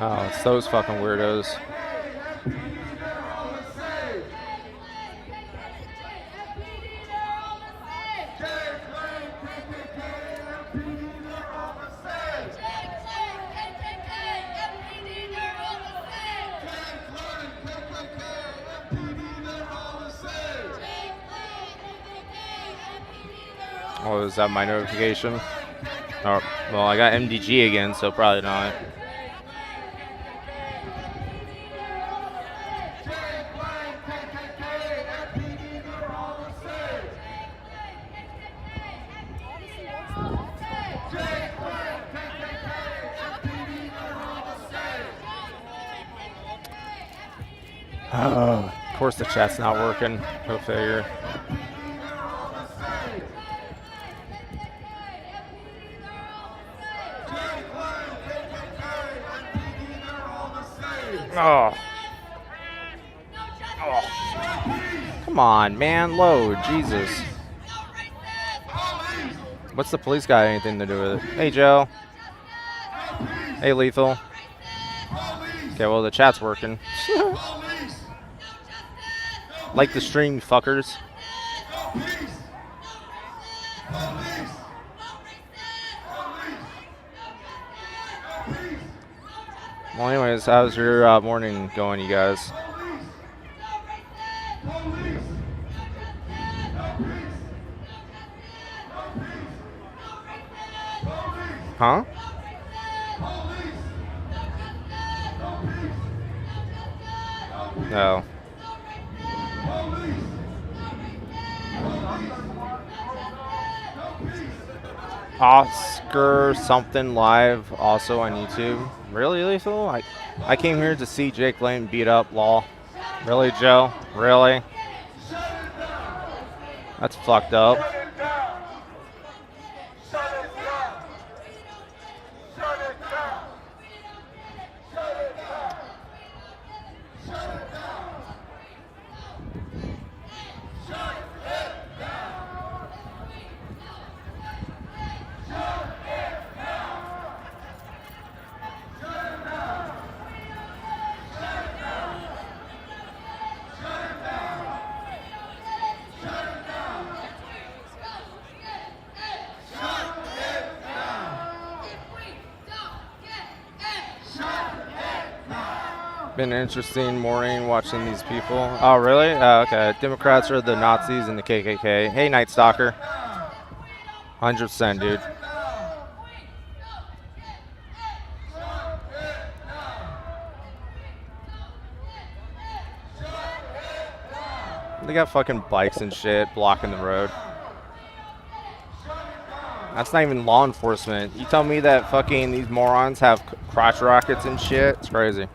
Oh, it's those fucking weirdos. Oh, is that my notification? Oh, well, I got MDG again, so probably not. Of course the chat's not working. Go figure. Oh. Oh. Come on, man. Load. Jesus. What's the police got anything to do with it? Hey, Joe. Hey, Lethal. Okay, well, the chat's working. Like the stream, fuckers. Well, anyways, how's your morning going, you guys? Huh? No. Oscar something live also on YouTube. Really, Lethal? I came here to see Jake Lane beat up lol. Really, Joe? Really? That's fucked up. Been an interesting morning watching these people. Oh, really? Okay. Democrats are the Nazis and the KKK. Hey, Night Stalker. 100%, dude. They got fucking bikes and shit blocking the road. That's not even law enforcement. You tell me that fucking these morons have crotch rockets and shit? It's crazy.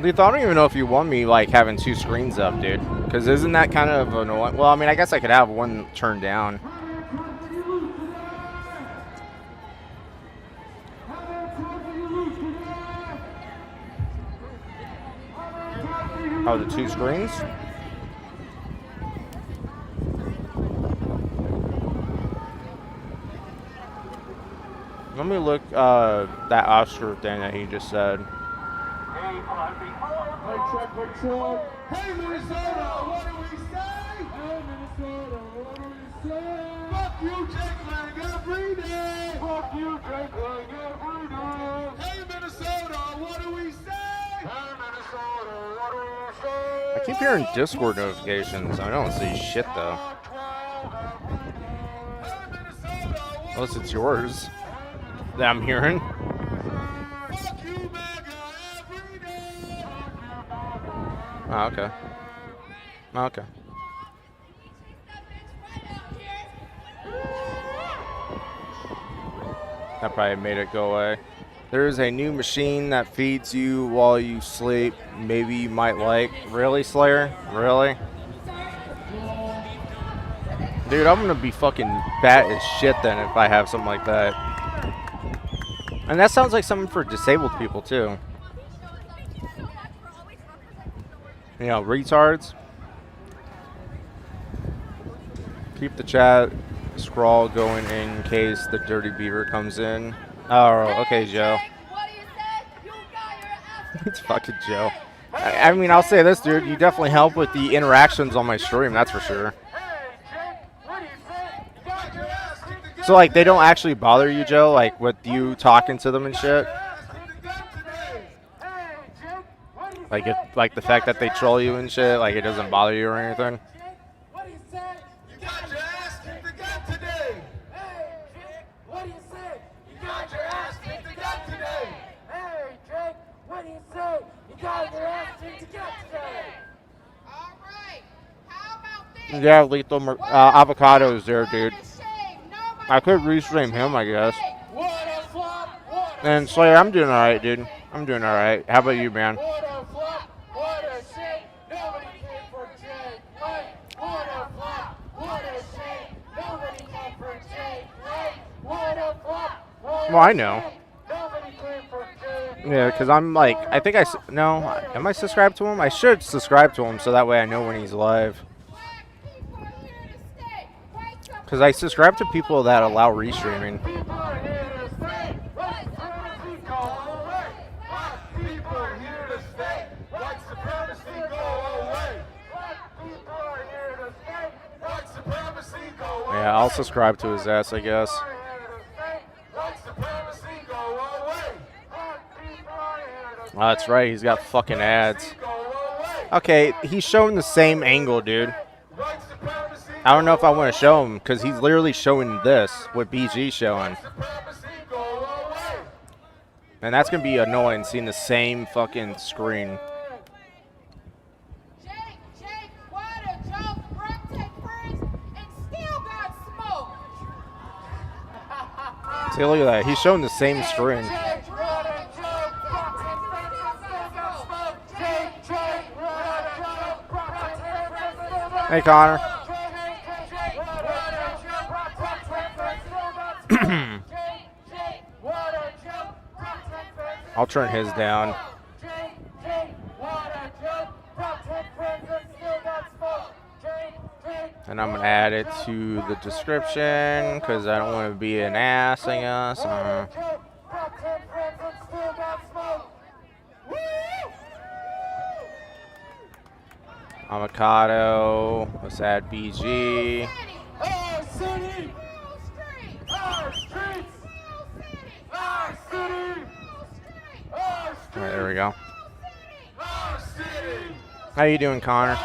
I don't even know if you want me like having two screens up, dude. Because isn't that kind of annoying? Well, I mean, I guess I could have one turned down. Oh, the two screens? Let me look that Oscar thing that he just said. Hey, Minnesota, what do we say? Hey, Minnesota, what do we say? Fuck you, Jake Lang, every day. Fuck you, Jake Lang, every day. Hey, Minnesota, what do we say? Hey, Minnesota, what do we say? I keep hearing Discord notifications. I don't see shit, though. Unless it's yours that I'm hearing. Oh, okay. Okay. That probably made it go away. There is a new machine that feeds you while you sleep. Maybe you might like. Really, Slayer? Really? Dude, I'm gonna be fucking fat as shit then if I have something like that. And that sounds like something for disabled people too. You know, retards. Keep the chat scroll going in case the dirty beaver comes in. Oh, okay, Joe. It's fucking Joe. I mean, I'll say this, dude. You definitely help with the interactions on my stream, that's for sure. So, like, they don't actually bother you, Joe? Like, with you talking to them and shit? Like, like the fact that they troll you and shit, like, it doesn't bother you or anything? Yeah, lethal avocados there, dude. I could restream him, I guess. And Slayer, I'm doing alright, dude. I'm doing alright. How about you, man? Well, I know. Yeah, because I'm like, I think no, am I subscribed to him? I should subscribe to him so that way I know when he's live. Because I subscribe to people that allow restreaming. Yeah, I'll subscribe to his ass, I guess. Oh, that's right, he's got fucking ads. Okay, he's showing the same angle, dude. I don't know if I want to show him, because he's literally showing this, what BG's showing. And that's going to be annoying, seeing the same fucking screen. See, look at that. He's showing the same screen. Hey, Connor. I'll turn his down. And I'm going to add it to the description because I don't want to be an ass, I guess. Avocado. Let's add BG. Alright, there we go. How you doing, Connor?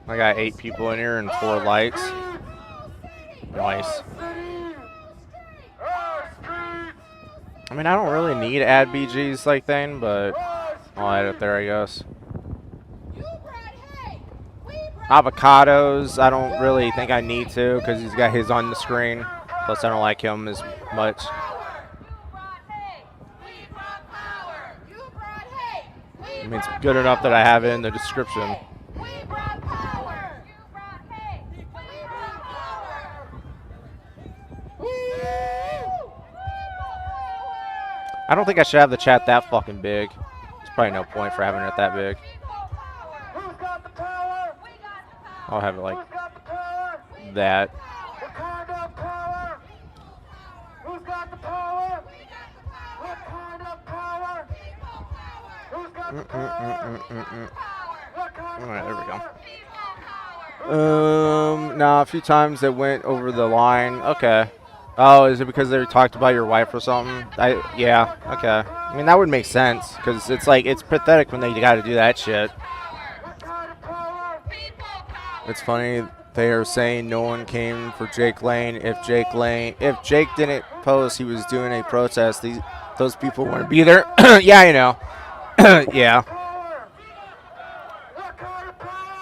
I got 8 people in here and 4 lights. Nice. I mean, I don't really need to add BGs like thing, but I'll add it there, I guess. Avocados, I don't really think I need to because he's got his on the screen. Plus, I don't like him as much. I mean, it's good enough that I have it in the description. I don't think I should have the chat that fucking big. There's probably no point for having it that big. I'll have it like that. Alright, there we go. Nah, a few times it went over the line. Okay. Oh, is it because they talked about your wife or something? Yeah, okay. I mean, that would make sense, because it's like, it's pathetic when they gotta do that shit. It's funny, they are saying no one came for Jake Lane. If Jake didn't post he was doing a protest, those people wouldn't be there. Yeah, I know. Yeah.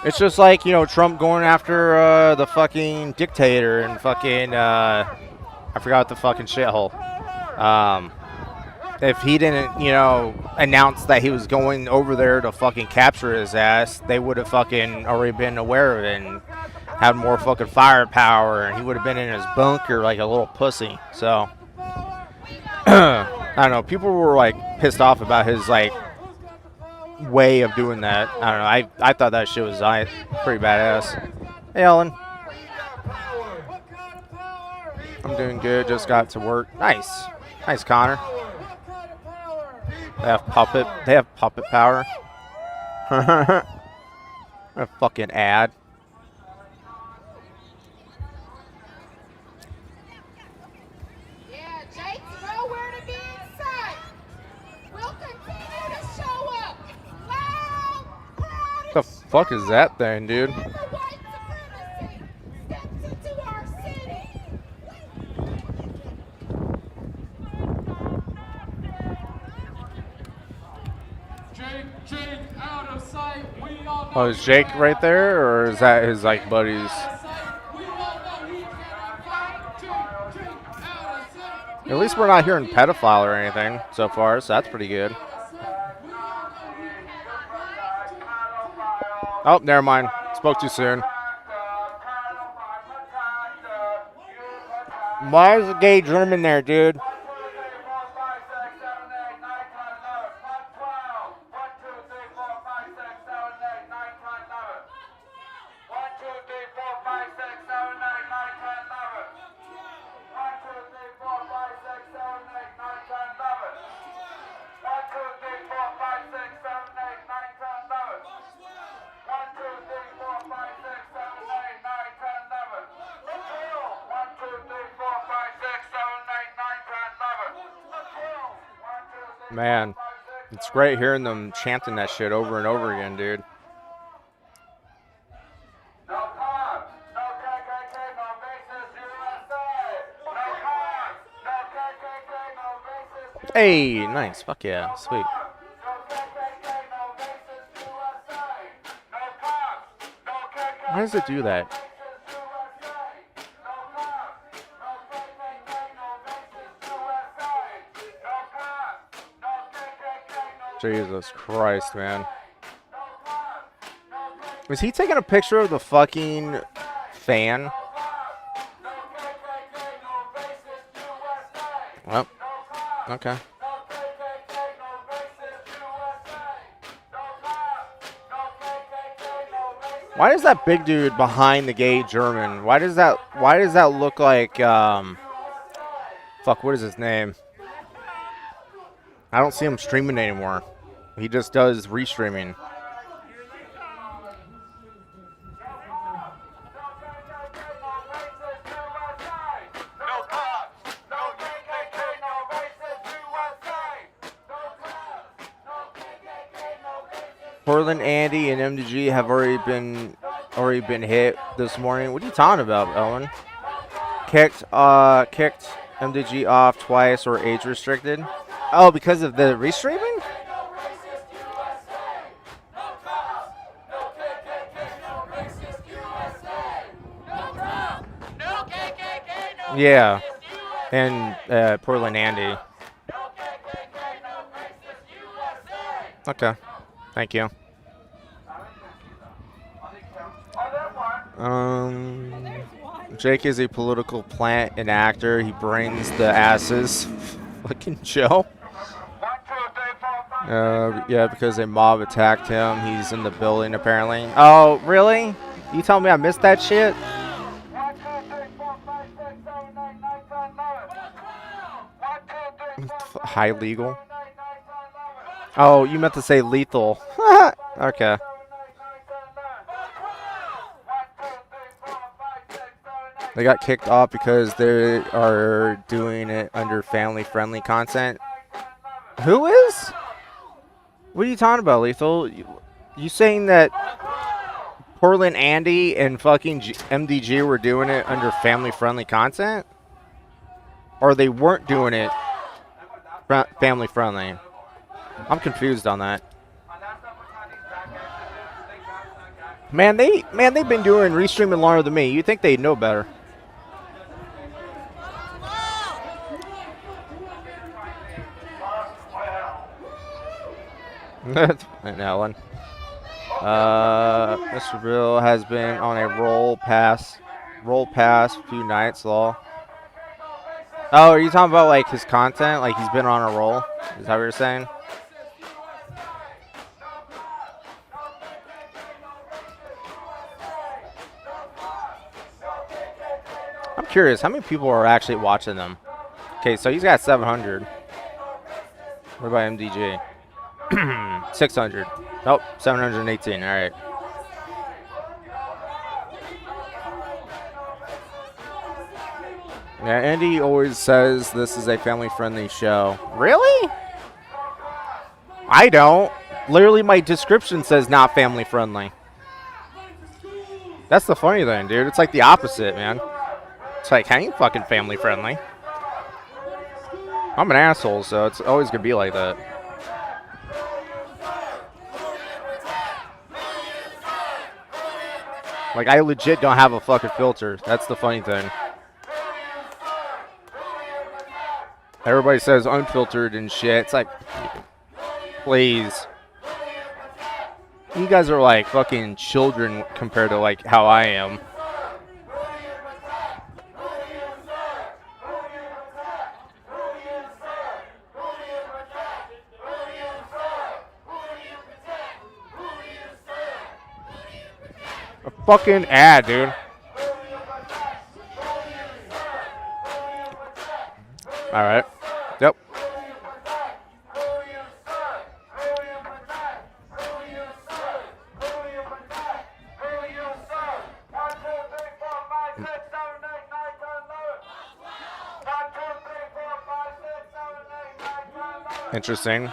It's just like, you know, Trump going after the fucking dictator and fucking, I forgot the fucking shithole. if he didn't, you know, announce that he was going over there to fucking capture his ass, they would have fucking already been aware of it and had more fucking firepower, and he would have been in his bunker like a little pussy. So, I don't know. People were like pissed off about his like way of doing that. I don't know. I thought that shit was pretty badass. Hey, Ellen. I'm doing good. Just got to work. Nice. Nice, Connor. They have puppet. They have puppet power. A fucking ad. Yeah, Jake's nowhere to be in sight. We'll continue to show up. Loud, proud, What the fuck is that thing, dude? and the white supremacy steps into our city. Jake, out of sight. We all know Oh, is Jake right there, or is that his like buddies? we all know he cannot fight. Jake, out of sight. At least we're not hearing pedophile or anything so far, so that's pretty good. Oh, never mind. Spoke too soon. Why is the gay German there, dude? Man, it's great hearing them chanting that shit over and over again, dude. No cops, no KKK, no racist USA. No cops, no KKK, no racist USA. Hey, nice. Fuck yeah. Sweet. No KKK, no racist USA. No cops, no KKK. Why does it do that? Jesus Christ, man. Was he taking a picture of the fucking fan? Well, okay. Why is that big dude behind the gay German? Why does that look like fuck, what is his name? I don't see him streaming anymore. He just does restreaming. Portland Andy and MDG have already been hit this morning. What are you talking about, Ellen? Kicked MDG off twice or age restricted. Oh, because of the restreaming? Yeah, and Portland Andy. Okay, thank you. Jake is a political plant and actor. He brings the asses. Fucking Joe. Yeah, because a mob attacked him. He's in the building apparently. Oh, really? You tell me I missed that shit? High legal. Oh, you meant to say lethal. Okay. They got kicked off because they are doing it under family-friendly content. Who is? What are you talking about, Lethal? You saying that Portland Andy and fucking MDG were doing it under family-friendly content? Or they weren't doing it family-friendly? I'm confused on that. Man, they've been doing restreaming longer than me. You'd think they'd know better. And Ellen. Mr. Bill has been on a roll past few nights, lol. Oh, are you talking about like his content? Like he's been on a roll? Is that what you're saying? I'm curious, how many people are actually watching them? Okay, so he's got 700. What about MDG? 600. Nope, 718. All right. Yeah, Andy always says this is a family-friendly show. Really? I don't. Literally, my description says not family-friendly. That's the funny thing, dude. It's like the opposite, man. It's like, I ain't fucking family-friendly. I'm an asshole, so it's always gonna be like that. Like, I legit don't have a fucking filter. That's the funny thing. Everybody says unfiltered and shit. It's like, please. You guys are like fucking children compared to like how I am. A fucking ad, dude. All right. Yep. Interesting.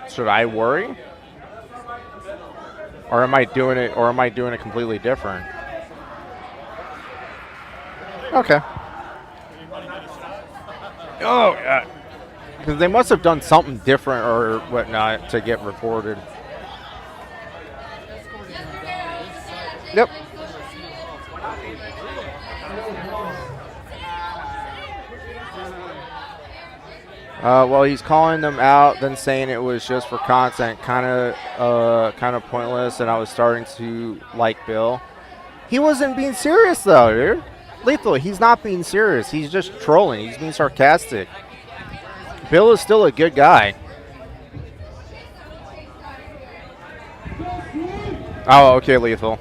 Should I worry? Or am I doing it completely different? Okay. Oh, yeah. Because they must have done something different or whatnot to get reported. Yep. Well, he's calling them out, then saying it was just for content, kind of pointless, and I was starting to like Bill. He wasn't being serious though, dude. Lethal, he's not being serious. He's just trolling. He's being sarcastic. Bill is still a good guy. Oh, okay, Lethal.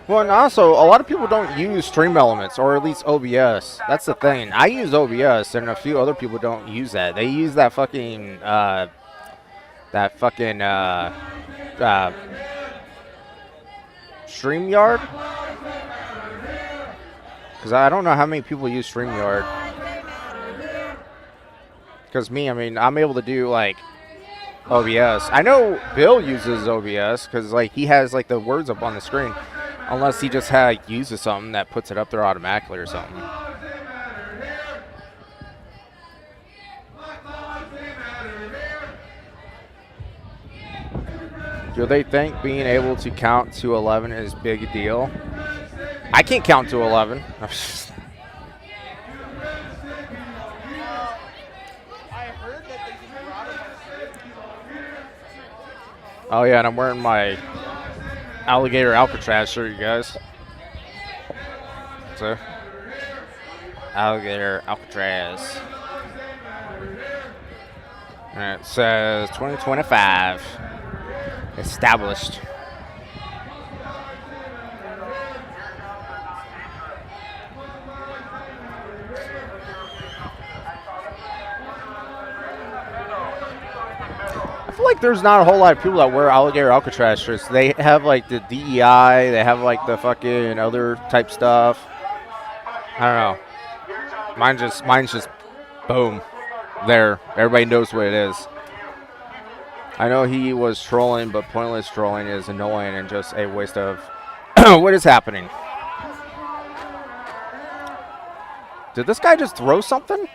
Well, and also, a lot of people don't use Stream Elements, or at least OBS. That's the thing. I use OBS, and a few other people don't use that. They use that fucking, StreamYard? Because I don't know how many people use StreamYard. Because me, I mean, I'm able to do, like, OBS. I know Bill uses OBS, because, like, he has, like, the words up on the screen. Unless he just uses something that puts it up there automatically or something. Do they think being able to count to 11 is a big deal? I can't count to 11. Oh yeah, and I'm wearing my Alligator Alcatraz shirt, you guys. So, Alligator Alcatraz. And it says 2025. Established. I feel like there's not a whole lot of people that wear Alligator Alcatraz shirts. They have like the DEI, they have like the fucking other type stuff. I don't know. Mine's just boom. There. Everybody knows what it is. I know he was trolling, but pointless trolling is annoying and just a waste of what is happening. Did this guy just throw something?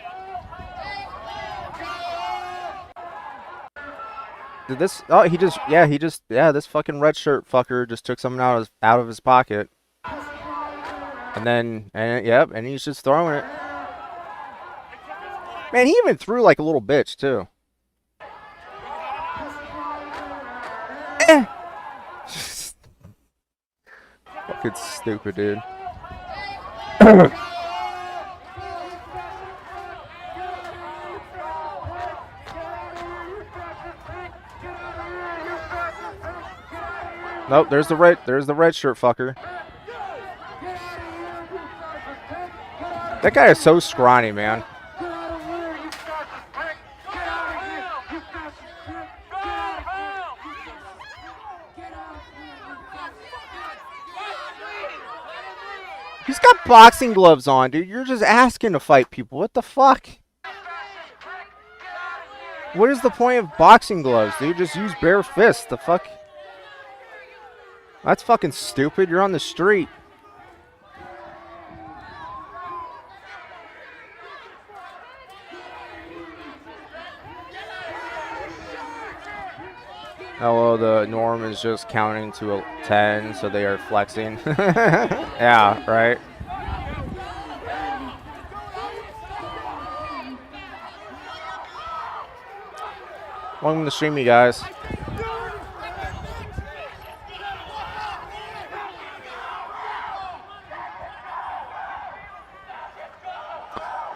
Did this? Oh, he just. Yeah. This fucking red shirt fucker just took something out of his pocket. And then, yep, and he's just throwing it. Man, he even threw like a little bitch too. Fucking stupid, dude. Nope, there's the red shirt fucker. That guy is so scrawny, man. He's got boxing gloves on, dude. You're just asking to fight people. What the fuck? What is the point of boxing gloves, dude? Just use bare fists. The fuck? That's fucking stupid. You're on the street. Oh, well, the norm is just counting to 10, so they are flexing. Yeah, right. Welcome to stream, you guys.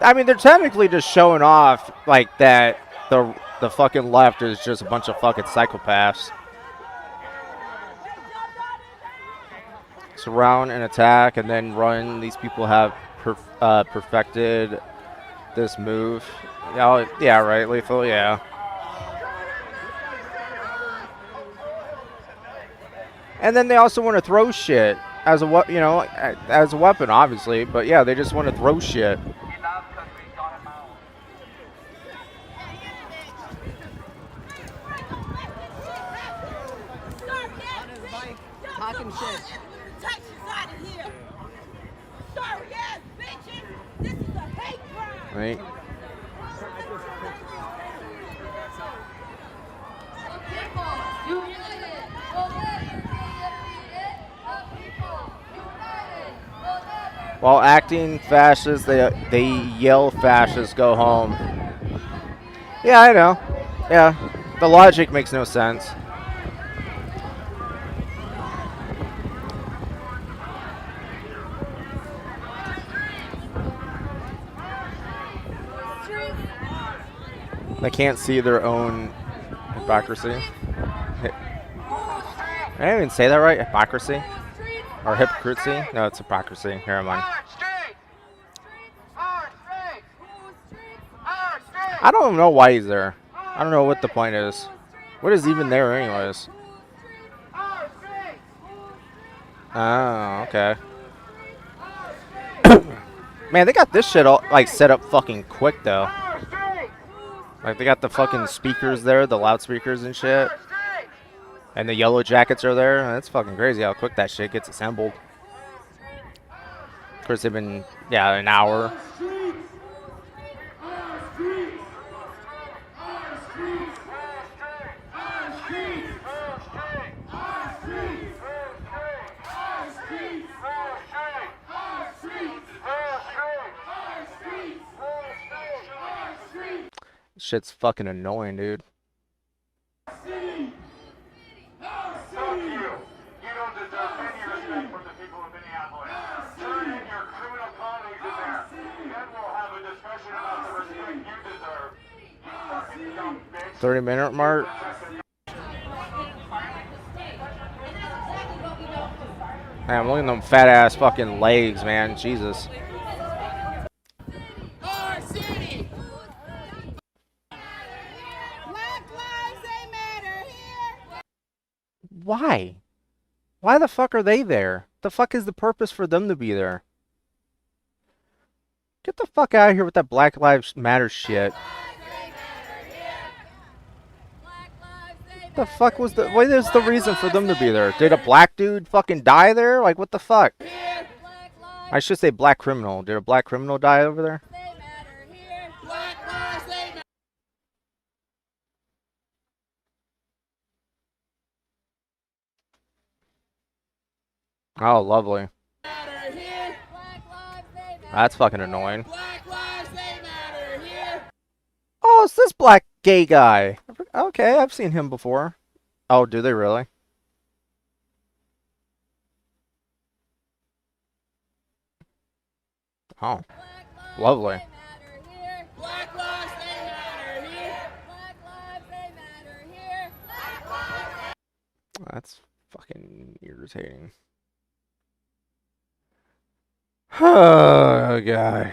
I mean, they're technically just showing off like that the fucking left is just a bunch of fucking psychopaths. Surround and attack and then run. These people have perfected this move. Yeah, right, lethal, yeah. And then they also want to throw shit as a as a weapon, obviously. But yeah, they just want to throw shit. Talking shit. Right. While acting fascist, they yell fascist, go home. Yeah, I know. Yeah, the logic makes no sense. They can't see their own hypocrisy. I didn't even say that right. Hypocrisy? Or hypocrisy? No, it's hypocrisy. Here am I. I don't know why he's there. I don't know what the point is. What is even there anyways? Oh, okay. Man, they got this shit all like set up fucking quick though. Like they got the fucking speakers there, the loudspeakers and shit. And the yellow jackets are there. That's fucking crazy how quick that shit gets assembled. Of course, they've been, yeah, an hour. Shit's fucking annoying, dude. respect from the people of Minneapolis. Turn in your criminal colleagues in there. Then we'll have a discussion about the respect you deserve. You fucking dumb bitch. 30-minute mark. Man, look at them fat ass fucking legs, man. Jesus. Why? Why the fuck are they there? The fuck is the purpose for them to be there? Get the fuck out of here with that Black Lives Matter shit. The fuck was the... What is the reason for them to be there? Did a black dude fucking die there? Like, what the fuck? I should say black criminal. Did a black criminal die over there? Oh, lovely. That's fucking annoying. Oh, it's this black gay guy. Okay, I've seen him before. Oh, do they really? Oh, lovely. That's fucking irritating. Oh, God.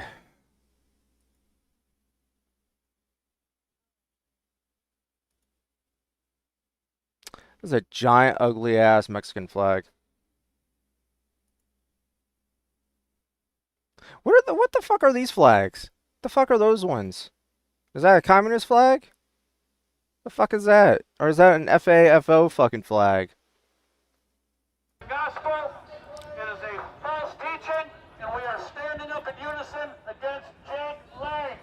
This is a giant, ugly-ass Mexican flag. What the fuck are these flags? The fuck are those ones? Is that a communist flag? The fuck is that? Or is that an FAFO fucking flag? Gospel, it is a false teaching, and we are standing up in unison against Jake Lang.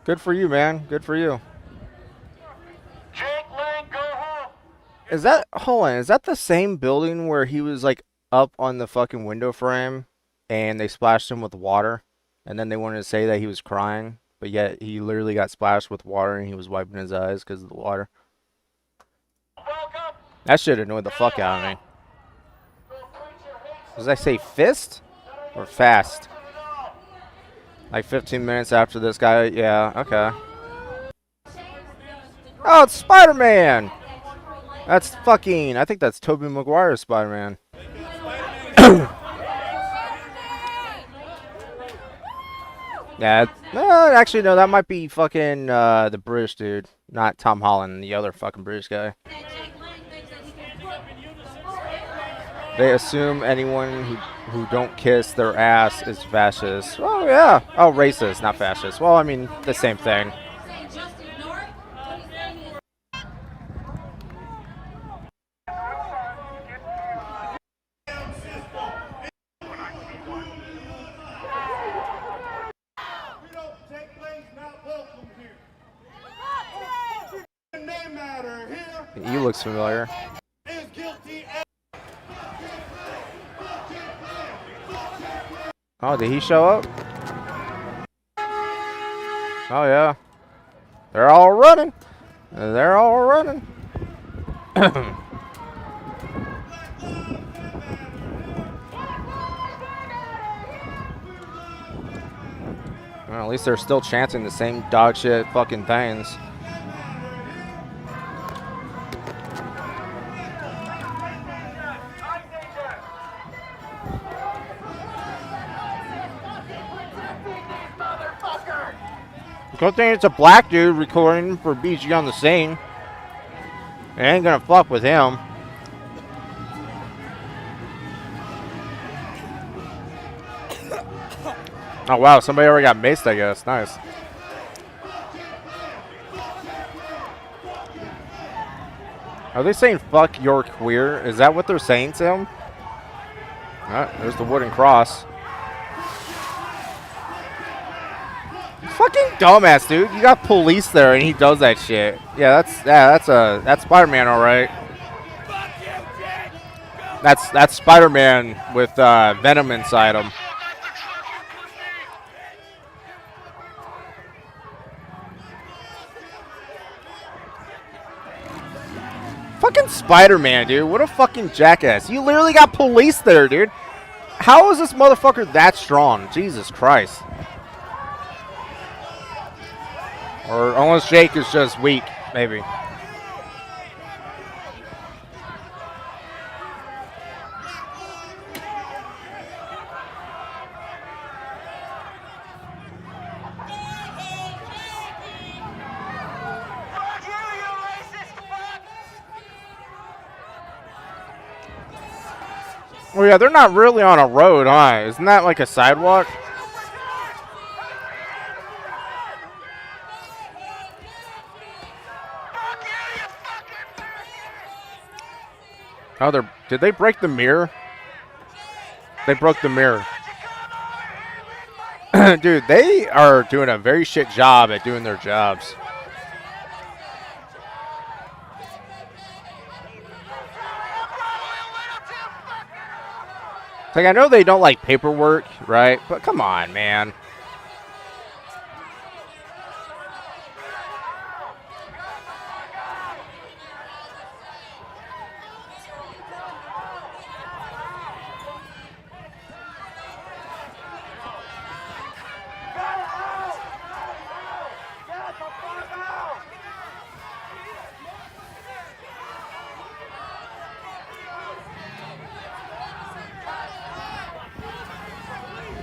Good for you, man. Good for you. Jake Lang, go home. Is that, hold on, is that the same building where he was like up on the fucking window frame and they splashed him with water and then they wanted to say that he was crying, but yet he literally got splashed with water and he was wiping his eyes because of the water? Welcome. That shit annoyed the fuck out of me. Does I say fist or fast? Like 15 minutes after this guy, yeah, okay. Oh, it's Spider-Man! That's fucking, I think that's Tobey Maguire's Spider-Man. Yeah, actually, no, that might be fucking the British dude, not Tom Holland, the other fucking British guy. They assume anyone who don't kiss their ass is fascist. Oh, yeah. Oh, racist, not fascist. Well, I mean, the same thing. He looks familiar. Oh, did he show up? Oh, yeah. They're all running. They're all running. Well, at least they're still chanting the same dog shit fucking things. Good thing it's a black dude recording for BG on the scene. They ain't gonna fuck with him. Oh wow, somebody already got maced, I guess. Nice. Are they saying fuck you're queer? Is that what they're saying to him? Alright, there's the wooden cross. Fucking dumbass, dude. You got police there and he does that shit. Yeah, that's Spider-Man, all right. That's Spider-Man with Venom inside him. Fucking Spider-Man, dude. What a fucking jackass. You literally got police there, dude. How is this motherfucker that strong? Jesus Christ. Or unless Jake is just weak, maybe. Oh yeah, they're not really on a road, huh? Isn't that like a sidewalk? Oh, did they break the mirror? They broke the mirror. Dude, they are doing a very shit job at doing their jobs. It's like, I know they don't like paperwork, right? But come on, man.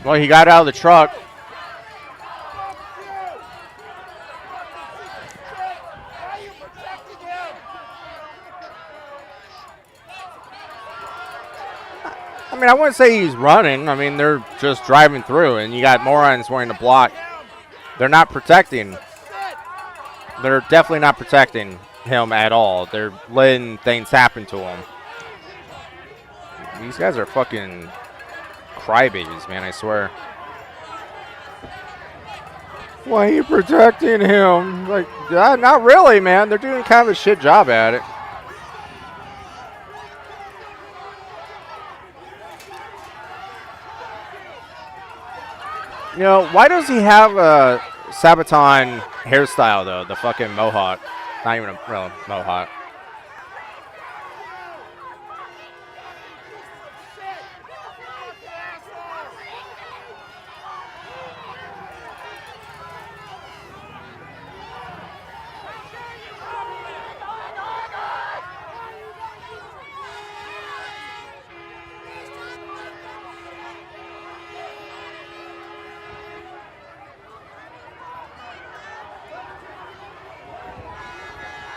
Well, he got out of the truck. I mean, I wouldn't say he's running. I mean, they're just driving through, and you got morons wearing the block. They're not protecting. They're definitely not protecting him at all. They're letting things happen to him. These guys are fucking crybabies, man, I swear. Why are you protecting him? Like, not really, man. They're doing kind of a shit job at it. You know, why does he have a Sabaton hairstyle, though? The fucking mohawk. Not even a real mohawk.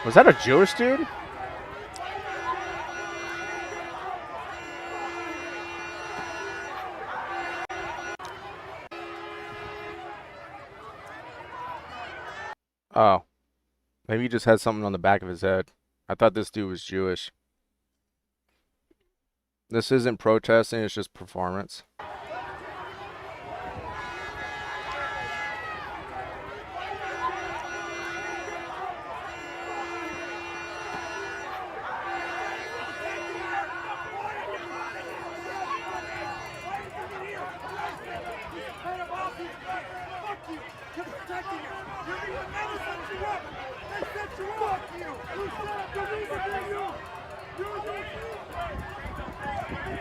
Was that a Jewish dude? Oh. Maybe he just had something on the back of his head. I thought this dude was Jewish. This isn't protesting, it's just performance.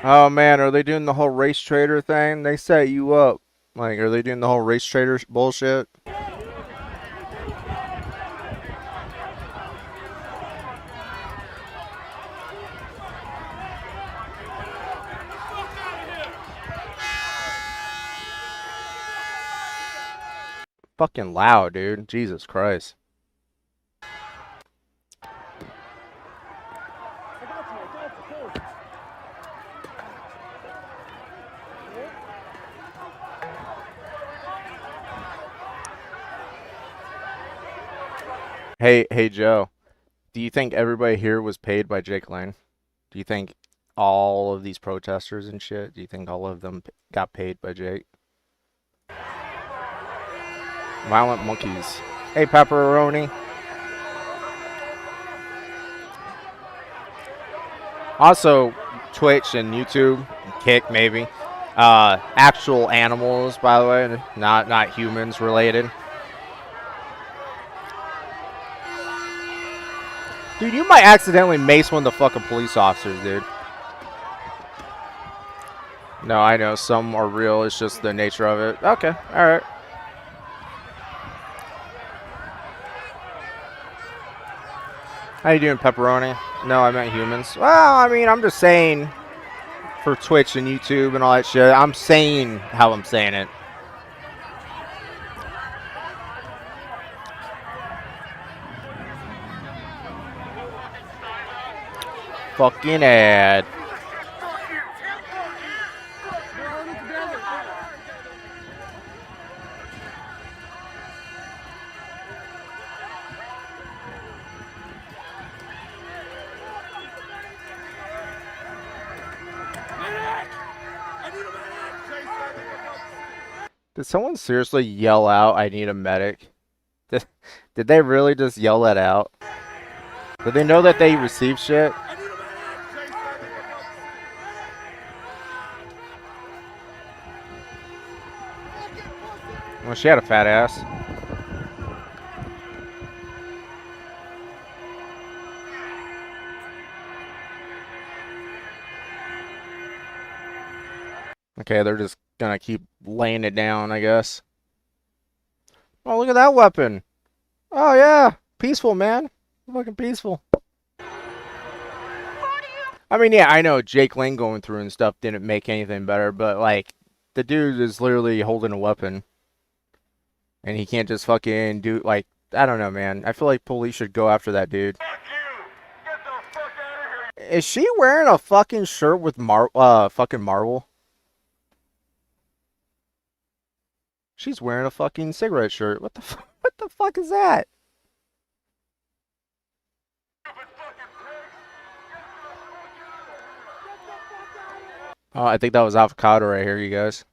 Oh man, are they doing the whole race trader thing? They set you up. Like, are they doing the whole race trader bullshit? Fucking loud, dude. Jesus Christ. Hey Joe, do you think everybody here was paid by Jake Lane? Do you think all of these protesters and shit, do you think all of them got paid by Jake? Violent monkeys. Hey Pepperoni. Also, Twitch and YouTube, Kick maybe. Actual animals, by the way, not humans related. Dude, you might accidentally mace one of the fucking police officers, dude. No, I know. Some are real. It's just the nature of it. Okay. Alright. How you doing, Pepperoni? No, I meant humans. Well, I mean, I'm just saying for Twitch and YouTube and all that shit. I'm saying how I'm saying it. Fucking ad. I need a Did someone seriously yell out, "I need a medic"? Did they really just yell that out? Did they know that they received shit? Well, she had a fat ass. Okay, they're just gonna keep laying it down, I guess. Oh, look at that weapon. Oh, yeah. Peaceful, man. Fucking peaceful. I mean, yeah, I know Jake Lang going through and stuff didn't make anything better, but, like, the dude is literally holding a weapon. And he can't just fucking do, like, I don't know, man. I feel like police should go after that dude. Is she wearing a fucking shirt with fucking Marvel? She's wearing a fucking cigarette shirt. What the fuck is that? Oh, I think that was avocado right here, you guys.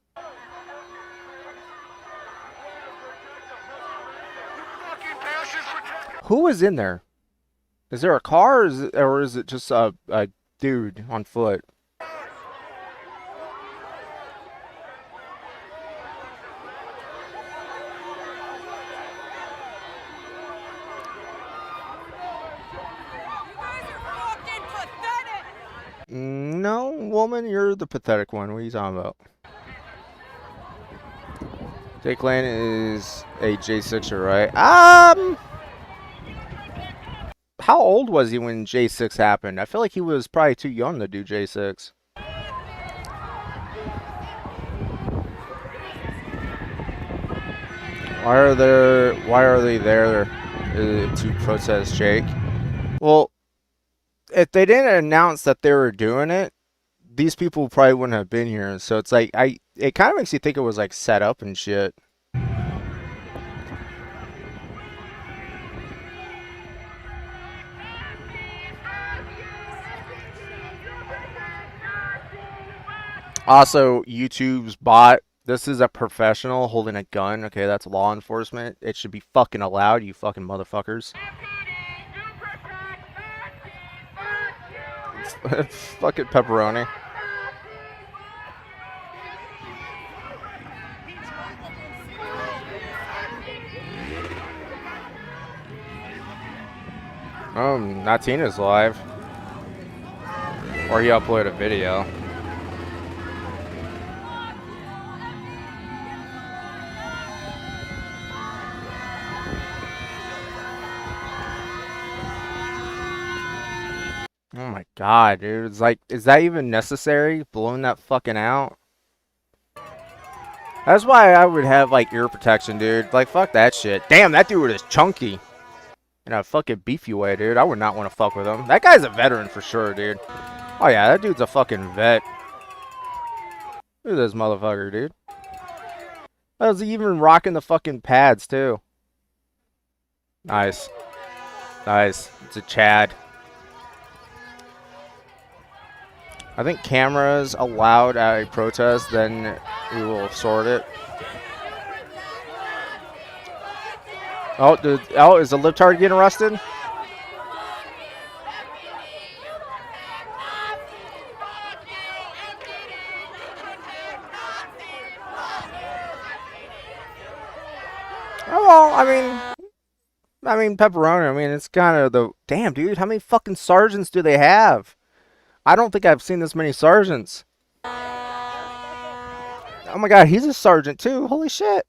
Who is in there? Is there a car, or is it just a dude on foot? No, woman, you're the pathetic one. What are you talking about? Jake Lane is a J6er, right? How old was he when J6 happened? I feel like he was probably too young to do J6. Why are they there to protest Jake? Well, if they didn't announce that they were doing it, these people probably wouldn't have been here. So it's like it kind of makes you think it was like set up and shit. Also, YouTube's bot. This is a professional holding a gun. Okay, that's law enforcement. It should be fucking allowed, you fucking motherfuckers. Fucking pepperoni. Oh, Natina's live. Or he uploaded a video. Oh my god, dude. It's like, is that even necessary? Blowing that fucking out? That's why I would have, like, ear protection, dude. Like, fuck that shit. Damn, that dude is chunky. In a fucking beefy way, dude. I would not want to fuck with him. That guy's a veteran for sure, dude. Oh yeah, that dude's a fucking vet. Look at this motherfucker, dude. I was even rocking the fucking pads, too. Nice. Nice. It's a Chad. I think cameras allowed at a protest, then we will sort it. Oh, is the libtard getting arrested? Oh, well, I mean, pepperoni. I mean, it's kind of the damn, dude. How many fucking sergeants do they have? I don't think I've seen this many sergeants. Oh my god, he's a sergeant too. Holy shit.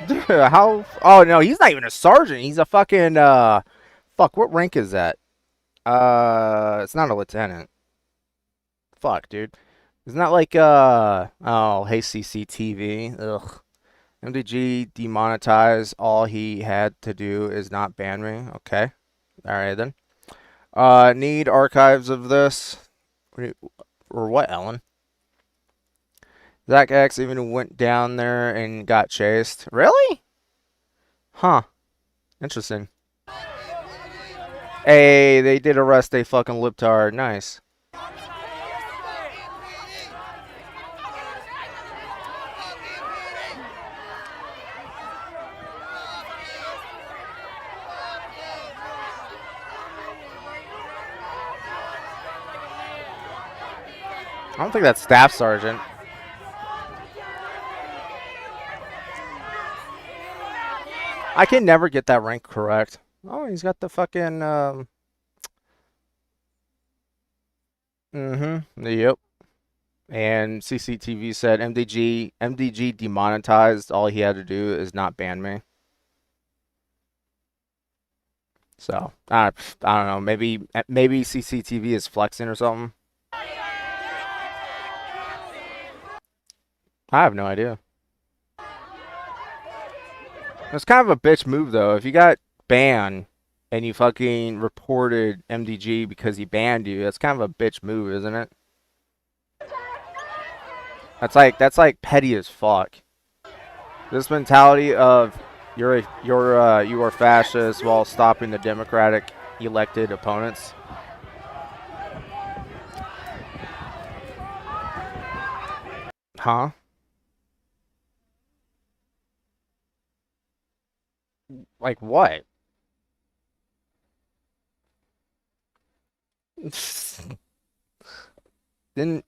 Dude, how? Oh no, he's not even a sergeant. He's a fucking fuck. What rank is that? It's not a lieutenant. Fuck, dude. It's not like oh, hey CCTV. Ugh. MDG demonetized. All he had to do is not ban me. Okay. All right then. Need archives of this. Or what, Ellen? Zach X even went down there and got chased. Really? Huh. Interesting. Hey, they did arrest a fucking libtard. Nice. I don't think that's Staff Sergeant. I can never get that rank correct. Oh, he's got the fucking, yep. And CCTV said MDG demonetized. All he had to do is not ban me. So, I don't know. Maybe CCTV is flexing or something. I have no idea. It's kind of a bitch move, though. If you got banned and you fucking reported MDG because he banned you, that's kind of a bitch move, isn't it? That's like petty as fuck. This mentality of you are fascist while stopping the Democratic elected opponents. Huh? Like what? Then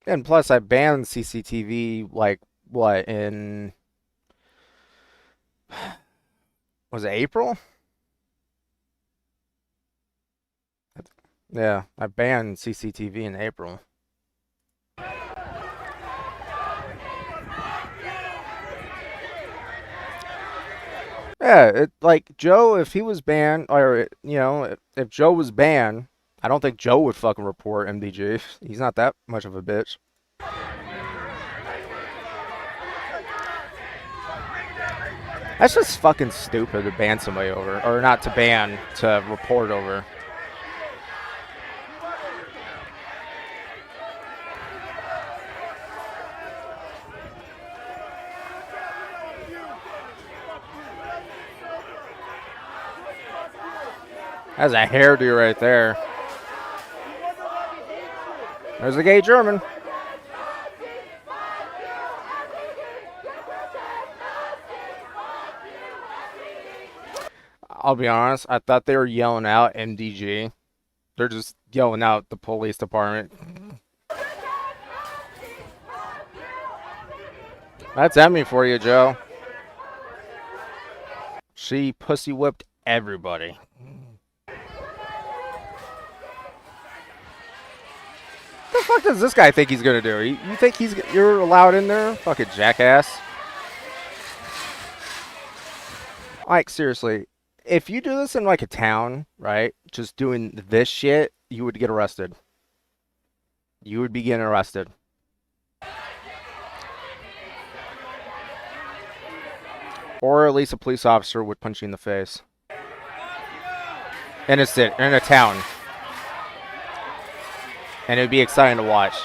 and plus I banned CCTV like what in was it April? Yeah, I banned CCTV in April. Yeah, it like Joe, if he was banned, or you know, if Joe was banned, I don't think Joe would fucking report MDG. He's not that much of a bitch. That's just fucking stupid to ban somebody over, or not to ban, to report over. That's a hairdo right there. There's a gay German. I'll be honest, I thought they were yelling out MDG. They're just yelling out the police department. That's Emmy for you, Joe. She pussy whipped everybody. What the fuck does this guy think he's gonna do? You think you're allowed in there? Fucking jackass. Like, seriously, if you do this in like a town, right? Just doing this shit, you would get arrested. You would be getting arrested. Or at least a police officer would punch you in the face. In a town. And it would be exciting to watch.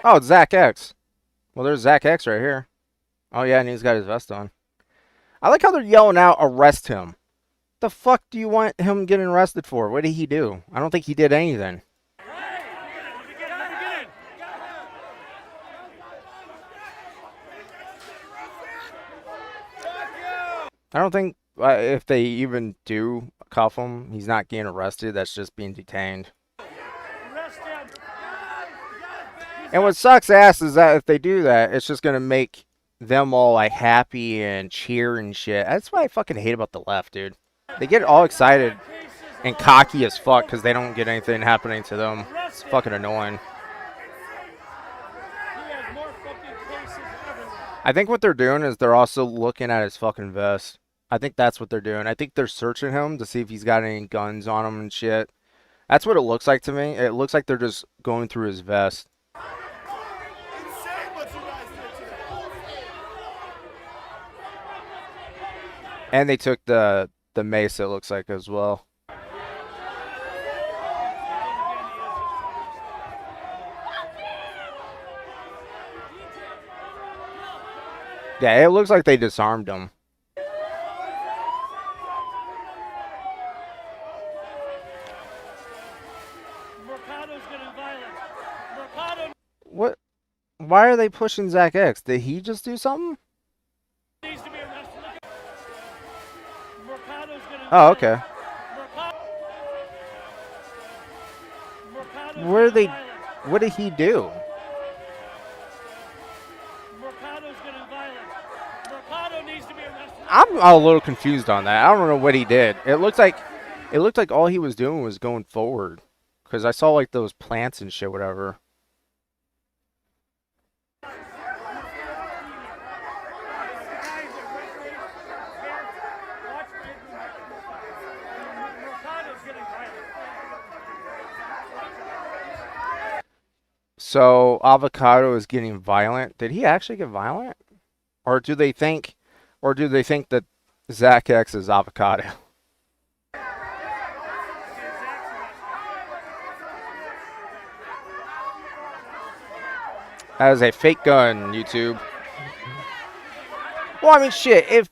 Oh, it's Zach X. Well, there's Zach X right here. Oh, yeah, and he's got his vest on. I like how they're yelling out, arrest him. The fuck do you want him getting arrested for? What did he do? I don't think he did anything. I don't think if they even do cuff him, he's not getting arrested. That's just being detained. And what sucks ass is that if they do that, it's just going to make them all like happy and cheer and shit. That's what I fucking hate about the left, dude. They get all excited and cocky as fuck because they don't get anything happening to them. It's fucking annoying. I think what they're doing is they're also looking at his fucking vest. I think that's what they're doing. I think they're searching him to see if he's got any guns on him and shit. That's what it looks like to me. It looks like they're just going through his vest. And they took the mace, it looks like, as well. Yeah, it looks like they disarmed him. Why are they pushing Zach X? Did he just do something? Oh, okay. Where they? What did he do? I'm a little confused on that. I don't know what he did. It looked like all he was doing was going forward, because I saw like those plants and shit, whatever. So Avocado is getting violent. Did he actually get violent, or do they think that Zach X is Avocado? That is a fake gun, YouTube. Well, I mean, shit. If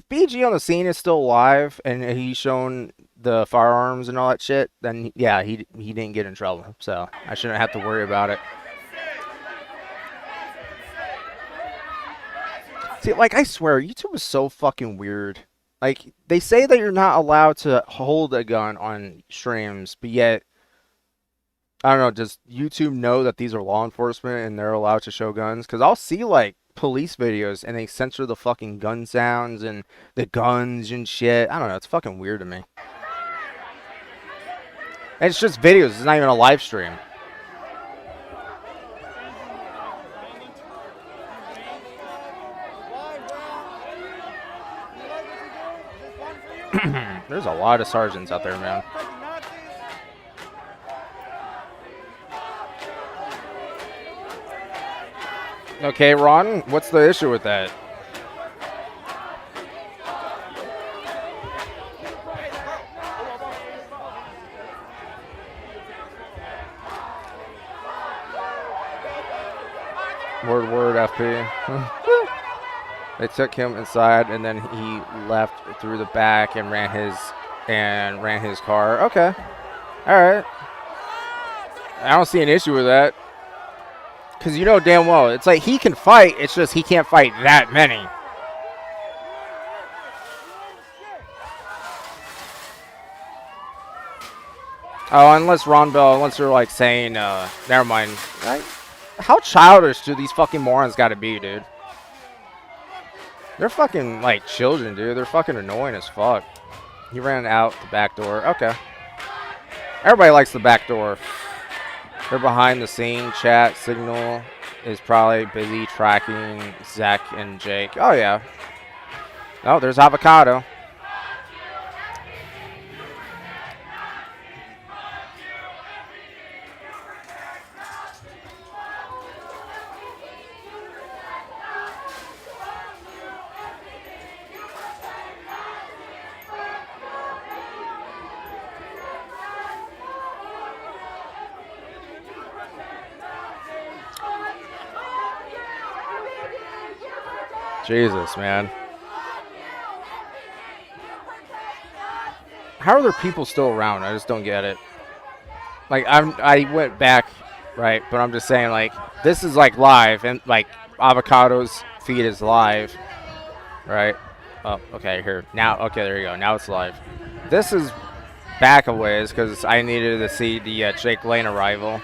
BG on the scene is still alive and he's shown the firearms and all that shit, then yeah, he didn't get in trouble. So I shouldn't have to worry about it. See, like, I swear, YouTube is so fucking weird. Like, they say that you're not allowed to hold a gun on streams, but yet, I don't know, does YouTube know that these are law enforcement and they're allowed to show guns? Because I'll see, like, police videos and they censor the fucking gun sounds and the guns and shit. I don't know, it's fucking weird to me. And it's just videos, it's not even a live stream. There's a lot of sergeants out there, man. Okay, Ron, what's the issue with that? Word, FP. They took him inside, and then he left through the back and ran his car. Okay, all right. I don't see an issue with that, because you know damn well it's like he can fight. It's just he can't fight that many. Oh, unless Ron Bell, unless you're like saying, never mind. How childish do these fucking morons got to be, dude? They're fucking, like, children, dude. They're fucking annoying as fuck. He ran out the back door. Okay. Everybody likes the back door. They're behind the scene. Chat signal is probably busy tracking Zach and Jake. Oh, yeah. Oh, there's Avocado. Jesus, man. How are there people still around? I just don't get it. Like, I went back, right? But I'm just saying, like, this is, like, live. And, like, Avocado's feed is live. Right? Oh, okay, here. Now, okay, there you go. Now it's live. This is back a ways because I needed to see the Jake Lane arrival.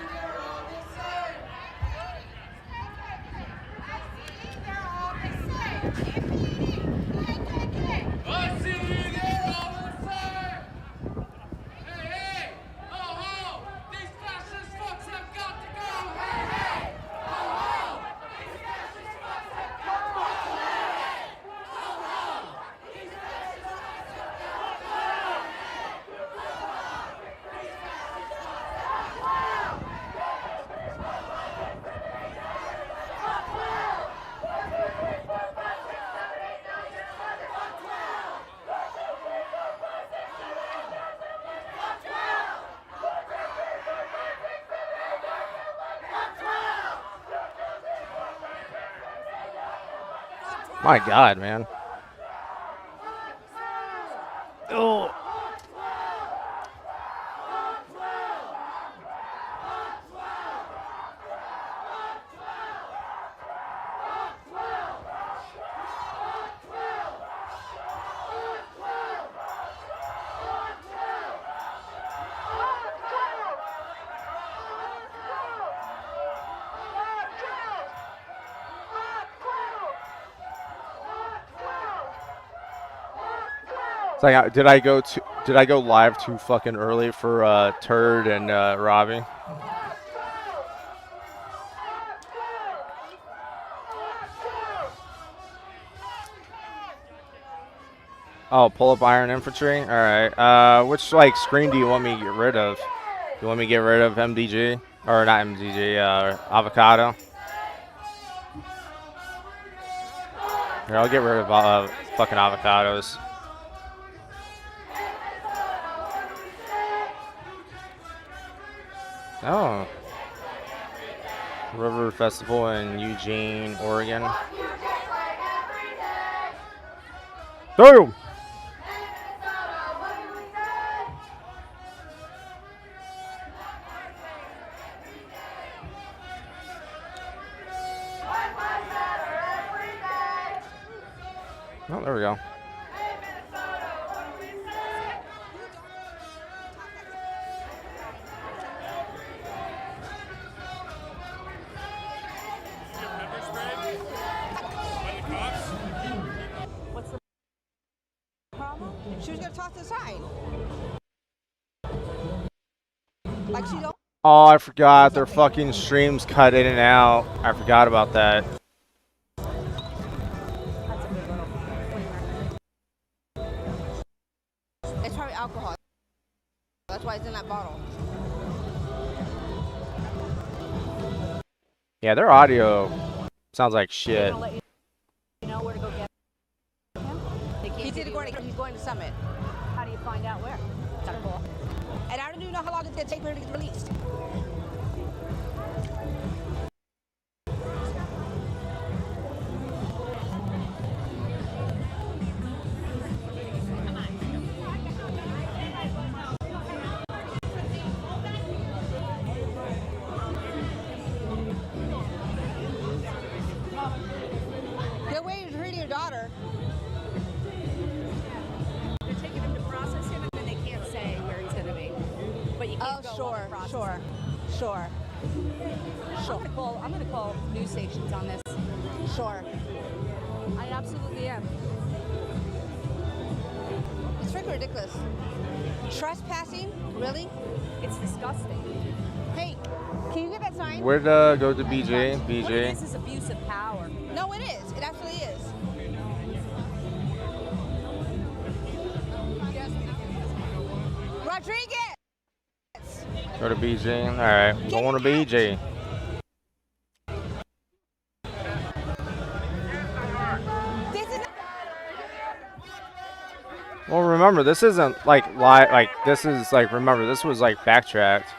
My God, man. Oh. It's like, did I go live too fucking early for Turd and Robbie? Oh, pull up Iron Infantry. All right. Which like screen do you want me to get rid of? You want me to get rid of MDG or not MDG? Avocado. Here, I'll get rid of fucking avocados. Oh. River Festival in Eugene, Oregon. Damn! Oh, there we go. What's the problem? She was gonna toss to the side. Like she don't. Oh, I forgot. Their fucking streams cut in and out. I forgot about that. It's probably alcohol. That's why it's in that bottle. Yeah, their audio sounds like shit. You know where to go get him? He's going to Summit. How do you find out where? That's cool. And I don't even know how long it's gonna take for him to get released. Good way of treating your daughter. They're taking him to process him, and then they can't say where he's going to be. But you can't go on the process. Sure. I'm going to call news stations on this. Sure. I absolutely am. It's freaking ridiculous. Trespassing? Really? It's disgusting. Hey, can you get that sign? Where'd go to BJ? What it BJ. is abuse of power. No, it is. It absolutely is. Rodriguez! Go to BJ. All right, going to BJ. This is Well, remember, this isn't like live. Like this is like remember, this was like backtracked.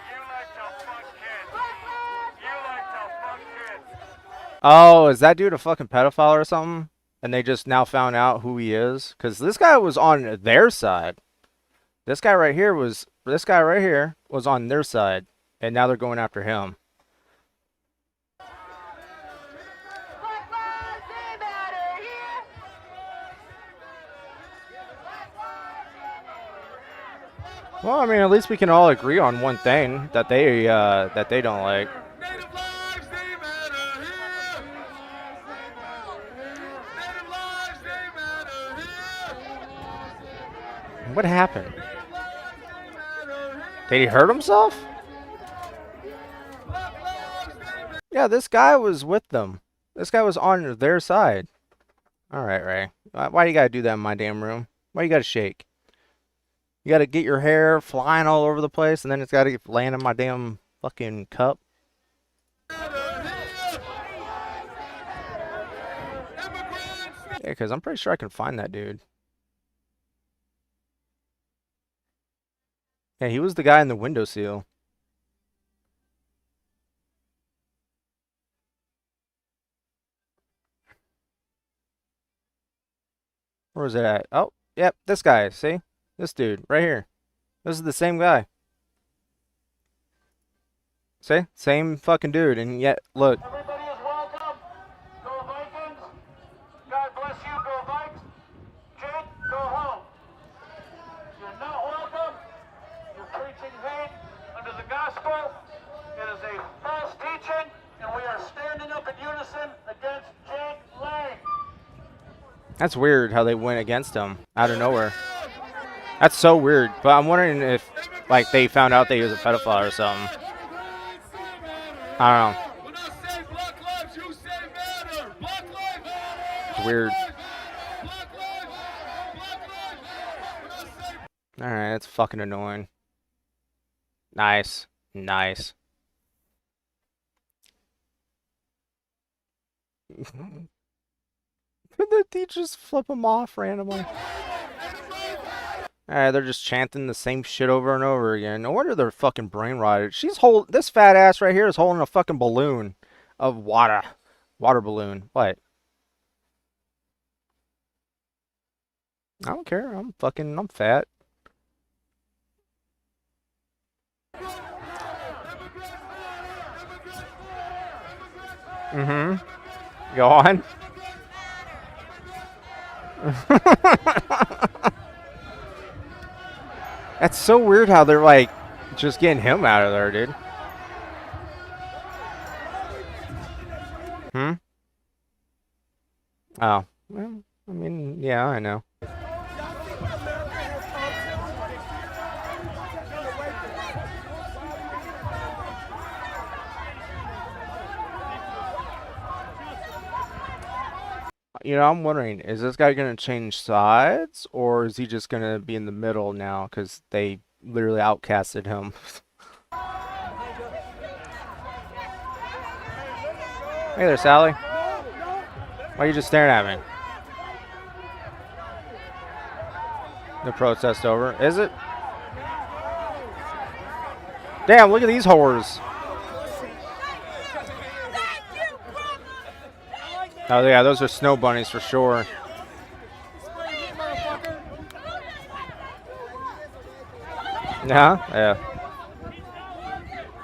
Oh, is that dude a fucking pedophile or something? And they just now found out who he is? Because this guy was on their side. This guy right here was on their side, and now they're going after him. Well, I mean, at least we can all agree on one thing that they don't like. Native lives, they matter here. Native lives, they matter here. What happened? Native lives, they matter here. Did he hurt himself? Black lives, they matter. Yeah, this guy was with them. This guy was on their side. All right, Ray. Why you gotta do that in my damn room? Why you gotta shake? You gotta get your hair flying all over the place, and then it's gotta land in my damn fucking cup. Yeah, because I'm pretty sure I can find that dude. Yeah, he was the guy in the windowsill. Where is it at? Oh, yep, this guy. See? This dude right here. This is the same guy. See? Same fucking dude, and yet, look. Everybody is welcome. Go Vikings. God bless you. Go Vikes. Jake, go home. You're not welcome. You're preaching hate under the gospel. It is a false teaching, and we are standing up in unison against Jake Lang. That's weird how they went against him out of nowhere. That's so weird. But I'm wondering if, like, they found out that he was a pedophile or something. I don't know. When I say black lives, you say matter. Black lives matter. It's weird. Black lives. Black lives. When I say Alright, that's fucking annoying. Nice. Nice. Did the teachers flip him off randomly? Alright, they're just chanting the same shit over and over again. No wonder they're fucking brain rotted. This fat ass right here is holding a fucking balloon of water. Water balloon. What? I don't care. I'm fat. Mm-hmm. Go on. That's so weird how they're like just getting him out of there, dude. Oh. Well, I mean, yeah, I know. You know, I'm wondering, is this guy going to change sides, or is he just going to be in the middle now because they literally outcasted him? Hey there, Sally. Why are you just staring at me? The protest over. Is it? Damn, look at these whores. Oh yeah, those are snow bunnies for sure. Yeah.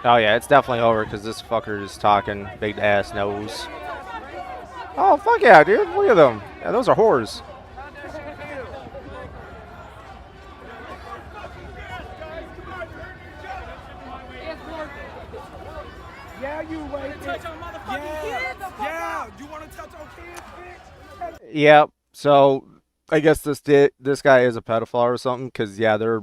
Oh yeah, it's definitely over because this fucker is talking big ass nose. Oh fuck yeah, dude! Look at them. Yeah, those are whores. Yep. So I guess this guy is a pedophile or something, because yeah, they're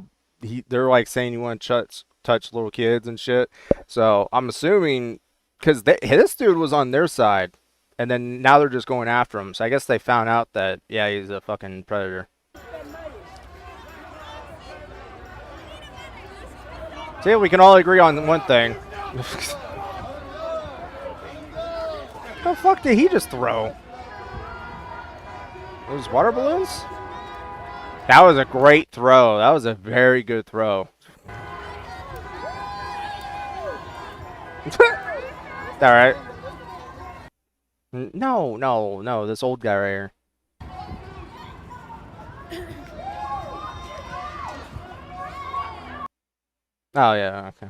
like saying you want to touch little kids and shit. So I'm assuming because this dude was on their side, and then now they're just going after him. So I guess they found out that yeah, he's a fucking predator. See, we can all agree on one thing. The fuck did he just throw? Those water balloons? That was a great throw. That was a very good throw. Alright. No. This old guy right here. Oh, yeah, okay.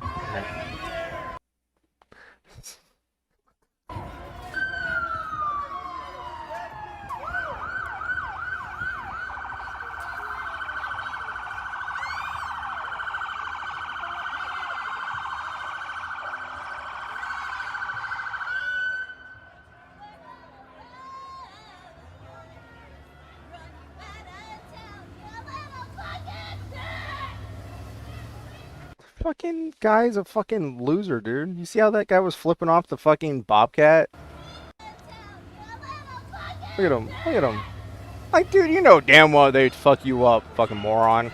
Fucking guy's a fucking loser, dude. You see how that guy was flipping off the fucking bobcat? Look at him. Look at him. Like, dude, you know damn well they'd fuck you up, fucking moron.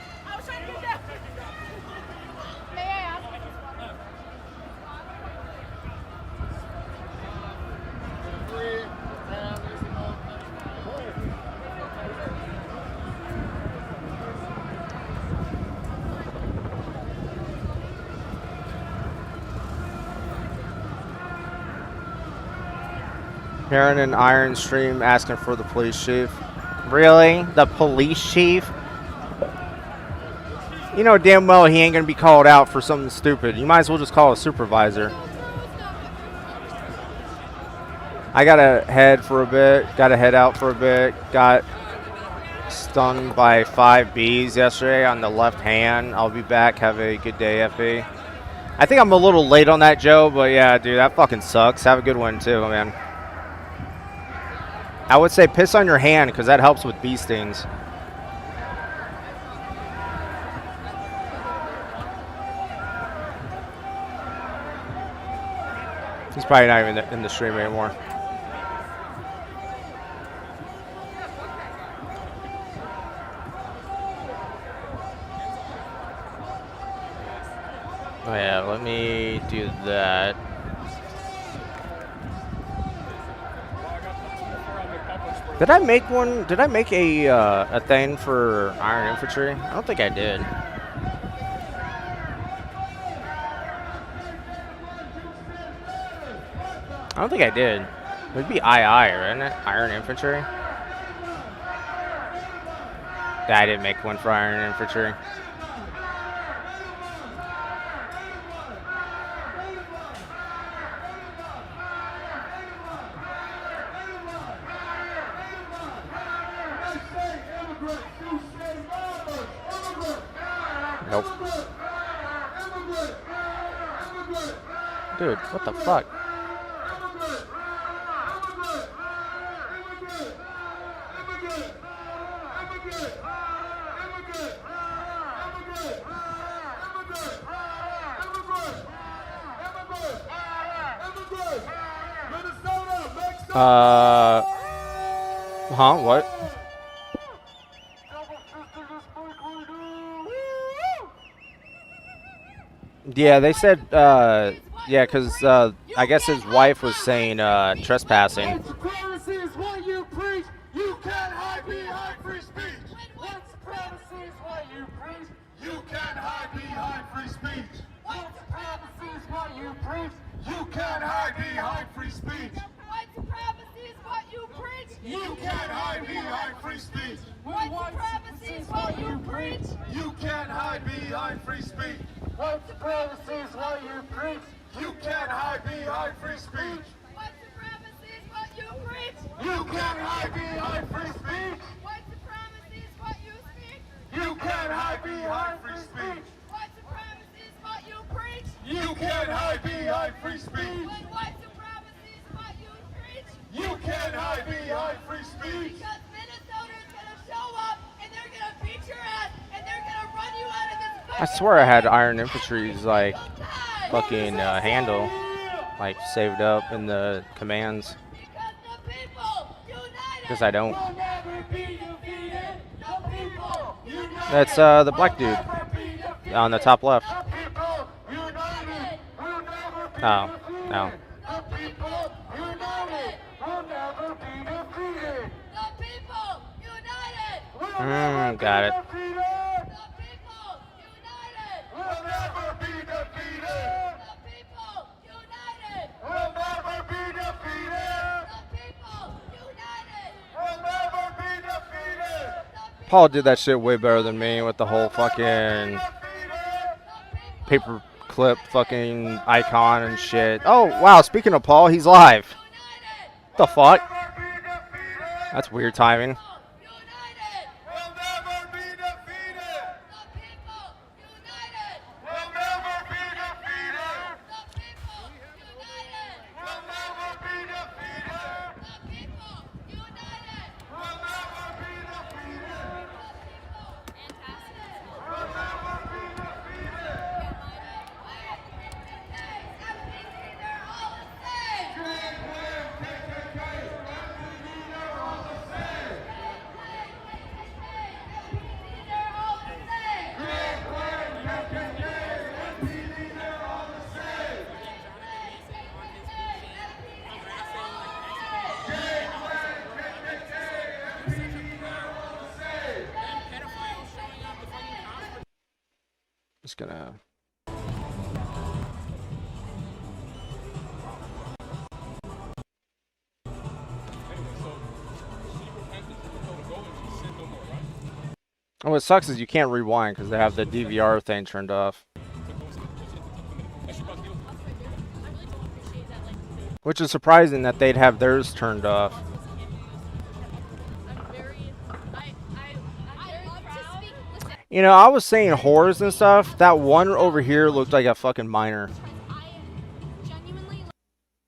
Hearing an Iron Stream asking for the police chief. Really? The police chief? You know damn well he ain't gonna be called out for something stupid. You might as well just call a supervisor. I gotta head for a bit. Gotta head out for a bit. Got stung by 5 bees yesterday on the left hand. I'll be back. Have a good day, FB. I think I'm a little late on that, Joe, but yeah, dude, that fucking sucks. Have a good one too, man. I would say piss on your hand because that helps with bee stings. He's probably not even in the stream anymore. Oh yeah, let me do that. Did I make one? Did I make a thing for Iron Infantry? I don't think I did. I don't think I did. It would be II, right? Iron Infantry. Yeah, I didn't make one for Iron Infantry. Nope. Dude, what the fuck? What? Yeah, they said, yeah, because, I guess his wife was saying, trespassing. Supremacy is what you preach. You can't hide behind free speech. White supremacy is what you preach. You can't hide behind free speech. White supremacy is what you preach. You can't hide behind free speech. White supremacy is what you preach. You can't hide behind free speech. White supremacy is what you preach. You can't hide behind free speech. White supremacy is what you preach. You can't hide behind free speech. White supremacy is what you preach. You can't hide behind free speech. White supremacy is what you speak. You can't hide behind free speech. White supremacy is what you preach. You can't hide behind free speech. When white supremacy is what you preach. You can't hide behind free speech. Because Minnesota's gonna show up and they're gonna beat your ass and they're gonna run you out of this. I swear I had Iron Infantry's, like, fucking handle, like, saved up in the commands. Because the people united. Because I don't. We'll never be defeated. The people united. That's, the black dude Never be defeated. on the top left. The people united. We'll never be Oh, defeated. no. The people united. We'll never be defeated. The people united. We'll never Got it. be defeated. The people united. We'll never be defeated. The people united. We'll never be defeated. The people united. We'll never be defeated. Paul did that shit way better than me with the whole fucking paper clip fucking icon and shit. Oh, wow, speaking of Paul, he's live. What the fuck? That's weird timing. United. We'll never be defeated. The people united. We'll never be defeated. The people united. We'll never be defeated. The people united. We'll never be defeated. Fantastic. We'll never be defeated. They're all the same. They're all the same. Just gonna. Oh, what sucks is you can't rewind because they have the DVR thing turned off. Which is surprising that they'd have theirs turned off. You know, I was saying whores and stuff. That one over here looked like a fucking minor.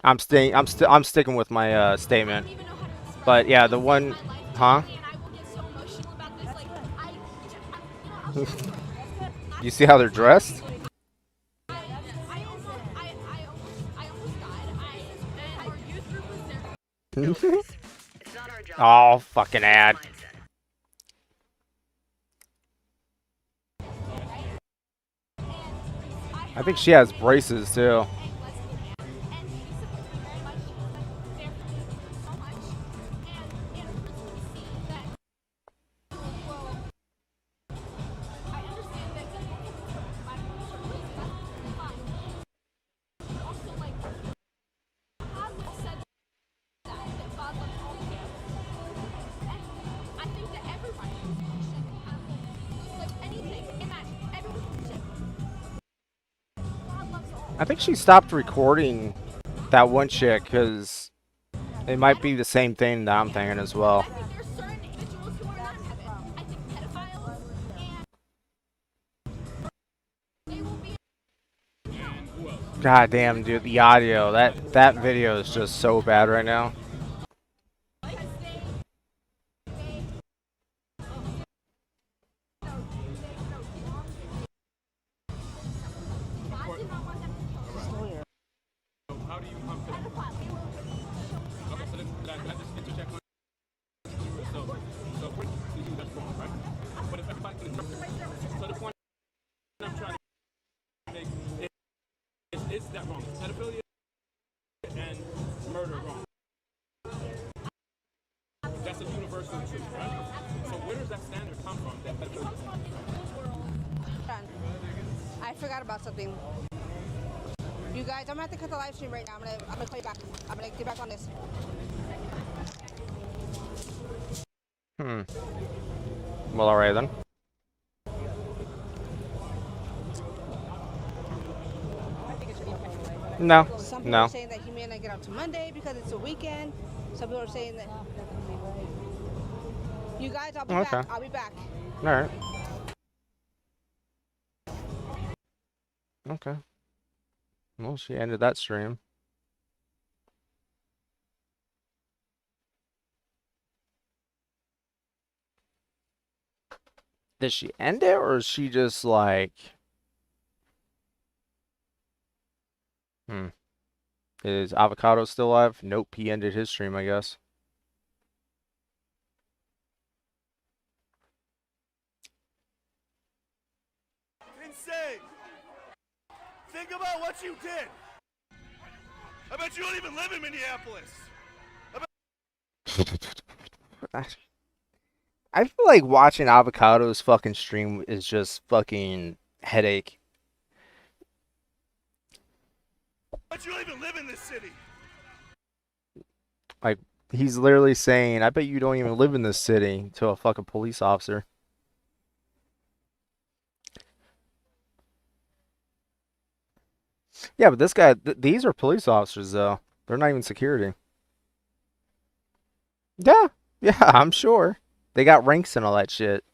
I'm sticking with my statement. But yeah, the one, huh? You see how they're dressed? Oh, fucking ad. I think she has braces too. I think she stopped recording that one chick because it might be the same thing that I'm thinking as well. God damn, dude, the audio, that video is just so bad right now. Is that wrong? Is pedophilia and murder wrong? That's a universal truth, right? So where does that standard come from? That pedophilia? I forgot about something. You guys, I'm gonna have to cut the live stream right now. I'm gonna play back. I'm gonna get back on this. Well, alright then. No, Some people no. are saying that he may not get out to Monday because it's a weekend. Some people are saying that. You guys, I'll be back. I'll be back. Alright. Okay. Well, she ended that stream. Did she end it, or is she just like... Is Avocado still alive? Nope, he ended his stream, I guess. Insane! Think about what you did! I bet you don't even live in Minneapolis! I feel like watching Avocado's fucking stream is just fucking headache. But you don't even live in this city. Like, he's literally saying, I bet you don't even live in this city, to a fucking police officer. Yeah, but this guy, these are police officers, though. They're not even security. Yeah, yeah, I'm sure. They got ranks and all that shit.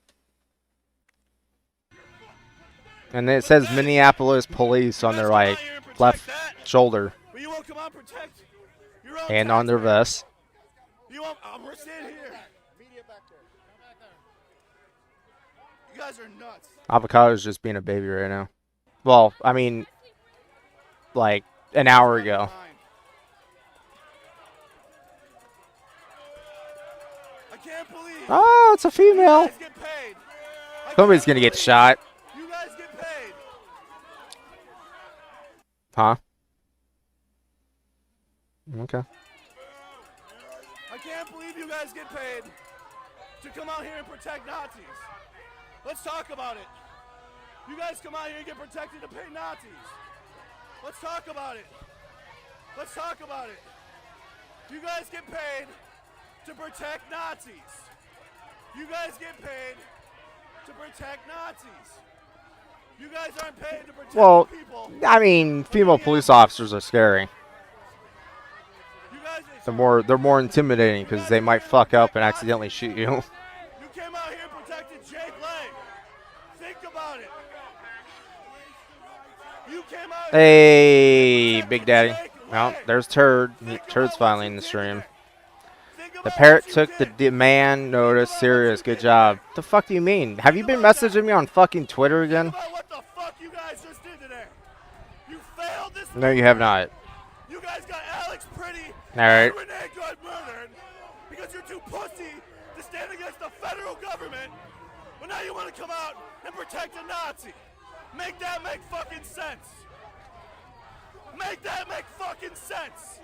And then it says Minneapolis police on their, like, left shoulder. And on their vest. We're standing here. You guys are nuts. Avocado's just being a baby right now. Well, I mean, like, an hour ago. I can't believe. Oh, it's a female. Somebody's gonna get shot. You guys get paid. Huh? Okay. I can't believe you guys get paid to come out here and protect Nazis. Let's talk about it. You guys come out here and get protected to pay Nazis. Let's talk about it. Let's talk about it. You guys get paid to protect Nazis. You guys get paid to protect Nazis. You guys aren't paid to protect people. I mean, female police officers are scary. They're more intimidating because they might fuck up and accidentally shoot you. You came out here and protected Jake Lang. Think about it. You came out Hey, Big Daddy. Well, there's Turd. Turd's finally in the stream. The parrot took the demand notice serious. Good job. The fuck do you mean? Have you been messaging me on fucking Twitter again? what the fuck you guys just did today. You failed this. No, you have not. You guys got Alex Pretty All right. Renee got murdered because you're too pussy to stand against the federal government. But now you want to come out and protect a Nazi. Make that make fucking sense. Make that make fucking sense.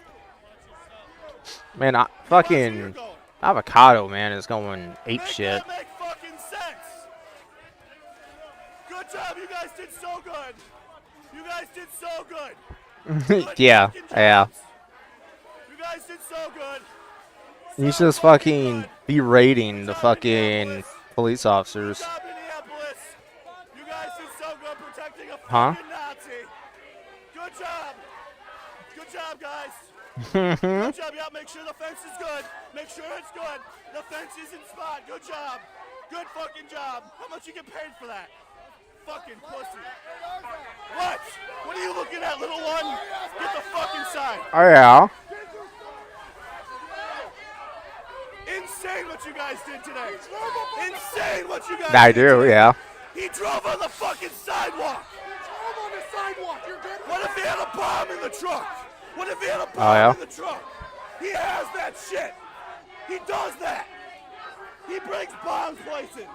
Man, fucking avocado, man, is going ape shit. Make that make fucking sense. Good job, you guys did so good. You guys did so good. Good Yeah, fucking yeah. jobs. You guys did so good. You should just fucking berating the fucking police officers. Good job, Minneapolis. You guys did so good protecting a Huh? fucking Nazi. Good job. Good job, guys. Good job. Yeah, make sure the fence is good. Make sure it's good. The fence is in spot. Good job. Good fucking job. How much you get paid for that? Fucking pussy. What? What are you looking at, little one? Get the fuck inside. Oh, yeah. Insane what you guys did today. Insane what you guys I did do, today. yeah. He drove on the fucking sidewalk. What if he had a bomb in the truck? What if he had a bomb yeah? in the truck? He has that shit. He does that. He brings bombs places.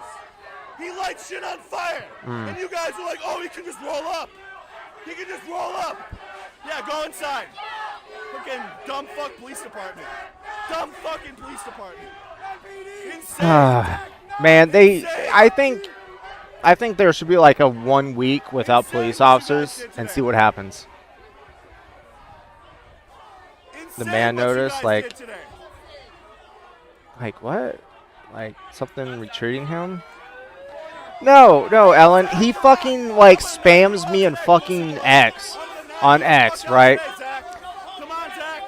He lights shit on fire. And you guys are like, oh, he can just roll up. He can just roll up. Yeah, go inside. Fucking dumb fuck police department. Dumb fucking police department. Insane. Man, I think there should be like a 1 week without police officers and see what happens. The man noticed, like what? Like something retreating him? No, Ellen. He fucking like spams me in fucking X. On X, right? Come on, Zach.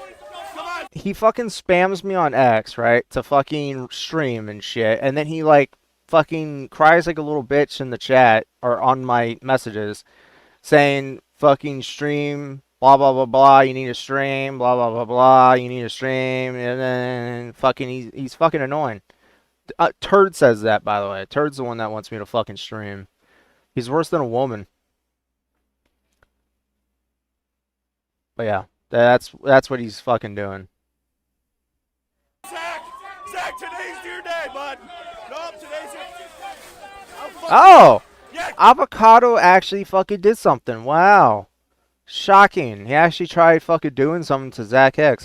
Come on. He fucking spams me on X, right? To fucking stream and shit. And then he like fucking cries like a little bitch in the chat or on my messages saying fucking stream, blah, blah, blah, blah. You need to stream, blah, blah, blah, blah. You need to stream. And then fucking he's fucking annoying. Turd says that, by the way. Turd's the one that wants me to fucking stream. He's worse than a woman. But yeah, that's what he's fucking doing. Zach, today's your day, bud. Nope, today's your... Oh! Yeah. Avocado actually fucking did something. Wow. Shocking. He actually tried fucking doing something to Zach X.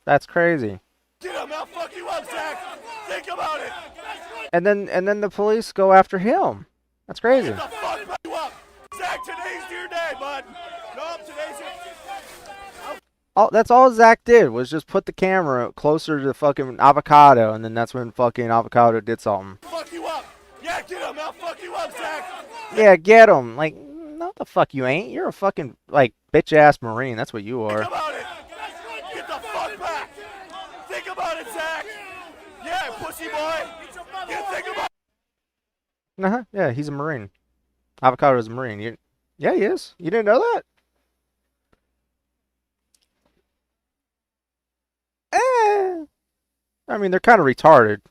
That's crazy. Get him, I'll fuck you up, Zach. Think about it. And then the police go after him. That's crazy. Get the fuck you up. Zach, today's your day, bud. Nope, today's your... That's all Zach did was just put the camera closer to the fucking avocado, and then that's when fucking avocado did something. Fuck you up. Yeah, get him. I'll fuck you up, Zach. Yeah, get him. Like, no, the fuck you ain't. You're a fucking like bitch ass Marine. That's what you are. Think about it. Get the fuck back. Think about it, Zach. Yeah, pussy boy. Think about it. Yeah, he's a Marine. Avocado is a Marine. Yeah, he is. You didn't know that? I mean, they're kind of retarded.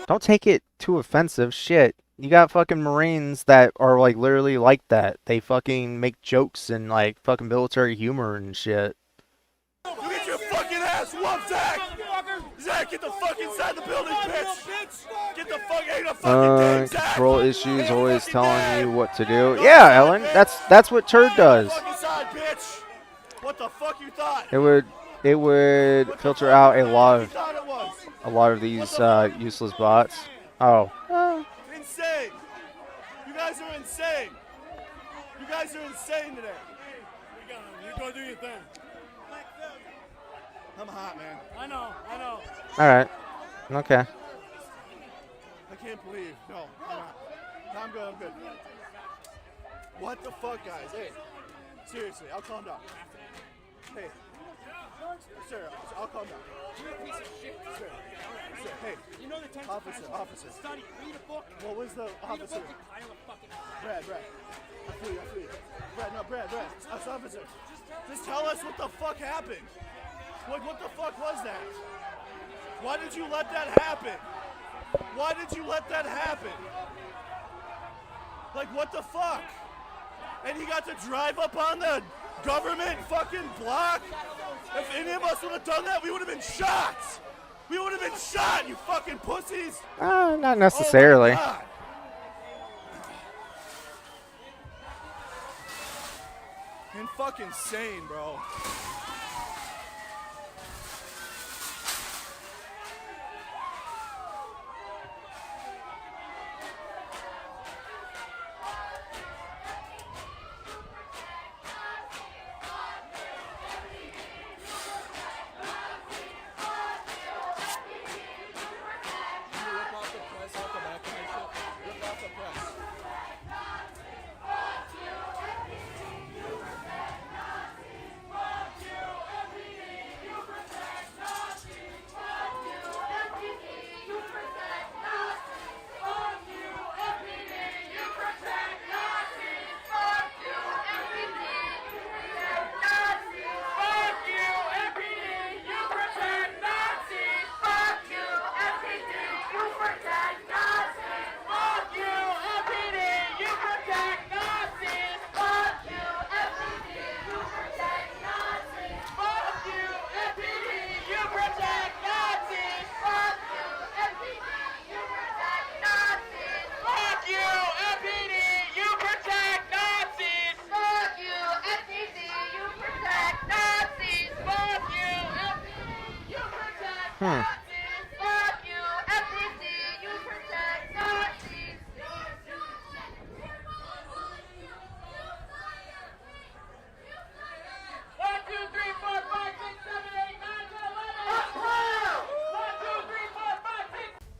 Don't take it too offensive. Shit. You got fucking Marines that are like literally like that. They fucking make jokes and like fucking military humor and shit. You get your fucking ass whooped, Zach. Zach, get the fuck inside the building, bitch. Get the fuck ain't a fucking thing, Zach. Control issues, always telling you what to do. Yeah, Ellen, that's what Turd does. Inside, bitch. What the fuck you thought? It would filter out a lot of these useless bots. Oh. Insane. You guys are insane. You guys are insane today. You go do your thing. I'm hot, man. I know. All right. Okay. I can't believe. No, I'm not. No, I'm good. What the fuck, guys? Hey, seriously, I'll calm down. Hey, sir, I'll calm down. Sir, hey, officer. Study, read a book. What was the officer? Brad. I feel you. Brad. Us officer. Just tell us what the fuck happened. What the fuck was that? Why did you let that happen? Like, what the fuck? and he got to drive up on the government fucking block. If any of us would have done that, we would have been shot. We would have been shot, you fucking pussies. Not necessarily. Oh my God. And fucking insane, bro.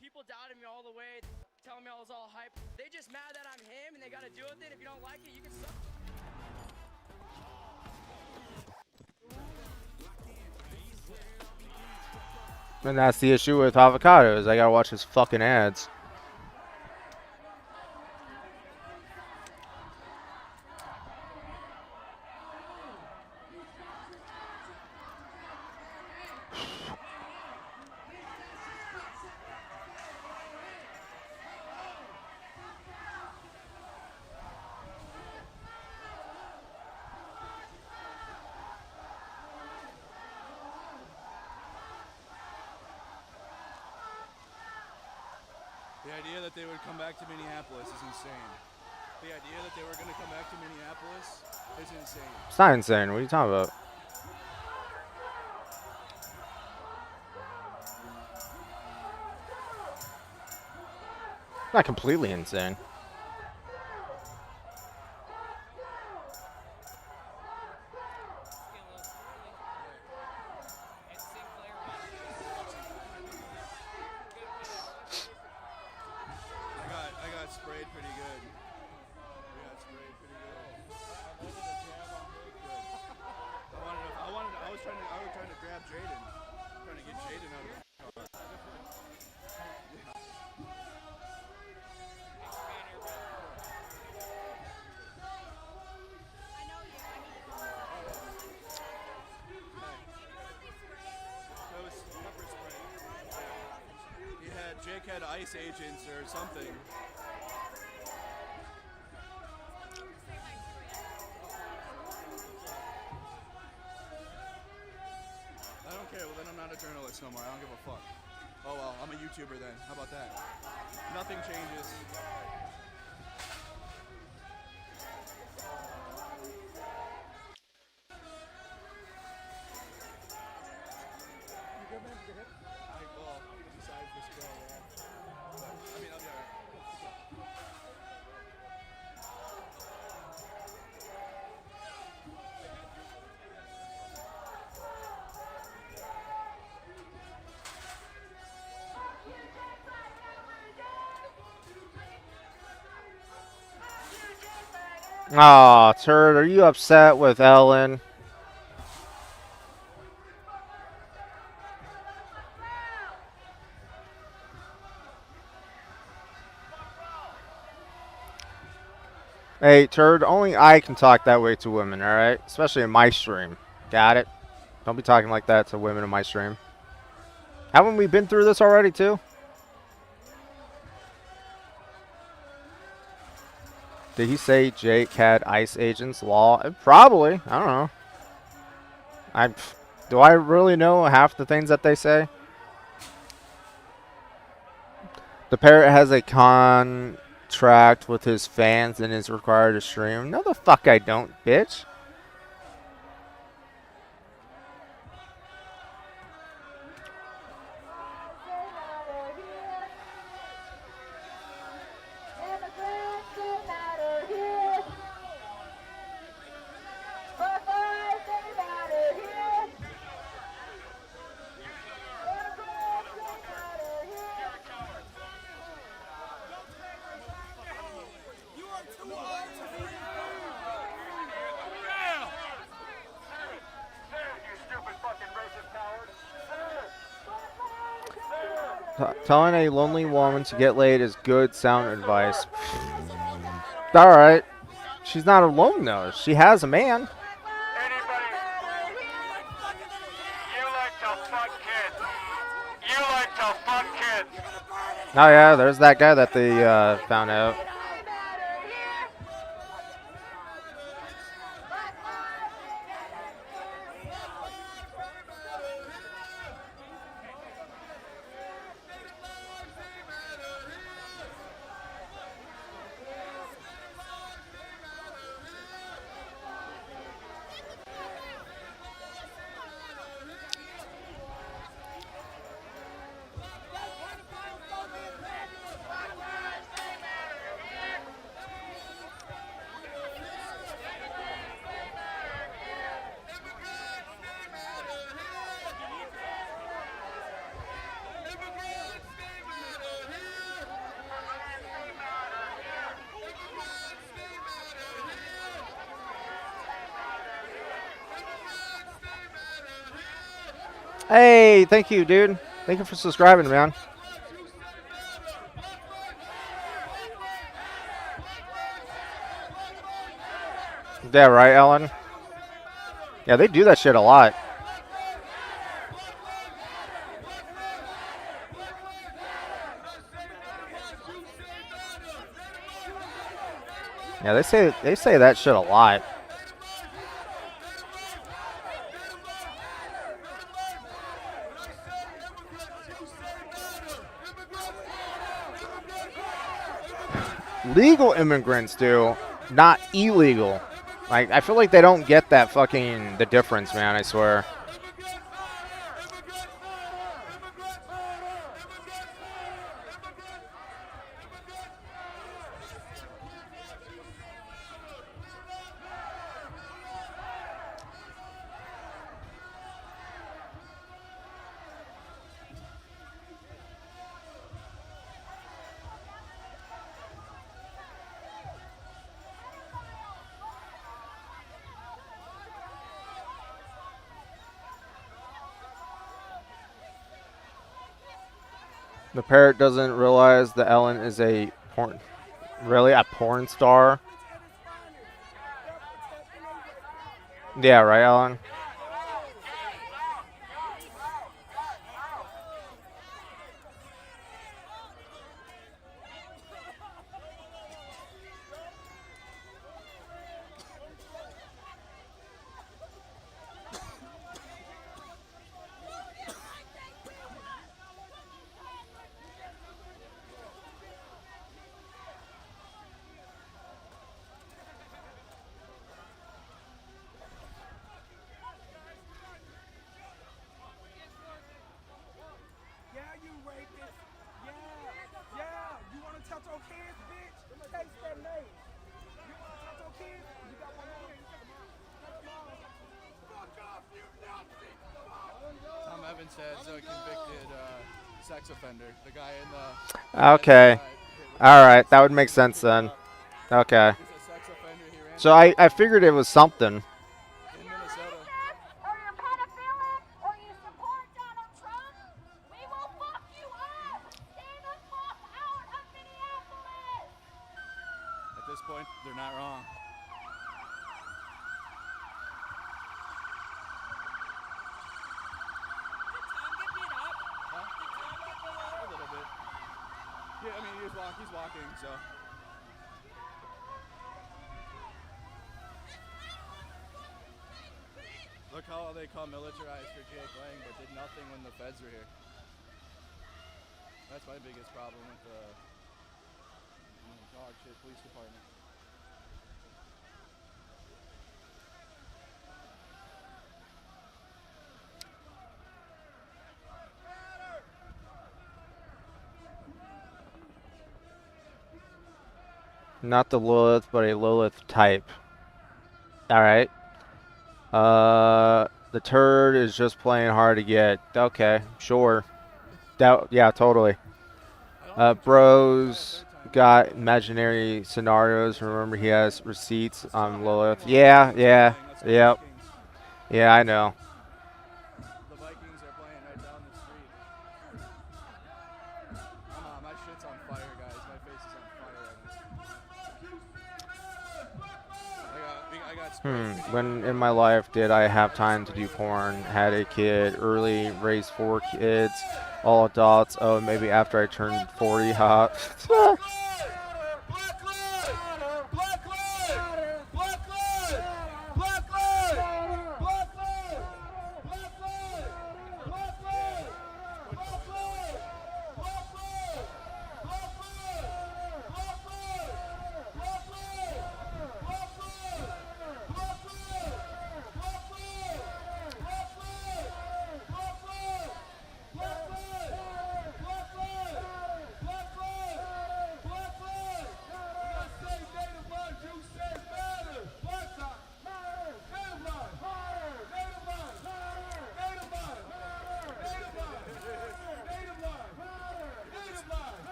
People doubted me all the way, telling me I was all hype. They just mad that I'm him and they gotta deal with it. If you don't like it, you can suck. And that's the issue with avocados. I gotta watch his fucking ads. The idea that they would come back to Minneapolis is insane. The idea that they were going to come back to Minneapolis is insane. It's not insane. What are you talking about? Not completely insane. I got sprayed pretty good. I got sprayed pretty good. I was trying to grab Jaden. Trying to get Jaden out of the car. That was pepper spray. Jake had ice agents or something. I don't care. Well, then I'm not a journalist no more. I don't give a fuck. Oh well, I'm a YouTuber then. How about that? Nothing changes. Besides this girl, yeah. But, I mean, I'll be alright. Aw, turd, are you upset with Ellen? Hey, turd, only I can talk that way to women, alright? Especially in my stream. Got it? Don't be talking like that to women in my stream. Haven't we been through this already, too? Did he say Jake had ICE agents law? Probably. I don't know. Do I really know half the things that they say? The Parrot has a contract with his fans and is required to stream. No, the fuck I don't, bitch. Telling a lonely woman to get laid is good sound advice. Alright. She's not alone though. She has a man. Oh yeah, there's that guy that they found out. Hey, thank you, dude. Thank you for subscribing, man. Yeah, right, Ellen? Yeah, they do that shit a lot. Yeah, they say that shit a lot. Legal immigrants do, not illegal. Like, I feel like they don't get that fucking the difference, man, I swear. The Parrot doesn't realize that Ellen is a porn star. Yeah, right, Ellen? Sex offender, the guy in the... Okay. Alright, that would make sense then. Okay. So I figured it was something. At this point, they're not wrong. Yeah, I mean, he's walking, so. Look how they call militarized for Jake Lang, but did nothing when the feds were here. That's my biggest problem with the dog shit police department. Not the Lilith, but a Lilith type. Alright. The turd is just playing hard to get. Okay, sure. Yeah, totally. Bros got imaginary scenarios. Remember, he has receipts on Lilith. Yeah, yep. Yeah, I know. The Vikings are playing right down the street. My shit's on fire, guys. My face is on fire. I got When in my life did I have time to do porn? Had a kid early, raised 4 kids, all adults. Oh, maybe after I turned 40. Hot.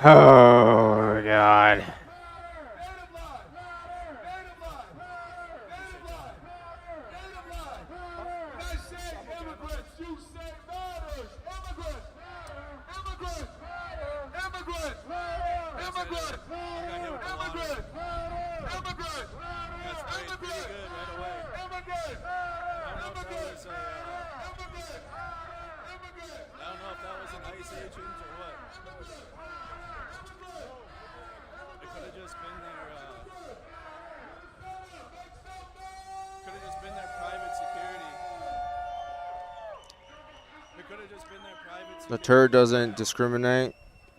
Oh, God. The turd doesn't discriminate.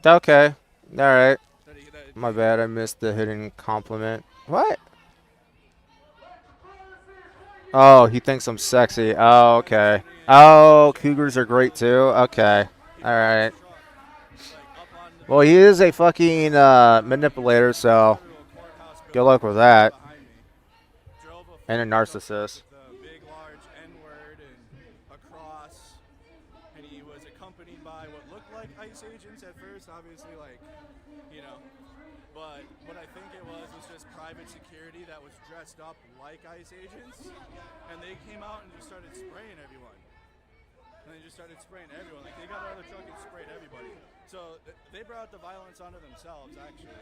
Okay. Alright. My bad, I missed the hidden compliment. What? Oh, he thinks I'm sexy. Oh, okay. Oh, cougars are great too? Okay. Alright. Well, he is a fucking manipulator, so good luck with that. And a narcissist. Obviously, like, you know, but what I think it was just private security that was dressed up like ICE agents, and they came out and just started spraying everyone. Like, they got out of the truck and sprayed everybody. So they brought the violence onto themselves, actually,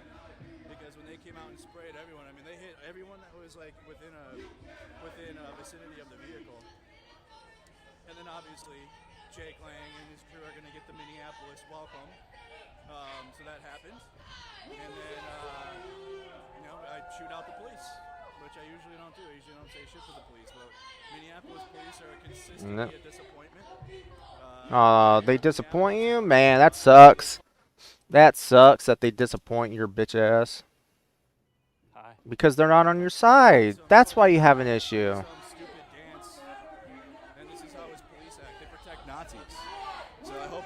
because when they came out and sprayed everyone, I mean, they hit everyone that was like within a vicinity of the vehicle. And then obviously Jake Lang and his crew are going to get the Minneapolis welcome. So that happened, and then you know, I shoot out the police, which I usually don't do. I usually don't say shit to the police, but Minneapolis police are consistently a disappointment. They disappoint you? Man, that sucks. That sucks that they disappoint your bitch ass. Because they're not on your side. That's why you have an issue. Some stupid dance, and this is how his police act. They protect Nazis. So I hope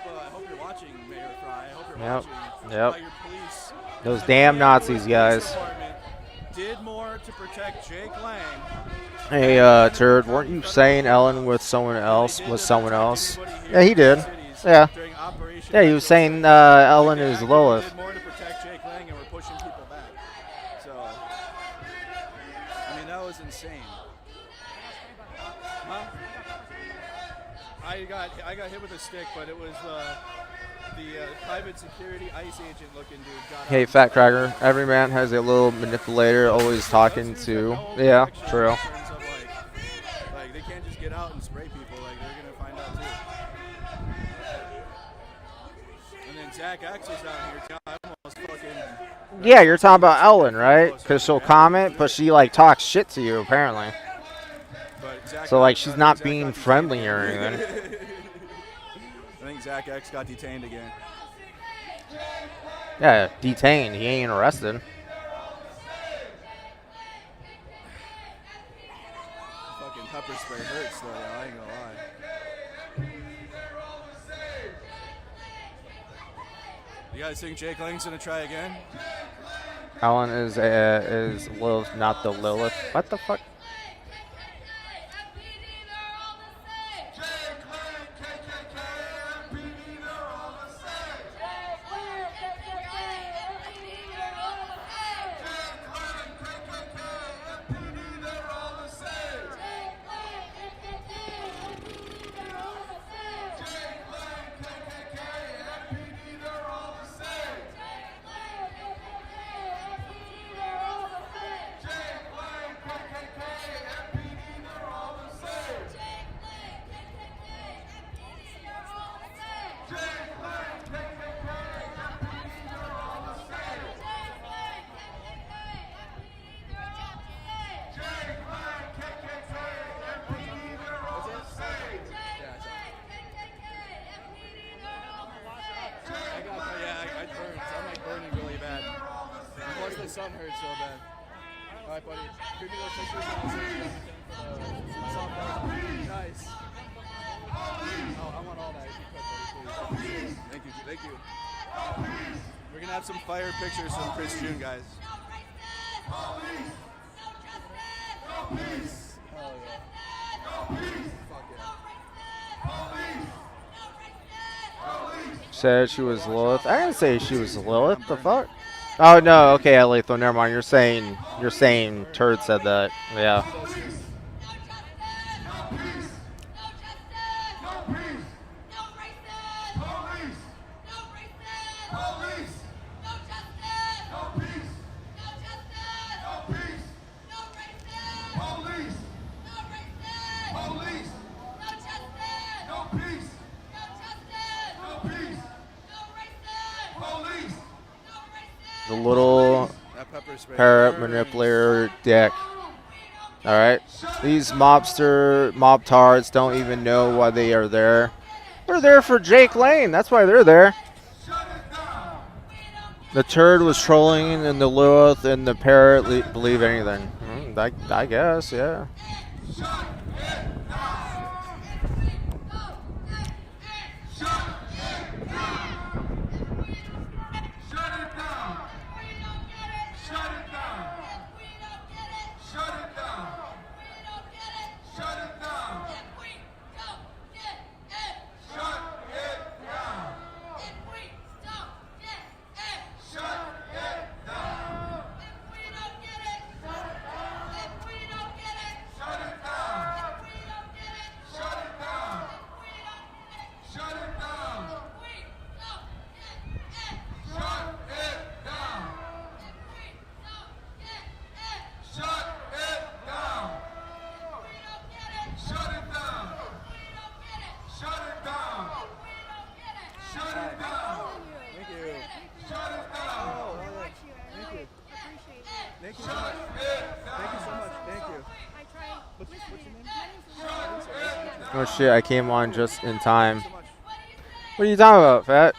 you're watching, Mayor Fry. I hope you're watching. Yep. Your police, Those damn Nazis, guys. Did more to protect Jake Lang. Hey, turd, weren't you saying Ellen with someone else? Yeah, he did. Yeah. Yeah, he was saying Ellen is Lilith. Did more to protect Jake Lang, and we're pushing people back. So, I mean, that was insane. Huh? I got hit with a stick, but it was the private security ICE agent looking dude got Hey, Fat Cracker, every man has a little manipulator always talking to. Yeah, true. Like they can't just get out and spray people, like they're gonna find out too. And then Zach X was down here too. I almost fucking... Yeah, you're talking about Ellen, right? Because she'll comment, but she like talks shit to you apparently. So like she's not being friendly or anything. I think Zach X got detained again. Yeah, detained. He ain't arrested. Fucking pepper spray hurts though, I ain't gonna lie. You guys think Jake Lang's gonna try again? Alan is Lilith, not the Lilith. What the fuck? The sun hurts so bad. All right, buddy. Give me those pictures. Nice. Oh, I want all that. If you could, buddy, please. Thank you. Thank you. We're gonna have some fire pictures from Chris June, guys. Oh yeah. Fuck yeah. Said she was Lilith. I didn't say she was Lilith. The fuck? Oh no, okay, Lethal, never mind. You're saying Turd said that. Yeah. The little parrot manipulator dick. Alright? These mobtards don't even know why they are there. They're there for Jake Lane. That's why they're there. The turd was trolling and the Lilith and the parrot believe anything. I guess, yeah. Oh shit, I came on just in time. What are you talking about, Fat?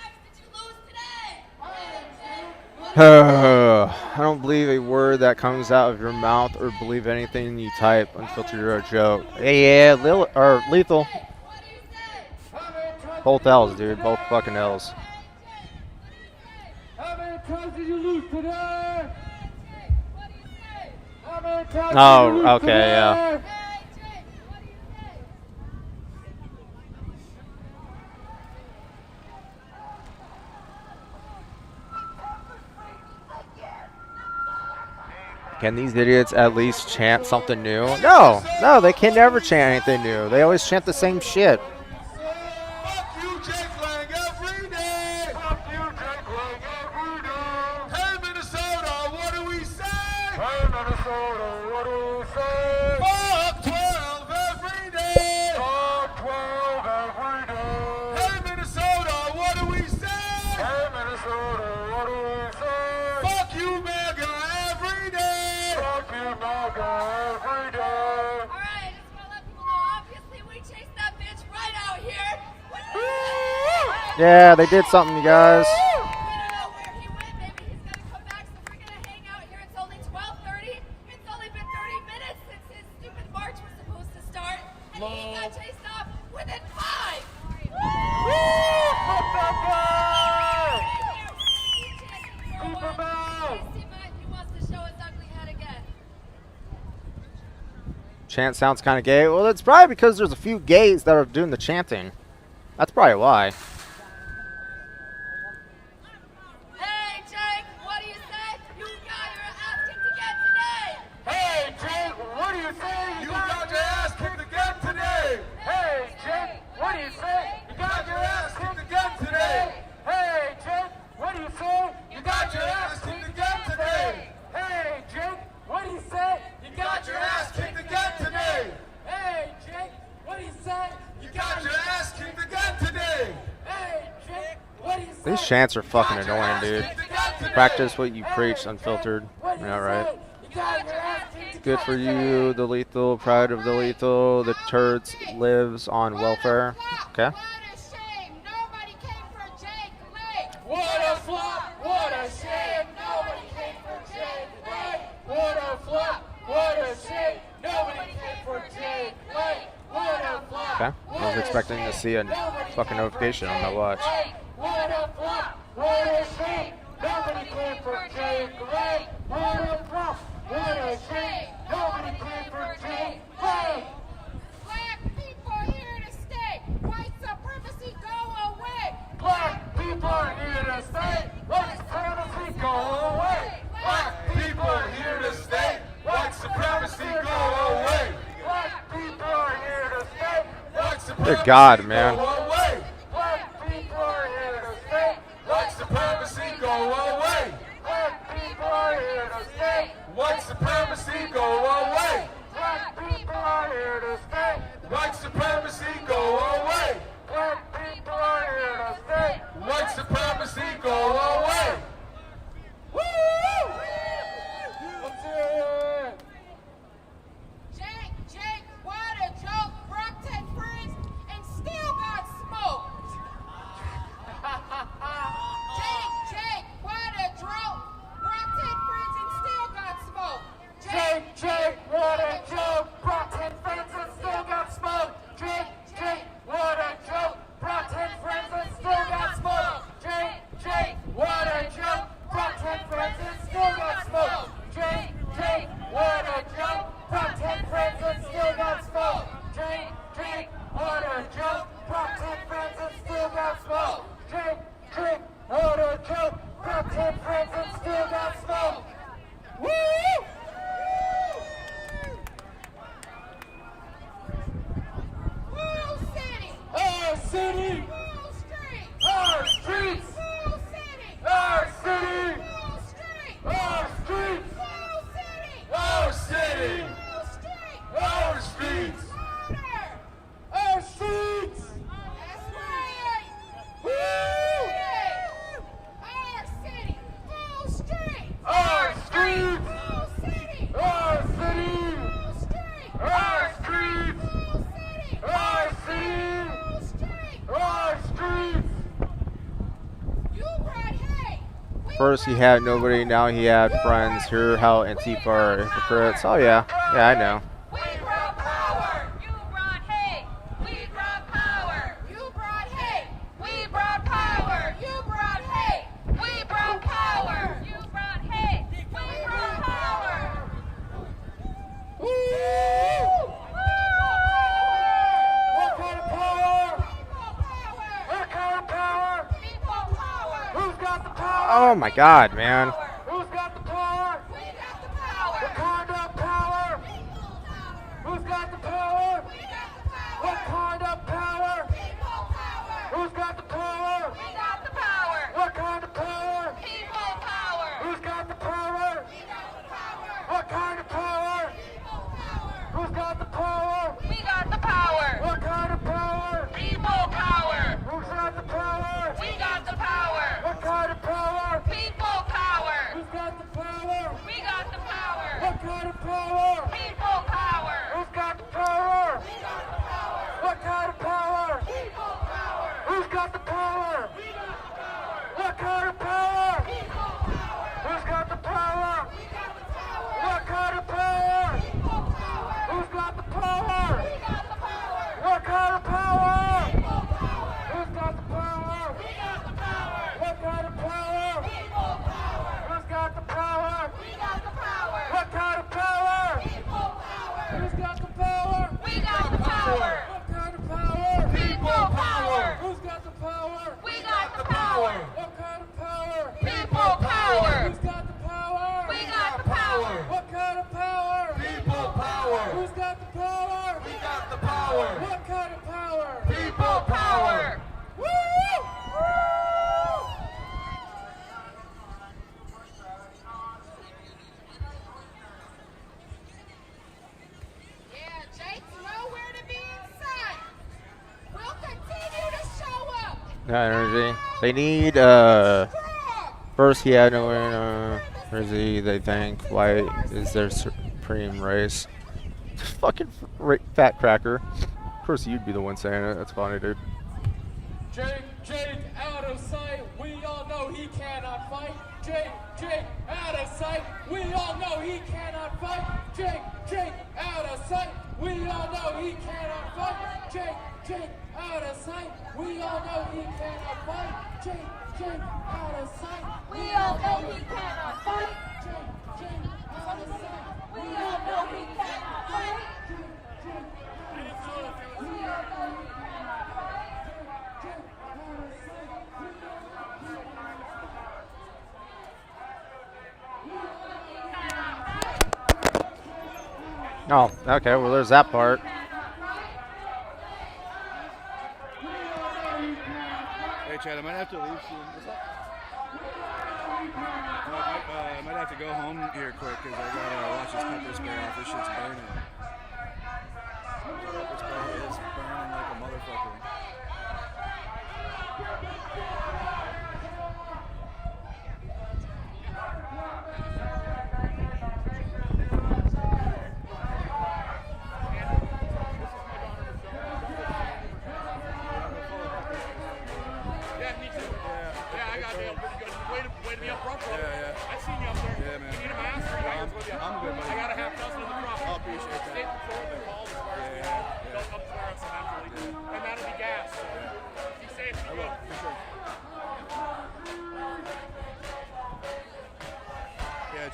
I don't believe a word that comes out of your mouth or believe anything you type. Unfiltered or a joke. Hey, yeah, Lethal. Both L's, dude. Both fucking L's. How many times did you lose today? How many times did you lose Oh, okay, today? yeah. Can these idiots at least chant something new? No, they can never chant anything new. They always chant the same shit. Fuck you, Jake Lang, every day. Fuck you, Jake Lang, every day. Hey, Minnesota, what do we say? Hey, Minnesota, what do we say? Fuck 12 every day. Fuck 12 every day. Hey, Minnesota, what do we say? Hey, Minnesota, what do we say? Fuck you, MAGA, every day. Fuck you, MAGA, every day. All right, let's go let people Yeah, they did something, you guys. We don't know where he went. Maybe he's gonna come back, so we're gonna hang out here. It's only 12:30. It's only been 30 minutes since his stupid march was supposed to start, and he got chased off within 5. He wants to show his ugly head again. Chant sounds kind of gay. Well, it's probably because there's a few gays that are doing the chanting. That's probably why. Hey, Jake, what do you say? You got your ass kicked again today. Hey, Jake, what do you say? You got your ass kicked again today. Hey, Jake, what do you say? You got your ass kicked again today. Hey, Jake, what do you say? You got your ass kicked again today. Hey, Jake, what do you say? You got your ass kicked again today. Hey, Jake, what do you say? You got your ass kicked again today. Hey, Jake, what do you say? These chants are fucking annoying, dude. Practice what you preach, unfiltered. Yeah, right. Good for you, the lethal, pride of the lethal, the turds lives on welfare. Okay. What a shame. Nobody came for Jake Lake. What a flop, what a shame, nobody came for Jake Lake. What a flop, what a shame, nobody came for Jake Lake. What a flop. Okay. I was expecting to see a fucking notification on my watch. What a flop, what a shame, nobody came for Jake Lake. What a flop, what a shame, nobody came for Jake Lake. Black people here to stay. White supremacy go away. Black people are here to stay. White supremacy go away. Black people are here to stay. White supremacy go away. Black people are here to stay. White supremacy Good God, man. go away. Black people are here to stay. White supremacy go away. Black people are here to stay. White supremacy go away. Black people are here to stay. White supremacy go away. Black people are here to stay. White supremacy go away. Woo! Let's hear it. Jake, what a joke. Brock 10 friends and still got smoked. Jake, what a joke. Brock 10 friends and still got smoked. Jake, what a joke. Brought 10 friends and still got smoked. Jake, what a joke. Brought 10 friends and still got smoked. Jake, what a joke. Brought 10 friends and still got smoked. Jake, what a joke. Brought 10 friends and still got smoked. Jake, what a joke. Brought 10 friends and still got smoked. Jake, what a joke. Brought 10 friends and still got smoked. Woo! Woo City. Our city! Woo Street. Our streets! Woo City. Our city! Woo Street. Our streets! Woo City. Our city! Woo Street. Our streets! Louder. Our streets! That's right. Woo! Our city. Woo Street. Our streets! Woo City. Our city! Woo Street. Our streets! Woo City. Our city! Woo Street. Our streets! You brought hate. We First he brought had power. nobody, now he had friends. Hear how Antifa are hypocrites. Oh yeah, I know. We brought power. You brought hate. We brought power. You brought hate. We brought power. You brought hate. We brought power. You brought hate. We brought power. Woo! What kind of power? People power. What kind of power? People power. Who's got the power? Oh my God, man. Who's got the power? We got the power. What kind of power? People power. Who's got the power? We got the power. What kind of power? People power. Who's got the power? We got the power. What kind of power? People power. Who's got the power? We got the power. What kind of power? People power. Who's got the power? We got the power. What kind of power? People power. Who's got the power? We got the power. What kind of power? People power. energy. They need, first he had to win, Rizzy, they think. White is their supreme race. Fucking fat cracker. Of course you'd be the one saying it. That's funny, dude. Jake, out of sight. We all know he cannot fight. Jake, out of sight. We all know he cannot fight. Jake, out of sight. We all know he cannot fight. Jake, out of sight. We all know he cannot fight. Jake, out of sight. We all know he cannot fight. Jake, out of sight. We all know he cannot fight. Oh, okay, well there's that part. Hey, Chad, I might have to leave soon. What's up? I might have to go home here quick because I gotta watch this pepper spray off. This shit's burning. The pepper spray is burning like a motherfucker.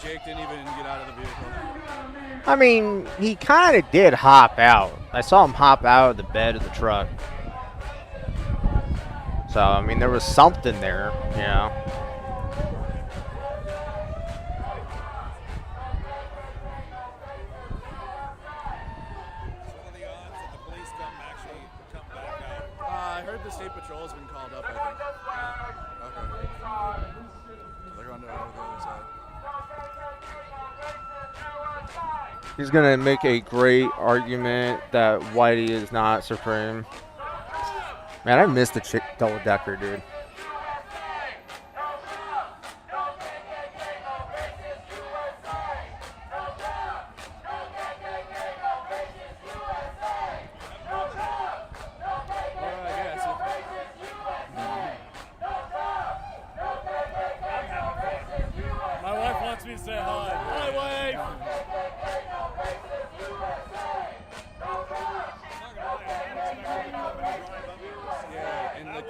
Jake didn't even get out of the vehicle. I mean, he kind of did hop out. I saw him hop out of the bed of the truck. So, I mean, there was something there, you know. What are the odds that the police actually come back out? I heard the state patrol's been called up, I think. Okay. They're going to the other side. He's going to make a great argument that Whitey is not supreme. Man, I missed the chick double-decker, dude. My wife wants me to say hi. Hi, wife. Yeah, and like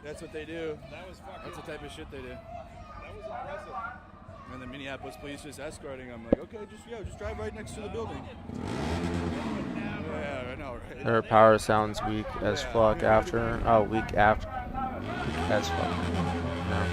that's what they do. That's the type of shit they do. That was impressive. And the Minneapolis police just escorting them. Like, okay, just drive right next to the building. Yeah, I know, right? Her power sounds weak as fuck after. Oh, weak after. Weak as fuck. No.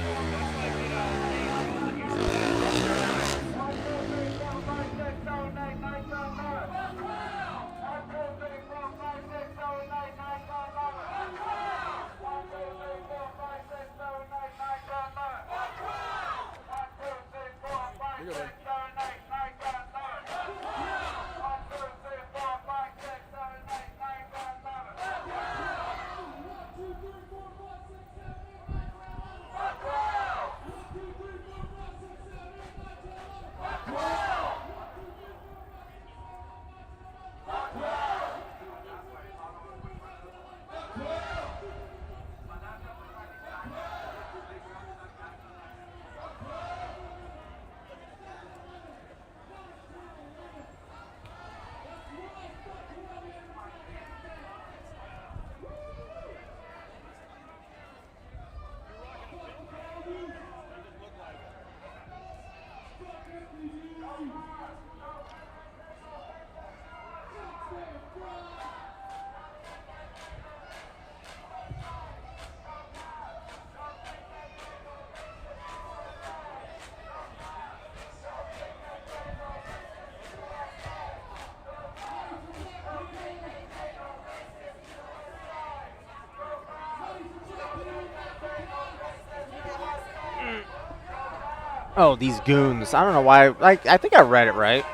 Oh, these goons. I don't know why. Like, I think I read it right.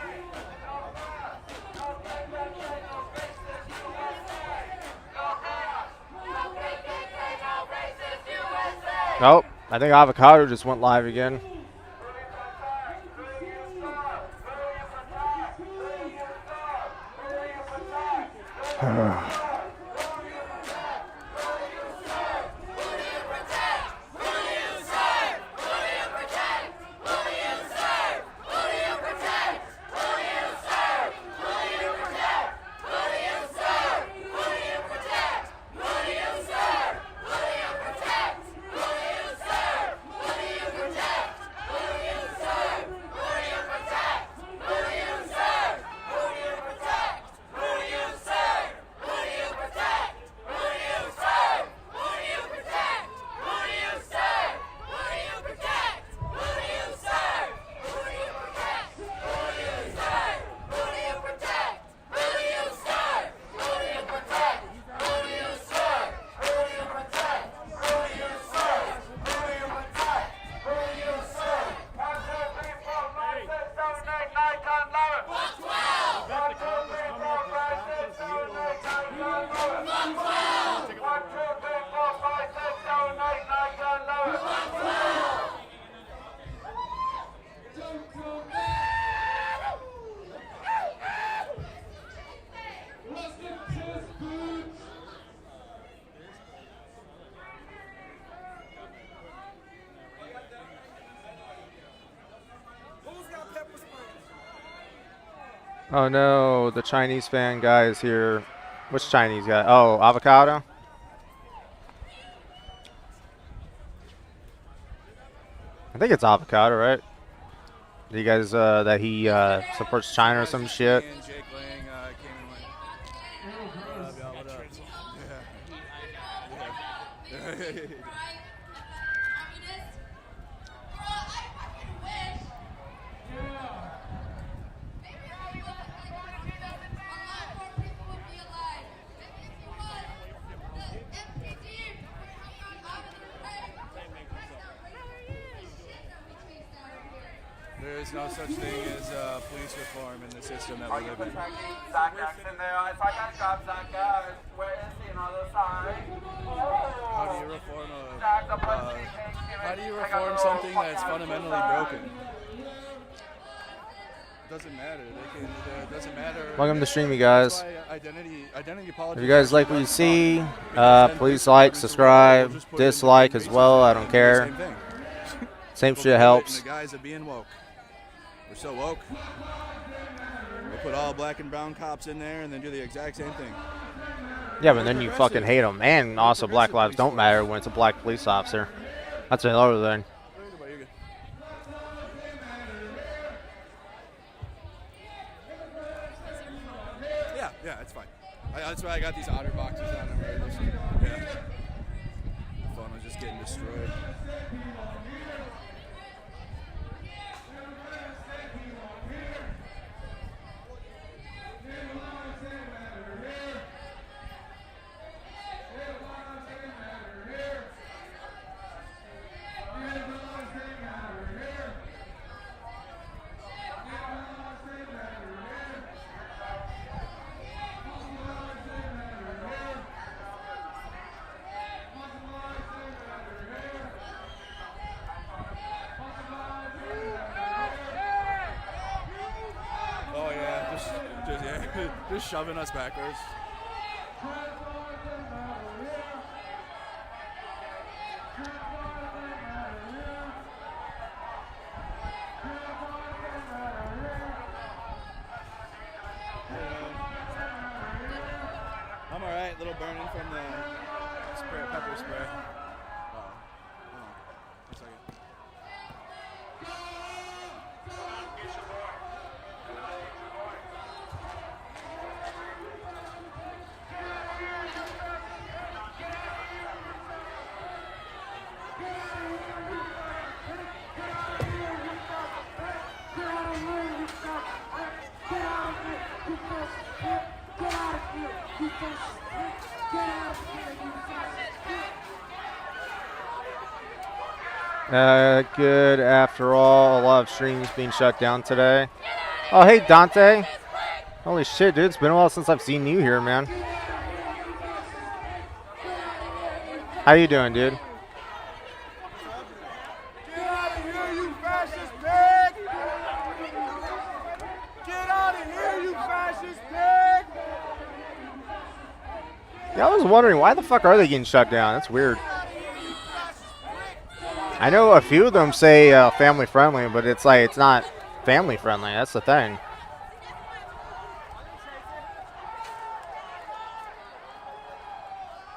Oh, I think Avocado just went live again. Oh no, the Chinese fan guy is here. Which Chinese guy? Oh, Avocado? I think it's Avocado, right? You guys, that he supports China or some shit? There is no such thing as police reform in the system that we live in. How do you reform something that's fundamentally broken? It doesn't matter. It doesn't matter. Welcome to Streaming, guys. Identity If politics. you guys like what you see, please like, subscribe, dislike as well. I don't care. Same shit helps. The guys of being woke. We're so woke. We put all black and brown cops in there and then do the exact same thing. Yeah, but then you fucking hate them. And also, Black Lives don't matter when it's a black police officer. That's another thing. Yeah, it's fine. That's why I got these otter boxes on. Yeah. The phone was just getting destroyed. Just shoving us backwards. I'm alright, little burning from the pepper spray. One second. Good after all. A lot of streams being shut down today. Oh, hey, Dante. Holy shit, dude. It's been a while since I've seen you here, man. How you doing, dude? wondering why the fuck are they getting shut down? That's weird. I know a few of them say family friendly, but it's like it's not family friendly. That's the thing.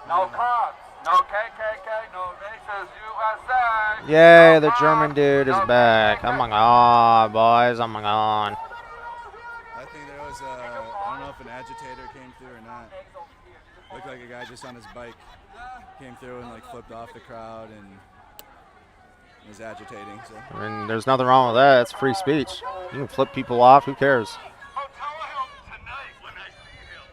No cops, no KKK, no racist USA. Yay, the German dude is back. Oh my god, boys. Oh my god. I think there was I don't know if an agitator came through or not. Looked like a guy just on his bike came through and like flipped off the crowd and was agitating. So. I mean, there's nothing wrong with that. It's free speech. You can flip people off. Who cares? I'll tell him tonight when I see him.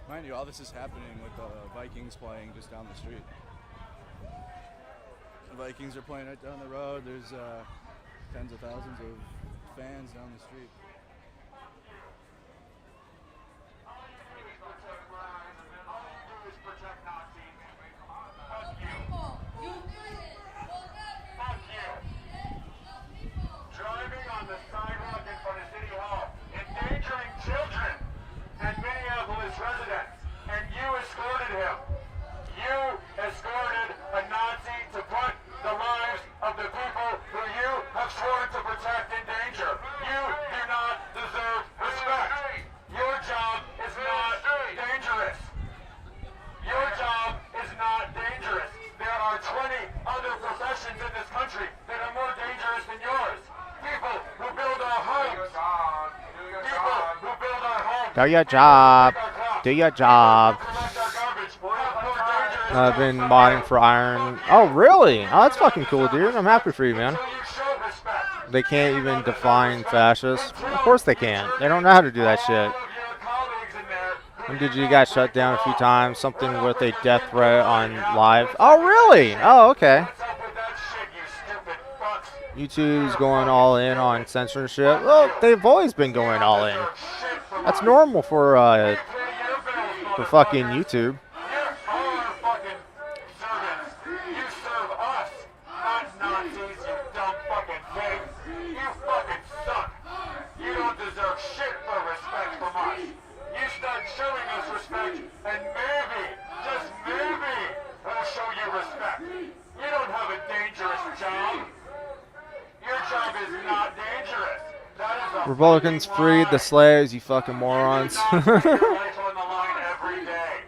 Mind you, all this is happening with the Vikings playing just down the street. The Vikings are playing right down the road. There's tens of thousands of fans down the street. Driving on the sidewalk in front of City Hall, endangering children and Minneapolis residents, and you escorted him. You escorted a Nazi to put the lives of the people who you have sworn to protect in danger. You do not deserve respect. Your job is not dangerous. Your job is not dangerous. There are 20 other professions in this country that are more dangerous than yours. People who build our homes. People who build our homes. Do your job. Do your job. I've been modding for Iron. Oh, really? Oh, that's fucking cool, dude. I'm happy for you, man. They can't even define fascist. Of course they can't. They don't know how to do that shit. When did you guys shut down a few times? Something with a death threat on live. Oh, really? Oh, okay. YouTube's going all in on censorship. Well, they've always been going all in. That's normal for fucking YouTube. Showing us respect, and maybe, just maybe, we'll show you respect. You don't have a dangerous job. Your job is not dangerous. That is a Republicans freed the slaves, you fucking morons. you put your life on the line every day.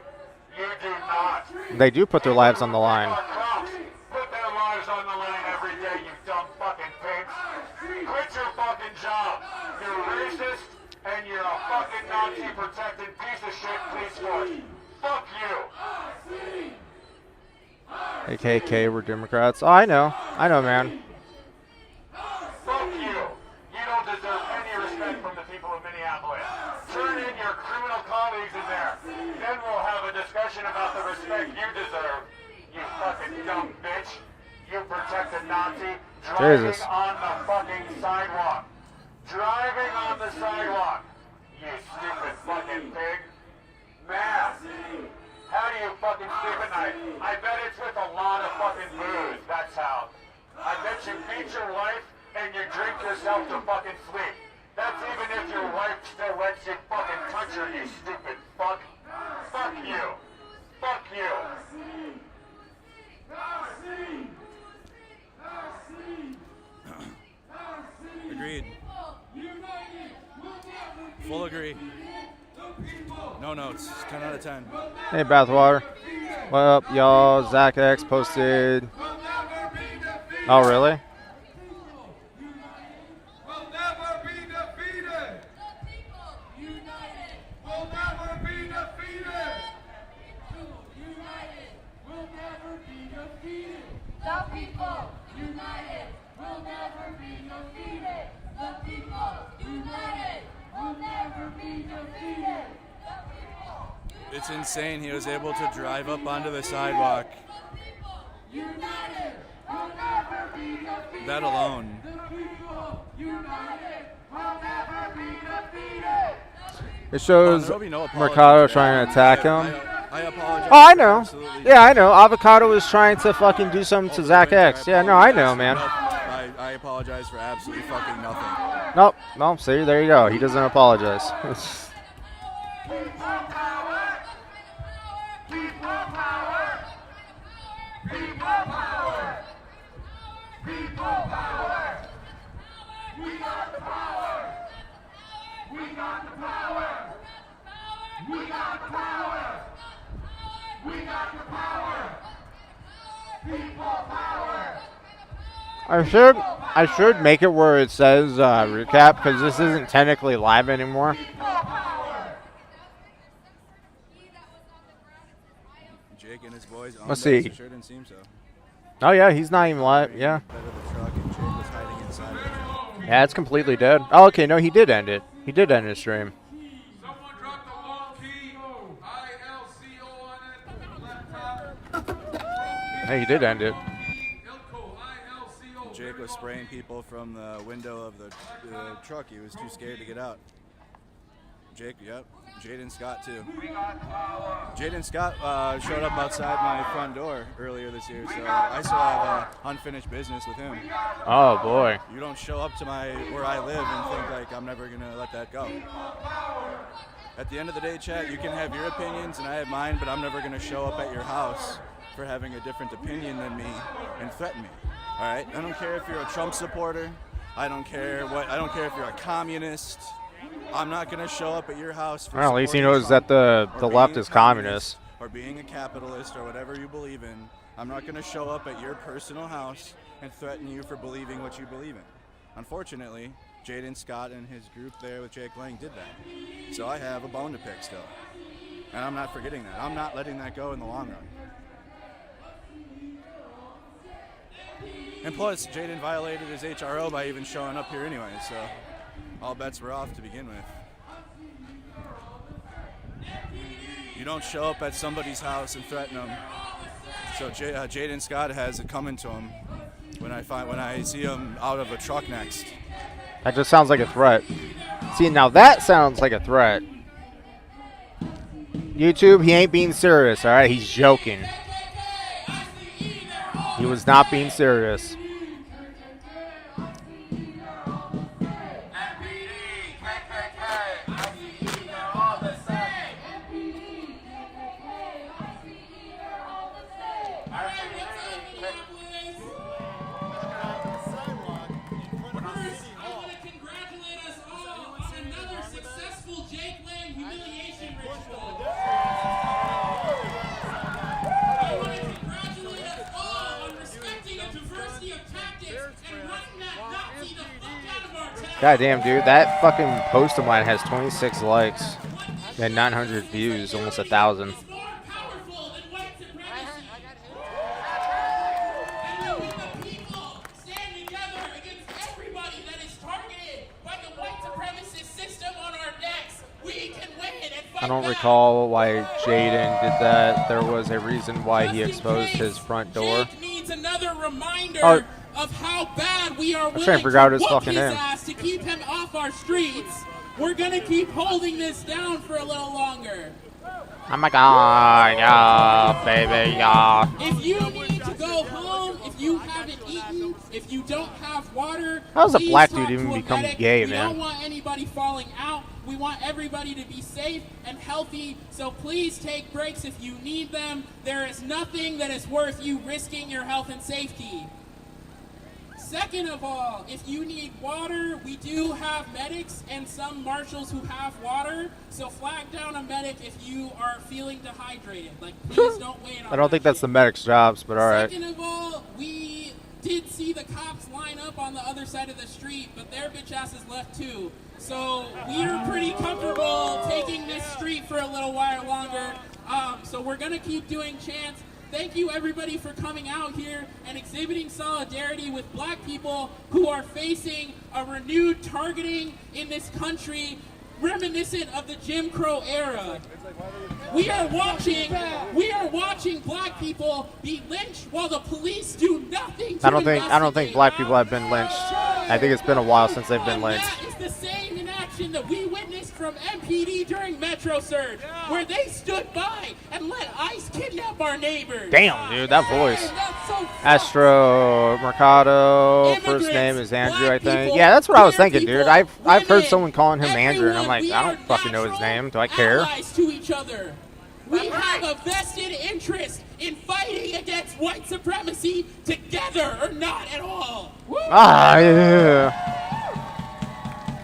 You do not. They do put their lives on the line. Cops put their lives on the line every day, you dumb fucking pigs. Quit your fucking job. You're racist. And you're a fucking Nazi-protected piece of shit police force. Fuck you. AKK, we're Democrats. Oh, I know, man. Fuck you. You don't deserve any respect from the people of Minneapolis. Turn in your criminal colleagues in there. Then we'll have a discussion about the respect you deserve. You fucking dumb bitch. You protect a Nazi driving Jesus. on the fucking sidewalk. Driving on the sidewalk, you stupid fucking pig. Man, how do you fucking sleep at night? I bet it's with a lot of fucking booze, that's how. I bet you beat your wife and you drink yourself to fucking sleep. That's even if your wife still lets you fucking touch her, you stupid fuck. Fuck you. Fuck you. Agreed. Full agree. No notes. 10 out of 10. Hey, Bathwater. What up, y'all? Zach X posted. Oh, really? We'll never be defeated. The people united. We'll never be defeated. United. We'll never be defeated. The people united. We'll never be defeated. The people united. We'll never be defeated. It's insane. He was able to drive up onto the sidewalk. United. We'll never be defeated. That alone. The people united. We'll never be defeated. It shows there'll be no apology Mercado for trying that. to attack him. I apologize. Oh, I for know. absolutely- Yeah, I know. Avocado was trying to fucking do something to Zach X. Yeah, no, I know, man. I apologize for absolutely fucking nothing. Nope. No, see, there you go. He doesn't apologize. People power! People power! People power! People power! We got the power! We got the power! We got the power! We got the power! People power! I should make it where it says recap, because this isn't technically live anymore. Jake and his boys owned Let's us. see. It sure didn't seem so. Oh yeah, he's not even live. Yeah. Out of the truck and Jake was hiding inside of it. Yeah, it's completely dead. Oh, okay, no, he did end it. He did end his stream. Someone dropped the long key. ILCO on it. Laptop. Hey, he did end it. Jake was spraying people from the window of the truck. He was too scared to get out. Jake, yep. Jaden Scott, too. Jaden Scott showed up outside my front door earlier this year, so I still have unfinished business with him. Oh, boy. You don't show up to where I live and think like I'm never going to let that go. At the end of the day, chat, you can have your opinions and I have mine, but I'm never going to show up at your house for having a different opinion than me and threaten me. All right? I don't care if you're a Trump supporter. I don't care if you're a communist. I'm not going to show up at your house for Well, at least he supporting knows Trump that the or left being is communist. or being a capitalist or whatever you believe in. I'm not going to show up at your personal house and threaten you for believing what you believe in. Unfortunately, Jaden Scott and his group there with Jake Lang did that. So I have a bone to pick still. And I'm not forgetting that. I'm not letting that go in the long run. And plus, Jaden violated his HRO by even showing up here anyway, so all bets were off to begin with. You don't show up at somebody's house and threaten them. So Jaden Scott has it coming to him when I see him out of a truck next. That just sounds like a threat. See, now that sounds like a threat. YouTube, he ain't being serious, all right? He's joking. He was not being serious. God damn, dude, that fucking post of mine has 26 likes and 900 views, almost 1,000. I don't recall why Jaden did that. There was a reason why he exposed his front door. Needs another reminder of how bad we are willing to figure out his whoop fucking his name. ass to keep him off our streets. We're gonna keep holding this down for a little longer. Oh my god, yeah, baby, yeah. If you need to go home, if you haven't eaten, if you don't have water, How does a please black talk dude even to a become medic. gay, we man? don't want anybody falling out. We want everybody to be safe and healthy, so please take breaks if you need them. There is nothing that is worth you risking your health and safety. Second of all, if you need water, we do have medics and some marshals who have water, so flag down a medic if you are feeling dehydrated. Like, please don't wait on I don't think that's the medic's jobs, but alright. Second of all, we did see the cops line up on the other side of the street, but their bitch asses left too. So we're pretty comfortable taking this street for a little while longer. So we're gonna keep doing chants. Thank you everybody for coming out here and exhibiting solidarity with black people who are facing a renewed targeting in this country, reminiscent of the Jim Crow era. We are watching black people be lynched while the police do nothing to I don't think black people have been lynched. I think it's been a while since they've been lynched. That is the same in action. action that we witnessed from MPD during Metro Surge, where they stood by and let ICE kidnap our neighbors. Damn, dude, that voice. That's so fucked. Astro Mercado. First name is Andrew, I think. Yeah, that's what I was thinking, dude. I've heard someone calling him Andrew, and I'm like, I don't fucking know his name. Do I care? Allies to each other. We have a vested interest in fighting against white supremacy together or not at all. Ah, yeah.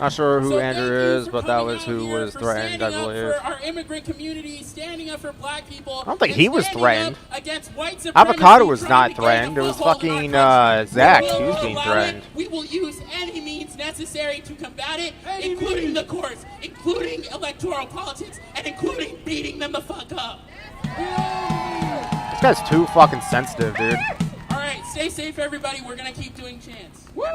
Not sure who So Andrew thank you is, for but that coming was out who here, was for threatened, I standing up believe. for our immigrant community, standing up for black people. I don't think and he was standing threatened. up against white supremacy, Avocado was trying not to gain a threatened. It was foothold in our fucking country. Zach. We He was will being allow threatened. it. We will use any means necessary to combat it, including the courts, including electoral politics, and including beating them the fuck up. This guy's too fucking sensitive, dude. All right, stay safe, everybody. We're gonna keep doing chants. Black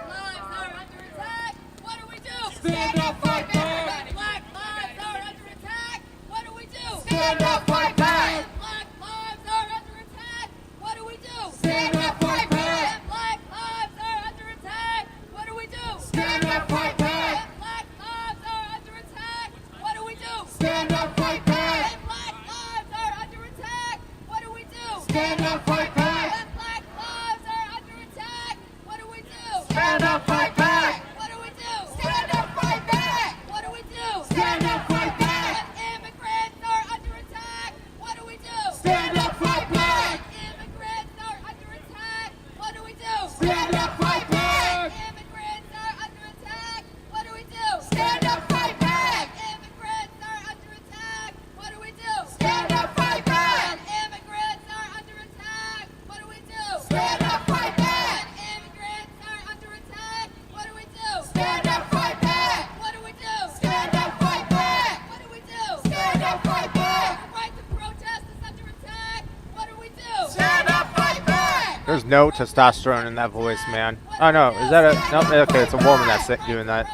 lives are under attack. What do we do? Stand up, fight back. Black lives are under attack. What do we do? Stand up, fight back. Black lives are under attack. What do we do? Stand up, fight back. Black lives are under attack. What do we do? Stand up, fight back. Black lives are under attack. What do we do? Stand up, fight back. Black lives are under attack. What do we do? Stand up, fight back. Black lives are under attack. What do we do? Stand up, fight back. What do we do? Stand up, fight back. What do we do? Stand up, fight back. Immigrants are under attack. What do we do? Stand up, fight back. Immigrants are under attack. What do we do? Stand up, fight back. Immigrants are under attack. What do we do? Stand up, fight back. Immigrants are under attack. What do we do? Stand up, fight back. Immigrants are under attack. What do we do? Stand up, fight back. Immigrants are under attack. What do we do? Stand up, fight back. What do we do? Stand up, fight back. What do we do? Stand up, fight back. The right to protest is under attack. What do we do? Stand up, fight back. There's no testosterone in that voice, man. Oh, no. Is that a... No, okay, it's a woman that's doing that.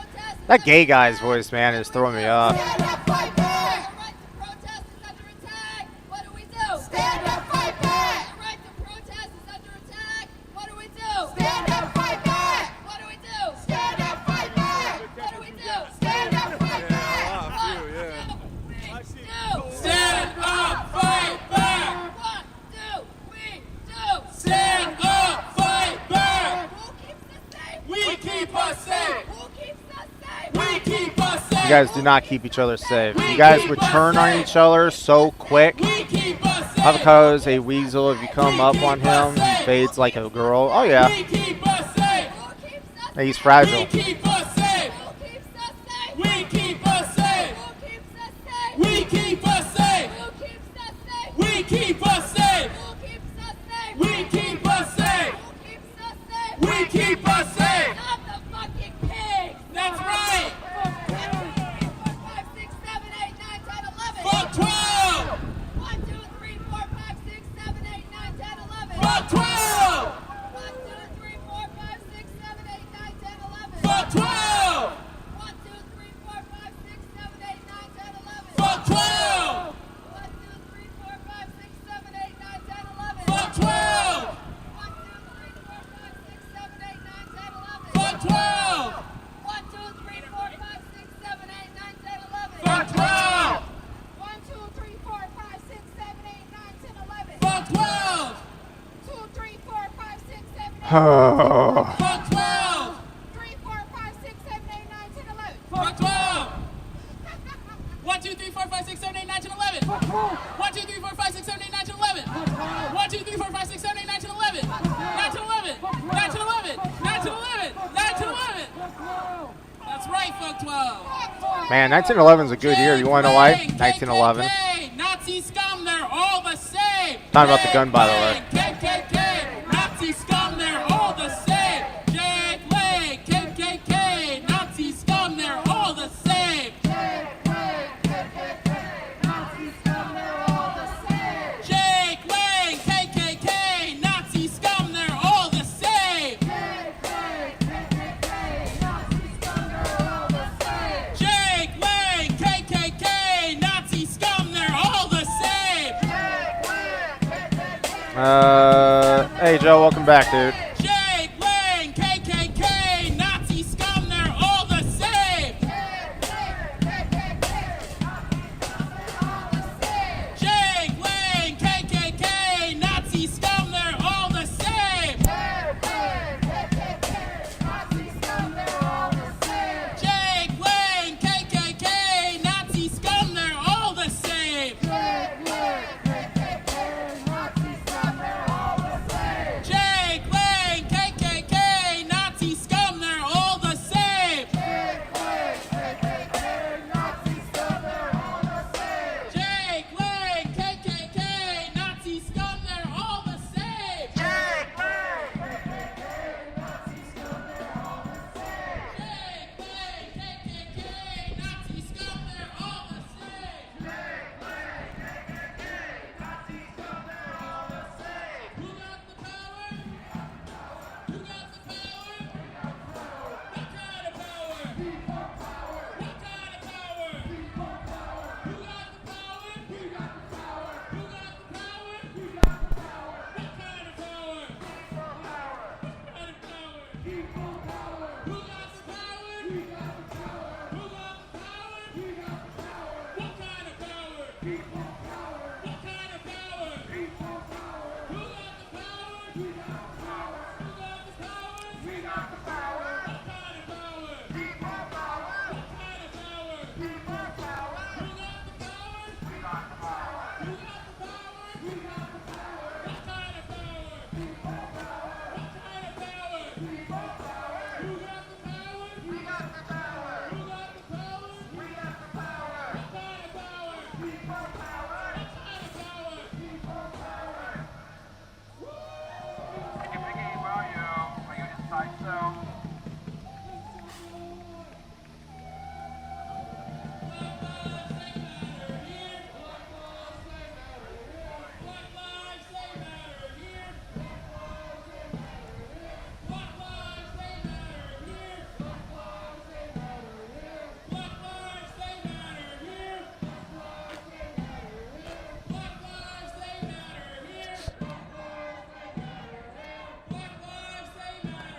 That gay guy's voice, man, is throwing me off. Stand up, fight back. The right to protest is under attack. What do we do? Stand up, fight back. The right to protest is under attack. What do we do? Stand up, fight back. What do we do? Stand up, fight back. What do we do? Stand up, fight back. What do we do? Stand up, fight back. What do we do? Stand up, fight back. Who keeps us safe? We keep us safe. Who keeps us safe? We keep us safe. You guys do not keep each other safe. You guys would turn on each other so quick. We keep us safe. Avocado's a weasel. If you come up on him, he fades like a girl. Oh, yeah. We keep us safe. Who keeps us He's fragile. We keep us safe. Who keeps us safe? We keep us safe. Who keeps us safe? We keep us safe. Who keeps us safe? We keep us safe. Who keeps us safe? We keep us safe. Who keeps us safe? We keep us safe. Stop the fucking pigs! That's right. 5, 6, 7, 8, 9, 10, 11. Fuck 12. 1, 2, 3, 4, 5, 6, 7, 8, 9, 10, 11. Fuck 12. 1, 2, 3, 4, 5, 6, 7, 8, 9, 10, 11. Fuck 12. 1, 2, 3, 4, 5, 6, 7, 8, 9, 10, 11. Fuck 12. 1, 2, 3, 4, 5, 6, 7, 8, 9, 10, 11. Fuck 12. 1, 2, 3, 4, 5, 6, 7, 8, 9, 10, 11. Fuck 12. 1, 2, 3, 4, 5, 6, 7, 8, 9, 10, 11. Fuck 12. 1, 2, 3, 4, 5, 6, 7, 8, 9, 10, 11. Fuck 12. 2, 3, 4, 5, 6, 7, 8, Oh. Fuck 12. 3, 4, 5, 6, 7, 8, 9, 10, 11. Fuck 12. 1, 2, 3, 4, 5, 6, 7, 8, 9, 10, 11. 1, 2, 3, 4, 5, 6, 7, 8, 9, 10, 11. 1, 2, 3, 4, 5, 6, 7, 8, 9, 10, 11. 9, 10, 11. 9, 10, 11. 9, 10, 11. 9, 10, 11. That's right, fuck 12. Man, 1911 is a good year. You want to know why? KKK, 1911. Nazi scum, they're all the same. Talking about the gun, by the way. KKK, Nazi scum, they're all the same. Jake Lang, KKK, Nazi scum, they're all the same. Jake Lang, KKK, Nazi scum, they're all the same. Jake Lang, KKK, Nazi scum, they're all the same. Hey, Joe, welcome back, dude. Jake Lang, KKK, Nazi scum, they're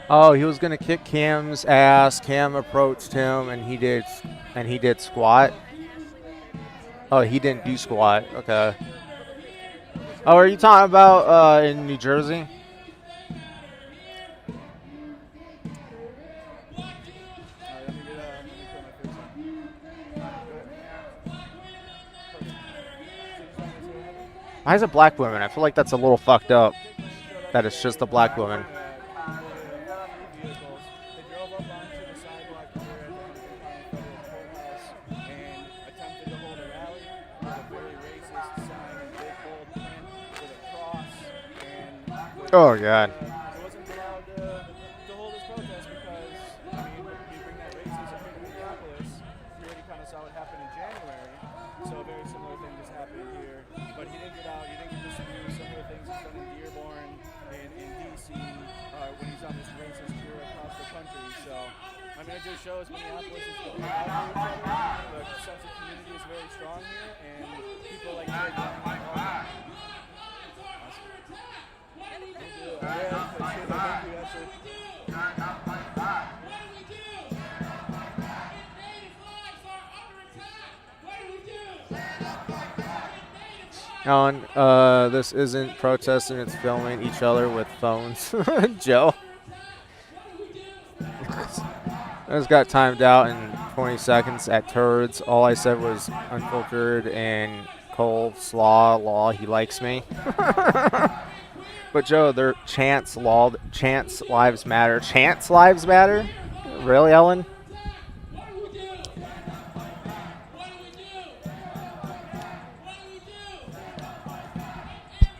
Oh, he was gonna kick Cam's ass. Cam approached him, and he did squat. Oh, he didn't do squat. Okay. Oh, are you talking about in New Jersey? Why is it black women? I feel like that's a little fucked up. That it's just the black women. Oh, God. He wasn't allowed to hold his protest because, I mean, you bring that racism here to Minneapolis, you already kind of saw what happened in January, so a very similar thing just happened here. But he didn't get out, he didn't get to spew some of the things he's done in Dearborn and in D.C. When he's on this racist tour across the country. So, I mean, it just shows Minneapolis is going out for each other. The sense of community is very strong here, and people like Jay Alan, this isn't protesting, it's filming each other with phones. Joe. I just got timed out in 20 seconds at turds. All I said was unfiltered and coleslaw law. He likes me. But Joe, they're chance lives matter. Chance lives matter? Really, Ellen?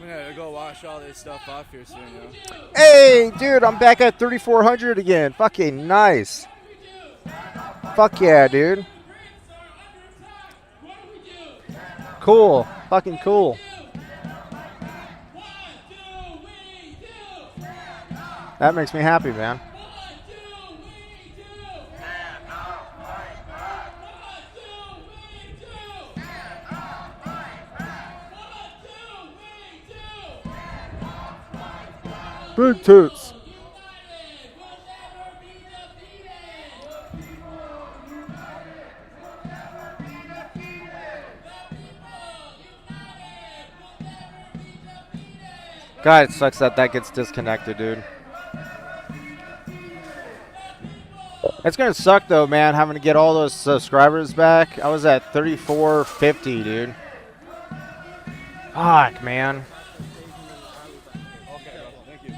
We gotta go wash all this stuff off here soon, yo. Hey, dude, I'm back at 3,400 again. Fucking nice. Fuck yeah, dude. Cool. Fucking cool. That makes me happy, man. Big toots. God, it sucks that gets disconnected, dude. It's gonna suck though, man, having to get all those subscribers back. I was at 3,450, dude. Fuck, man. Okay, thank you.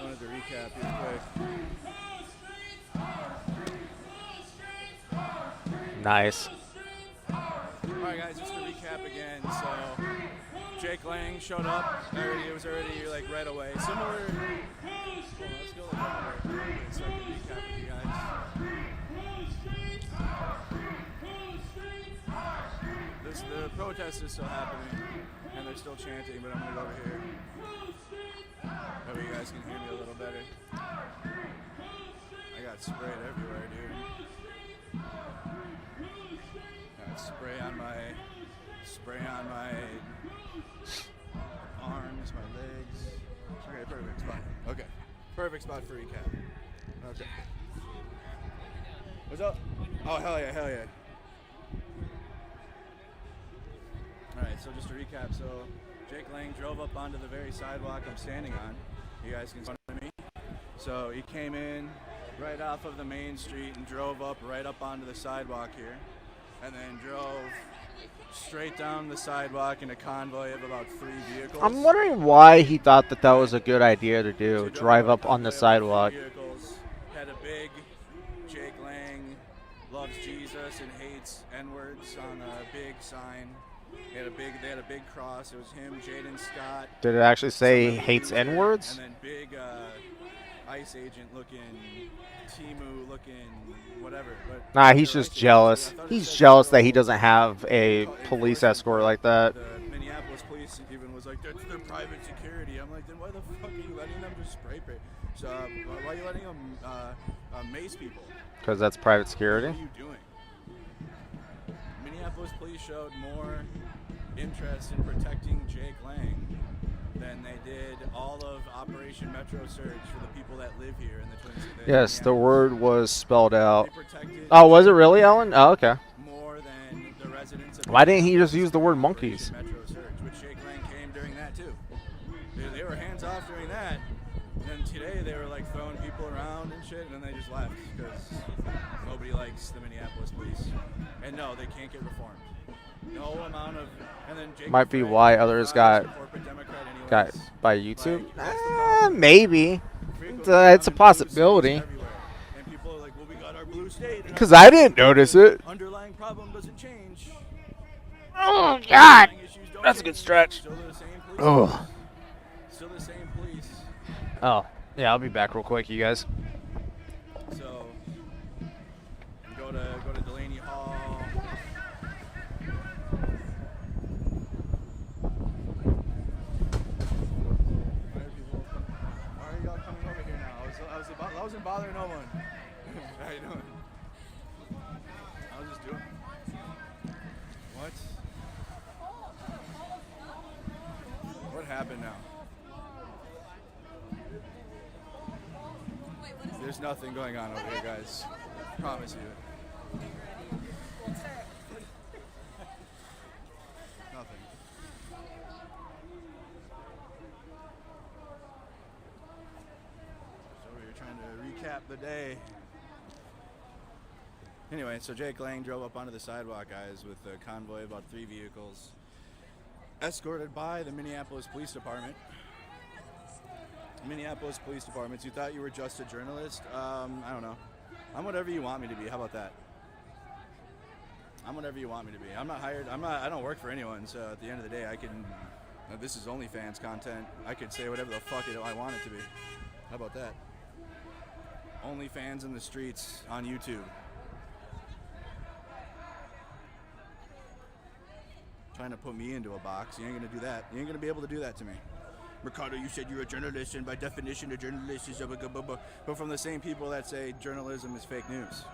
Wanted to recap real quick. Nice. Alright guys, just to recap again, so Jake Lang showed up, it was already like right away. Similar, let's go like over so I can recap with you guys. the protest is still happening, and they're still chanting, but I'm gonna go over here. That way you guys can hear me a little better. I got sprayed everywhere, dude. Got spray on my arms, my legs. Okay, perfect spot. Okay, perfect spot for recap. Okay. What's up? Oh, hell yeah, hell yeah. Alright, so just to recap, so Jake Lang drove up onto the very sidewalk I'm standing on. You guys can see me. So he came in right off of the main street and drove up right up onto the sidewalk here. And then drove straight down the sidewalk in a convoy of about 3 vehicles. I'm wondering why he thought that that was a good idea to do, drive up on the sidewalk. Vehicles, had a big Jake Lang loves Jesus and hates N-words on a big sign. They had a big cross. It was him, Jaden Scott. Did it actually say hates N-words? And then big ICE agent looking, Timu looking, whatever. But Nah, he's just jealous. He's jealous that he doesn't have a police escort like that. The Minneapolis police even was like, that's their private security. I'm like, then why the fuck are you letting them just spray paint? So why are you letting them mace people? Because that's private security. What are you doing? Minneapolis police showed more interest in protecting Jake Lang than they did all of Operation Metro Surge for the people that live here in the Twin Cities. Yes, the word was spelled out. They protected Oh, was it really, Ellen? Oh, okay. more than the residents of Why didn't he just use the word monkeys? Metro Surge, which Jake Lang came during that too. They were hands off during that. And then today they were like throwing people around and shit, and then they just left because nobody likes the Minneapolis police. And no, they can't get reformed. No amount of, and then Jake Might be why others got by YouTube. Maybe. It's a possibility. And people are like, well, we got our blue state. Because I didn't notice it. Underlying problem doesn't change. Oh, God. That's a good stretch. Still the same police. Oh. Still the same police. Oh, yeah, I'll be back real quick, you guys. So, go to Delaney Hall. Why are y'all coming over here now? I wasn't bothering no one. How you doing? I was just doing. What? What happened now? There's nothing going on over here, guys. Promise you. Nothing. So we were trying to recap the day. Anyway, so Jake Lang drove up onto the sidewalk, guys, with a convoy of about 3 vehicles, escorted by the Minneapolis Police Department. Minneapolis Police Departments. You thought you were just a journalist? I don't know. I'm whatever you want me to be. How about that? I'm whatever you want me to be. I'm not hired. I don't work for anyone. So at the end of the day, I can. This is OnlyFans content. I could say whatever the fuck I want it to be. How about that? OnlyFans in the streets on YouTube. Trying to put me into a box. You ain't gonna do that. You ain't gonna be able to do that to me. Ricardo, you said you're a journalist, and by definition, a journalist is but from the same people that say journalism is fake news.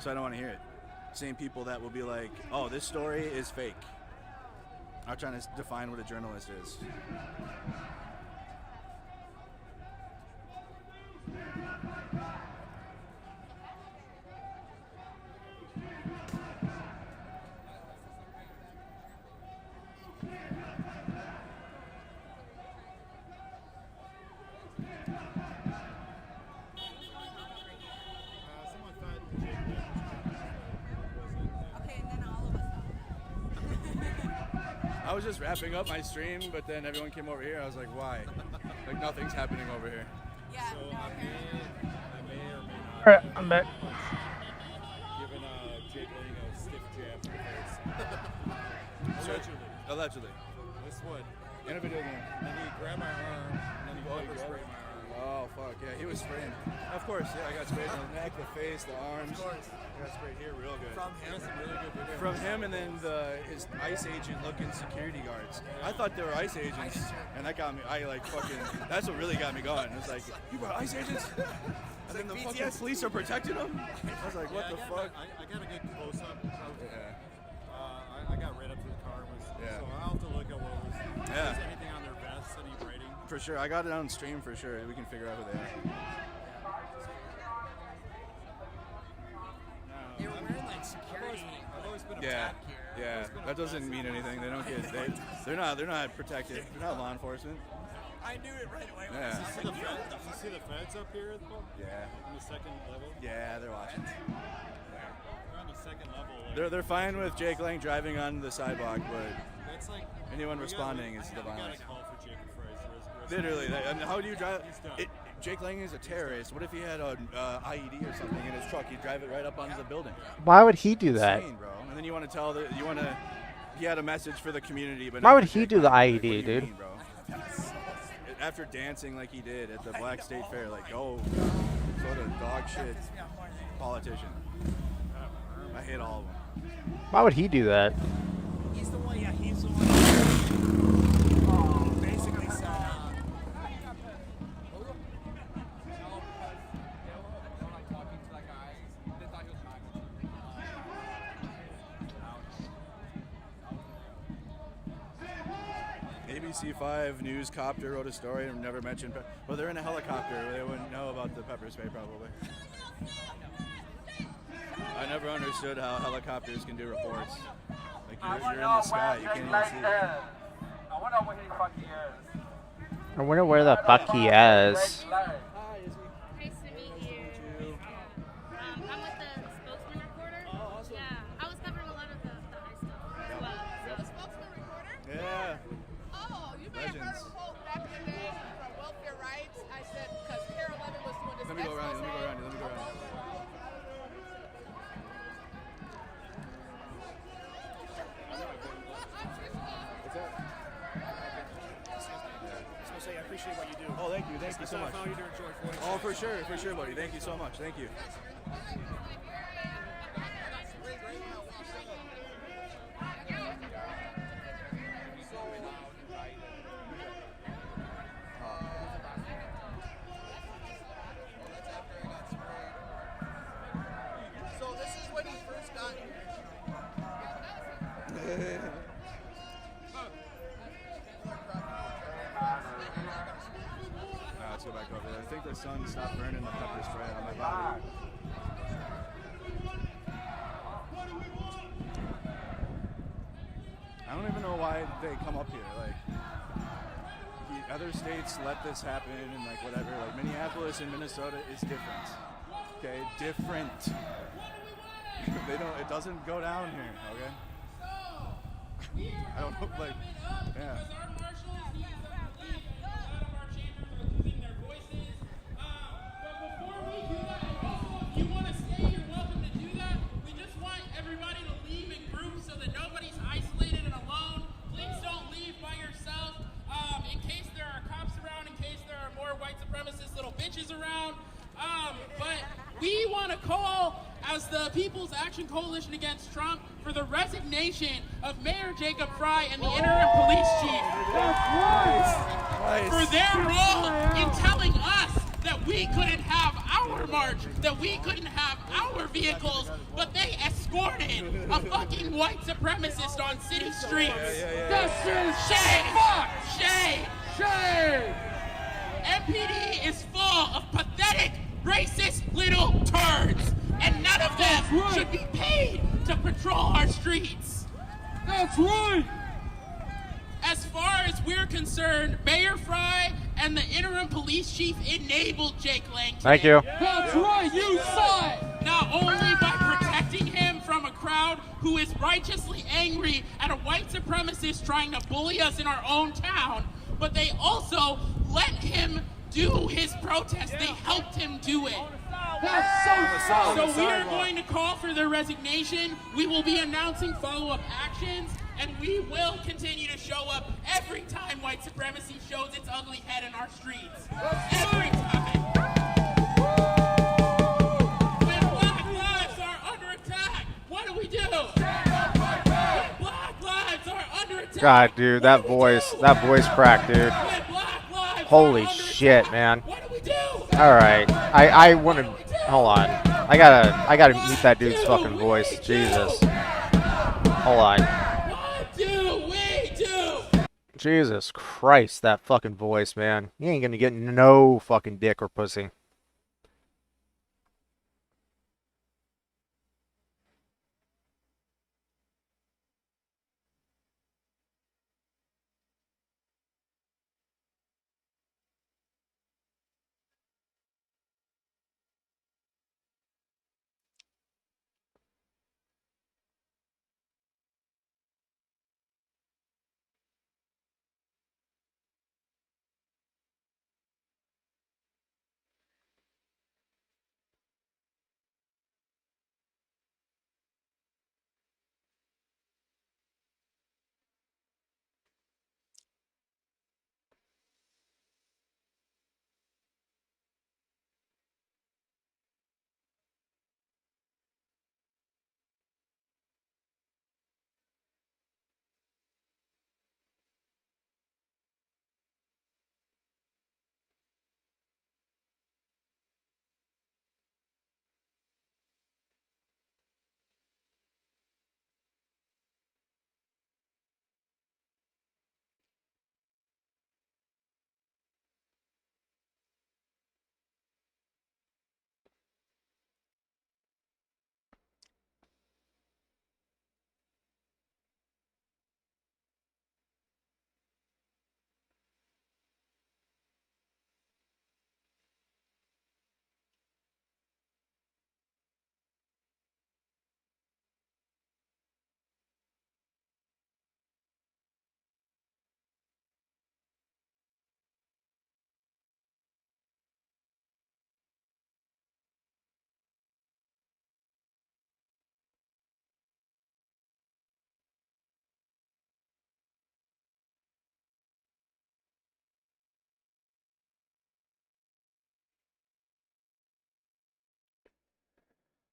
So I don't want to hear it. Same people that will be like, oh, this story is fake. I'm trying to define what a journalist is. I was just wrapping up my stream, but then everyone came over here. I was like, why? Like, nothing's happening over here. Yeah. So I may or may not. Alright, I'm back. Given Jake Lang a stiff jab to the face. Allegedly. Allegedly. This would. In a video game. And then he grabbed my arm, and then he pepper sprayed my arm. Oh, fuck, yeah, he was spraying. Of course, yeah, I got sprayed in the neck, the face, the arms. Of course. I got sprayed here real good. From him, some really good video. From him and then his ICE agent looking security guards. I thought they were ICE agents, and that got me, that's what really got me going. It was like, you brought ICE agents? And then the fucking police are protecting them? I was like, what the fuck? I got a good close-up. Yeah. I got right up to the car. So I'll have to look at what was. If there's anything on their vests, any writing. For sure. I got it on stream for sure. We can figure out who they are. They were wearing like security. I've always been a Yeah. back here. Yeah. That doesn't mean anything. They don't get. They're not protected. They're not law enforcement. I knew it right away. Yeah. Did you see the feds up here at the pub? Yeah. On the second level? Yeah, they're watching. They're on the second level. They're fine with Jake Lang driving on the sidewalk, but It's like anyone responding is the You violence. gotta call for Jacob Fry's Literally, how do you drive? He's done. Jake Lang is a terrorist. What if he had an IED or something in his truck? He'd drive it right up onto the building. Why would he do that? Insane, bro. And then you want to he had a message for the community, but Why not would for he Jake do the Lang. IED, Like, what do you dude? mean, bro? After dancing like he did at the Black State Fair, like, go, sort of dog shit politician. I hate all of them. Why would he do that? He's the one, he's the one. Basically said, ABC5 News Copter wrote a story and never mentioned. Well, they're in a helicopter. They wouldn't know about the pepper spray probably. I never understood how helicopters can do reports. Like you're in the sky, you can't even see. I wonder where he fucking is. I wonder where the fuck he is. Nice to meet you. I'm with the spokesman reporter. Oh, awesome. Yeah, I was covering a lot of the high stuff as well. The spokesman reporter? Yeah. Oh, you may have heard Legends. a quote back in the day from welfare rights. I said, because Carol Levin was doing this. Let me go around you. Let me go around you. Let me go around you. What's up? I appreciate what you do. Oh, thank you so much. Oh, for sure, buddy. Thank you so much. Thank you. So this is when he first got here. Let's go back over there. I think the sun stopped burning the pepper spray on my body. I don't even know why they come up here. Like, other states let this happen and like whatever. Like Minneapolis and Minnesota is different. Okay, different. They don't. It doesn't go down here. Okay. I don't know. Like, yeah. If you want to stay, you're welcome to do that. We just want everybody to leave in groups so that nobody's isolated and alone. Please don't leave by yourself. In case there are cops around, in case there are more white supremacist little bitches around. But we want to call, as the People's Action Coalition Against Trump, for the resignation of Mayor Jacob Fry and the interim police chief. For their role in telling us that we couldn't have our march, that we couldn't have our vehicles, but they escorted a fucking white supremacist on city streets. This is Shame! Shame! shame. MPD is full of pathetic, racist little turds, and none of them should be paid to patrol our streets. That's right. As far as we're concerned, Mayor Fry and the interim police chief enabled Jake Lang today. Thank you. That's right. You saw it. Not only by protecting him from a crowd who is righteously angry at a white supremacist trying to bully us in our own town, but they also let him do his protest. They helped him do it. That's so So we are going to call for their resignation. We will be announcing follow-up actions, and we will continue to show up every time white supremacy shows its ugly head in our streets. Every time. When black lives are under attack, what do we do? When black lives are under attack. God, dude, that voice crack, dude. Holy shit, man. All right, I want to. Hold on. I gotta mute that dude's fucking voice. Jesus. Hold on. What do we do? Jesus Christ, that fucking voice, man. You ain't gonna get no fucking dick or pussy.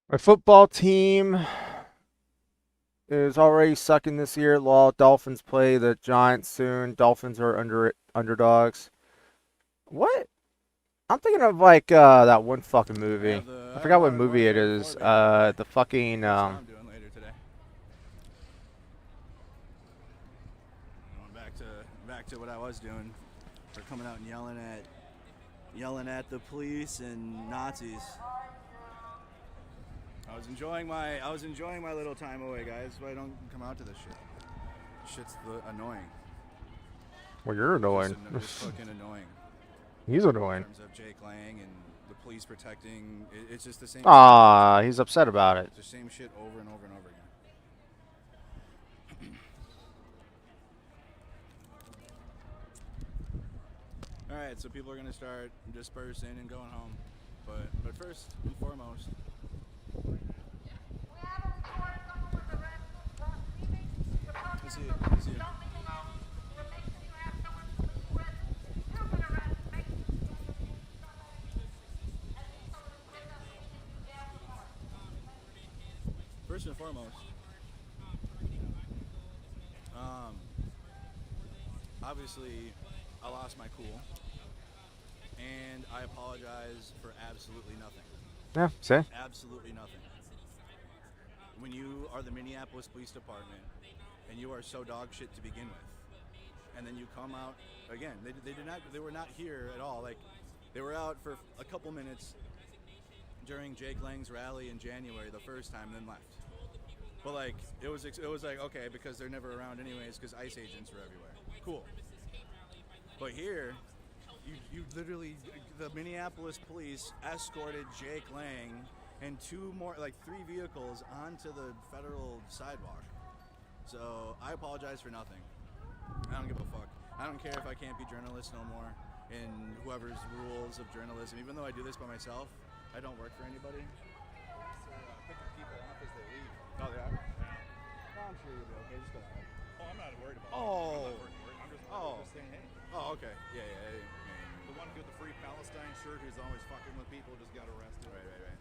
My football team is already sucking this year. Law Dolphins play the Giants soon. Dolphins are underdogs. What? I'm thinking of like that one fucking movie. I forgot what movie it is. The fucking I'm doing later today. Going back to what I was doing. They're coming out and yelling at the police and Nazis. I was enjoying my little time away, guys. But I don't come out to this shit. Shit's annoying. Well, you're annoying. It's fucking annoying. He's annoying. In terms of Jake Lang and the police protecting, it's just the same. Ah, he's upset about it. It's the same shit over and over and over again. All right, so people are gonna start dispersing and going home, but first and foremost. Let's see it. First and foremost, obviously, I lost my cool, and I apologize for absolutely nothing. Yeah, say. Absolutely nothing. When you are the Minneapolis Police Department, and you are so dog shit to begin with, and then you come out again. They were not here at all. Like, they were out for a couple minutes during Jake Lang's rally in January the first time, then left. But like, it was like, okay, because they're never around anyways, because ICE agents were everywhere. Cool. But here, you literally, the Minneapolis police escorted Jake Lang and three vehicles onto the federal sidewalk. So I apologize for nothing. I don't give a fuck. I don't care if I can't be journalist no more in whoever's rules of journalism. Even though I do this by myself, I don't work for anybody. Picking people off as they leave. Oh, they are? No, I'm sure you'll be okay. Just go ahead. Oh, I'm not worried about it. Oh. I'm just saying, hey. Oh, okay. Yeah. The one with the Free Palestine shirt who's always fucking with people just got arrested. Right.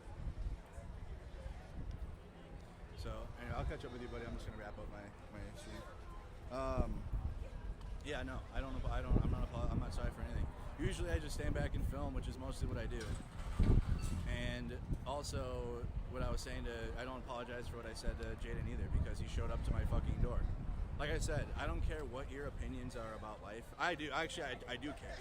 So, anyway, I'll catch up with you, buddy. I'm just gonna wrap up my stream. Yeah, no, I'm not sorry for anything. Usually I just stand back and film, which is mostly what I do. And also, what I was saying I don't apologize for what I said to Jaden either, because he showed up to my fucking door. Like I said, I don't care what your opinions are about life. I do, actually, I do care.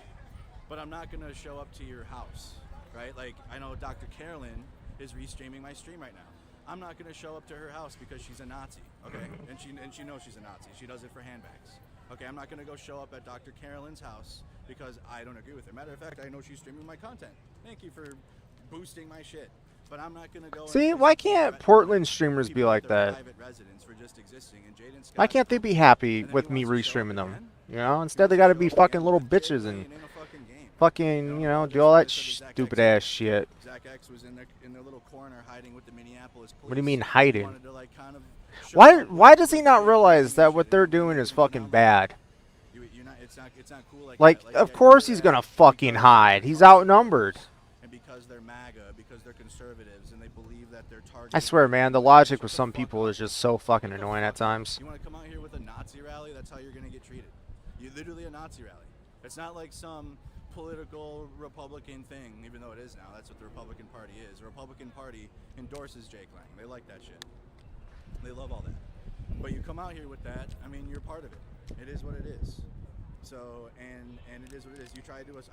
But I'm not gonna show up to your house, right? Like, I know Dr. Carolyn is restreaming my stream right now. I'm not gonna show up to her house because she's a Nazi, okay? And she knows she's a Nazi. She does it for handbags. Okay, I'm not gonna go show up at Dr. Carolyn's house because I don't agree with her. Matter of fact, I know she's streaming my content. Thank you for boosting my shit. But I'm not gonna go. See, why can't Portland streamers be like that? Why can't they be happy with me restreaming them? You know, instead they gotta be fucking little bitches and fucking, you know, do all that stupid ass shit. Zach X was in their little corner hiding with the Minneapolis police. What do you mean hiding? Wanted to, like, kind of Why does he not realize that what they're doing is fucking bad? It's not cool like Like, that. of course he's gonna fucking hide. He's outnumbered. And because they're MAGA, because they're conservatives, and they believe that they're targeting. I swear, man, the logic with some people is just so fucking annoying at times. You want to come out here with a Nazi rally? That's how you're gonna get treated. You're literally a Nazi rally. It's not like some political Republican thing, even though it is now. That's what the Republican Party is. The Republican Party endorses Jake Lang. They like that shit. They love all that. But you come out here with that, I mean, you're part of it. It is what it is. So, and it is what it is.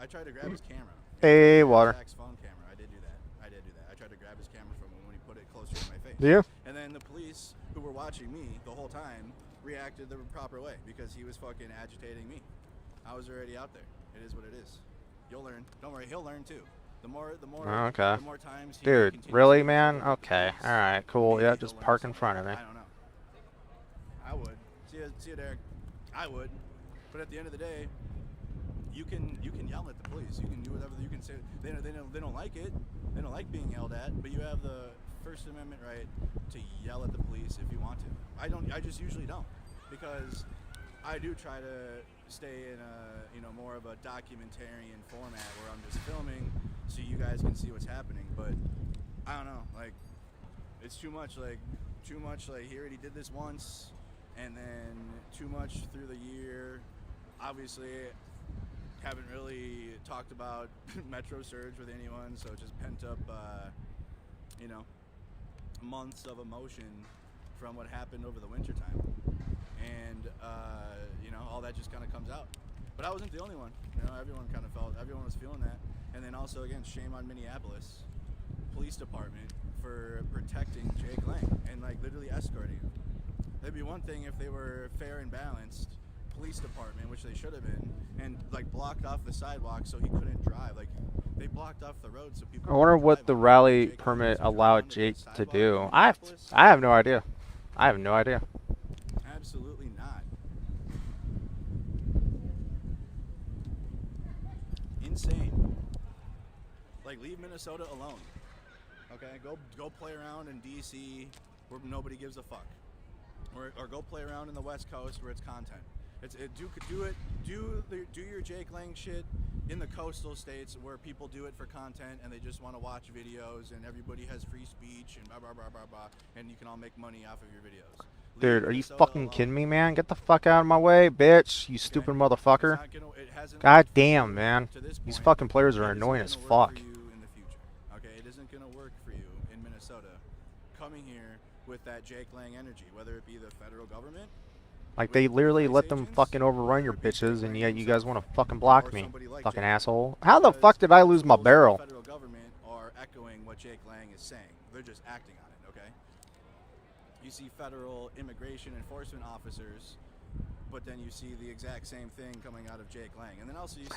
I tried to grab his camera. Hey, water. Zach's phone camera. I did do that. I tried to grab his camera from him when he put it closer to my face. Yeah. And then the police, who were watching me the whole time, reacted the proper way because he was fucking agitating me. I was already out there. It is what it is. You'll learn. Don't worry, he'll learn too. The more okay. the more times he Dude, continues really, to man? do Okay. Alright, cool. Yeah, just park in front of me. I don't know. I would. See you, Derek. I would. But at the end of the day, you can yell at the police. You can do whatever you can say. They don't like it. They don't like being yelled at. But you have the First Amendment right to yell at the police if you want to. I just usually don't, because I do try to stay in a more of a documentarian format where I'm just filming so you guys can see what's happening. But I don't know, like, it's too much like he already did this once, and then too much through the year. Obviously haven't really talked about Metro Surge with anyone, so just pent up months of emotion from what happened over the winter time. And all that just kind of comes out. But I wasn't the only one. Everyone was feeling that. And then also, again, shame on Minneapolis Police Department for protecting Jake Lang and, like, literally escorting him. It'd be one thing if they were fair and balanced police department, which they should have been, and, like, blocked off the sidewalk so he couldn't drive. Like, they blocked off the road so people. I wonder what the rally permit allowed Jake to do. I have no idea. I have no idea. Absolutely not. Insane. Like, leave Minnesota alone. Okay, go play around in DC where nobody gives a fuck, or go play around in the West Coast where it's content. Do your Jake Lang shit in the coastal states where people do it for content and they just want to watch videos and everybody has free speech and blah blah blah blah blah, and you can all make money off of your videos. Dude, are you fucking kidding me, man? Get the fuck out of my way, bitch, you stupid motherfucker. God damn, man. These fucking players are annoying as fuck. Okay, it isn't gonna work for you in Minnesota coming here with that Jake Lang energy, whether it be the federal government. Like, they literally let them fucking overrun your bitches, and yet you guys want to fucking block me, fucking asshole. How the fuck did I lose my barrel? The federal government are echoing what Jake Lang is saying. They're just acting on it, okay? You see federal immigration enforcement officers, but then you see the exact same thing coming out of Jake Lang. And then also you see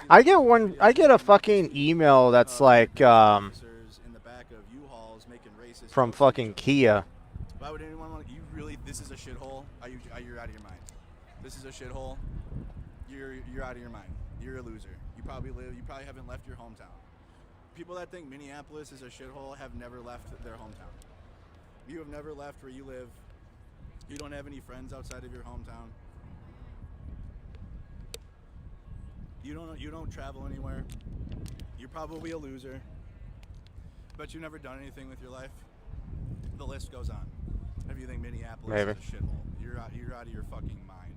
I get a fucking email that's like, from fucking Kia. Why would anyone want to, this is a shithole? You're out of your mind. This is a shithole. You're out of your mind. You're a loser. You probably haven't left your hometown. people that think Minneapolis is a shithole have never left their hometown. You have never left where you live. You don't have any friends outside of your hometown. You don't travel anywhere. You're probably a loser. But you've never done anything with your life. The list goes on. If you think Minneapolis is a shithole, you're out of your fucking mind.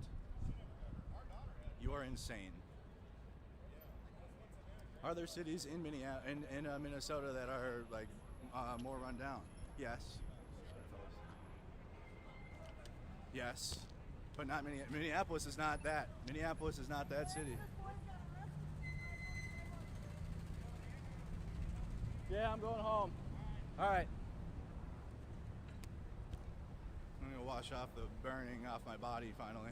You are insane. Are there cities in Minnesota that are like more run down? Yes. Yes, but not Minneapolis is not that. Minneapolis is not that city. Yeah, I'm going home. All right. I'm gonna wash off the burning off my body finally.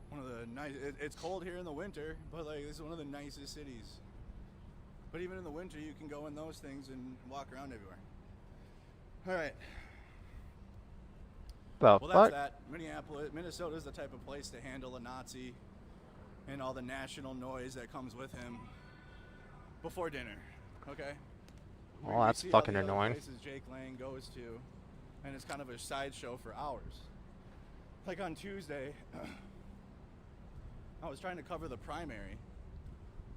One of the nice. It's cold here in the winter, but like this is one of the nicest cities. But even in the winter, you can go in those things and walk around everywhere. All right. Well, that's that. Minnesota is the type of place to handle a Nazi and all the national noise that comes with him before dinner. Okay. Well, that's fucking annoying. Places Jake Lang goes to, and it's kind of a sideshow for hours. Like on Tuesday, I was trying to cover the primary,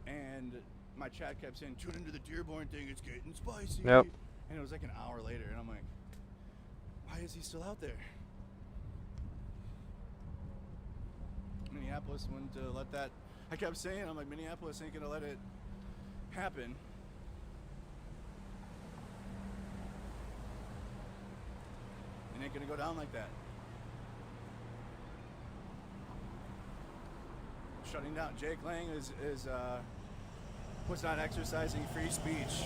and my chat kept saying, "Tune into the Dearborn thing. It's getting spicy." Yep. And it was like an hour later, and I'm like, "Why is he still out there?" Minneapolis wouldn't let that. I kept saying, I'm like, Minneapolis ain't gonna let it happen. It ain't gonna go down like that. Shutting down Jake Lang was not exercising free speech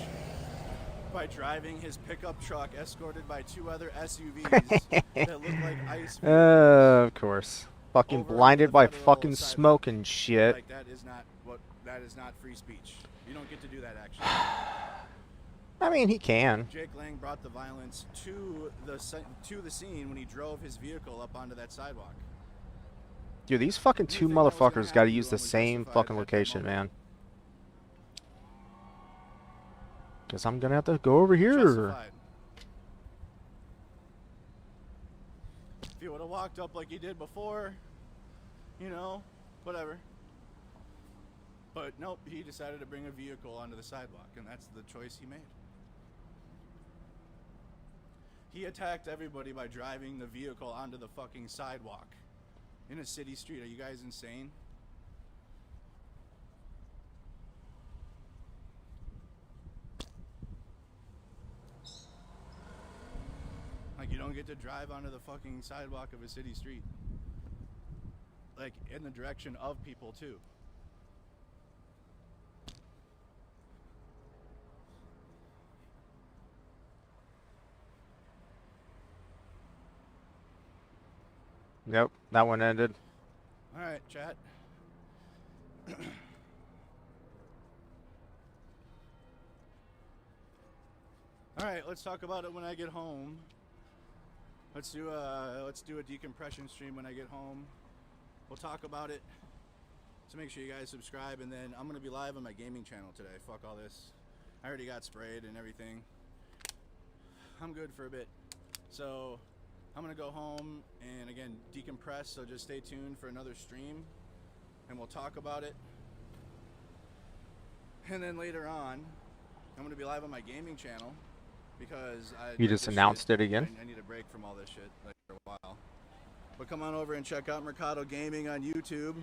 by driving his pickup truck escorted by 2 other SUVs that look like ice. Of course. Fucking blinded by fucking smoke and shit. Like that is not free speech. You don't get to do that actually. I mean, he can. Jake Lang brought the violence to the scene when he drove his vehicle up onto that sidewalk. Dude, these fucking 2 motherfuckers gotta use the same fucking location, man. Guess I'm gonna have to go over here. Justified. If he would have walked up like he did before, you know, whatever. But nope, he decided to bring a vehicle onto the sidewalk, and that's the choice he made. He attacked everybody by driving the vehicle onto the fucking sidewalk in a city street. Are you guys insane? Like, you don't get to drive onto the fucking sidewalk of a city street. Like, in the direction of people, too. Yep, that one ended. All right, chat. All right, let's talk about it when I get home. Let's do a decompression stream when I get home. We'll talk about it. So make sure you guys subscribe, and then I'm gonna be live on my gaming channel today. Fuck all this. I already got sprayed and everything. I'm good for a bit. So I'm gonna go home and again decompress. So just stay tuned for another stream, and we'll talk about it. And then later on, I'm gonna be live on my gaming channel. Because you just announced it again. I need a break from all this shit like for a while. But come on over and check out Mercado Gaming on YouTube.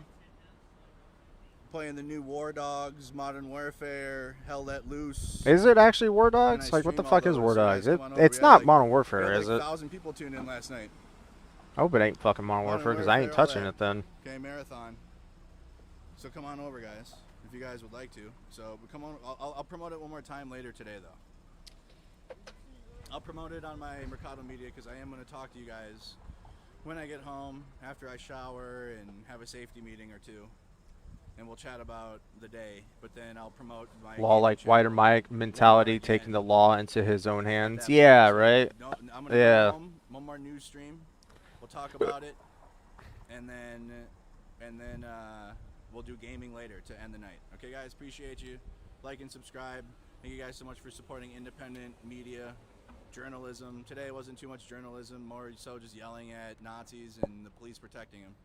Playing the new War Dogs, Modern Warfare, Hell Let Loose. Is it actually War Dogs? Like, what the fuck is War Dogs? It's not Modern Warfare, is it? 1,000 people tuned in last night. I hope it ain't fucking Modern Warfare, because I ain't touching it then. Okay, marathon. So come on over, guys, if you guys would like to. So come on. I'll promote it one more time later today, though. I'll promote it on my Mercado Media because I am going to talk to you guys when I get home, after I shower and have a safety meeting or two. And we'll chat about the day, but then I'll promote my law, like wider Mike mentality, taking the law into his own hands. Yeah, right. I'm gonna go home, one more news stream. We'll talk about it, and then and then we'll do gaming later to end the night. Okay, guys, appreciate you. Like and subscribe. Thank you guys so much for supporting independent media, journalism. Today wasn't too much journalism, more so just yelling at Nazis and the police protecting them.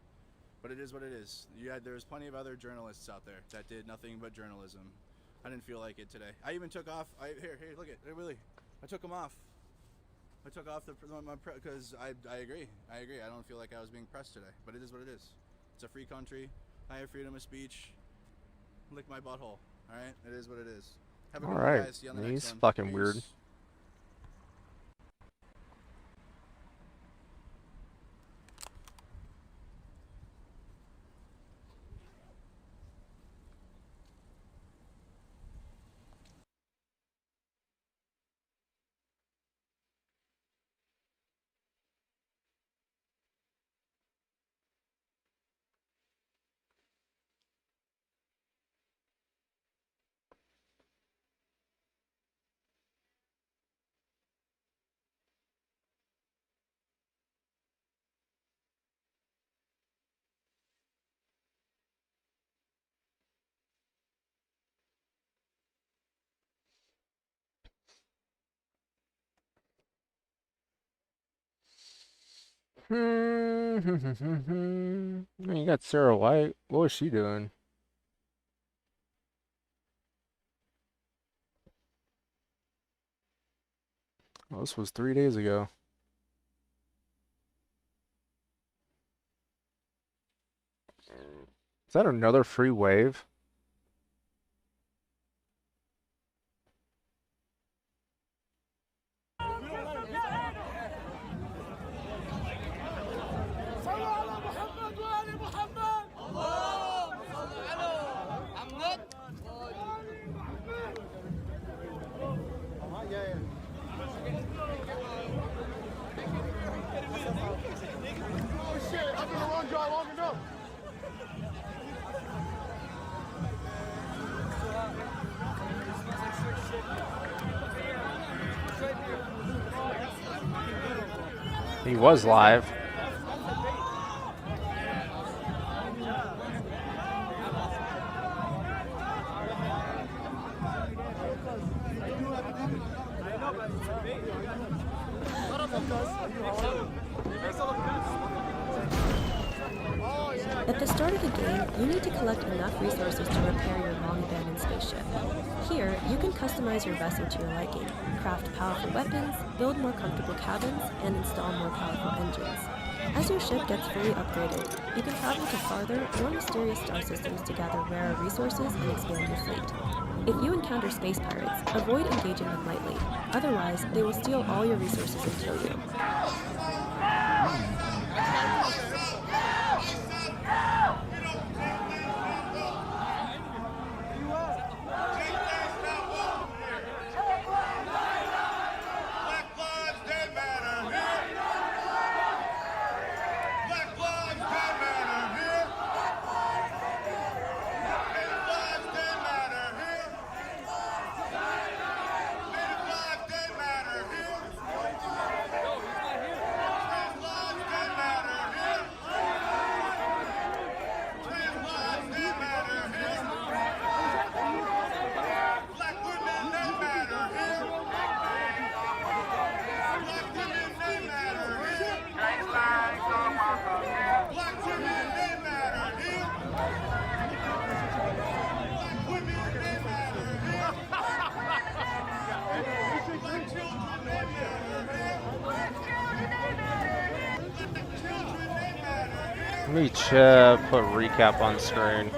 But it is what it is. There's plenty of other journalists out there that did nothing but journalism. I didn't feel like it today. I even took off. Here, look at it. Really, I took them off. I took off because I agree. I don't feel like I was being pressed today. But it is what it is. It's a free country. I have freedom of speech. Lick my butthole. All right. It is what it is. Have a good one, guys. See you on the next He's one. fucking Peace. weird. You got Sarah White. What was she doing? Well, this was 3 days ago. Is that another free wave? He was live. At the start of the game, you need to collect enough resources to repair your long-abandoned spaceship. Here, you can customize your vessel to your liking, craft powerful weapons, build more comfortable cabins, and install more powerful engines. As your ship gets fully upgraded, you can travel to farther, more mysterious star systems to gather rarer resources and expand your fleet. If you encounter space pirates, avoid engaging them lightly. Otherwise, they will steal all your resources and kill you. Let me put recap on screen.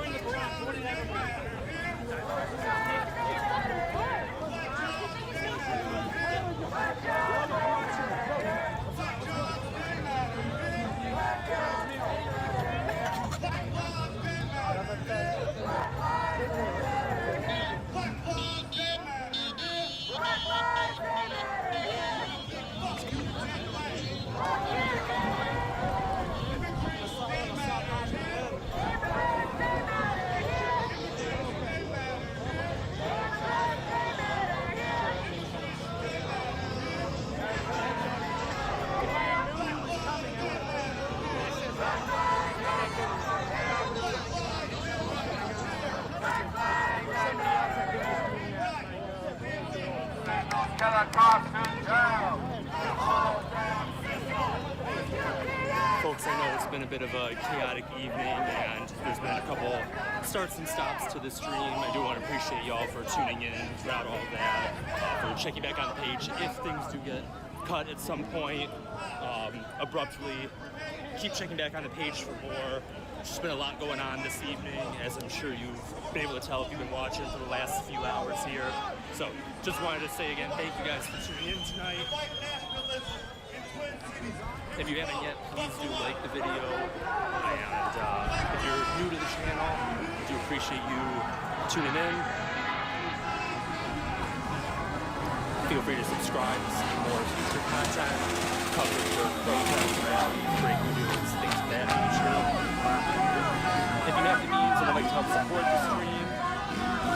been a bit of a chaotic evening, and there's been a couple starts and stops to the stream. I do want to appreciate y'all for tuning in throughout all of that, for checking back on the page if things do get cut at some point abruptly. Keep checking back on the page for more. There's just been a lot going on this evening, as I'm sure you've been able to tell if you've been watching for the last few hours here. So just wanted to say again, thank you guys for tuning in tonight. If you haven't yet, please do like the video. And if you're new to the channel, I do appreciate you tuning in. Feel free to subscribe to see more future content, coverage of protests, rallies, breaking news, things of that nature. If you have the means and would like to help support the stream,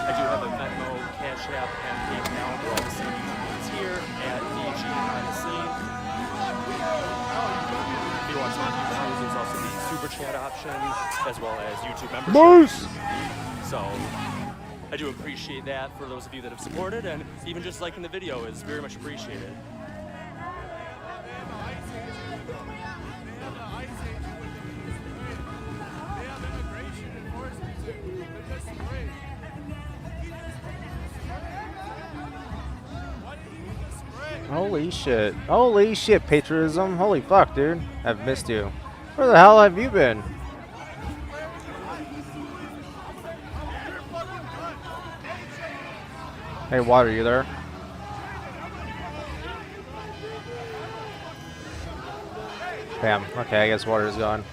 I do have a Venmo, Cash App, and PayPal for all the same details here at VG on the scene. If you want to YouTube, there's also the Super Chat option, as well as YouTube membership. Moose! So I do appreciate that for those of you that have supported, and even just liking the video is very much appreciated. Holy shit, patriotism. Holy fuck, dude. I've missed you. Where the hell have you been? Hey, Water, you there? Bam. Okay, I guess Water's gone.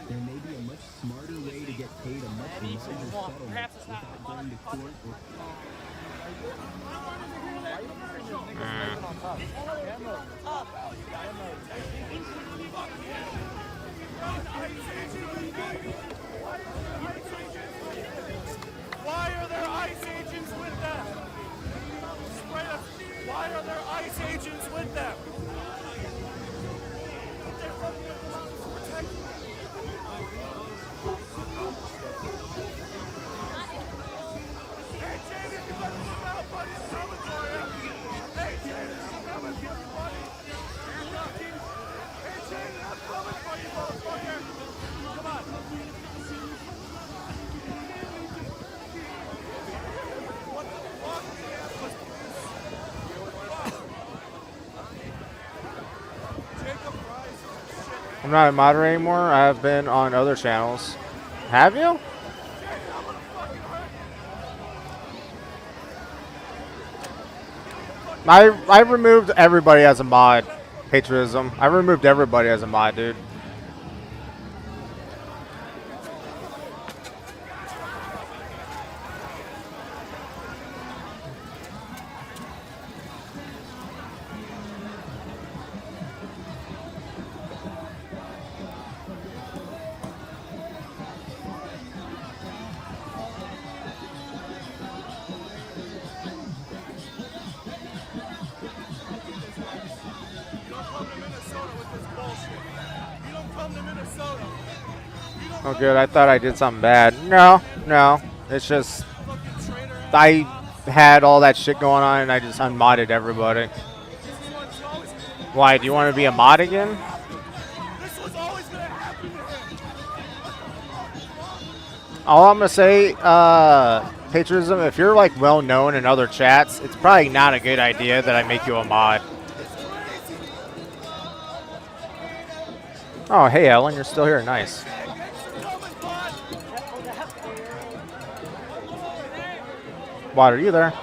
There may be a much smarter way to get paid a much larger settlement without going to court or... Why are there ICE agents with them? Why are there ICE agents with them? I'm not a moderator anymore. I've been on other channels. Have you? I removed everybody as a mod. Patriotism. I removed everybody as a mod, dude. Oh, good. I thought I did something bad. No. It's just I had all that shit going on, and I just unmodded everybody. Why? Do you want to be a mod again? All I'm gonna say, patriotism. If you're like well known in other chats, it's probably not a good idea that I make you a mod. Oh, hey, Ellen, you're still here. Nice. Water, are you there?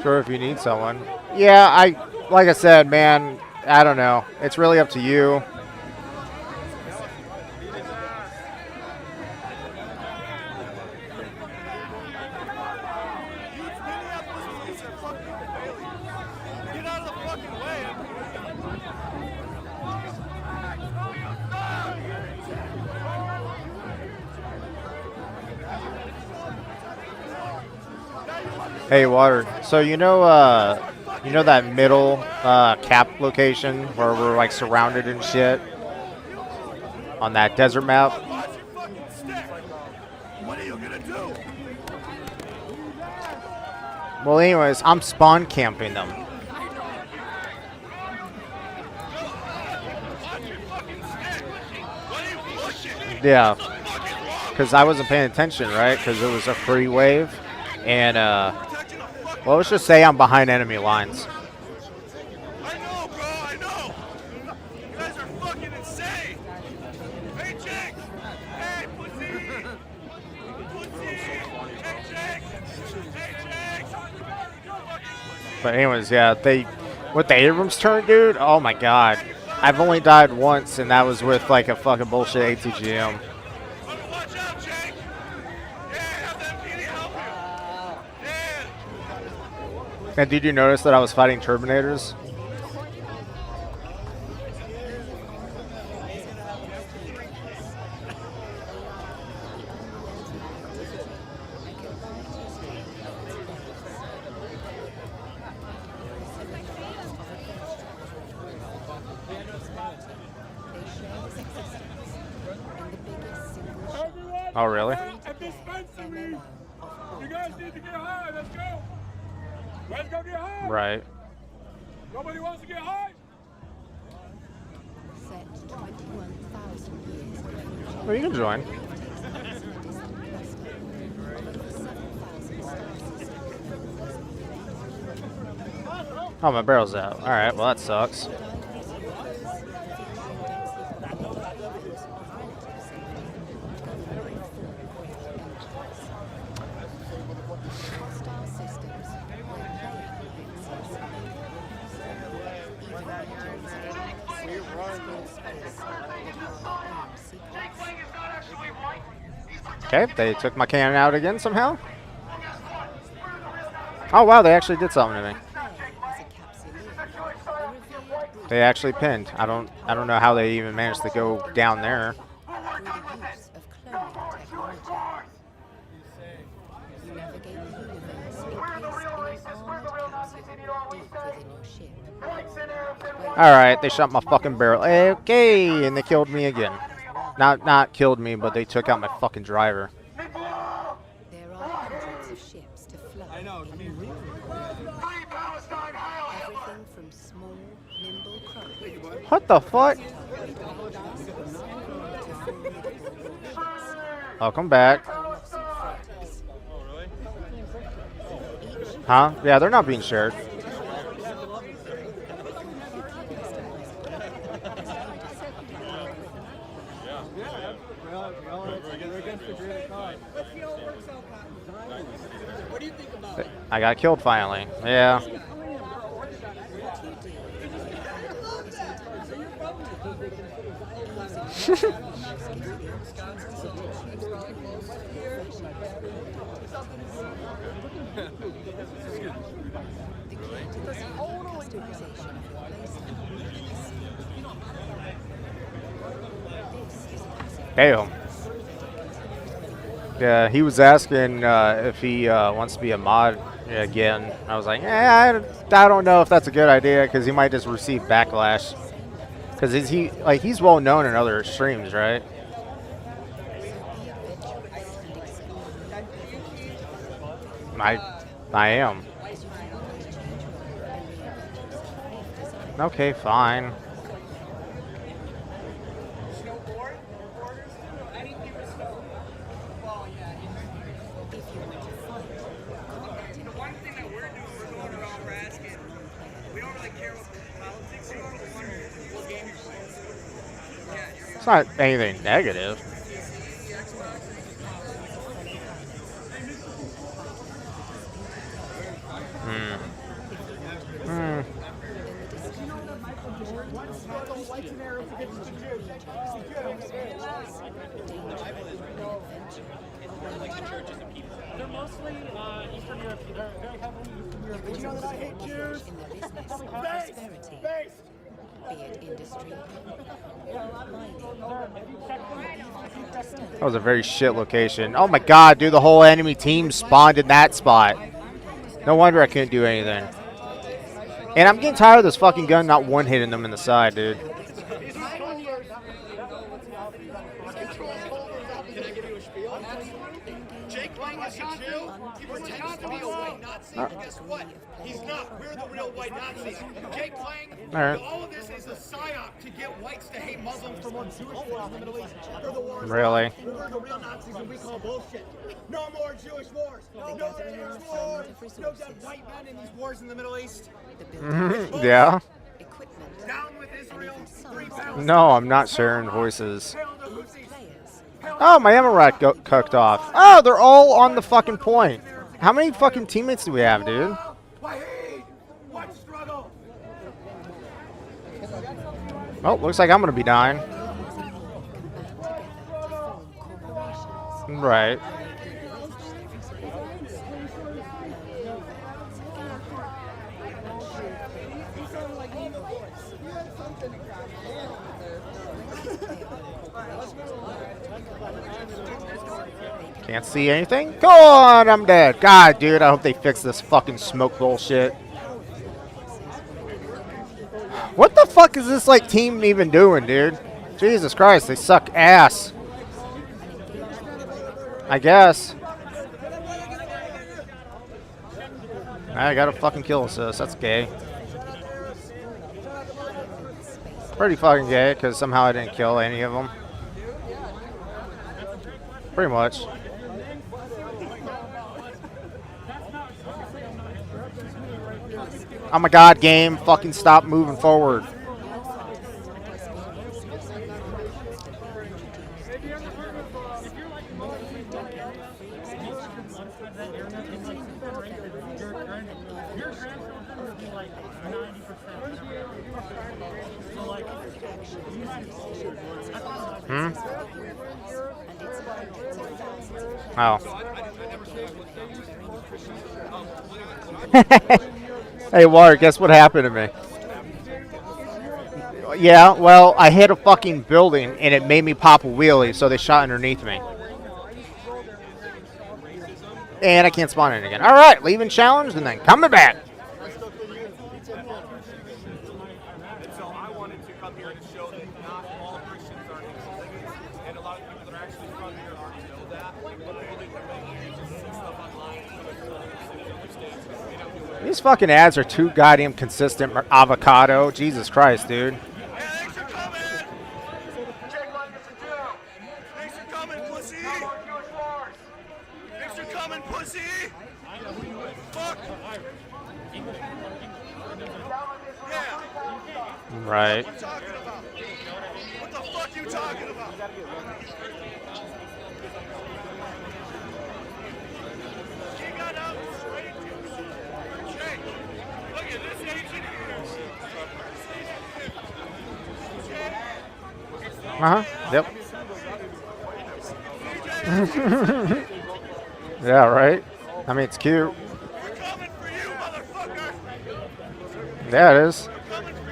Sure, if you need someone. Yeah, like I said, man, I don't know. It's really up to you. Hey, Water. So you know that middle cap location where we're like surrounded and shit on that desert map. What are you gonna do? Well, anyways, I'm spawn camping them. Yeah, because I wasn't paying attention, right? Because it was a free wave, and well, let's just say I'm behind enemy lines. I know, bro, I know. You guys are fucking insane. Hey, Jake. Hey, pussy. Pussy. Hey, Jake. Hey, Jake. But anyways, yeah, with the Abrams turn, dude. Oh my god, I've only died once, and that was with like a fucking bullshit ATGM. Watch out, Jake. Yeah, have that PD help you. Yeah. And did you notice that I was fighting Terminators? Oh, really? At dispensary. You guys need to get high. Let's go. Let's go get high. Right. Nobody wants to get high. Well, you can join. Oh, my barrel's out. All right, well, that sucks. Okay, they took my cannon out again somehow. Oh wow, they actually did something to me. They actually pinned. I don't know how they even managed to go down there. Alright, they shot my fucking barrel. Okay, and they killed me again. Not killed me, but they took out my fucking driver. There are hundreds of ships to float. I know. Everything from small, nimble craft. What the fuck? Welcome back. Huh? Yeah, they're not being shared. I got killed finally. Yeah. Damn. Yeah, he was asking if he wants to be a mod again. I was like, I don't know if that's a good idea because he might just receive backlash. Because he's well known in other streams, right? I am. Okay, fine. It's not anything negative. They're mostly Eastern European. They're very heavily Eastern European. Did you know that I hate Jews? Base! Be it industry, That was a very shit location. Oh my god, dude, the whole enemy team spawned in that spot. No wonder I couldn't do anything. And I'm getting tired of this fucking gun not one-hitting them in the side, dude. Jake Lang is a Jew. He pretends to be a white Nazi. Guess what? He's not. We're the real white Nazis. Jake Lang, all of this is a psyop to get whites to hate Muslims for more Jewish wars in the Middle East. They're the wars. Really? We're the real Nazis and we call bullshit. No more Jewish wars. No more Jewish wars. No dead white men in these wars in the Middle East. Yeah. Down with Israel. No, I'm not sharing voices. Oh, my ammo rack cooked off. Oh, they're all on the fucking point. How many fucking teammates do we have, dude? Oh, looks like I'm gonna be dying. Right. Can't see anything. Go on, I'm dead. God, dude, I hope they fix this fucking smoke bullshit. What the fuck is this like team even doing, dude? Jesus Christ, they suck ass. I guess. I got a fucking kill assist. That's gay. Pretty fucking gay, because somehow I didn't kill any of them. Pretty much. Oh my god, game, fucking stop moving forward. Oh. Hey, Ward, guess what happened to me? Yeah, well, I hit a fucking building and it made me pop a wheelie, so they shot underneath me. And I can't spawn in again. Alright, leaving challenge and then coming back. So I wanted to come here to show that not all Christians are bigots, and a lot of people that are actually from here already know that. But really, you just see stuff online and understand. These fucking ads are too goddamn consistent. Avocado. Jesus Christ, dude. Thanks for coming. Thanks for coming, pussy. Thanks for coming, pussy. Fuck. Yeah. Right. What are you talking about? What the fuck you talking about? He got out straight to Jake. Look at this Asian here. Yep. Yeah, right. I mean, it's cute. We're coming for you, motherfucker. Yeah, it is. We're coming for you.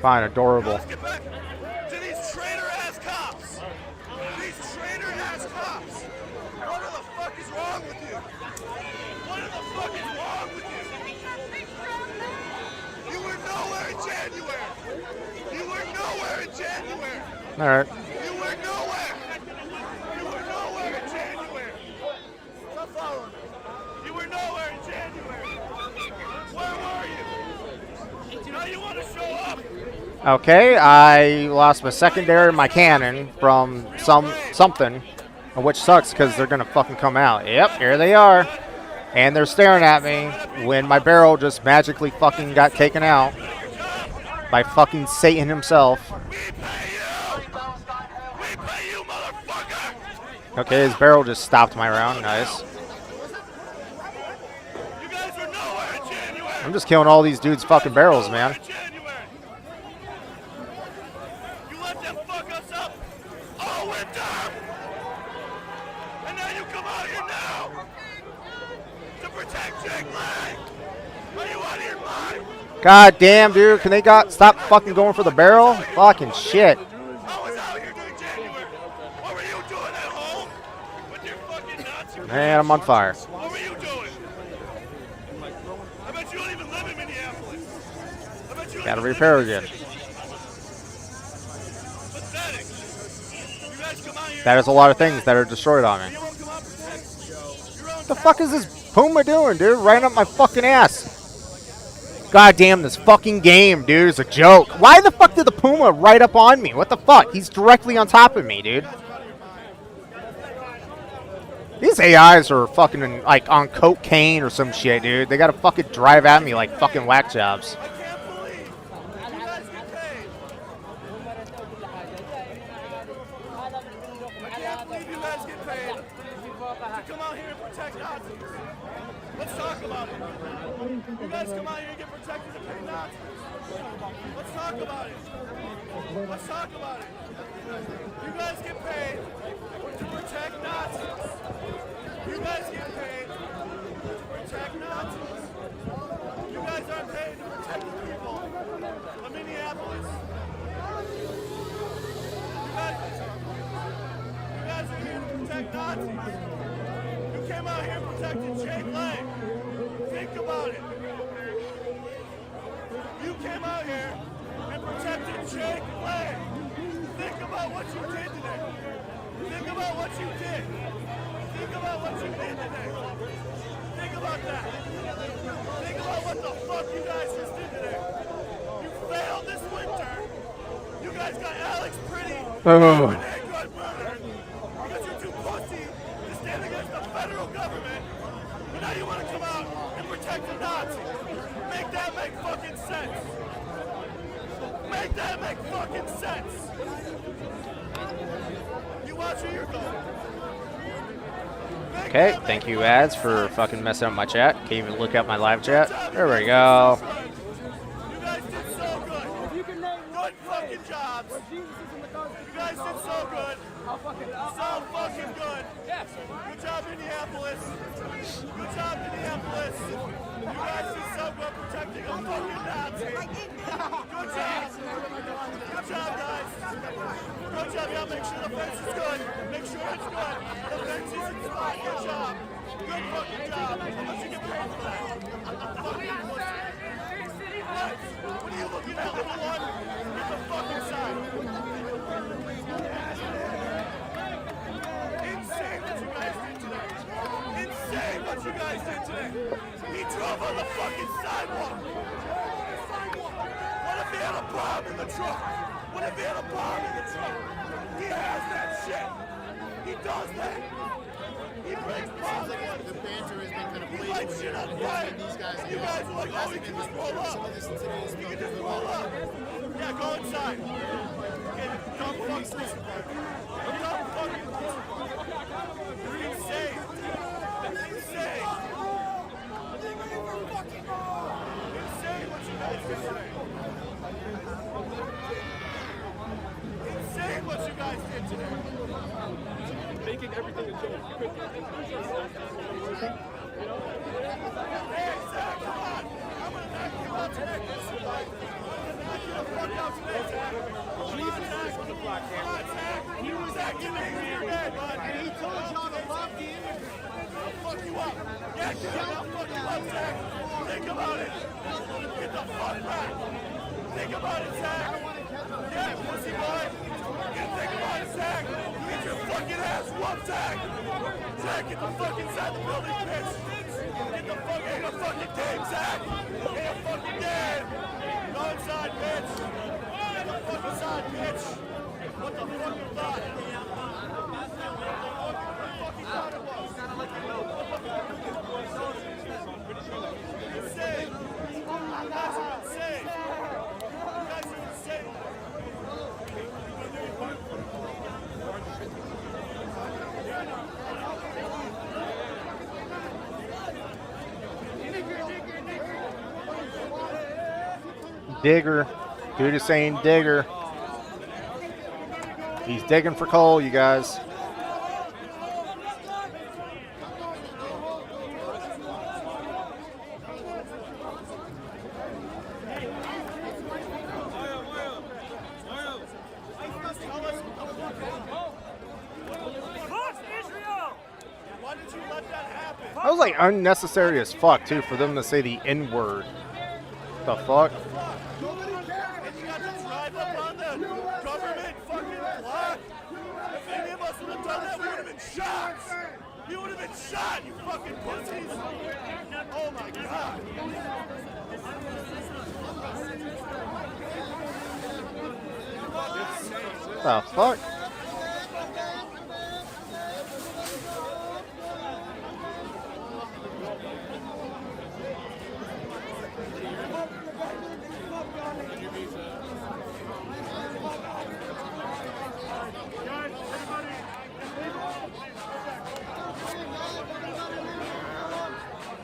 Fine, adorable. Let's get back to these traitor-ass cops. These traitor-ass cops. What the fuck is wrong with you? What the fuck is wrong with you? You were nowhere in January. You were nowhere in January. All right. You were nowhere. You were nowhere in January. Stop following me. You were nowhere in January. Where were you? Now you want to show up? Okay, I lost my secondary, my cannon from something, which sucks because they're gonna fucking come out. Yep, here they are, and they're staring at me when my barrel just magically fucking got taken out by fucking Satan himself. Okay, his barrel just stopped my round. Nice. I'm just killing all these dudes' fucking barrels, man. You let them fuck us up all winter! And now you come out here now to protect Jake Lang! Are you out of your mind? God damn, dude. Can they stop fucking going for the barrel? Fucking shit. I was out here during January. What were you doing at home? With your fucking Nazi... Man, I'm on fire. What were you doing? I bet you don't even live in Minneapolis. I bet you don't Gotta even repair live in again. this city. Pathetic. You guys come out here... That is a lot of things that are destroyed on me. You won't come out and protect your own What the fuck is this Puma doing, dude? Right up my fucking ass. God damn, this fucking game, dude, is a joke. Why the fuck did the Puma right up on me? What the fuck? He's directly on top of me, dude. These AIs are fucking, like, on cocaine or some shit, dude. They gotta fucking drive at me like fucking whack jobs. I can't believe you guys get paid. I can't believe you guys get paid to come out here and protect Nazis. Let's talk about it. You guys come out here and get protected to pay Nazis. Let's talk about it. Let's talk about it. You guys get paid to protect Nazis. You guys get paid to protect Nazis. You guys aren't paid to protect the people of Minneapolis. You guys are here to protect Nazis. You came out here and protected Jake Lang. Think about it. You came out here and protected Jake Lang. Think about what you did today. Think about what you did. Think about what you did today. Think about that. Think about what the fuck you guys just did today. You failed this winter. You guys got Alex Pretty Oh. murdered because you're too pussy to stand against the federal government. But now you want to come out and protect the Nazis. Make that make fucking sense. Make that make fucking sense. You watch where you're going. Okay, thank you, ads, for fucking messing up my chat. Can't even look at my live chat. There we go. You guys did so good. Good fucking jobs. You guys did so good. So fucking good. Good job, Minneapolis. Good job, Minneapolis. You guys did so good protecting a fucking Nazi. Good job. Good job, guys. Good job. Yeah, make sure the fence is good. Make sure it's good. The fence is in spot. Good job. Good fucking job. How much you get paid for that? Fucking pussy. What? What are you looking at, little one? Get the fucking side. Insane what you guys did today. Insane what you guys did today. He drove on the fucking sidewalk. What if he had a bomb in the truck? What if he had a bomb in the truck? He has that shit. He does that. He brings bombs. The banter has been kind of He played lights shit on fire. these guys. You guys are like, oh, we can just roll up. We can just roll up. Yeah, go inside. Get dumb fuck pussy. Dumb fucking pussy. You're insane. Insane. Insane what you guys did today. Insane what you guys did today. Making everything a joke. Hey, Zach, come on. I'm gonna knock you out today. I'm gonna knock you the fuck out today, Zach. Jesus on the block, Zach. He was acting angry your man, bud. And he told y'all to love the immigrant. I'll fuck you up. Yeah, dude, I'll fuck you up, Zach. Think about it. Get the fuck back. Think about it, Zach. Yeah, pussy boy. Think about it, Zach. You get your fucking ass whooped, Zach. Zach, get the fuck inside the building, bitch. Get the fuck, ain't a fucking game, Zach. Ain't a fucking game. Go inside, bitch. Get the fuck inside, bitch. What the fuck you thought? What the fuck you thought it was? Insane. You guys are insane. You guys are insane. Digger. Dude is saying digger. He's digging for coal, you guys. That was like unnecessary as fuck too for them to say the N-word. The fuck? And you got to drive up on the government fucking block. If any of us would have done that, we would have been shot. You would have been shot, you fucking pussies. Oh my god. The fuck?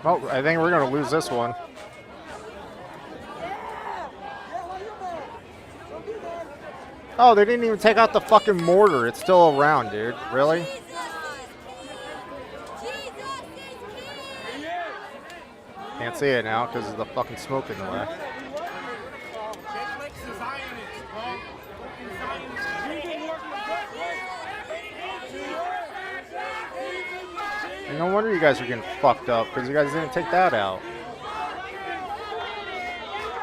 Oh, I think we're going to lose this one. Oh, they didn't even take out the fucking mortar. It's still around, dude. Really? Can't see it now because of the fucking smoke in the way. And no wonder you guys are getting fucked up because you guys didn't take that out.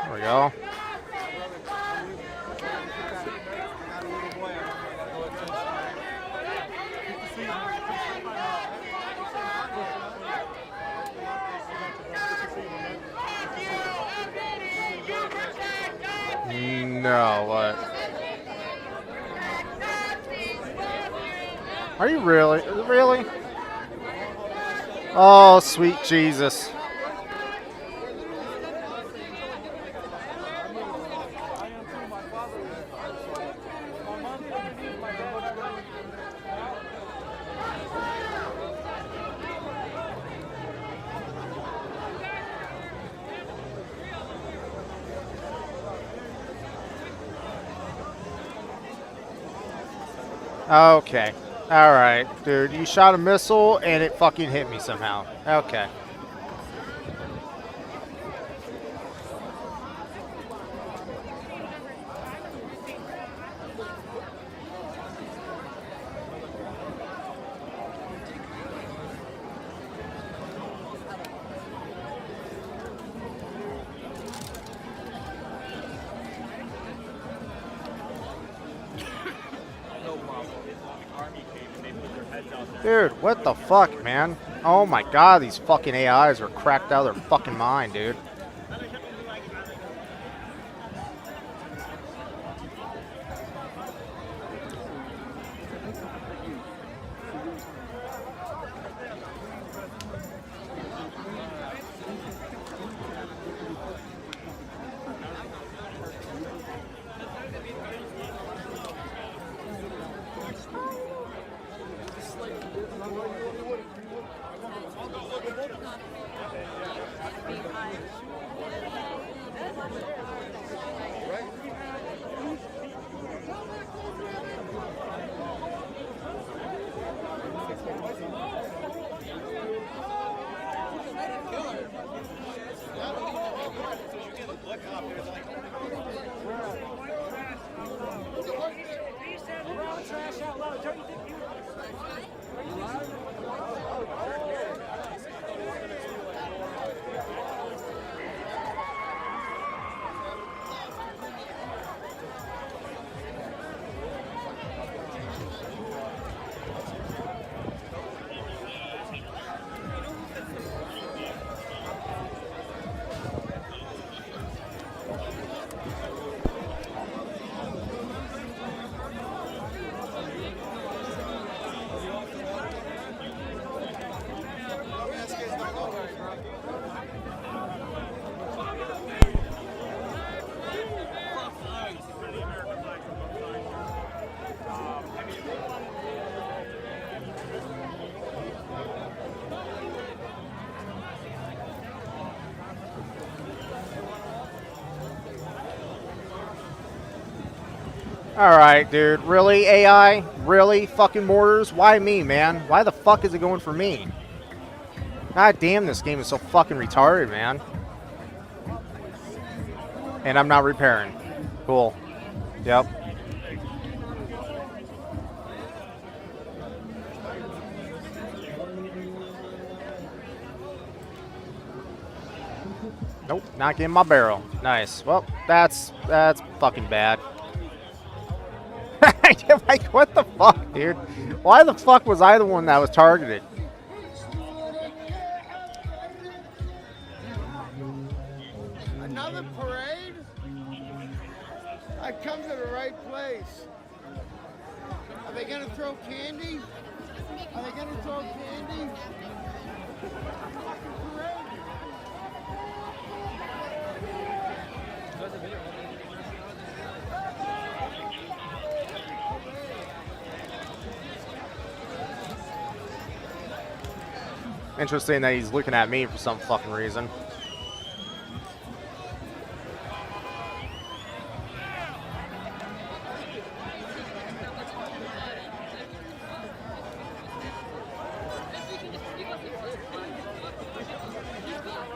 There we go. No, what? Are you really? Really? Oh, sweet Jesus. Okay. Alright, dude. You shot a missile and it fucking hit me somehow. Okay. Dude, what the fuck, man? Oh my god, these fucking AIs are cracked out of their fucking mind, dude. Alright, dude. Really, AI? Really? Fucking mortars? Why me, man? Why the fuck is it going for me? God damn, this game is so fucking retarded, man. And I'm not repairing. Cool. Yep. Nope, not getting my barrel. Nice. Well, that's fucking bad. Like, what the fuck, dude? Why the fuck was I the one that was targeted? Another parade? I come to the right place. Are they gonna throw candy? Are they gonna throw candy? Interesting that he's looking at me for some fucking reason.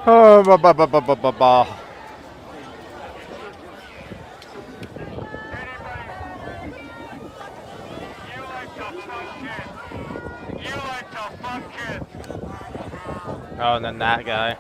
Oh, Oh, and then that guy.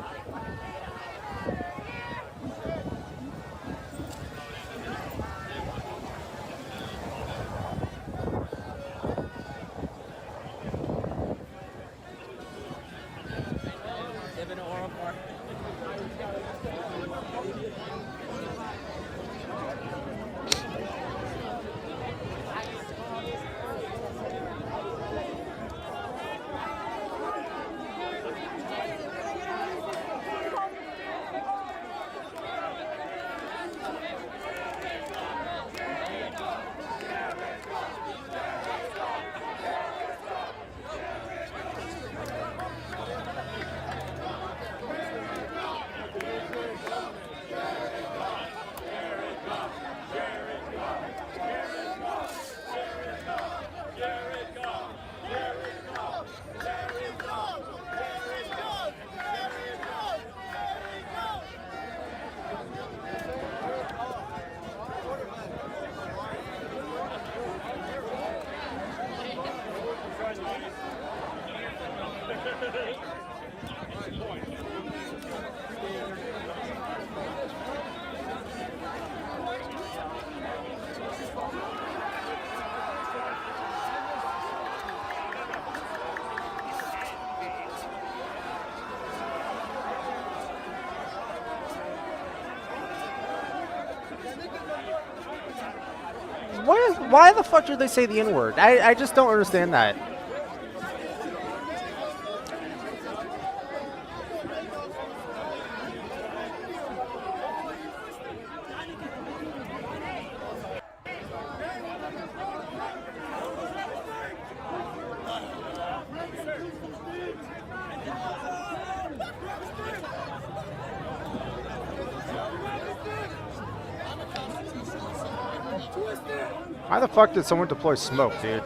Why the fuck do they say the N-word? I just don't understand that. Why the fuck did someone deploy smoke, dude?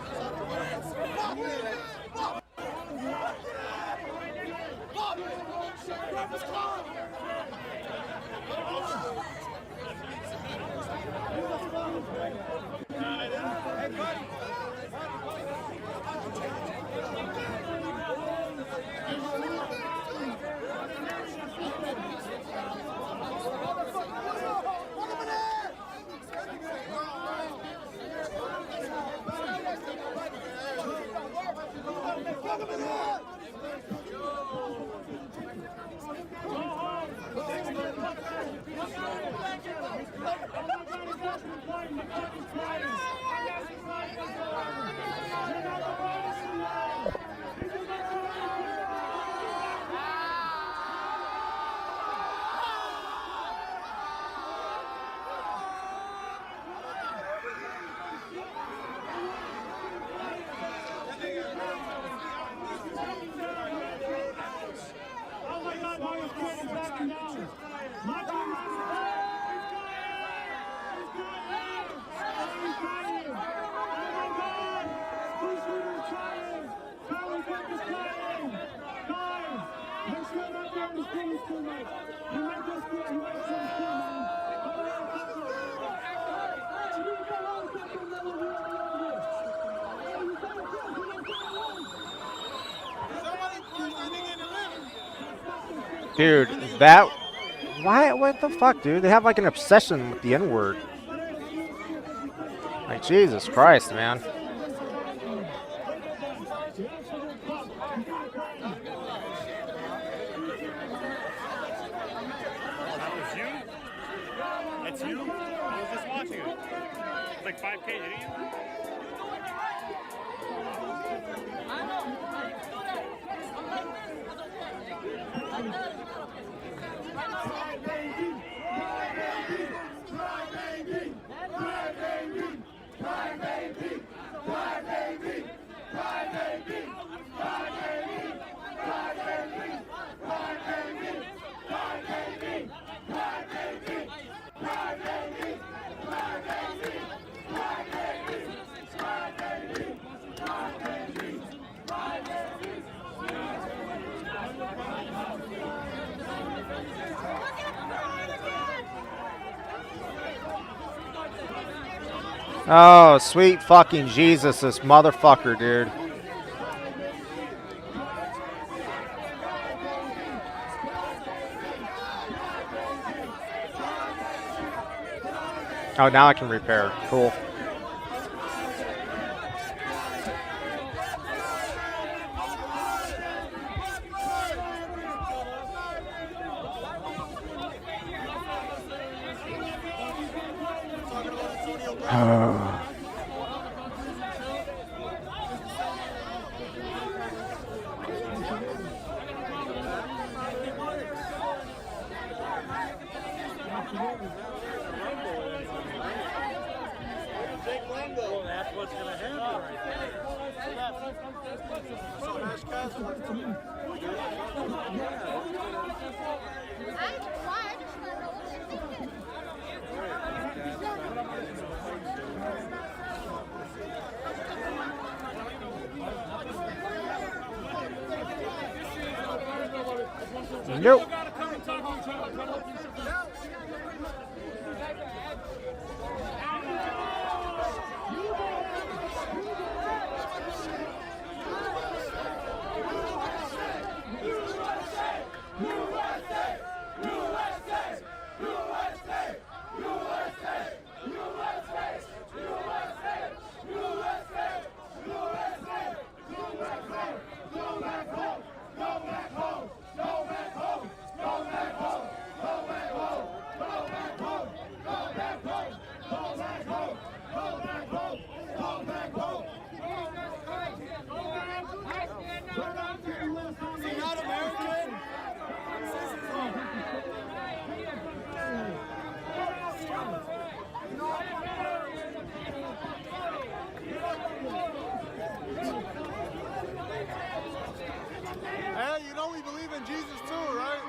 Dude, that... Why? What the fuck, dude? They have like an obsession with the N-word. Like, Jesus Christ, man. That's you? I was just watching it. It's like 5K hitting you? Oh, sweet fucking Jesus, this motherfucker, dude. Oh, now I can repair. Cool. That's what's going to happen Nope. Hey, you know we believe in Jesus too, right?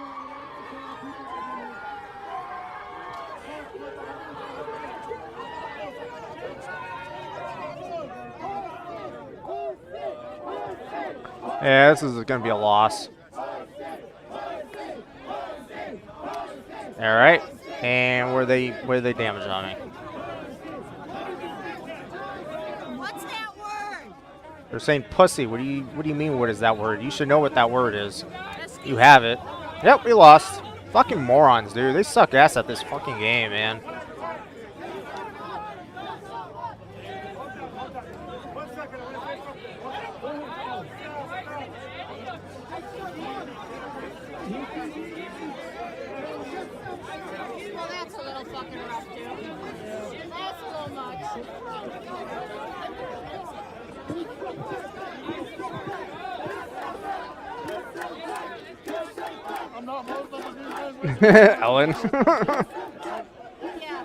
Yeah, this is going to be a loss. All right, and where they damage on me? What's that word? They're saying pussy. What do you mean? What is that word? You should know what that word is. You have it. Yep, we lost. Fucking morons, dude. They suck ass at this fucking game, man. Well, that's a little fucking rough, dude. That's a little much. I'm not Ellen. Yeah.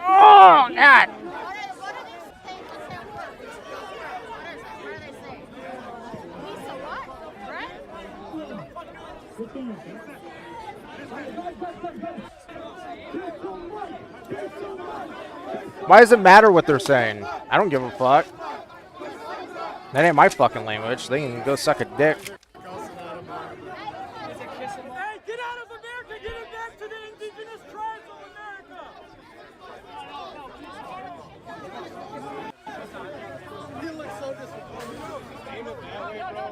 Oh, God. What are these things? What's that word? What are they saying? Lisa what? Brett? Why does it matter what they're saying? I don't give a fuck. That ain't my fucking language. They can go suck a dick. Hey, get out of America! Get it back to the indigenous tribes of America! You look so disappointed. Aim it that way, bro.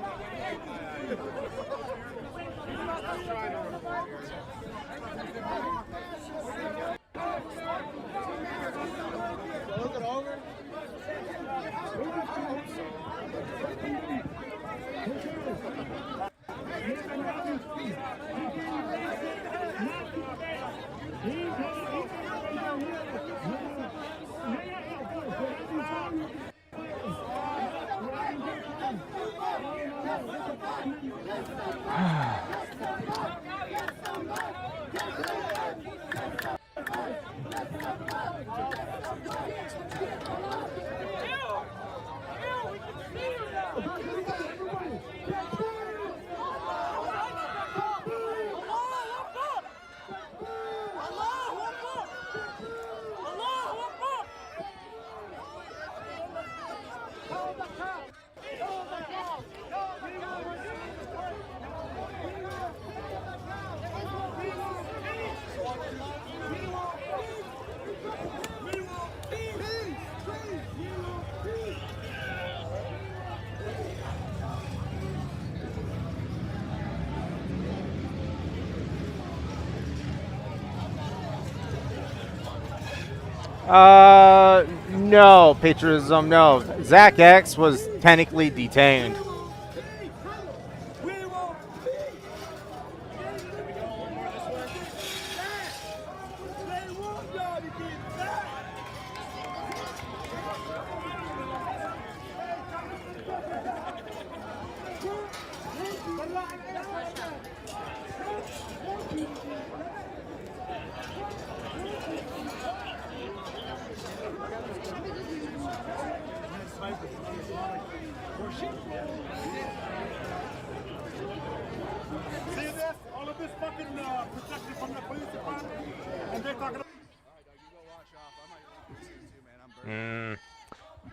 No, patriotism, no. Zach X was technically detained.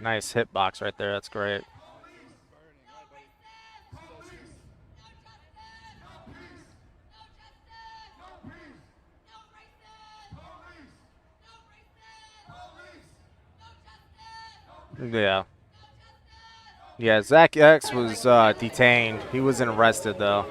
Nice hitbox right there. That's great. Yeah. Yeah, Zach X was detained. He wasn't arrested, though.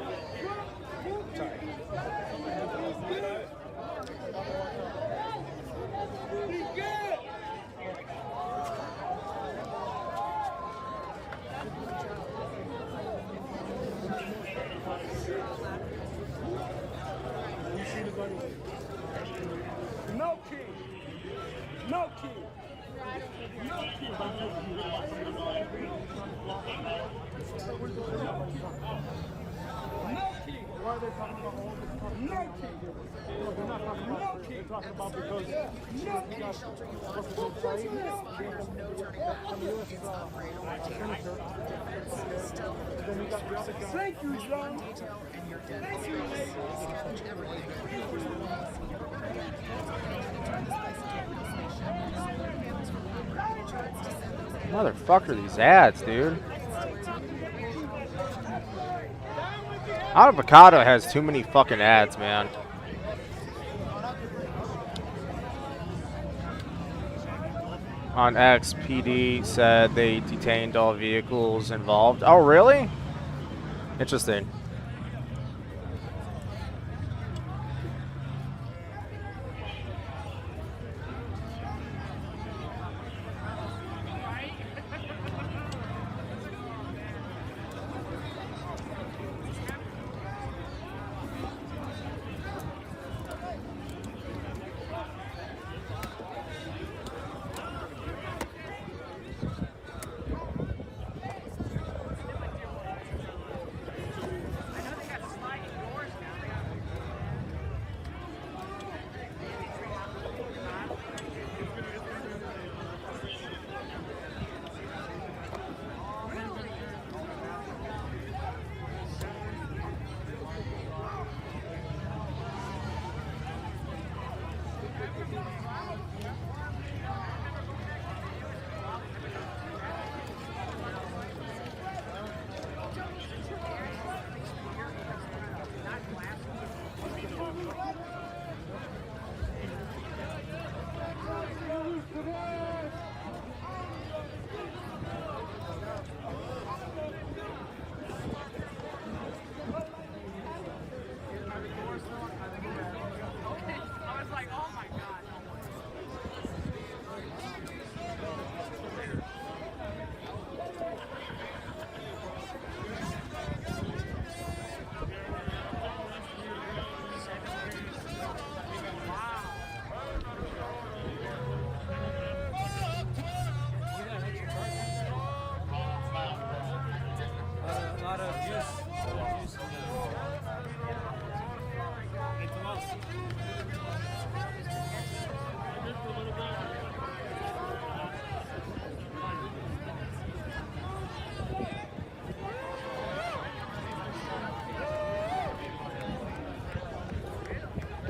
No key. No key. Why are they talking about all this stuff? No key. They're not talking about no key. They're talking about because thank you, John. Thank you, Motherfucker, these ads, dude. Avocado has too many fucking ads, man. On X, PD said they detained all vehicles involved. Oh, really? Interesting.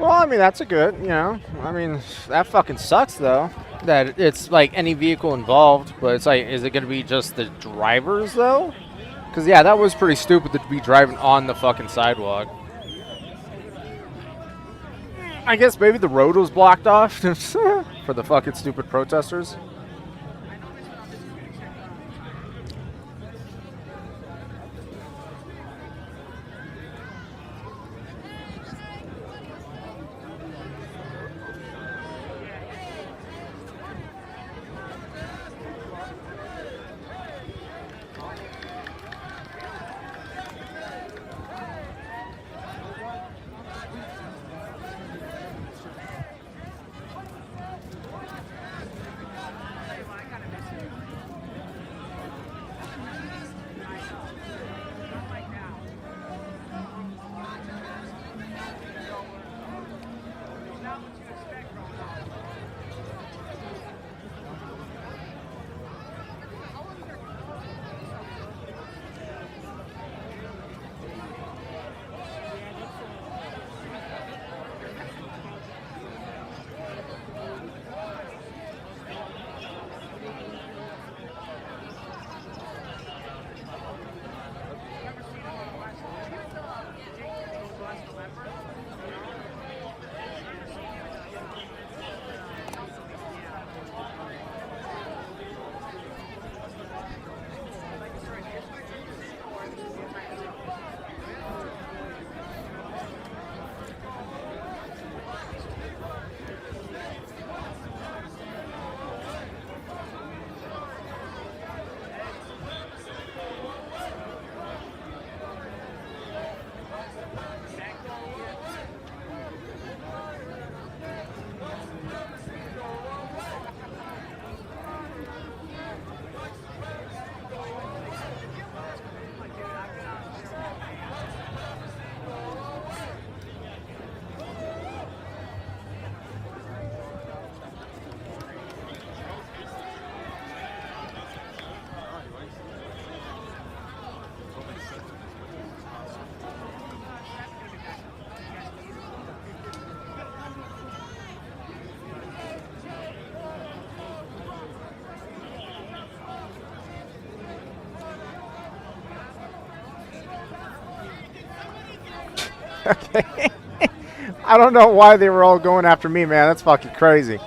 Well, I mean, that's a good, you know. I mean, that fucking sucks, though. That it's like any vehicle involved, but it's like, is it going to be just the drivers, though? Because, yeah, that was pretty stupid to be driving on the fucking sidewalk. I guess maybe the road was blocked off for the fucking stupid protesters. Okay. I don't know why they were all going after me, man. That's fucking crazy.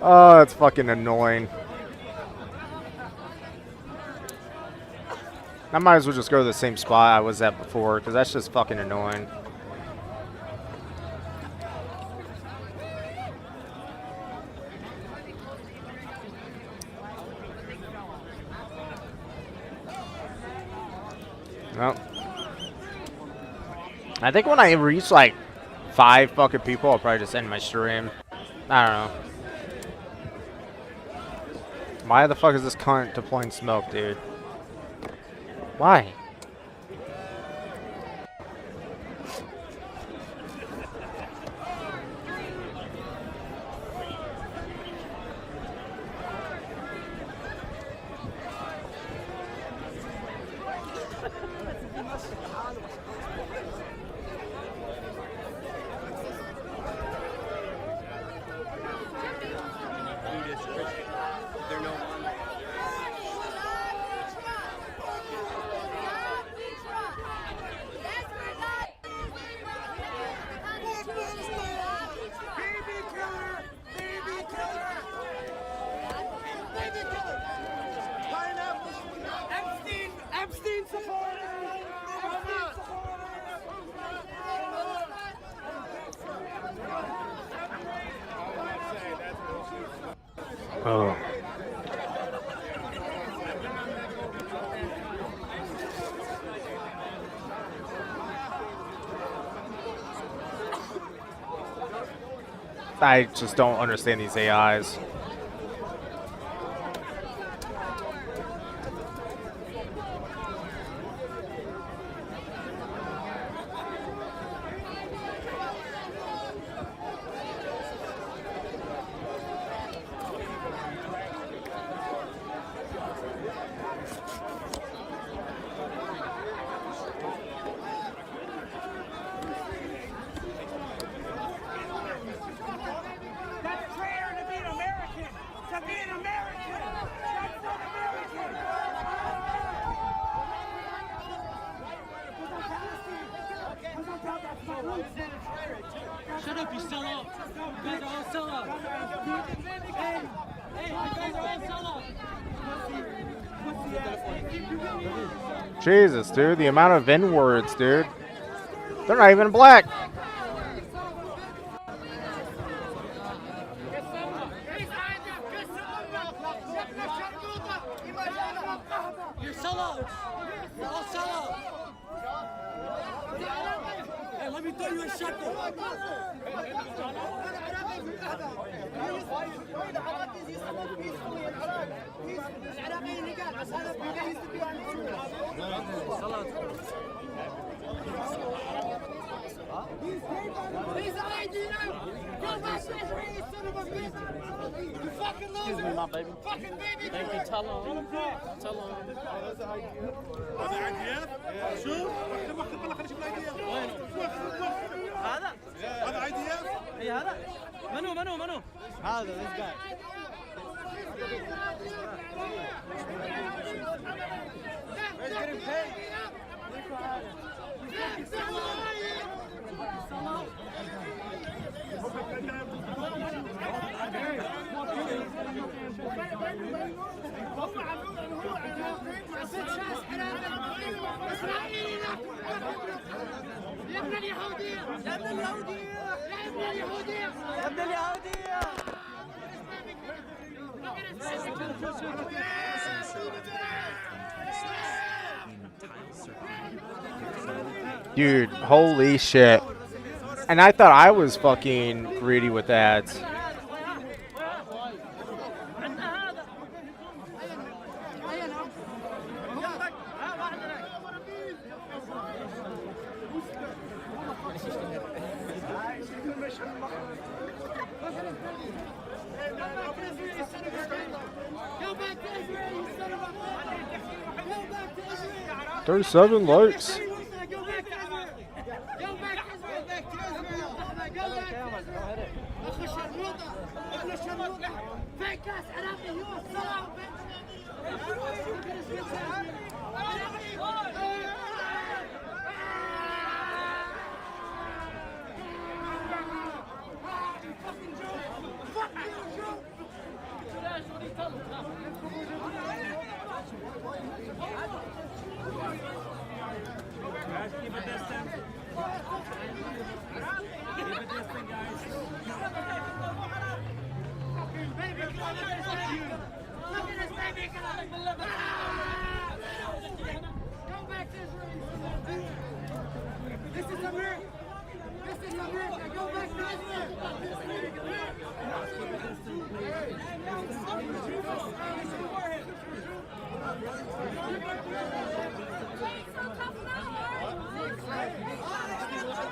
Oh, that's fucking annoying. I might as well just go to the same spot I was at before, because that's just fucking annoying. Well, I think when I reach like 5 fucking people, I'll probably just end my stream. I don't know. Why the fuck is this cunt deploying smoke, dude? Why? Oh. I just don't understand these AIs. up, you sell out. You guys are all sell out. Hey, you guys are all sell out. Jesus, dude, the amount of N-words, dude. They're not even black. You're sellouts. You're all sellouts. Hey, let me throw you a shekel. He's ID now! Go back to Israel, you son of a bitch! You fucking loser! Excuse me, my baby. Fucking baby! Thank you. Tell him. Tell him. هذا IDF؟ شوف خلينا نشوف الIDF. هذا؟ هذا IDF؟ اي هذا؟ منو؟ هذا this guy. He's getting paid. يا ابن اليهودية! يا ابن اليهودية! يا ابن اليهودية! يا ابن اليهودية! Dude, holy shit. And I thought I was fucking greedy with ads. Go back to Israel, you son of a bitch! Go back to Israel! 37 likes. Go back to Israel! Go back to Israel! Back to Israel! Go back to Israel! أخو الشرموطة! ابن الشرموطة! فين كاس عراقي هو الصلاة Keep a distance. Keep a distance, guys. Look at this baby! Go back to Israel! This is America! This is America! Go back to Israel!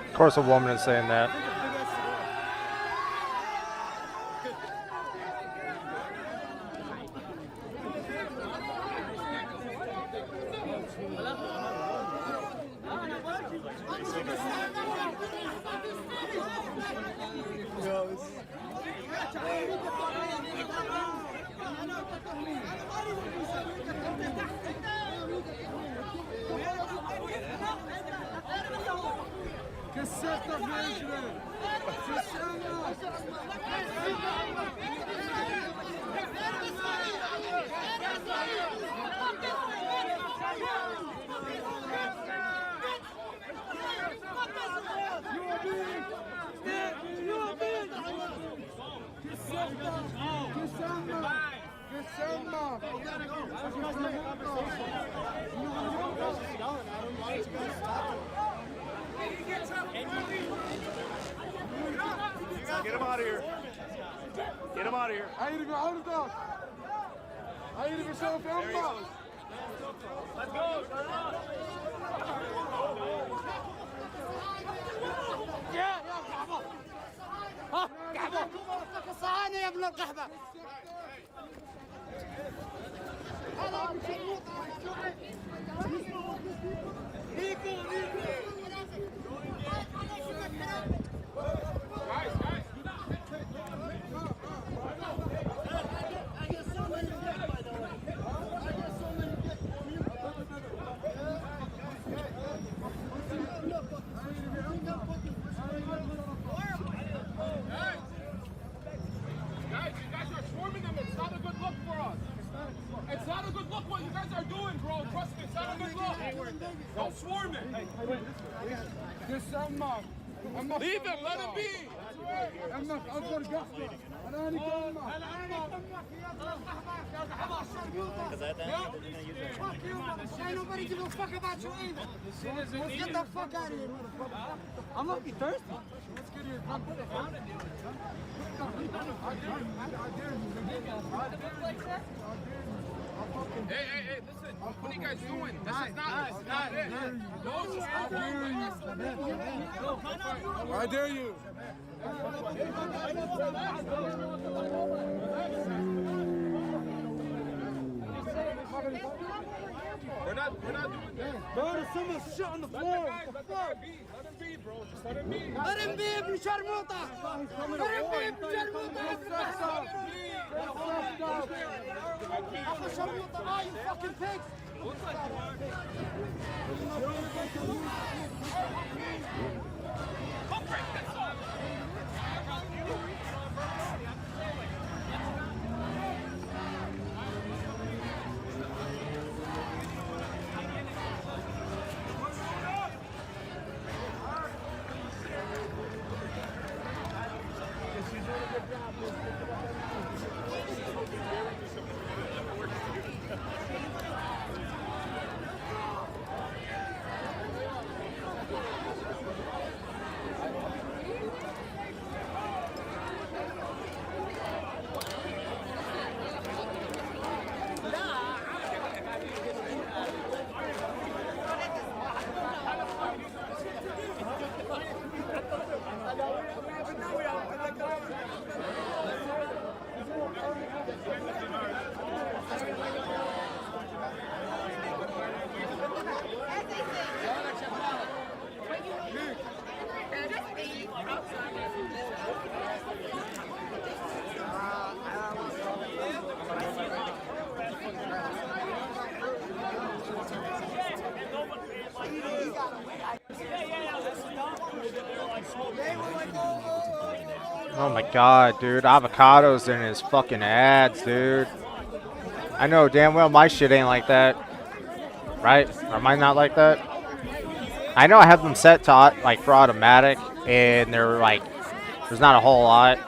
Of course a woman is saying that. كسرت في Get him out of here. Get him out of here. عيني بعرضك عيني بشوف امك Let's go. يا قحبه ها قحبه صحاني يا ابن القحبه Don't swarm it. This lmao. Leave him. Let him be. Ain't nobody give a fuck about you either. Let's get the fuck out of here, motherfucker. I'm gonna be thirsty. Let's get here. Hey, listen. What are you guys doing? This is not it. I dare you. We're not doing that. Bro, there's so much shit on the floor. Let him be, bro. Just let him be. Let him be, Patriot Multa. Let him be, Patriot Multa. Oh, you fucking pigs. Oh my god, dude. Avocados in his fucking ads, dude. I know damn well my shit ain't like that. Right? Or am I not like that? I know I have them set to like for automatic, and they're like, there's not a whole lot.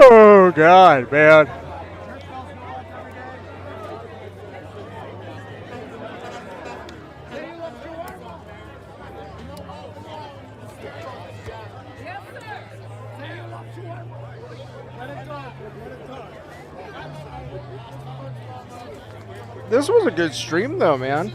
Oh God, man. This was a good stream though, man.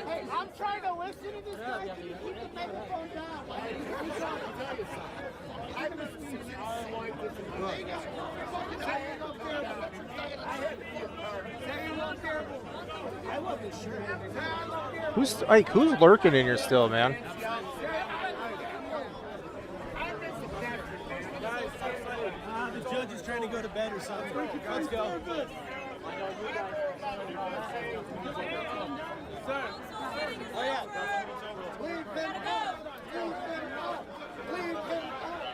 Hey, I'm trying to listen to this guy. Can you keep the microphone down? I'm trying to tell you something. I wasn't sure. Who's lurking in here still, man? The judge is trying to go to bed or something. Let's go. Sir. Oh yeah. Leave him up. Leave him up. Leave him up.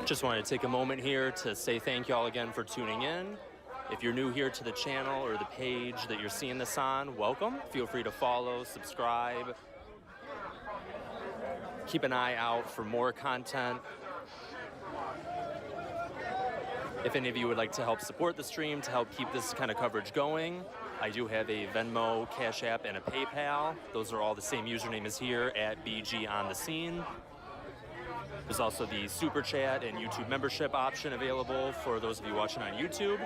Just wanted to take a moment here to say thank you all again for tuning in. If you're new here to the channel or the page that you're seeing this on, welcome. Feel free to follow, subscribe. Keep an eye out for more content. If any of you would like to help support the stream to help keep this kind of coverage going, I do have a Venmo, Cash App, and a PayPal. Those are all the same username as here at BG on the scene. There's also the Super Chat and YouTube membership option available for those of you watching on YouTube.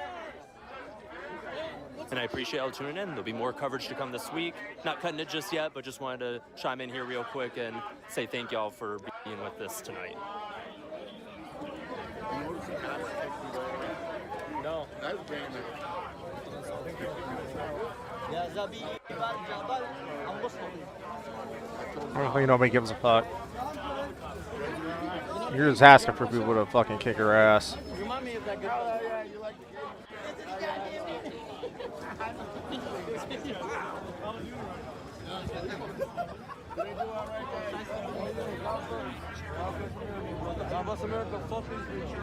And I appreciate y'all tuning in. There'll be more coverage to come this week. Not cutting it just yet, but just wanted to chime in here real quick and say thank y'all for being with us tonight. No. I don't think nobody gives a fuck. You're just asking for people to fucking kick her ass. Remind me of that good America, fuck these bitches.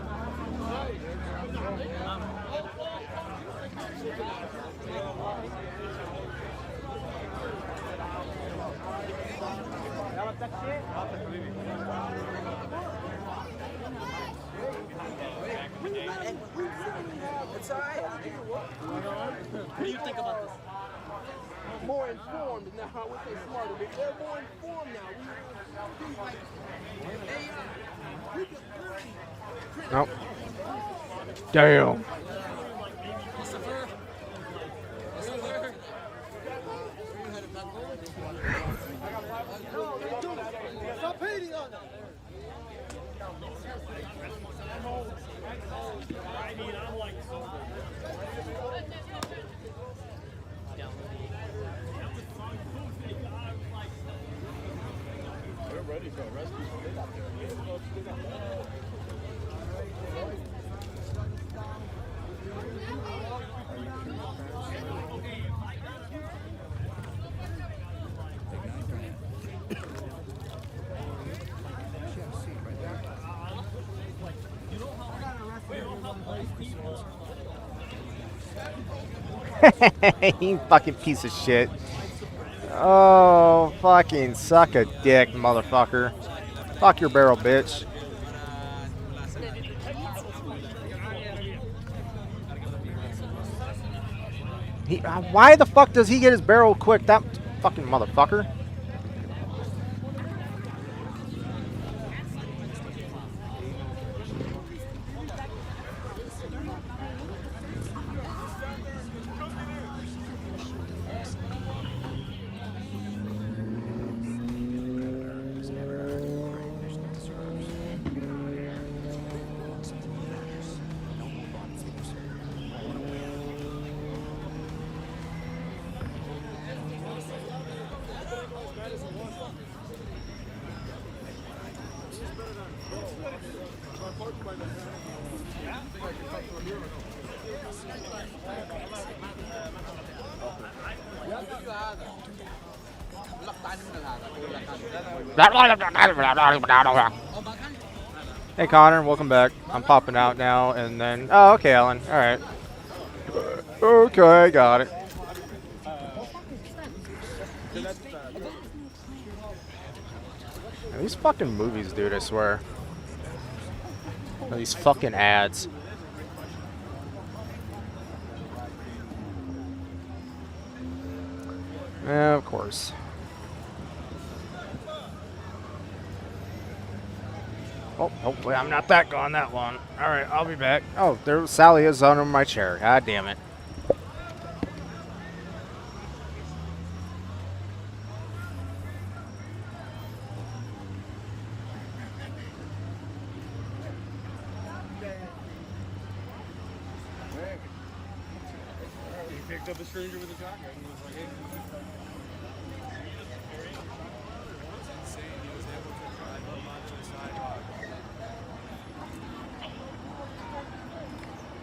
It's all right. What do you think about this? More informed now. I would say smarter, but they're more informed now. Nope. Damn. You fucking piece of shit. Oh, fucking suck a dick, motherfucker. Fuck your barrel, bitch. Why the fuck does he get his barrel quick? That fucking motherfucker. Hey Connor, welcome back. I'm popping out now and then... Oh, okay, Alan. Alright. Okay, got it. These fucking movies, dude, I swear. These fucking ads. Yeah, of course. Oh, hopefully I'm not that gone that long. Alright, I'll be back. Oh, there Sally is under my chair. God damn it. He picked up a stranger with a shotgun and was like, hey. It's insane. He was able to drive up onto the sidewalk.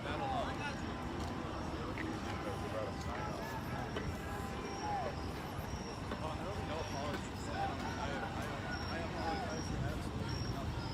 That alone. Oh, there will be no apologies for that. I apologize for absolutely nothing.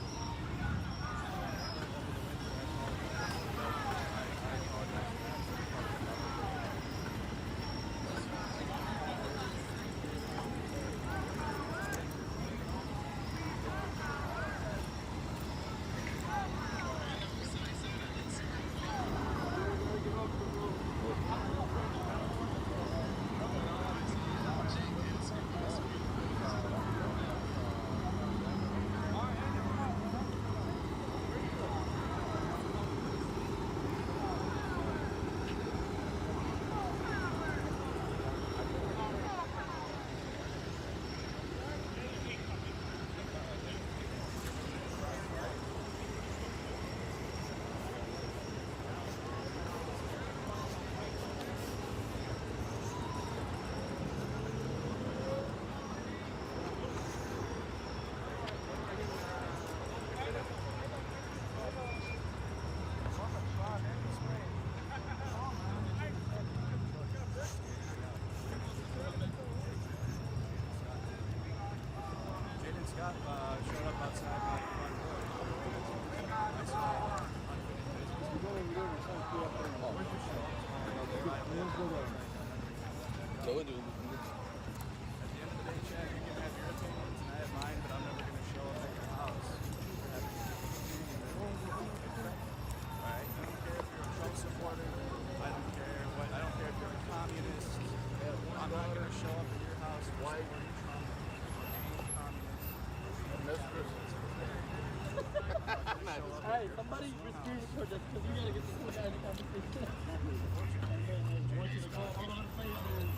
Scott showed up outside my front door. I saw unfinished business. At the end of the day, Chad, you can have your opinions and I have mine, but I'm never going to show up at your house. Alright? I don't care if you're a Trump supporter. I don't care if you're a communist. I'm not going to show up at your house supporting Trump. Hey, somebody screen record this because we gotta get this guy in the conversation. I want you to call all on Facebook.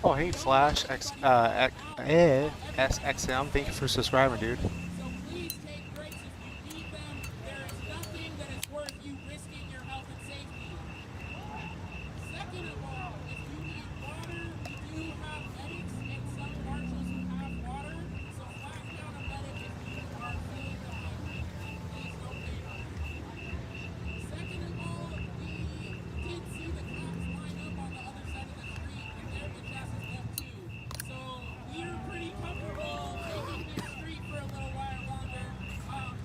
Oh, hey, Slash SXM. Thank you for subscribing, dude. So please take breaks if you need them. There is nothing that is worth you risking your health and safety. Second of all, if you need water, we do have medics and some marshals who have water. So flag down a medic if you are feeling the hunger. Please don't pay them. Second of all, we did see the cops line up on the other side of the street, and their bitch asses left too. So we're pretty comfortable taking this street for a little while longer.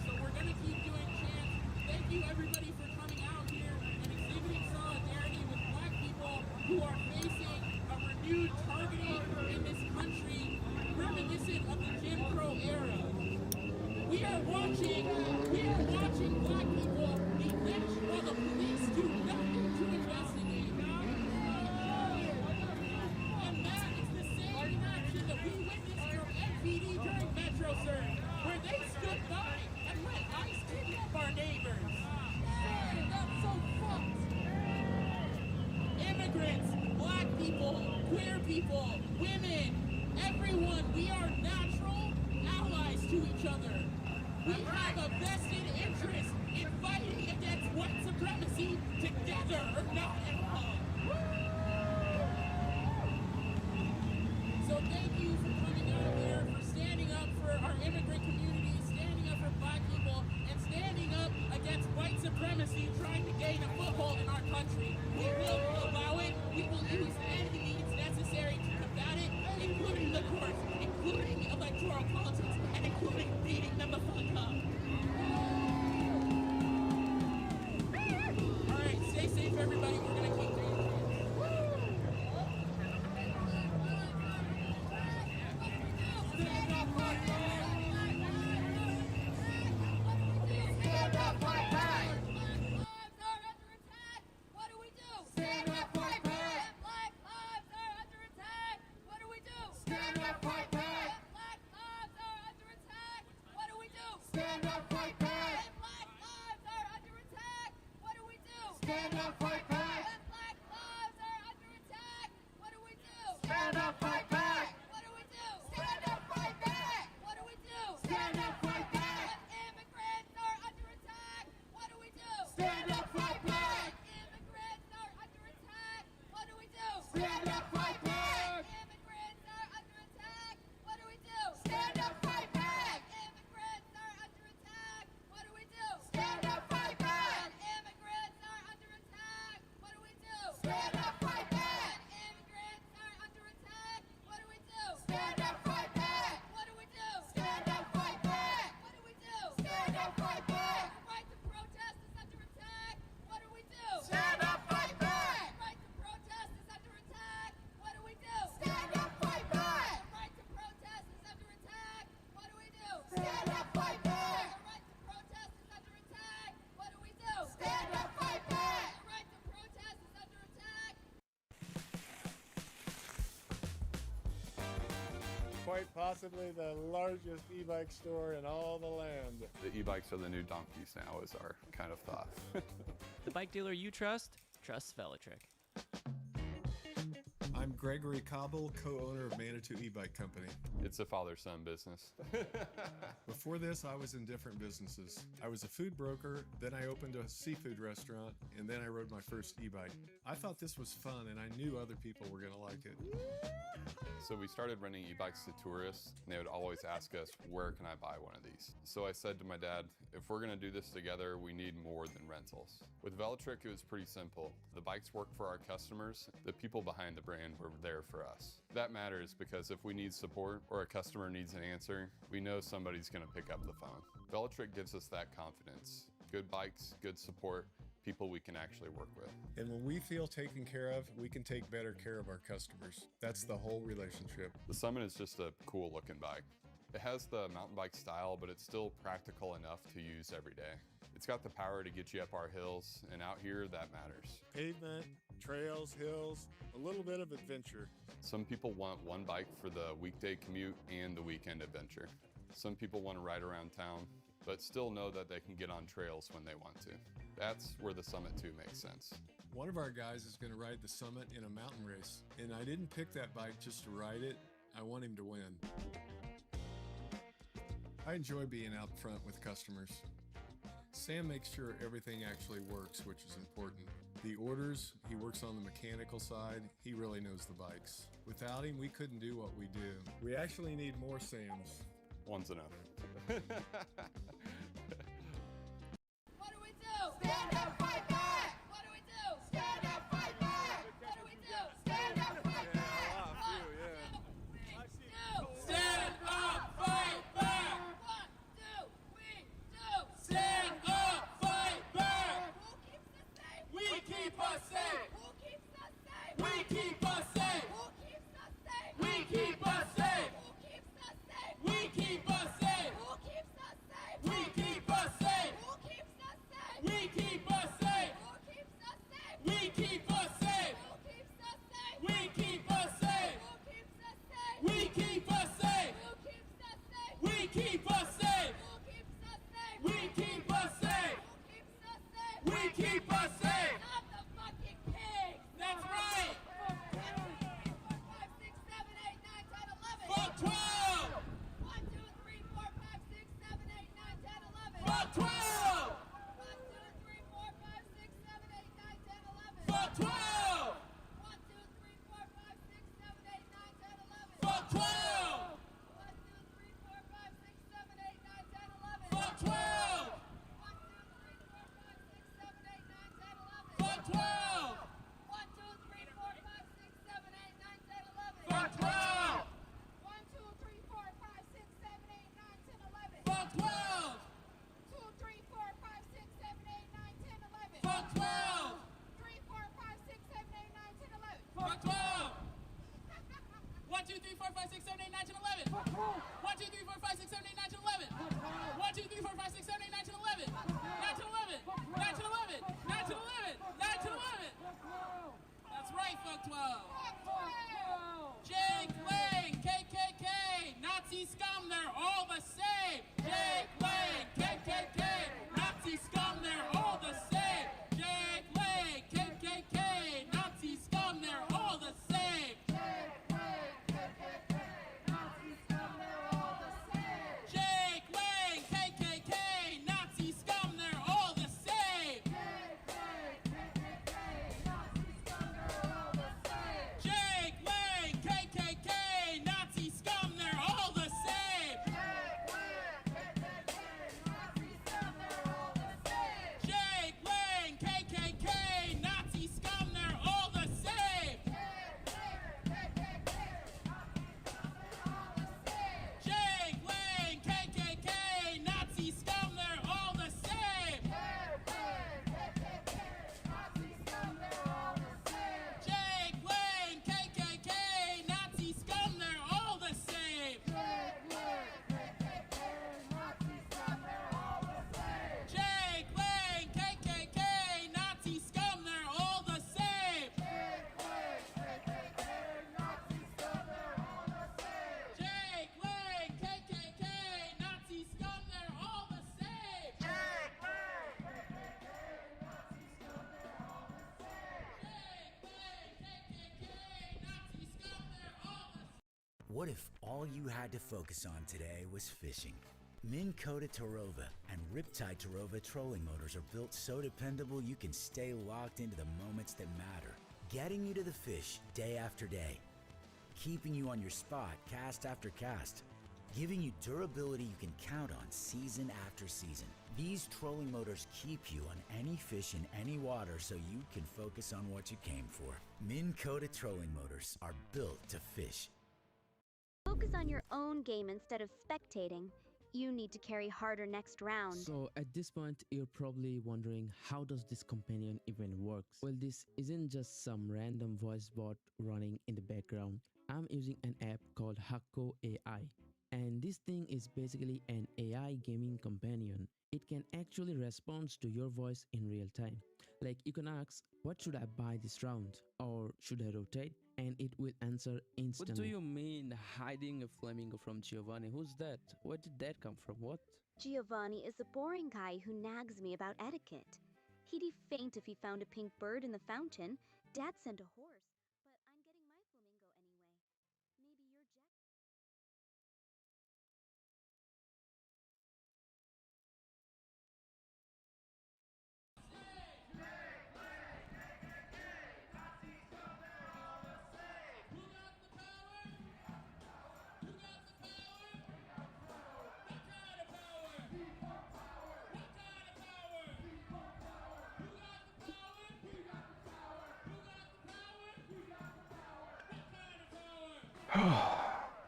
So we're gonna keep doing chants. Thank you everybody for coming out here and exhibiting solidarity with black people who are facing a renewed targeting in this country, reminiscent of the Jim Crow era. We are watching black people be lynched while the police do nothing to investigate. And that is the same action that we witnessed from MPD during Metro Surge, where they stood by and let ICE kidnap our neighbors. That's so fucked. Immigrants, black people, queer people, women, everyone, we are natural allies to each other. We have a vested interest in fighting against white supremacy together, or not at all. So thank you for coming out here, for standing up for our immigrant community, standing up for black people, and standing up against white supremacy trying to gain a foothold in our country. We will allow it. We will use any means necessary to combat it, including the courts, including electoral politics, and including beating them the fuck up. All right, stay safe, everybody. We're gonna keep doing it. Stand up, fight back! Stand up, fight back! Black lives are under attack. What do we do? Stand up, fight back! Black lives are under attack. What do we do? Stand up, fight back! Black lives are under attack. What do we do? Stand up, fight back! Black lives are under attack. What do we do? Stand up, fight back! Black lives are under attack. What do we do? Stand up, fight back! What do we do? Stand up, fight back. What do we do? Stand up, fight back! Immigrants are under attack. What do we do? Stand up, fight back! Immigrants are under attack. What do we do? Stand up, fight back! Immigrants are under attack. What do we do? Stand up, fight back! Immigrants are under attack. What do we do? Stand up, fight back! Immigrants are under attack. What do we do? Stand up, fight back! Immigrants are under attack. What do we do? Stand up, fight back! What do we do? Stand up, fight back! What do we do? Stand up, fight back! The right to protest is under attack. What do we do? Stand up, fight back! The right to protest is under attack. What do we do? Stand up, fight back! The right to protest is under attack. What do we do? Stand up, fight back! The right to protest is under attack. What do we do? Stand up, fight back! The right to protest is under attack. Quite possibly the largest e-bike store in all the land. The e-bikes are the new donkeys now is our kind of thought. The bike dealer you trust, trusts Velitric. I'm Gregory Cobble, co-owner of Manitou E-Bike Company. It's a father-son business. Before this, I was in different businesses. I was a food broker, then I opened a seafood restaurant, and then I rode my first e-bike. I thought this was fun, and I knew other people were gonna like it. So we started renting e-bikes to tourists, and they would always ask us, where can I buy one of these? So I said to my dad, if we're gonna do this together, we need more than rentals. With Velitric, it was pretty simple. The bikes work for our customers, the people behind the brand were there for us. That matters because if we need support or a customer needs an answer, we know somebody's gonna pick up the phone. Velitric gives us that confidence. Good bikes, good support, people we can actually work with. And when we feel taken care of, we can take better care of our customers. That's the whole relationship. The Summit is just a cool looking bike. It has the mountain bike style, but it's still practical enough to use every day. It's got the power to get you up our hills, and out here, that matters. Pavement, trails, hills, a little bit of adventure. Some people want one bike for the weekday commute and the weekend adventure. Some people want to ride around town. but still know that they can get on trails when they want to. That's where the Summit 2 makes sense. One of our guys is going to ride the Summit in a mountain race, and I didn't pick that bike just to ride it. I want him to win. I enjoy being out front with customers. Sam makes sure everything actually works, which is important. The orders, he works on the mechanical side. He really knows the bikes. Without him, we couldn't do what we do. We actually need more Sams. One's enough. What do we do? Stand up, fight back! What do we do? Stand up, fight back! What do we do? Stand up, fight back! Stand up, fight back! What do we do? Stand up, fight back! Who keeps us safe? We keep us safe! Who keeps us safe? We keep us safe! Who keeps us safe? We keep us safe! Who keeps us safe? We keep us safe! Who keeps us safe? We keep us safe! Who keeps us safe? We keep us safe! Who keeps us safe? We keep us safe! Who keeps us safe? We keep us safe! Who keeps us safe? We keep us safe! Who keeps us safe? We keep us safe! Who keeps us safe? We keep us safe! Not the fucking pigs! That's right! 1, 2, 3, 4, 5, 6, 7, 8, 9, 10, 11. Fuck 12! 1, 2, 3, 4, 5, 6, 7, 8, 9, 10, 11. Fuck 12! 1, 2, 3, 4, 5, 6, 7, 8, 9, 10, 11. Fuck 12! 1, 2, 3, 4, 5, 6, 7, 8, 9, 10, 11. Fuck 12! 1, 2, 3, 4, 5, 6, 7, 8, 9, 10, 11. Fuck 12! 1, 2, 3, 4, 5, 6, 7, 8, 9, 10, 11. Fuck 12! 1, 2, 3, 4, 5, 6, 7, 8, 9, 10, 11. Fuck 12! 1, 2, 3, 4, 5, 6, 7, 8, 9, 10, 11. Fuck 12! 2, 3, 4, 5, 6, 7, 8, 9, 10, 11. Fuck 12! 3, 4, 5, 6, 7, 8, 9, 10, 11. Fuck 12! 1, 2, 3, 4, 5, 6, 7, 8, 9, 10, 11. 1, 2, 3, 4, 5, 6, 7, 8, 9, 10, 11. 1, 2, 3, 4, 5, 6, 7, 8, 9, 10, 11. 9, 10, 11. 9, 10, 11. 9, 10, 11. 9, 10, 11. That's right, fuck 12. Jake Lang, KKK, Nazi scum, they're all the same. Jake Lang, KKK, Nazi scum, they're all the same. Jake Lang, KKK, Nazi scum, they're all the same. Jake Lang, KKK, Nazi scum, they're all the same. Jake Lang, KKK, Nazi scum, they're all the same. Jake Lang, KKK, Nazi scum, they're all the same. Jake Lang, KKK, Nazi scum, they're all the same. Jake Lang, KKK, Nazi scum, they're all the same. Jake Lang, KKK, Nazi scum, they're all the same. Jake Lang, KKK, Nazi scum, they're all the same. What if all you had to focus on today was fishing? Minn Kota Tarova and Riptide Tarova trolling motors are built so dependable you can stay locked into the moments that matter, getting you to the fish day after day, keeping you on your spot cast after cast, giving you durability you can count on season after season. These trolling motors keep you on any fish in any water so you can focus on what you came for. Minn Kota trolling motors are built to fish. Focus on your own game instead of spectating. You need to carry harder next round. So at this point, you're probably wondering, how does this companion even works? Well, this isn't just some random voice bot running in the background. I'm using an app called Hakko AI. And this thing is basically an AI gaming companion. It can actually respond to your voice in real time. Like you can ask, what should I buy this round? Or should I rotate? and it will answer instantly. What do you mean hiding a flamingo from Giovanni? Who's that? Where did that come from? What? Giovanni is a boring guy who nags me about etiquette. He'd faint if he found a pink bird in the fountain. Dad sent a horse, but I'm getting my flamingo anyway. Maybe you're Jack.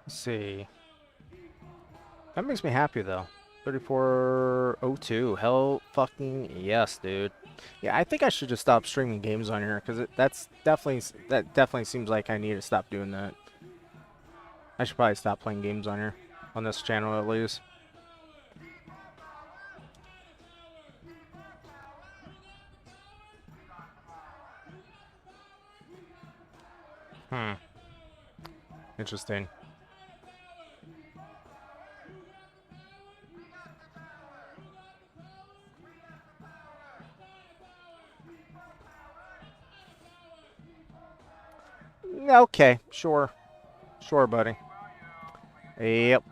Let's see. That makes me happy though. 3402. Hell fucking yes, dude. Yeah, I think I should just stop streaming games on here because that definitely seems like I need to stop doing that. I should probably stop playing games on here, on this channel at least. Interesting. Okay, sure. Sure, buddy. Yep.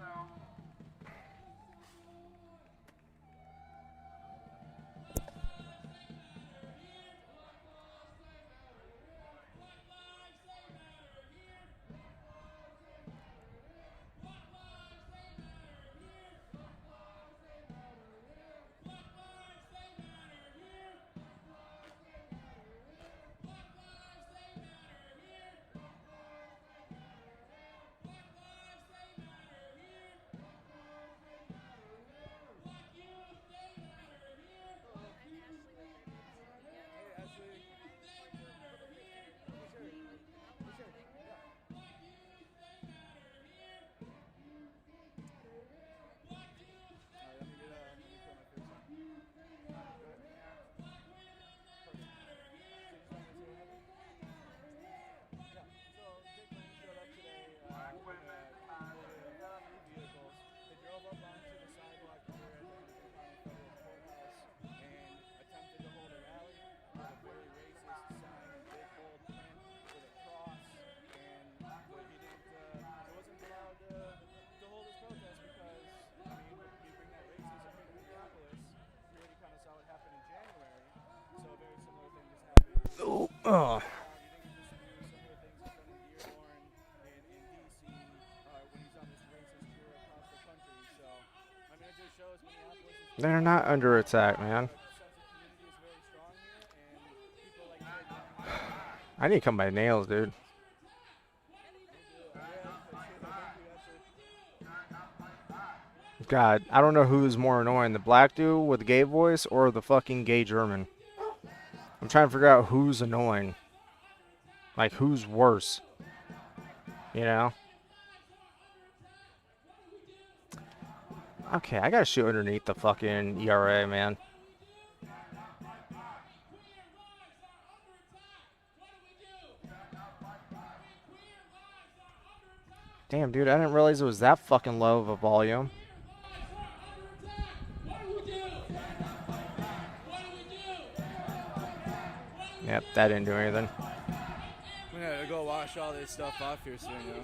Oh. They're not under attack, man. I need to cut my nails, dude. God, I don't know who's more annoying, the black dude with the gay voice or the fucking gay German. I'm trying to figure out who's annoying. Like, who's worse? You know? Okay, I gotta shoot underneath the fucking ERA, man. Damn, dude, I didn't realize it was that fucking low of a volume. Yep, that didn't do anything. We gotta go wash all this stuff off here soon, yo.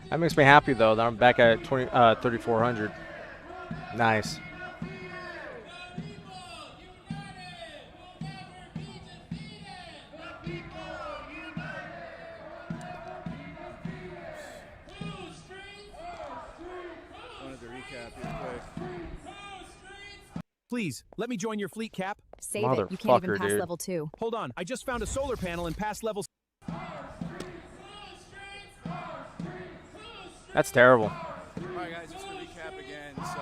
That makes me happy though that I'm back at 3,400. Nice. Wanted to recap real quick. Please, let me join your fleet, Cap. Save it. You can't even Motherfucker, pass dude. level 2. Hold on, I just found a solar panel and passed level. That's terrible. Alright guys, just to recap again, so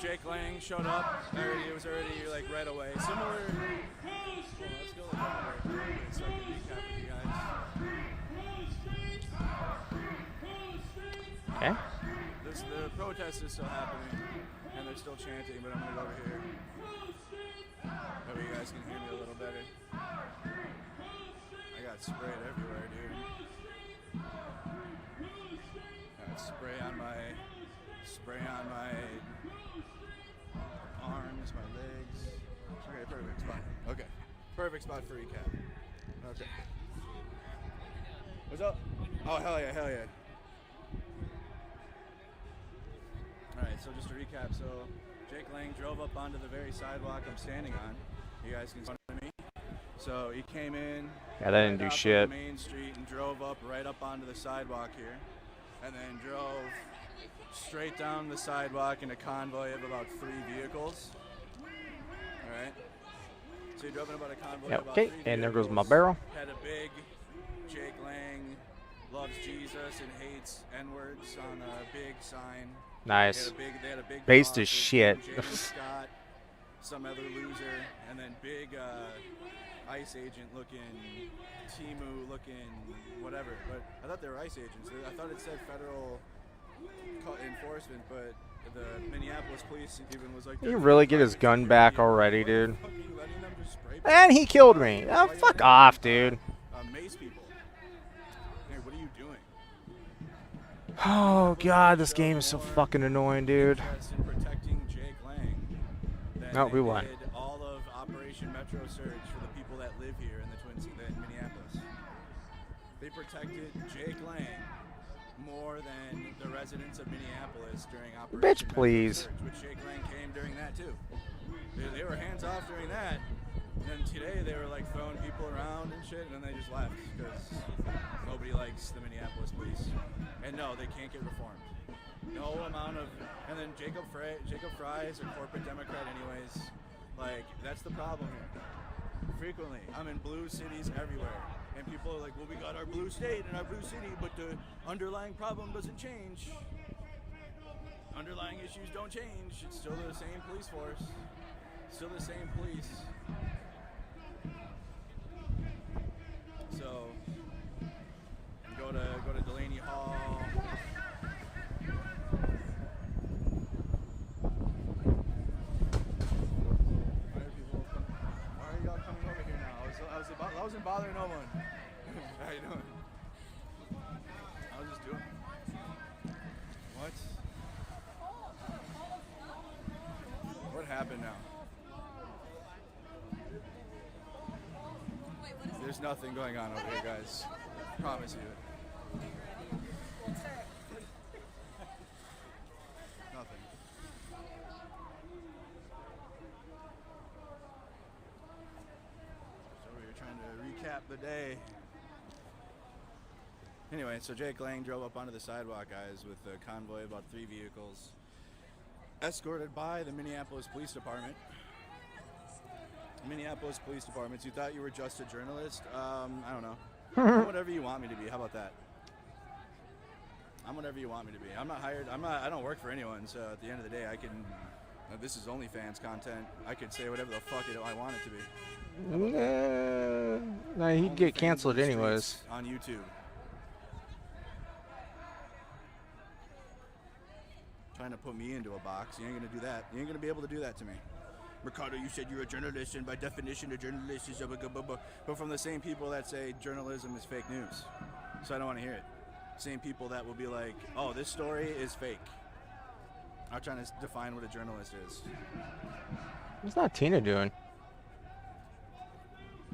Jake Lang showed up, it was already like right away. Similar, well, let's go look over here so I can recap with you guys. Okay. The protest is still happening, and they're still chanting, but I'm gonna go over here. Maybe you guys can hear me a little better. I got sprayed everywhere, dude. Got spray on my arms, my legs. Okay, perfect spot. Okay, perfect spot for recap. Okay. What's up? Oh, hell yeah, hell yeah. Alright, so just to recap, so Jake Lang drove up onto the very sidewalk I'm standing on. You guys can see me. So he came in, Yeah, that didn't do off of shit. the main street and drove up right up onto the sidewalk here, and then drove straight down the sidewalk in a convoy of about 3 vehicles. Alright. So he drove in about a convoy Yeah, of about okay, 3 and there goes my vehicles, barrel. Had a big Jake Lang loves Jesus and hates N-words on a big sign. Nice. They had a big Based boss as with shit. James Scott, some other loser, and then big ICE agent looking, Timu looking, whatever. But I thought they were ICE agents. I thought it said federal enforcement, but the Minneapolis police even was like. Did he really get his gun back already, dude? And he killed me. Oh, fuck off, dude. Mace people. Hey, what are you doing? Oh god, this game is so fucking annoying, dude. In protecting Jake Lang. No, we won. Did all of Operation Metro Surge for the people that live here in the Twin Cities, in Minneapolis. They protected Jake Lang more than the residents of Minneapolis during Operation Bitch, Metro please. Surge, which Jake Lang came during that too. They were hands off during that. And then today they were like throwing people around and shit, and then they just left because nobody likes the Minneapolis police. And no, they can't get reformed. No amount of, and then Jacob Fry is a corporate Democrat anyways. Like, that's the problem here. Frequently, I'm in blue cities everywhere, and people are like, well, we got our blue state and our blue city, but the underlying problem doesn't change. Underlying issues don't change. It's still the same police force. Still the same police. So go to Delaney Hall. Why are y'all coming over here now? I wasn't bothering no one. How you doing? I was just doing. What? What happened now? There's nothing going on over here, guys. Promise you. Nothing. So we were trying to recap the day. Anyway, so Jake Lang drove up onto the sidewalk, guys, with a convoy of about 3 vehicles, escorted by the Minneapolis Police Department. Minneapolis Police Departments. You thought you were just a journalist? I don't know. I'm whatever you want me to be. How about that? I'm whatever you want me to be. I'm not hired. I don't work for anyone. So at the end of the day, I can. This is OnlyFans content. I could say whatever the fuck I want it to be. No, he'd get canceled anyways. On YouTube. Trying to put me into a box. You ain't gonna do that. You ain't gonna be able to do that to me. Ricardo, you said you're a journalist, and by definition, a journalist is but from the same people that say journalism is fake news. So I don't want to hear it. Same people that will be like, oh, this story is fake. I'm trying to define what a journalist is. What's not Tina doing?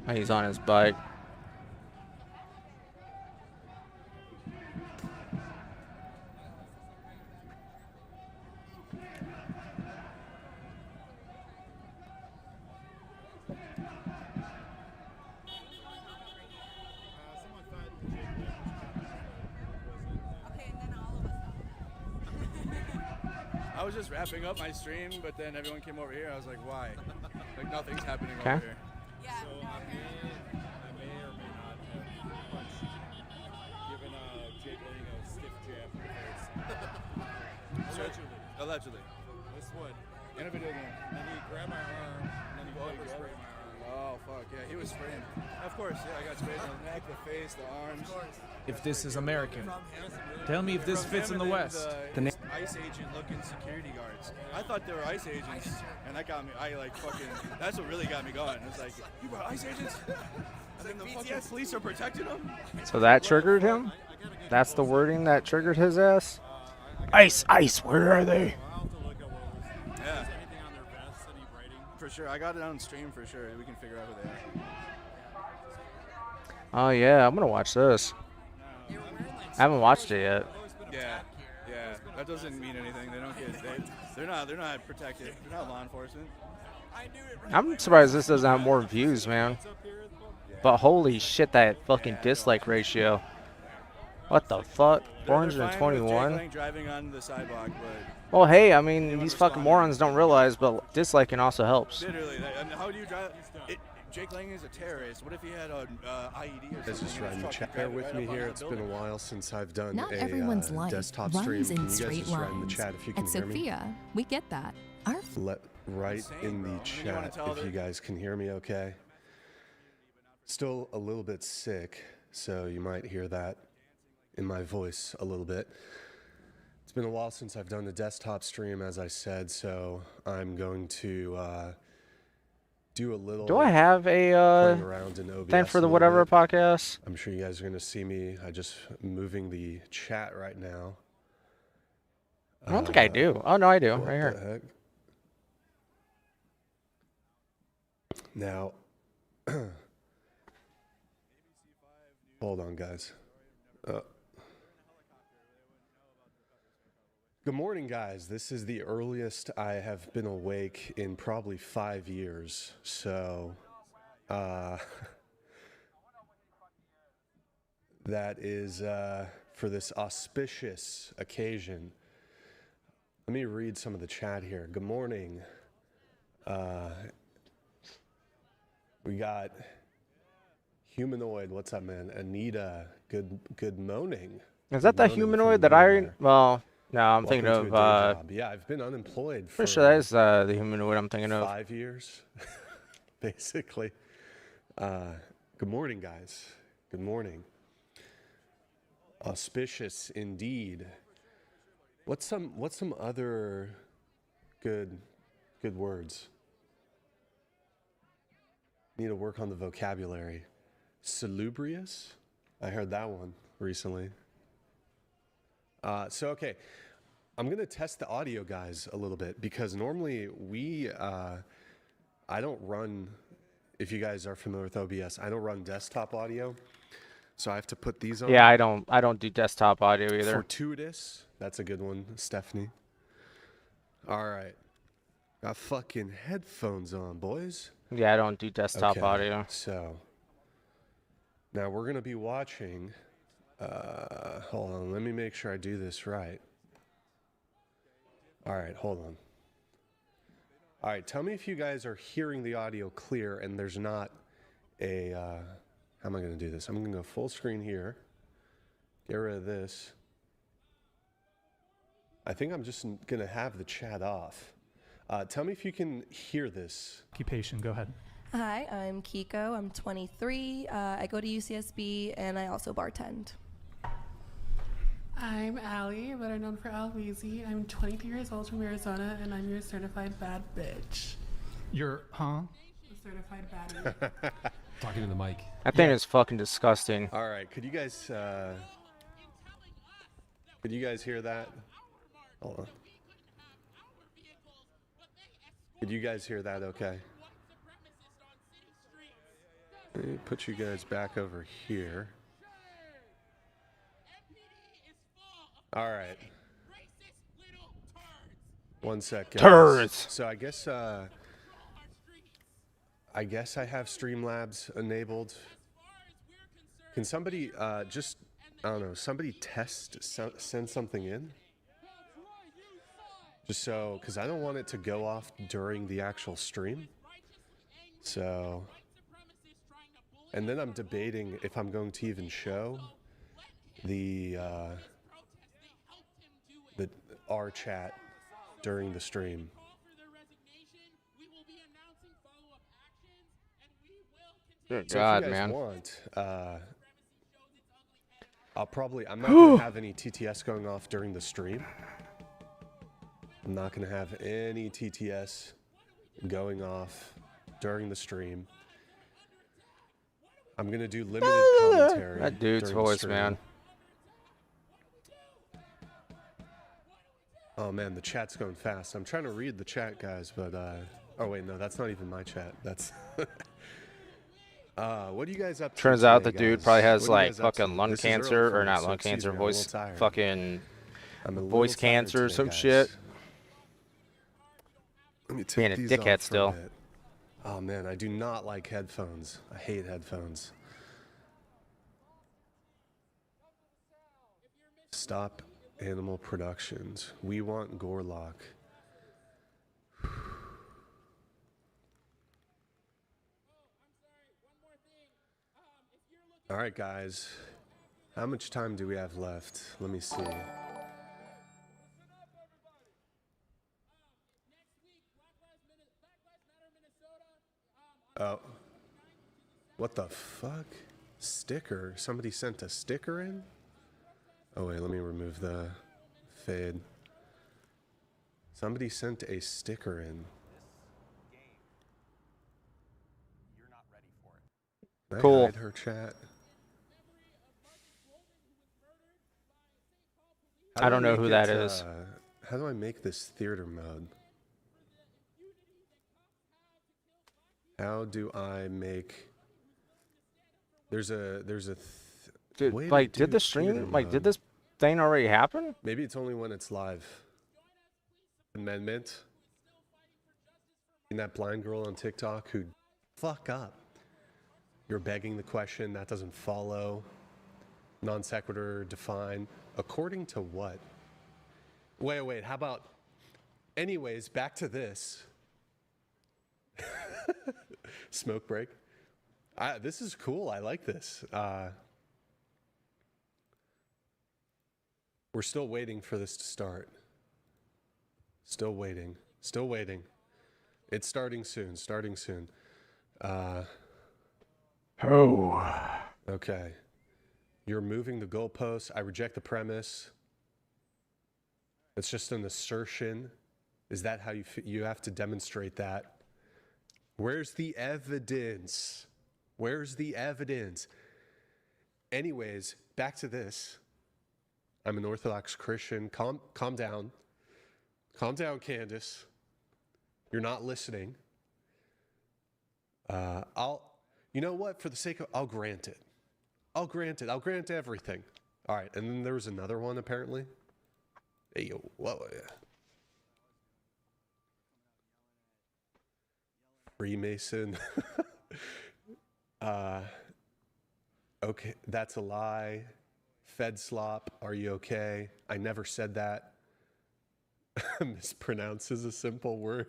Oh, he's on his bike. I was just wrapping up my stream, but then everyone came over here. I was like, why? Like nothing's happening Okay. over here. So I may or may not have punched, given Jake Lang a stiff jab in the face. Allegedly. This would. In a video game. And then he grabbed my arm, and then he pepper sprayed my arm. Oh fuck yeah, he was spraying. Of course, yeah, I got sprayed in the neck, the face, the arms. If this is American, tell me if this From fits him in the and West. then ICE agent looking security guards. I thought they were ICE agents, and that got me. I like fucking. That's what really got me going. It's like you brought ICE agents, and then the fucking police are protecting them. So that triggered him? That's the wording that triggered his ass? Ice, ice, where are they? Yeah. For sure, I got it on stream for sure. We can figure out who they are. Oh yeah, I'm gonna watch this. I haven't watched it yet. Yeah, yeah. That doesn't mean anything. They don't get. They're not protected. They're not law enforcement. I'm surprised this doesn't have more views, man. But holy shit, that fucking dislike ratio. What the fuck? They're fine with Jake 421? Lang driving on the sidewalk, but Well, hey, I mean, these fucking morons don't realize, but disliking also helps. literally, and how do you drive? Jake Lang is a terrorist. What if he had an IED or something? Just in right his in the truck chat. and Bear grabbed it with right me up on here. the It's been a building? while since I've done Not a everyone's life desktop runs stream. in Can you guys straight just write in the lines. chat if you can At hear me? Sophia, we get that. Our Write in the chat if you guys can hear me okay. Still a little bit sick, so you might hear that in my voice a little bit. It's been a while since I've done a desktop stream, as I said, so I'm going to do a little. Do I have playing a around in OBS thing for a the little whatever bit. podcast? I'm sure you guys are going to see me. I just moving the chat right now. I don't think I do. Oh, no, I do. What Right here. the heck? Now, hold on, guys. Good morning, guys. This is the earliest I have been awake in probably 5 years. So, that is for this auspicious occasion. Let me read some of the chat here. Good morning. We got Humanoid. What's up, man? Anita. Good morning. Is that the Good morning humanoid from that you I... there. Well, no, I'm thinking Welcome of... to a day job. Yeah, I've been unemployed for Pretty sure that is the humanoid I'm thinking of. 5 years, basically. Good morning, guys. Good morning. Auspicious indeed. What's some other good words? Need to work on the vocabulary. Salubrious? I heard that one recently. Okay, I'm gonna test the audio, guys, a little bit because normally I don't run. If you guys are familiar with OBS, I don't run desktop audio, so I have to put these on. Yeah, I don't do desktop audio either. Fortuitous. That's a good one, Stephanie. All right, got fucking headphones on, boys. Yeah, I don't do desktop Okay, audio. So now we're gonna be watching. Hold on, let me make sure I do this right. All right, hold on. All right, tell me if you guys are hearing the audio clear and there's not a, how am I gonna do this? I'm gonna go full screen here. Get rid of this. I think I'm just gonna have the chat off. Tell me if you can hear this. Occupation, go ahead. Hi, I'm Kiko. I'm 23. I go to UCSB and I also bartend. I'm Allie, better known for Al Weezy. I'm 23 years old from Arizona, and I'm your certified bad bitch. You're, huh? Certified baddie. Talking to the mic. That thing is fucking disgusting. All right, could you guys hear that? Hold on. Could you guys hear that okay? Let me put you guys back over here. All right. One sec, guys. Turds. So I guess I have Streamlabs enabled. Can somebody just, I don't know, somebody send something in? Just so, because I don't want it to go off during the actual stream. So, and then I'm debating if I'm going to even show our chat during the stream. Good So God, if you guys man. want, I'm not going to have any TTS going off during the stream. I'm not going to have any TTS going off during the stream. I'm going to do limited commentary. That dude's during the voice, stream. man. Oh man, the chat's going fast. I'm trying to read the chat, guys, but oh wait, no, that's not even my chat. That's what are you guys up to? Turns out the today, dude guys? probably has What are you like guys up to? fucking lung This is early cancer, for or me, not so lung excuse cancer, me, I'm a little voice tired. fucking I'm a voice little tired cancer or today, some guys. shit. Let me take Being a these dickhead off for still. bit. Oh man, I do not like headphones. I hate headphones. Stop Animal Productions. We want Gorlock. All right, guys. How much time do we have left? Let me see. Oh. What the fuck? Sticker? Somebody sent a sticker in? Oh, wait, let me remove the fade. Somebody sent a sticker in. Can I Cool. hide her chat? How I do don't know make who it, that is. How do I make this theater mode? How do I make... There's a Dude, way to like, do did the theater stream, like, mode. did this thing already happen? Maybe it's only when it's live. Amendment. And that blind girl on TikTok who fuck up. You're begging the question, that doesn't follow. Non sequitur, define. According to what? Wait, how about... Anyways, back to this. Smoke break. This is cool. I like this. We're still waiting for this to start. Still waiting. Still waiting. It's starting soon. Starting soon. Okay. You're moving the goalposts. I reject the premise. It's just an assertion. Is that how you have to demonstrate that? Where's the evidence? Where's the evidence? Anyways, back to this. I'm an Orthodox Christian. Calm down. Calm down, Candace. You're not listening. You know what? For the sake of, I'll grant it. I'll grant it. I'll grant everything. All right. And then there was another one, apparently. Hey, yo, whoa, yeah. Freemason. Okay, that's a lie. Fed slop, are you okay? I never said that. Mispronounces a simple word.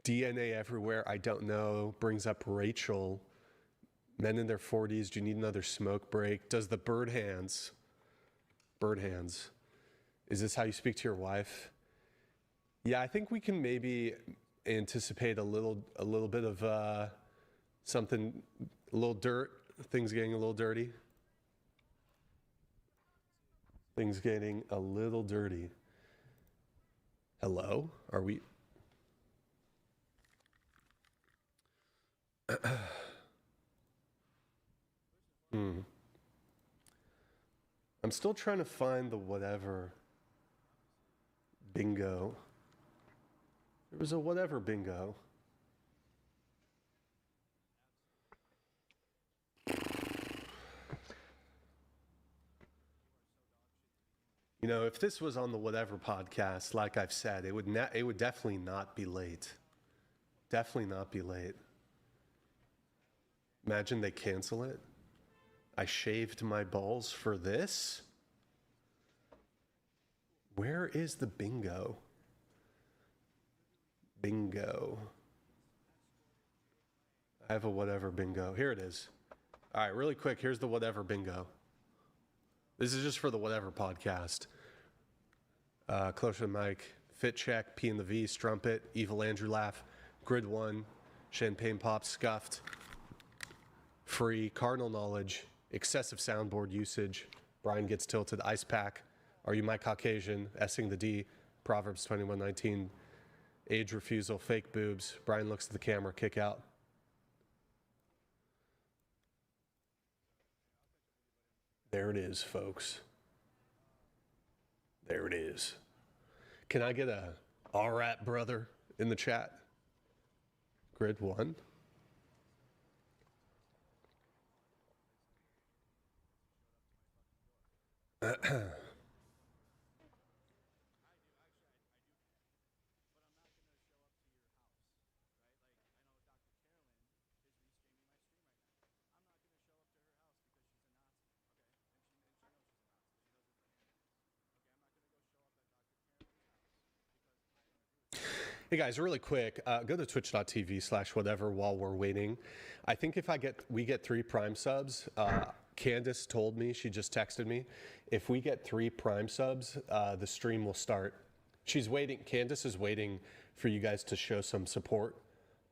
DNA everywhere, I don't know. Brings up Rachel. Men in their 40s, do you need another smoke break? Does the bird hands. Is this how you speak to your wife? Yeah, I think we can maybe anticipate a little bit of something, a little dirt, things getting a little dirty. Things getting a little dirty. Hello? Are we... I'm still trying to find the whatever bingo. There was a whatever bingo. You know, if this was on the whatever podcast, like I've said, it would definitely not be late. Definitely not be late. Imagine they cancel it. I shaved my balls for this. Where is the bingo? Bingo. I have a whatever bingo. Here it is. All right, really quick. Here's the whatever bingo. This is just for the whatever podcast. Closer to the mic. Fit check. P in the V. Strumpet. Evil Andrew laugh. Grid 1. Champagne pop. Scuffed. Free. Cardinal knowledge. Excessive soundboard usage. Brian gets tilted. Ice pack. Are you my Caucasian? Essing the D. Proverbs 21:19. Age refusal. Fake boobs. Brian looks at the camera. Kick out. There it is, folks. There it is. Can I get a all right, brother, in the chat? Grid 1. Hey guys, really quick, go to twitch.tv/whatever while we're waiting. I think if we get 3 Prime subs, Candace told me, she just texted me, if we get 3 Prime subs, the stream will start. She's waiting, Candace is waiting for you guys to show some support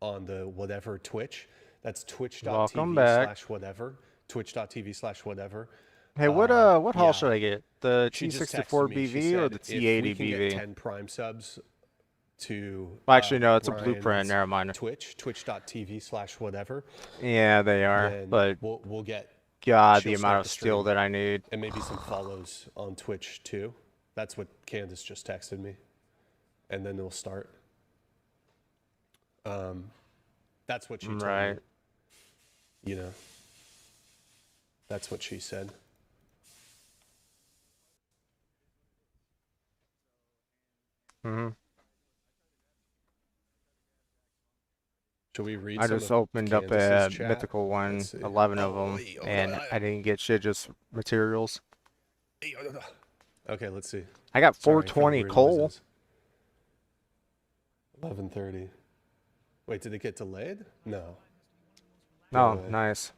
on the whatever Twitch. That's twitch.tv/whatever, twitch.tv/whatever. Hey, what haul should I get? The She just T64 texted me. She BV or said the if T80 we can get BV? 10 Prime subs to Well, actually, no, it's a Brian's blueprint. Never mind. twitch.tv/whatever. Yeah, they are. Then But we'll get God, she'll the start amount of skill stream. that I need. And maybe some follows on Twitch too. That's what Candace just texted me. And then it'll start. That's what she told me. You know. That's what she said. Mm-hmm. Should we read I some just of opened up a Candace's chat? mythical one, Let's see. 11 of Oh, them, wait, hold and on. I didn't get shit, just materials. Okay, let's see. I got Sorry, 420 weird coal. noises. 11:30. Wait, did it get delayed? No. Oh, No way. nice.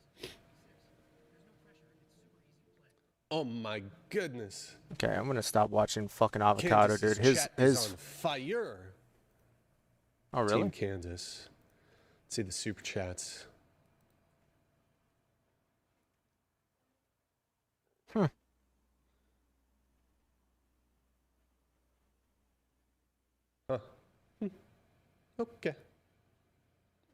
Oh my goodness. Okay, I'm gonna stop watching fucking Avocado, Candace's dude. chat His is on fire. Oh, really? Team Candace. Let's see the super chats. Hmm. Huh. Okay.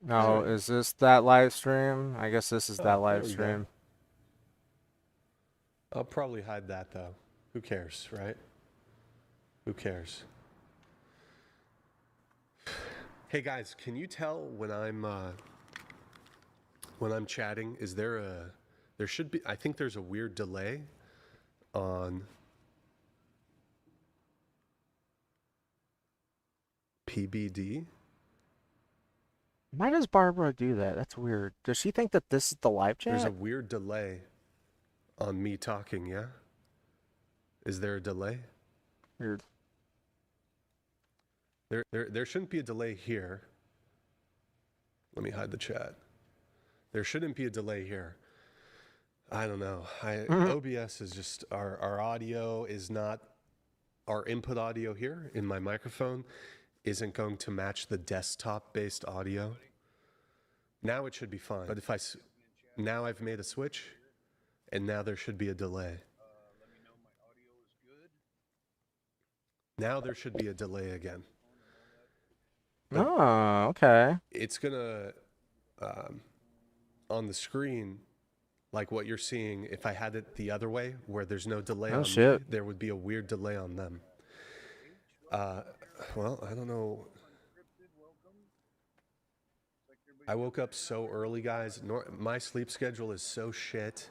No, is this that live stream? I guess this is that live there we go. stream. I'll probably hide that though. Who cares, right? Who cares? Hey guys, can you tell when I'm chatting? Is there should be? I think there's a weird delay on PBD. Why does Barbara do that? That's weird. Does she think that this is the live chat? There's a weird delay on me talking. Yeah. Is there a delay? Weird. There shouldn't be a delay here. Let me hide the chat. There shouldn't be a delay here. I don't know. OBS is just our audio is not our input audio here in my microphone isn't going to match the desktop based audio. Now it should be fine. But if now I've made a switch and now there should be a delay. Now there should be a delay again. But oh, okay. it's gonna on the screen, like what you're seeing, if I had it the other way where there's no delay on me, there would be a weird delay on them. Well, I don't know. I woke up so early, guys. My sleep schedule is so shit.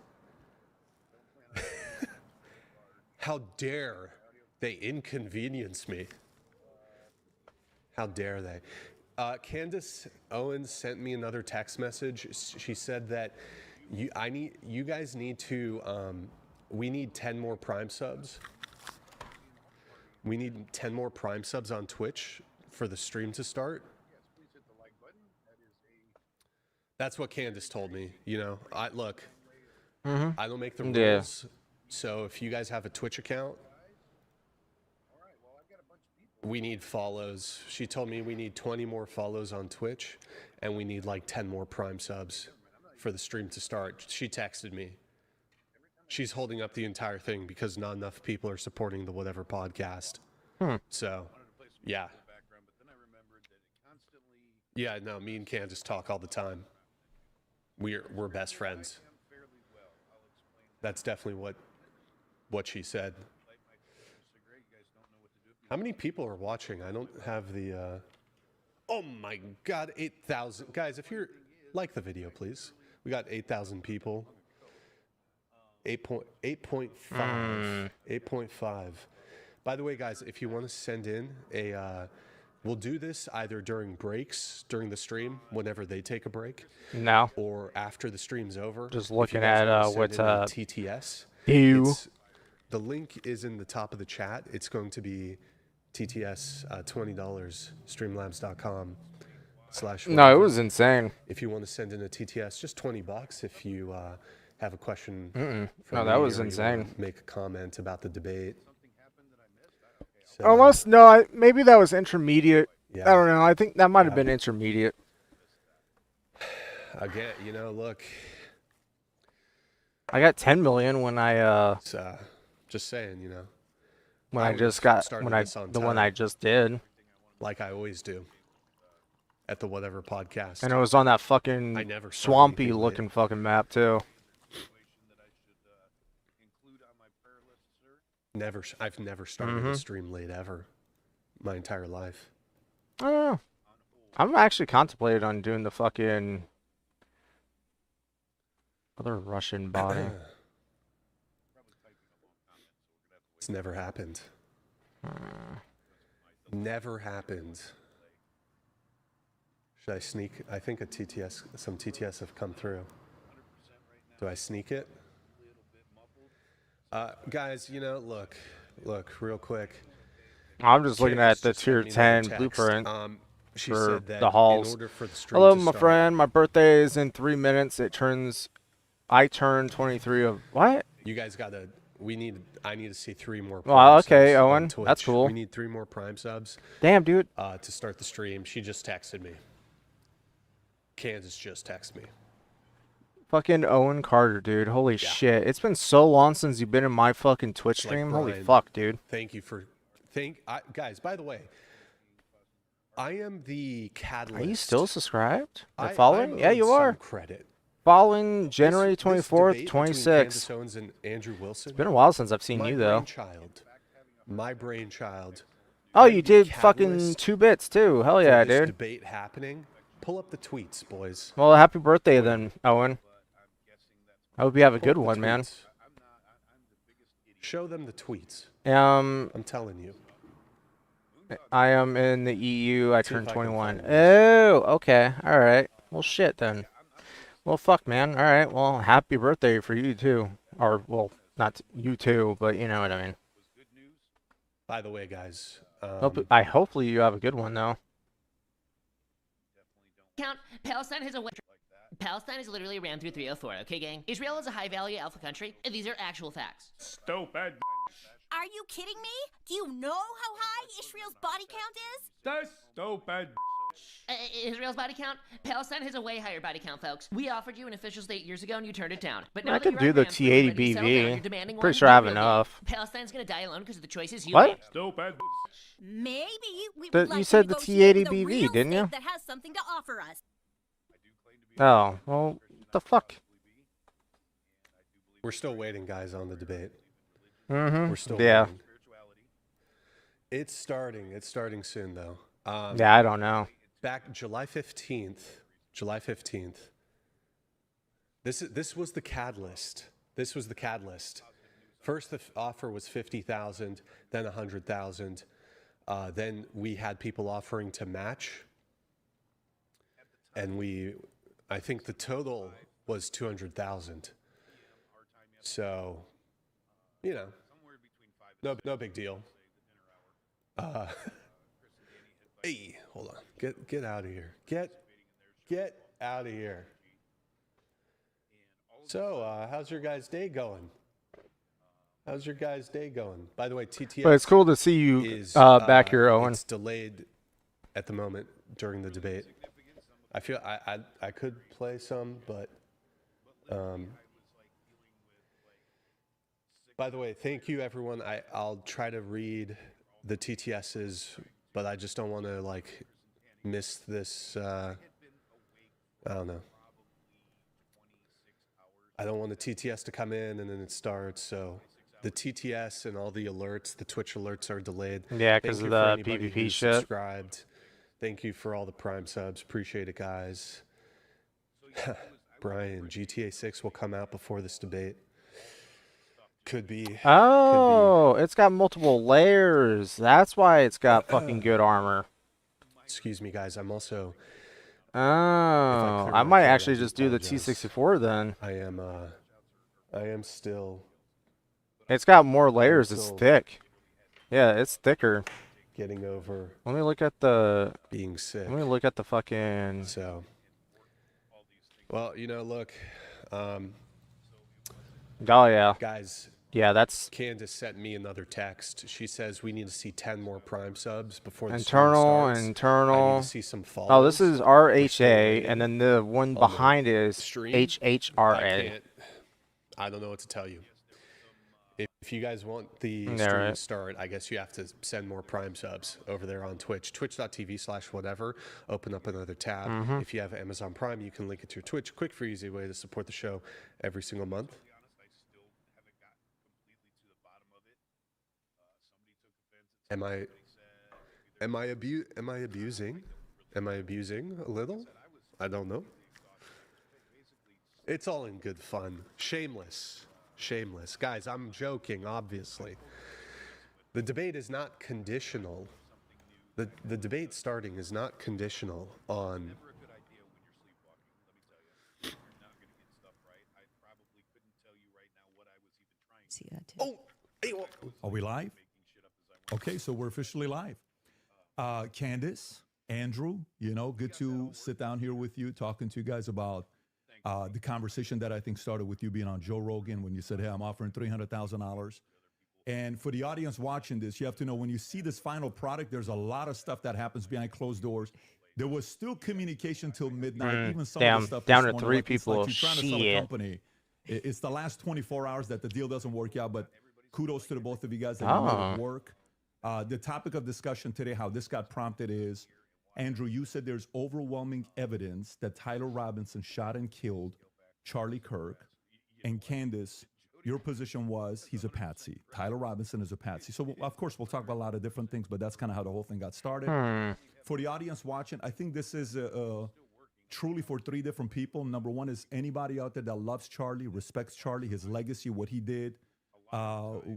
How dare they inconvenience me? How dare they? Candace Owens sent me another text message. She said that you guys need to, we need 10 more Prime subs. We need 10 more Prime subs on Twitch for the stream to start. That's what Candace told me. You know, I don't make the rules. So if you guys have a Twitch account, we need follows. She told me we need 20 more follows on Twitch, and we need like 10 more Prime subs for the stream to start. She texted me. She's holding up the entire thing because not enough people are supporting the Whatever podcast. So, yeah. Yeah, no, me and Candace talk all the time. We're best friends. That's definitely what she said. How many people are watching? I don't have the... Oh my God, 8,000. Guys, if you're... Like the video, please. We got 8,000 people. 8.5. 8.5. By the way, guys, if you want to send in a... we'll do this either during breaks, during the stream, whenever they take a break. No. Or after the stream's over. Just looking at what's TTS. Ew. The link is in the top of the chat. It's going to be TTS $20, streamlabs.com/. No, it was insane. If you want to send in a TTS, just $20 if you have a question. No, that was insane. Make a comment about the debate. So, Almost, no, maybe that was intermediate. Yeah. I don't know. I think that might have been intermediate. Again, you know, look. I got 10 million when I just saying, you know. When I just got the one I just did. Like I always do. At the Whatever podcast. And it was on that fucking swampy looking fucking map too. I've never started a stream late ever. My entire life. I don't know. I'm actually contemplating on doing the fucking other Russian body. It's never happened. Never happened. Should I sneak? I think some TTS have come through. Do I sneak it? Guys, you know, look, real quick. I'm just looking at the tier 10 blueprint She for said that the halls. in order for the stream Hello, to my start- friend. My birthday is in 3 minutes. I turn 23 of what? You guys gotta. I need to see 3 more. Well, okay, subs on Owen, Twitch. that's cool. We need 3 more Prime subs. Damn, dude. To start the stream, she just texted me. Kansas just texted me. Fucking Owen Carter, dude. Holy shit. It's been so long since you've been in my fucking Twitch Like stream. Holy Brian, fuck, dude. Thank you for guys, by the way, I am the catalyst. Are you still subscribed? Or I'm following? Yeah, owed you some are. Credit. Following January This 24th, debate between 26th. Candace Owens and Andrew Wilson. It's been a while since I've seen my you, though. My brainchild. Oh, you did catalyst fucking 2 bits, too. Hell yeah, for this dude. debate happening. Pull up the tweets, boys. Well, happy birthday then, Owen. I hope you have a good one, man. Show them the tweets. I'm telling you. I am in the EU. I See if turned I can 21. find Oh, okay. All right. Well, shit then. Well, fuck, man. All right. Well, happy birthday for you too. Or, well, not you too, but you know what I mean. By the way, guys. Hopefully you have a good one though. Count, Palestine is literally rammed through 304, okay, gang? Israel is a high-value alpha country, and these are actual facts. Stupid. Are you kidding me? Do you know how high Israel's body count is? That's stupid. Israel's body count? Palestine has a way higher body count, folks. We offered you an official state years ago, and you turned it down. But now I that could you're do on the ramps and ready to settle down, you're T80BV. demanding Pretty one, sure I have get real enough. big. Palestine's gonna die alone because of the choices you What? made. Stupid. Maybe we You would like said to the negotiate with a T80BV, real didn't you? state that has something to offer us. Oh, well, what the fuck? We're still waiting, guys, on the debate. Mm-hmm. We're still Yeah. waiting. It's starting. It's starting soon, though. Yeah, I don't know. Back July 15th. July 15th. This was the catalyst. This was the catalyst. First, the offer was 50,000, then 100,000. Then we had people offering to match, and I think the total was 200,000. So, you know, no big deal. Hey, hold on. Get out of here. Get out of here. So, how's your guys' day going? How's your guys' day going? By the way, TTS. But it's cool to see you is, back here, Owen. It's delayed at the moment during the debate. I feel I could play some, but by the way, thank you everyone. I'll try to read the TTSs, but I just don't want to like miss this. I don't know. I don't want the TTS to come in and then it starts. So the TTS and all the alerts, the Twitch alerts are delayed. Yeah, because of the PvP shit. Subscribed. Thank you for all the Prime subs. Appreciate it, guys. Brian, GTA 6 will come out before this debate. Could be. Oh, it's got multiple layers. That's why it's got fucking good armor. Excuse me, guys. I'm also. Oh, I might actually just do the T64 then. I am still. It's got more layers. It's thick. Yeah, it's thicker. Getting over. Let me look at the being sick. Let me look at the fucking. So. Well, you know, look. Oh yeah. Guys. Yeah, that's. Candace sent me another text. She says we need to see 10 more Prime subs before the internal. I need to see some follows. Oh, this is RHA, and then the one behind it is HHRA. I don't know what to tell you. If you guys want the stream to start, I guess you have to send more Prime subs over there on Twitch. Twitch.tv/whatever. Open up another tab. If you have Amazon Prime, you can link it to your Twitch. Quick, free, easy way to support the show every single month. Am I abusing? Am I abusing a little? I don't know. It's all in good fun. Shameless. Guys, I'm joking, obviously. The debate is not conditional. The debate starting is not conditional on... See that too. Oh! Hey, well. Are we live? Okay, so we're officially live. Candace, Andrew, you know, good to sit down here with you, talking to you guys about the conversation that I think started with you being on Joe Rogan when you said, hey, I'm offering $300,000. And for the audience watching this, you have to know when you see this final product, there's a lot of stuff that happens behind closed doors. There was still communication till midnight. Even some of the stuff down to morning, 3 like people. It's like you're trying to sell a company. It's the last 24 hours that the deal doesn't work out, but kudos to the both of you guys that you made it work. The topic of discussion today, how this got prompted is, Andrew, you said there's overwhelming evidence that Tyler Robinson shot and killed Charlie Kirk. And Candace, your position was he's a patsy. Tyler Robinson is a patsy. So, of course, we'll talk about a lot of different things, but that's kind of how the whole thing got started. For the audience watching, I think this is truly for 3 different people. Number one is anybody out there that loves Charlie, respects Charlie, his legacy, what he did.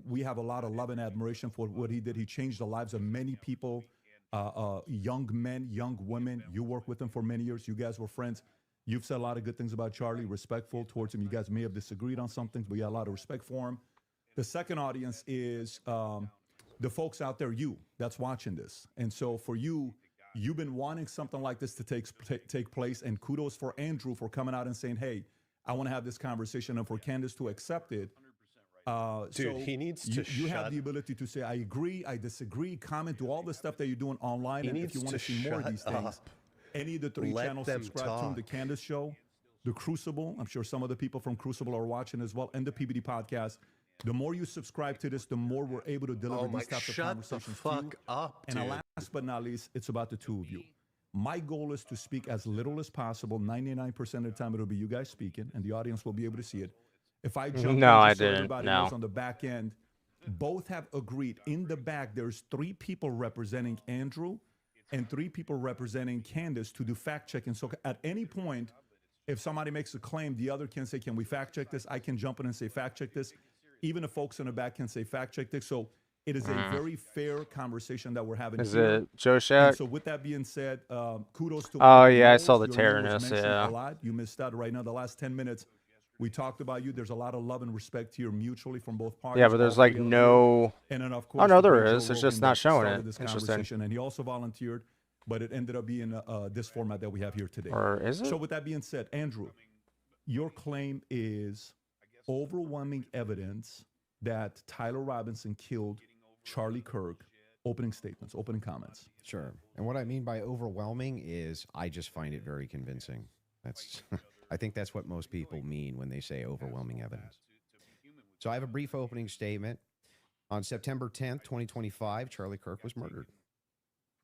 We have a lot of love and admiration for what he did. He changed the lives of many people, young men, young women. You worked with him for many years. You guys were friends. You've said a lot of good things about Charlie, respectful towards him. You guys may have disagreed on some things, but you had a lot of respect for him. The second audience is the folks out there, you, that's watching this. And so for you, you've been wanting something like this to take place. And kudos for Andrew for coming out and saying, hey, I want to have this conversation, and for Candace to accept it. Dude, so he needs to You have the ability to say, I agree, I disagree, comment, do all the stuff that you're doing online. And if you want to see more of these things, any of the 3 channels, subscribe to The Candace Show, The Crucible. I'm sure some of the people from Crucible are watching as well, and the PBD podcast. The more you subscribe to this, the more we're able to deliver these types of conversations to you. And last but not least, it's about the 2 of you. My goal is to speak as little as possible. 99% of the time, it'll be you guys speaking, and the audience will be able to see it. If I jump in, I so didn't. everybody knows on the back end, both have agreed. In the back, there's 3 people representing Andrew and 3 people representing Candace to do fact checking. So at any point, if somebody makes a claim, the other can say, can we fact check this? I can jump in and say, fact check this. Even the folks in the back can say, fact check this. So it is a very fair conversation that we're having. Is here. it Joe Shack? So with that being said, kudos to Oh, yeah, I saw the Tyrannus, a lot. You missed out right now. The last 10 minutes, We talked about you. There's a lot of love and respect here mutually from both parties. Yeah, but there's all like three of you. no. And then, of Oh course, no, the there great Joe is. It's Rogan just not that showing started it. this Interesting. conversation, and he also volunteered, but it ended up being this format that we have here today. Or is it? So with that being said, Andrew, your claim is overwhelming evidence that Tyler Robinson killed Charlie Kirk. Opening statements, opening comments. Sure. And what I mean by overwhelming is I just find it very convincing. That's I think that's what most people mean when they say overwhelming evidence. So I have a brief opening statement. On September 10th, 2025, Charlie Kirk was murdered.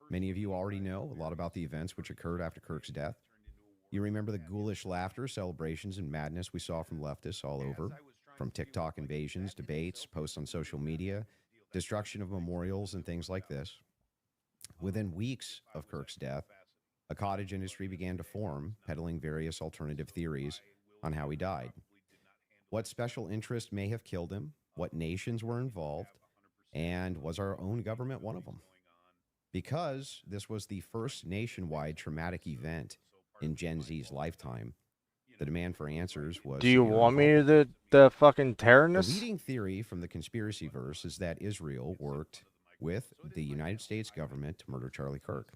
Many of you already know a lot about the events which occurred after Kirk's death. You remember the ghoulish laughter, celebrations, and madness we saw from leftists all over, from TikTok invasions, debates, posts on social media, destruction of memorials, and things like this. Within weeks of Kirk's death, a cottage industry began to form, peddling various alternative theories on how he died. What special interest may have killed him, what nations were involved, and was our own government one of them? Because this was the first nationwide traumatic event in Gen Z's lifetime, the demand for answers was... Do you want me to the fucking tear The this? leading theory from the conspiracy verse is that Israel worked with the United States government to murder Charlie Kirk.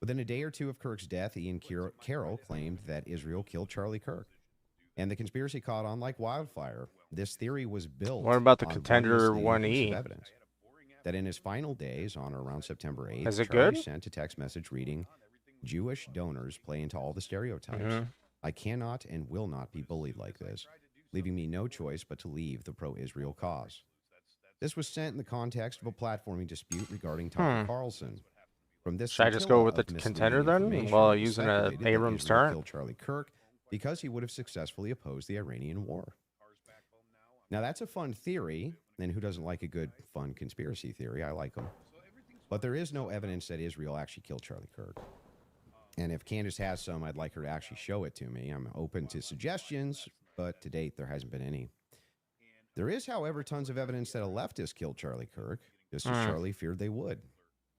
Within a day or two of Kirk's death, Ian Carroll claimed that Israel killed Charlie Kirk. And the conspiracy caught on like wildfire. This theory was built What about the on Contender one piece 1E? of evidence. That in his final days, on or around September 8th, Is it Charlie good? sent a text message reading, "Jewish donors play into all the stereotypes. Mhm. I cannot and will not be bullied like this, leaving me no choice but to leave the pro-Israel cause." This was sent in the context of a platforming dispute regarding Tucker Carlson. From this Should I just go with the scintilla of Contender misleading then, information, while it was using a speculated that Abrams Israel turret? killed Charlie Kirk because he would have successfully opposed the Iranian war. Now that's a fun theory, and who doesn't like a good, fun conspiracy theory? I like them. But there is no evidence that Israel actually killed Charlie Kirk. And if Candace has some, I'd like her to actually show it to me. I'm open to suggestions, but to date, there hasn't been any. There is, however, tons of evidence that a leftist killed Charlie Kirk, just as Charlie feared they would.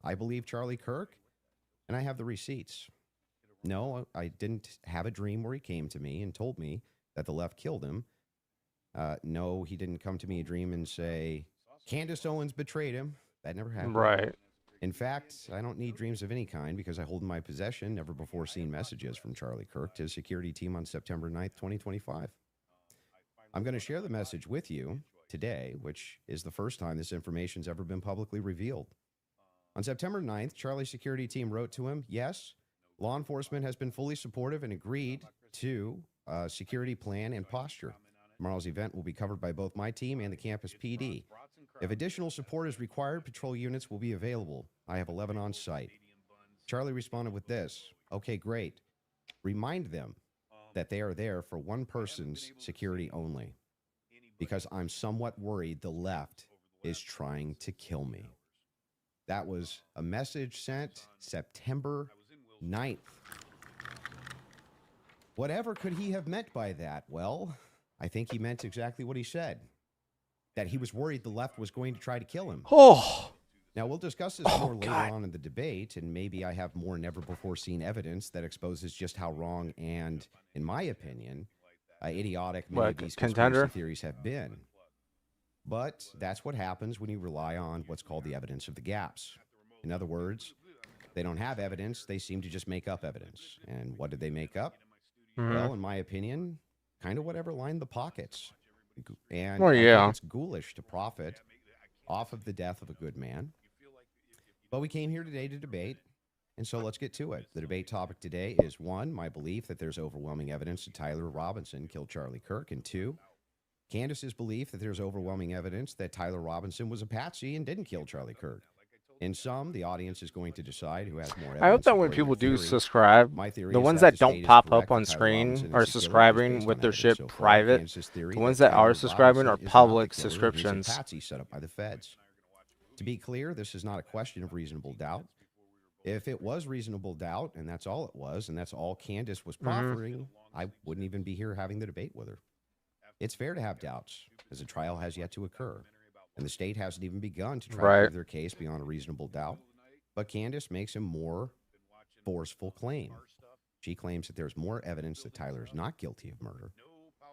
I believe Charlie Kirk, and I have the receipts. No, I didn't have a dream where he came to me and told me that the left killed him. No, he didn't come to me a dream and say, Candace Owens betrayed him. That never happened. Right. In fact, I don't need dreams of any kind because I hold in my possession never before seen messages from Charlie Kirk to his security team on September 9th, 2025. I'm going to share the message with you today, which is the first time this information's ever been publicly revealed. On September 9th, Charlie's security team wrote to him, "Yes, law enforcement has been fully supportive and agreed to security plan and posture. Tomorrow's event will be covered by both my team and the campus PD. If additional support is required, patrol units will be available. I have 11 on site." Charlie responded with this, "Okay, great. Remind them that they are there for one person's security only, because I'm somewhat worried the left is trying to kill me." That was a message sent September 9th. Whatever could he have meant by that? Well, I think he meant exactly what he said. That he was worried the left was going to try to kill him. Oh. Now, we'll discuss this more later on in the debate, and maybe I have more never-before-seen evidence that exposes just how wrong and, in my opinion, idiotic many of these conspiracy theories have been. But that's what happens when you rely on what's called the evidence of the gaps. In other words, they don't have evidence, they seem to just make up evidence. And what did they make up? Well, in my opinion, kind of whatever lined the pockets. And I think it's ghoulish to profit off of the death of a good man. But we came here today to debate, and so let's get to it. The debate topic today is 1, my belief that there's overwhelming evidence that Tyler Robinson killed Charlie Kirk, and 2, Candace's belief that there's overwhelming evidence that Tyler Robinson was a patsy and didn't kill Charlie Kirk. In sum, the audience is going to decide who has more evidence. I hope that when people do subscribe, the ones that don't pop up on screen are subscribing with their shit private. The ones that are subscribing are public subscriptions. Patsy set up by the feds. To be clear, this is not a question of reasonable doubt. If it was reasonable doubt, and that's all it was, and that's all Candace was proffering, I wouldn't even be here having the debate with her. It's fair to have doubts, as the trial has yet to occur, and the state hasn't even begun to try to prove their case beyond a reasonable doubt. But Candace makes a more forceful claim. She claims that there's more evidence that Tyler is not guilty of murder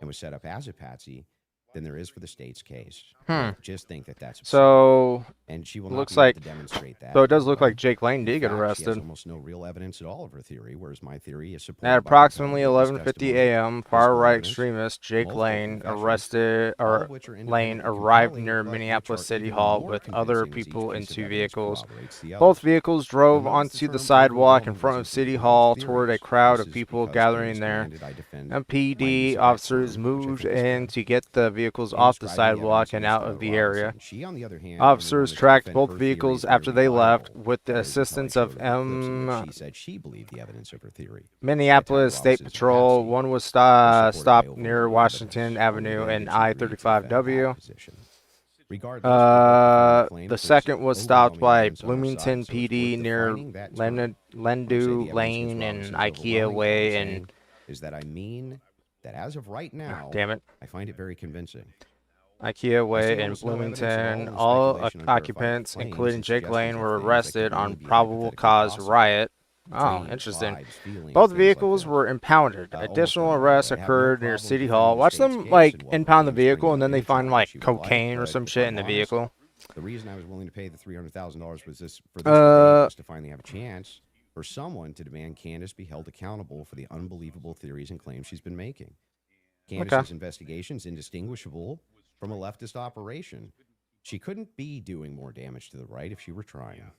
and was set up as a patsy than there is for the state's case. Hmm. Just think that that's absurd. So, and she will not looks be able like, to demonstrate that. so it does look Well, like Jake Lane in did get fact, she arrested. has almost no real evidence at all of her theory, whereas my theory is supported At by approximately compelling witness 11:50 testimony, a.m., physical far-right evidence, extremist Jake multiple Lane confessions, all of which are Lane independently arrived compelling, near but Minneapolis which are City even Hall more with other convincing as each people in piece of two evidence vehicles. corroborates the Both others. vehicles drove You'll notice the onto the term sidewalk in overwhelming front of was City included in Hall both toward a theories. crowd This of is people because gathering Candace there. demanded I defend my use MPD of that officers term, which I moved think is fair. in to get the vehicles In off the describing the sidewalk evidence and against out of the Robinson, area. she, on the other hand, only Officers wanted to tracked defend both her theory vehicles as after merely they left viable. with the That is until I assistance showed of her the clips in which she said she believed the evidence of her theory. Minneapolis That State Robinson's a Patrol. patsy One was was supported by stopped near overwhelming Washington evidence. Avenue Only then and did she agree to defend that I-35W. position. Regardless, we both affirm the claim The that there's second was stopped overwhelming by evidence on our Bloomington side, so it's PD worth near defining that term. When I say Lendu the evidence against Lane and Robinson is IKEA overwhelming, what I'm Way and saying is that I mean that as of right now, damn it. I find it very convincing. IKEA I Way see in almost no evidence at Bloomington. in the All speculation, unverified occupants, claims, including and Jake suggestions Lane, of were things that arrested could only on be probable hypothetically cause possible. riot. Oh, Pain, interesting. vibes, feelings, Both things like vehicles that. were impounded. Almost Additional done, arrests but I have no occurred near problem City defending Hall. the Watch state's them case like and what impound the Williams vehicle brings and up then they find anytime like she would like, cocaine or but some if shit I'm in the honest, vehicle. the reason I was willing to pay the $300,000 was this for this debate was to finally have a chance for someone to demand Candace be held accountable for the unbelievable theories and claims she's been making. Candace's investigation is indistinguishable from a leftist operation. She couldn't be doing more damage to the right if she were trying.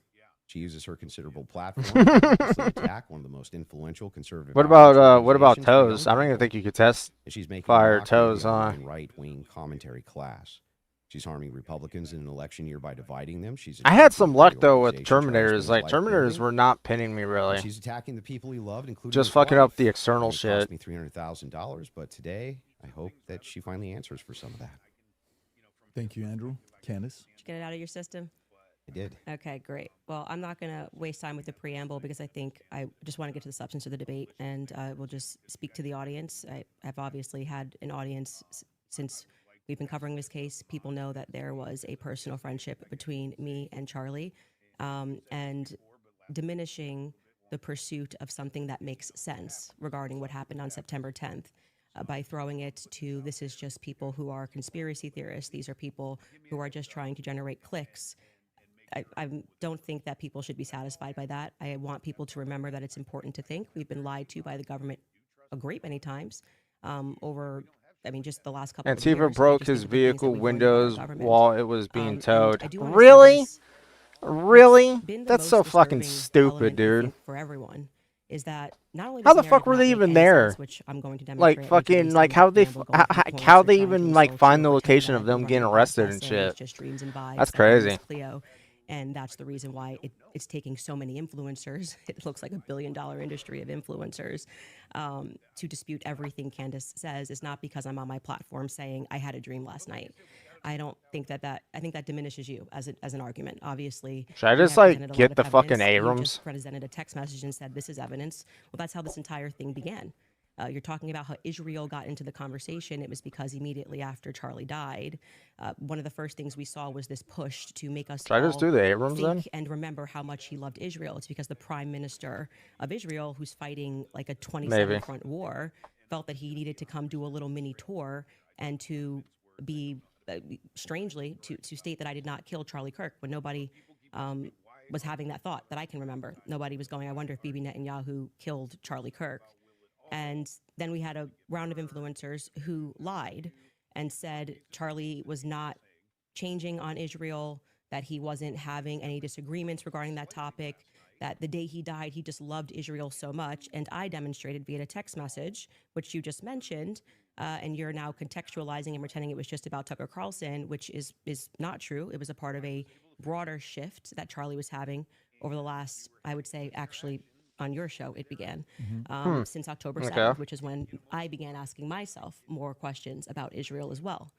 She uses her considerable platform to relentlessly attack one of the most influential conservative. What about organizations for young toes? I don't even people. think you could test And she's making fire a mockery of toes the on. online right-wing commentary class. She's harming Republicans in an election year by dividing them. She's I had attacking some the luck very though with organization trying to Terminators. spend Like his life Terminators building. were not pinning me And really. she's attacking the people he loved, including Just his fucking up wife. the external It shit. cost me $300,000, but today I hope that she finally answers for some of that. Thank you, Andrew. Candace? Did you get it out of your system? I did. Okay, great. Well, I'm not going to waste time with the preamble because I think I just want to get to the substance of the debate, and we'll just speak to the audience. I've obviously had an audience since we've been covering this case. People know that there was a personal friendship between me and Charlie, and diminishing the pursuit of something that makes sense regarding what happened on September 10th. By throwing it to this is just people who are conspiracy theorists. These are people who are just trying to generate clicks. I don't think that people should be satisfied by that. I want people to remember that it's important to think. We've been lied to by the government a great many times over, I mean, just the last couple of years. Antifa I broke just his think of the things that vehicle we've learned about our windows government. while it was being And towed. I do wanna say Really? this. Really? What's been the That's most so fucking disturbing stupid, element, I dude. think, for everyone is that not only How does the fuck narrative were not they make even any there? sense, which I'm going to demonstrate Like after fucking this like time, how they and we'll go into the points how or they trying to even like insult find you the or pretend location that of them we're getting running a arrested podcast and saying it's shit. just dreams and vibes. That's that my name is crazy. Cleo, and that's the reason why it's taking so many influencers. It looks like $1 billion industry of influencers to dispute everything Candace says. Is not because I'm on my platform saying I had a dream last night. I don't think that I think that diminishes you as an argument. Obviously, Should I you just have like presented a get lot the of fucking evidence. You Abrams? just presented a text message and said this is evidence. Well, that's how this entire thing began. You're talking about how Israel got into the conversation. It was because immediately after Charlie died, one of the first things we saw was this push to make us Should I just all do the Abrams think then? and remember how much he loved Israel. It's because the prime minister of Israel, who's fighting like a 27 Maybe. front war, felt that he needed to come do a little mini tour and to be strangely to state that I did not kill Charlie Kirk when nobody was having that thought that I can remember. Nobody was going, I wonder if Bibi Netanyahu killed Charlie Kirk. And then we had a round of influencers who lied and said Charlie was not changing on Israel, that he wasn't having any disagreements regarding that topic, that the day he died, he just loved Israel so much. And I demonstrated via a text message, which you just mentioned, and you're now contextualizing and pretending it was just about Tucker Carlson, which is not true. It was a part of a broader shift that Charlie was having over the last, I would say, actually, on your show, it began since October 7th, which is when I began asking myself more questions about Israel as well.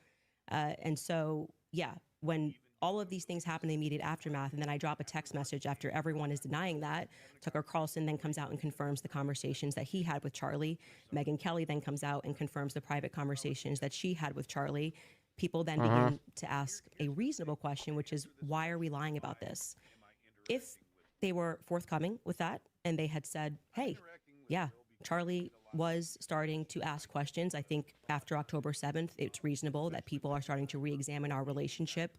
And so, yeah, when all of these things happen in the immediate aftermath, and then I drop a text message after everyone is denying that, Tucker Carlson then comes out and confirms the conversations that he had with Charlie. Megyn Kelly then comes out and confirms the private conversations that she had with Charlie. People then begin to ask a reasonable question, which is, why are we lying about this? If they were forthcoming with that and they had said, hey, yeah, Charlie was starting to ask questions. I think after October 7th, it's reasonable that people are starting to re-examine our relationship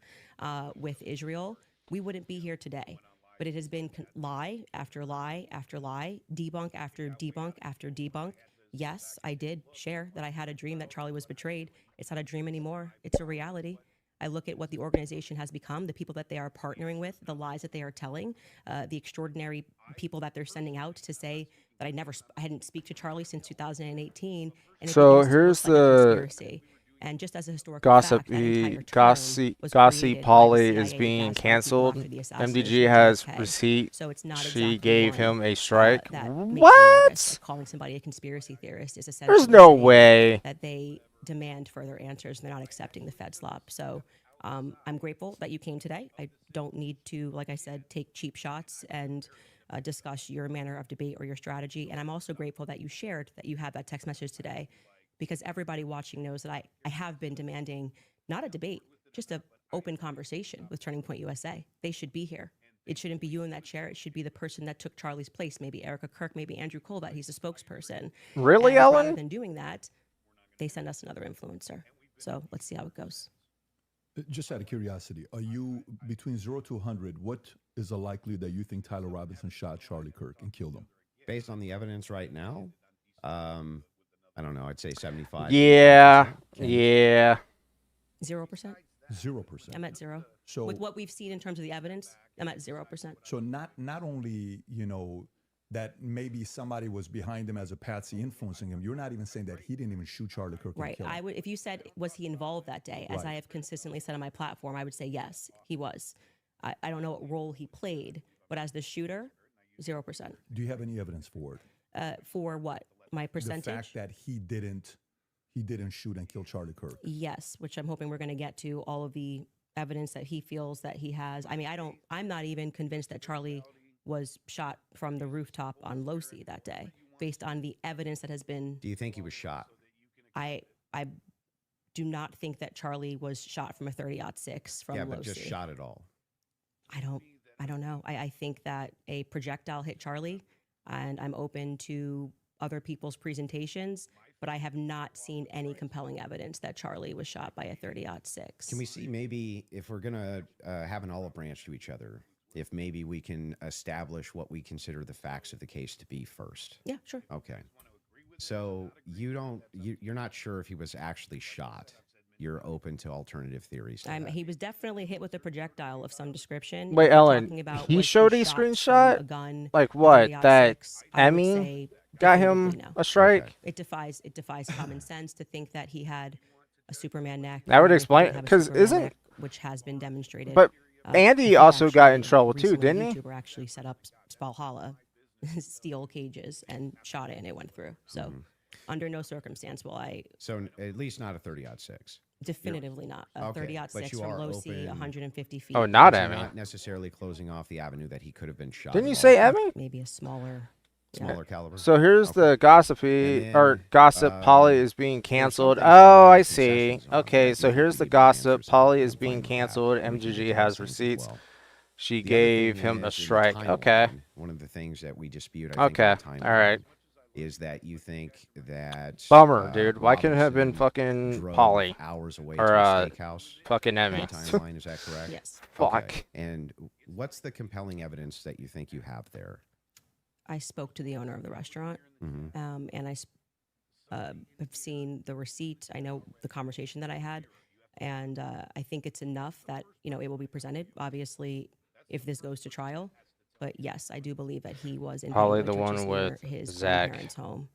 with Israel. We wouldn't be here today. But it has been lie after lie after lie, debunk after debunk after debunk. Yes, I did share that I had a dream that Charlie was betrayed. It's not a dream anymore. It's a reality. I look at what the organization has become, the people that they are partnering with, the lies that they are telling, the extraordinary people that they're sending out to say that I hadn't speak to Charlie since 2018, and it So begins to here's look like a the conspiracy. And just as a historical fact, that entire term was Gossip created by the Polly is CIA to being gaslight people canceled. after the assassination MDG of has JFK. receipt. So it's not She exactly gave one, him a strike. that makes me What? nervous. Like, calling somebody a conspiracy theorist is essentially There's no saying way. that they demand further answers and they're not accepting the Fed slop. So I'm grateful that you came today. I don't need to, like I said, take cheap shots and discuss your manner of debate or your strategy. And I'm also grateful that you shared that you had that text message today, because everybody watching knows that I have been demanding not a debate, just an open conversation with Turning Point USA. They should be here. It shouldn't be you in that chair. It should be the person that took Charlie's place, maybe Erica Kirk, maybe Andrew Colbert. He's a spokesperson. Really, and Ellen? Rather than doing that, they send us another influencer. So let's see how it goes. Just out of curiosity, are you between 0 to 100? What is the likelihood that you think Tyler Robinson shot Charlie Kirk and killed him? Based on the evidence right now, I don't know. I'd say 75. Yeah. 85%. Yeah. 0%. 0%. I'm at 0. So with what we've seen in terms of the evidence, I'm at 0%. So not only, you know, that maybe somebody was behind him as a patsy influencing him. You're not even saying that he didn't even shoot Charlie Kirk. Right. And kill him. I would, if you said, was he involved that day, as Right. I have consistently said on my platform, I would say yes, he was. I don't know what role he played, but as the shooter, 0%. Do you have any evidence for it? For what? My percentage? The fact that he didn't shoot and kill Charlie Kirk. Yes, which I'm hoping we're going to get to all of the evidence that he feels that he has. I mean, I'm not even convinced that Charlie was shot from the rooftop on Losi that day, based on the evidence that has been. Do you think he was shot? I do not think that Charlie was shot from a 30-06 from yeah, Losi. but just shot at all. I don't know. I think that a projectile hit Charlie, and I'm open to other people's presentations, but I have not seen any compelling evidence that Charlie was shot by a 30-06. Can we see maybe if we're going to have an olive branch to each other, if maybe we can establish what we consider the facts of the case to be first? Yeah, sure. Okay. So you're not sure if he was actually shot. You're open to alternative theories. To that. He was definitely hit with a projectile of some description. Wait, If we're Ellen, talking about he was showed a shot screenshot? from a gun, Like a what? 30-06, That I would Emmy say got him definitively no. a strike? Okay. It defies common sense to think that he had a Superman neck. That would or if he explain didn't it, have a 'cause Superman isn't- neck, which has been demonstrated. But I Andy think also got in actually trouble too, recently didn't he? YouTuber actually set up Valhalla steel cages and shot it, and it went through. So under no circumstance will I. So at least not a 30-06. Definitively not. A Okay, 30-06 but you from are Losi, open- 150 feet. Oh, not But you're Emmy. not necessarily closing off the avenue that he could have been shot. Didn't you at say all. Emmy? Maybe a smaller. Smaller caliber. So here's Okay. the gossipy And then, or gossip. Polly is being there's canceled. some things that Oh, are I see. concessions on Okay, that so you here's can the give me answers gossip. to. Polly I'm is being fine with that. canceled. We can MGG address has things as receipts. well. She The other gave thing him a is in the strike. Okay. timeline, one of the things that we dispute, I think, Okay. in the timeline All right. is that you think that Bummer, dude. Why couldn't it have been Robinson fucking drove Polly hours away or to a steakhouse? fucking in Emmy? the timeline, is that correct? Yes. Fuck. Okay. And what's the compelling evidence that you think you have there? I spoke to the owner of the restaurant, Mm-hmm. and I have seen the receipt. I know the conversation that I had, and I think it's enough that it will be presented. Obviously, if this goes to trial, but yes, I do believe that he was in Probably Bangor, the Turkish one near with his Zach. grandparents' home.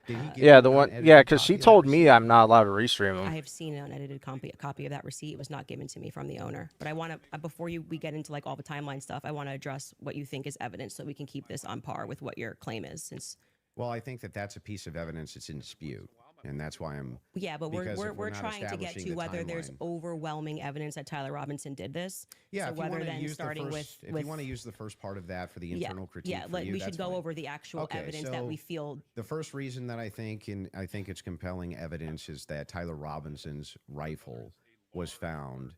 Did he give Yeah, you the an one. unedited Yeah, because copy she of that told me receipt? I'm not allowed to restream I them. have seen an unedited copy of that receipt. It was not given to me from the owner. But I want to, before we get into like all the timeline stuff, I want to address what you think is evidence so we can keep this on par with what your claim is. Since Well, I think that that's a piece of evidence that's in dispute, and that's why I'm. yeah, but because if we're not trying to get establishing to the whether there's timeline- overwhelming evidence that Tyler Robinson did this. Yeah, So if you whether want to then use starting the first, with if you want to use the first part of that for the internal critique, yeah, for you, we that's should go fine. over the actual Okay, evidence that so we feel. The first reason that I think, and I think it's compelling evidence, is that Tyler Robinson's rifle was found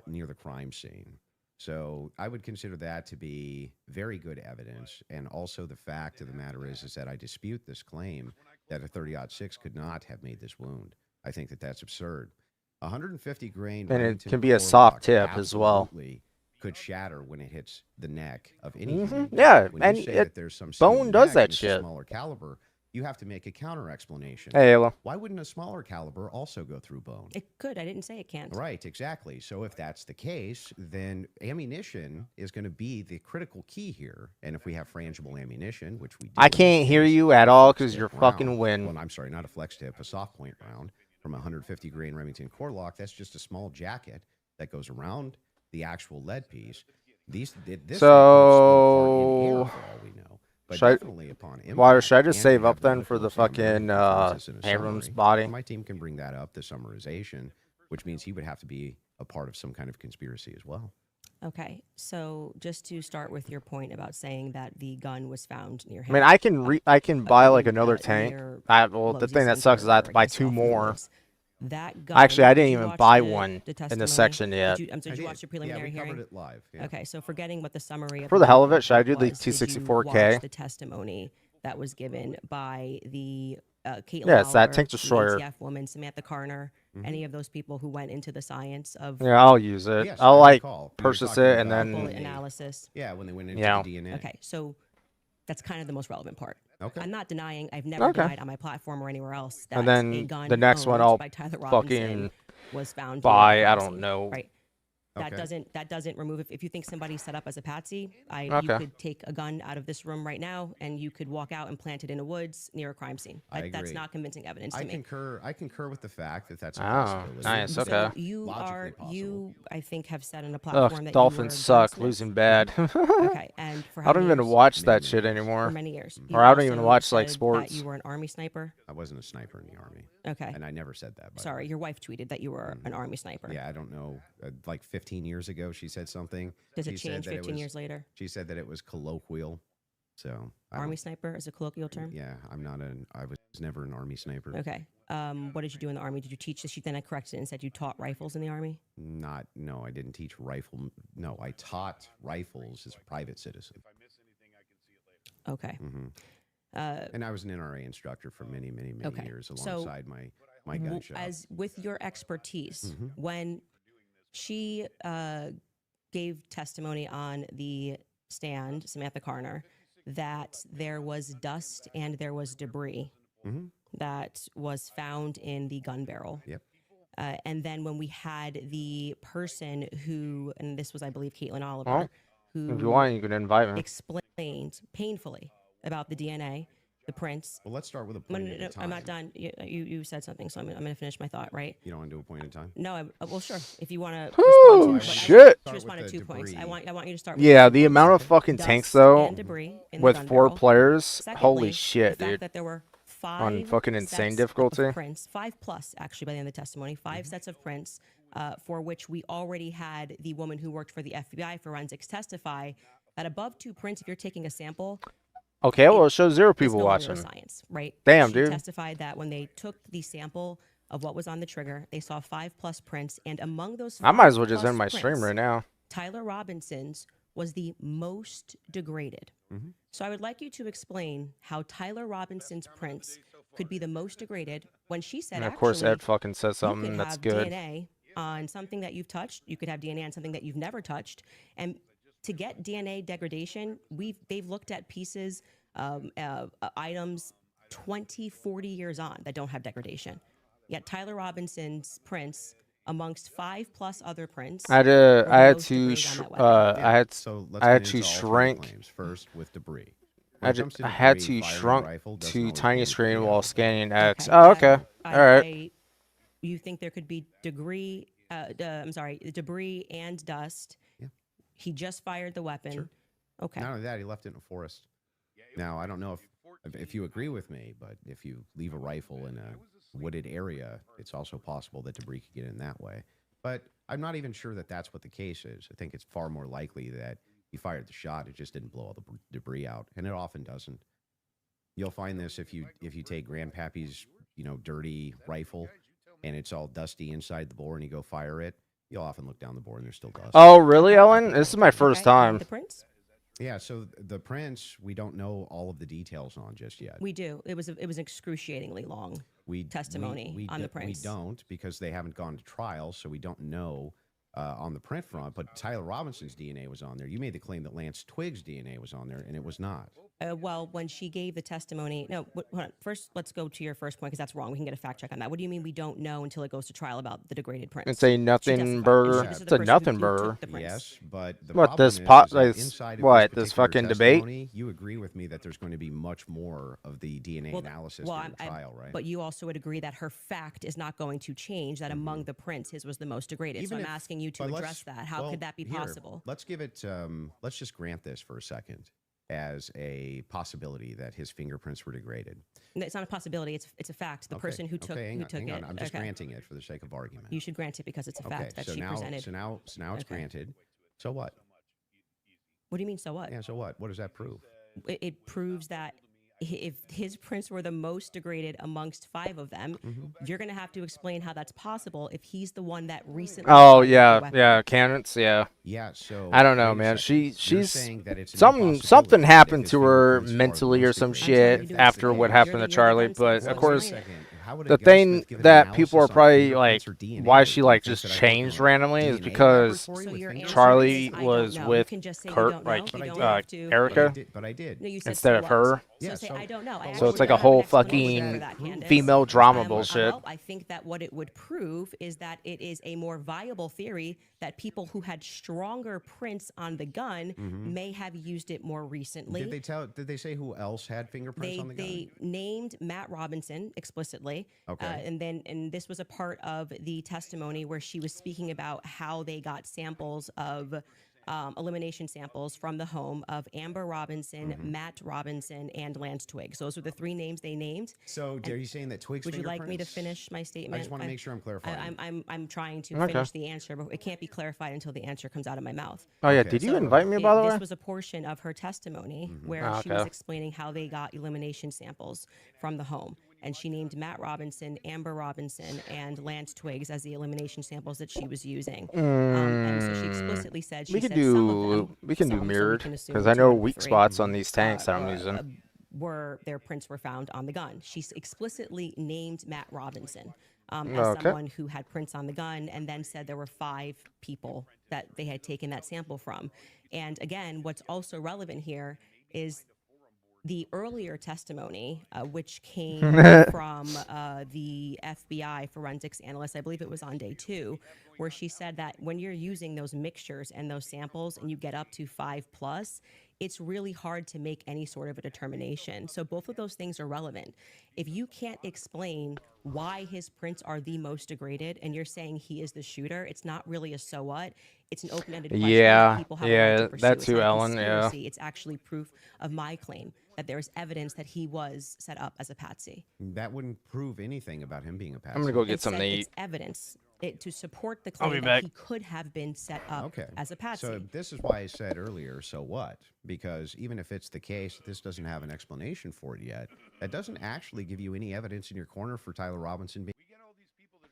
near the crime scene. So I would consider that to be very good evidence. And also the fact of the matter is that I dispute this claim that a 30-06 could not have made this wound. I think that that's absurd. 150 grain And it Remington can be a forelock soft tip as well. absolutely could shatter when it hits the neck of any human being. Yeah, When and you say it, that there's some steel in bone the does neck that and it's a shit. smaller caliber, you have to make a counter explanation. Hey, Ayla. Why wouldn't a smaller caliber also go through bone? It could. I didn't say it can't. Right, exactly. So if that's the case, then ammunition is going to be the critical key here. And if we have frangible ammunition, which we do, I can't hear you at all because you're fucking wind. Well, I'm sorry, not a flex tip, a soft point round from a 150 grain Remington core lock. That's just a small jacket that goes around the actual lead piece. This So, for all we know. But should definitely upon Water, should I just and save we have up then for the fucking Abrams body? My team can bring that up, the summarization, which means he would have to be a part of some kind of conspiracy as well. Okay, so just to start with your point about saying that the gun was found near him. I mean, I can buy like another tank. Well, the thing that sucks is I have to buy 2 more. That gun, Actually, I didn't did you even watch buy the one in testimony? this section yet. Did you watch the preliminary hearing? Covered it live. Yeah. Okay, so forgetting what the summary of For the hell of it, report should I do the was, did you 264K? watch the testimony that was given by the Caitlin Yeah, it's that Lawler, tank the destroyer. ATF woman, Samantha Carner, any of those people who went into the science of Yeah, I'll use it. Yes, I'll I like recall. We were purchase talking it and about then bullet analysis. Yeah, when they went into Yeah. the DNA. Okay, so that's kind of the most relevant part. Okay. I'm not denying I've never denied on my platform or anywhere else that And a then gun the next one owned I'll by Tyler fucking Robinson was found buy. near I the don't scene, know. Right. That Okay. doesn't remove if you think somebody's set up as a patsy, you Okay. could take a gun out of this room right now and you could walk out and plant it in the woods near a crime scene. I That's agree. not convincing evidence to I me. concur with the fact that that's a Oh, possibility. nice, So okay. you I think have said on a platform Ugh, that you Dolphins were a suck, gunsmith. losing bad. Okay, and for how I don't many even years? watch that shit anymore. For many years. You Or I don't even also watch like said that sports. you were an army sniper. I wasn't a sniper in the army. Okay. And I never said that. By Sorry, your wife tweeted that you were an army sniper. Yeah, I don't know. Like 15 years ago, she said something. Does it She said change that 15 was- years later? She said that it was colloquial. So I Army don't- sniper is a colloquial term? Yeah, I was never an army sniper. Okay. What did you do in the army? Did you teach? She then I corrected it and said you taught rifles in the army. No, I didn't teach rifle. No, I taught rifles as a private citizen. Okay. And I was an NRA instructor for many Okay. years So, alongside my gun shop. As with your expertise, Mhm. when she gave testimony on the stand, Samantha Carner, that there was dust and there was debris Mhm. that was found in the gun barrel. Yep. And then when we had the person who, and this was, I believe, Caitlin Oliver, Well, who if you want, you can invite me. explained painfully about the DNA, the prints. Well, let's start with a No, point no, at no, a time. I'm not done. You said something, so I'm going to finish my thought, right? You don't want to do a point at a time? No, well, sure. If you want to Whew, respond to shit. to respond to 2 points. I want you to start with Yeah, the the 2 amount of points. fucking Dust tanks though, and debris in the with gun 4 barrel. players, Secondly, holy shit, the fact dude. that there were 5 On fucking insane sets difficulty. of prints, 5 plus actually by the end of the testimony, 5 sets of prints for which we already had the woman who worked for the FBI forensics testify that above 2 prints, if you're taking a sample. Okay, well, it shows 0 people no longer watching. Science, right? Damn, she dude. testified that when they took the sample of what was on the trigger, they saw 5 plus prints, and among those 5 I might as well just plus end my stream prints, right now. Tyler Robinson's was the most degraded. Mhm. So I would like you to explain how Tyler Robinson's prints could be the most degraded when she said, And of course, actually, Ed fucking said you something could that's have good. DNA on something that you've touched. You could have DNA on something that you've never touched. And to get DNA degradation, they've looked at pieces, items 20, 40 years on that don't have degradation. Yet Tyler Robinson's prints, amongst 5 plus other prints, I had were the to, most degraded on that weapon. So let's I had get to into all 3 shrink. claims. First with debris. I When it comes to had to debris, firing a shrunk rifle doesn't to always tiny mean screen debris. while scanning X. Oh, okay. All right. You think there could be debris and dust. Yeah. He just fired the weapon. Sure. Okay. Not only that, he left it in a forest. Now, I don't know if you agree with me, but if you leave a rifle in a wooded area, it's also possible that debris could get in that way. But I'm not even sure that that's what the case is. I think it's far more likely that he fired the shot, it just didn't blow all the debris out, and it often doesn't. You'll find this if you take Grandpappy's dirty rifle, and it's all dusty inside the bore, and you go fire it. You'll often look down the board and there's still dust. Oh, really, Ellen? This is my first time. The prince? Yeah, so the prince, we don't know all of the details on just yet. We do. It was excruciatingly long testimony on the prince. We don't, because they haven't gone to trial, so we don't know on the print front. But Tyler Robinson's DNA was on there. You made the claim that Lance Twig's DNA was on there, and it was not. Well, when she gave the testimony, no, hold on. First, let's go to your first point, because that's wrong. We can get a fact check on that. What do you mean we don't know until it goes to trial about the degraded prince? It's a nothing burger. It's a nothing burger. Yes, but the what problem this is pot? that This, inside of what this this fucking particular debate? testimony, you agree with me that there's going to be much more of the DNA analysis during the trial, right? But you also would agree that her fact is not going to change, that among the prints, his was the most degraded. So I'm asking you to address that. How could that be possible? Let's give it, let's just grant this for a second as a possibility that his fingerprints were degraded. No, it's not a possibility. It's a fact. The person who took hang it. on. I'm just granting it for the sake of argument. You should grant it because it's a fact that she presented. So now it's granted. So what? What do you mean? So what? Yeah. So what? What does that prove? It proves that if his prints were the most degraded amongst 5 of them, you're going to have to explain how that's possible if he's the one that recently. Oh yeah, Candace, yeah. Yeah, so I don't know, man. She's saying that it's something happened to her mentally or some shit after what happened to Charlie. But of course, the thing that people are probably like, why she like just changed randomly is because Charlie was with Kurt, like Erica, but I did instead of her. Yeah, so I don't know. So it's like a whole fucking female drama bullshit. I think that what it would prove is that it is a more viable theory that people who had stronger prints on the gun may have used it more recently. Did they say who else had fingerprints on the gun? They named Matt Robinson explicitly. Okay. And this was a part of the testimony where she was speaking about how they got samples of elimination samples from the home of Amber Robinson, Matt Robinson, and Lance Twiggs. Those are the 3 names they named. So are you saying that Twiggs? Would you like me to finish my statement? I just want to make sure I'm clarifying. I'm trying to finish the answer, but it can't be clarified until the answer comes out of my mouth. Oh yeah, did you invite me, by the way? This was a portion of her testimony where she was explaining how they got elimination samples from the home. And she named Matt Robinson, Amber Robinson, and Lance Twiggs as the elimination samples that she was using. And so she explicitly said we can do mirrored, because I know weak spots on these tanks that I'm using. Where their prints were found on the gun. She explicitly named Matt Robinson as someone who had prints on the gun, and then said there were 5 people that they had taken that sample from. And again, what's also relevant here is the earlier testimony, which came from the FBI forensics analyst, I believe it was on day 2, where she said that when you're using those mixtures and those samples and you get up to 5+, it's really hard to make any sort of a determination. So both of those things are relevant. If you can't explain why his prints are the most degraded and you're saying he is the shooter, it's not really a so what. It's an open-ended question. Yeah, People have a right to pursue. that It's too, not a Ellen. Yeah, conspiracy. It's actually proof of my claim that there is evidence that he was set up as a patsy. That wouldn't prove anything about him being a patsy. I'm gonna go get something to eat. It's evidence to support the claim that back. he could have been set up as a patsy. So this is why I said earlier, so what? Because even if it's the case that this doesn't have an explanation for it yet, that doesn't actually give you any evidence in your corner for Tyler Robinson being...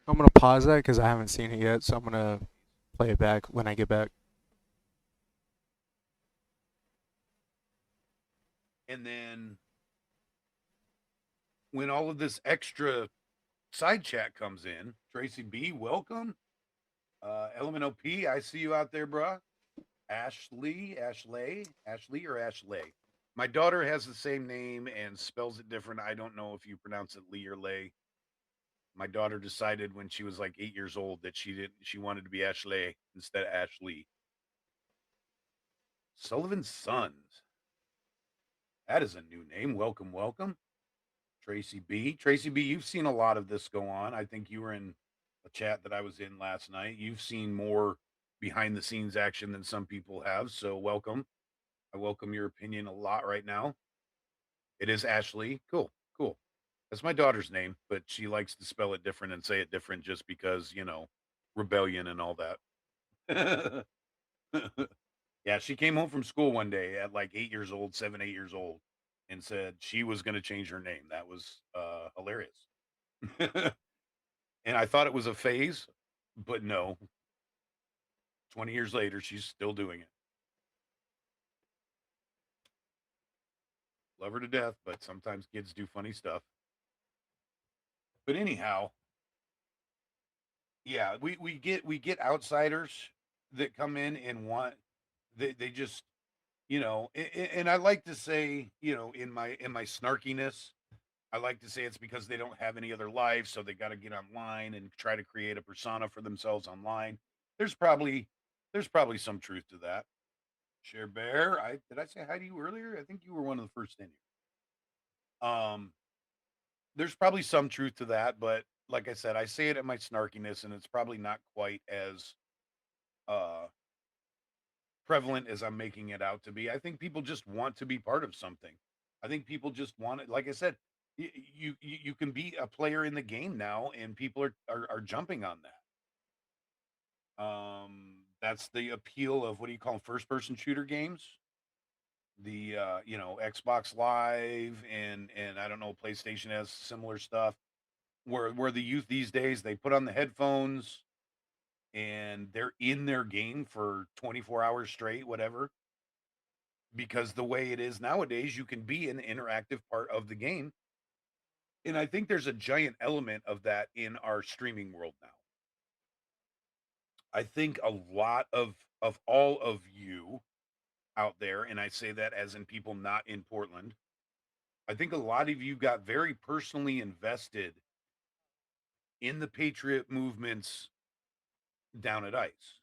I'm going to pause that because I haven't seen it yet, so I'm going to play it back when I get back. And then when all of this extra side chat comes in, Tracy B, welcome. LMNOP, I see you out there, bruh. Ashley. My daughter has the same name and spells it different. I don't know if you pronounce it Lee or Lay. My daughter decided when she was like 8 years old that she wanted to be Ashley instead of Ashley. Sullivan's Sons. That is a new name. Welcome, welcome. Tracy B. Tracy B, you've seen a lot of this go on. I think you were in a chat that I was in last night. You've seen more behind the scenes action than some people have. So welcome. I welcome your opinion a lot right now. It is Ashley. Cool. That's my daughter's name, but she likes to spell it different and say it different just because, rebellion and all that. Yeah, she came home from school one day at like 8 years old, 7, 8 years old, and said she was going to change her name. That was hilarious. And I thought it was a phase, but no. 20 years later, she's still doing it. Love her to death, but sometimes kids do funny stuff. But anyhow, yeah, we get outsiders that come in and want they just and I like to say, in my snarkiness, I like to say it's because they don't have any other life, so they got to get online and try to create a persona for themselves online. There's probably some truth to that. Share Bear, did I say hi to you earlier? I think you were one of the first in here. There's probably some truth to that, but like I said, I say it at my snarkiness, and it's probably not quite as uh prevalent as I'm making it out to be. I think people just want to be part of something. I think people just want it. Like I said, you can be a player in the game now, and people are jumping on that. That's the appeal of, what do you call them, first person shooter games. The Xbox Live, and I don't know, PlayStation has similar stuff where the youth these days, they put on the headphones and they're in their game for 24 hours straight, whatever. Because the way it is nowadays, you can be an interactive part of the game. And I think there's a giant element of that in our streaming world now. I think a lot of all of you out there, and I say that as in people not in Portland, I think a lot of you got very personally invested in the Patriot movements down at ICE.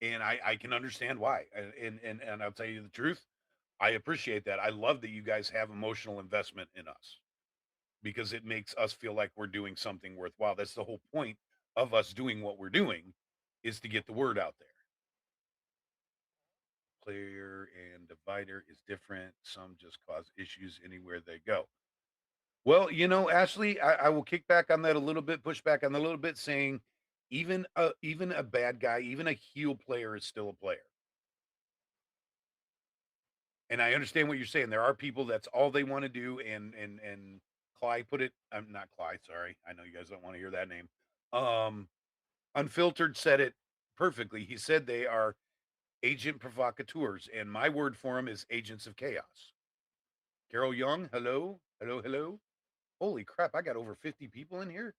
And I can understand why. And I'll tell you the truth, I appreciate that. I love that you guys have emotional investment in us, because it makes us feel like we're doing something worthwhile. That's the whole point of us doing what we're doing, is to get the word out there. Player and divider is different. Some just cause issues anywhere they go. Well, Ashley, I will kick back on that a little bit, push back on that a little bit, saying even a bad guy, even a heel player is still a player. And I understand what you're saying. There are people that's all they want to do, and Cly put it. I'm not Cly, sorry. I know you guys don't want to hear that name. Unfiltered said it perfectly. He said they are agent provocateurs, and my word for them is agents of chaos. Carol Young, hello, hello, hello. Holy crap, I got over 50 people in here.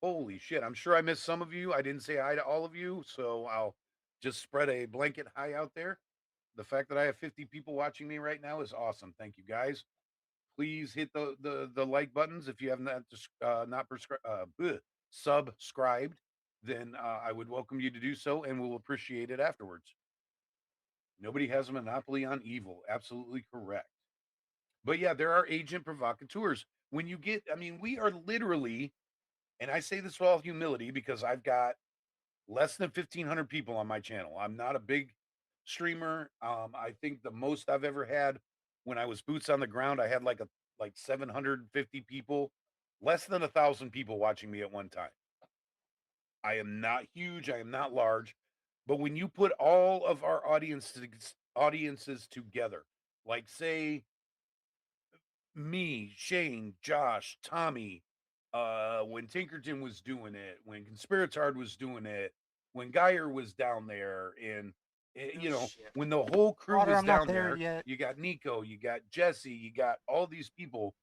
Holy shit, I'm sure I missed some of you. I didn't say hi to all of you, so I'll just spread a blanket hi out there. The fact that I have 50 people watching me right now is awesome. Thank you, guys. Please hit the like buttons if you have not subscribed. Then I would welcome you to do so, and we'll appreciate it afterwards. Nobody has a monopoly on evil. Absolutely correct. But yeah, there are agent provocateurs. When you get, we are literally, and I say this with all humility because I've got less than 1,500 people on my channel. I'm not a big streamer. I think the most I've ever had when I was boots on the ground, I had like 750 people, less than 1,000 people watching me at one time. I am not huge. I am not large. But when you put all of our audiences together, like say me, Shane, Josh, Tommy, when Tinkerton was doing it, when Conspiratard was doing it, when Geyer was down there, and when the whole crew Water, was I'm not down there there, yet. you got Nico, you got Jesse, you got all these people.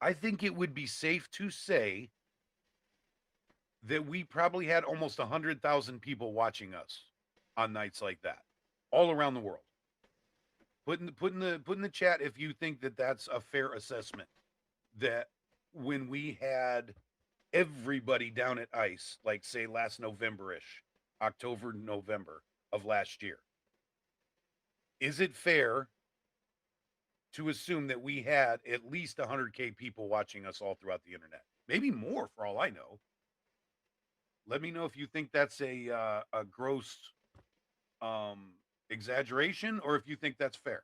I think it would be safe to say that we probably had almost 100,000 people watching us on nights like that, all around the world. Put in the chat if you think that that's a fair assessment. That when we had everybody down at ICE, like say last November-ish, October, November of last year, is it fair to assume that we had at least 100K people watching us all throughout the internet? Maybe more, for all I know. Let me know if you think that's a gross exaggeration, or if you think that's fair.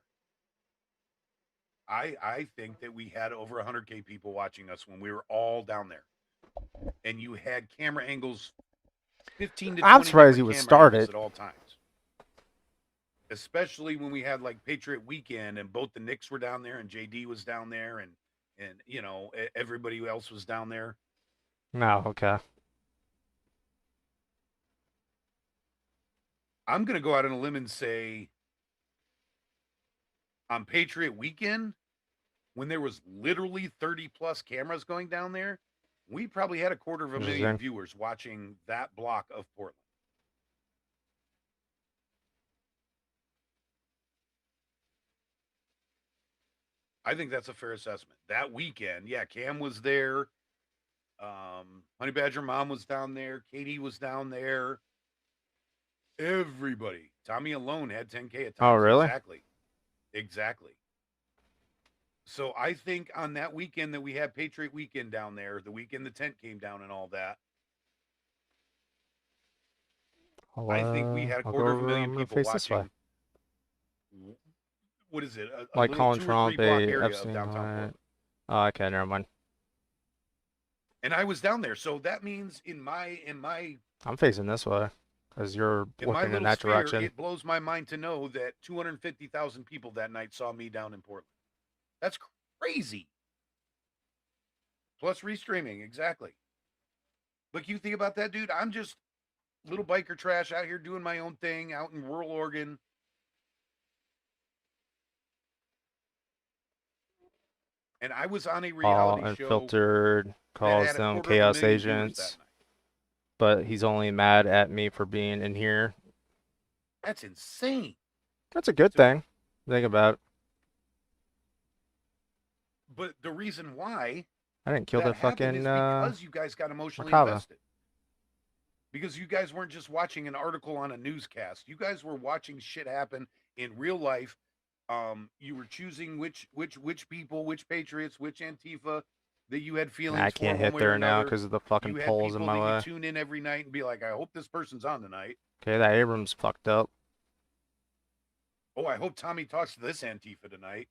I think that we had over 100K people watching us when we were all down there, and you had camera angles, 15 to 20 I'm surprised he different would camera start angles it. at all times. Especially when we had like Patriot Weekend, and both the Knicks were down there, and JD was down there, and everybody else was down there. No, okay. I'm going to go out on a limb and say on Patriot Weekend, when there was literally 30 plus cameras going down there, we probably had 250,000 viewers watching that block of Portland. I think that's a fair assessment. That weekend, yeah, Cam was there. Honey Badger Mom was down there. Katie was down there. Everybody. Tommy alone had 10K at times. Oh, really? Exactly. So I think on that weekend that we had Patriot Weekend down there, the weekend the tent came down and all that, I think we had I'll go over, 250,000 I'm gonna people face this way. watching. What is it? A Like little calling 2 or Trump 3 block a area of Epstein. downtown Right. Portland. Oh, okay, never mind. And I was down there, so that means in my I'm facing this way because you're in my looking in little that sphere, direction. it blows my mind to know that 250,000 people that night saw me down in Portland. That's crazy. Plus restreaming, exactly. But you think about that, dude. I'm just little biker trash out here doing my own thing out in rural Oregon. And I was on a All reality show. Unfiltered calls had them 250,000 Chaos viewers that Agents, night. but he's only mad at me for being in here. That's insane. That's a good thing. Think about it. But the reason why I didn't kill that the happened fucking is because you guys got emotionally Merkava. invested. Because you guys weren't just watching an article on a newscast. You guys were watching shit happen in real life. You were choosing which people, which Patriots, which Antifa that you had feelings I for can't one hit way or there now another. because of the fucking You had poles in people my that way. you tune in every night and be like, I hope this person's on tonight. Okay, that Abrams fucked up. Oh, I hope Tommy talks to this Antifa tonight.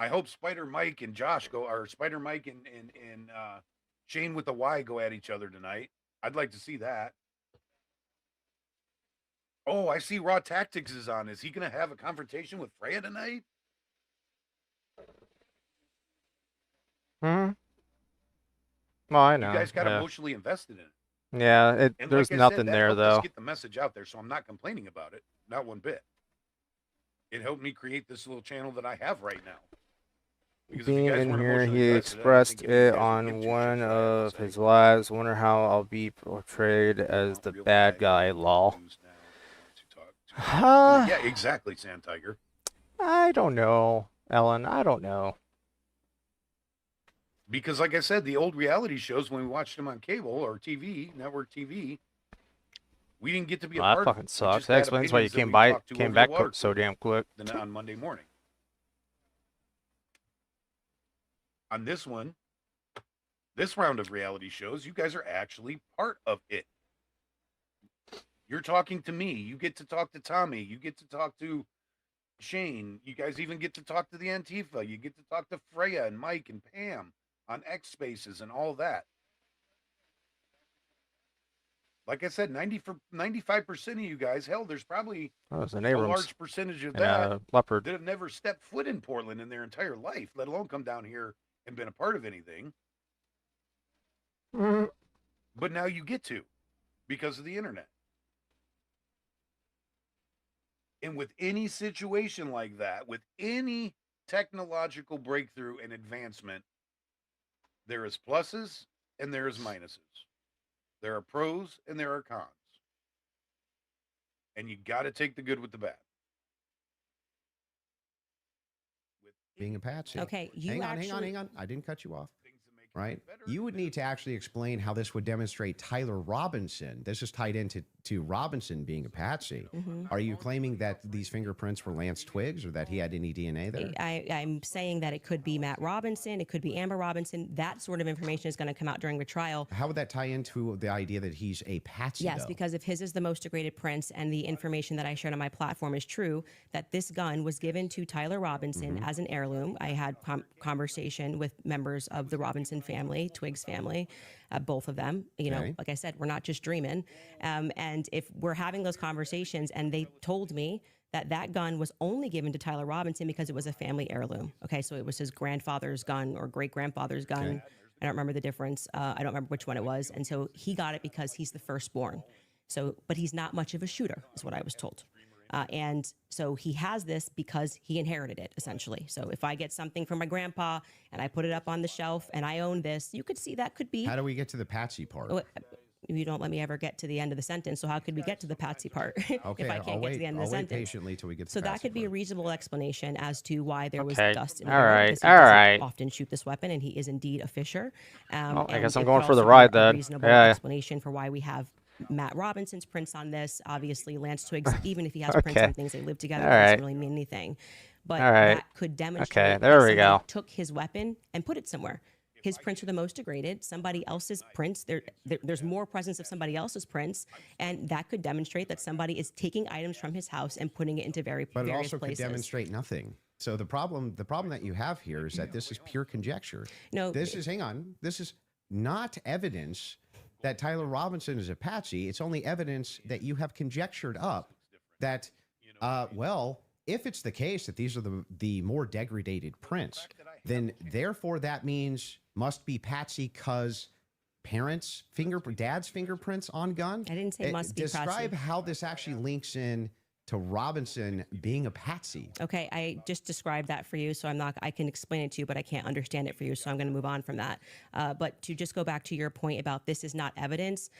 I hope Spider Mike and Josh go, or Spider Mike and Shane with the Y go at each other tonight. I'd like to see that. Oh, I see Raw Tactics is on. Is he going to have a confrontation with Freya tonight? Hmm. Well, I know. You guys got yeah. emotionally invested in it. Yeah, And there's like I said, nothing that there helped us though. get the message out there, so I'm not complaining about it, not one bit. It helped me create this little channel that I have right now. Because if you Being guys in weren't here, emotionally he invested, I don't expressed think any of you it guys would on give two one shits what I have to of say. his lives. Wonder how I'll be portrayed as the bad guy. Lol. Yeah, exactly, Sand Tiger. I don't know, Ellen. I don't know. Because, like I said, the old reality shows, when we watched them on cable or TV, network TV, we didn't get to be a Well, part that of fucking it. We sucks. just That had explains why you opinions that we talked to came over back the water so damn quick. on Monday morning. On this one, this round of reality shows, you guys are actually part of it. You're talking to me. You get to talk to Tommy. You get to talk to Shane. You guys even get to talk to the Antifa. You get to talk to Freya and Mike and Pam on X Spaces and all that. Like I said, 95% of you guys, hell, there's probably Oh, it's an a Abrams large percentage of and that a leopard. that have never stepped foot in Portland in their entire life, let alone come down here and been a part of anything. Mhm. But now you get to, because of the internet. And with any situation like that, with any technological breakthrough and advancement, there is pluses and there is minuses. There are pros and there are cons. And you got to take the good with the bad. Being a patsy. Okay, you hang actually- on. I didn't cut you off. Right? You would need to actually explain how this would demonstrate Tyler Robinson. This is tied into Robinson being a patsy. Are you claiming that these fingerprints were Lance Twiggs or that he had any DNA there? I'm saying that it could be Matt Robinson, it could be Amber Robinson. That sort of information is going to come out during the trial. How would that tie into the idea that he's a patsy? Yes, though? because if his is the most degraded prints and the information that I shared on my platform is true, that this gun was given to Tyler Robinson as an heirloom. I had conversation with members of the Robinson family, Twiggs family, both of them. You know, Okay. like I said, we're not just dreaming. And if we're having those conversations and they told me that that gun was only given to Tyler Robinson because it was a family heirloom. Okay, so it was his grandfather's gun or great-grandfather's gun. Okay. I don't remember the difference. I don't remember which one it was. And so he got it because he's the firstborn. So, but he's not much of a shooter, is what I was told. And so he has this because he inherited it, essentially. So if I get something from my grandpa and I put it up on the shelf and I own this, you could see that could be. How do we get to the Patsy part? You don't let me ever get to the end of the sentence. So how could we get to the Patsy part if I can't get to the end of the sentence? I'll wait patiently till we get to so the that Patsy could be a reasonable explanation as to why there was Okay. dust in the All barrel, right. because he All doesn't right. often shoot this weapon, and he is indeed a fisher. Well, I and guess I'm it going could for the also be ride a then. reasonable Yeah. explanation for why we have Matt Robinson's prints on this. Obviously, Lance Twiggs, even if he has prints Okay. on things, they live together. All It doesn't right. really mean anything. But All right. that could demonstrate Okay, there that we somebody go. took his weapon and put it somewhere. His prints are the most degraded. Somebody else's prints, there's more presence of somebody else's prints, and that could demonstrate that somebody is taking items from his house and putting it into But it various also places. could demonstrate nothing. So the problem that you have here is that this is pure conjecture. No, this is not evidence that Tyler Robinson is a patsy. It's only evidence that you have conjectured up that, well, if it's the case that these are the more degraded prints, then therefore that means must be patsy because dad's fingerprints on gun. I didn't say must be patsy. Describe how this actually links in to Robinson being a patsy. Okay, I just described that for you, so I can explain it to you, but I can't understand it for you, so I'm going to move on from that. But to just go back to your point about this is not evidence,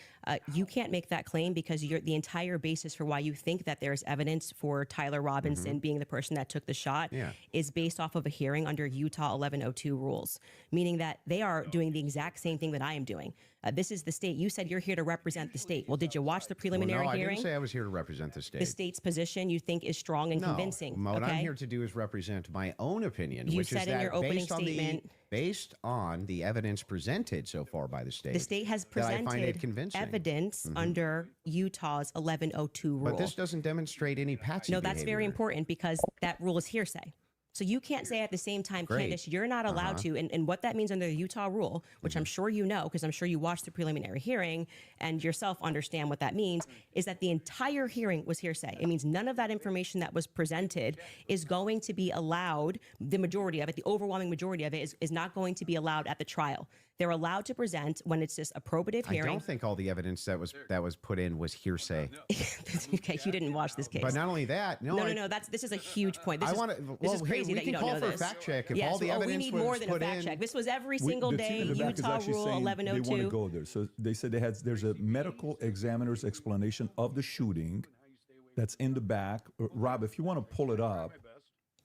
you can't make that claim because the entire basis for why you think that there's evidence for Tyler Robinson being the person that took the shot is based off of a hearing under Utah 1102 rules, meaning that they are doing the exact same thing that I am doing. This is the state. You said you're here to represent the state. Well, did you watch the preliminary no, I hearing? didn't say I was here to represent the state. The state's position you think is strong and No, convincing. what okay? I'm here to do is represent my own opinion, You which is said in that your opening statement- based on the evidence presented so far by the state, The state has that I find it presented convincing. evidence under Utah's 1102 rule. But this doesn't demonstrate any patsy No, that's very behavior. important because that rule is hearsay. So you can't say at the same time, Great. Candace, you're not allowed to. And what that means under the Utah rule, which I'm sure you know, because I'm sure you watched the preliminary hearing and yourself understand what that means, is that the entire hearing was hearsay. It means none of that information that was presented is going to be allowed. The majority of it, the overwhelming majority of it, is not going to be allowed at the trial. They're allowed to present when it's just a probative I hearing. don't think all the evidence that was put in was hearsay. Okay, you didn't watch this case. But not only that, no, this is a huge point. This I is, wanna- this well, is hey, crazy we that you can don't call know for a this. fact check if yes, all the we evidence need more was than a put fact in. check. This was every single The day. team in the back is Utah actually rule saying they want to 1102. go there. So they said there's a medical examiner's explanation of the shooting that's in the back. Rob, if you want to pull it up,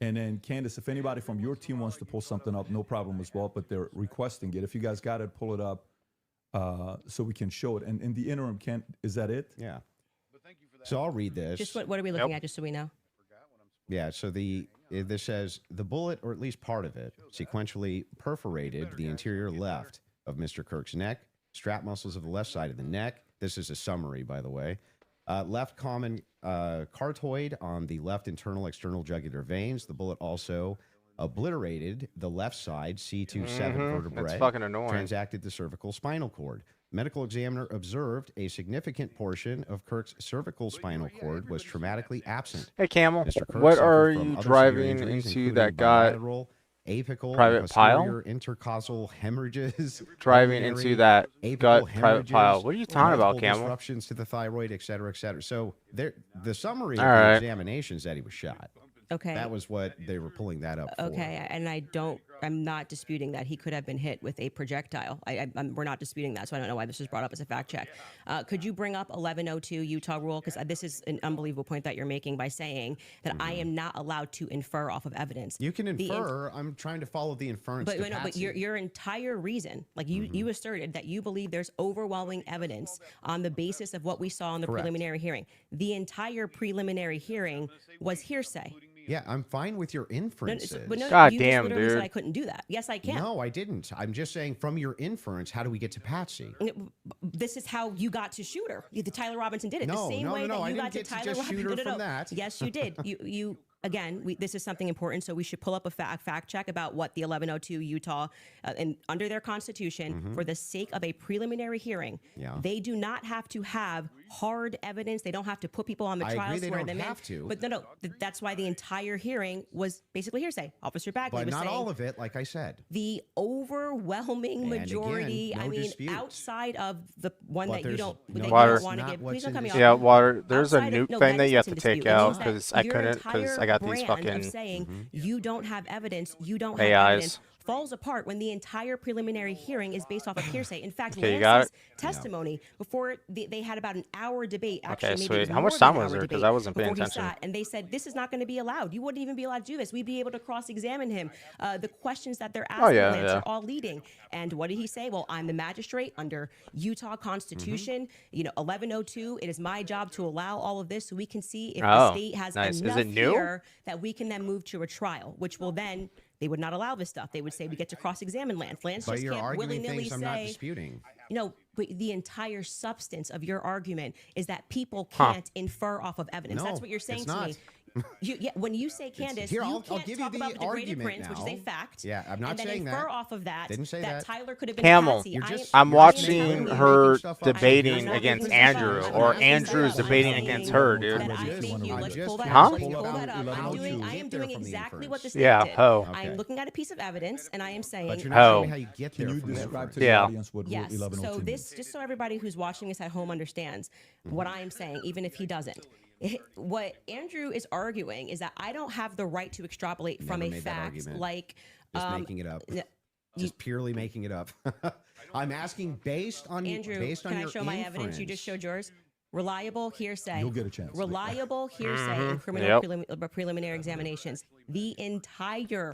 and then Candace, if anybody from your team wants to pull something up, no problem as well. But they're requesting it. If you guys got it, pull it up so we can show it. And in the interim, is that it? Yeah. So I'll read this. Just what are we looking at, just so we know? Yeah, so this says the bullet, or at least part of it, sequentially perforated the interior left of Mr. Kirk's neck, strap muscles of the left side of the neck. This is a summary, by the way. Left common cartoid on the left internal external jugular veins. The bullet also obliterated the left side C27 vertebrae. That's fucking annoying. Transacted the cervical spinal cord. Medical examiner observed a significant portion of Kirk's cervical spinal cord was traumatically absent. Hey, Camel, Mr. Kirk what suffered are from you other driving severe injuries, into including that got bilateral, apical, private and pile? posterior intercausal hemorrhages, Driving into pulmonary, that apical gut private hemorrhages, pile. What are you talking about, multiple Camel? disruptions to the thyroid, et cetera, et cetera. So the summary All of right. the examination is that he was shot. Okay. That was what they were pulling that up for. Okay, and I'm not disputing that he could have been hit with a projectile. We're not disputing that, so I don't know why this was brought up as a fact check. Could you bring up 1102 Utah rule? Because this is an unbelievable point that you're making by saying that I am not allowed to infer off of evidence. You can infer. I'm trying to follow the inference. But to no, but Patsy. your entire reason, like you asserted that you believe there's overwhelming evidence on the basis of what we saw in the Correct. preliminary hearing. The entire preliminary hearing was hearsay. Yeah, I'm fine with your inferences. But no, God you damn, just literally dude. said I couldn't do that. Yes, I can. No, I didn't. I'm just saying from your inference, how do we get to Patsy? This is how you got to Shooter. The Tyler Robinson did it No, the same no, way no, that I you didn't got to get to Tyler just Robinson. Shooter No, no, from no. that. Yes, you did. You again. This is something important, so we should pull up a fact check about what the 1102 Utah and under their constitution, for the sake of a preliminary hearing, Yeah. they do not have to have hard evidence. They don't have to put people on the I trial, agree they swear don't them have in. to. But no, that's why the entire hearing was basically hearsay. Officer Bagley But was not saying all of it, like I said. the overwhelming And majority. again, no I mean, dispute. outside of the one But that you there's don't, no- that you Water. don't want to Not give. what's Please don't in cut me off. dispute. Yeah, water. There's a Outside of- nuke no, thing that that is you have what's to in take dispute. It out means that because I your couldn't because I got these entire brand fucking of saying you don't have evidence, you don't have AIs. evidence, falls apart when the entire preliminary hearing is based off of hearsay. In fact, Okay, you got Lance's it? testimony before they had about an hour debate. Actually, Okay, maybe sweet. it was How more much than time an was hour there? 'Cause debate I wasn't paying before he attention. sat, and they said this is not going to be allowed. You wouldn't even be allowed to do this. We'd be able to cross-examine him. The questions that they're asking Lance are all leading. And what did he say? Well, I'm the magistrate under Utah Constitution. You know, 1102. It is my job to allow all of this so we can see if the state has nice. Is enough it new? here that we can then move to a trial, which will then. They would not allow this stuff. They would say we get to cross-examine Lance. Lance But just you're can't arguing willy-nilly things I'm say. not disputing. You know, but the entire substance of your argument is that people Huh. can't infer off of evidence. No, That's what you're saying it's to not. me. When you say Candace, Here, you I'll can't give you talk the about degraded argument prints, which is a now. fact. Yeah, I'm not and then saying infer that. off of that Didn't say that. Tyler could have been Camel. Patsy. I'm I am watching telling you- her stuff up. debating I'm against making stuff Andrew, up. or I'm making Andrew's stuff up. debating I'm against saying her, dude. that I think you, let's pull that Huh? up. Let's pull that up. How I'm doing to get there from the exactly what the inference. state Yeah, did. ho. I'm Okay. looking at a piece of evidence, and I am saying, But you're not showing how you get Can there you from the describe inference. to the Yeah. audience what yes. Rule 1102 So means? this, just so everybody who's watching this at home understands what I am saying, even if he doesn't. What Andrew is arguing is that I don't have the right to extrapolate from Never a made that fact argument. like Just making it up. Just purely making it up. I'm asking based on Andrew, based on can I your show my evidence? You just showed yours. Reliable hearsay. You'll get a chance. Reliable hearsay in criminal preliminary examinations. The entire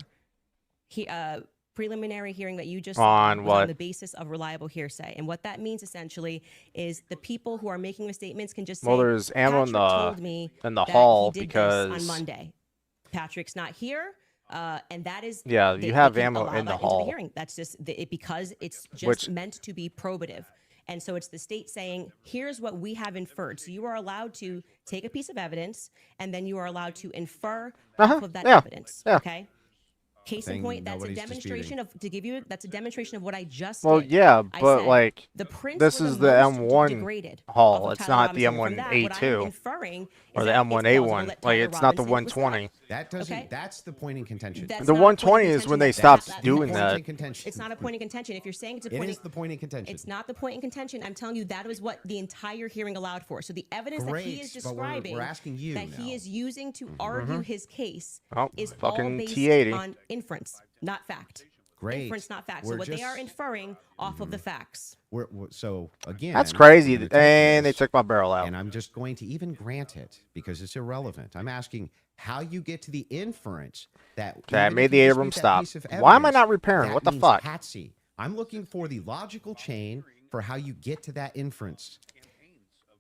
preliminary hearing that you just saw was on the basis of reliable hearsay. And what that means essentially is the people who are making the statements can just say, Well, there's ammo in Patrick told the me hall that he did because this on Monday. Patrick's not here. And that is Yeah, you have they can ammo allow in the that into hall. hearing. That's just because it's just Which- meant to be probative. And so it's the state saying, here's what we have inferred. So you are allowed to take a piece of evidence and then you are allowed to infer off of that evidence. Okay. Case in Thing point, that's a nobody's demonstration of that's a demonstration of what I just Well, did. yeah, I but said like the prints this were is the most M1 degraded hall. off of It's Tyler not the Robinson. From that, what I'm M1A2 inferring or is the that it's plausible M1A1. that Like Tyler it's not the Robinson was 120. That doesn't. Okay. That's the point in contention. That's The not a point 120 in is when contention. they That's stopped not- doing Point that. in contention. It's not a point in contention. If you're saying it's a It point, is the point in contention. it's not the point in contention. I'm telling you that was what the entire hearing allowed for. So the evidence that he Great, is but we're describing asking you that he now. is using to argue his case Oh, is all fucking based T80. on inference, not fact. Great. Inference, not fact. We're So what they are just- inferring off of the facts. So again, That's crazy. I'm gonna take And they this, took my barrel out. and I'm just going to even grant it because it's irrelevant. I'm asking how you get to the inference that. Okay, I even made if the you Abrams dispute that stop. piece of Why am I evidence, not repairing? that What the means fuck? Patsy. I'm looking for the logical chain for how you get to that inference.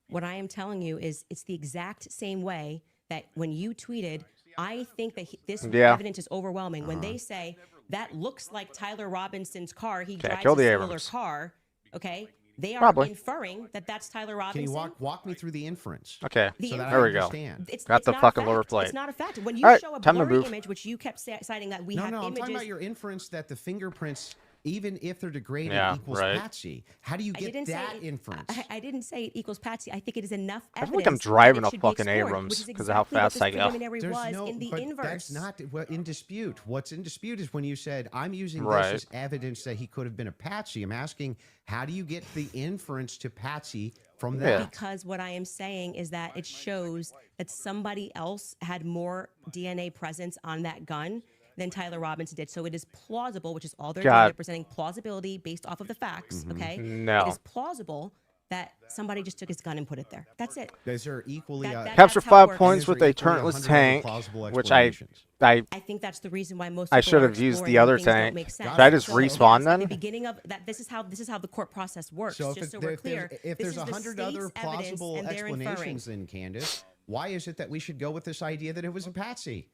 What I am telling you is it's the exact same way that when you tweeted, I think that this Yeah. evidence is overwhelming. When they say that looks like Tyler Robinson's car, he drives kill a the similar Abrams. car. Okay, they are Probably. inferring that that's Tyler Can Robinson. you walk me through the inference? Okay, The so that there I we go. understand. Got the not a fucking fact. lower plate. It's not a fact. When you All right, show a time to blurry move. image, which you kept citing that we No, have no, I'm images. talking about your inference that the fingerprints, even if they're degraded, Yeah, equals right. Patsy. How do you I get didn't that say inference? I didn't say it equals Patsy. I think it is enough I feel evidence. like I'm that driving it a should be fucking explored, Abrams which is 'cause of how exactly what fast this I go. preliminary was in the but inverse. that's not what in dispute. What's in dispute is when you said, I'm using Right. this as evidence that he could have been a Patsy. I'm asking, how do you get the inference to Patsy from that? Because what I am saying is that it shows that somebody else had more DNA presence on that gun than Tyler Robinson did. So it is plausible, which is all they're doing. God. They're presenting plausibility based off of the facts. Okay. No. It is plausible that somebody just took his gun and put it there. That's it. Is there equally Capture that's how it 5 works. points Is there with a equally turretless 100 tank, plausible which I I think that's the reason why most I people should are have used exploring the other when things don't tank. make Should sense. I just So, respawn yes, then? At the beginning of that, this is how the court process works. So just so we're clear, if this there's is the 100 other state's evidence, plausible and they're explanations, inferring. then Candace, why is it that we should go with this idea that it was a Patsy?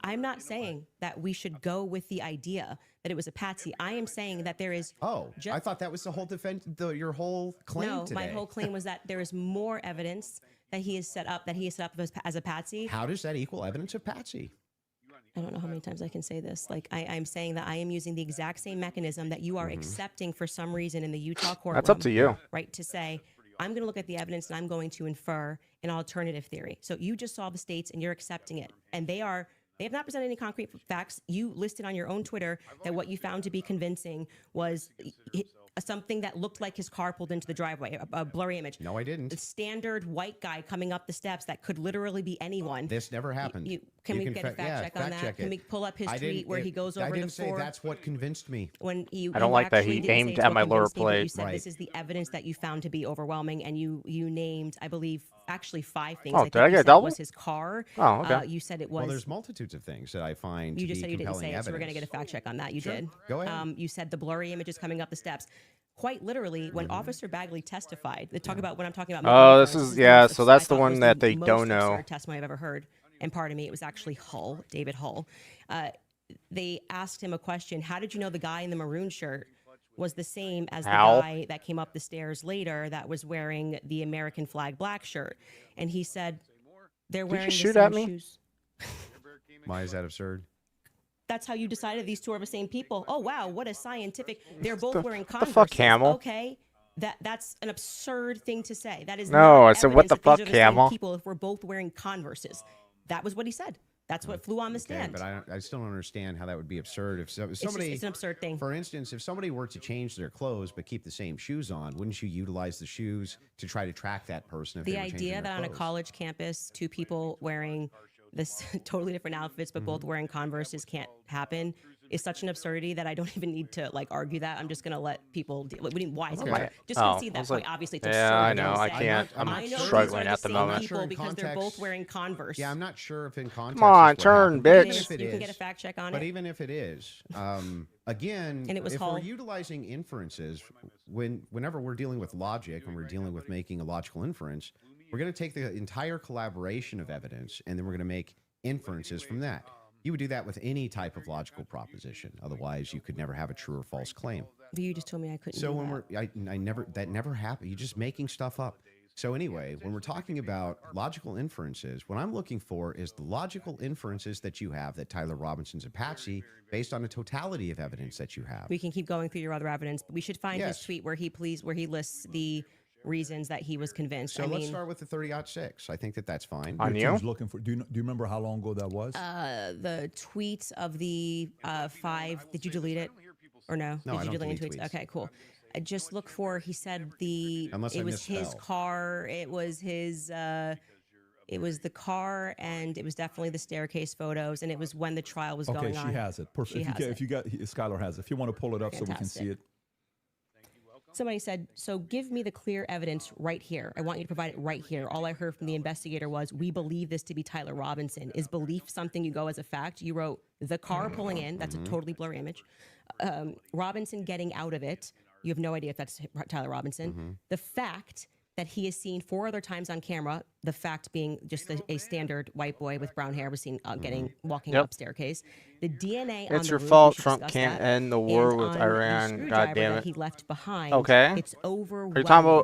I'm not saying that we should go with the idea that it was a Patsy. I am saying that there is. I thought that was the whole defense, your whole claim No, today. my whole claim was that there is more evidence that he is set up as a Patsy. How does that equal evidence of Patsy? I don't know how many times I can say this. Like I'm saying that I am using the exact same mechanism that you are accepting for some reason in the Utah court. That's up to you. Right, to say I'm going to look at the evidence and I'm going to infer an alternative theory. So you just saw the states and you're accepting it. And they have not presented any concrete facts. You listed on your own Twitter that what you found to be convincing was something that looked like his car pulled into the driveway, a blurry image. No, I didn't. A standard white guy coming up the steps that could literally be anyone. This never happened. Can we get a fact check on that? Can we pull up his tweet where he goes over I didn't the say four? that's what convinced me. When I don't like that he aimed at my lower plate. You said this is the evidence that you found to be overwhelming, and you named, I believe, actually 5 things. Oh, I think did I you get a said double? It was his car. Oh, okay. You said it was. Well, there's multitudes of things that I find You to just be said you didn't compelling say it, so we're going to evidence. get a fact check on that. You Sure. did. Go ahead. You said the blurry images coming up the steps. Quite literally, when Officer Bagley testified, they talk about when I'm talking about. Oh, this Milton is Farms, yeah. this So is- that's I the thought one was that they most don't know. absurd testimony I've ever heard. And pardon me, it was actually Hull, David Hull. They asked him a question. How did you know the guy in the maroon shirt was the same as the How? guy that came up the stairs later that was wearing the American flag black shirt? And he said, they're Did you wearing the shoot same at me? shoes. Why is that absurd? That's how you decided these two are the same people. Oh wow, what a scientific! They're both The- wearing the Converse. fuck, Camel? Okay, that's an absurd thing to say. That is No, not I said, what evidence the that these fuck, are the same Camel? people if we're both wearing Converses. That was what he said. That's what flew on the Okay, stand. but I still don't understand how that would be absurd. If somebody, it's an absurd thing. For instance, if somebody were to change their clothes but keep the same shoes on, wouldn't you utilize the shoes to try to track that person? If The they were changing idea their that on a clothes? college campus, two people wearing this totally different outfits but both wearing Converses can't happen is such an absurdity that I don't even need to like argue that. I'm just gonna let people deal. Why is it absurd? Just concede that point. Obviously, it's absurd. Yeah, I to know. I say. can't. I'm I know these are struggling the at the same moment. people because they're both wearing Converse. Yeah, I'm not sure if in context. Come on, is what turn, happened, but even bitch. if it You can is- get a fact check on But it. even if it is, again, And it was if Hull. we're utilizing inferences, whenever we're dealing with logic and we're dealing with making a logical inference, we're going to take the entire collaboration of evidence and then we're going to make inferences from that. You would do that with any type of logical proposition. Otherwise, you could never have a true or false claim. But you just told me I couldn't. So do when that. that never happened. You're just making stuff up. So anyway, when we're talking about logical inferences, what I'm looking for is the logical inferences that you have that Tyler Robinson's a patsy based on the totality of evidence that you have. We can keep going through your other evidence, but we should find his Yes. tweet where he lists the reasons that he was convinced. So I let's mean, start with the 30-06. I think that's fine. Your team's looking for. Do you remember how long ago that was? the tweets of the 5. Did you delete it or no? No, Did I you don't delete delete tweets. Okay, cool. I just look for. He said Unless I it was his misspell. car. It was his. It was the car, and it was definitely the staircase photos, and it was when the trial was Okay, going on. she has it. Perfect. She has it. If you got, Skylar has it. If you want to pull it up so we can see Fantastic. it. Somebody said, so give me the clear evidence right here. I want you to provide it right here. All I heard from the investigator was, we believe this to be Tyler Robinson. Is belief something you go as a fact? You wrote the car pulling in. That's a totally blurry image. Robinson getting out of it. You have no idea if that's Tyler Robinson. The fact that he is seen 4 other times on camera, the fact being just a standard white boy with brown hair was seen walking Yep. up staircase. The DNA on It's the your roof, we fault should Trump discuss can't that. end the And war with on the Iran. screwdriver God damn that it. he left behind. Okay. It's overwhelming.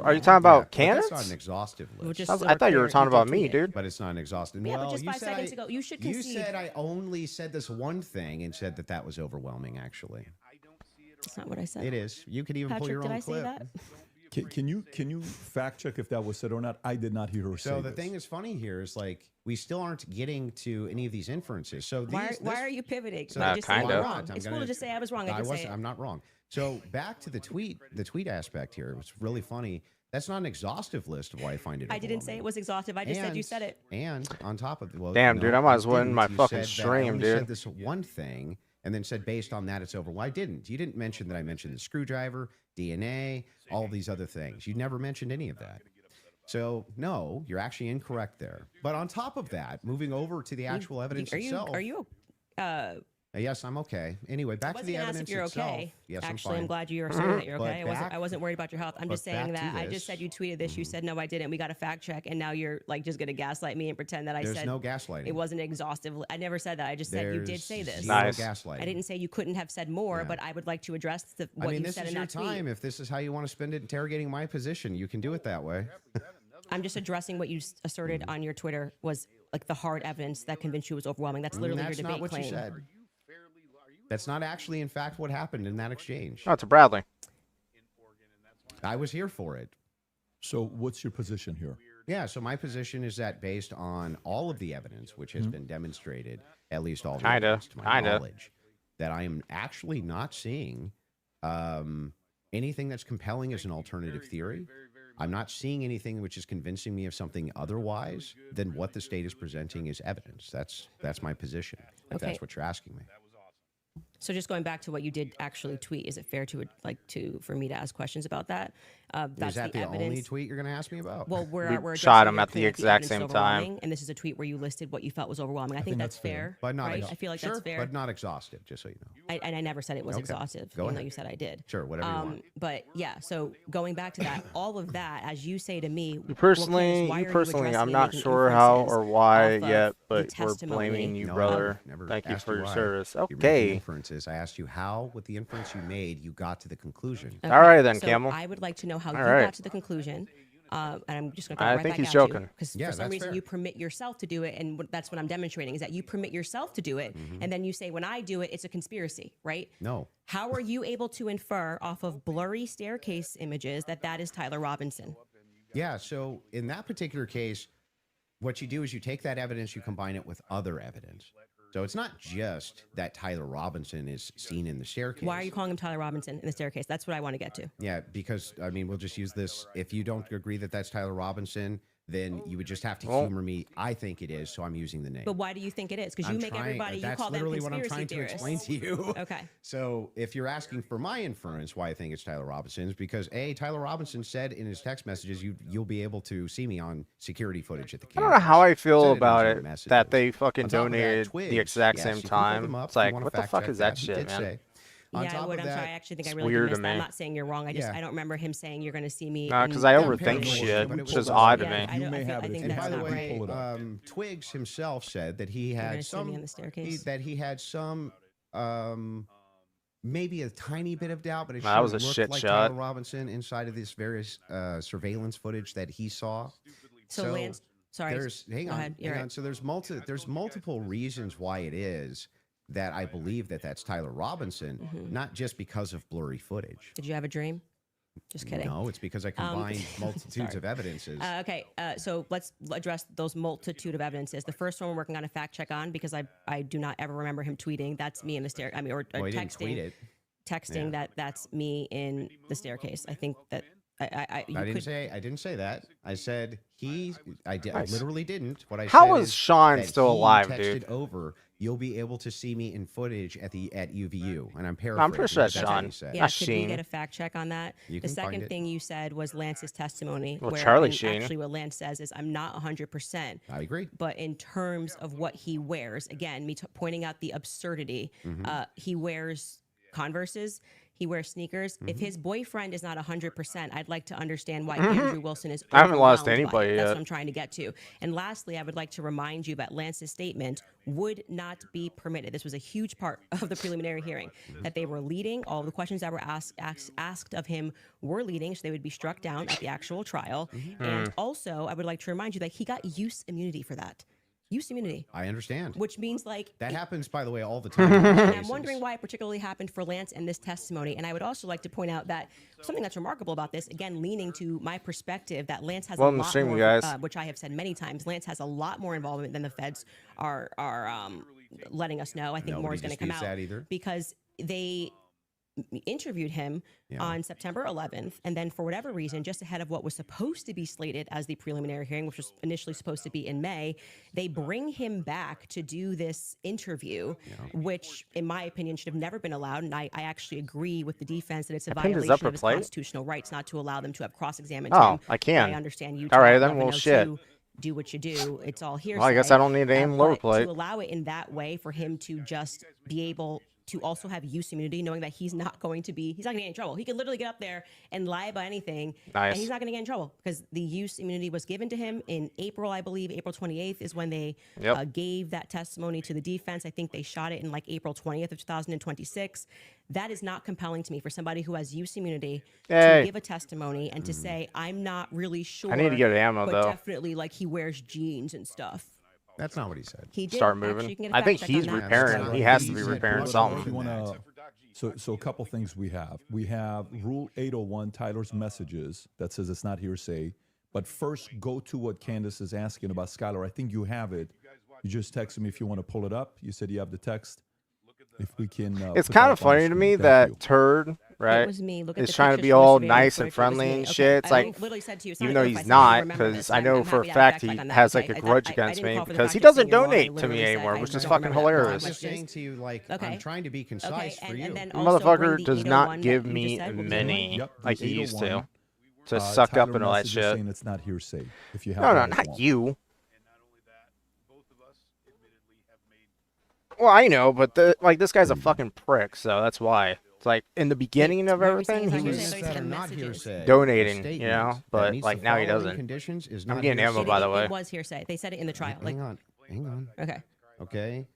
Are you talking about But cannons? That's not an exhaustive list. just I so we're thought you were clear, talking did about me, tweet it. dude. But it's not an exhaustive. Yeah, but well, just you 5 said seconds ago, you should You concede. said I only said this one thing and said that was overwhelming. Actually, That's not what I said. it is. You could even pull Patrick, your did own I say clip. that? Can you fact check if that was said or not? I did not hear her say So the this. thing that's funny here is like we still aren't getting to any of these inferences. So Why are you pivoting? So Just say kind I'm of. wrong. It's cool to just say I was wrong. I just say it. I'm not wrong. So back to the tweet aspect here. It was really funny. That's not an exhaustive list of why I find it. I didn't say it was exhaustive. I just said you said it. And on top of Damn, dude, I might as well end didn't. my You fucking said that I stream, only dude. Said this one thing, and then said based on that it's over. Well, I didn't. You didn't mention that I mentioned the screwdriver, DNA, all these other things. You never mentioned any of that. So no, you're actually incorrect there. But on top of that, moving over to the actual evidence itself. Are you? Yes, I'm okay. Anyway, back I to wasn't the gonna ask evidence if you're itself. okay. Yes, Actually, I'm I'm fine. glad you are asserting that you're But okay. back- I wasn't worried about your health. I'm just but saying back to that I this. just said you tweeted this. You said no, I didn't. We got a fact check, and now you're like just gonna gaslight me and pretend that I There's said no gaslighting. It wasn't exhaustive. I never said that. I just said you did There's say this. zero Nice. gaslighting. I didn't say you couldn't have said more, but I would like to address what I mean, you this said is in your that tweet. time. If this is how you want to spend it interrogating my position, you can do it that way. I'm just addressing what you asserted on your Twitter was like the hard evidence that convinced you it was overwhelming. That's literally That's your debate not what claim. you said. That's not actually, in fact, what happened in that exchange. Oh, it's a Bradley. I was here for it. So what's your position here? Yeah, so my position is that based on all of the evidence, which has been demonstrated, at least all the Kinda, evidence to my kinda. knowledge, that I am actually not seeing anything that's compelling as an alternative theory. I'm not seeing anything which is convincing me of something otherwise than what the state is presenting as evidence. That's my position, if Okay. that's what you're asking me. So just going back to what you did actually tweet, is it fair for me to ask questions about that? That's Is that the evidence. only tweet you're going to ask me about? Well, we're shot addressing him your at the claim that exact evidence is same time. overwhelming, and this is a tweet where you listed what you felt was overwhelming. I think that's fair, but not right? I feel like that's fair. but not exhaustive, just so you know. And I never said it was Okay. exhaustive, Go even though ahead. you said I did. Sure, whatever you want. But yeah, so going back to that, all of that, as you say to me, You well, personally, Candace, why are I'm addressing not and making sure how inferences or why off of yet, the but we're testimony? blaming you, No, brother. I never Thank you asked for your why. service. You're making Okay. inferences. I asked you how, with the inference you made, you got to the conclusion. Okay, All right then, so Camel. I would like to know how All you right. got to the conclusion. And I'm just going to I right think back he's at joking. you because Yeah, for some that's reason fair. you permit yourself to do it, and that's what I'm demonstrating is that you permit yourself to do it, and then you say when I do it, it's a conspiracy, right? No. How are you able to infer off of blurry staircase images that is Tyler Robinson? Yeah, so in that particular case, what you do is you take that evidence, you combine it with other evidence. So it's not just that Tyler Robinson is seen in the staircase. Why are you calling him Tyler Robinson in the staircase? That's what I want to get to. Yeah, because, I mean, we'll just use this. If you don't agree that that's Tyler Robinson, then you would just have to humor me. I think it is, so I'm using the name. But why do you think it is? Because you I'm make trying- everybody, you that's call them literally what I'm conspiracy trying to theorists. explain to you. Okay. So if you're asking for my inference why I think it's Tyler Robinson, is because Tyler Robinson said in his text messages, you'll be able to see me on security footage at the I campus. don't know how I feel Said it in about his it messages. that they fucking On top of that, donated Twigs, the exact yes, same you can pull time. them up It's if you like, wanna what the fact fuck check is that He shit, did man? say. On Yeah, I top would. of I'm sorry. I that, actually think I it's really weird missed to that. I'm me. not saying you're wrong. I don't remember him saying you're going to see me. Nah, 'cause in I the overthink paranoid shit, shit. which is odd to Yeah, me. I don't- I think and that's by the not way, right. Twigs himself said that he You're had gonna see me some on the staircase? that he had some maybe a tiny bit of doubt, but it That was sure a looked shit like shot. Tyler Robinson inside of this various surveillance footage that he saw. So Lance, sorry. Hang Go on, ahead. You're hang right. on. So there's multiple reasons why it is that I believe that that's Tyler Robinson, Mhm. not just because of blurry footage. Did you have a dream? Just kidding. No, it's because I combined multitudes Sorry. of evidences. Okay, so let's address those multitude of evidences. The first one we're working on a fact check on because I do not ever remember him tweeting. That's me in the stair. I mean, or Well, he didn't texting. tweet it. Texting Yeah. that's me in the staircase. I think that I I didn't say that. I said I Nice. literally didn't. What I How said is is Sean that still he alive, texted dude? over. You'll be able to see me in footage at UVU, and I'm paraphrasing. I'm pretty sure but that's what Sean. he said. Yeah, could we get a fact check on that? You The can find second it. thing you said was Lance's testimony. Well, where Charlie and Sheen. actually what Lance says is I'm not 100%. I agree. But in terms of what he wears, again, me pointing out the absurdity, Mhm. he wears Converses. He wears sneakers. If his boyfriend is not 100%, I'd like to understand why Andrew Wilson is I haven't lost overwhelmed by it. anybody That's yet. what I'm trying to get to. And lastly, I would like to remind you that Lance's statement would not be permitted. This was a huge part of the preliminary hearing, that they were leading. All the questions that were asked of him were leading, so they would be struck down at the actual trial. And also, I would like to remind you that he got use immunity for that. Use immunity. I understand. Which means like That happens, by the way, all the time. in these and I'm cases. wondering why it particularly happened for Lance and this testimony. And I would also like to point out that something that's remarkable about this, again, leaning to my perspective, that Lance has Welcome a to lot stream, more, you guys. which I have said many times, Lance has a lot more involvement than the feds are letting us know. I think more Nobody is going to come disputes out that either. because they interviewed him on September 11th, and then for whatever reason, just ahead of what was supposed to be slated as the preliminary hearing, which was initially supposed to be in May, they bring him back to do this interview, which, in my opinion, should have never been allowed. And I actually agree with the defense that it's a I pinned his violation upper of his plate. constitutional rights not to allow them to have cross-examined Oh, him. I can. I understand you. All right, then, well, shit. Do what you do. It's all hearsay. Well, I guess I don't need to aim lower but plate. To allow it in that way for him to just be able to also have use immunity, knowing that he's not going to get in trouble. He could literally get up there and lie about anything, Nice. and he's not going to get in trouble because the use immunity was given to him in April, I believe. April 28th is when they gave that testimony to the defense. I think they shot it in like April 20th of 2026. That is not compelling to me for somebody who has use immunity Hey. to give a testimony and to say, I'm not really sure. need to get ammo, but though. definitely like he wears jeans and stuff. That's not what he said. He did. Start Actually, moving. you can get a I fact think check he's on that. repairing. He has to be said repairing more something. than that. So a couple things we have. We have Rule 801, Tyler's messages, that says it's not hearsay. But first, go to what Candace is asking about Skylar. I think you have it. You just texted me if you want to pull it up. You said you have the text. If we can. It's kind of funny to me that turd, right, It was me. Look at is the trying to pictures be from the all surveillance nice and footage. It was friendly me. and Okay. shit. It's I like, literally said to you, even though sorry if I he's said not, I remember because this. I know I'm for a happy to fact he backtrack on that. has Okay. like a grudge I against didn't me call for the because he fact doesn't checking you on. I donate to literally me said anymore, I which is don't fucking remember that. hilarious. I'm just saying to you, like, Okay. I'm trying to be concise for you. And then The also bring motherfucker the does 801 not that give you me just said. What was the many one? Yep, the like he used to. 801. To suck up Tyler and all that message is shit. saying it's not hearsay. If you have No, that no, as not well. you. Well, I know, but like this guy's a fucking prick, so that's why. It's like in the beginning of everything, he was donating, you know, but like now he doesn't. Conditions is I'm not getting ammo, hearsay. by the way. It was hearsay. They said it in the trial. Hang on. Okay. Okay.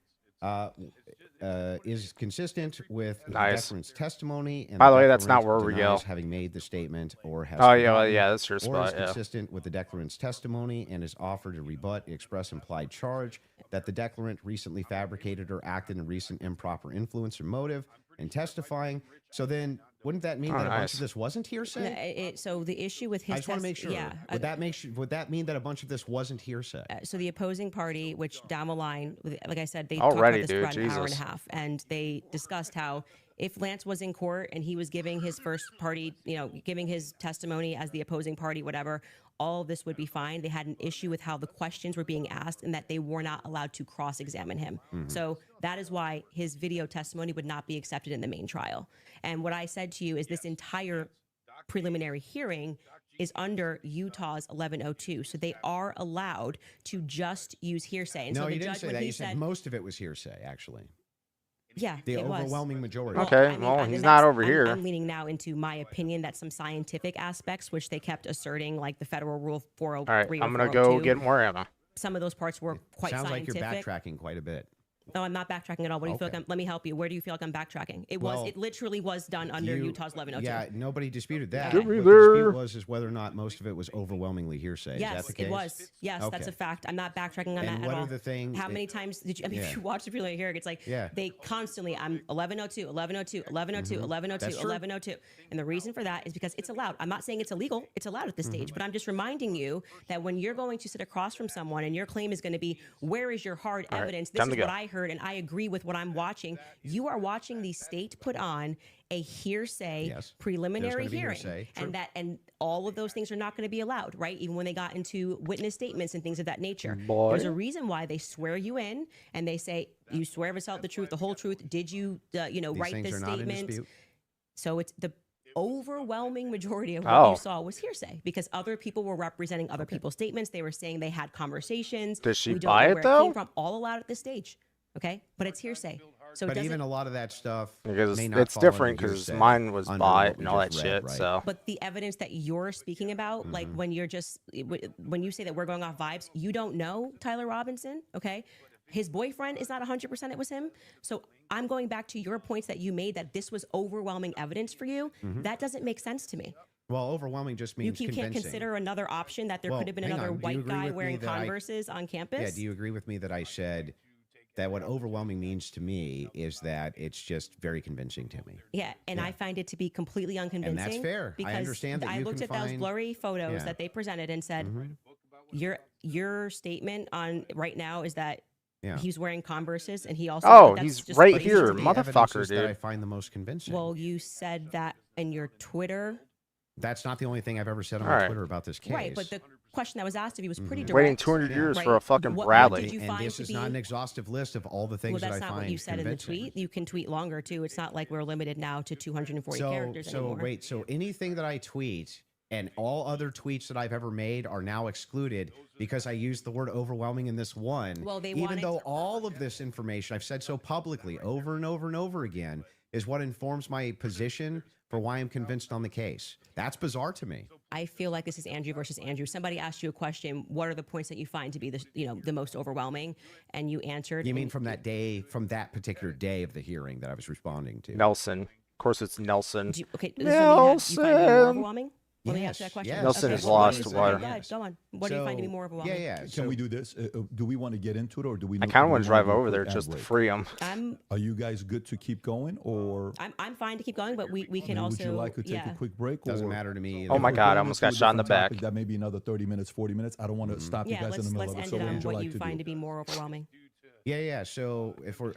Is consistent with the Nice. declarant's testimony. And By the way, that's not where we denies go. having made the statement or has. Oh, yeah, well, forgotten, yeah, that's your Or spot, is yeah. consistent with the declarant's testimony and is offered to rebut the express implied charge that the declarant recently fabricated or acted in recent improper influence or motive in testifying. So then, wouldn't that mean that a bunch of this wasn't hearsay? So the issue with his I just want to make sure. Yeah. Would that mean that a bunch of this wasn't hearsay? So the opposing party, which down the line, like I said, they Already, talked about this dude, for an hour and a Jesus. half, and they discussed how if Lance was in court and he was giving his first party, giving his testimony as the opposing party, whatever, all of this would be fine. They had an issue with how the questions were being asked and that they were not allowed to cross-examine him. So that is why his video testimony would not be accepted in the main trial. And what I said to you is this entire preliminary hearing is under Utah's 1102. So they are allowed to just use hearsay. And No, so the you didn't judge, say when that. he You said most of it was hearsay, actually. Yeah, The it was. overwhelming majority. Okay, well, he's not over here. I'm leaning now into my opinion that some scientific aspects, which they kept asserting, like the federal rule 403 All right, or I'm gonna 402, go get more ammo. some of those parts were quite Sounds scientific. like you're backtracking quite a bit. No, I'm not backtracking at all. What do you feel Okay. like let me help you. Where do you feel like I'm backtracking? It Well, literally was done under Utah's 1102. Yeah, nobody disputed that. Give me What the there. dispute was most of it was overwhelmingly hearsay. Is Yes, that the case? it was. Yes, that's a Okay. fact. I'm not backtracking on And that what at are all. the things How that- many times did you? I mean, Yeah. if you watch the preliminary hearing, it's like they constantly. I'm 1102, 1102, 1102, 1102, That's true. 1102, and the reason for that is because it's allowed. I'm not saying it's illegal. It's allowed at this stage, but I'm just reminding you that when you're going to sit across from someone and your claim is going to be, "Where is your hard All right, evidence?" This time is to go. what I heard, and I agree with what I'm watching. You are watching the state put on a hearsay Yes. There's preliminary gonna be hearing, hearsay. True. and all of those things are not going to be allowed, right? Even when they got into witness statements and things of that nature. Boy. There's a reason why they swear you in and they say you swear to tell the truth, the whole truth. Did you, These write things this are not in statement? dispute. So it's the overwhelming majority of what Oh. you saw was hearsay because other people were representing other people's statements. They were saying they had conversations. Does she We don't buy know it, where though? came from. All allowed at this stage. Okay, but it's hearsay. So it But doesn't. even a lot of that stuff Because may not it's fall different under because hearsay mine was under bought what we and all that just shit. read, right? So But the evidence that you're speaking about, like when you're just when you say that we're going off vibes, you don't know Tyler Robinson, okay? His boyfriend is not 100% it was him. So I'm going back to your points that you made that this was overwhelming evidence for you. That doesn't make sense to me. Well, overwhelming just means You can't convincing. consider another option that there Well, could have been hang another on. Do you white agree guy with me wearing that I- Converses on campus. Yeah, do you agree with me that I said that what overwhelming means to me is that it's just very convincing to me? Yeah, and I find it to be completely unconvincing. fair. I Because understand that I you looked can at those find- blurry photos Yeah. that they presented and said, your statement on right now is that Yeah. he's wearing Converses and he also. Oh, that's he's just right what he here, should be. motherfucker, That I dude. find the most convincing. Well, you said that in your Twitter. That's not the only thing I've ever said on All my right. Twitter about this case. Right, but the question that was asked of you was pretty direct. Waiting 200 years for a Right. fucking What Bradley. did you and find this to is be? not an exhaustive list of all the things Well, that I that's find not what you said in the convincing. tweet. You can tweet longer too. It's not like we're limited now to 240 characters so anymore. wait, so anything that I tweet and all other tweets that I've ever made are now excluded because I used the word overwhelming in this one. Well, they even wanted- though all of this information I've said so publicly over and over and over again is what informs my position for why I'm convinced on the case. That's bizarre to me. I feel like this is Andrew versus Andrew. Somebody asked you a question. What are the points that you find to be the most overwhelming? And you answered. You mean and- from that day, from that particular day of the hearing that I was responding to? Nelson. Of course, it's Nelson. does that mean you find it more Nelson. overwhelming? Let me ask that question. yes, Nelson Okay, is well, what do lost you- water. okay, go ahead, go on. What do you find to be more overwhelming? Can we do this? Do we want to get into it, or do we? I kind of want to drive do a over quick there ad just to break? free him. Are you guys good to keep going, or I'm fine to keep going, but we can would also you like to take a quick break? Doesn't or- matter to me. Oh my If we're God, I going almost into got a shot in the different back. topic, that may be another 30 minutes, 40 minutes. I don't want to stop you Yeah, guys in the middle let's of it. end So it what on would you what like you to find do? to be more overwhelming. Yeah. So if we're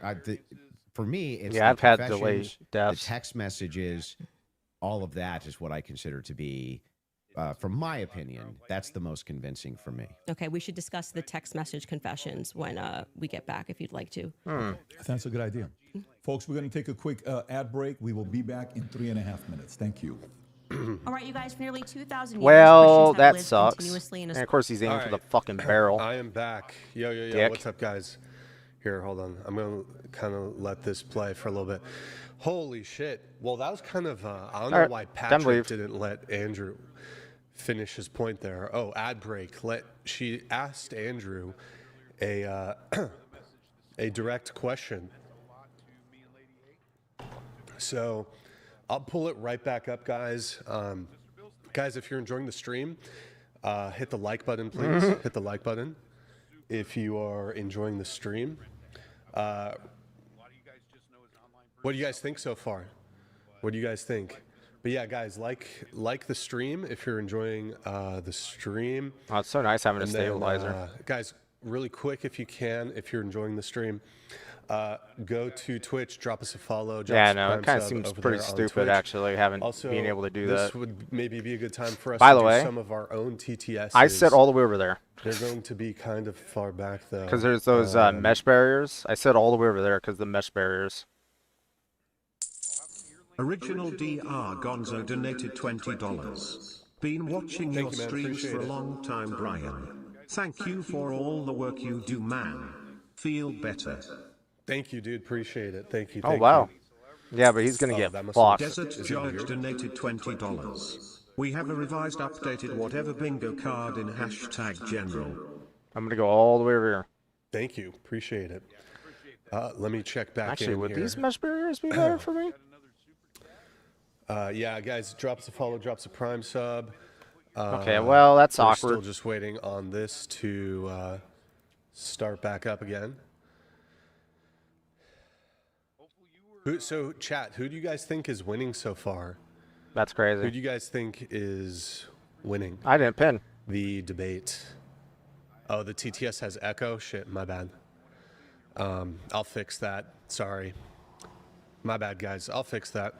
for me, it's Yeah, the I've had delayed confessions, deaths. the text messages, all of that is what I consider to be, from my opinion, that's the most convincing for me. Okay, we should discuss the text message confessions when we get back, if you'd like to. I think that's a good idea. Folks, we're going to take a quick ad break. We will be back in 3.5 minutes. Thank you. All right, you guys, for nearly 2,000 years, Well, Christians have that lived sucks. continuously in a And of course, he's aiming for the fucking barrel. I am back. Yo. Dick. What's up, guys? Here, hold on. I'm going to kind of let this play for a little bit. Holy shit. Well, that was kind of, I don't know Alright, why time to leave. Patrick didn't let Andrew finish his point there. Oh, ad break. She asked Andrew a direct question. So I'll pull it right back up, guys. Guys, if you're enjoying the stream, hit the like button, please. Hit the like button if you are enjoying the stream. What do you guys think so far? What do you guys think? But yeah, guys, like the stream if you're enjoying the stream. Oh, it's so nice having a And then, stabilizer. guys, really quick, if you can, if you're enjoying the stream, go to Twitch, drop us a follow. Drop Yeah, us a no, it Prime kind of sub seems over pretty there on stupid, Twitch. actually, Also, being able to do this that. would maybe be a good time for us By to the do way, some of our own TTS. I sit all the way over there. They're going to be kind of far back, though. Because there's those mesh barriers. I sit all the way over there because the mesh barriers. Original DR Gonzo donated $20. Been watching your you, man. streams Appreciate for a it. long time, Brian. Thank you for all the work you do, man. Feel better. Thank you, dude. Appreciate it. Thank you. Oh, thank wow. you. Yeah, but he's going to get that must fucked. Desert Is it George weird? donated $20. We have a revised, updated whatever bingo card in hashtag general. I'm going to go all the way over here. Thank you. Appreciate it. Let me check back Actually, in would here. these mesh barriers be better for me? Yeah, guys, drop us a follow, drop us a Prime sub. Okay, well, that's we're awkward. Still just waiting on this to start back up again. So, chat, who do you guys think is winning so far? That's Who crazy. do you guys think is winning? I didn't pin. The debate. Oh, the TTS has echo? Shit, my bad. I'll fix that. Sorry. My bad, guys. I'll fix that.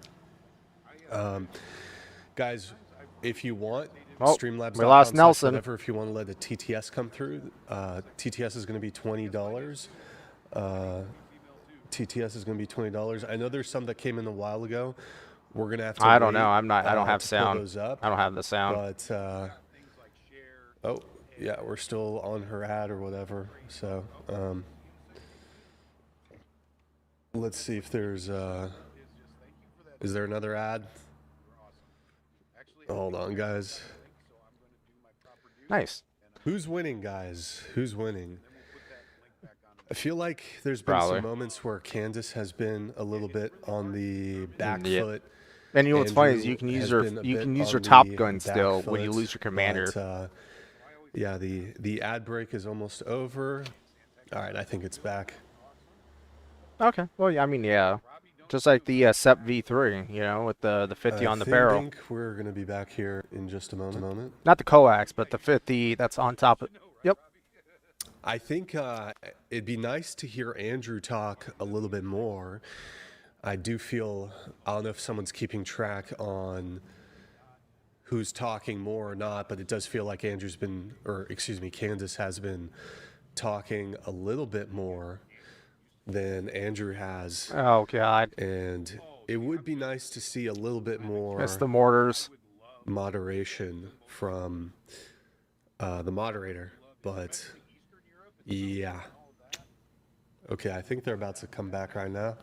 Guys, if you want, Oh, Streamlabs. we lost Nelson. Whatever, if you want to let a TTS come through, TTS is going to be $20. TTS is going to be $20. I know there's some that came in a while ago. We're going to have to I don't wait, know. I'm not. I don't have to pull sound. those up. I don't have the sound. But oh yeah, we're still on her ad or whatever. So let's see if there's is there another ad? Hold on, guys. Nice. Who's winning, guys? Who's winning? I feel like there's been Probably. some moments where Candace has been a little bit on the back Yeah. foot. And you know what's funny is Andrew you can use has your been a you bit can use your on top the gun back still when you foot, lose your commander. but, yeah, the ad break is almost over. All right, I think it's back. Okay. Well, yeah, I mean, yeah. Just like the SEP V3, you know, with the 50 on the barrel. I think we're going to be back here in just a moment. Not the coax, but the 50 that's on top of. Yep. I think it'd be nice to hear Andrew talk a little bit more. I do feel, I don't know if someone's keeping track on who's talking more or not, but it does feel like Andrew's been, or excuse me, Candace has been talking a little bit more than Andrew has. Oh, God. And it would be nice to see a little bit more. That's the mortars. Moderation from the moderator, but yeah. Okay, I think they're about to come back right now.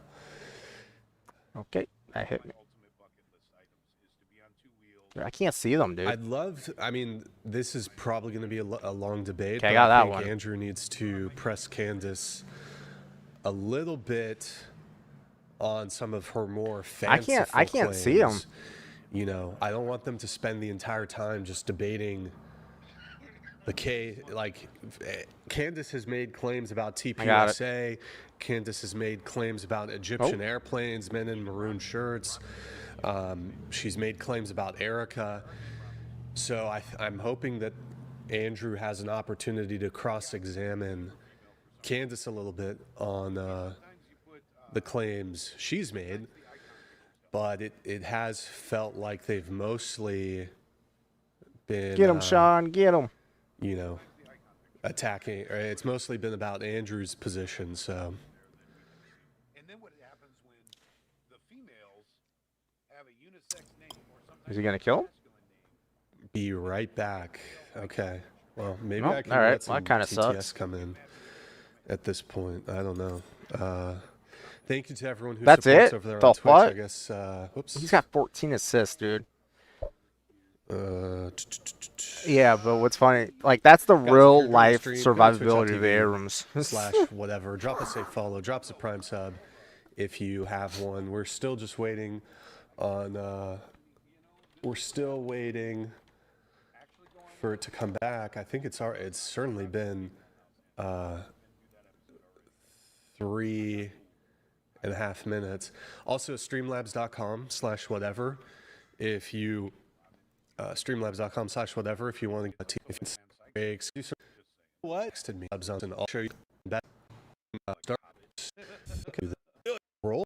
Okay, that hit me. I can't see them, dude. I'd love to, I mean, this is probably going to be a long debate. Okay, I but got that think one. Andrew needs to press Candace a little bit on some of her more fanciful I can't see 'em. claims. You know, I don't want them to spend the entire time just debating the case. Like, Candace has made claims about TPUSA. Candace has made claims about Egyptian airplanes, men in maroon shirts. She's made claims about Erica. So I'm hoping that Andrew has an opportunity to cross-examine Candace a little bit on the claims she's made. But it has felt like they've mostly been... Get him, Sean, get him. You know, attacking. Or it's mostly been about Andrew's position, so... Is he going to kill him? Be right back. Okay. Well, maybe Well, I can all right. let some Well, that kinda TTS sucks. come in at this point. I don't know. Thank you to everyone who That's supports it? over there The on Twitch. what? I guess, whoops. He's got 14 assists, dude. Yeah, but what's funny, like, that's the Guys, if you're real doing a life stream, go to survivability of twitch.tv Abrams. / whatever. Drop us a follow. Drop us a Prime sub if you have one. We're still just waiting on... we're still waiting for it to come back. I think it's certainly been 3.5 minutes. Also, streamlabs.com/whatever. If you streamlabs.com/whatever if you want to get excuse what texted me and I'll show you that roll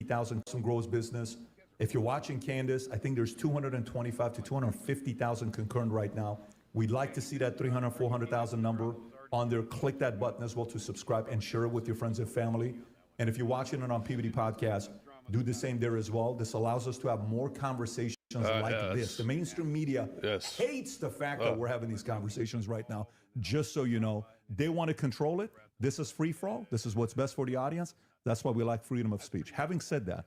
80,000 some grows business. If you're watching Candace, I think there's 225 to 250,000 concurrent right now. We'd like to see that 300, 400,000 number on there. Click that button as well to subscribe and share it with your friends and family. And if you're watching it on PBD Podcast, do the same there as well. This allows us to have more conversations like this. The mainstream media hates the fact that we're having these conversations right now. Just so you know, they want to control it. This is free for all. This is what's best for the audience. That's why we like freedom of speech. Having said that,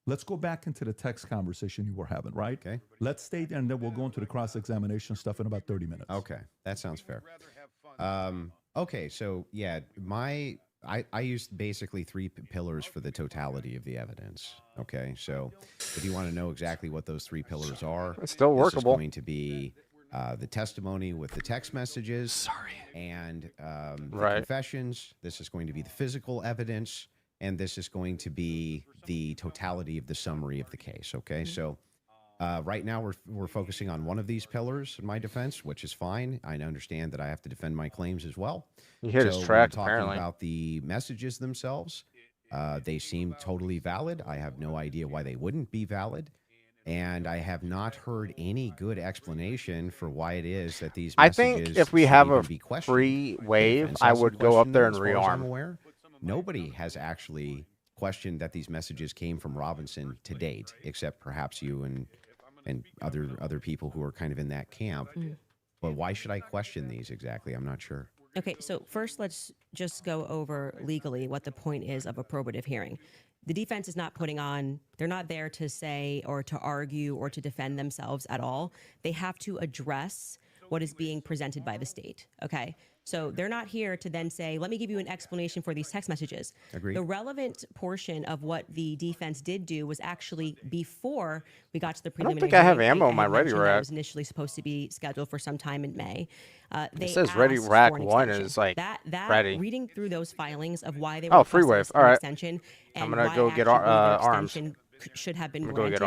let's go back into the text conversation you were having, right? Okay. Let's stay there, and then we'll go into the cross-examination stuff in about 30 minutes. Okay, that sounds fair. Okay, so yeah, I used basically three pillars for the totality of the evidence. Okay, so if you want to know exactly what those three pillars are, it's still workable. This is going to be the testimony with the text messages, and the confessions. This is going to be the physical evidence, and this is going to be the totality of the summary of the case. Okay, so right now we're focusing on one of these pillars in my defense, which is fine. I understand that I have to defend my claims as well. You hit his So track, when we're talking apparently. about the messages themselves, they seem totally valid. I have no idea why they wouldn't be valid. And I have not heard any good explanation for why it is that these I messages think if we have a should even be questioned. free The wave, defense I hasn't would go up questioned there them, and as far as I'm rearm. aware. Nobody has actually questioned that these messages came from Robinson to date, except perhaps you and other people who are kind of in that camp. But why should I question these exactly? I'm not sure. Okay, so first let's just go over legally what the point is of a probative hearing. The defense is not putting on, they're not there to say or to argue or to defend themselves at all. They have to address what is being presented by the state, okay? So they're not here to then say, let me give you an explanation for these text messages. Agreed. The relevant portion of what the defense did do was actually before we got to the I don't preliminary think I have hearing. ammo in my had ready mentioned that rack. It was initially supposed to be scheduled for some time in May. They says ready asked rack for an 1 extension. is, like, that ready. Reading through those filings of why they Oh, were free requesting wave. an All right. extension and I'm gonna why go get actually their arms. extension should have been I'm gonna go granted, get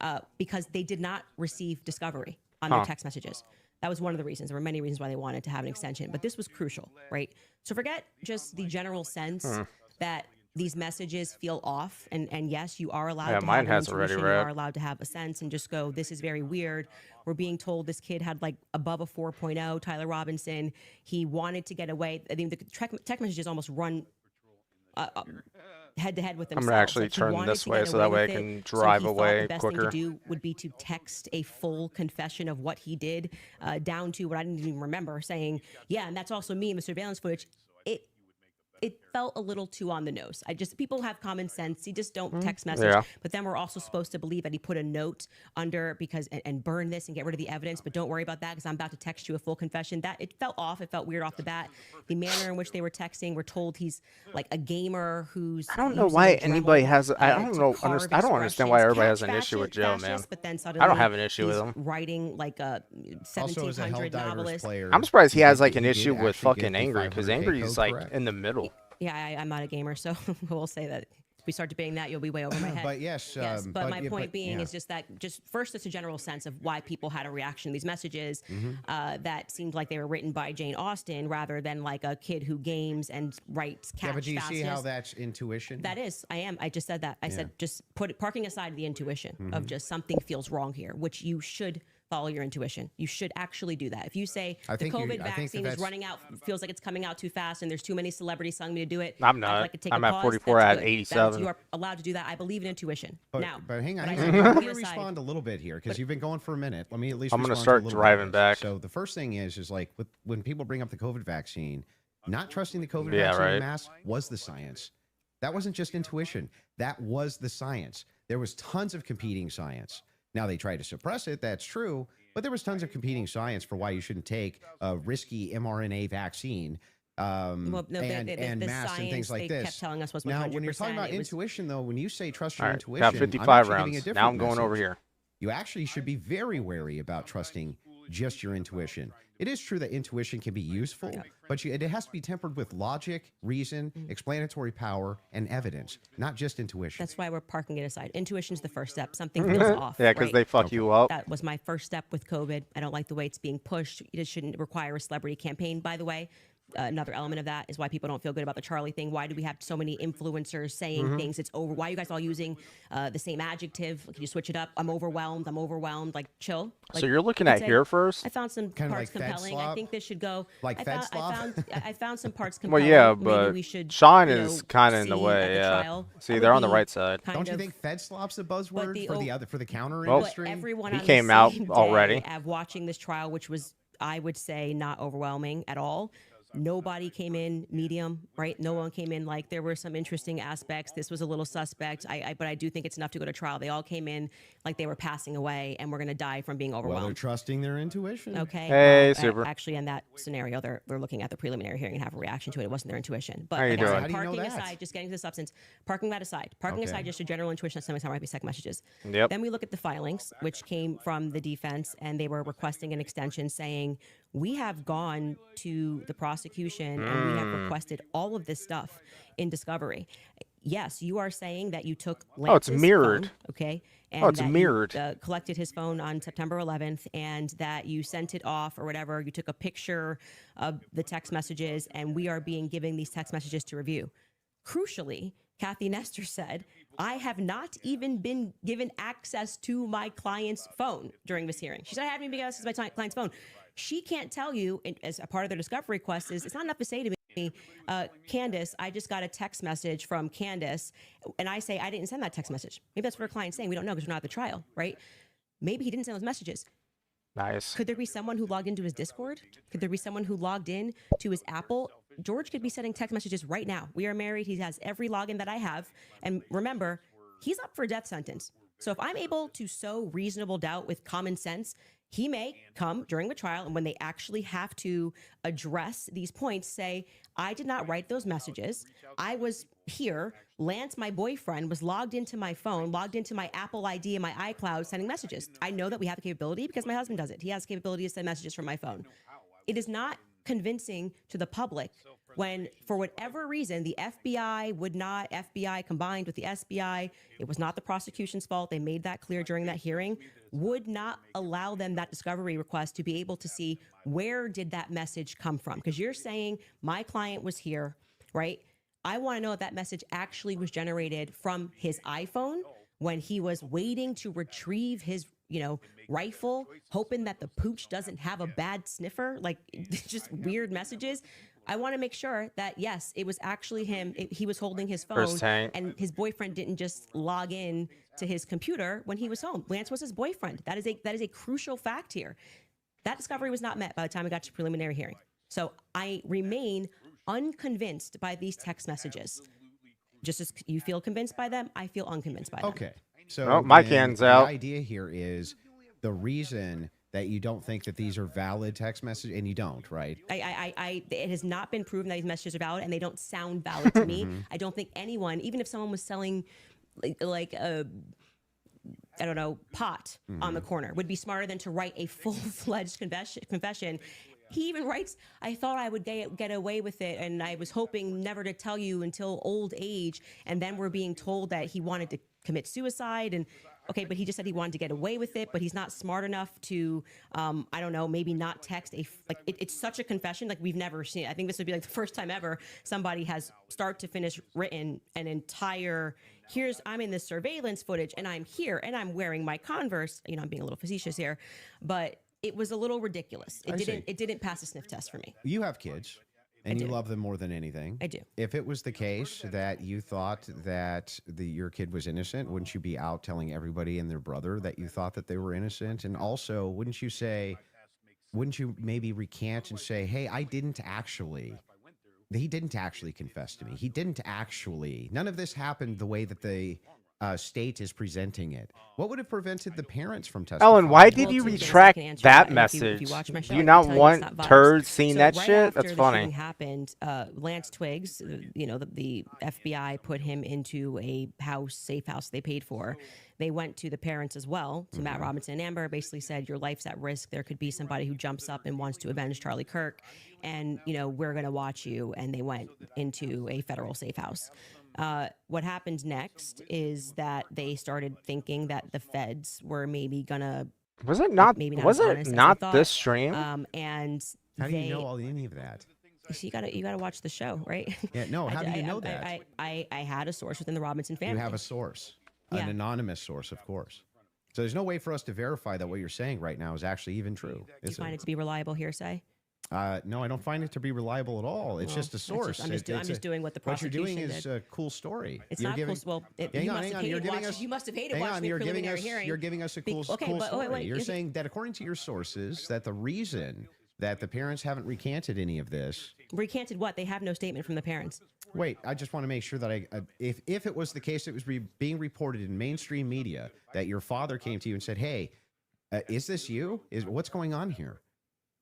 arms. because they did not receive discovery on Huh. their text messages. That was one of the reasons. There were many reasons why they wanted to have an extension, but this was crucial, right? So forget just the general sense that these messages feel off, and yes, you are allowed Yeah, to mine have has an a ready intuition, you rack. are allowed to have a sense and just go, this is very weird. We're being told this kid had like above a 4.0, Tyler Robinson. He wanted to get away. I mean, the text messages almost run head to head with I'm themselves. gonna actually Like, he turn wanted this to way get so that away way I with it, can so drive he thought away the best quicker. thing to do would be to text a full confession of what he did, down to what I didn't even remember, saying, yeah, and that's also me in the surveillance footage. it felt a little too on the nose. People have common sense. You just don't text message. Yeah. But then we're also supposed to believe that he put a note under and burn this and get rid of the evidence. But don't worry about that because I'm about to text you a full confession. That it felt off. It felt weird off the bat. The manner in which they were texting, we're told he's like a gamer who's. I don't know why anybody has. I don't know. I don't understand why everybody has an issue with Joe, man. But then I don't have an issue with he's him. Writing like a 1700 novelist. I'm surprised he has like an issue with fucking Angry because Angry is like in the middle. Yeah, I'm not a gamer, so we'll say that. If we start debating that, you'll be way over my head. But yes, but my point being is just that, first, it's a general sense of why people had a reaction to these messages that seemed like they were written by Jane Austen rather than like a kid who games and writes catch but do you see fastest. how that's intuition? That is, I just said that. I said just parking aside the intuition of just something feels wrong here, which you should follow your intuition. You should actually do that. If you say the COVID vaccine is running out, feels like it's coming out too fast, and there's too many celebrities telling me to do it, I'm not. I'm at 44. I had 87. You are allowed to do that. I believe in intuition. But hang on. Let me respond a little bit here because you've been going for a minute. Let me at least. I'm going to start driving back. So the first thing is like when people bring up the COVID vaccine, not trusting the COVID vaccine en masse was the science. That wasn't just intuition. That was the science. There was tons of competing science. Now, they tried to suppress it, that's true, but there was tons of competing science for why you shouldn't take a risky mRNA vaccine and masks and things like this. Kept telling us was 100%. Now, when you're talking about intuition, though, when you say trust your intuition, got 55 rounds. Now I'm going over here. You actually should be very wary about trusting just your intuition. It is true that intuition can be useful, but it has to be tempered with logic, reason, explanatory power, and evidence, not just intuition. That's why we're parking it aside. Intuition's the first step. Something feels off. Yeah, because they fuck you up. That was my first step with COVID. I don't like the way it's being pushed. It shouldn't require a celebrity campaign, by the way. Another element of that is why people don't feel good about the Charlie thing. Why do we have so many influencers saying things? It's over. Why are you guys all using the same adjective? Can you switch it up? I'm overwhelmed. Like, chill. So you're looking at here first? I found some parts compelling. I think this should go. Like I found some parts compelling. Well, yeah, but maybe we should, Sean is kind of in the way. Yeah. See, they're on the right side. Don't you think Fed slop's a buzzword for the counter well, industry? Everyone he on came the out same already. day of watching this trial, which was, I would say, not overwhelming at all. Nobody came in medium, right? No one came in like there were some interesting aspects. This was a little suspect, but I do think it's enough to go to trial. They all came in like they were passing away and we're going to die from being overwhelmed. Well, they're trusting their intuition. Okay. Hey, super. Actually, in that scenario, they're looking at the preliminary hearing and have a reaction to it. It wasn't their intuition. But how you doing? Parking aside, just getting to the substance, parking that aside, aside just a general intuition that sometimes might be second messages. Yep. Then we look at the filings, which came from the defense, and they were requesting an extension saying, we have gone to the prosecution and we have requested all of this stuff in discovery. Yes, you are saying that you took Lance's it's mirrored. phone, okay? And it's that mirrored. You, collected his phone on September 11th and that you sent it off or whatever. You took a picture of the text messages and we are being given these text messages to review. Crucially, Kathy Nestor said, I have not even been given access to my client's phone during this hearing. She said, I haven't even been given access to my client's phone. She can't tell you, as a part of their discovery request, it's not enough to say to me, Candace, I just got a text message from Candace, and I say, I didn't send that text message. Maybe that's what her client's saying. We don't know because we're not at the trial, right? Maybe he didn't send those messages. Nice. Could there be someone who logged into his Discord? Could there be someone who logged in to his Apple? George could be sending text messages right now. We are married. He has every login that I have. And remember, he's up for a death sentence. So if I'm able to sow reasonable doubt with common sense, he may come during the trial and when they actually have to address these points, say, I did not write those messages. I was here. Lance, my boyfriend, was logged into my phone, logged into my Apple ID and my iCloud sending messages. I know that we have the capability because my husband does it. He has the capability to send messages from my phone. It is not convincing to the public when, for whatever reason, the FBI combined with the SBI, it was not the prosecution's fault. They made that clear during that hearing, would not allow them that discovery request to be able to see where did that message come from? Because you're saying my client was here, right? I want to know if that message actually was generated from his iPhone when he was waiting to retrieve his rifle, hoping that the pooch doesn't have a bad sniffer, like just weird messages. I want to make sure that, yes, it was actually him. He was holding his phone and his boyfriend didn't just log in to his computer when he was home. Lance was his boyfriend. That is a crucial fact here. That discovery was not met by the time we got to preliminary hearing. So I remain unconvinced by these text messages. Just as you feel convinced by them, I feel unconvinced by them. Okay. So Oh, my then hand's out. The idea here is the reason that you don't think that these are valid text messages, and you don't, right? It has not been proven that these messages are valid, and they don't sound valid to me. I don't think anyone, even if someone was selling like a, I don't know, pot on the corner, would be smarter than to write a full-fledged confession. He even writes, I thought I would get away with it, and I was hoping never to tell you until old age. And then we're being told that he wanted to commit suicide. And okay, but he just said he wanted to get away with it, but he's not smart enough to, I don't know, maybe not text it's such a confession like we've never seen. I think this would be like the first time ever somebody has start to finish written an entire, I'm in this surveillance footage and I'm here and I'm wearing my Converse. You know, I'm being a little facetious here, but it was a little ridiculous. It didn't pass a sniff test for me. You have kids, and you love them more than anything. I do. If it was the case that you thought that your kid was innocent, wouldn't you be out telling everybody and their brother that you thought that they were innocent? And also, wouldn't you maybe recant and say, hey, he didn't actually confess to me. He didn't actually. None of this happened the way that the state is presenting it. What would have prevented the parents from testifying? Ellen, why did you retract that message? Do you not want turds seeing that shit? That's funny. Happened. Lance Twiggs, the FBI put him into a safe house they paid for. They went to the parents as well, to Matt Robinson and Amber, basically said, your life's at risk. There could be somebody who jumps up and wants to avenge Charlie Kirk. And, we're going to watch you. And they went into a federal safe house. What happened next is that they started thinking that the feds were maybe gonna. Was it not this stream? And how do you know any of that? So you gotta watch the show, right? Yeah. No. How do you know that? I had a source within the Robinson family. You have a source, an anonymous source, of course. So there's no way for us to verify that what you're saying right now is actually even true. Do you find it to be reliable hearsay? No, I don't find it to be reliable at all. It's just a source. I'm just doing what the prosecution What you're doing did. is a cool story. It's not cool. Well, you must have hated watching the preliminary hearing. You're giving us a cool story. You're saying that according to your sources, that the reason that the parents haven't recanted any of this. Recanted what? They have no statement from the parents. Wait, I just want to make sure that if it was the case, it was being reported in mainstream media that your father came to you and said, "Hey, is this you? What's going on here?"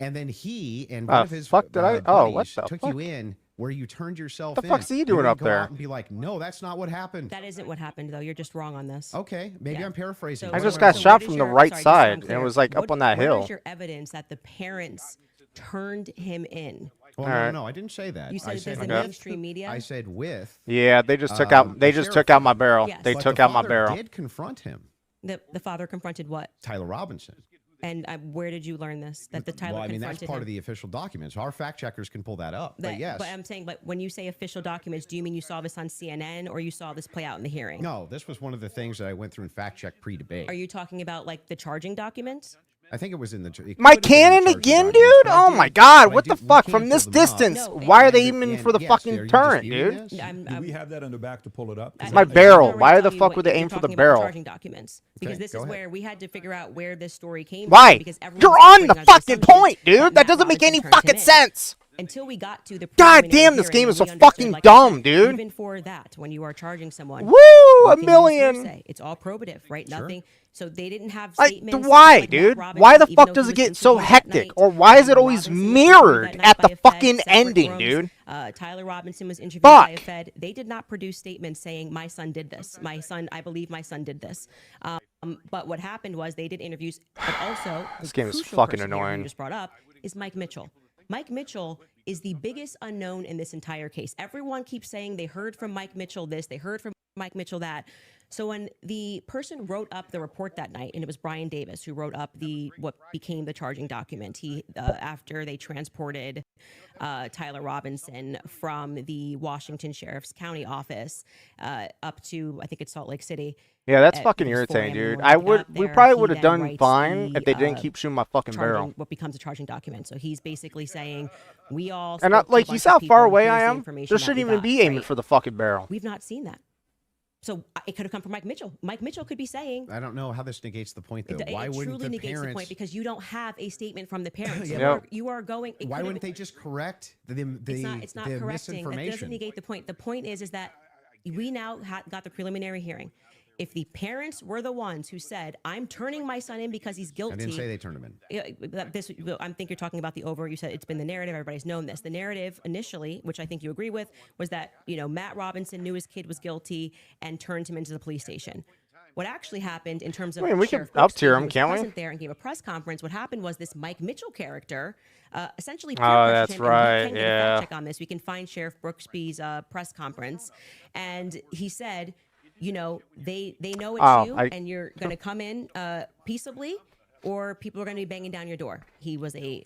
And then he and one of his buddies took you in where you turned yourself in. What the fuck's he doing up there? And be like, no, that's not what happened. That isn't what happened, though. You're just wrong on this. Okay, maybe I'm paraphrasing. I just got shot from the right side, and it was like up on that hill. What is your evidence that the parents turned him in? Well, no, I didn't say that. You said it in mainstream media? I said with. Yeah, they just took out. They just took out my barrel. Yes. They took out my barrel. Did confront him. The father confronted what? Tyler Robinson. And where did you learn this? That the Tyler confronted him? That's part of the official documents. Our fact checkers can pull that up. But yes. But I'm saying, when you say official documents, do you mean you saw this on CNN or you saw this play out in the hearing? No, this was one of the things that I went through and fact checked pre-debate. Are you talking about the charging documents? I think it was in the. Mike Cannon again, dude? Oh my God! What the fuck? From this distance, why are they aiming for the fucking turret, dude? Do we have that on the back to pull it up? It's my barrel. Why the fuck would they aim for the barrel? Charging documents, because this is where we had to figure out where this story came Why? from. Because You're on the fucking point, dude. That doesn't make any fucking sense. Until we got to the God damn, this game is so fucking dumb, dude. Even for that, when you are charging someone, woo, a million. It's all probative, right? Nothing. So they didn't have statements. Why, dude? Why the fuck does it get so hectic? Or why is it always mirrored at the fucking ending, dude? Tyler Robinson was interviewed by a Fed. They did not produce statements saying, my son did this. I believe my son did this. But what happened was they did interviews, but also this game is fucking annoying. You just brought up is Mike Mitchell. Mike Mitchell is the biggest unknown in this entire case. Everyone keeps saying they heard from Mike Mitchell this, they heard from Mike Mitchell that. So when the person wrote up the report that night, and it was Brian Davis who wrote up what became the charging document, he after they transported Tyler Robinson from the Washington Sheriff's County office up to, I think it's Salt Lake City. Yeah, that's fucking irritating, dude. We probably would have done fine if they didn't keep shooting my fucking barrel. What becomes a charging document. So he's basically saying, we all. And you see how far away I am? There shouldn't even be aiming for the fucking barrel. We've not seen that. So it could have come from Mike Mitchell. Mike Mitchell could be saying, I don't know how this negates the point, though. Why it wouldn't truly the negates parents? the point because you don't have a statement from the parents. Yeah, You are going. Why wouldn't they just correct the It's not correcting. That doesn't misinformation? negate the point. The point is that we now got the preliminary hearing. If the parents were the ones who said, "I'm turning my son in because he's guilty," I didn't say they turned him in. I think you're talking about the over. You said it's been the narrative. Everybody's known this. The narrative initially, which I think you agree with, was that Matt Robinson knew his kid was guilty and turned him into the police station. What actually happened in terms of I mean, we can Sheriff Brooksby, up-tier who him, was can't we? present there and gave a press conference. What happened was this Mike Mitchell character essentially. Oh, that's him, and right, we can get a yeah. fact check on this. We can find Sheriff Brooksby's press conference, and he said, they know it's you, and you're going to come in peaceably, or people are going to be banging down your door. He was a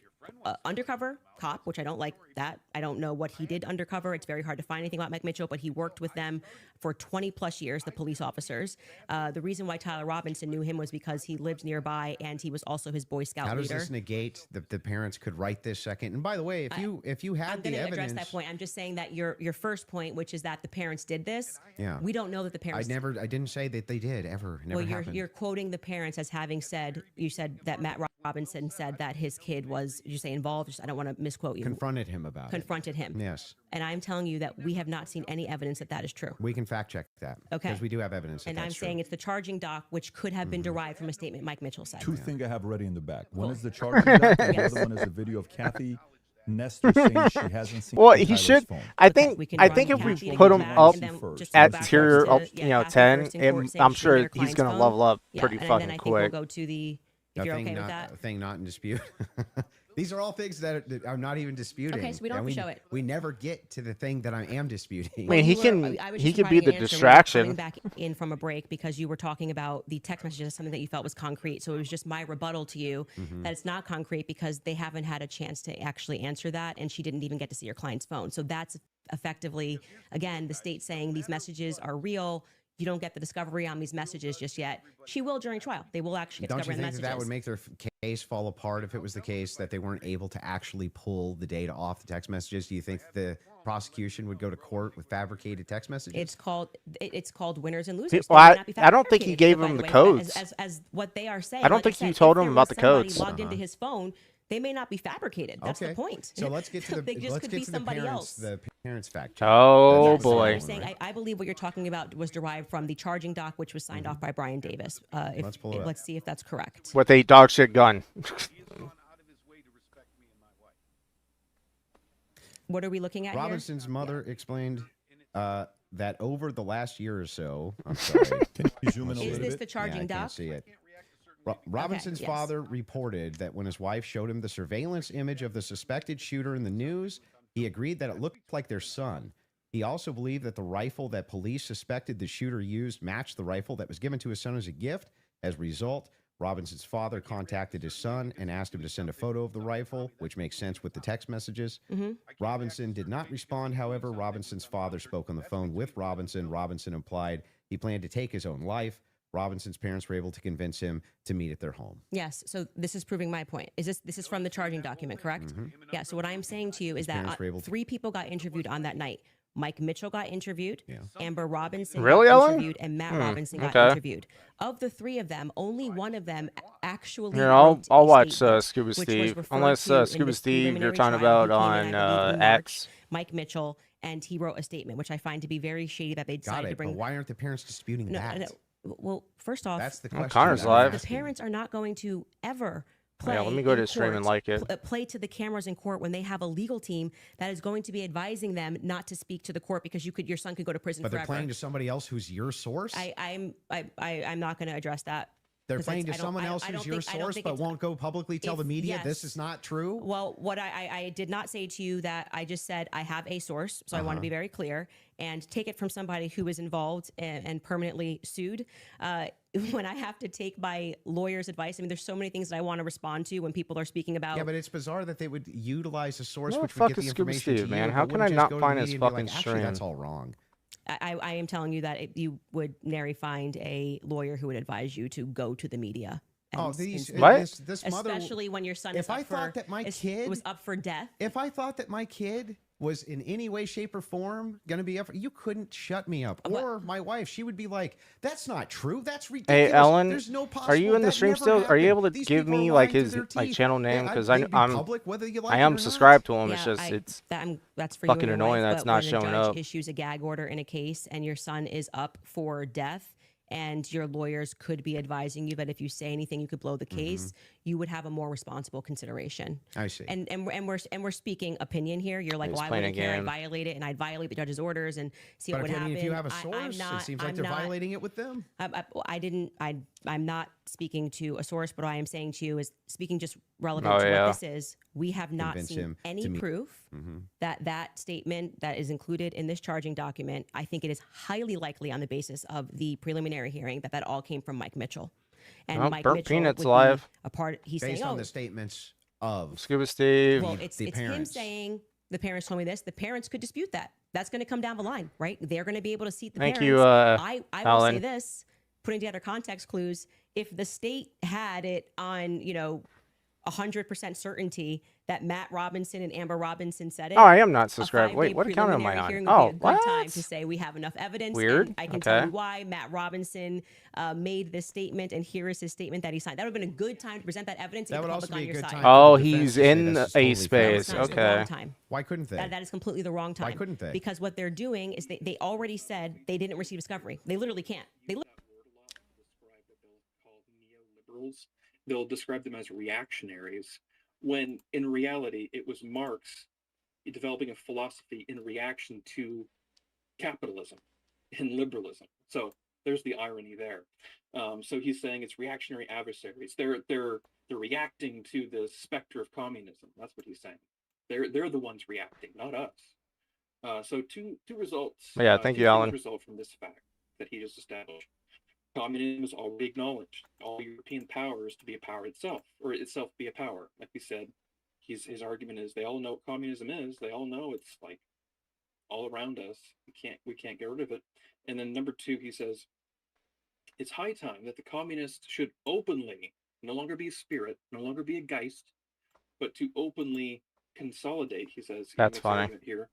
undercover cop, which I don't like that. I don't know what he did undercover. It's very hard to find anything about Mike Mitchell, but he worked with them for 20 plus years, the police officers. The reason why Tyler Robinson knew him was because he lived nearby and he was also his Boy Scout How does leader. this negate the parents could write this second? And by the way, if you had I'm the going to evidence, address that point. I'm just saying that your first point, which is that the parents did this. Yeah. We don't know that the parents. I didn't say that they did ever. Never Well, happened. you're quoting the parents as having said. You said that Matt Robinson said that his kid was. Did you say involved? I don't want to misquote you. Confronted him about it. Confronted him. Yes. And I'm telling you that we have not seen any evidence that that is true. We can fact check that. Okay. Because we do have evidence. And I'm saying it's the charging doc, which could have been derived from a statement Mike Mitchell said. Two things I have ready in the back. One is the charging doc, and the other one is a video of Kathy Nestor saying she hasn't seen. Well, he Tyler's should. phone. I think if we put him up at tier, 10, I'm sure he's gonna level up pretty fucking I think quick. we'll go to the. If you're okay with that. A thing not in dispute. These are all things that I'm not even disputing. Okay, so we don't have to show it. We never get to the thing that I am disputing. I mean, he can be the Coming distraction. back in from a break because you were talking about the text messages as something that you felt was concrete. So it was just my rebuttal to you that it's not concrete because they haven't had a chance to actually answer that, and she didn't even get to see your client's phone. So that's effectively, again, the state saying these messages are real. You don't get the discovery on these messages just yet. She will during trial. They will actually get Don't you discovery on think the that messages. would make their case fall apart if it was the case that they weren't able to actually pull the data off the text messages? Do you think the prosecution would go to court with fabricated text messages? It's called winners and losers. Well, They may not be I don't think he fabricated, gave by him the the way, codes. As what they are saying. I don't Like think said, you told if him there about was the somebody codes. Logged into his phone. They may not be fabricated. That's the point. So let's get to the They just could be somebody else. The parents fact check. Oh Yes, so boy! I'm saying I believe what you're talking about was derived from the charging doc, which was signed off by Brian Davis. Let's pull it up. Let's see if that's correct. With a dog shit gun. What are we looking at Robinson's mother explained that over the last year or so, I'm sorry. Can you zoom in a Is little this bit? the charging I doc? can't see it. Robinson's yes. father reported that when his wife showed him the surveillance image of the suspected shooter in the news, he agreed that it looked like their son. He also believed that the rifle that police suspected the shooter used matched the rifle that was given to his son as a gift. As a result, Robinson's father contacted his son and asked him to send a photo of the rifle, which makes sense with the text messages. Robinson did not respond. However, Robinson's father spoke on the phone with Robinson. Robinson implied he planned to take his own life. Robinson's parents were able to convince him to meet at their home. Yes. So this is proving my point. This is from the charging document, correct? Yeah. So what I'm saying to you is that parents were able to- 3 people got interviewed on that night. Mike Mitchell got interviewed, Amber Robinson Really, got Ellen? interviewed, and Matt Robinson got okay. interviewed. Of the 3 of them, only one of them actually. Here, I'll wrote a watch statement, Scuba which was Steve. referred Unless to in Scuba the Steve you're preliminary talking trial. about He came in, I believe, on in March, X. Mike Mitchell, and he wrote a statement, which I find to be very shady that they Got decided it, to bring. but why aren't the parents disputing that? No. Well, first off, That's the Well, question. Connor's that I'm live. the asking. parents are not going to ever play. Yeah, let me go in to stream and court, like it. play to the cameras in court when they have a legal team that is going to be advising them not to speak to the court because your son could go to prison But forever. they're playing to somebody else who's your source? I'm not going to address that. They're 'cause playing to I don't- someone I- else I don't who's your think- I don't source think but it's- won't go publicly tell the media this yes. is not true? Well, what I did not say to you that I just said I have a source, so I want to be very clear and take it from somebody who is involved and permanently sued. When I have to take my lawyer's advice, I mean, there's so many things that I want to respond to when people are speaking about. Yeah, but it's bizarre that they would utilize a source Where the which would fuck get the is Scuba information Steve, to man? you, How but can I wouldn't not just go to the find his media and be fucking like, Actually, stream? that's all wrong. I am telling you that you would nary find a lawyer who would advise you to go to the media. Oh, and these speak. this mother. Especially when your son If is I up thought for, that my is- kid was up for death. If I thought that my kid was in any way, shape, or form going to be up, you couldn't shut me up. Or my wife, she would be like, "That's not true. That's ridiculous. Hey, Ellen, There's no possible. are you in the that stream never still? Are you happened. able to These give people are me like lying his through their like teeth. channel name? They'd Because be I'm public, whether you like I it am or subscribed to not. him. It's just that's for fucking you and your annoying wife, that's but not when a showing judge up. issues a gag order in a case and your son is up for death, and your lawyers could be advising you that if you say anything, you could blow the case, you would have a more responsible consideration. I see. And we're speaking opinion here. You're like, He's well, I playing a wouldn't care. I'd game. violate it, and I'd violate the judge's orders and see But what would I mean, happen. if you have a I'm source, not, it seems like I'm they're not- violating it with them. I'm not speaking to a source, but what I am saying to you is speaking just relevant Oh, to yeah. what this is. We have not Convince seen him any to meet- proof that statement that is included in this charging document. I think it is highly likely on the basis of the preliminary hearing that all came from Mike Mitchell. And Oh, Mike Burt Mitchell Peanut's would be live. a part. He's Based saying, on "Oh, the statements of Scuba Steve. well, it's him parents. saying the parents told me this. The parents could dispute that. That's going to come down the line, right? They're going to be able to seat the Thank parents. you, I will Alan. say this, putting together context clues. If the state had it on, 100% certainty that Matt Robinson and Amber Robinson said it. Oh, I am not a subscribed. Wait, 5-day what account am I preliminary on? hearing would Oh, be a good time what? to say we have enough evidence. Weird. And I can tell Okay. you why Matt Robinson made this statement, and here is his statement that he signed. That would have been a good time to present that evidence and That get the would public also on be a your good side. time. Oh, for the defense he's to say in this is a totally space. No, it's the wrong Okay. time. Why couldn't they? That is completely the wrong time. Why couldn't they? Because what they're doing is they already said they didn't receive discovery. They literally can't. Neoliberals. They'll describe them as reactionaries, when in reality it was Marx developing a philosophy in reaction to capitalism and liberalism. So there's the irony there. So he's saying it's reactionary adversaries. They're reacting to the specter of communism. That's what he's saying. They're the ones reacting, not us. So two results. Yeah, thank you, two things Alan. result from this fact that he just established. Communism is already acknowledged. All European powers to be a power itself, or itself be a power. Like we said, his argument is they all know what communism is. They all know it's like all around us. We can't get rid of it. And then number two, he says it's high time that the communists should openly no longer be a spirit, no longer be a Geist, but to openly consolidate. He says he That's makes funny. argument here.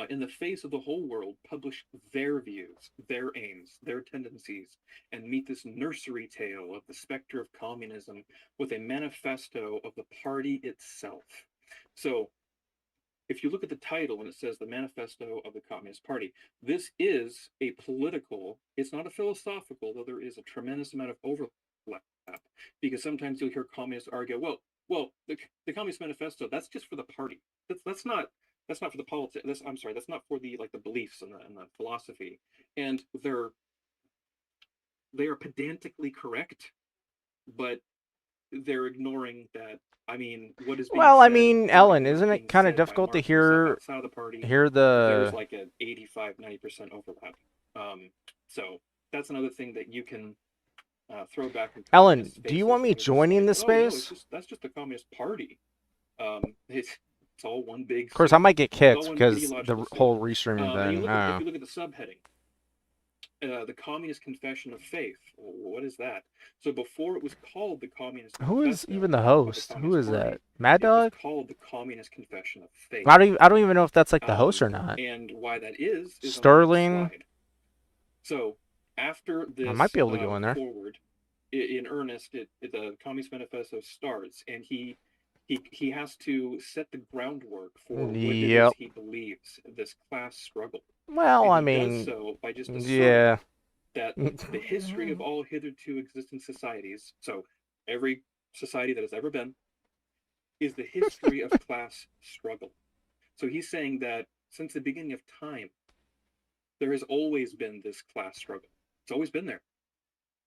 In the face of the whole world, publish their views, their aims, their tendencies, and meet this nursery tale of the specter of communism with a manifesto of the party itself. So, if you look at the title and it says the Manifesto of the Communist Party, this is a political, it's not a philosophical, though there is a tremendous amount of overlap, because sometimes you'll hear communists argue, well, the Communist Manifesto, that's just for the party. That's not for the politics. That's not for the the beliefs and the philosophy. And they are pedantically correct, but they're ignoring that. I mean, what is being Well, I said, mean, what Ellen, is isn't being it kind of said by difficult to Marx hear outside of the party? hear There's the like an 85-90% overlap. So that's another thing that you can throw back. In Ellen, communist do you faces want me that are just joining like, this "Oh, no, space? that's just the Communist Party. It's all one big. Of course, I might get it's all kicked one because the ideological soup. whole restreaming And you thing. look I at, don't if you know. look at the subheading, the Communist Confession of Faith. What is that? So before it was called the Communist Who is Manifesto even the of host? Who Communist is Party, that? Mad it was Dog? called the Communist Confession of Faith. I don't even know if that's like the host or not. And why that is on the next Sterling. slide. So after this I might be able to go in there. forward, in earnest, the Communist Manifesto starts, and he has to set the groundwork for what it is Yep. he believes, this class struggle. Well, And I he mean, does so by just asserting yeah. that the history of all hitherto existing societies, so every society that has ever been, is the history of class struggle. So he's saying that since the beginning of time, there has always been this class struggle. It's always been there.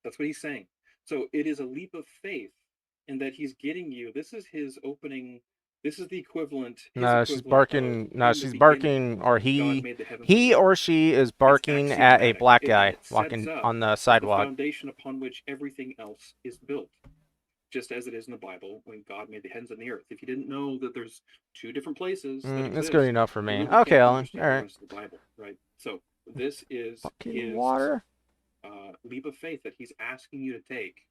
That's what he's saying. So it is a leap of faith in that he's getting you. This is his opening. This is the equivalent. No, she's barking. No, she's barking, or he or she is barking at a black guy walking on the The sidewalk. foundation upon which everything else is built, just as it is in the Bible when God made the heavens and the earth. If you didn't know that there's two different places, that That's exist, good enough for you me. really Okay, can't Ellen. understand All the right. rest of the Bible, right? So this is Fucking his water. leap of faith that he's asking you to take.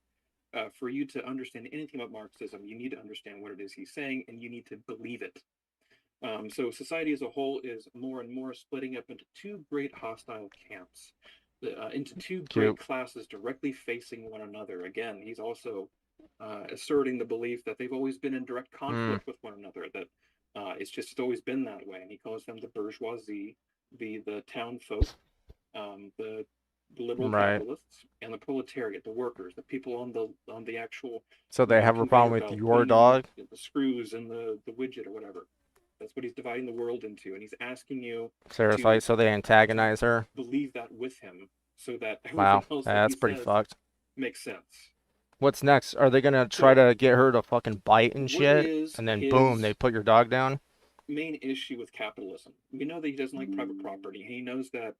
For you to understand anything about Marxism, you need to understand what it is he's saying, and you need to believe it. So society as a whole is more and more splitting up into two great hostile camps, into two great classes directly facing one another. Again, he's also asserting the belief that they've always been in direct conflict with one another, that it's always been that way. And he calls them the bourgeoisie, the town folk, the liberal capitalists, and the proletariat, the workers, the people on the actual. So they have a problem with conveyor belt, your putting dog? the screws and the widget or whatever. That's what he's dividing the world into, and he's asking you Seriously, so they antagonize her? believe that with him, so that everything Wow, else that's that he pretty says fucked. makes sense. What's next? Are they gonna try to get her to fucking bite and What shit? is And then his- boom, they put your dog down? Main issue with capitalism. We know that he doesn't like private property. He knows that,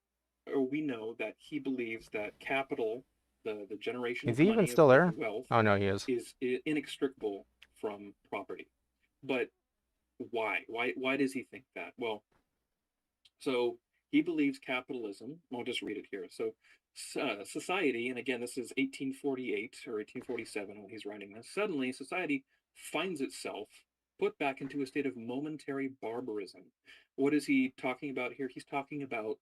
or we know that he believes that capital, the generation Is of he money, even still of there? wealth, Oh no, he is. inextricable from property. But why? Why does he think that? Well, so he believes capitalism. I'll just read it here. So society, and again, this is 1848 or 1847 when he's writing this. Suddenly, society finds itself put back into a state of momentary barbarism. What is he talking about here? He's talking about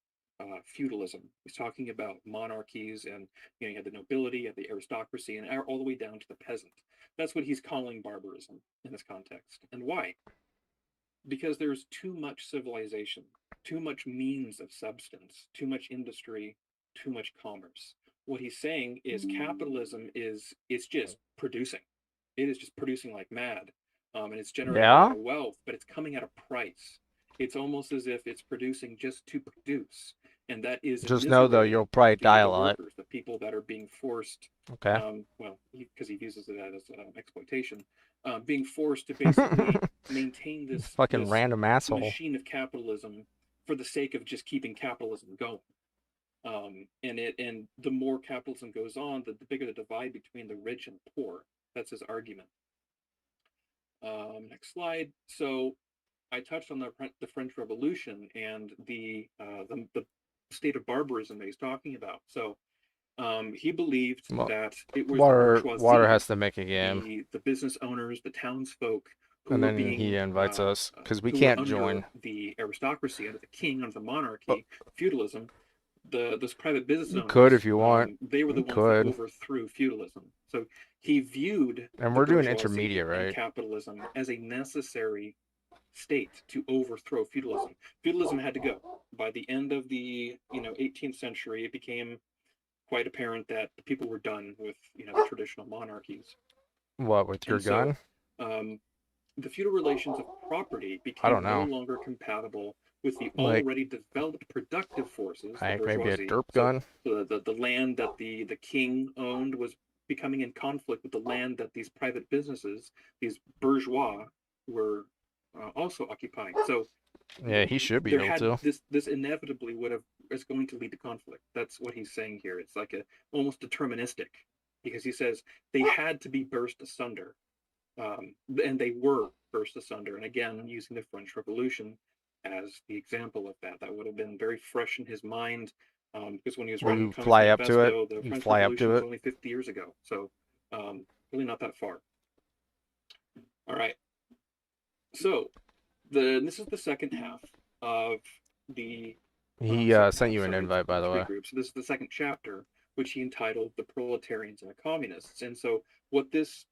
feudalism. He's talking about monarchies, and you had the nobility, you had the aristocracy, and all the way down to the peasant. That's what he's calling barbarism in this context. And why? Because there's too much civilization, too much means of substance, too much industry, too much commerce. What he's saying is capitalism it's just producing. It is just producing like mad. And it's generating a lot of wealth, but it's coming at a price. It's almost as if it's producing just to produce. And that is Just know though, you'll probably die a lot. workers, the people that are being forced. Okay. Well, because he uses it as exploitation, being forced to basically maintain this Fucking random asshole. machine of capitalism for the sake of just keeping capitalism going. And the more capitalism goes on, the bigger the divide between the rich and poor. That's his argument. Next slide. So I touched on the French Revolution and the state of barbarism that he's talking about. So he believed that it was the bourgeoisie, Water has to make a game. the business owners, the townsfolk, who And were then being, he invites us because we who were can't under join. the aristocracy, under the king, under the monarchy, feudalism. Those private business owners, could if you want. they were the You ones that could. overthrew feudalism. So he viewed And the we're doing bourgeoisie intermediate, and right? capitalism as a necessary state to overthrow feudalism. Feudalism had to go. By the end of the 18th century, it became quite apparent that people were done with the traditional monarchies. What, with your And so, gun? the feudal relations of property I became don't know. no longer compatible with the Like- already developed productive forces. The Like maybe a bourgeoisie. derp So gun? the land that the king owned was becoming in conflict with the land that these private businesses, these bourgeois, were also occupying. So Yeah, he should be there able had, to. this inevitably is going to lead to conflict. That's what he's saying here. It's like almost deterministic, because he says they had to be burst asunder, and they were burst asunder. And again, using the French Revolution as the example of that would have been very fresh in his mind, because when he was Will writing you the Communist fly up to Manifesto, it? the You French fly up Revolution to was it? only 50 years ago, so really not that far. All right. So this is the second half of the. He sent you an invite, by the way. Group. So this is the second chapter, which he entitled "The Proletarians and the Communists." And so what this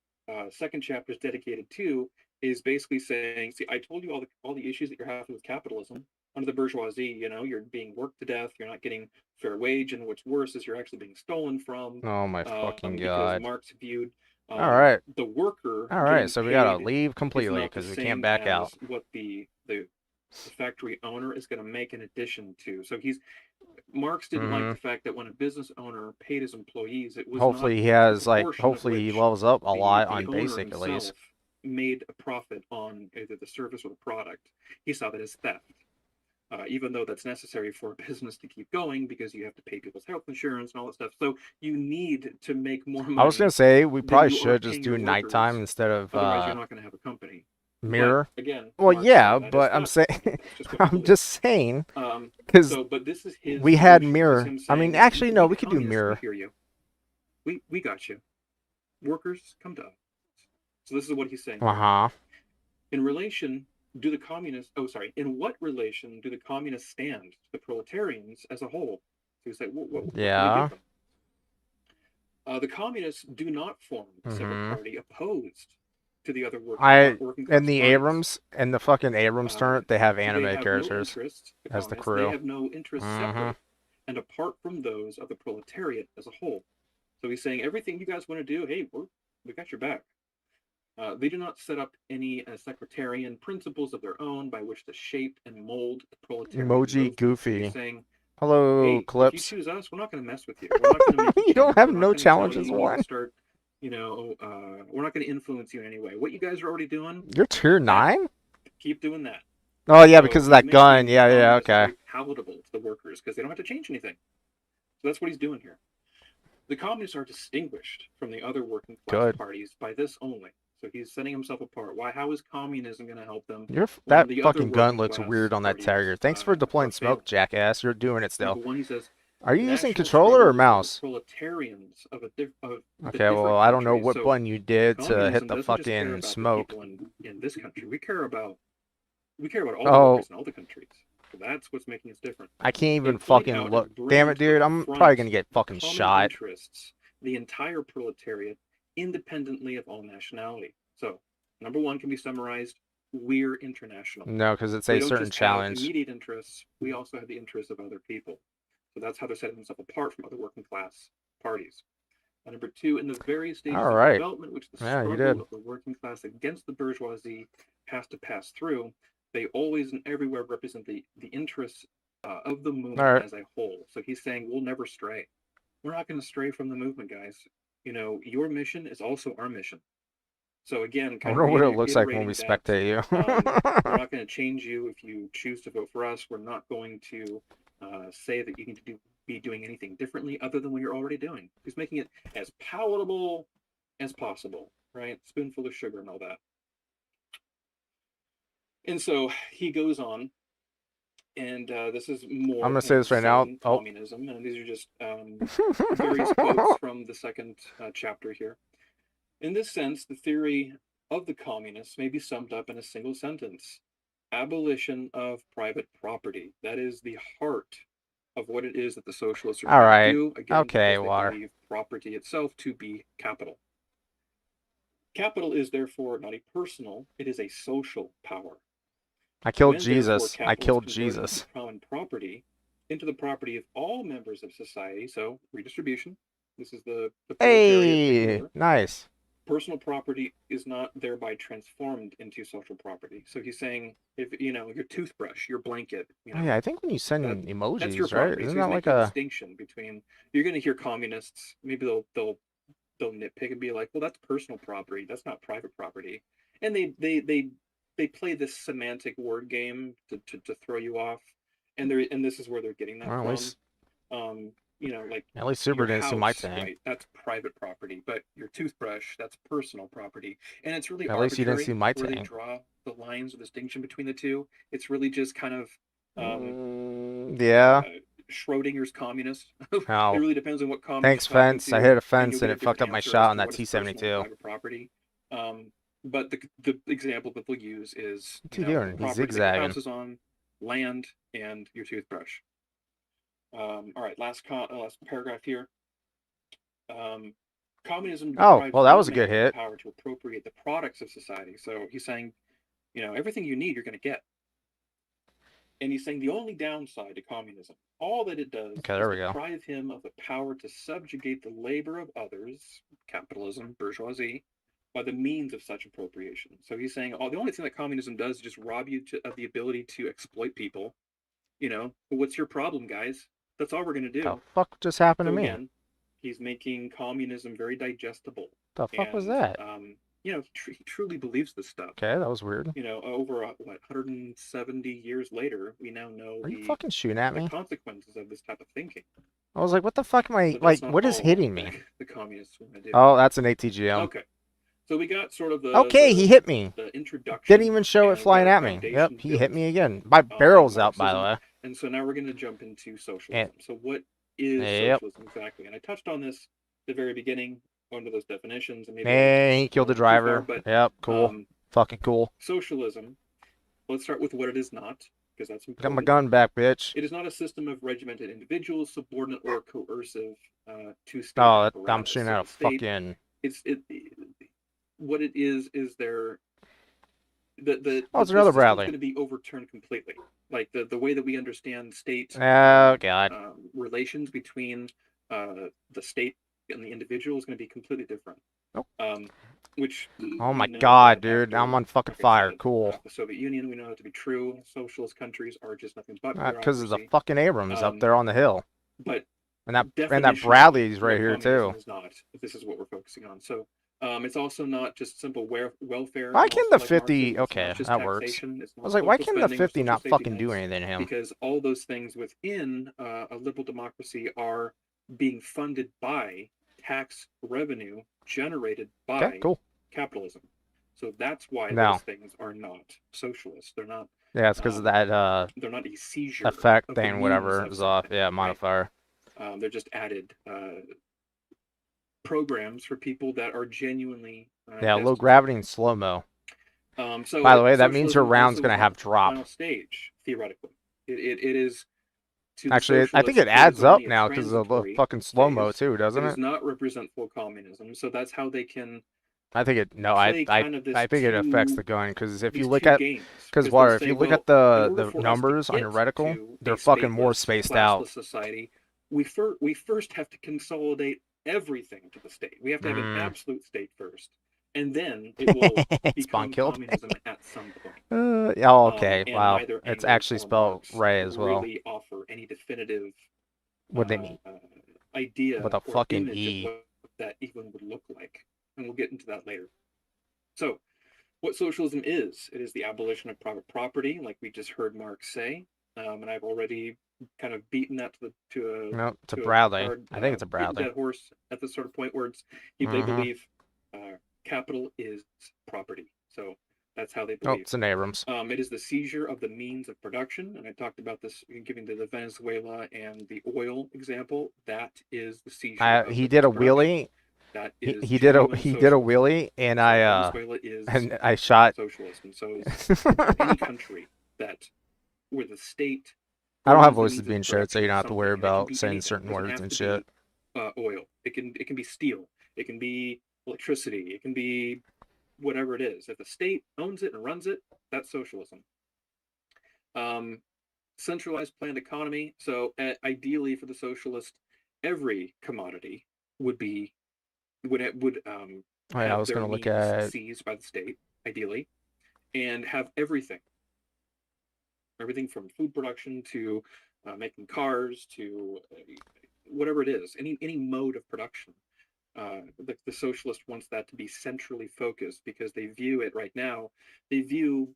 second chapter is dedicated to is basically saying, see, I told you all the issues that you're having with capitalism under the bourgeoisie. You're being worked to death. You're not getting fair wage, and what's worse is you're actually being stolen from. Oh my fucking because god. Marx viewed All right. the worker. All right, getting so we gotta paid leave is completely not the because we same can't back as out. what the factory owner is going to make in addition to. So Marx didn't like the fact that when a business owner paid his employees, it was Hopefully not he has the like, proportion of hopefully he which levels up a lot the on owner basic at least. himself made a profit on either the service or the product. He saw that as theft. Even though that's necessary for a business to keep going, because you have to pay people's health insurance and all that stuff. So you need to make more money. I was gonna say we than probably you are should just paying do your nighttime workers. instead of Otherwise, you're not going to have a company. mirror. But again, Well, Marx yeah, saw that as but I'm theft. saying, That's just what he I'm believed. just saying, because But this is his we had solution. mirror. This is him I mean, saying, actually, no, we could do communists, mirror. We hear you. We got you. Workers, come to us. So this is what he's saying. Uh huh. In relation do the communists? Oh, sorry. In what relation do the communists stand to the proletarians as a whole? So you say, what can we Yeah. give them? The communists do not form a separate party opposed to the other working class in the parties. Abrams and the fucking Abrams tournament, they have They animated have characters no interests, as the They crew. have no interests separate and apart from those of the proletariat as a whole. So he's saying everything you guys want to do, hey, we got your back. They do not set up any sectarian principles of their own by which to shape and mold the proletarian Emoji movement. Goofy. He's saying, Hello, hey, Clips. if you choose us, we're not going to mess with you. We're not going to make you You don't change. have We're not no gonna tell challenges, you one. to start, we're not going to influence you in any way. What you guys are already doing, You're tier 9? keep doing that. Oh yeah, So because of he's that gun. making Yeah, yeah, communism okay. very palatable to the workers because they don't have to change anything. So that's what he's doing here. The communists are distinguished from the other working class parties by this only. So he's setting himself apart. Why? How is communism going to help them? That the other fucking gun working looks class weird on that parties, Terrier. Thanks for deploying smoke, failing? jackass. You're doing it still. Number one, he says, Are you "The using national controller or struggle is of the mouse? proletarians of the Okay, different well, I don't know countries." what So button you did to communism hit the doesn't just care fucking about the smoke. people in this country. We care about all the Oh. workers in all the countries. So that's what's making us different. I can't even They point fucking out and look. bring Damn it, to the dude. I'm front probably gonna get fucking common shot. interests, the entire proletariat, independently of all nationality. So, number one can be summarized: we're international. No, because it's We a don't certain just have challenge. immediate interests; we also have the interests of other people. So that's how they're setting themselves apart from other working class parties. And number two, in the various stages All of right. development, which the Yeah, you struggle did. of the working class against the bourgeoisie has to pass through, they always and everywhere represent the interests of the movement All right. as a whole. So he's saying we'll never stray. We're not going to stray from the movement, guys. Your mission is also our mission. So again, I kind wonder of what it looks like when we reiterating that, spectate you. we're not going to change you if you choose to vote for us. We're not going to say that you need to be doing anything differently other than what you're already doing. He's making it as palatable as possible, right? Spoonful of sugar and all that. And so he goes on, and this is more. I'm gonna say this right now. Oh. Communism, and these are just various quotes from the second chapter here. In this sense, the theory of the communists may be summed up in a single sentence: abolition of private property. That is the heart of what it is that the socialists are All trying right. to do. Again, Okay, because they Water. believe property itself to be capital. Capital is therefore not a personal, it is a social power. I killed When, therefore, Jesus. I capital is killed converted Jesus. into common property, into the property of all members of society, so redistribution. This is the Hey, nice. personal property is not thereby transformed into social property. So he's saying, if your toothbrush, your blanket, Oh, yeah, I think when you send that's your emojis, right? property. Isn't So he's that like making a a? distinction between. You're going to hear communists. Maybe they'll nitpick and be like, well, that's personal property. That's not private property. And they play this semantic word game to throw you off. And this is where they're getting that Well, at from. least- Like At least Super your didn't see my house, tank. right? That's private property, but your toothbrush, that's personal property. And it's really At least you didn't see my where they tank. draw the lines or distinction between the two. It's really just kind of Yeah. Schrodinger's communist. Oh. It really depends on what communist. Thanks, you're talking fence. to, I hit a and fence you'll and get a it fucked up different my answer shot as on to that what is personal and T-72. private property. But the example that they'll use is What's he doing? He's property that zigzagging. your house is on, land, and your toothbrush. All right, last paragraph here. Communism Oh, deprives well, that no was a good man of the hit. power to appropriate the products of society. So he's saying, everything you need, you're going to get. And he's saying the only downside to communism, all that it does, Okay, there is we go. deprive him of the power to subjugate the labor of others, capitalism, bourgeoisie, by the means of such appropriation. So he's saying, the only thing that communism does is just rob you of the ability to exploit people. But what's your problem, guys? That's all we're going to do. The fuck just happened to So me? again, he's making communism very digestible. The fuck was And, that? he truly believes this stuff. Okay, that was weird. Over 170 years later, we now know Are you fucking shooting at the me? consequences of this type of thinking. I was like, what the fuck am I, But like, that's not what is all hitting that me? The communists want to do. Oh, that's an ATGM. Okay. So we got sort of the. Okay, he hit me. The introduction. Didn't even show it and flying the at me. Yep, foundation he hit built me again. My barrel's out, by the way. And so now we're going to jump into socialism. And- So what is Yep. socialism exactly? And I touched on this at the very beginning, going to those definitions. And maybe Man, he killed the too far, driver. but, Yep, cool. Fucking cool. Socialism, let's start with what it is not, because that's Got important. my gun back, bitch. It is not a system of regimented individuals, subordinate or coercive to state Oh, I'm apparatus. shooting So at a the state, fucking. what it is their the Oh, it's another system's Bradley. going to be overturned completely. Like the way that we understand state Oh god. relations between the state and the individual is going to be completely different. Nope. Which Oh my we know god, that dude! after, I'm on fucking like I fire. said, Cool. the Soviet Union, we know that to be true. Socialist countries are just nothing but Because of the bureaucracy. fucking Abrams up there on the hill. But And that definitionally, Bradley's right what here communism too. is not. This is what we're focusing on. So it's also not just simple welfare. Why and can also, the like 50? Marxism, it's not Okay, just that works. taxation, it's I not was like, why social can the spending or 50 social not safety fucking nets, do anything to him? because all those things within a liberal democracy are being funded by tax revenue generated by Okay, cool. capitalism. So that's why No. those things are not socialist. They're not. Yeah, it's because of that They're not a seizure effect of the thing, means whatever of is off. something, Yeah, right? modifier. They're just added programs for people that are genuinely Yeah, low vested. gravity and slow mo. So By the way, that means your socialism round's also gonna is have not the drop. final stage, theoretically. It is. To the Actually, I think socialists, it adds is up only a now because of the transitory fucking slow mo phase. too, doesn't It it? does not represent full communism, so that's how they can I think it. No, I play kind of this think it affects two- the gun because if these you look two at games, because they'll what if say, you look well, at in order the for us to numbers on your get reticle, to they're a fucking more stateless, spaced out. classless society, we first have to consolidate everything to the state. We have to have an absolute state first, and then it will become killed. communism at some point. Oh, okay. And Wow. neither It's Engels actually or spelled Marx right as well. really offer any definitive What they mean? idea With a or fucking image E. of what that even would look like, and we'll get into that later. So, what socialism is? It is the abolition of private property, like we just heard Marx say, and I've already kind of beaten that to Bradley. hard, I think it's a beaten Bradley. dead horse at the sort of point where they believe capital is property. So that's how they Oh, believe. it's an Abrams. It is the seizure of the means of production, and I talked about this in giving the Venezuela and the oil example. That is the seizure. He did a wheelie. That is He did a socialism. wheelie, and Venezuela is I shot. socialist, and so is any country that where the state. I don't have owns the voices means of being shared, so you don't have to production worry of something, and it can about be saying anything. certain It doesn't words have and to shit. be, oil. It can be steel. It can be electricity. It can be whatever it is. If the state owns it and runs it, that's socialism. Centralized planned economy. So ideally for the socialist, every commodity would I was going to look at seized by the state, ideally, and have everything from food production to making cars to whatever it is, any mode of production. The socialist wants that to be centrally focused because they view it right now. They view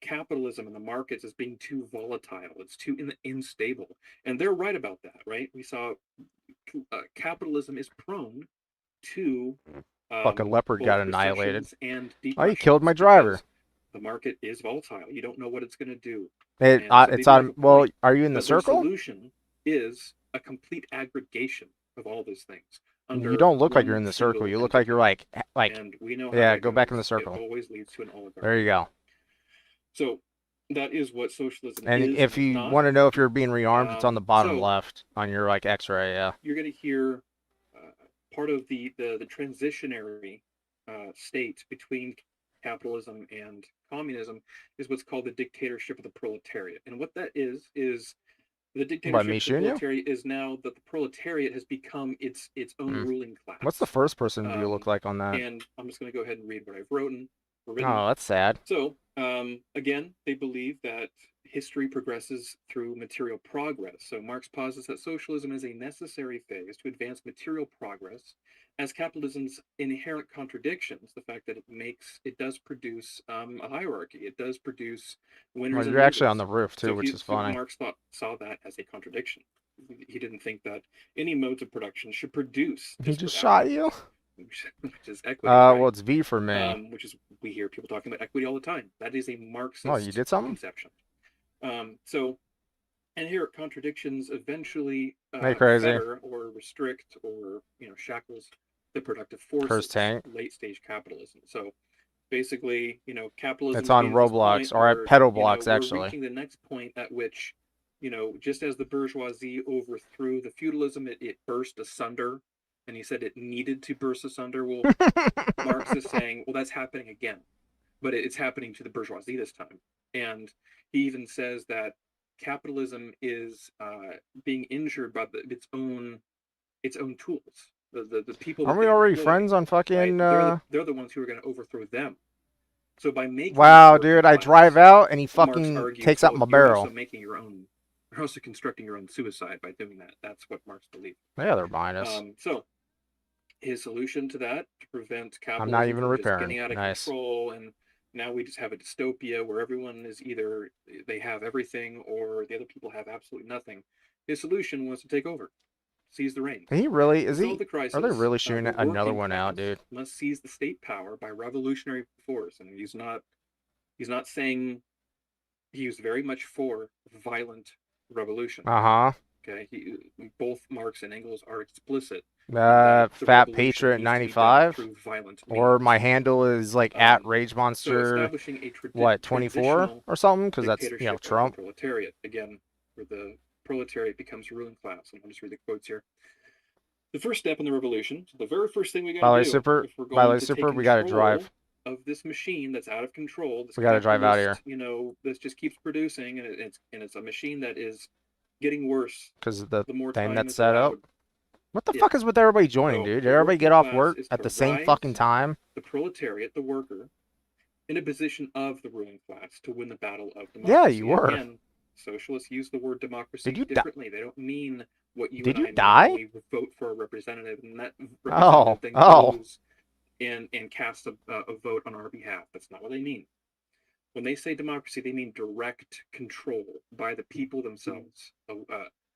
capitalism and the markets as being too volatile. It's too unstable, and they're right about that. Right? We saw capitalism is prone to fucking leopard both got annihilated. recessions and Oh, you killed my driver. the market is volatile. You don't know what it's going to do. It's on. Well, are you in the circle? The solution is a complete aggregation of all those things. You don't look like you're in the circle. You look like you're like. And we know how Yeah, that go back in the goes. circle. It always leads to an oligarchy. There you go. So that is what socialism And is. if you want to know if you're being rearmed, it's on the bottom left on your like X-ray. Yeah. You're going to hear part of the transitionary state between capitalism and communism is what's called the dictatorship of the proletariat. And what that is the dictatorship of the proletariat is now that the proletariat has become its own ruling class. What's the first person you look like on that? And I'm just going to go ahead and read what I've written. Oh, that's sad. So, again, they believe that history progresses through material progress. So Marx posits that socialism is a necessary phase to advance material progress, as capitalism's inherent contradictions, the fact that it does produce a hierarchy, it does produce winners. Well, you're actually on the roof too, which is funny. Marx saw that as a contradiction. He didn't think that any modes of production should produce. He just shot you. Which is equity. Right? Well, it's V for me. Which is we hear people talking about equity all the time. That is a Marxist Oh, you did something? conception. So, and here contradictions eventually fetter or restrict or shackles the productive forces. First tank. Late stage capitalism. So, Basically, capitalism. It's on Roblox or at Pedalblocks, we're actually. reaching the next point at which, just as the bourgeoisie overthrew the feudalism, it burst asunder, and he said it needed to burst asunder. Well, Marx is saying, well, that's happening again, but it's happening to the bourgeoisie this time, and he even says that capitalism is being injured by its own tools. The people. Aren't we already friends on fucking? They're the ones who are going to overthrow them. So by making Wow, dude, I drive out and he fucking takes out my barrel. You're also making your own. You're also constructing your own suicide by doing that. That's what Marx believed. Yeah, they're behind us. So his solution to that, to prevent capitalism I'm not even from just repairing. getting out of control, and now we just have a dystopia where everyone is either they have everything or the other people have absolutely nothing. His solution was to take over, seize the reins. He really is he? Solve the crisis. Are they really shooting The another working one out, class dude? Must seize the state power by revolutionary force, and he's not saying he was very much for violent revolution. Okay, both Marx and Engels are explicit. Fat Patriot 95, or my handle is like at Rage Monster. What 24 or something? Because that's Trump. Proletariat again, where the proletariat becomes a ruling class. And I'll just read the quotes here. The first step in the revolution. So the very first thing we got to do. By the way, Super, we got to drive. Of this machine that's out of control. We got to drive out here. This just keeps producing, and it's a machine that is getting worse because of the more thing time that's is set up. allowed. What the fuck is with everybody joining, dude? Did everybody get off work at the same fucking time? The proletariat, the worker, in a position of the ruling class to win the battle of democracy. Yeah, you were. Again, socialists use the word democracy differently. They don't mean what you Did and you I die? mean when we vote for a representative, and that representative then goes and casts a vote on our behalf. That's not what they mean. When they say democracy, they mean direct control by the people themselves.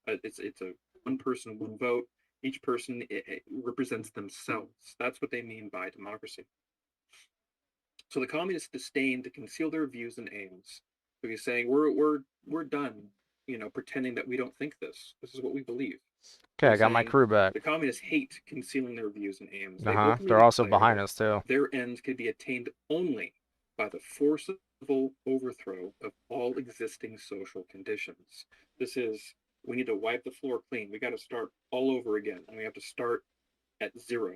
It's a one person, one vote. Each person it represents themselves. That's what they mean by democracy. So the communists disdain to conceal their views and aims. So he's saying we're done, pretending that we don't think this. This is what we believe. Okay, I got my crew back. The communists hate concealing their views and aims. They're also behind us too. Their ends could be attained only by the forcible overthrow of all existing social conditions. This is, we need to wipe the floor clean. We got to start all over again, and we have to start at zero.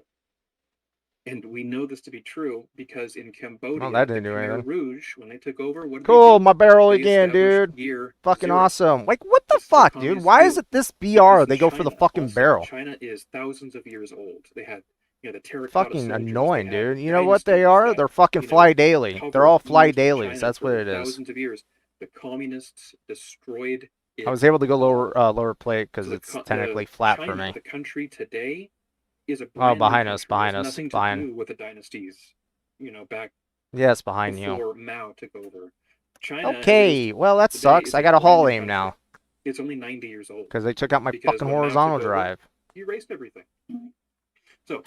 And we know this to be true because in Cambodia, that didn't the do Khmer anything. Rouge, when they took over, what did Cool, they do? my barrel They again, established dude. year Fucking zero. awesome. Like, what the fuck, dude? Why is it this BR? They go for the fucking barrel. China is thousands of years old. They had, the terracotta Fucking soldiers. annoying, They had dude. You know what they are? They're fucking fly daily. They're all fly dailies. That's what it is. Thousands of years. The communists destroyed it. I was able to go lower plate because it's technically flat for China, me. the country today, is a Oh, brand new behind us, country. behind It has us, nothing behind. to do with the dynasties, back Yes, behind you. before Mao took over. China Okay, well that today sucks. is I a got a brand haul new aim country. now It's only 90 years old. because they took out my Because fucking when Mao horizontal took over, drive. He erased everything. So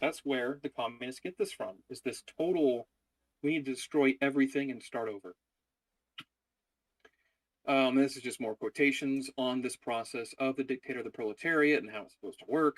that's where the communists get this from, is this total, we need to destroy everything and start over. This is just more quotations on this process of the dictator of the proletariat and how it's supposed to work.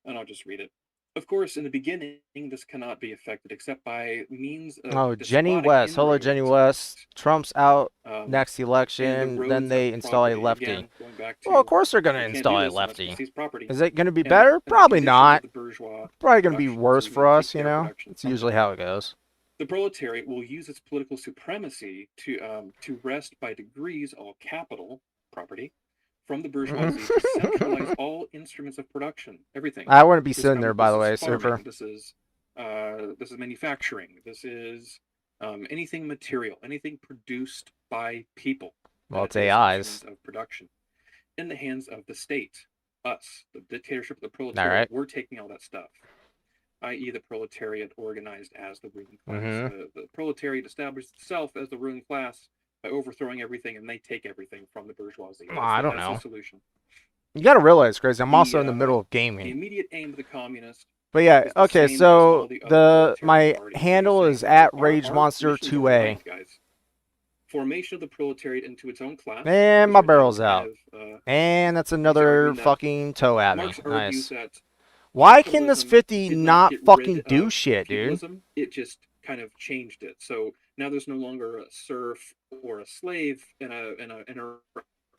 And I'll just read it. Of course, in the beginning, this cannot be effected except by means of Oh, Jenny despotic West. Hello, inroads. Jenny West. Trump's out next And election. the Then roads they are install a property. lefty. Again, going back Well, of to, course they're going to you can't install do a this unless lefty. it's seized property. Is it going to be And better? the Probably conditions not. of the bourgeois Probably going to be production, worse so for us, take you their know? production It's from usually them. how it goes. The proletariat will use its political supremacy to wrest by degrees all capital, property, from the bourgeoisie to centralize all instruments of production, everything. I wouldn't be This sitting there, by the way, is farming, Super. This is manufacturing. This is anything material, anything produced by people. Well, it's that is AIs. instruments of production in the hands of the state, us, the dictatorship of the All proletariat. right. We're taking all that stuff, i.e., the proletariat organized as the ruling class. The proletariat established itself as the ruling class by overthrowing everything, and they take everything from the bourgeoisie. Well, I don't That's know. the solution. You got to realize, Crazy, I'm also in the The, middle of The gaming. immediate aim of the communists. But yeah, is the okay, same as so all the other my proletarian parties. handle They're is saying at our mission is RageMonster2A. right, guys. Formation of the proletariat into its own class. And These my are now barrel's kind out. of, And that's these are another in that fucking toe at me. Marx argues Nice. that Why can this capitalism 50 did not get fucking rid do of shit, dude? feudalism. It just kind of changed it. So now there's no longer a serf or a slave and a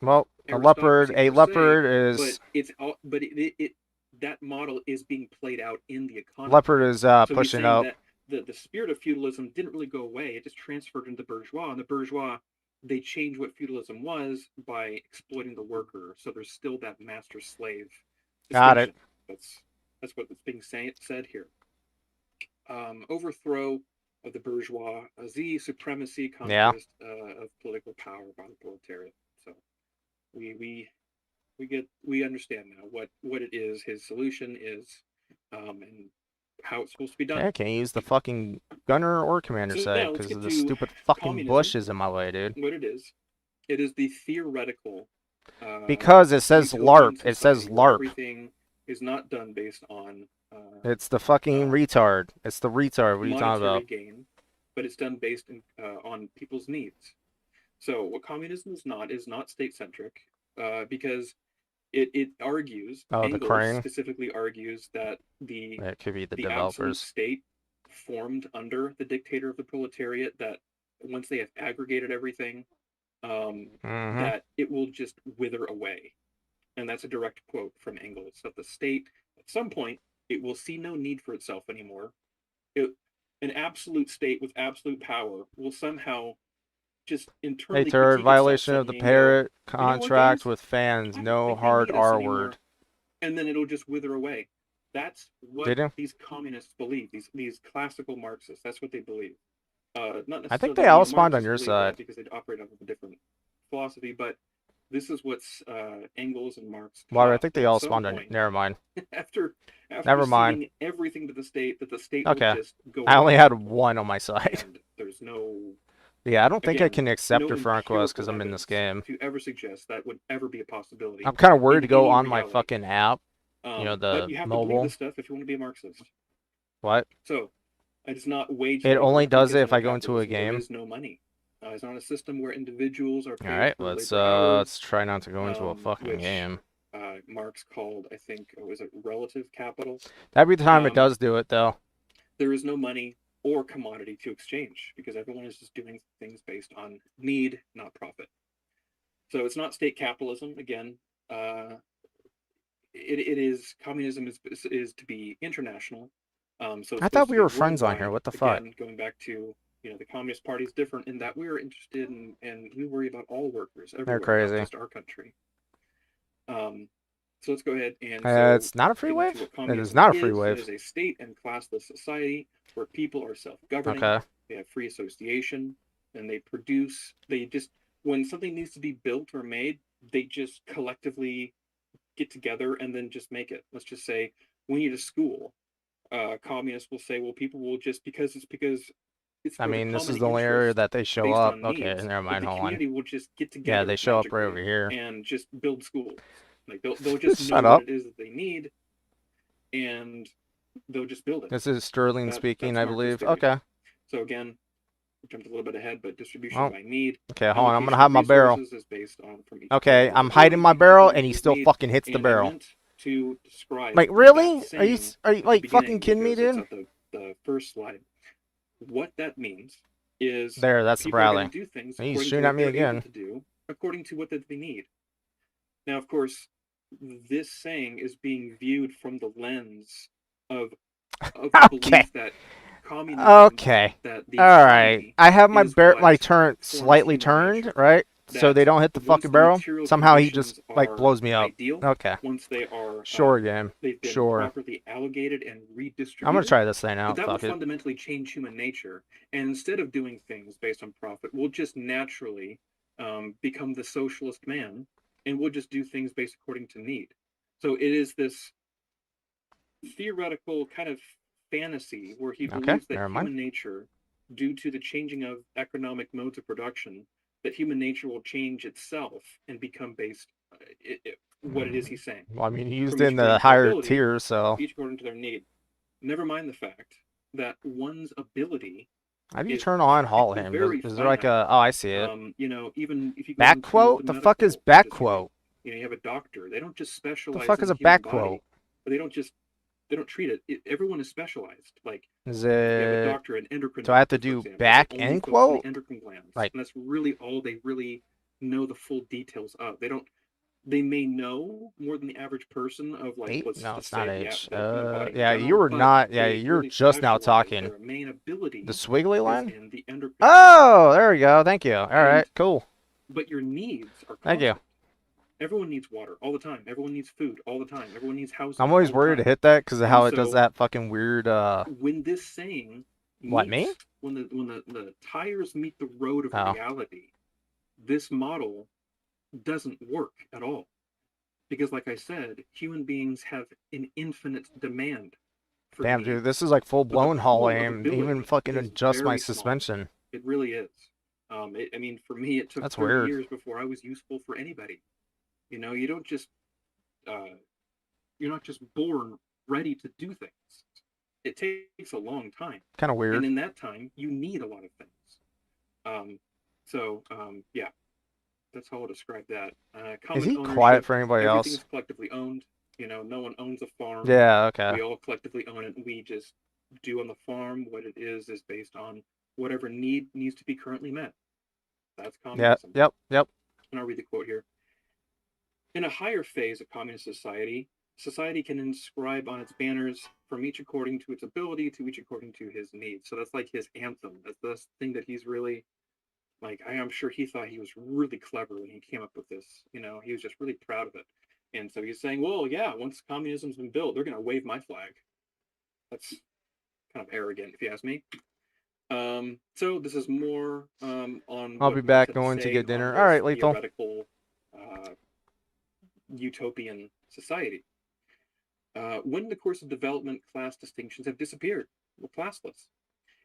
Well, aristocracy a per se, leopard is but it's all, but it that model is being played out in the economy. leopard is So he's pushing saying up. that the spirit of feudalism didn't really go away. It just transferred into the bourgeois, and the bourgeois, they changed what feudalism was by exploiting the worker. So there's still that master slave Got it. distinction. That's what's being said here. Overthrow of the bourgeoisie, supremacy, conquest of political power by the proletariat. So we understand now what it is. His solution is, and how it's supposed to be done. Yeah, I can't use the fucking gunner or commander So side now let's because get of the to stupid fucking communism. bushes in my way, dude. What it is the theoretical. Because it says LARP. It says society where LARP. Everything is not done based on. It's the fucking retard. It's the retard. What are you talking monetary about? gain, but it's done based on people's needs. So what communism is not state-centric, because it argues. Oh, the Engels crane? specifically argues that It could be the absolute developers. state formed under the dictator of the proletariat. That once they have aggregated everything, that it will just wither away, and that's a direct quote from Engels. That the state, at some point, it will see no need for itself anymore. An absolute state with absolute power will somehow just internally Hey, third critique violation itself of the suddenly and Parrot go, "You know what, contract guys? with fans. I don't No think we hard need us R anymore." word. And then it'll just wither away. That's what Did you? these communists believe. These classical Marxists. That's what they believe. Not I think necessarily they all the spawned on Marxists your believe that side. because they operate off of a different philosophy, but this is what's Engels and Marx. Well, I think taught. they At all some spawned on. point, Never mind. after Never mind. ceding everything to the state, that the state Okay. will just go. I only away. had one on my side. And there's no. Yeah, I don't think I Again, can accept no her front quest because empirical I'm in this evidence game. to ever suggest that would ever be a possibility. I'm kind of worried to in go any on my reality. fucking app. You know, But the you have to believe mobile. this stuff if you want to be a Marxist. What? So, it's not wage. It labor only does because it if I under go into a capitalism, there game. is no money. It's not a system where individuals are paid All right, for let's labor hours, let's try not to go into a fucking which, game. Marx called, I think, was it relative capital? Every time it does do it, though. There is no money or commodity to exchange because everyone is just doing things based on need, not profit. So it's not state capitalism. Again, it is communism is to be international. So it's I supposed thought to we be were friends on here. worldwide. What the fuck? Again, going back to the Communist Party is different in that we're interested in and we worry about all workers everywhere, crazy. not just our country. So let's go ahead and. It's not a free get into wave? what It is communism not a free is. wave. It is a state and classless society where people are self-governing. Okay. They have free association, and they produce. They just when something needs to be built or made, they just collectively get together and then just make it. Let's just say we need a school. Communists will say, well, people will just because it's I for mean, this common is the only area interest that they show based up. on Okay, needs, never that mind. the Hold community on. will just get together. Yeah, they show up right over magically here. and just build schools. Like they'll just know Shut up. what it is that they need, and they'll just build it. This is Sterling speaking, I believe. Okay. So again, we jumped a little bit ahead, but distribution Oh. by need. Okay, hold on. I'm gonna allocation hide of my barrel. resources is based on from each Okay, individual's I'm hiding my ability, barrel, each and he individual's still need, fucking hits the and I barrel. meant to describe Like, really? that Are you saying are you at the like fucking beginning kidding me, because dude? it's at the first slide. What that means is There, that's the people are Bradley. gonna do things He's according to shooting what at me they're able again. to do, according to what they need. Now, of course, this saying is being viewed from the lens of the Okay. belief that communism, Okay. that the All right. economy I have my is my what turn forms slightly human turned, nature. right? So they That don't hit the once fucking the barrel. material Somehow he just conditions like are blows me up. ideal, Okay. once they are Sure, game. they've been Sure. properly allocated and redistributed. I'm gonna try this thing out. That will Fuck it. fundamentally change human nature, and instead of doing things based on profit, we'll just naturally become the socialist man, and we'll just do things based according to need. So it is this theoretical kind of fantasy where he believes that never mind. human nature, due to the changing of economic modes of production, that human nature will change itself and become based what it is he's saying. Well, I mean, he used From it each in the according to their higher ability, tier, so. each according to their need. Never mind the fact that one's ability. How do you is turn on Hall him? very Is there like finite. a? Oh, I see it. Even if you go Back into quote? the The fuck is medical back industry, quote? you have a doctor. They don't just specialize. The fuck in is the a human back body, quote? but they don't just they don't treat it. Everyone is specialized. Like Is you have a it? doctor, an endocrine Do I have to doctor, for do example, back that only end focuses on the quote? endocrine glands, Like, and that's really all they really know the full details of. They don't. They may know more than the average person of like, H? let's No, just it's not say H. the body in Yeah, you general, were but not. Yeah, they you're really just now specialize. talking. Their main ability The squiggly is line? in the endocrine. Oh, there we go. Thank you. All right, And- cool. But your needs are Thank you. constant. Everyone needs water all the time. Everyone needs food all the time. Everyone needs housing. I'm always all the worried to time. hit that because of And how it does so that fucking weird. when this saying What, meets, me? when the tires meet the road of Oh. reality, this model doesn't work at all. Because like I said, human beings have an infinite demand for Damn, needs. dude, this is like full But the blown Hall pool of aim. ability Even fucking is adjust my very small. suspension. It really is. I mean, for me, it took That's 30 weird. years before I was useful for anybody. You know, you don't just, you're not just born ready to do things. It takes a long time. Kind of weird. And in that time, you need a lot of things. Yeah, that's how I'll describe that. Is he Common quiet ownership, for anybody everything else? is collectively owned. You know, no one owns a farm. Yeah, okay. We all collectively own it. We just do on the farm what it is based on whatever need needs to be currently met. That's Yeah, communism. yep. And I'll read the quote here. In a higher phase of communist society, society can inscribe on its banners from each according to its ability to each according to his needs. So that's like his anthem. That's the thing that he's really, like, I am sure he thought he was really clever when he came up with this. You know, he was just really proud of it. And so he's saying, well, yeah, once communism's been built, they're going to wave my flag. That's kind of arrogant, if you ask me. So this is more on. I'll what be Marx back had going to say get dinner. on All this right, Lethal. theoretical, utopian society. When the course of development, class distinctions have disappeared, we're classless,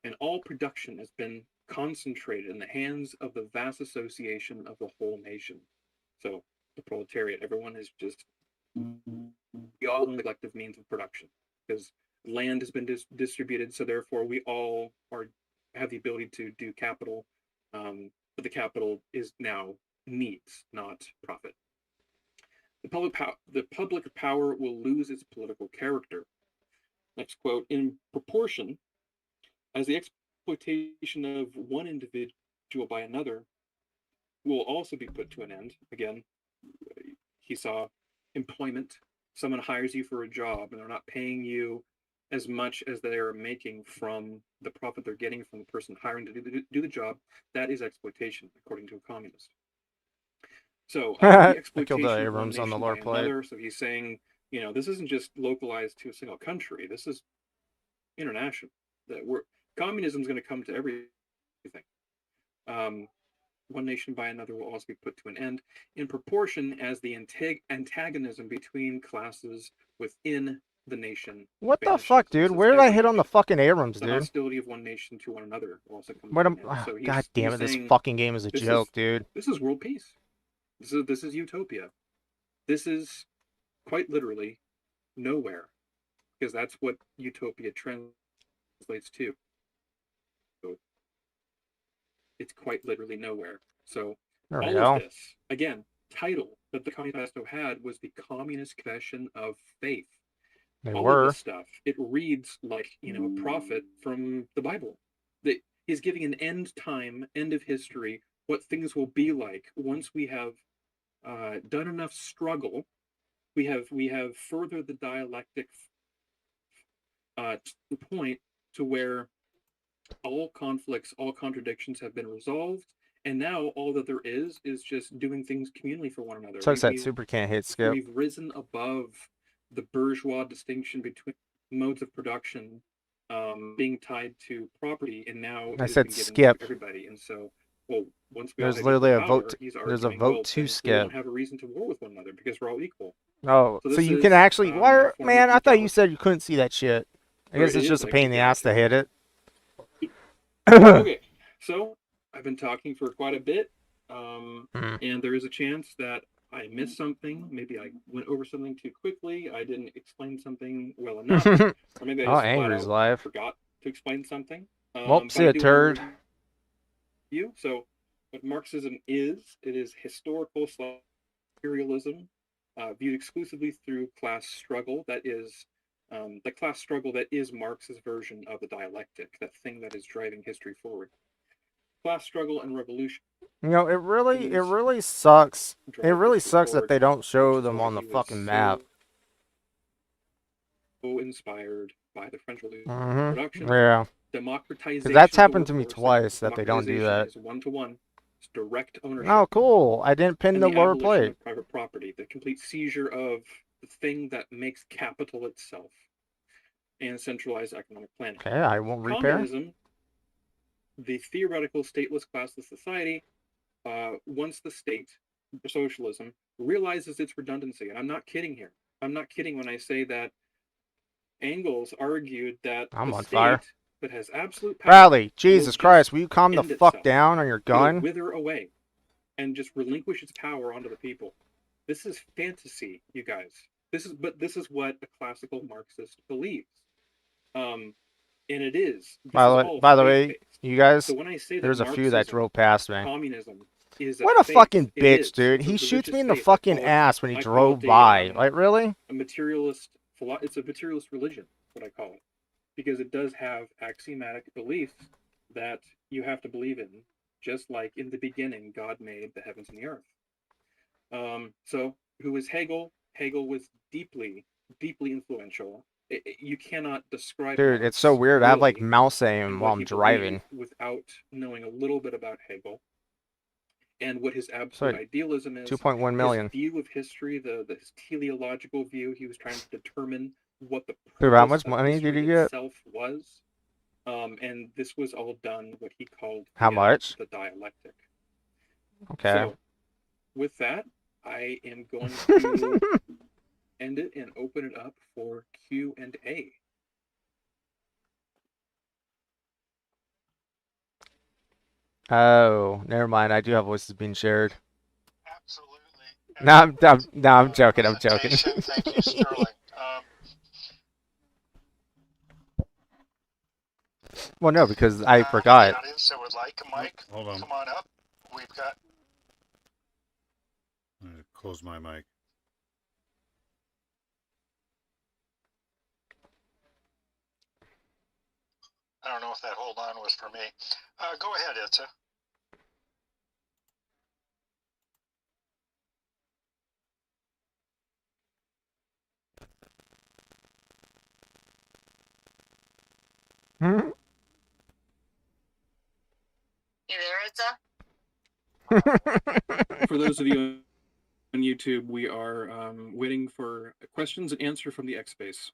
and all production has been concentrated in the hands of the vast association of the whole nation. So the proletariat, everyone is just we all own the collective means of production because land has been distributed, so therefore we all have the ability to do capital, but the capital is now needs, not profit. The public power will lose its political character. Next quote, in proportion as the exploitation of one individual by another will also be put to an end. Again, he saw employment. Someone hires you for a job and they're not paying you as much as they are making from the profit they're getting from the person hiring to do the job. That is exploitation, according to a communist. So the I exploitation killed the of one Abrams on the nation lore by plate. another. So he's saying, you know, this isn't just localized to a single country. This is international. That communism is going to come to everything. One nation by another will also be put to an end in proportion as the antagonism between classes within the nation. What the vanishes. fuck, dude? This is Where did I every hit on the nation. fucking Abrams, The dude? hostility of one nation to one another will also come What to am? an end. So God damn he's it! This saying, fucking game is a this joke, is, dude. This is world peace. This is utopia. This is quite literally nowhere, because that's what utopia translates to. So it's quite literally nowhere. So There we all go. of this, again, title that the Communist Manifesto had was the Communist Confession of Faith. They All were. of this stuff, it reads like, you know, a prophet from the Bible. He's giving an end time, end of history, what things will be like once we have done enough struggle. We have furthered the dialectic to the point to where all conflicts, all contradictions have been resolved, and now all that there is just doing things communally for one another. So I said super can't hit skip. We've risen above the bourgeois distinction between modes of production being tied to property, and now I it has said been given skip. to everybody. And so, well, once we There's all have literally equal a power, vote. he's There's a arguing, vote well, to then we skip. don't have a reason to war with one another because we're all equal. Oh, so this you is, can actually. a Where, form man? of I thought you brutality. said you couldn't see that shit. I Or guess it it's is just a pain in the actually ass to hit it. Okay, so I've been talking for quite a bit, Hmm. and there is a chance that I missed something. Maybe I went over something too quickly. I didn't explain something well enough, or maybe I Oh, just flat Angry's out live. forgot to explain something. Well, but see I a do turd. want to review. So, what Marxism is, it is historical imperialism viewed exclusively through class struggle. That is the class struggle that is Marx's version of the dialectic, that thing that is driving history forward. Class struggle and revolution. You know, it really sucks. It really sucks that they don't show them on the He was fucking map. So inspired by the French Revolution. Mm-hmm. Production, Yeah. democratization. Because that's of the happened to me workforce, twice that they don't do democratization that. is one-to-one. It's direct ownership. Oh, cool. I didn't pin And the the lower abolition plate. of private property, the complete seizure of the thing that makes capital itself, and centralized economic planning. Okay, I won't repair. Communism, the theoretical stateless classless society, once the state, socialism, realizes its redundancy, and I'm not kidding here. I'm not kidding when I say that Engels argued that I'm the on state fire. that has absolute power Bradley, Jesus will Christ, just will you calm the end fuck itself. down on your It'll gun? wither away and just relinquish its power onto the people. This is fantasy, you guys. This is what a classical Marxist believes. And it is. By the way, you guys, So when I say that there's a few that Marxism, drove past me. communism is What a faith, fucking it bitch, is. dude. It's a He shoots religious me in the faith. fucking ass when he I call drove it by. Like, really? a materialist. It's a materialist religion, what I call it, because it does have axiomatic beliefs that you have to believe in, just like in the beginning God made the heavens and the earth. So who is Hegel? Hegel was deeply, deeply influential. You cannot describe. Dude, Marx it's so weird. I have like really mouse and aim what while I'm he driving. believed without knowing a little bit about Hegel and what his absolute Sorry, idealism is. 2.1 million. His view of history, his teleological view. He was trying to determine what the Dude, how purpose much of money did history he get? itself was. And this was all done what he called How much? the dialectic. Okay. So with that, I am going to end it and open it up for Q&A. Oh, never mind. I do have voices being shared. Absolutely. No, I'm joking. I'm joking. Thank you, Sterling. Well, no, because I forgot. The audience that would like a mic, Hold on. come on up. We've got. I'm gonna close my mic. I don't know if that hold on was for me. Go ahead, Itza. Hmm? You there, Itza? For those of you on YouTube, we are waiting for questions and answer from the X Space.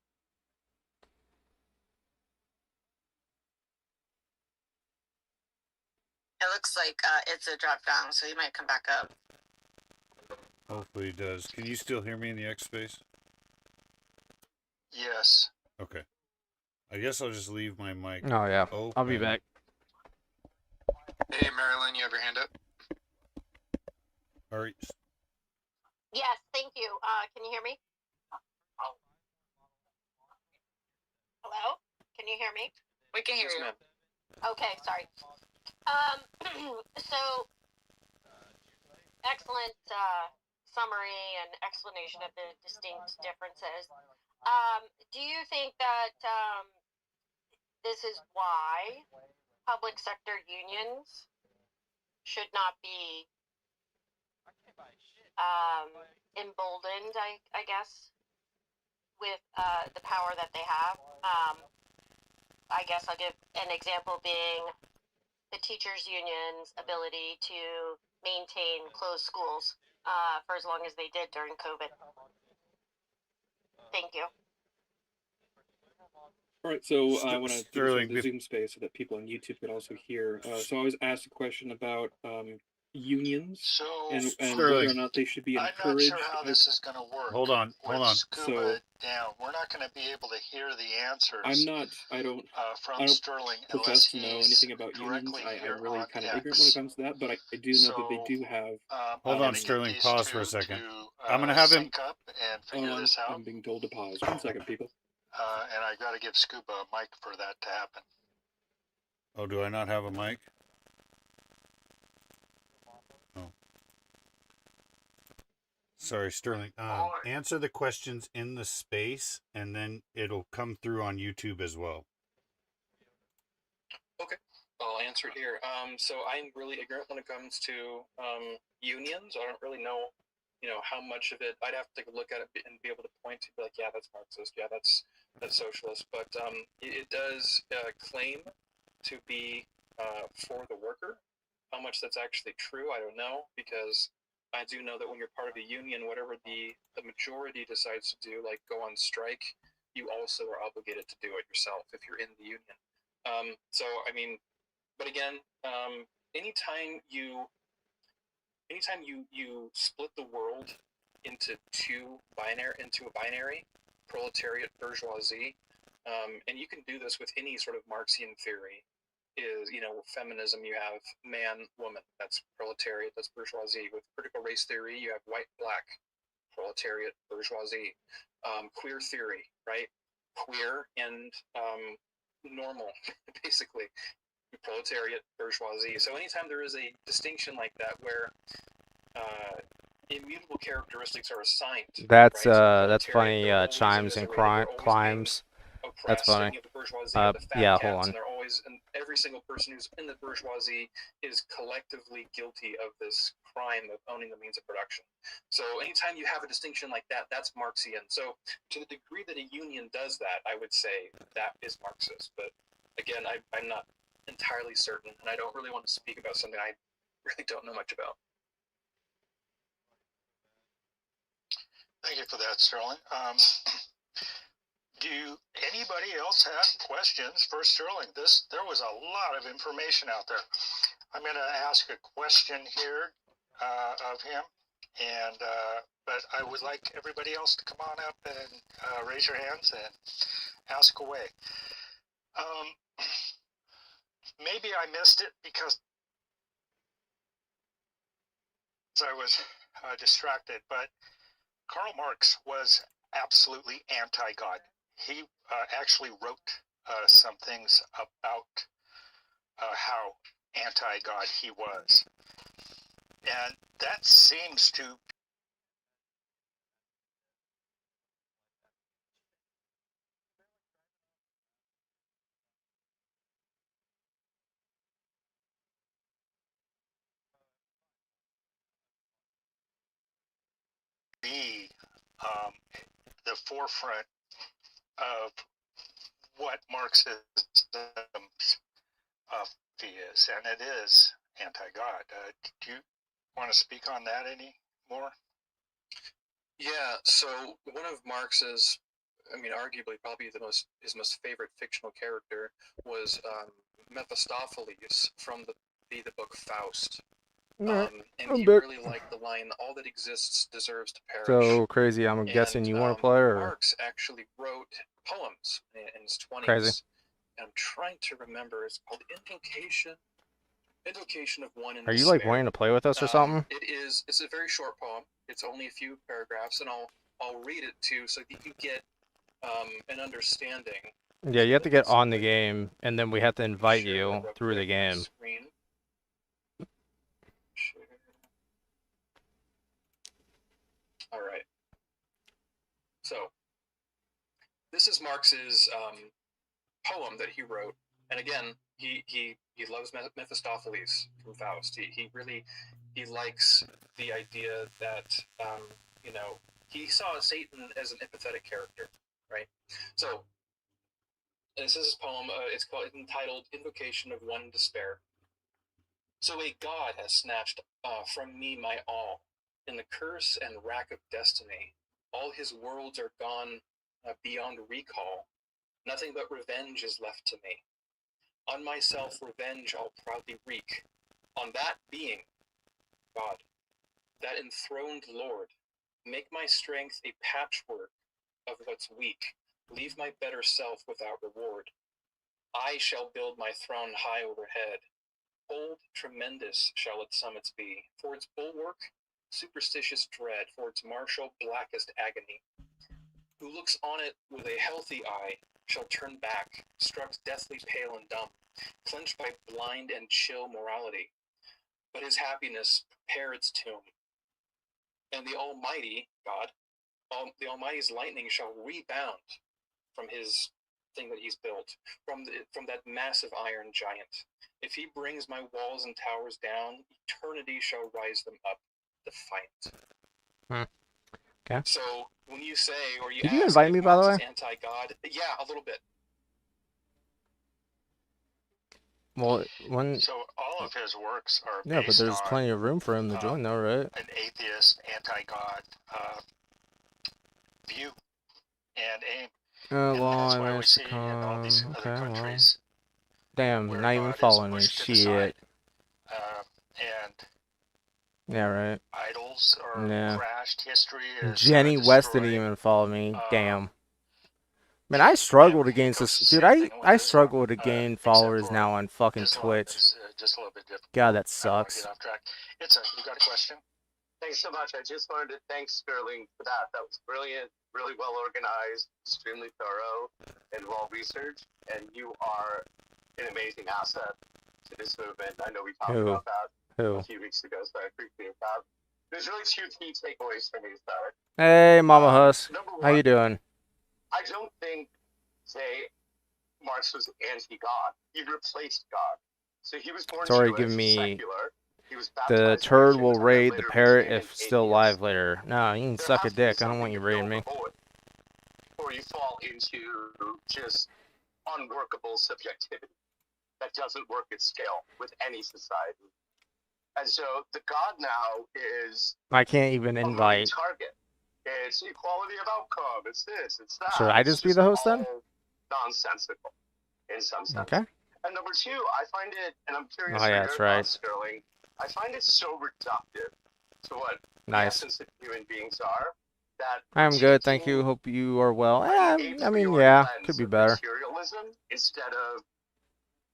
It looks like Itza dropped down, so you might come back up. Hopefully he does. Can you still hear me in the X space? Yes. Okay. I guess I'll just leave my mic. Oh, yeah. Open. I'll be back. Hey, Marilyn, you have your hand up? All right. Yes, thank you. Can you hear me? Hello? Can you hear me? We can hear you. Okay, sorry. So, excellent summary and explanation of the distinct differences. Do you think that this is why public sector unions should not be emboldened, I guess, with the power that they have? I guess I'll give an example being the teachers' union's ability to maintain closed schools for as long as they did during COVID. Thank you. All right, so I want to do Sterling, the Zoom space so that people on YouTube could also hear. So I was asked a question about unions and whether or not they should be encouraged. I'm not sure how this is going to work. Hold on. Scuba down. We're not going to be able to hear the answers. I don't Sterling profess to know anything about unions. I'm really kind of ignorant when it comes to that, but I do know that they do have. Hold on, Sterling. Pause for a second. I'm going to have him. Up and figure this out. I'm being told to pause. 1 second, people. And I got to give Scuba a mic for that to happen. Oh, do I not have a mic? Oh. Sorry, Sterling. Answer the questions in the space, and then it'll come through on YouTube as well. Okay, I'll answer it here. So I'm really ignorant when it comes to unions. I don't really know, how much of it. I'd have to take a look at it and be able to point to, be like, yeah, that's Marxist. Yeah, that's socialist. But it does claim to be for the worker. How much that's actually true, I don't know, because I do know that when you're part of a union, whatever the majority decides to do, like go on strike, you also are obligated to do it yourself if you're in the union. So I mean, but again, anytime you split the world into a binary, proletariat, bourgeoisie, and you can do this with any sort of Marxian theory. Is with feminism you have man, woman, that's proletariat, that's bourgeoisie. With critical race theory you have white, black, proletariat, bourgeoisie. Queer theory, right? Queer and normal, basically, proletariat, bourgeoisie. So anytime there is a distinction like that where immutable characteristics are assigned, That's right? So funny. Chimes and climbs. That's funny. And you have the bourgeoisie are the fat Yeah, cats, hold on. and they're always, and every single person who's in the bourgeoisie is collectively guilty of this crime of owning the means of production. So anytime you have a distinction like that, that's Marxian. So to the degree that a union does that, I would say that is Marxist. But again, I'm not entirely certain, and I don't really want to speak about something I really don't know much about. Thank you for that, Sterling. Do anybody else have questions for Sterling? There was a lot of information out there. I'm going to ask a question here of him, and but I would like everybody else to come on up and raise your hands and ask away. Maybe I missed it because I was distracted, but Karl Marx was absolutely anti-God. He actually wrote some things about how anti-God he was. And that seems to be the forefront of what Marxism is, and it is anti-God. Do you want to speak on that any more? Yeah, so one of Marx's, arguably probably his most favorite fictional character was Mephistopheles from the book Faust. And he really liked the line, "All that exists deserves to perish." So crazy. I'm guessing you want to play, or Marx actually wrote poems in his 20s. Crazy. I'm trying to remember. It's called Invocation of One in are you Despair. like wanting to play with us or something? It's a very short poem. It's only a few paragraphs, and I'll read it too, so that you get an understanding. Yeah, you have to get on the game, and then we have to invite you through the game. Screen. Share. All right. So this is Marx's poem that he wrote, and again, he loves Mephistopheles from Faust. He really likes the idea that he saw Satan as an empathetic character, right? So this is his poem. It's entitled "Invocation of One in Despair." So a god has snatched from me my all, in the curse and rack of destiny. All his worlds are gone beyond recall. Nothing but revenge is left to me. On myself revenge I'll proudly wreak. On that being, God, that enthroned Lord, make my strength a patchwork of what's weak. Leave my better self without reward. I shall build my throne high overhead. Old, tremendous shall its summits be. For its bulwark, superstitious dread. For its martial, blackest agony. Who looks on it with a healthy eye shall turn back, struck deathly pale and dumb, clenched by blind and chill morality. But his happiness prepare its tomb. and the Almighty God, the Almighty's lightning shall rebound from his thing that he's built, from that massive iron giant. If he brings my walls and towers down, eternity shall rise them up, defiant. Okay. So when you say, or you Did ask, you invite if me, by the Marx way? is anti-God, yeah, a little bit. Well, when So all of his works are yeah, but based there's on plenty of room for him to join, though, right? an atheist, anti-God view and aim. Law that's and why we see in all these Mexico. other Okay, well. countries Damn, where not even God is following me. pushed to the side, Shit. and Yeah, right. idols are Yeah. crashed. History is Jenny West didn't destroyed. even follow me. Damn. Man, I struggled against this. Dude, I struggle to gain followers now on fucking Islam Twitch. is just a little bit different. God, that I don't want to sucks. get off track. You got a question? Thanks so much. I just wanted to thank Sterling for that. That was brilliant, really well organized, extremely thorough, and well researched. And you are an amazing asset to this movement. I know we talked about that a few weeks ago, so I appreciate that. There's really two key takeaways for me, Sarah. Hey, Mama Huss. How you doing? I don't think, say, Marx was anti-God. He replaced God. So he was born Sorry, Jewish, give me secular. He was the baptized turd Christian, will and then raid the later parrot became if an still atheist. alive later. No, you can There suck a has to be dick. I don't want you raiding me. Or you fall into just unworkable subjectivity that doesn't work at scale with any society. And so the God now is I can't even a moving invite. target. It's equality of outcome. It's this. It's that. Should I It's just be the host then? all nonsensical in some sense. Okay. And number two, I find it, and I'm curious Oh, for yeah, your that's right. thoughts, Sterling. I find it so reductive to what the Nice. essence of human beings are that I'm good, thank you. Hope you are well. I mean, yeah, could be better. materialism instead of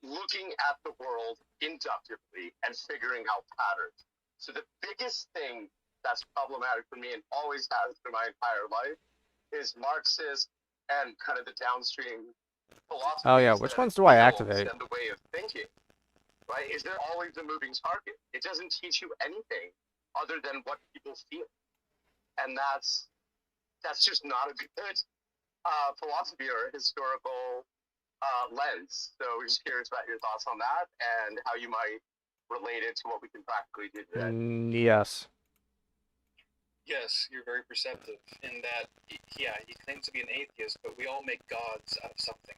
looking at the world inductively and figuring out patterns. So the biggest thing that's problematic for me and always has for my entire life is Marxist and kind of the downstream philosophy. Oh yeah, which ones do I activate? And the way of thinking, right? Is there always a moving target? It doesn't teach you anything other than what people feel, and that's just not a good philosophy or historical lens. So we're just curious about your thoughts on that and how you might relate it to what we can practically do today. Yes. Yes, you're very perceptive in that, yeah, he claims to be an atheist, but we all make gods out of something.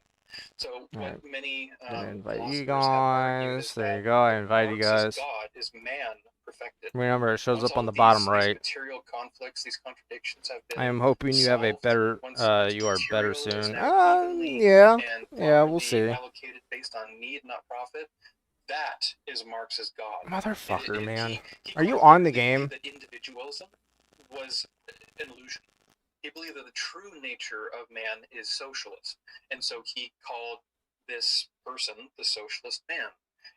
So what many Invite philosophers you have argued guys. is There that you go. I invite you Marx's guys. God is man perfected. Remember, it shows Once up on all the these bottom right. material conflicts, these contradictions have been I am hoping you have a solved, better. once You are better material is soon. now evenly Yeah. and Yeah, we'll properly see. allocated based on need, not profit, that is Marx's God. Motherfucker, man. He Are you claimed on the game? that individualism was an illusion. He believed that the true nature of man is socialist, and so he called this person the socialist man.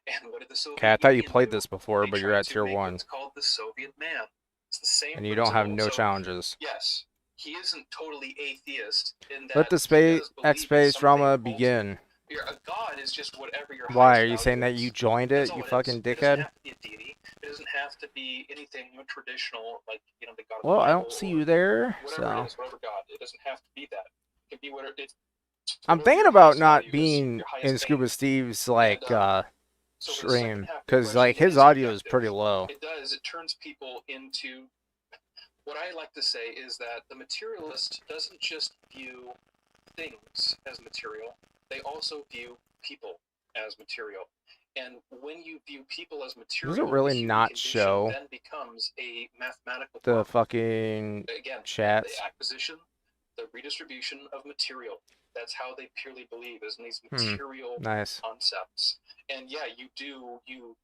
And what did the Soviet Okay, I thought you Union played do? this before, They but you're tried at to tier make 1. what's called the Soviet man. It's the same And you don't have principle. no So, challenges. yes, he isn't totally atheist in that Let the X-Space drama begin. a god is just whatever your Why? highest Are you saying value that is. you joined That's it, all you it fucking is. It doesn't dickhead? have to be a deity. It doesn't have to be anything traditional, like, you know, the god of Well, the I Bible don't see or you there, whatever it so... is, whatever god. It doesn't have to be that. It can be whatever it's. I'm thinking about not being in Scuba Steve's, like, stream. Because, like, his audio is pretty low. It does. It turns people into. What I like to say is that the materialist doesn't just view things as material, they also view people as material. And when you view people as material, Does it really the human not condition show then becomes a mathematical the problem. fucking Again, chats? the acquisition, the redistribution of material. That's how they purely believe, is in these Hmm, material nice. concepts. And yeah, you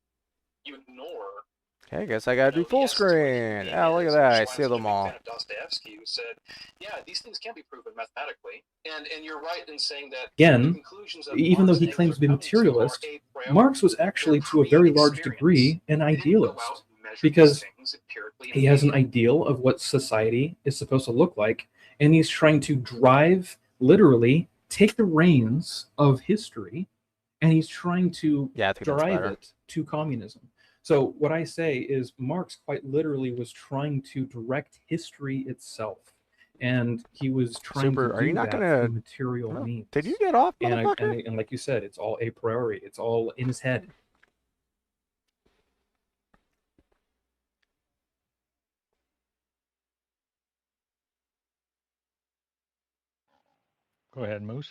ignore. Okay, I guess I gotta do full screen. Yeah, look at that. I see them all. Fan of Dostoevsky, who said, "Yeah, these things can't be proven mathematically." And you're right in saying that. Again, even though he claims to be materialist, Marx was actually, to a very large degree, an idealist, because he has an ideal of what society is supposed to look like, and he's trying to drive, literally, take the reins of history, and he's trying to drive it to communism. So what I say is Marx quite literally was trying to direct history itself. And he was trying Super, to are you do not that gonna? through material Oh, means. did you get off, And, motherfucker? and like you said, it's all a priori. It's all in his head. Go ahead, Moose.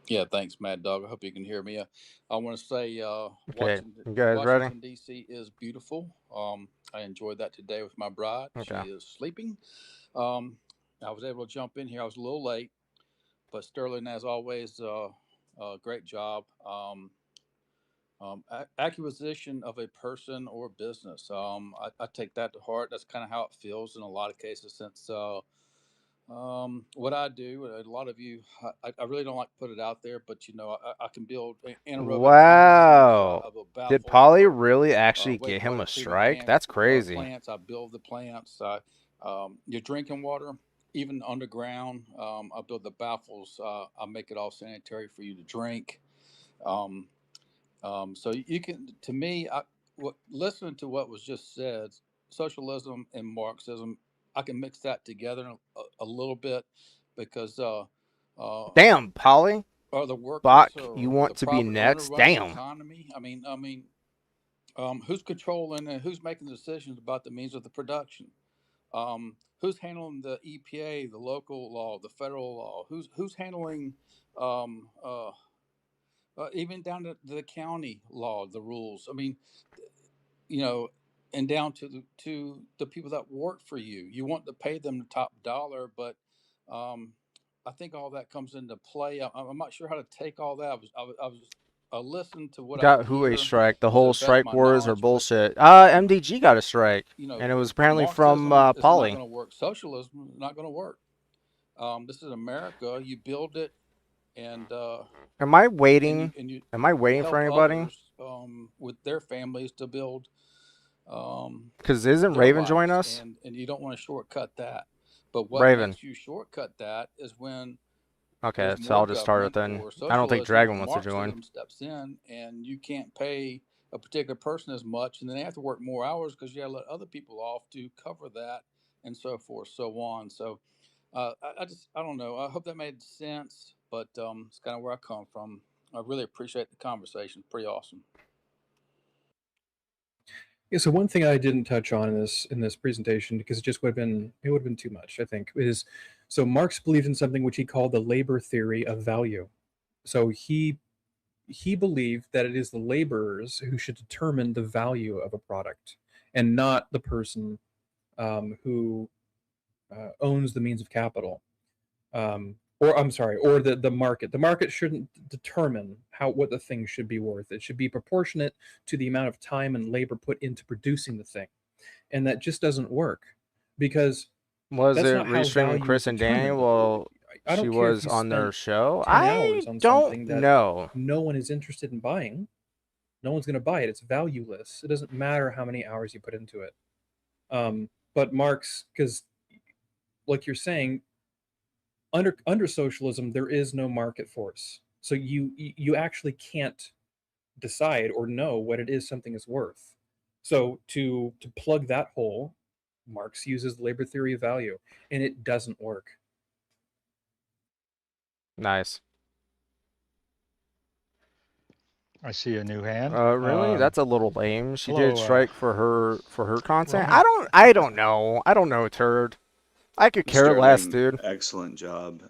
Yeah, thanks, Mad Dog. I hope you can hear me. I want to say, Okay, you guys ready? Washington D.C. is beautiful. I enjoyed that today with my bride. Okay. She is sleeping. I was able to jump in here. I was a little late, but Sterling, as always, great job. Acquisition of a person or business. I take that to heart. That's kind of how it feels in a lot of cases since. What I do, a lot of you, I really don't like to put it out there, but I can build anaerobic Wow. of a Did baffle Polly for really actually get him wastewater a treatment strike? That's crazy. plants. I build the plants. Your drinking water, even underground. I build the baffles. I make it all sanitary for you to drink. So you can, to me, listening to what was just said, socialism and Marxism, I can mix that together a little bit because Damn, Polly. are the workers Bach, or you the want to be profit owner next? running the Damn. economy? Who's controlling and who's making the decisions about the means of the production? Who's handling the EPA, the local law, the federal law? Who's handling um, uh, even down to the county law, the rules? And down to the people that work for you. You want to pay them the top dollar, but I think all that comes into play. I'm not sure how to take all that. I listened to what I Got could who a hear strike? The to the whole best of strike my wars are knowledge, but bullshit. MDG got a strike, and it was apparently from Marxism is not Polly. going to work. Socialism is not going to work. This is America. You build it, and Am I waiting? and you Am I waiting for help anybody? others with their families to build Because isn't their Raven join lives, us? and you don't want to shortcut that. But what Raven. makes you shortcut that is when Okay, there's so more I'll just start it government then. or I don't think socialism Dragon or wants to join. Marxism steps in, and you can't pay a particular person as much, and then they have to work more hours because you got to let other people off to cover that, and so forth, so on. So I don't know. I hope that made sense, but it's kind of where I come from. I really appreciate the conversation. Pretty awesome. Yeah, so one thing I didn't touch on in this presentation because it would have been too much, I think, is so Marx believed in something which he called the labor theory of value. So he believed that it is the laborers who should determine the value of a product and not the person who owns the means of capital. Or I'm sorry, or the market. The market shouldn't determine what the thing should be worth. It should be proportionate to the amount of time and labor put into producing the thing, and that just doesn't work because Was that's it not how restreaming value Chris is and determined. Danny while I she don't care if was you on their spent show? 10 I hours on don't something that know. no one is interested in buying. No one's going to buy it. It's valueless. It doesn't matter how many hours you put into it. But Marx, because like you're saying, under socialism there is no market force, so you actually can't decide or know what it is something is worth. So to plug that hole, Marx uses labor theory of value, and it doesn't work. Nice. I see a new hand. Really? That's a little lame. She hello, did strike for her content. Roman. I don't know, turd. I could care less, Sterling, dude. excellent job.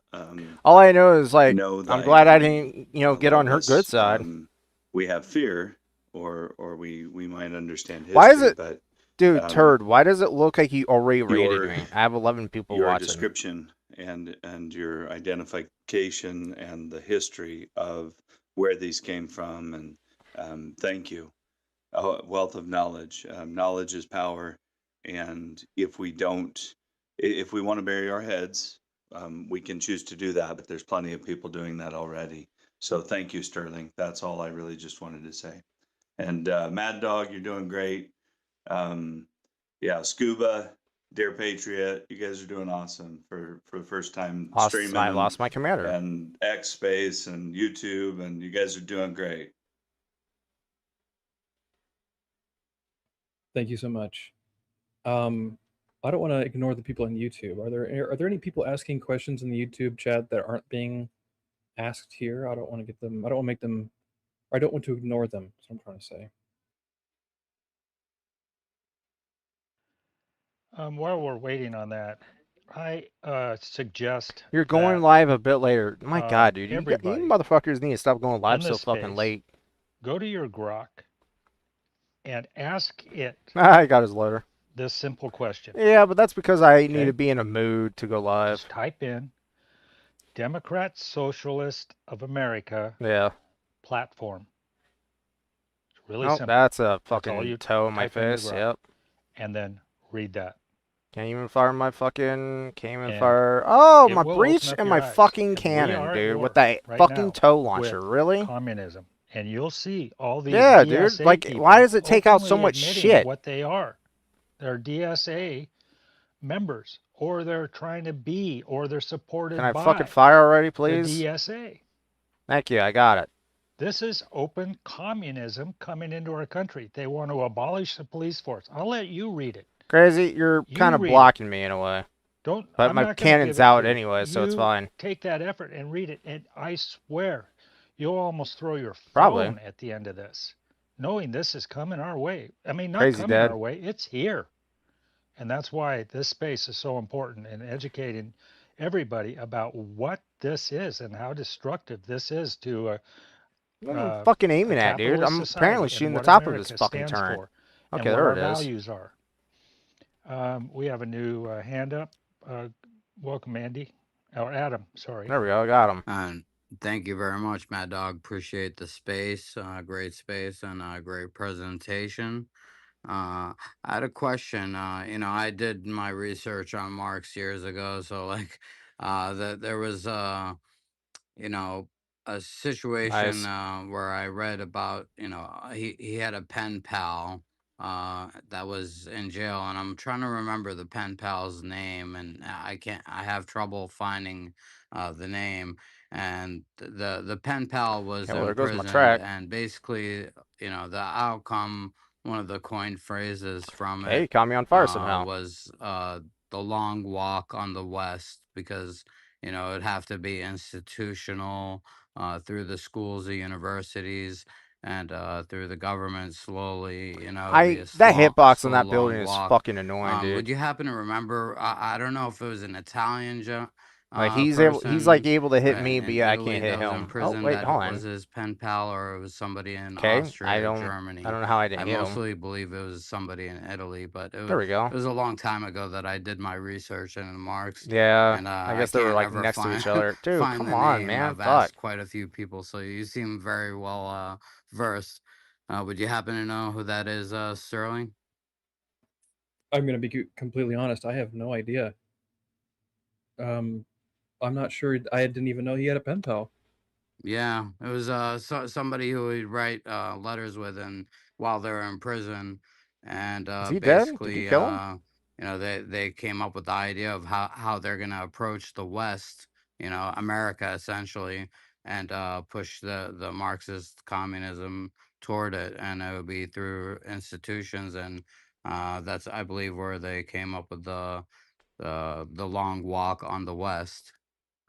All I know is like Know I'm that glad I didn't, a get lot on of her good us, side. we have fear, or we might understand history. Why is it, but, dude, turd? Why does it look like you already rated your me? I have 11 people your watching. description and your identification and the history of where these came from, and thank you. A wealth of knowledge. Knowledge is power, and if we want to bury our heads, we can choose to do that, but there's plenty of people doing that already. So thank you, Sterling. That's all I really just wanted to say. And Mad Dog, you're doing great. Yeah, Scuba, Dear Patriot, you guys are doing awesome for the first time streaming. I lost my commander. And X Space and YouTube, and you guys are doing great. Thank you so much. I don't want to ignore the people on YouTube. Are there any people asking questions in the YouTube chat that aren't being asked here? I don't want to get them. I don't want to make them. I don't want to ignore them. That's what I'm trying to say. While we're waiting on that, I suggest You're going that live a bit later. My God, dude, you everybody motherfuckers need to stop going live in so this fucking space late. go to your Grok and ask it I got his letter. this simple question. Yeah, but that's because I need Okay? to be in a mood to go live. Just type in Democrat Socialist of America Yeah. platform. It's really Nope, simple. that's a That's all fucking you toe in my type into face. Grok. Yep. And then read that. Can't even fire my fucking. Can't even And fire. Oh, it my will breach open up and your my eyes. fucking And we cannon, are at dude, war with that right fucking now toe launcher. with Really? communism. And you'll see all these Yeah, DSA dude. Like, people why does it take out so openly much admitting shit? what they are. They're DSA members, or they're trying to be, or they're supported Can I by fucking fire already, the please? DSA. Thank you. I got it. This is open communism coming into our country. They want to abolish the police force. I'll let you read it. Crazy, you're You kind of read it. blocking me in a way. Don't. But I'm my not going to give cannon's it out to you. anyway, so it's You fine. take that effort and read it, and I swear, you'll almost throw your Probably. phone at the end of this, knowing this is coming our way. I mean, not Crazy coming Dad. our way. It's here, and that's why this space is so important in educating everybody about what this is and how destructive this is to What are you fucking a aiming at, dude? capitalist I'm society apparently and shooting the what top of this America fucking stands turret. for Okay, and what there our it is. values are. We have a new hand up. Welcome, Andy. Or Adam, sorry. There we go. I got him. And thank you very much, Mad Dog. Appreciate the space, great space, and great presentation. I had a question. I did my research on Marx years ago, so like, there was a situation Nice. where I read about, he had a pen pal that was in jail, and I'm trying to remember the pen pal's name, and I have trouble finding the name. And the pen pal was Okay, well, there goes my imprisoned, track. and basically, the outcome, one of the coined phrases from Okay, you it caught me on fire somehow. was the long walk on the West, because it'd have to be institutional, through the schools, the universities, and through the government slowly. It'd be a That hitbox in slow, that building long is walk. fucking annoying, Would dude. you happen to remember? I don't know if it was an Italian Like he's person like able to hit me, in but yeah, I Italy can't hit that was him. Oh imprisoned wait, that hold was on. his pen pal, or it was somebody in Okay, Austria or Germany. I don't know how I didn't I hit him. mostly believe it was somebody in Italy, but There we go. it was a long time ago that I did my research into Marx. Yeah, And I I guess they were can't like ever next to find each other. Dude, find come the on, name. man. I've Fuck. asked quite a few people, so you seem very well versed. Would you happen to know who that is, Sterling? I'm going to be completely honest. I have no idea. I'm not sure. I didn't even know he had a pen pal. Yeah, it was somebody who he'd write letters with, and while they were in prison, and Is he dead? Did you basically, kill him? they came up with the idea of how they're gonna approach the West, America essentially, and push the Marxist communism toward it, and it would be through institutions, and that's, I believe, where they came up with the long walk on the West,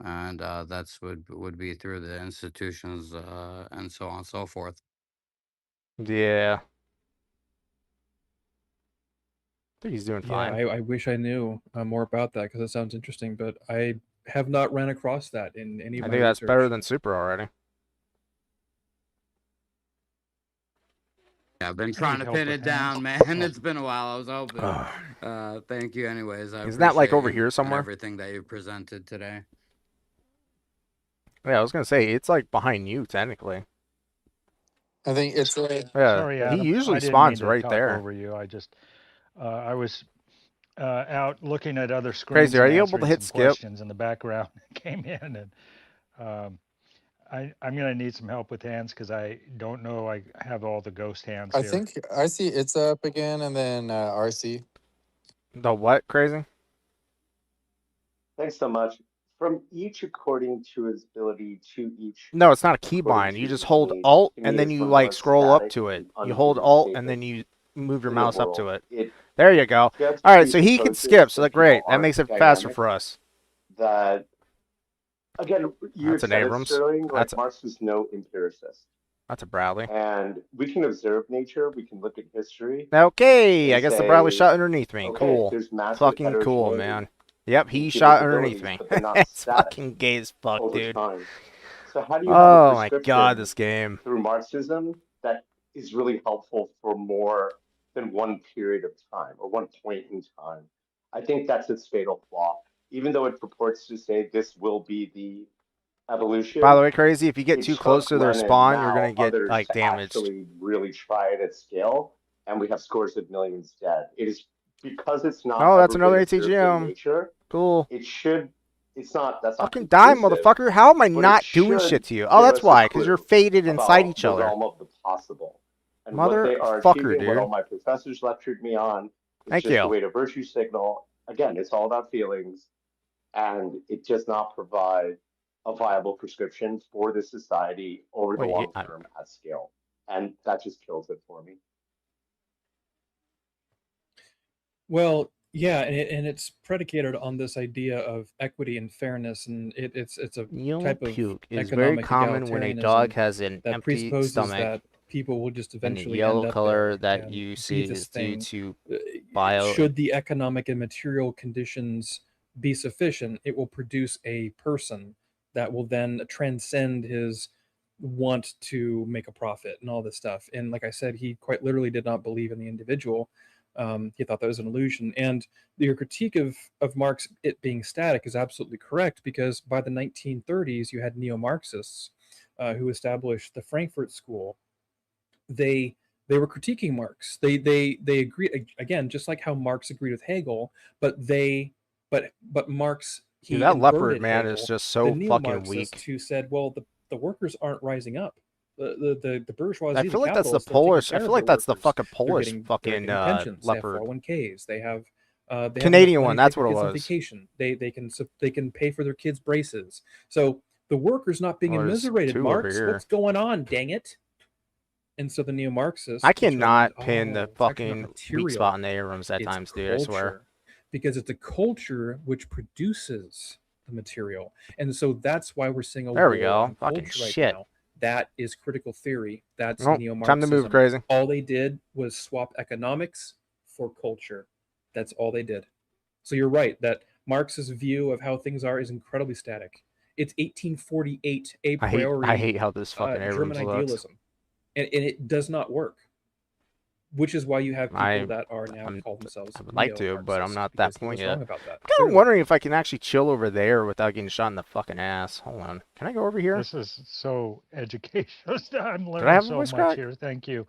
and that's would be through the institutions, and so on and so forth. Yeah. I think he's doing fine. Yeah, I wish I knew more about that, because it sounds interesting, but I have not ran across that in any of I my think that's research. better than Super already. Yeah, I've been trying to pin it down, man. It's been a while. I was hoping. Thank you, anyways. I Isn't that like over appreciate you here and somewhere? everything that you presented today. Yeah, I was gonna say it's like behind you technically. I think it's Yeah, Sorry, he Adam. usually I didn't spawns mean to right talk there. over you. I was out looking at other screens Crazy, are and you able to answering hit some skip? questions in the background. Came in, and I'm gonna need some help with hands because I don't know. I have all the ghost hands I here. think I see it's up again, and then RC. The what, Crazy? Thanks so much. From each according to his ability, to each No, it's not a according keybind. You to just his hold needs, Alt to and me then is you one of the like most scroll up static to it. and You hold unhuman Alt and then statements. you move your in the mouse up to world. it. It There you go. just All right, so he can presupposes skip. So that that's great. people That aren't makes it faster dynamic, for us. that again, you That's had an said it, Abrams. Sterling, like That's Marx was no empiricist. a Bradley. And we can observe nature, we can look at history Okay, I and guess the Bradley say, shot underneath me. okay, Cool. there's massive Fucking cool, heterogeneity man. Yep, in he people's shot underneath abilities, me. but they're not It's static fucking gay as fuck, over dude. time. So how do you have a Oh my god, prescription this game. through Marxism that is really helpful for more than one period of time or one point in time? I think that's its fatal flaw. Even though it purports to say this will be the By the evolution, way, Crazy, if you get it too close took to their Lenin, spawn, you're Mao, gonna get, others like, to damaged. actually really try it at scale, and we have scores of millions dead. It is because it's not Oh, that's ever been another observed in ATGM. nature. Cool. It should. It's not. That's not Fucking die, conclusive, motherfucker. How am I but it not doing shit should to you? Oh, give that's us a why, because you're clue faded inside about each the other. realm of the possible. And what they are Motherfucker, achieving, what all dude. my professors lectured me on, is Thank just a you. way to virtue signal. Again, it's all about feelings, and it does not provide a viable prescription for the society over the Wait, long term at scale. And that just kills it for me. Well, yeah, and it's predicated on this idea of equity and fairness, and it's a Yellow type of puke is very economic common when a dog egalitarianism has an that empty presupposes stomach, that people will just and the eventually end yellow up color there that and you be see this is due thing. to bio. Should the economic and material conditions be sufficient, it will produce a person that will then transcend his want to make a profit and all this stuff. And like I said, he quite literally did not believe in the individual. He thought that was an illusion. And your critique of Marx, it being static, is absolutely correct, because by the 1930s, you had neo-Marxists who established the Frankfurt School. They were critiquing Marx. They agreed, again, just like how Marx agreed with Hegel, but Marx, Dude, he that leopard, inverted man, Hegel. is just The so fucking neo-Marxists weak. who said, well, the workers aren't rising up. The bourgeoisie, I the feel like that's the capitalists, they're taking Polish. I care feel of their like that's the workers. fucking They're Polish getting fucking pensions. They have leopard. 401ks. They have enough Canadian money one. to take That's their what it kids on was. vacation. They can pay for their kids' braces. So the workers not being Well, there's immiserated. two over Marx, here. what's going on? Dang it! And so the neo-Marxists I determined, cannot pin the it's actually not fucking weak material, spot in the Abrams at it's times, dude. I swear. culture, because it's a culture which produces the material. And so that's why we're seeing a There we war go. on Fucking culture right shit. now. That is critical theory. That's Oh, time to neo-Marxism. move, Crazy. All they did was swap economics for culture. That's all they did. So you're right that Marx's view of how things are is incredibly static. It's 1848 a priori I hate how this fucking German Abrams looks. idealism, and it does not work. Which is why you have people that are now call themselves I would like to, but I'm not at that because he point was yet. wrong about that. I'm kind of wondering if I can actually chill over there without getting shot in the fucking ass. Hold on. Can I go over here? This is so educational. I'm Did I learning have a so voice much crack? here. Thank you.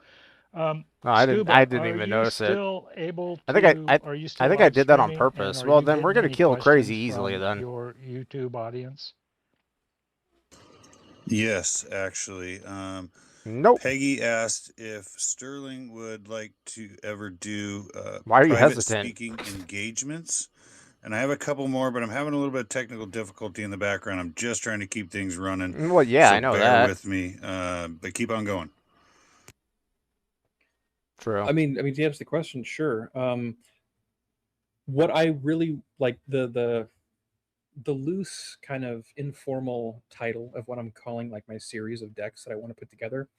Oh, I didn't Scuba, even notice it. Are you still able to? I think Are you still I think I did that on live streaming, purpose. and Well, are you then we're getting gonna any kill Crazy questions easily from then. your YouTube audience? Yes, actually. Nope. Peggy asked if Sterling would like to ever do Why are you private hesitant? speaking engagements. And I have a couple more, but I'm having a little bit of technical difficulty in the background. I'm just trying to keep things running. Well, yeah, so I know bear that. with me, but keep on going. True. I mean, to answer the question, sure. What I really like, the loose kind of informal title of what I'm calling like my series of decks that I want to put together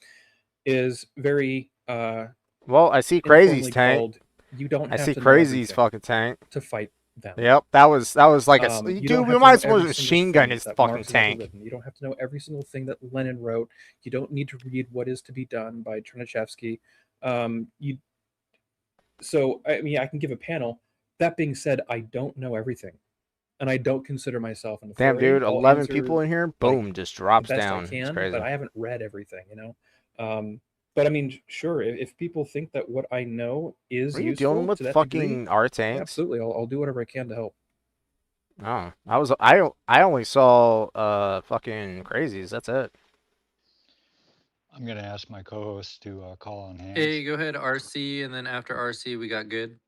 is very well, I see Crazy's informally tank. called, you don't I have see to know Crazy's everything fucking tank to fight them. Yep, that was like a You dude. don't We have to might know as well every machine single gun thing his that fucking Marx has ever tank. written. You don't have to know every single thing that Lenin wrote. You don't need to read What Is to Be Done by Chernyshevsky. So I mean, I can give a panel. That being said, I don't know everything, and I don't consider myself an Damn, authority. dude, I'll 11 answer, people in here. like, Boom, just the drops best I down. It's can, crazy. but I haven't read everything, But I mean, sure, if people think that what I know is What are you useful dealing with? to that Fucking degree, our tanks? absolutely, I'll do whatever I can to help. Oh, I only saw fucking Crazies. That's it. I'm gonna ask my co-host to call on hands. Hey, go ahead, RC, and then after RC, we got Good.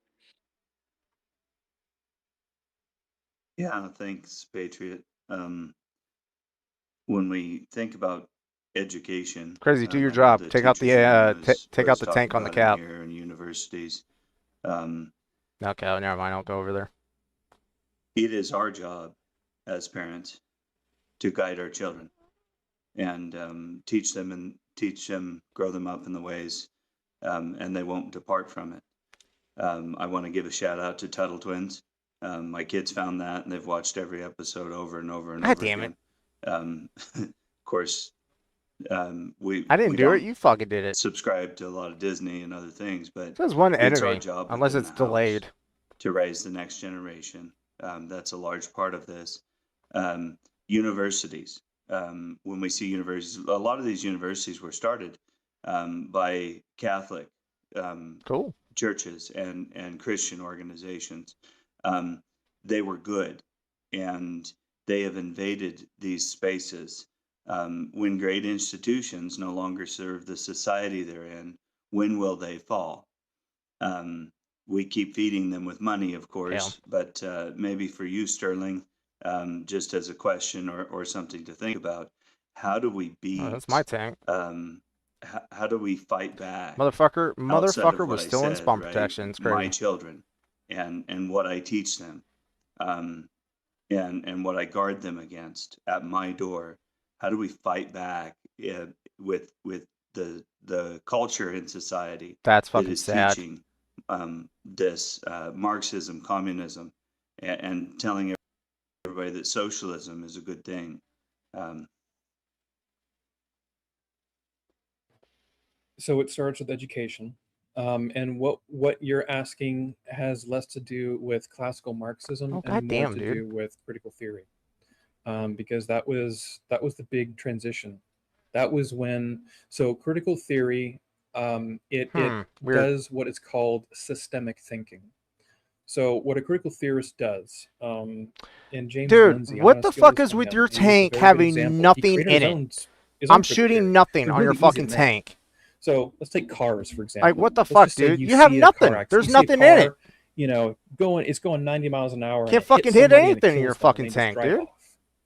Yeah, thanks, Patriot. When we think about education. Crazy, do your All job. the Take out teachers and the learners take out was the talking tank on the about in cap. here and universities. Okay, never mind. I'll go over there. It is our job as parents to guide our children and teach them, grow them up in the ways, and they won't depart from it. I want to give a shout out to Tuttle Twins. My kids found that, and they've watched every episode over and over and God over damn again. Of course, we I didn't do don't it. You fucking did it. subscribe to a lot of Disney and other things, but Says one it's our enemy, job unless within it's the house delayed. to raise the next generation. That's a large part of this. Universities. When we see universities, a lot of these universities were started by Catholic cool churches and Christian organizations. They were good, and they have invaded these spaces. When great institutions no longer serve the society they're in, when will they fall? We keep feeding them with money, of course, but maybe for you, Sterling, just as a question or something to think about, how do we beat? Oh, that's my tank. How do we fight back? Motherfucker outside of was what I still in said, spawn right? protection. It's My crazy. children and what I teach them, and what I guard them against at my door. How do we fight back with the culture in society That's that fucking is sad. teaching this Marxism, communism, and telling everybody that socialism is a good thing? So it starts with education. And what you're asking has less to do with classical Marxism Oh, and more goddamn, to dude. do with critical theory, because that was the big transition. That was when critical theory it Weird. does what is called systemic thinking. So what a critical theorist does, and James Dude, Lindsay, I what want the to steal fuck this is from with him. your He was a tank very good having example. He nothing created in his it? own I'm critical shooting theory. nothing They're on your really easy fucking to make. tank. So let's take cars for example. Like, what the Let's fuck, just say dude? you You have see a car nothing. accident. There's You see a nothing in it. car, it's going 90 miles an hour. Can't and it fucking hits hit somebody and it anything in your kills them, and fucking they just tank, drive dude. off.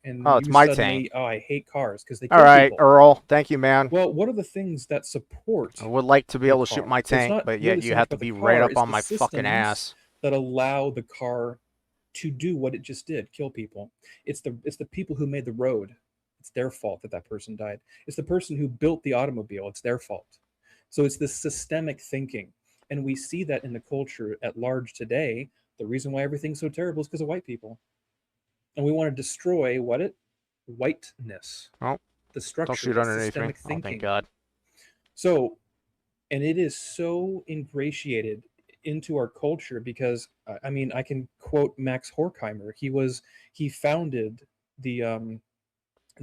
And Oh, it's you my suddenly, tank. oh, I hate cars because they All kill right, people. Earl. Thank you, man. Well, what are the things that support I would like to be the able to shoot car? my So it's tank, not but really yet you so have much to about the be right car, up it's on the my fucking systems ass. that allow the car to do what it just did, kill people. It's the people who made the road. It's their fault that person died. It's the person who built the automobile. It's their fault. So it's this systemic thinking. And we see that in the culture at large today. The reason why everything's so terrible is because of white people. And we want to destroy whiteness. Oh, the structure, don't shoot the underneath me. systemic Oh, thinking. thank God. So, and it is so ingratiated into our culture because I mean, I can quote Max Horkheimer. He founded the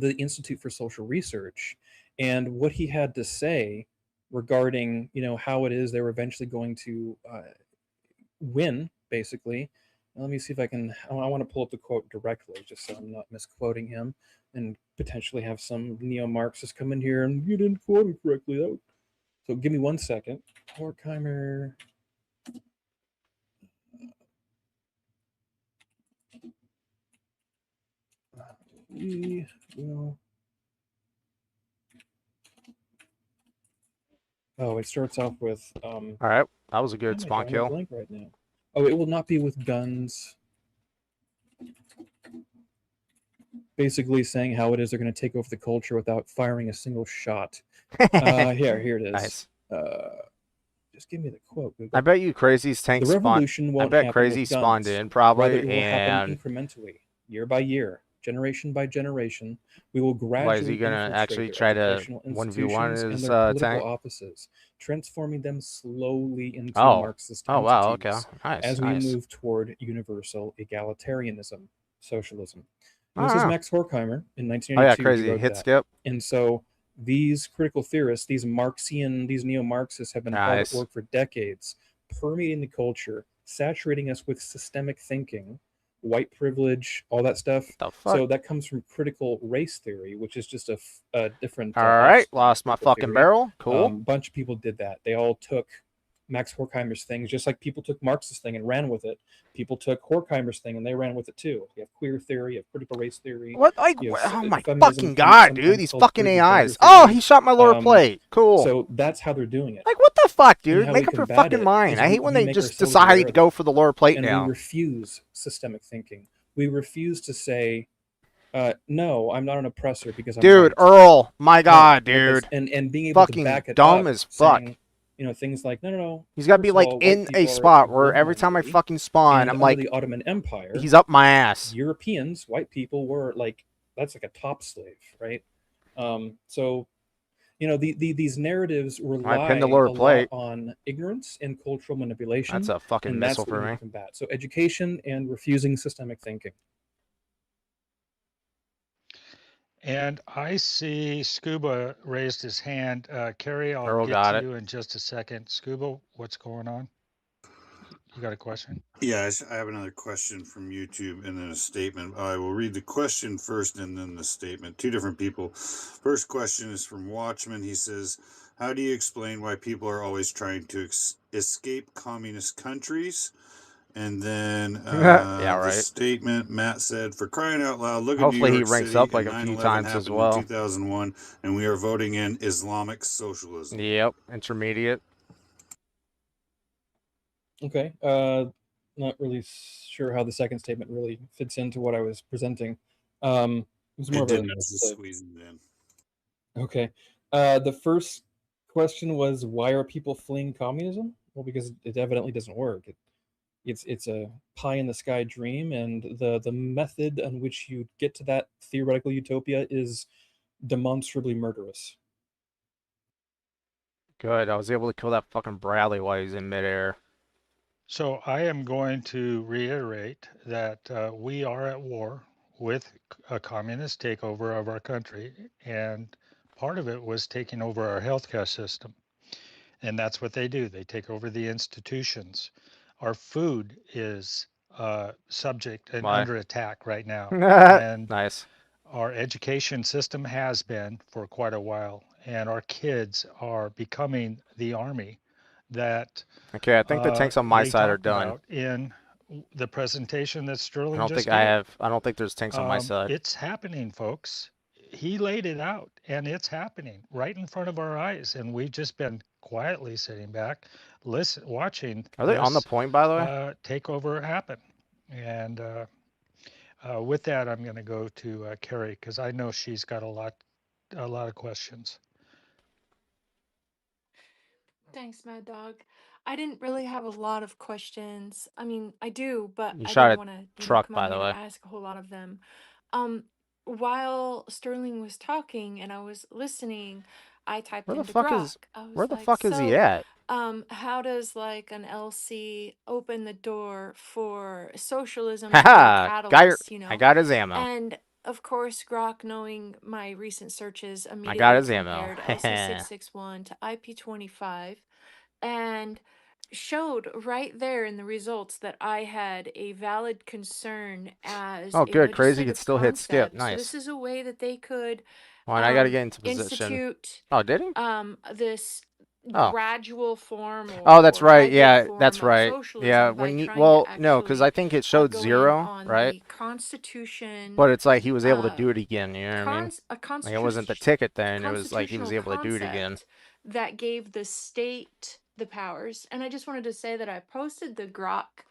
Institute for Social Research, and what he had to say regarding how it is they were eventually going to win, basically. Let me see if I can. I want to pull up the quote directly, just so I'm not misquoting him, and potentially have some neo-Marxists come in here and you didn't quote him correctly. So give me 1 second. Horkheimer. We will. Oh, it starts off with. All right, that was a good why am I spawn drawing a kill. blank right now. Oh, it will not be with guns. Basically saying how it is they're going to take over the culture without firing a single shot. Here it is. Nice. Just give me the quote, Google. I bet you Crazy's tank The spawned. revolution I won't bet happen Crazy with spawned guns. in probably, Rather, it will happen and incrementally, year by year, generation by generation. We will why is he gradually gonna infiltrate actually their try to educational 1v1 institutions and his their political tank? offices, transforming them slowly into Oh, Marxist oh wow, okay, entities nice, as we nice. move toward universal egalitarianism, socialism. And Oh, this is wow. Max Horkheimer in Oh yeah, 1992. He Crazy wrote hit that. skip. And so these critical theorists, these Marxian, these neo-Marxists have been hard at Nice. work for decades, permeating the culture, saturating us with systemic thinking, white privilege, all that stuff. So that comes from critical race theory, which is just a different. All right, lost my fucking barrel. Cool. A bunch of people did that. They all took Max Horkheimer's thing, just like people took Marx's thing and ran with it. People took Horkheimer's thing and they ran with it too. You have queer theory, you have critical race theory. What? Like, you have oh my feminism fucking can be god, dude! sometimes These called fucking critical gender AIs. Oh, theory. he shot my lower plate. Cool. So that's how they're doing it. Like, what the fuck, And dude? how Make we up your combat fucking it mind. is I hate when we they make just ourselves aware decide to of go it. for the lower plate And now. we refuse systemic thinking. We refuse to say, no, I'm not an oppressor because I'm Dude, white. Earl, my No, god, like dude. and being able Fucking to back it dumb up, as fuck. saying, things like, no. He's got to First be of like all, white in people a are spot where lived every time I normally, fucking spawn, and I'm under like, the Ottoman Empire, he's up my ass. Europeans, white people were like, that's like a top slave, right? So, these narratives I pinned the rely lower a lot plate. on ignorance and cultural manipulation. That's a fucking and missile that's what for we me. need to combat. So education and refusing systemic thinking. And I see Scuba raised his hand. Carrie, I'll Earl get got to it. you in just a second. Scuba, what's going on? You got a question? Yeah, I have another question from YouTube and then a statement. I will read the question first and then the statement. Two different people. First question is from Watchman. He says, how do you explain why people are always trying to escape communist countries? And then Yeah, the right. statement, Matt said, for crying out loud, look Hopefully at New he York ranks City up like and a few 9/11 times as happened well. in 2001, and we are voting in Islamic socialism. Yep, intermediate. Okay. Not really sure how the second statement really fits into what I was presenting. It was more It of didn't. I a was just squeezing it in. Okay. The first question was, why are people fleeing communism? Well, because it evidently doesn't work. It's a pie in the sky dream, and the method on which you get to that theoretical utopia is demonstrably murderous. Good. I was able to kill that fucking Bradley while he's in midair. So I am going to reiterate that we are at war with a communist takeover of our country, and part of it was taking over our healthcare system. And that's what they do. They take over the institutions. Our food is subject and Why? under attack right now. And Nice. our education system has been for quite a while, and our kids are becoming the army that Okay, I think the tanks on my they side are talked done. about in the presentation that I Sterling don't just think I gave. have. I don't think there's tanks on my side. It's happening, folks. He laid it out, and it's happening right in front of our eyes, and we've just been quietly sitting back, watching Are they on the this point, by the way? takeover happen. And with that, I'm going to go to Carrie because I know she's got a lot of questions. Thanks, Mad Dog. I didn't really have a lot of questions. I mean, I do, but You I shot didn't a want to, truck, come on by the here way. to ask a whole lot of them. While Sterling was talking and I was listening, I typed Where the into fuck Grok. is? I was Where the like, fuck is he so, at? how does like an LC open the door for socialism to be a Haha, catalyst, I got his ammo. And of course, Grok, knowing my recent searches, I got immediately his ammo. compared LC661 to IP25 and showed right there in the results that I had a valid concern as Oh, a good. Crazy could legislative still hit skip. concept. So this Nice. is a way that they could Well, and I got to get into position. institute Oh, did he? this Oh. gradual form Oh, that's or right. hybrid Yeah, form that's of right. socialism Yeah, by when you trying well, to no, because actually I think it showed go in 0, on right? the Constitution, But it's like he was able to do it again. You know what I mean? a Like it wasn't the ticket then. It was like he constitutional was able to do it again. concept that gave the state the powers. And I just wanted to say that I posted the Grok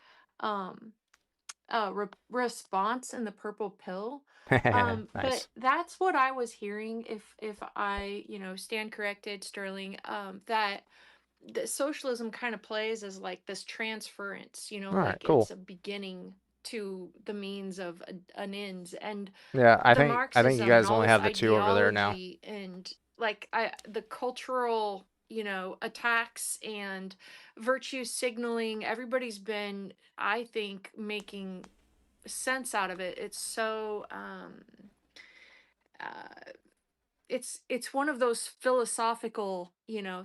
response in the purple pill. Nice. But that's what I was hearing. If I stand corrected, Sterling, that socialism kind of plays as like this transference. All right, like cool. it's a beginning to the means of an ends, and Yeah, I the think you Marxism and guys all only this have the 2 over there now. ideology and like the cultural attacks and virtue signaling. Everybody's been, I think, making sense out of it. It's so it's one of those philosophical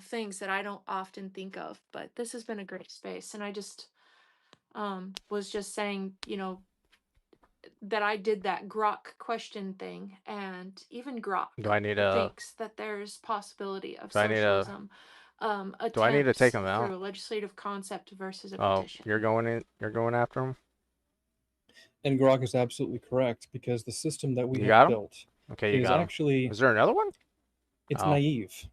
things that I don't often think of, but this has been a great space. And I just was just saying that I did that Grok question thing, and even Grok Do I need a? thinks that there's possibility of Do I need a? socialism. Do I need to take attempts him out? through a legislative concept versus a Oh, petition. you're going after him? And Grok is absolutely correct, because the system that we You have got him? built Okay, you is got him. actually, Is there another one? it's Oh. naive.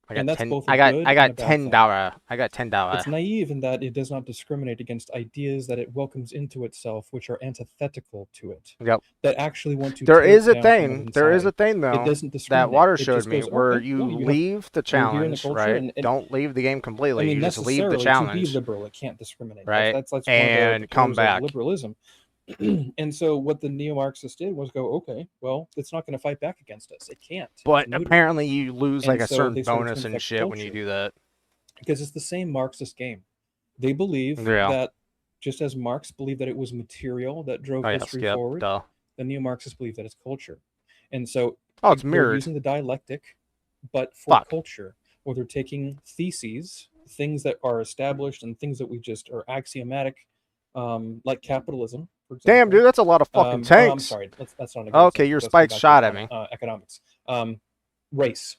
I got And that's 10. both a I got good and a bad thing. $10. I got $10. It's naive in that it does not discriminate against ideas that it welcomes into itself, which are antithetical to it. Yep. That actually want to There tear is it a down from thing. the There is a inside. thing It though doesn't that discriminate. Water It showed just me goes, where okay, you well, you have, leave the you're here in the challenge, culture, right? and Don't leave the game completely. I mean, You just leave the necessarily, to be challenge, liberal, it can't discriminate. right? That's one of And the come pillars back. of liberalism. And so what the neo-Marxists did was go, okay, well, it's not going to fight back against us. It can't. But It's neutral. apparently you lose like And a so certain they started to bonus and infect shit when you culture, do that. because it's the same Marxist game. They believe Yeah. that just as Marx believed that it was material that drove Oh yeah, history skip. forward, Duh. the neo-Marxists believe that it's culture. And so Oh, it's they're mirrored. using the dialectic, but for Fuck. culture, where they're taking theses, things that are established and things that we just are axiomatic, like capitalism, for example. Damn, dude, that's a lot of fucking I'm tanks. sorry, that's not a good Okay, example. your Let's go spikes back to shot at me. economics. Race.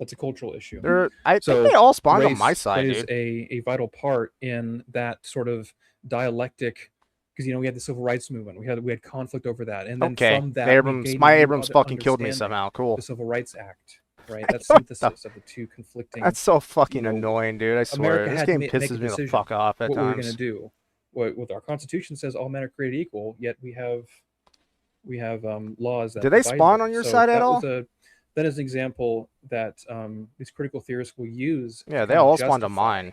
That's a cultural issue. I think So they all spawned on race my side, plays dude. a vital part in that sort of dialectic, because we had the civil rights movement. We had conflict over that, and then Okay, from that, Abrams, we gained my a new Abrams fucking killed me understanding, somehow. Cool. the Civil Rights Act, right? I That know, what the- synthesis of the two conflicting. That's so fucking you know, annoying, dude. I swear. America This had to game make pisses a me the decision fuck off at what we were times. going to do. What our Constitution says, all men are created equal. Yet we have laws that Did they divide spawn them. on your So side at that all? was that is an example that these critical theorists will use. Yeah, to they kind of all spawned on justify mine.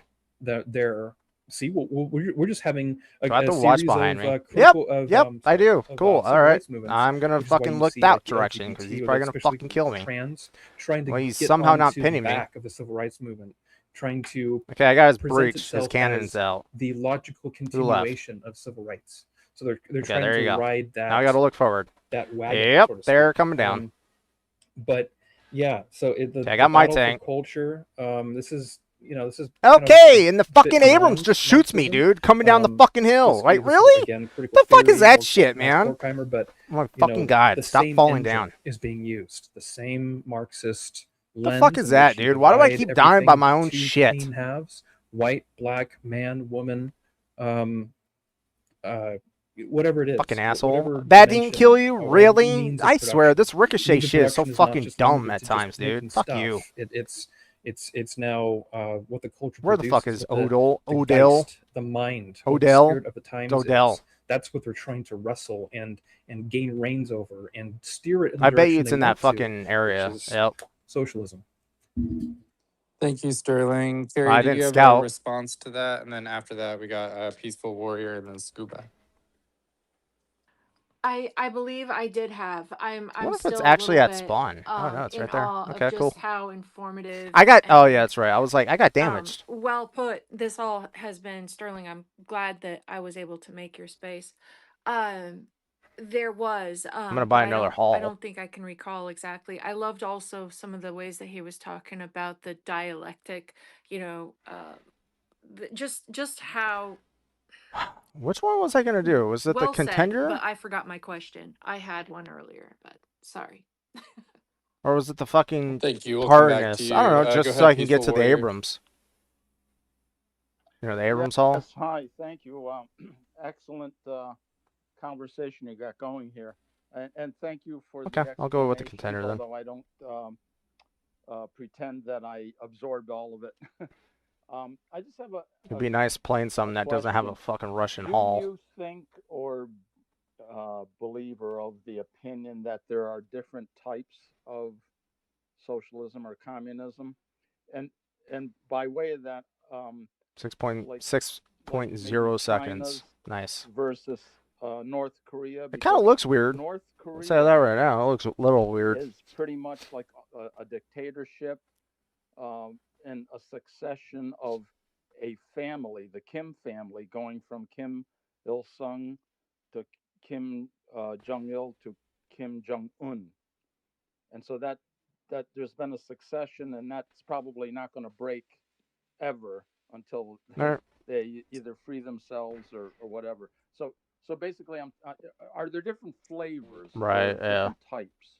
their see. We're just having a, Do I have a to watch series behind of me? Yep, critical of yep, I do. Cool. civil All right, rights movements, I'm gonna which is why fucking you look see, that like, the direction because LGBT, he's or probably gonna especially fucking kill me. trans, trying to Well, he's get somehow not onto the pinning me. back of the civil rights movement, trying to Okay, I got his present breach. His itself cannon's as out. the logical Who left? continuation of civil rights. So they're Okay, trying there you to go. ride Now I gotta look forward. that wagon. Yep, so to they're speak. coming down. But yeah, so the Okay, I got my battle for tank. culture. This is kind of Okay, and the bit fucking Abrams beyond just shoots me, Marxism. dude, coming down the fucking hill. This Like, is, really? again, critical The fuck theory, is that no shit, Max man? Horkheimer, but Oh my fucking the god! Stop same falling engine down. is being used. The same Marxist The lens. fuck is in that, which you dude? Why do I divide keep dying by everything my own into shit? clean halves: white, black, man, woman, whatever it is. Fucking asshole. Whatever That didn't kill dimension you? or Really? means of I swear, production. this ricochet Means of shit is so production is not fucking just dumb limited at to times, just making dude. Fuck stuff. you. It's now what the culture Where the fuck produces, is what Odell? the Odell? Geist, the mind, what the Odell? spirit of the times Odell. is. That's what they're trying to wrestle and gain reins over and steer it in the I bet you direction it's they in that want to, fucking area. which is Yep. socialism. Thank you, Sterling. Terry, I did didn't you have a scout. response to that? And then after that, we got Peaceful Warrior and then Scuba. I believe I did have. I'm What if still it's a actually little at bit spawn? Oh no, it's in right there. awe Okay, of cool. just how informative I got. Oh and yeah, that's right. I was like, I got damaged. well put this all has been. Sterling, I'm glad that I was able to make your space. There was I'm gonna but buy I another don't haul. I don't think I can recall exactly. I loved also some of the ways that he was talking about the dialectic, just how Which one was I gonna do? Was it the well said, contender, but I forgot my question. I had one earlier, but sorry. or was it the fucking Thank you. We'll come back to hardness? you. I don't know, Go just so ahead, I can get Peaceful to the Warrior. Abrams. You know, the Abrams Hall. Yes, hi, thank you. Excellent conversation you got going here, and thank you for Okay, the I'll go with the explanations, contender then. although I don't pretend that I absorbed all of it. I just have It'd be nice playing something that doesn't have a question. fucking Russian Do hall. you think or believe or of the opinion that there are different types of socialism or communism? And by way of that, like maybe 6.0 seconds. China's Nice. versus North Korea. It kind of looks weird. North I'll Korea say that right now. It looks a little weird. is pretty much like a dictatorship and a succession of a family, the Kim family, going from Kim Il Sung to Kim Jong Il to Kim Jong Un, and so that there's been a succession, and that's probably not going to break ever until Right. they either free themselves or whatever. So basically, are there different flavors, Right, or yeah. different types?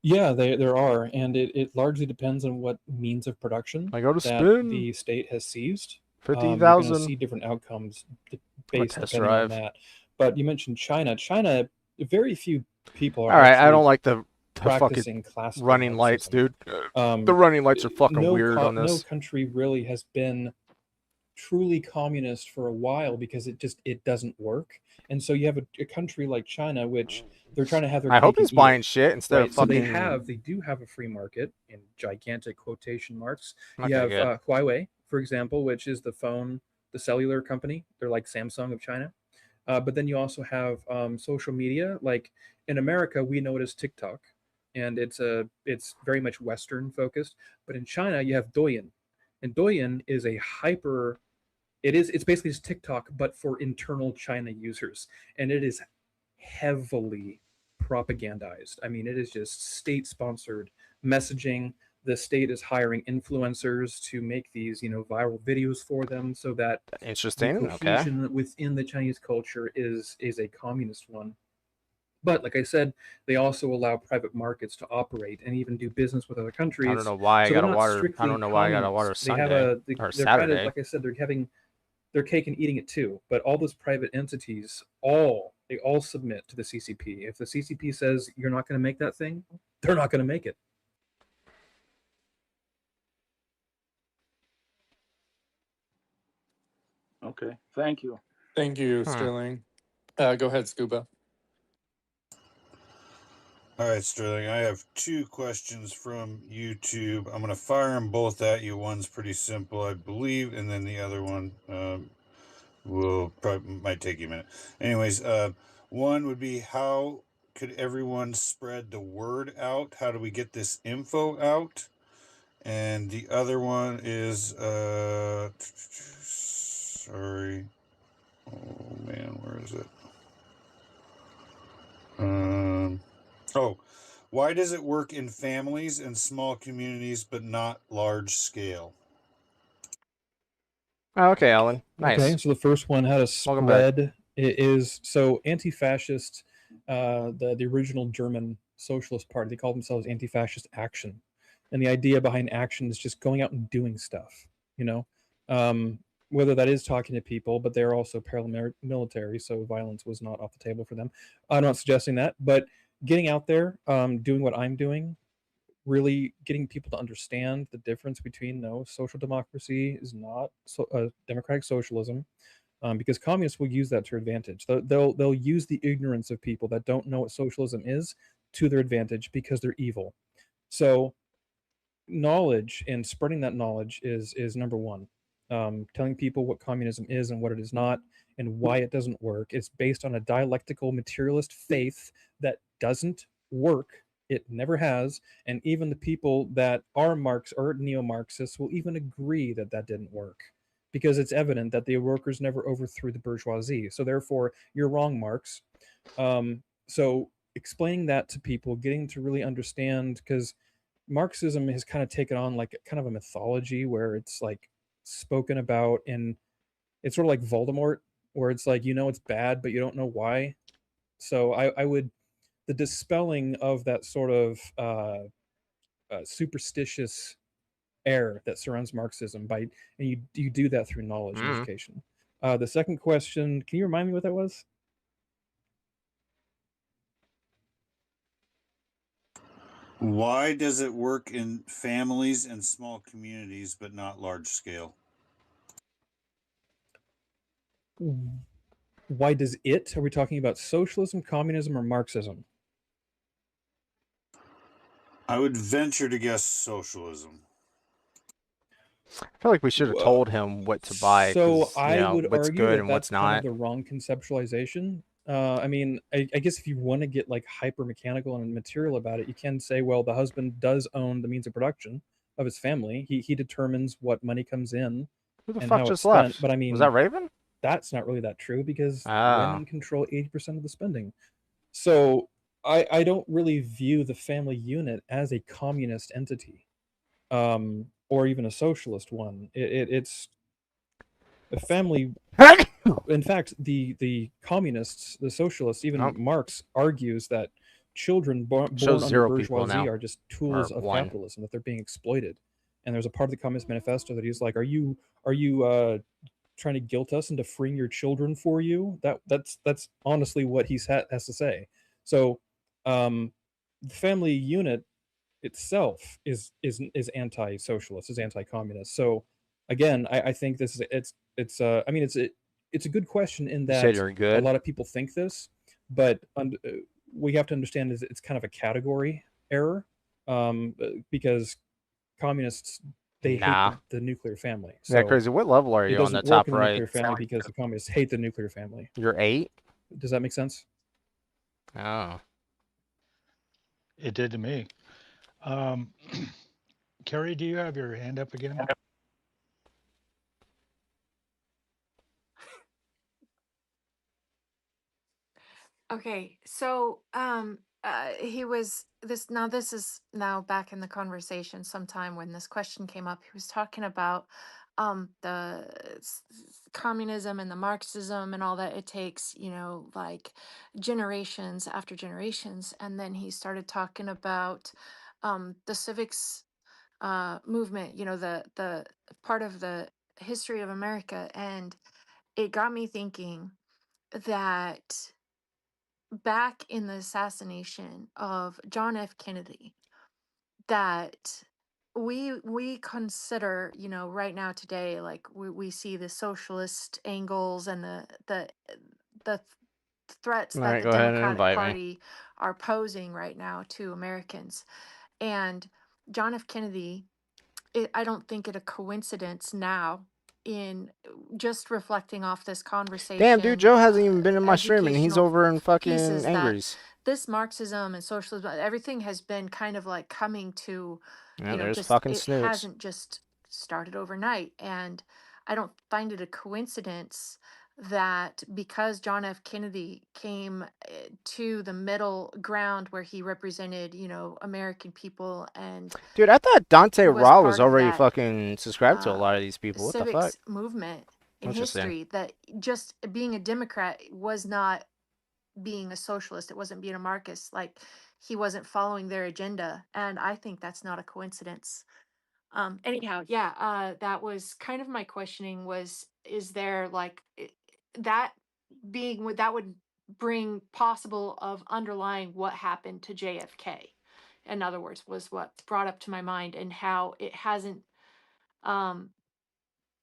Yeah, there are, and it largely depends on what means of production I go to that spin. the state has seized. You're going to 50,000. see different outcomes Test depending on drive. that. But you mentioned China. China, very few people are All right, I actually don't like the fucking practicing classical running lights, Marxism. dude. The running lights are fucking weird on No this. country really has been truly communist for a while because it doesn't work. And so you have a country like China, which they're trying to have their I hope cake he's and eat buying it, shit instead of right? So fucking. they do have a free market in gigantic quotation marks. Okay, You have good. Huawei, for example, which is the cellular company. They're like Samsung of China. But then you also have social media. Like in America, we know it as TikTok, and it's very much Western focused. But in China, you have Douyin, and Douyin is a hyper. It's basically just TikTok, but for internal China users, and it is heavily propagandized. I mean, it is just state-sponsored messaging. The state is hiring influencers to make these, viral videos for them, so that the Interesting. Okay. cohesion within the Chinese culture is a communist one. But like I said, they also allow private markets to operate and even do business with other countries. I don't know why I So got they're a not water. I strictly don't know why I got a water communists. They have Sunday a or they're kind of, Saturday. like I said, they're having their cake and eating it too. But all those private entities, they all submit to the CCP. If the CCP says you're not going to make that thing, they're not going to make it. Okay, thank you. Thank you, Sterling. Go ahead, Scuba. All right, Sterling, I have two questions from YouTube. I'm going to fire them both at you. One's pretty simple, I believe, and then the other one might take you a minute. Anyways, one would be, how could everyone spread the word out? How do we get this info out? And the other one is, sorry. Oh, man, where is it? Why does it work in families and small communities, but not large scale? Oh, okay, Alan. Nice. Okay, so the first one, how to spread, is so anti-fascist. The original German Socialist Party, they called themselves Anti-Fascist Action, and the idea behind action is just going out and doing stuff. Whether that is talking to people, but they're also paramilitary, so violence was not off the table for them. I'm not suggesting that, but getting out there, doing what I'm doing, really getting people to understand the difference between social democracy is not democratic socialism, because communists will use that to their advantage. They'll use the ignorance of people that don't know what socialism is to their advantage because they're evil. So knowledge and spreading that knowledge is number one. Telling people what communism is and what it is not and why it doesn't work. It's based on a dialectical materialist faith that doesn't work. It never has, and even the people that are Marx or neo-Marxists will even agree that that didn't work, because it's evident that the workers never overthrew the bourgeoisie. So therefore, you're wrong, Marx. So explaining that to people, getting to really understand, because Marxism has kind of taken on like kind of a mythology where it's like spoken about, and it's sort of like Voldemort, where it's like it's bad, but you don't know why. So I would, the dispelling of that sort of superstitious air that surrounds Marxism and you do that through knowledge and education. The second question, can you remind me what that was? Why does it work in families and small communities, but not large scale? Why does it? Are we talking about socialism, communism, or Marxism? I would venture to guess socialism. I feel like we should have told him what to buy. So I would what's argue good that and that's what's kind not. of the wrong conceptualization. I mean, I guess if you want to get like hyper mechanical and material about it, you can say, well, the husband does own the means of production of his family. He determines what money comes in Who the and fuck how it's just spent. left? But I mean, was that Raven? That's not really that true, because Oh. women control 80% of the spending. So I don't really view the family unit as a communist entity, or even a socialist one. It's a family. In fact, the communists, the socialists, even Marx argues that children born Shows under 0 people bourgeoisie now. are just tools Or of 1. capitalism, that they're being exploited. And there's a part of the Communist Manifesto that he's like, are you trying to guilt us into freeing your children for you? That's honestly what he has to say. So the family unit itself is anti-socialist, is anti-communist. So again, I think this is I mean it's a good question in You said that you're a good. lot of people think this, but we have to understand is it's kind of a category error, because communists, they hate Nah. the nuclear family. Yeah, So crazy. What level are it you on the doesn't work top in the nuclear right? family because the communists hate the nuclear family. You're 8? Does that make sense? Oh. It did to me. Carrie, do you have your hand up again? Okay, so he was this is now back in the conversation sometime when this question came up. He was talking about the communism and the Marxism and all that it takes, like generations after generations. And then he started talking about the civics movement, the part of the history of America. And it got me thinking that back in the assassination of John F. Kennedy, that we consider, right now today, like we see the socialist angles and the threats All that right, the go ahead and Democratic invite me. Party are posing right now to Americans. And John F. Kennedy, I don't think it a coincidence now, in just reflecting off this conversation, Damn, dude, Joe hasn't even been in my stream, and he's educational over in fucking pieces, that Angry's. this Marxism and socialism, everything has been kind of like coming to, Yeah, there's just, fucking it Snooks. hasn't just started overnight. And I don't find it a coincidence that because John F. Kennedy came to the middle ground where he represented, American people, and Dude, I thought Dante was Raw was part of already that fucking subscribed to a lot of these people. What the fuck? civics movement in Interesting. history, that just being a Democrat was not being a socialist. It wasn't being a Marxist. Like, he wasn't following their agenda. And I think that's not a coincidence. Anyhow, yeah, that was kind of my questioning, was, is there like that that would bring possible of underlying what happened to JFK, in other words, was what brought up to my mind, and how it hasn't, um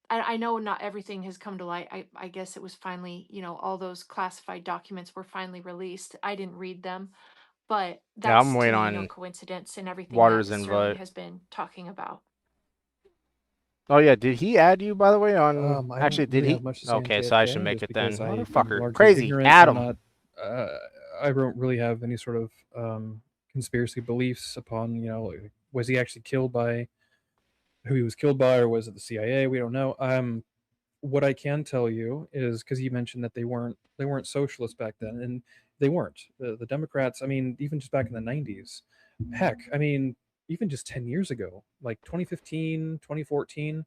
I know not everything has come to light. I guess it was finally, all those classified documents were finally released. I didn't read them, but Yeah, I'm that's, to waiting me, no on coincidence in everything Waters that Sterling invite. has been talking about. Oh yeah, did he add you, by the way? On I actually, don't did really he? have much to say on Okay, so I should JFK, make just it then. because I'm Motherfucker, largely crazy. ignorant. Add I'm him. not. I don't really have any sort of conspiracy beliefs upon, was he actually killed by who he was killed by, or was it the CIA? We don't know. What I can tell you is, because you mentioned that they weren't socialists back then, and they weren't. The Democrats, I mean, even just back in the 90s, heck, I mean, even just 10 years ago, like 2015, 2014,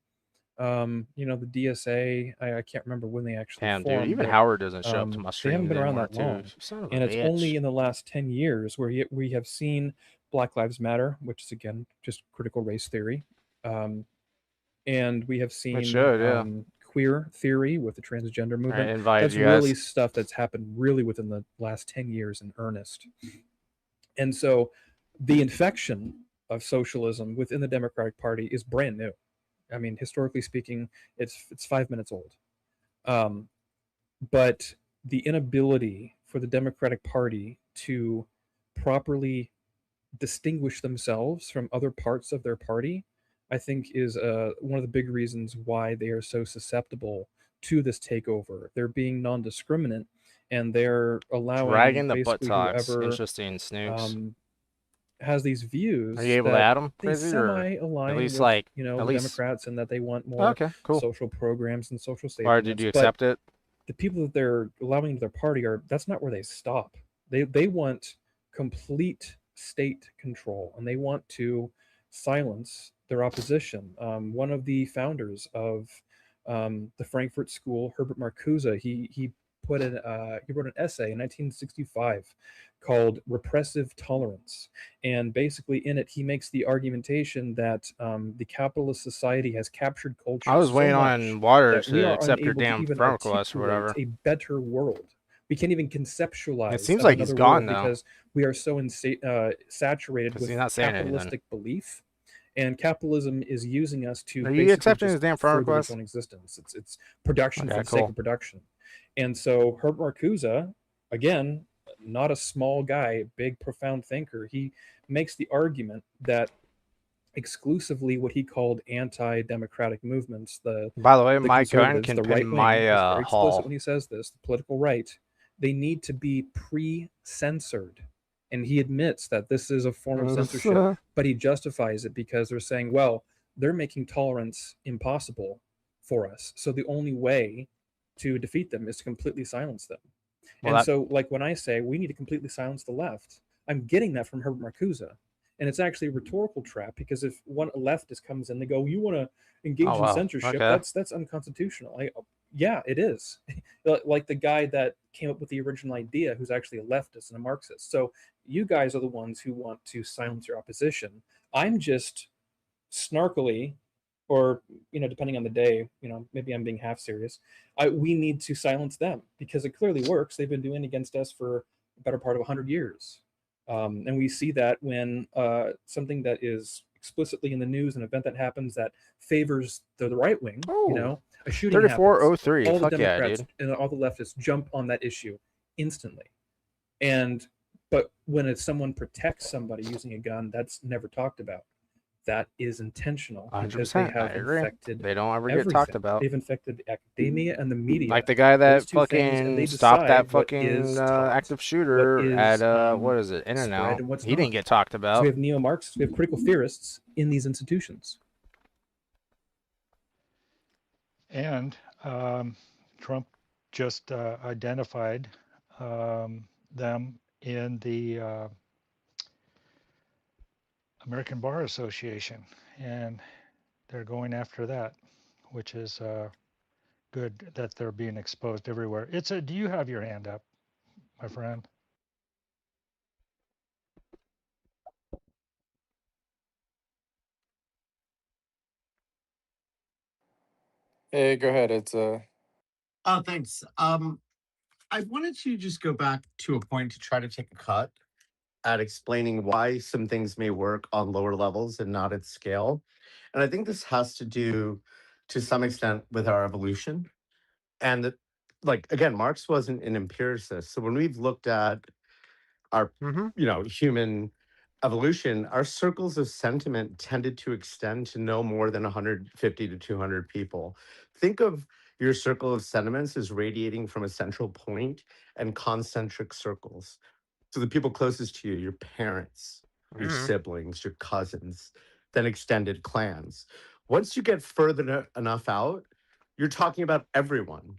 the DSA, I can't remember when they actually Damn, dude, formed, even but Howard doesn't show up to my they haven't streams been around anymore, that too. long. You son of a And it's only bitch. in the last 10 years where we have seen Black Lives Matter, which is, again, just critical race theory. And we have It seen should, yeah. queer theory with the transgender I movement. invited That's you guys. really stuff that's happened really within the last 10 years in earnest. And so the infection of socialism within the Democratic Party is brand new. I mean, historically speaking, it's 5 minutes old. But the inability for the Democratic Party to properly distinguish themselves from other parts of their party, I think, is one of the big reasons why they are so susceptible to this takeover. They're being non-discriminate, and they're allowing Dragging the basically buttocks. whoever Interesting, Snooks. has these Are you views able to that add him, they Crazy? Or at semi-align least, with, like, the at least... Democrats, and that they want Oh, more okay, cool. social programs and social safety Or did nets. you But accept it? the people that they're allowing into their party that's not where they stop. They want complete state control, and they want to silence their opposition. One of the founders of the Frankfurt School, Herbert Marcuse, he wrote an essay in 1965 called Repressive Tolerance. And basically in it, he makes the argumentation that the capitalist society has captured culture I was so waiting much on Water that we to are accept your unable to damn even friend request or articulate whatever. a better world. We can't even It conceptualize seems of like he's another gone world though, because we are so saturated because he's with not saying anything. capitalistic belief, and capitalism is using us to Are you basically accepting his just damn friend further its request? own existence. It's production for Okay, the sake cool. of production. And so Herbert Marcuse, again, not a small guy, big, profound thinker, he makes the argument that exclusively what he called anti-democratic movements, the By the way, my gun conservatives, can the pin right wing, he's my very explicit haul. when he says this, the political right, they need to be pre-censored. And he admits that this is a form of censorship, but he justifies it because they're saying, well, they're making tolerance impossible for us. So the only way to defeat them is to completely silence them. Well, And that so, like when I say we need to completely silence the left, I'm getting that from Herbert Marcuse. And it's actually a rhetorical trap because if one leftist comes in, they go, "You want to engage oh in wow, censorship? okay. That's unconstitutional." Yeah, it is. Like the guy that came up with the original idea, who's actually a leftist and a Marxist. So you guys are the ones who want to silence your opposition. I'm just snarkily, or depending on the day, maybe I'm being half serious. We need to silence them because it clearly works. They've been doing against us for a better part of 100 years. And we see that when something that is explicitly in the news, an event that happens that favors the right wing, Oh, a shooting happens, 3403. all the Fuck yeah, Democrats dude. and all the leftists jump on that issue instantly. But when it's someone protects somebody using a gun, that's never talked about. That is intentional because they 100%. I have agree. infected They don't ever get everything. talked about. They've infected the academia and the media. Like the guy Those that two things, and they fucking stopped that decide what fucking is taught, active what shooter is at what is it, In and spread, Out. and what's He not. didn't get talked So about. we have neo-Marxists, we have critical theorists in these institutions. And Trump just identified them in the American Bar Association, and they're going after that, which is good that they're being exposed everywhere. Do you have your hand up, my friend? Hey, go ahead. Oh, thanks. I wanted to just go back to a point to try to take a cut at explaining why some things may work on lower levels and not at scale. And I think this has to do to some extent with our evolution. And again, Marx wasn't an empiricist. So when we've looked at our, human evolution, our circles of sentiment tended to extend to no more than 150 to 200 people. Think of your circle of sentiments as radiating from a central point and concentric circles. So the people closest to you, your parents, your siblings, your cousins, then extended clans. Once you get further enough out, you're talking about everyone.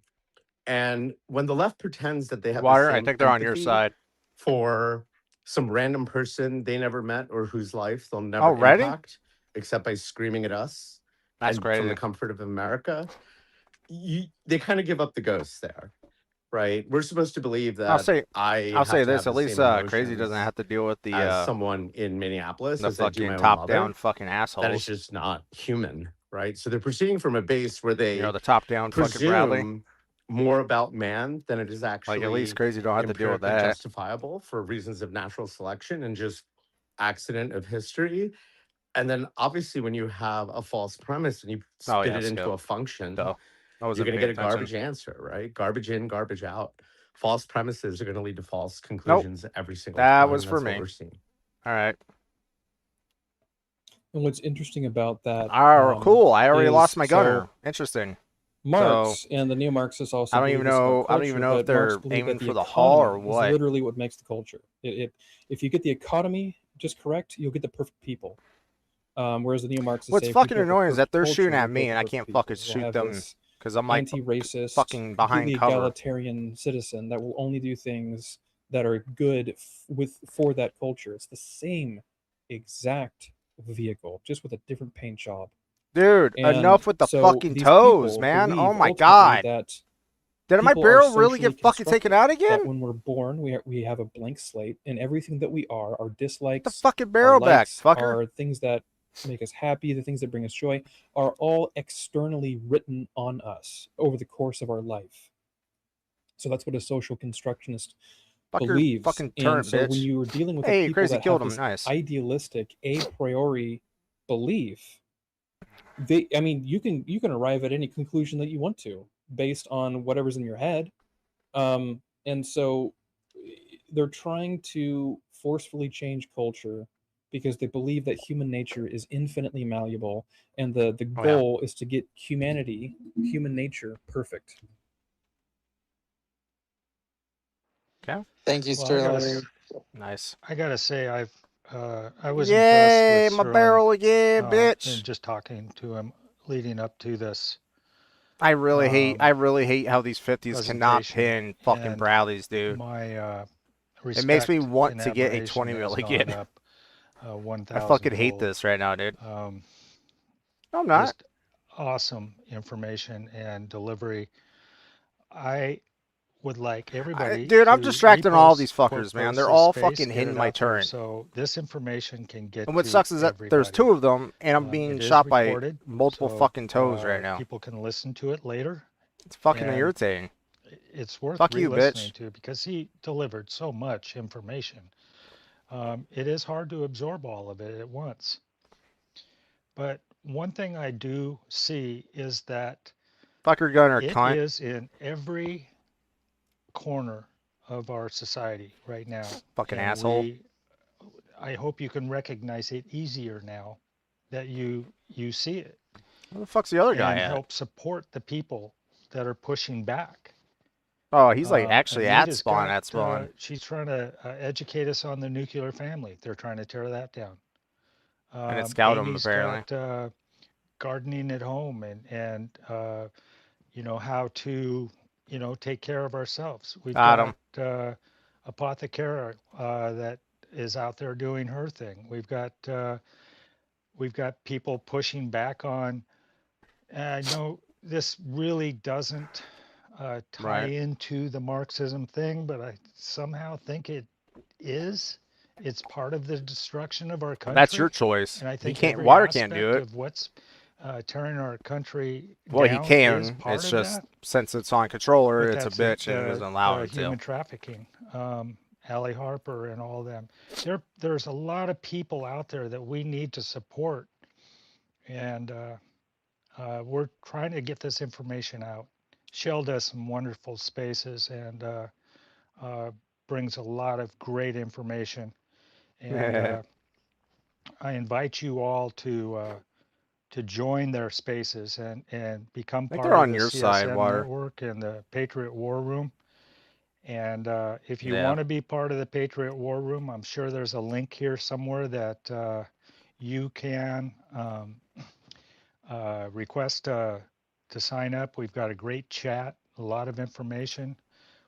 And when the left pretends that they have Water, the I same think they're on your empathy side. for some random person they never met or whose life they'll never Already? impact except by screaming at us That's and crazy. from the comfort of America, they kind of give up the ghost there, right? We're supposed to believe that I'll say this. At least Crazy doesn't emotions have to deal with as the someone in Minneapolis the as I do my fucking own top-down mother. fucking That is assholes. just not human, right? So they're proceeding from a base where they the top-down fucking Bradley. presume more about man than it is actually Like at least Crazy don't have to deal with empirically that. justifiable for reasons of natural selection and just accident of history. And then obviously when you have a false premise and you spit it into a function, Duh. you're going to get a garbage answer, right? Garbage in, garbage out. False premises are going to lead to false conclusions every single time. That was for That's what me. we're seeing. All right. And what's interesting about that? Cool. I already lost my gunner. So Interesting. Marx and the neo-Marxists also. I don't even know. I don't even know if they're aiming for the hall or what. Is literally what makes the culture. If you get the economy just correct, you'll get the perfect people. Whereas the neo-Marxists. What's fucking annoying is that they're shooting at me and I can't fucking shoot them because I'm like anti-racist, fucking behind cover. Egalitarian citizen that will only do things that are good for that culture. It's the same exact vehicle, just with a different paint job. Dude, enough with the fucking toes, man. Oh my god. Did my People are barrel really socially get fucking taken constructed, out that again? when we're born, we have a blank slate, and everything that we are, our dislikes, The fucking our barrel back, likes, fucker. our things that make us happy, the things that bring us joy, are all externally written on us over the course of our life. So that's what a social constructionist Fuck your believes. fucking And turn, so when bitch. you are dealing with the Hey, people crazy that killed have him. this Nice. idealistic a priori belief, I mean, you can arrive at any conclusion that you want to based on whatever's in your head. And so they're trying to forcefully change culture because they believe that human nature is infinitely malleable, and the goal is to get human nature perfect. Okay. Thank you, Well, Sterling. Nice. I gotta say, I was impressed Yay, with my Sterling barrel again, and bitch. just talking to him leading up to this I really hate how these 50s cannot presentation. pin fucking And Bradleys, dude. my It makes me respect want and to get a admiration 20 mil has again. gone up I 1,000 fucking hate fold. this right now, dude. No, I'm not. Just awesome information and delivery. I would like everybody Dude, I'm to distracting all repost, these quote, fuckers, man. post They're this all space, fucking get hitting it my out there turn. so this information can get And what to sucks is that there's everybody. two of them, and I'm being It is shot by recorded, multiple so fucking toes right now. people can listen to it later. It's fucking And irritating. it's worth Fuck you, re-listening bitch. to because he delivered so much information. It is hard to absorb all of it at once. But one thing I do see is that Fucker gunner, it cunt. is in every corner of our society right now. Fucking And asshole. I hope you can recognize it easier now that you see it. Where the fuck's the other guy and at? help support the people that are pushing back. Oh, he's like actually at Anita's spawn, got, at spawn. she's trying to educate us on the nuclear family. They're trying to tear that down. And it's scout him, Amy's apparently. got gardening at home and you know, how to, you know, take care of ourselves. We've Got got Apothecary that is out there doing her thing. We've got people pushing back on. I know this really doesn't tie Right. into the Marxism thing, but I somehow think it is. It's part of the destruction of our country. That's your choice. And I He think can't. every Water can't do aspect it. of what's tearing our country Well, he down is can. part It's of just that. since it's on controller, But it's a that's it. bitch and it doesn't allow him Human to. trafficking. Allie Harper and all them. There's a lot of people out there that we need to support, and we're trying to get this information out. Shell does some wonderful spaces and brings a lot of great information. And I invite you all to join their spaces and become I think part they're of on the your side, CSN Water. network and the Patriot War Room. And if you Yeah. want to be part of the Patriot War Room, I'm sure there's a link here somewhere that you can request to sign up. We've got a great chat, a lot of information.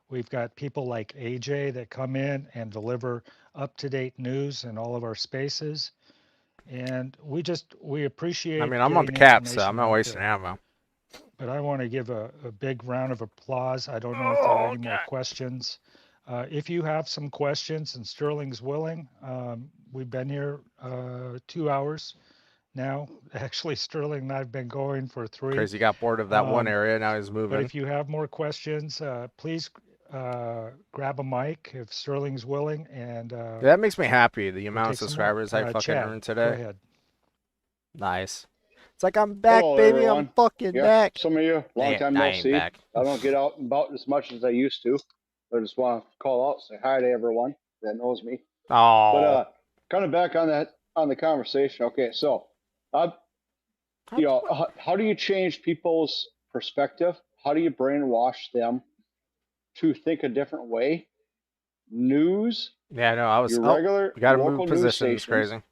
We've got people like AJ that come in and deliver up-to-date news in all of our spaces. And we appreciate I mean, I'm on the getting cap, so I'm information not out wasting there. ammo. But I want to give a big round of applause. I don't know if there are any more questions. If you have some questions and Sterling's willing, we've been here 2 hours now. Actually, Sterling and I have been going for 3. Crazy got bored of that one area. Now he's moving. But if you have more questions, please grab a mic if Sterling's willing. And Yeah, that makes me happy. The we'll amount of take some more. subscribers I fucking Chad, earned go today. ahead. Nice. It's like I'm back, Hello, baby. everyone. I'm fucking Yeah, back. some of you, long time I no ain't see. back. I don't get out and about as much as I used to. I just want to call out, say hi to everyone that knows me. Oh. But kind of back on the conversation. Okay, so, you know, how do you change people's perspective? How do you brainwash them to think a different way? News. Yeah, no, I was. Your Oh, regular we got to local move news positions. stations Crazy.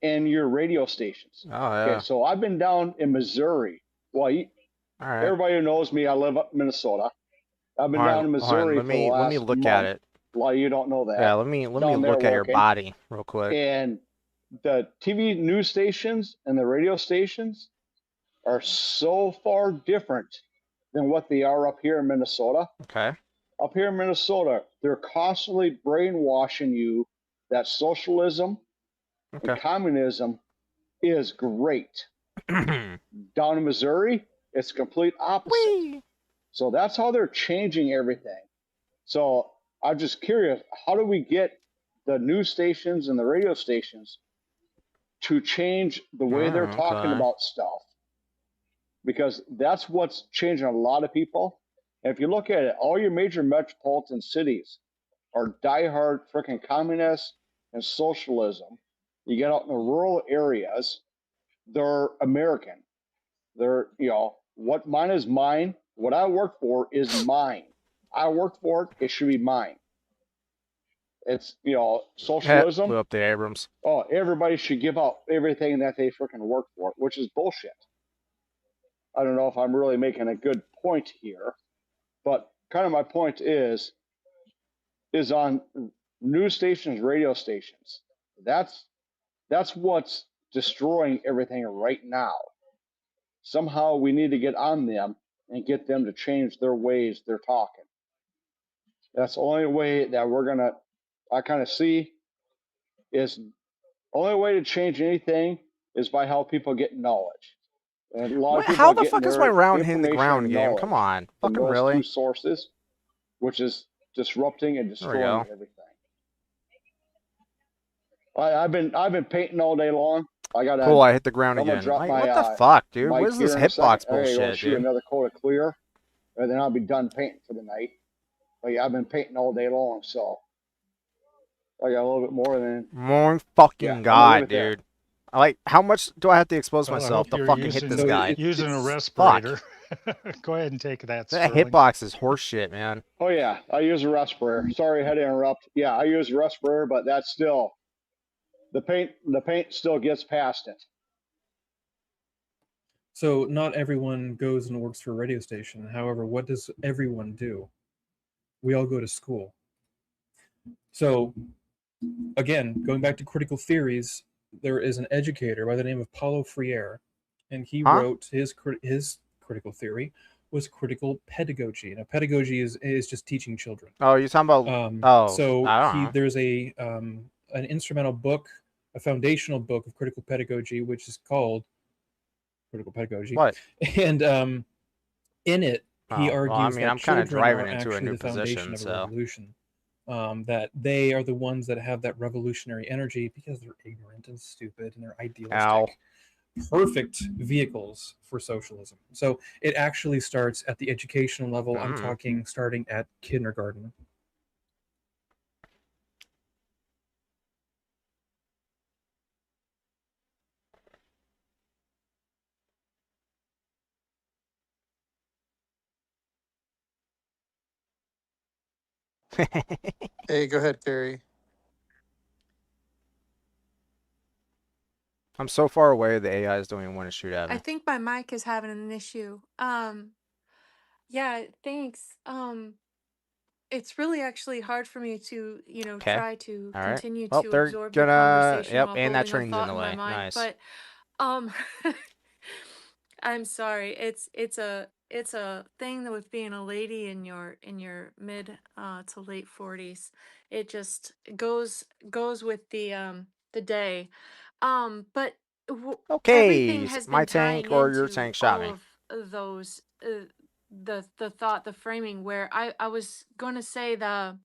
and your radio stations. Oh yeah. Okay, so I've been down in Missouri. Well, All right. everybody who knows me, I live up in Minnesota. I've been down in Missouri Let for the me last look at month. it. A lot of you don't know that. Yeah, let me Down there look at your working. body real quick. And the TV news stations and the radio stations are so far different than what they are up here in Minnesota. Okay. Up here in Minnesota, they're constantly brainwashing you that socialism and Okay. communism is great. Down in Missouri, it's complete opposite. Whee! So that's how they're changing everything. So I'm just curious, how do we get the news stations and the radio stations to change the way they're talking Okay. about stuff? Because that's what's changing a lot of people. And if you look at it, all your major metropolitan cities are diehard freaking communists and socialism. You get out in the rural areas, they're American. They're, what mine is mine. What I work for is mine. I work for it, it should be mine. It's, socialism. Blew up the Abrams. Oh, everybody should give up everything that they freaking work for, which is bullshit. I don't know if I'm really making a good point here, but kind of my point is on news stations, radio stations. That's what's destroying everything right now. Somehow we need to get on them and get them to change their ways they're talking. That's the only way that I kind of see is only way to change anything is by how people get knowledge. And a lot of people How the get fuck is their my round hitting the information ground and game? Come knowledge on. from Fucking those really? two sources, which is disrupting and There we destroying go. everything. I've been painting all day long. Cool, I hit the ground I'm gonna again. drop Like, my what the fuck, dude? mic What is this here in a second. hitbox I gotta go bullshit, shoot dude? another coat of clear, and then I'll be done painting for the night. Like I've been painting all day long, so I got a little bit more than. More Yeah, fucking I'm gonna leave God, it there. dude. Like, how much do I have to expose Well, I myself hope to you're fucking hit this using guy? using a Fuck. respirator. Go ahead and take that, That Sterling. hitbox is horseshit, man. Oh yeah, I use a respirator. Sorry, I had to interrupt. Yeah, I use a respirator, but that's still the paint. The paint still gets past it. So not everyone goes and works for a radio station. However, what does everyone do? We all go to school. So again, going back to critical theories, there is an educator by the name of Paulo Freire, and he wrote his critical theory was critical pedagogy. Now, pedagogy is just teaching children. Oh, you're talking about So I don't know. there's an instrumental book, a foundational book of critical pedagogy, which is called Critical Pedagogy. What? And in it, he argues well, I mean, that I'm kind of children driving are into a actually new the foundation position, of a so revolution. That they are the ones that have that revolutionary energy because they're ignorant and stupid and they're idealistic. Perfect vehicles for socialism. So it actually starts at the educational level. I'm talking starting at kindergarten. Hey, go ahead, Carrie. I'm so far away, the AIs don't even want to shoot at I me. think my mic is having an issue. Yeah, thanks. It's really actually hard for me to, Okay. try to All right. continue Well, to they're absorb the gonna. conversation Yep, while and that holding a train's in thought the in my way. mind. Nice. But I'm sorry. It's a thing that with being a lady in your mid to late 40s. It just goes with the day. But everything Okay, has my been tying tank or your into tank shot all me. of those the thought, the framing where I was going to say the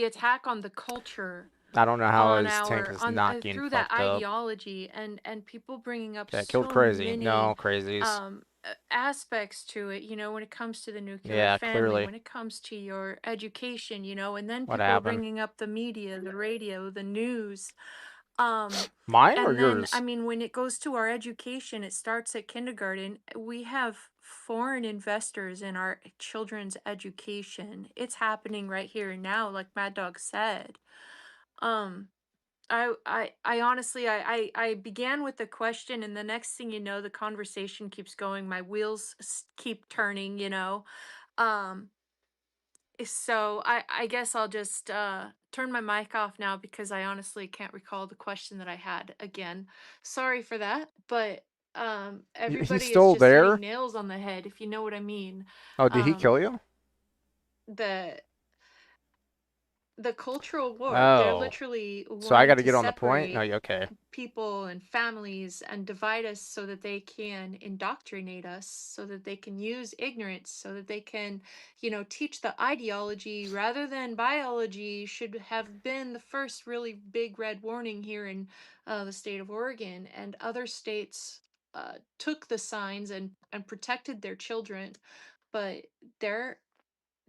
attack on the culture I don't know how on his tank our is on not getting through that fucked up. ideology and people bringing up Okay, killed so crazy. many No, crazies. aspects to it, when it comes to the nuclear Yeah, family, clearly. when it comes to your education, and then What people are happened? bringing up the media, the radio, the news. Mine or And then, yours? I mean, when it goes to our education, it starts at kindergarten. We have foreign investors in our children's education. It's happening right here and now, like Mad Dog said. Um, I honestly, I began with a question, and the next thing you know, the conversation keeps going. My wheels keep turning, Um, so I guess I'll just turn my mic off now because I honestly can't recall the question that I had again. Sorry for that, but He's everybody is still just hitting there? nails on the head, if you know what I mean. Oh, did he kill you? The cultural war, they're Oh. literally So I wanting gotta to get on the point? separate No, okay. people and families and divide us so that they can indoctrinate us, so that they can use ignorance, so that they can, teach the ideology rather than biology should have been the first really big red warning here in the state of Oregon. And other states took the signs and protected their children, but they're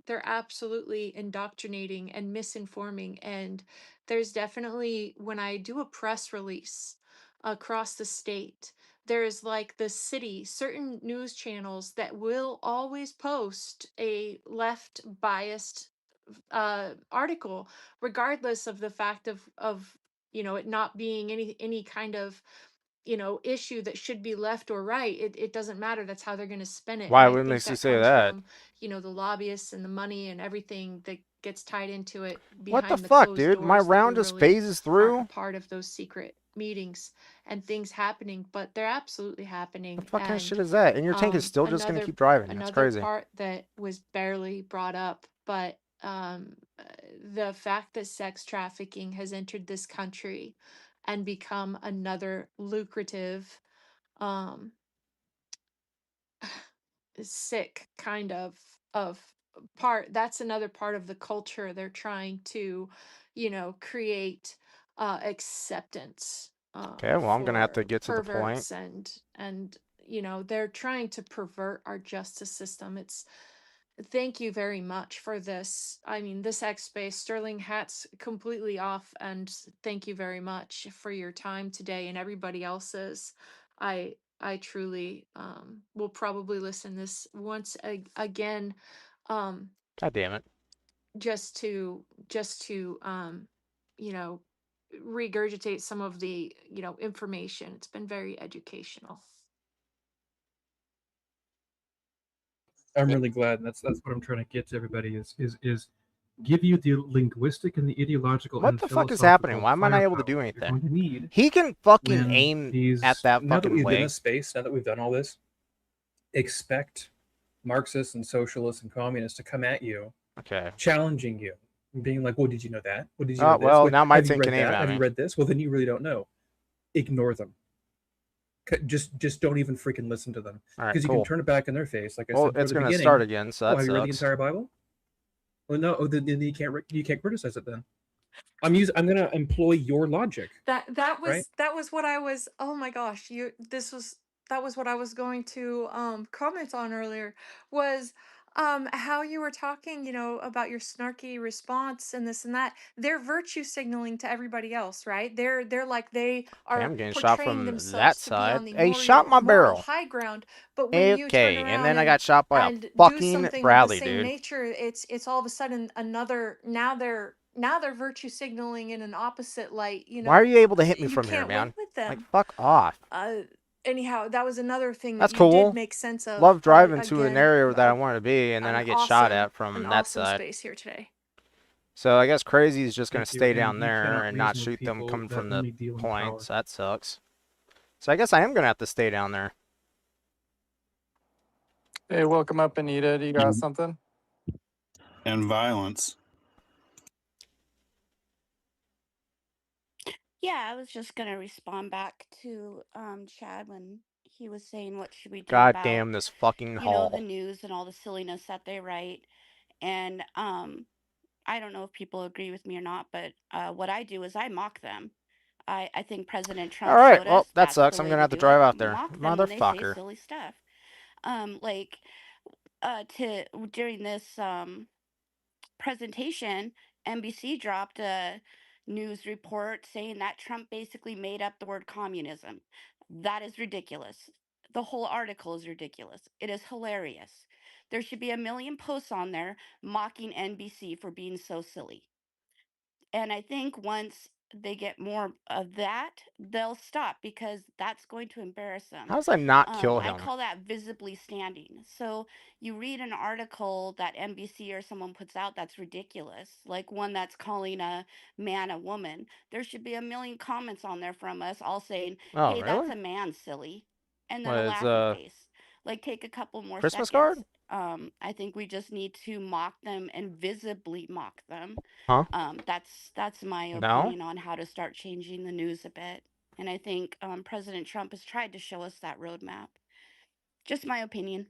they're absolutely indoctrinating and misinforming. And there's definitely, when I do a press release across the state, there's like the city, certain news channels that will always post a left biased article, regardless of the fact of it not being any kind of issue that should be left or right. It doesn't matter. That's how they're going to spin it. And Why I would think makes you that say comes that? from the lobbyists and the money and everything that gets tied into it What the behind the fuck, closed dude? My doors, that we round just really phases aren't a through? part of those secret meetings and things happening. But they're absolutely The happening. fuck kind of shit And is that? And your tank is still just gonna keep driving. That's another crazy. part that was barely brought up, but the fact that sex trafficking has entered this country and become another lucrative, um sick kind of part. That's another part of the culture they're trying to create acceptance Okay, well, I'm gonna have to for get to the point. perverts. And they're trying to pervert our justice system. It's Thank you very much for this. I mean, this X Space, Sterling hats completely off, and thank you very much for your time today and everybody else's. I truly will probably listen this once again, um, God damn it. just to you know regurgitate some of the information. It's been very educational. I'm really glad, and that's what I'm trying to get to everybody is give you the linguistic and the ideological What and the fuck is happening? philosophical Why am I not able to do firepower you're going to anything? need He can fucking when aim at these. that Now that fucking we've been in leg. this space, now that we've done all this, expect Marxists and socialists and communists to come at you, Okay. challenging you, being like, "Well, did you know that? Well, did you know this? Well, What, now my have you tank read can aim that? at Have you me. read this? Well, then you really don't know." Ignore them. Just don't even freaking listen to them, All right, because you cool. can turn it back in their face. Like I Well, said for it's the gonna beginning. start again, so "Oh, that have you read the sucks. entire Bible?" Well, no. Oh, then you can't criticize it. Then I'm gonna employ your logic. That Right? was what I was. Oh my gosh, that was what I was going to comment on earlier, was how you were talking, about your snarky response and this and that. They're virtue signaling to everybody else, right? They're like they Okay, are I'm getting shot portraying from themselves that to be on side. the Hey, shot my moral barrel. high ground. But when you turn Okay, and around then I got shot by a and do fucking something of the Bradley, same dude. nature, it's all of a sudden another. Now they're virtue signaling in an opposite light. Why are you able to hit me You from here, can't win man? with Like, them. fuck off. Anyhow, that was another thing that That's you did cool. make sense of. Love driving to an Again, area that I want to be, and then I get shot at an from that awesome side. space here today. So I guess Crazy is just gonna Thank you. stay And down you there cannot and not reason with shoot them people coming that from the only deal in point. power. So that sucks. So I guess I am gonna have to stay down there. Hey, welcome up, Anita. Do you got something? And violence. Yeah, I was just gonna respond back to Chad when he was saying what should we do God about, damn this fucking the hall. news and all the silliness that they write. And I don't know if people agree with me or not, but what I do is I mock them. I think President Trump Alright, showed well, us that that's the sucks. I'm way gonna to have to do it. drive out there. Mock them when they say Motherfucker. silly stuff. Like during this presentation, NBC dropped a news report saying that Trump basically made up the word communism. That is ridiculous. The whole article is ridiculous. It is hilarious. There should be a million posts on there mocking NBC for being so silly. And I think once they get more of that, they'll stop, because that's going to embarrass them. How does I not kill I him? call that visibly standing. So you read an article that NBC or someone puts out that's ridiculous, like one that's calling a man a woman. There should be a million comments on there from us all saying, Oh, hey, that's really? a man, silly. and then What a is laughing face. Like, take a couple more Christmas seconds. card? I think we just need to mock them and visibly mock them. Huh? That's my No? opinion on how to start changing the news a bit. And I think President Trump has tried to show us that roadmap. Just my opinion.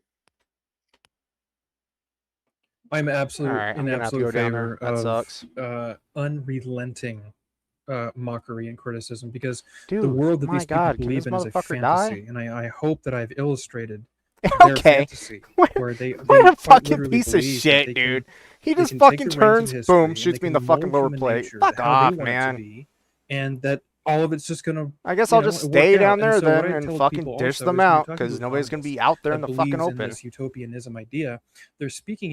I'm All absolute right, I'm in gonna have to go absolute down there. favor That of sucks. unrelenting mockery and criticism, because the Dude, world that my these people God, can believe this in is a motherfucker fantasy, die? and I hope that I've illustrated their Okay. fantasy, where they What a quite fucking literally piece of believe that shit, they dude. can He they just can take fucking the reins of turns, history boom, and they shoots me in can the fucking mold lower human plate. nature Fuck to how they off, want it to man. be, and that all of it's just gonna, I guess you I'll know, just work stay out. down And there so what then I and tell fucking people dish also them is, when you're out, talking to because a nobody's gonna communist be out there in that the fucking believes in open. this utopianism idea, they're speaking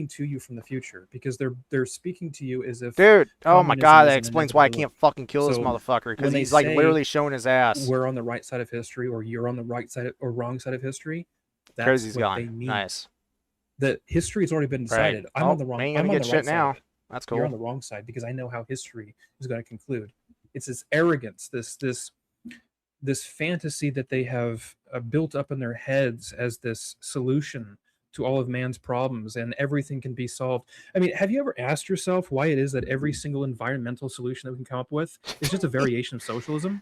to you from the future, because they're speaking to you as if Dude, oh my communism God, is that an explains why I can't inevitability. fucking kill this So motherfucker, because when they he's like say literally showing his ass. we're on the right side of history, or you're on the right side or wrong side of history, that's Crazy's what gone. they mean. Nice. That history has already been Right. decided. I'm Oh, on the wrong. ain't I'm gonna on get the shit right side now. of it. That's You're cool. on the wrong side, because I know how history is going to conclude. It's this arrogance, this fantasy that they have built up in their heads as this solution to all of man's problems, and everything can be solved. I mean, have you ever asked yourself why it is that every single environmental solution that we can come up with is just a variation of socialism?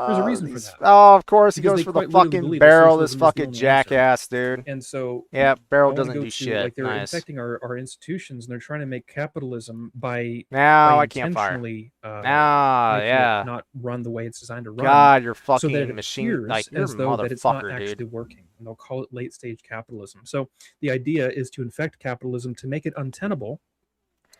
There's a reason for that. Oh, of course he Because goes they for the quite literally fucking believe that barrel, this socialism is the fucking only answer. jackass, dude. And so Yeah, I barrel want to doesn't go do to, shit. like, they're Nice. infecting our institutions, and they're trying to make capitalism by Now I can't fire. intentionally Ah, making yeah. it not run the way it's designed to run, God, you're so that fucking it machine. appears Like, you're a as though that it's not motherfucker, actually dude. working, and they'll call it late stage capitalism. So the idea is to infect capitalism to make it untenable,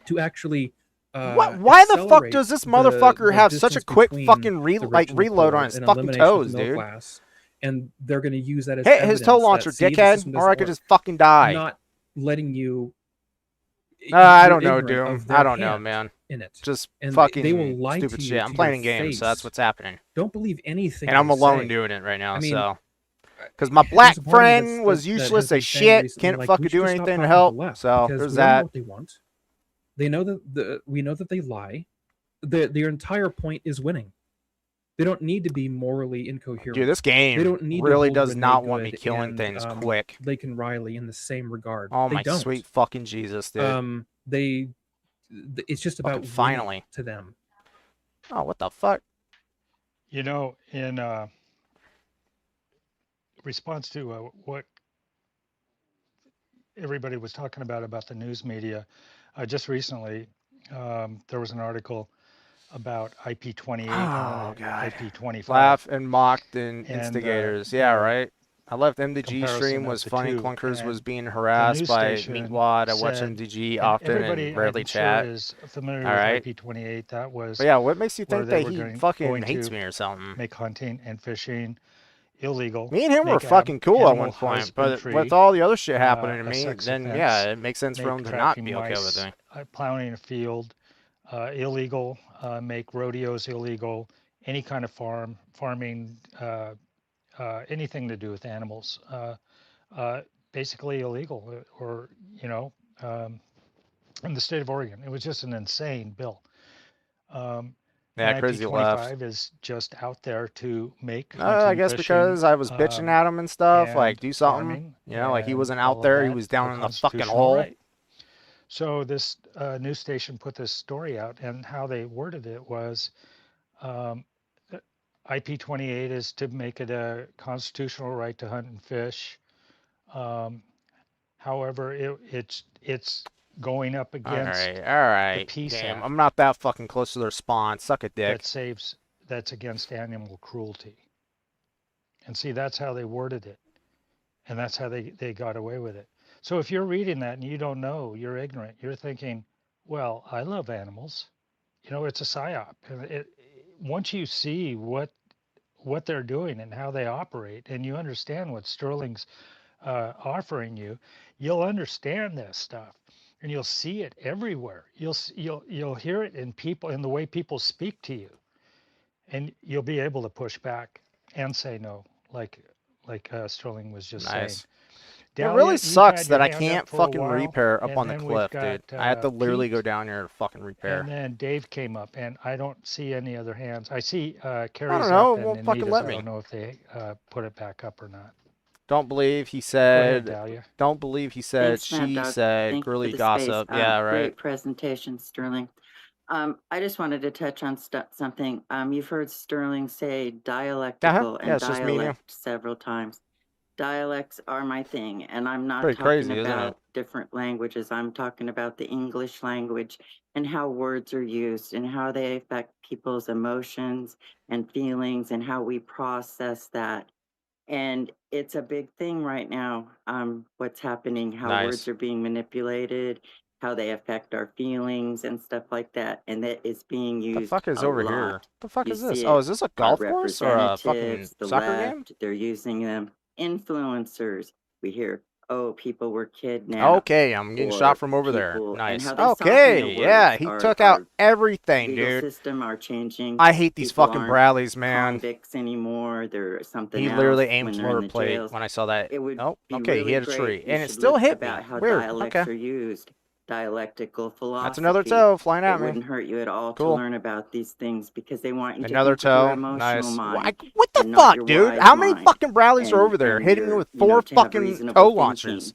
to actually Why the fuck accelerate does this motherfucker the have such a distance quick between fucking the rich and the reload on poor, his and fucking elimination of toes, the middle dude? class. And they're going to use that as Hit his toe evidence launcher, that, see, the dickhead, system or doesn't I could work. just fucking die. Not letting you. I You're don't know, ignorant Doom. of their I don't know, hand man. in it. Just And fucking they will lie stupid to you shit. I'm to playing your a game, so that's face. what's happening. Don't believe anything. And I'm they alone say. doing it right now, I mean, so. Because my black there's a part of me friend was that has useless been as saying shit. recently, Can't like, fucking we should do just stop anything to talking help. the left, So because there's we all know that. what they want. They know that we know that they lie. Their entire point is winning. They don't need to be morally incoherent. Dude, this They game don't need to really hold does Renee not want me Good killing and things quick. Laken Riley in the same regard. Oh They my don't. sweet fucking Jesus, dude. It's just Fucking about winning finally. to them. Oh, what the fuck? You know, in response to what everybody was talking about the news media, just recently there was an article about IP28 Oh, and God. IP25. Laugh and mocked and And instigators. Yeah, right. I left MDG comparison stream of was the funny. two, Clunkers was and being the harassed news by station Meatwad. I watch said, MDG and often everybody and rarely I'm chat. sure is familiar All with right. IP28. That was But yeah, what makes you where think they that were he going fucking hates to me or something? make hunting and fishing illegal. Me and him were make fucking cool at animal one point, but with husbandry all the other shit happening to a me, sex then yeah, offense, it makes sense for make him to not tracking be okay with mice, me. plowing a field illegal, make rodeos illegal, any kind of farming, anything to do with animals, basically illegal, or in the state of Oregon. It was just an insane bill. Yeah, And Crazy left. IP25 is just out there to make I hunting, guess fishing, because I was bitching at him and stuff, like and do something. farming, You know, like he and wasn't all out of there, he that was a down in the fucking constitutional hole. right. So this news station put this story out, and how they worded it was, IP28 is to make it a constitutional right to hunt and fish. However, it's going up against All the right. Peace Damn, Act I'm not that fucking close to their spawn. Suck a dick. that's against animal cruelty. And see, that's how they worded it, and that's how they got away with it. So if you're reading that and you don't know, you're ignorant. You're thinking, well, I love animals. It's a psyop. And once you see what they're doing and how they operate, and you understand what Sterling's offering you, you'll understand this stuff, and you'll see it everywhere. You'll hear it in people, in the way people speak to you, and you'll be able to push back and say no, like Sterling was just saying. Nice. Dahlia, really you've sucks had your that I hand up can't for a fucking while, repair up and on the then we've cliff, got dude. I have to literally go Pete, down here to fucking repair. and then Dave came up, and I don't see any other hands. I see I don't Carrie's know. up It and won't fucking Anita's. let I me. don't know if they put it back up or not. Don't believe he Go ahead, said. Dahlia. Don't believe he said. Thanks, Mad She Dog. said. Thank you for Girly the space. gossip. Yeah, right. Great presentation, Sterling. I just wanted to touch on something. You've heard Sterling say dialectical Yeah, and it's just me and you. dialect several times. Dialects are my thing, and I'm not Pretty talking crazy, isn't it? about different languages. I'm talking about the English language and how words are used and how they affect people's emotions and feelings and how we process that. And it's a big thing right now, what's happening, how words Nice. are being manipulated, how they affect our feelings and stuff like that. And that is being The used fuck is a over here? lot. The fuck You is this? see Oh, it, is this a our golf course or a fucking representatives, the soccer game? left, they're using them. Influencers, we hear, oh, people were kidnapped. Okay, I'm getting shot Or from over there. people, and Nice. how they soften the Okay, yeah, words. he Our, took out our everything, legal dude. system are changing. I hate these People fucking aren't Bradleys, man. convicts anymore. They're something He else literally when aimed they're in lower the plate jails. when I saw that. It would Oh, be okay, he really hit a great. tree, We and it should still look hit me. about how Weird. dialects Okay. are used, dialectical philosophy. That's another toe flying It at me. wouldn't hurt you at all to Cool. learn about these things because they want you to Another think with your toe. emotional Nice. mind What the and not your fuck, dude? wise How many mind fucking Bradleys are over there and hitting me your, with you know, 4 to have fucking reasonable toe thinking. launches?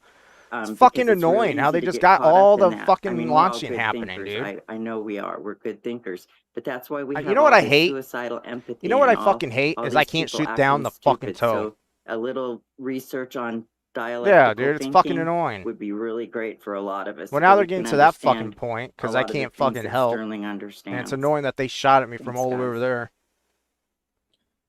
It's Because fucking it's really annoying how easy they to just get got caught all up in the that. I fucking mean, we're all launching good happening, thinkers. dude. I know we are. We're good thinkers. But that's why we You have know what all I this hate? suicidal empathy You know what I and fucking hate all is I these can't people shoot down acting the fucking stupid. toe. So a little research on Yeah, dialectical dude, it's fucking thinking annoying. would be really great for a lot of us Well, so now we they're getting can to that fucking understand point a because I lot of the can't things fucking that help. Sterling And it's understands. annoying that they shot at me from Thanks, all the way guys. over there.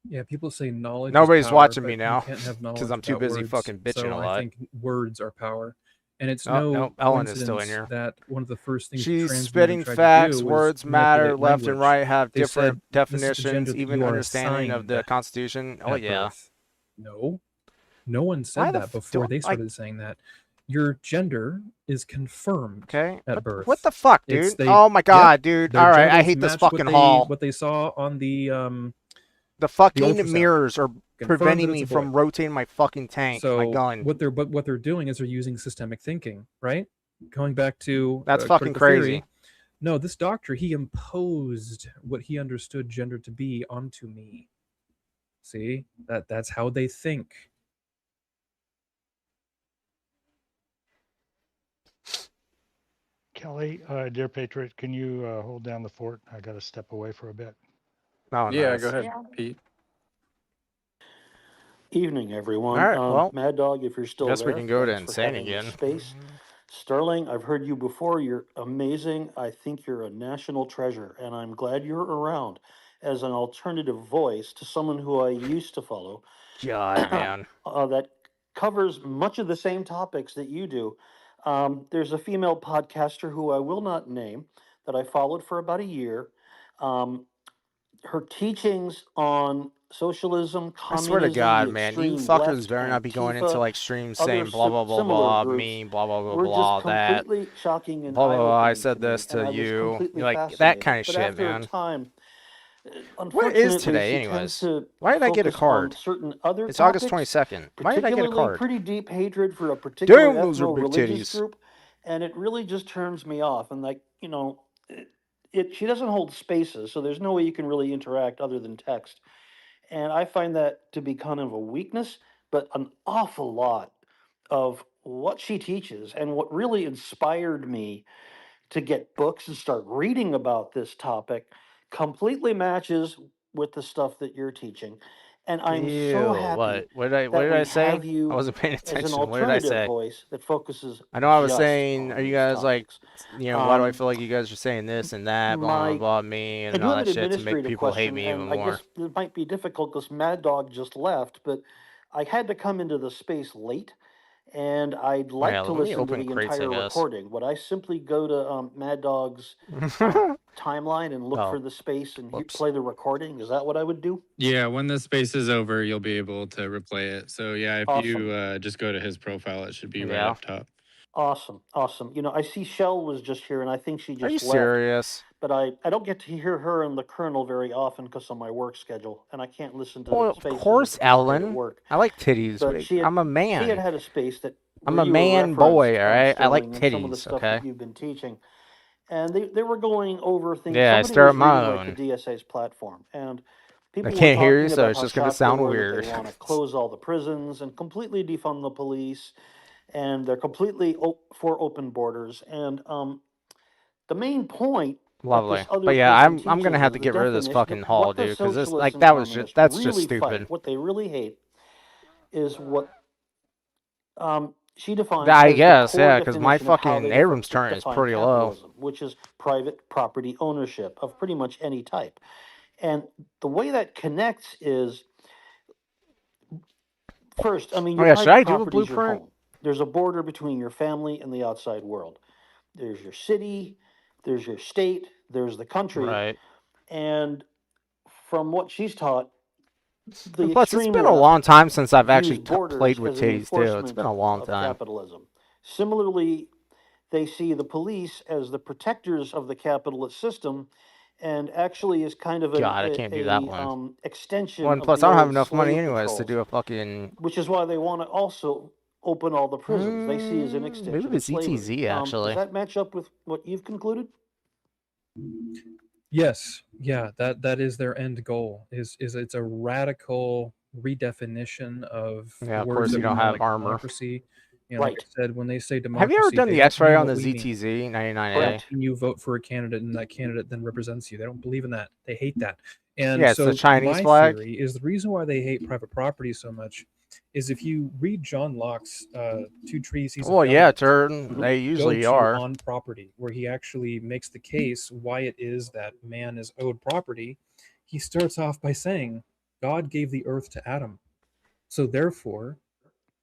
Yeah, people say knowledge is Nobody's power, watching me but you now can't have because knowledge I'm too without busy words. fucking bitching So a I lot. think words are power. And it's Oh, no no, Ellen is still in coincidence here. that one of the first things She's trans movement spitting tried facts. to do was Words matter. manipulate Left and language. right have They different said, this is the gender definitions, that even you are understanding of assigned the Constitution. Oh, at yeah. birth. No, no one Why said the that before they started saying that. Your gender is confirmed Okay, at what birth. the fuck, It's dude? they, Oh my yep, god, dude. their All right, I genitals hate this match fucking hall. what they saw on the The fucking ultrasound. mirrors are Confirmed preventing that it's me a boy. from rotating my fucking tank, my So gun. what they're doing is they're using systemic thinking, right? Going back to That's fucking critical crazy. theory. No, this doctor, he imposed what he understood gender to be onto me. See, that's how they think. Kelly, dear Patriot, can you hold down the fort? I got to step away for a bit. Oh, Yeah, nice. go ahead, Pete. Evening, everyone. All right, well, Mad Dog, if you're still guess we there, can go to thanks for Insane having this again. space. Sterling, I've heard you before. You're amazing. I think you're a national treasure, and I'm glad you're around as an alternative voice to someone who I used to follow. God, man. That covers much of the same topics that you do. There's a female podcaster who I will not name that I followed for about a year. Her teachings on socialism, I swear to communism, God, the man, you extreme fuckers left, better not be going into Antifa, like streams other saying blah blah blah similar blah groups me, blah blah blah were just blah that. completely shocking and Blah blah blah. I eye-opening said to me, this and to I was you. completely You're like that fascinated. kind of But shit, after a man. time, What is unfortunately, today, she tends anyways? to Why did I get a focus on card? certain other It's August topics, 22nd. Why did I get a particularly card? pretty deep hatred for a particular Damn, those are big ethno-religious titties. group, and it really just turns me off. And she doesn't hold spaces, so there's no way you can really interact other than text. And I find that to be kind of a weakness, but an awful lot of what she teaches and what really inspired me to get books and start reading about this topic completely matches with the stuff that you're teaching. And I'm so Ew, happy what that did we I say? have I you wasn't paying as an attention. What did I alternative say? voice that focuses I know I was just saying, on are you these guys like, topics. why do I feel like you guys are saying this and that, blah blah My blah, me I and do all have that an shit to make administrative people hate question, me even and I more? guess it might be difficult because Mad Dog just left, but I had to come into the space late, and I'd Oh yeah, like to let me listen to open the crates, I entire guess. recording. Would I simply go to Mad Dog's timeline and look for Oh, the space and whoops. play the recording? Is that what I would do? Yeah, when the space is over, you'll be able to replay it. So yeah, if Awesome. you just go to his profile, it should be right Yeah. up top. Awesome. I see Shell was just here, and I think she Are you just left. serious? But I don't get to hear her and the Colonel very often because of my work schedule, and I can't listen to Well, of spaces course, and participate at Ellen. work. I like titties. But I'm a she had man. had a space that I'm where a you were man boy, referenced, all right? I like Sterling, and some of the titties, stuff okay? that you've been teaching. And they were going over things. Yeah, I Somebody stare was at my reading like the own. DSA's platform, and I people were can't hear you, talking so about it's how just gonna shocked they sound were that they weird. want to close all the prisons and completely defund the police, and they're completely for open borders. And the main point that Lovely. this other But yeah, person I'm gonna teaches have is to the get rid of this definition. fucking hall, What the dude, because this, socialists like, and that was just, communists that's just really stupid. fight, what they really hate, is what she defines I as the guess, core yeah, because my definition of how fucking they Abrams turret is define pretty low. capitalism, which is private property ownership of pretty much any type. And the way that connects is, first, I mean, Oh your yeah, should I private do a property is your blueprint? home. There's a border between your family and the outside world. There's your city, there's your state, there's the country. Right. And from what she's taught, the And plus, it's extreme been a left long time since I've views actually borders played with as an titties, too. It's enforcement been a long of time. capitalism. Similarly, they see the police as the protectors of the capitalist system, and actually is kind of God, I can't do that one. extension Well, and of plus, the I don't have old enough money slave anyways to patrols, do a fucking... which is why they want to also open all the prisons. They see as an maybe extension the of slavery. ZTZ, Does actually. that match up with what you've concluded? Yes, yeah, that is their end goal. Is it's a radical redefinition of Yeah, of words course, that you we don't know, have like armor. democracy. You know, like I said, when they say Have you ever democracy, done they the don't X-ray mean on the what we mean. ZTZ 99A? Correct. And you vote for a candidate, and that candidate then represents you. They don't believe in that. They hate that. And Yeah, it's the so Chinese my flag. theory is the reason why they hate private property so much is if you read John Locke's Two Treatises of Well, yeah, Government, they go usually to are. On Property, where he actually makes the case why it is that man is owed property. He starts off by saying, God gave the earth to Adam. So therefore,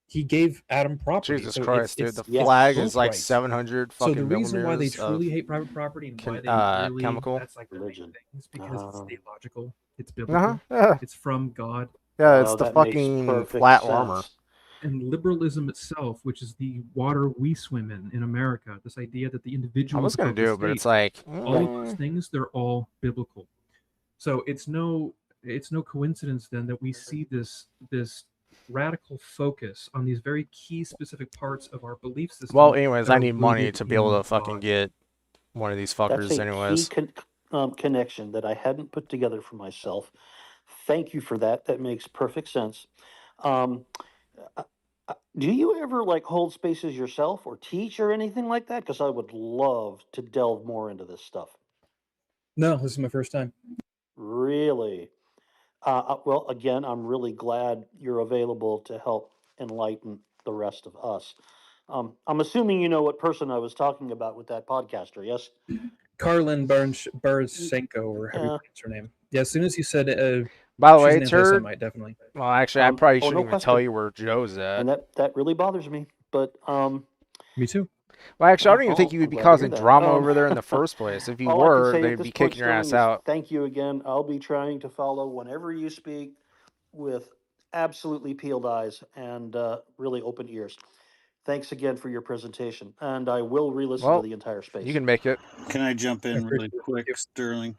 he gave Adam property. Jesus So Christ, dude. The it's flag is both like rights. 700 So the fucking reason why they millimeters of truly hate private property and why they really chemical. that's like their main thing is because it's theological, it's Uh-huh, biblical, yeah. it's from God. Yeah, it's the fucking flat armor. And liberalism itself, which is the water we swim in America, this idea that the individual I was is gonna above the do it, but it's state, like all of those things, they're all biblical. So it's no coincidence then that we see this radical focus on these very key specific parts of our belief system. Well, anyways, that I are need money rooted to be able in to fucking God. get one of these That's fuckers a anyways. key connection that I hadn't put together for myself. Thank you for that. That makes perfect sense. Do you ever like hold spaces yourself or teach or anything like that? Because I would love to delve more into this stuff. No, this is my first time. Really? Well, again, I'm really glad you're available to help enlighten the rest of us. I'm assuming you know what person I was talking about with that podcaster, yes? Karlin Bursenko, or however you pronounce her name. Yeah, as soon as you said By the she's way, an Turd. anti-Semite, definitely. Well, actually, I probably no shouldn't even question. tell you where Joe's at. And that really bothers me. But me too. Well, actually, I don't even think you would I'm be glad to hear causing that. drama over there in the first place. If you All I can were, say at they'd this be point, kicking your ass Sterling, is out. thank you again. I'll be trying to follow whenever you speak with absolutely peeled eyes and really open ears. Thanks again for your presentation, and I will re-listen to the entire space. You can make it. Can I jump in really quick, Sterling?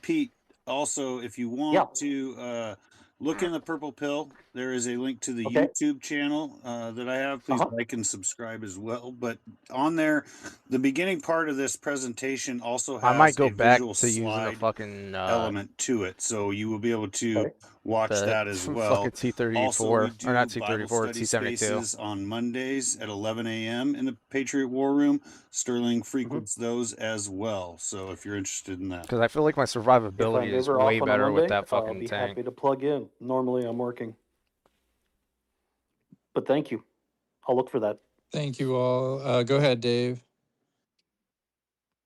Pete, also, if you want to look in the purple pill, there is a link to the YouTube channel that I have. Please like and subscribe as well. But on there, the beginning part of this presentation also has I might go a back visual to using the slide fucking element to it, so you will be able to watch the that as well. fucking T34, Also, we do or not Bible T34, study T72. spaces on Mondays at 11 a.m. in the Patriot War Room. Sterling frequents those as well. So if you're interested in that, Because I feel like my If survivability I'm is ever way off on a better with Monday, that I'll fucking be tank. happy to plug in. Normally, I'm working. But thank you. I'll look for that. Thank you all. Go ahead, Dave.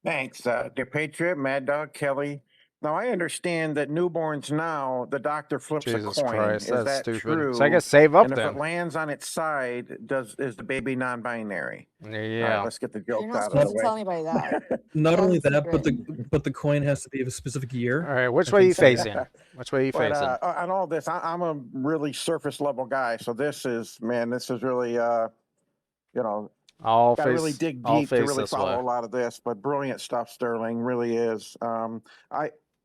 Thanks, the Patriot, Mad Dog Kelly. Now I understand that newborns now the doctor flips Jesus a coin. Christ, Is that's that stupid. true? So I guess save up and if then. it lands on its side, is the baby non-binary? All Yeah. right, let's get the joke You're not out of the supposed to way. tell anybody that. Not only That's that, secret. but the coin has to be of a specific year. All right, which I way you think so. facing? Which way you But facing? on all this, I'm a really surface level guy, so this is really you know, I'll got to really dig I'll deep to face really this follow way. a lot of this. But brilliant stuff, Sterling, really is.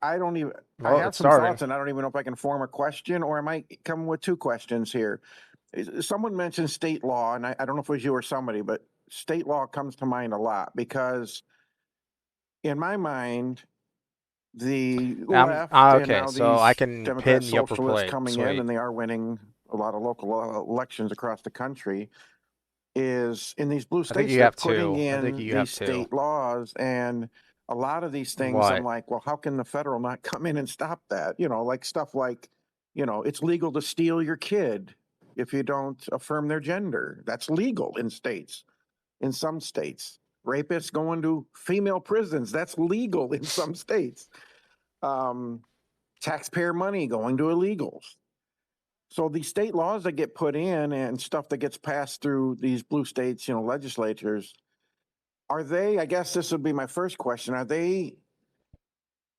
I don't even. Well, I have it's some starting. thoughts, and I don't even know if I can form a question, or I might come with two questions here. Someone mentioned state law, and I don't know if it was you or somebody, but state law comes to mind a lot because in my mind, the left and okay, now so I these can Democrat pin the upper socialists plate. coming in, Sweet. and they are winning a lot of local elections across the country, is in these blue I think states, you they're have putting two. I think in you have these two. state laws, and a lot of these things, What? I'm like, well, how can the federal not come in and stop that? You know, like stuff like, you know, it's legal to steal your kid if you don't affirm their gender. That's legal in states, in some states. Rapists going to female prisons, that's legal in some states. Taxpayer money going to illegals. So these state laws that get put in and stuff that gets passed through these blue states, you know, legislatures, are they, I guess this would be my first question, are they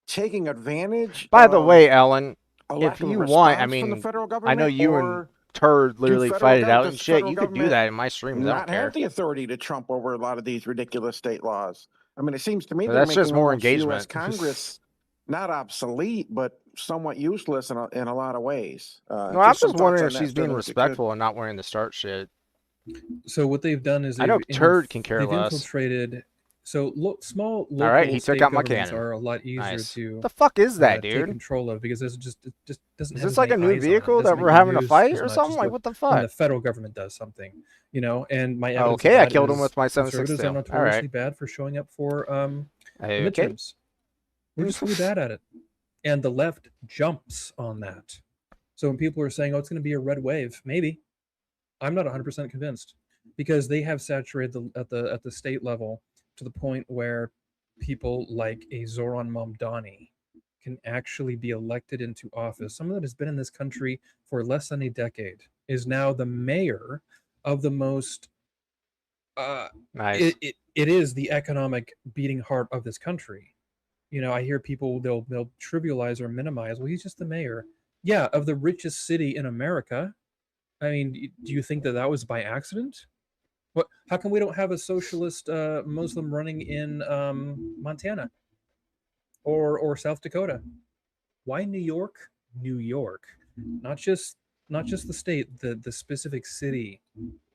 taking advantage By the way, of Ellen, a if lack of you want, I response from the mean, federal I know government, you and or Turd literally fight it out and does shit. federal You could do government that in my streams. I don't not care. have the authority to trump over a lot of these ridiculous state laws? I mean, it seems to me But they're that's just making more almost U.S. engagement. Congress not obsolete, but somewhat useless in a lot of ways. No, I'm Just some just wondering thoughts if on that, she's being Sterling, if you could. respectful and not wanting to start shit. So what they've done is I know they've Turd can care they've less. infiltrated. So small All right, local he took state out my governments cannon. are a lot easier Nice. to The fuck is that, take dude? control of because it just doesn't Is have this as like a many new eyes on it. vehicle Doesn't that make we're the having a news fight as or much something? as Like, what the when fuck? the federal government does something, you know. And my evidence Okay, of I that killed him is with my conservatives 7.62. are All notoriously right. bad for showing up for the Okay. midterms. We're just really bad at it, and the left jumps on that. So when people are saying, "Oh, it's going to be a red wave," maybe I'm not 100% convinced because they have saturated at the state level to the point where people like a Zoran Mamdani can actually be elected into office. Someone that has been in this country for less than a decade is now the mayor of the most Nice. it is the economic beating heart of this country. You know, I hear people they'll trivialize or minimize. Well, he's just the mayor. Yeah, of the richest city in America. I mean, do you think that was by accident? What? How come we don't have a socialist Muslim running in Montana or South Dakota? Why New York? New York, not just the state, the specific city.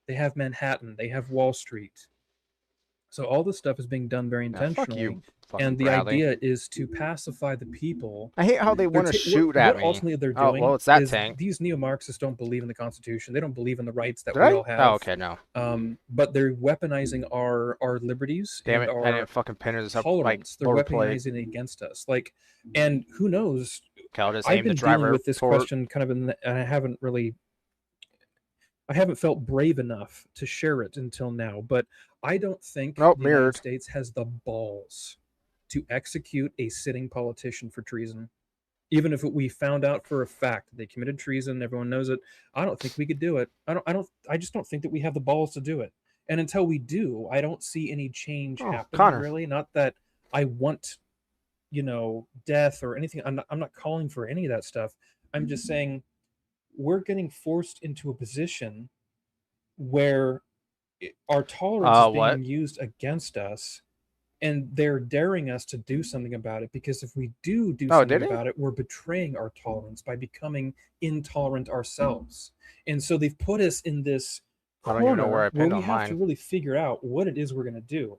They have Manhattan. They have Wall Street. So all this stuff is being done very Yeah, fuck intentionally, you, fucking and the Bradley. idea is to pacify the people. I hate how they want to shoot at what me. ultimately they're Oh, doing well, it's that is tank. these neo-Marxists don't believe in the Constitution. They don't believe in the rights that Did we I? all have. Oh, okay, no. But they're weaponizing our liberties Damn and it, I our didn't fucking pin this up like tolerance. They're lower plate. weaponizing it against us. Like, and who knows? Okay, I'll just I've aim the been driver dealing with this port. question kind of and I haven't felt brave enough to share it until now, but I don't think the United States has the balls to execute a sitting politician for treason. Even if we found out for a fact that they committed treason, everyone knows it. I don't think we could do it. I just don't think that we have the balls to do it. And until we do, I don't see any change happening. Connor. Really, not that I want, death or anything. I'm not calling for any of that stuff. I'm just saying we're getting forced into a position where our tolerance is being used against us, and they're daring us to do something about it, because if we do something about it, we're betraying our tolerance by becoming intolerant ourselves. And so they've put us in this corner where we have to really figure out what it is we're going to do.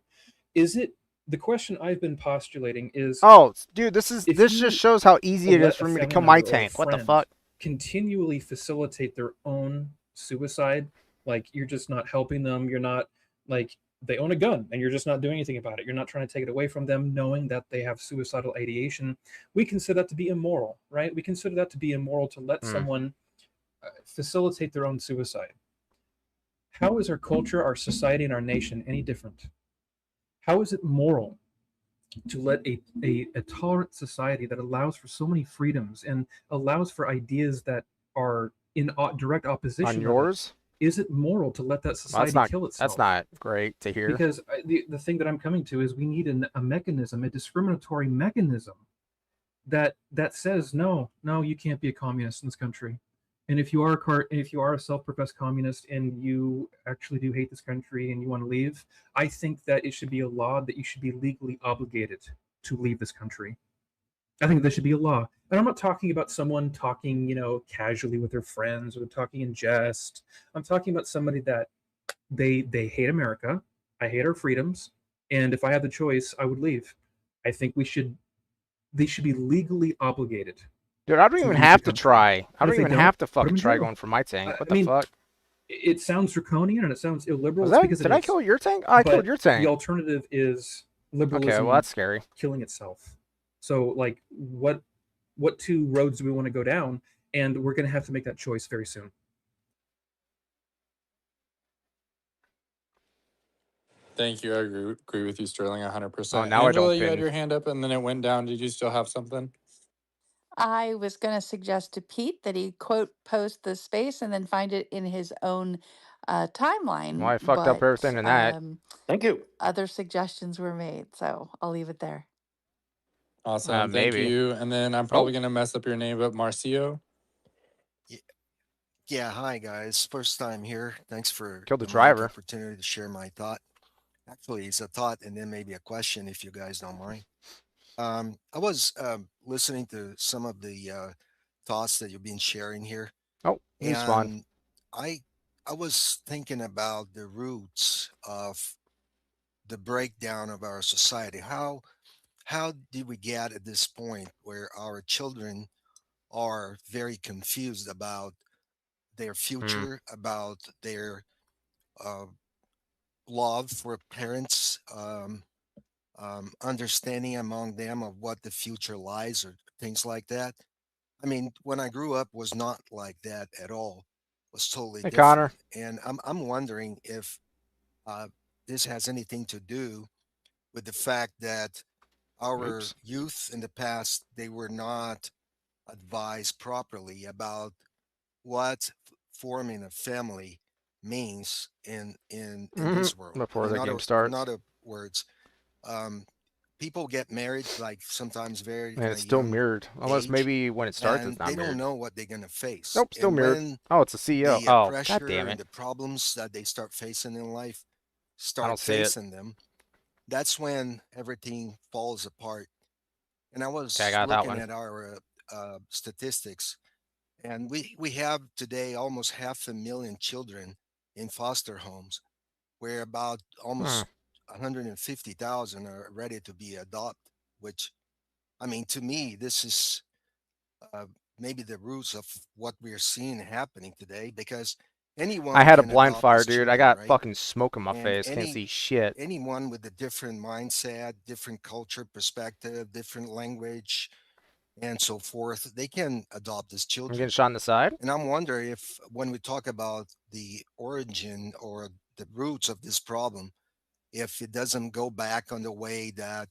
Is it the question I've been postulating is, oh, dude, this just shows how easy it is for me to kill my tank. What the fuck? Continually facilitate their own suicide. Like, you're just not helping them. You're not, like, they own a gun and you're just not doing anything about it. You're not trying to take it away from them, knowing that they have suicidal ideation. We consider that to be immoral, right? We consider that to be immoral to let someone facilitate their own suicide. How is our culture, our society, and our nation any different? How is it moral to let a tolerant society that allows for so many freedoms and allows for ideas that are in direct opposition on yours? Is it moral to let that society kill itself? That's not great to hear. Because the thing that I'm coming to is we need a mechanism, a discriminatory mechanism that says no, you can't be a communist in this country. And if you are a self-professed communist and you actually do hate this country and you want to leave, I think that it should be a law that you should be legally obligated to leave this country. I think there should be a law. And I'm not talking about someone talking, casually with their friends or talking in jest. I'm talking about somebody that they hate America. I hate our freedoms, and if I had the choice, I would leave. I think they should be legally obligated Dude, I don't to even leave the have to country. try. I And don't if they even don't, have to put them fucking in try jail. going for my tank. What I the mean, fuck? it sounds draconian and it sounds illiberal. Was It's that? because Did it I is. kill your tank? Oh, I killed But your the tank. alternative is liberalism. Okay, well that's scary. Killing itself. So, like, what two roads do we want to go down? And we're going to have to make that choice very soon. Thank you. I agree with you, Sterling, 100%. Oh, now I Angela, don't you had pin. your hand up and then it went down. Did you still have something? I was going to suggest to Pete that he quote post the space and then find it in his own timeline. Well, I fucked up everything in that. Thank you. Other suggestions were made, so I'll leave it there. Awesome. Thank Maybe. you. And then I'm probably going to mess up your name, but Marcio. Yeah, hi guys. First time here. Thanks for Killed the mic driver. opportunity to share my thought. Actually, it's a thought and then maybe a question if you guys don't mind. I was listening to some of the thoughts that you've been sharing here. Oh, he's spawned. And I was thinking about the roots of the breakdown of our society. How did we get at this point where our children are very confused about their future, about their uh, love for parents, understanding among them of what the future lies or things like that. I mean, when I grew up was not like that at all. It was totally Hey, different. Connor. And I'm wondering if this has anything to do with the fact that our youth in the past, they were not advised properly about what forming a family means in this world. Before the game starts. In other words, people get married like sometimes very And it's still mirrored. Unless maybe when it starts it's and not they mirrored. don't know what they're gonna face. Nope, still And mirrored. when Oh, it's the CEO. the Oh, pressure god damn and it. the problems that they start facing in life I start don't see it. facing them, that's when everything falls apart. And I was Okay, I got that looking one. at our statistics, and we have today almost 500,000 children in foster homes, where about almost 150,000 are ready to be adopted. Which, I mean, to me, this is maybe the roots of what we're seeing happening today, because anyone I had a can blind adopt fire, as dude. I children, got right? fucking smoke in my And face. Can't see shit. anyone with a different mindset, different culture, perspective, different language, and so forth, they can adopt as I'm children. getting shot in the side. And I'm wondering if, when we talk about the origin or the roots of this problem, if it doesn't go back on the way that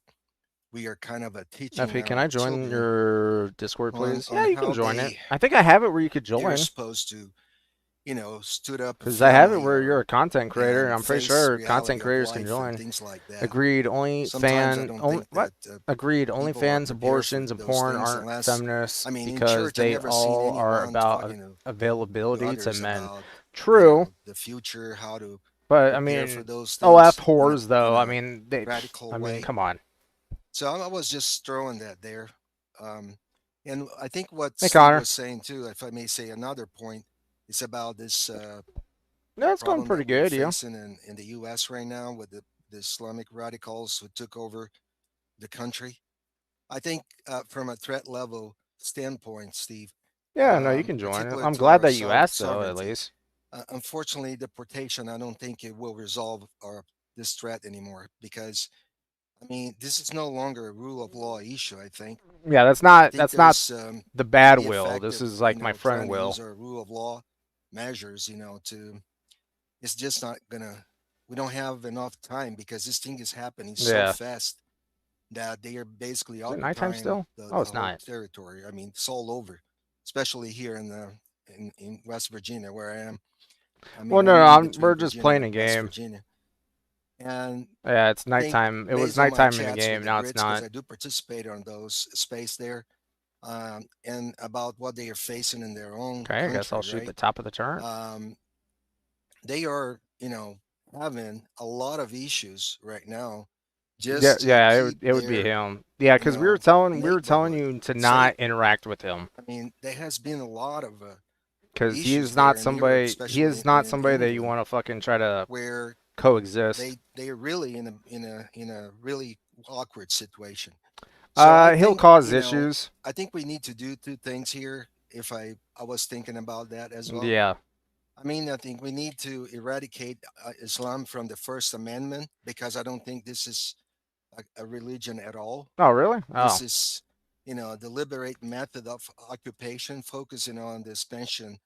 we are kind of teaching Effie, can our I join children your Discord, please? Yeah, you how can join it. they I think I have it where you could they're join. supposed to, stood up a Because I have it family where you're a content creator, and and I'm pretty face sure reality content of creators can life and join. things like that. Agreed. Only Sometimes I fan. don't Only think what? that Agreed. Only people are fans, prepared for abortions, and those porn things aren't unless, feminists I mean, in because church, I they never seen all are anyone about talking to availability to others men. about, True. the future, how to But I prepare for mean, those OF things whores though. I in a mean, they. radical I mean, way. come on. So I was just throwing that there. And I think what Hey, Steve Connor. was saying too, if I may say another point, is about this No, it's going problem pretty that we're good, yeah. facing in the U.S. right now with the Islamic radicals who took over the country. I think from a threat level standpoint, Steve. Yeah, no, you can join it. particular I'm to glad our that you asked, though, at sovereignty. least. Unfortunately, deportation, I don't think it will resolve this threat anymore, because, I mean, this is no longer a rule of law issue, I think. Yeah, that's I not think the to bad be will. This effective, is like my friend trying to will. use our rule of law measures, it's just not gonna, we don't have enough time, because this thing is happening so Yeah. fast that they are basically Is it nighttime occupying still? the Oh, it's whole not. territory. I mean, it's all over, especially here in West Virginia, where I am. I mean, Well, no, I'm in we're between just Virginia playing a and West game. Virginia. And Yeah, it's I think, nighttime. It was based on my nighttime in the chats game. with the Now it's Brits, because not. I do participate on those space there, and about what they are facing in their own Okay, I guess I'll country, shoot the right? top of the turret. They are, having a lot of issues right now Yeah, just to yeah, keep it would be their, him. Yeah, you because we were know, telling neighborhood you to not safe. interact with him I mean, there has been a lot of because issues there in Europe, he especially is not in somebody that you England, want to fucking try to where coexist. they are really in a really awkward situation. So I He'll think, cause you know, issues. I think we need to do two things here. If I was thinking about that as well. Yeah. I mean, I think we need to eradicate Islam from the First Amendment because I don't think this is a religion at all. Oh, really? This Oh. is, you know, a deliberate method of occupation focusing on the suspension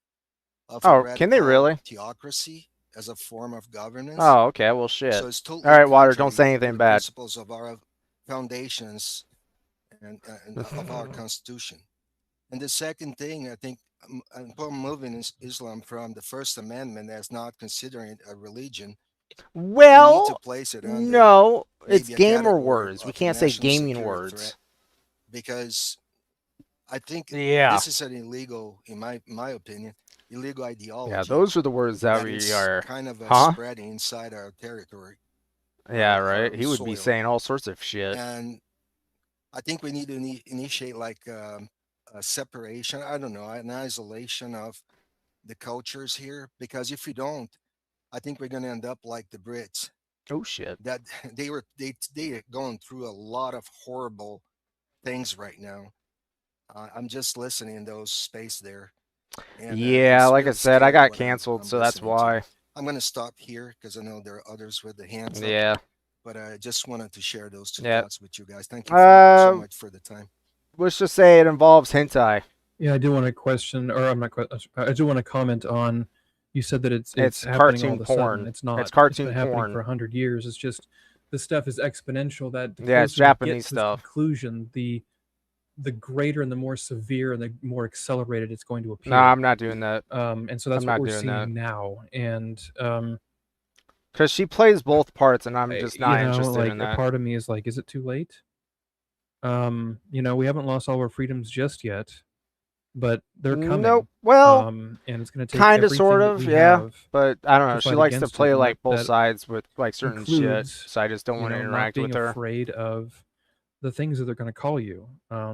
of a Oh, can they radical really? theocracy as a form of governance. Oh, okay. Well, shit. So it's All totally right, Water. Don't contrary say to anything the bad. principles of our foundations and of our Constitution. And the second thing, I think, upon moving Islam from the First Amendment as not considering it a religion, we need to Well, place it under no, it's maybe a gamer category words. We of a can't say national gaming security threat, words. because I think Yeah. this is an illegal, in my opinion, illegal Yeah, ideology those are the words that that we is are. kind of Huh? spreading inside our territory, Yeah, right. our He would be soil. saying all sorts of shit. And I think we need to initiate like a separation, I don't know, an isolation of the cultures here, because if we don't, I think we're going to end up like the Brits. Oh shit. That they are going through a lot of horrible things right now. I'm just listening in those space there, and Yeah, it's like I really said, I scary got what canceled, I'm so that's listening to. why. I'm going to stop here because I know there are others with the hands up. Yeah. But I just wanted to share those two Yeah. thoughts with you guys. Thank you so much for the time. Let's just say it involves hentai. Yeah, I do want to question, or I'm not. I do want to comment on. You said that it's happening cartoon all of a porn. sudden. It's not. It's cartoon been happening porn. for 100 years. It's just the stuff is exponential. That the Yeah, it's closer we get Japanese to this stuff. conclusion, the greater and the more severe and the more accelerated it's going to appear. No, I'm not doing that. And so that's I'm what not we're doing seeing that. now. And because she plays both parts, and I'm just not you know, interested like in that. a part of me is like, is it too late? You know, we haven't lost all our freedoms just yet, but they're coming. Nope. Well, and it's going to take kind of, everything sort that of, we yeah. have But I don't know. to She fight likes to against play it, and like both that sides with like certain shit, includes, so I just don't you want to know, not interact being with her. afraid of the things that they're going to call you,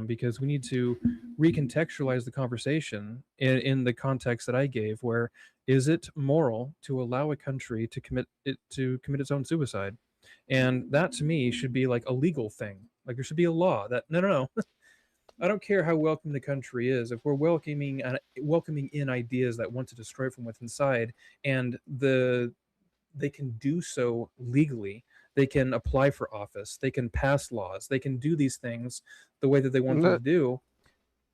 because we need to recontextualize the conversation in the context that I gave, where is it moral to allow a country to commit its own suicide? And that to me should be like a legal thing. Like there should be a law that no. I don't care how welcome the country is. If we're welcoming in ideas that want to destroy it from within inside, and they can do so legally, they can apply for office, they can pass laws, they can do these things the way that they want them to do.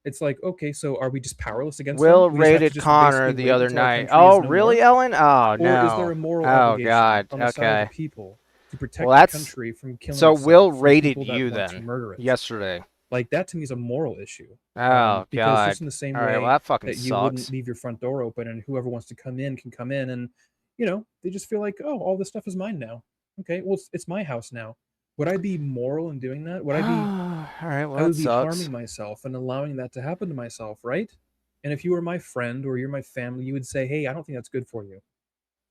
It's like, okay, so are we just powerless against Will them? We just have to rated just Connor basically the wait other until our night. country is Oh, no really, more? Ellen? Oh, no. Or is there a moral Oh, obligation God. on the side of Okay. the people to protect Well, the that's country from killing so. itself, Will from rated people that you want to then murder it? yesterday. Like that to me is a moral issue. Oh, Because God. just in the same All right. way Well, that fucking that you sucks. wouldn't leave your front door open and whoever wants to come in can come in, and you know, they just feel like, oh, all this stuff is mine now. Okay, well, it's my house now. Would I be moral in doing that? Would I be All right. Well, I would that be sucks. harming myself and allowing that to happen to myself, right? And if you were my friend or you're my family, you would say, hey, I don't think that's good for you.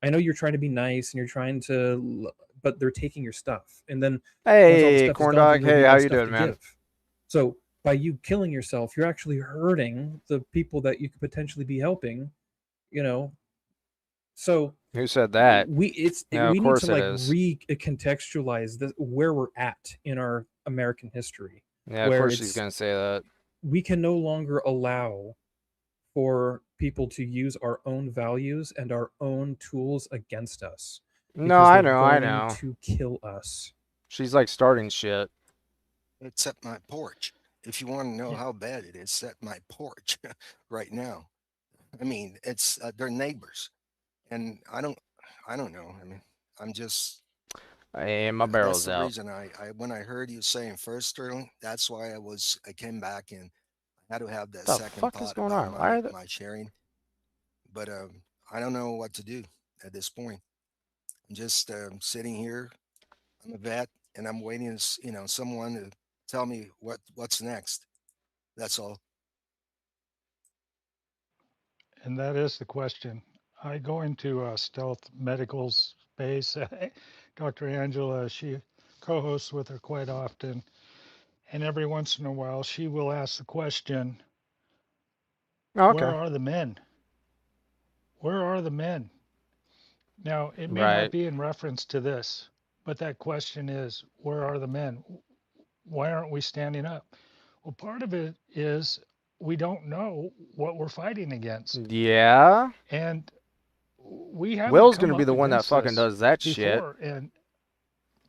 I know you're trying to be nice and you're trying to, but they're taking your stuff. And then once all the Hey, stuff is corn gone, dog. then there'll Hey, be how less you stuff doing, to man? give. So by you killing yourself, you're actually hurting the people that you could potentially be helping, you know. So who said that? We of need course to like it is. recontextualize where we're at in our American history. Yeah, of where course she's gonna say that. We can no longer allow for people to use our own values and our own tools against us. No, I know. To kill us. She's like starting shit. It's at my porch. If you want to know how bad it is, at my porch right now. I mean, it's they're neighbors, and I don't know. I mean, I'm just. Hey, my barrel's that's the out. reason I when I heard you saying first, Sterling, that's why I came back and I had to have that second thought about my sharing. But I don't know what to do at this point. I'm just sitting here. I'm a vet, and I'm waiting, you know, someone to tell me what's next. That's all. And that is the question. I go into stealth medical space. Dr. Angela, she co-hosts with her quite often, and every once in a while she will ask the question, Oh, "Where okay. are the men? Where are the men?" Now, it may not Right. be in reference to this, but that question is, where are the men? Why aren't we standing up? Well, part of it is we don't know what we're fighting against. Yeah. And we haven't Will's come gonna be up the one that against fucking this does that shit. before. And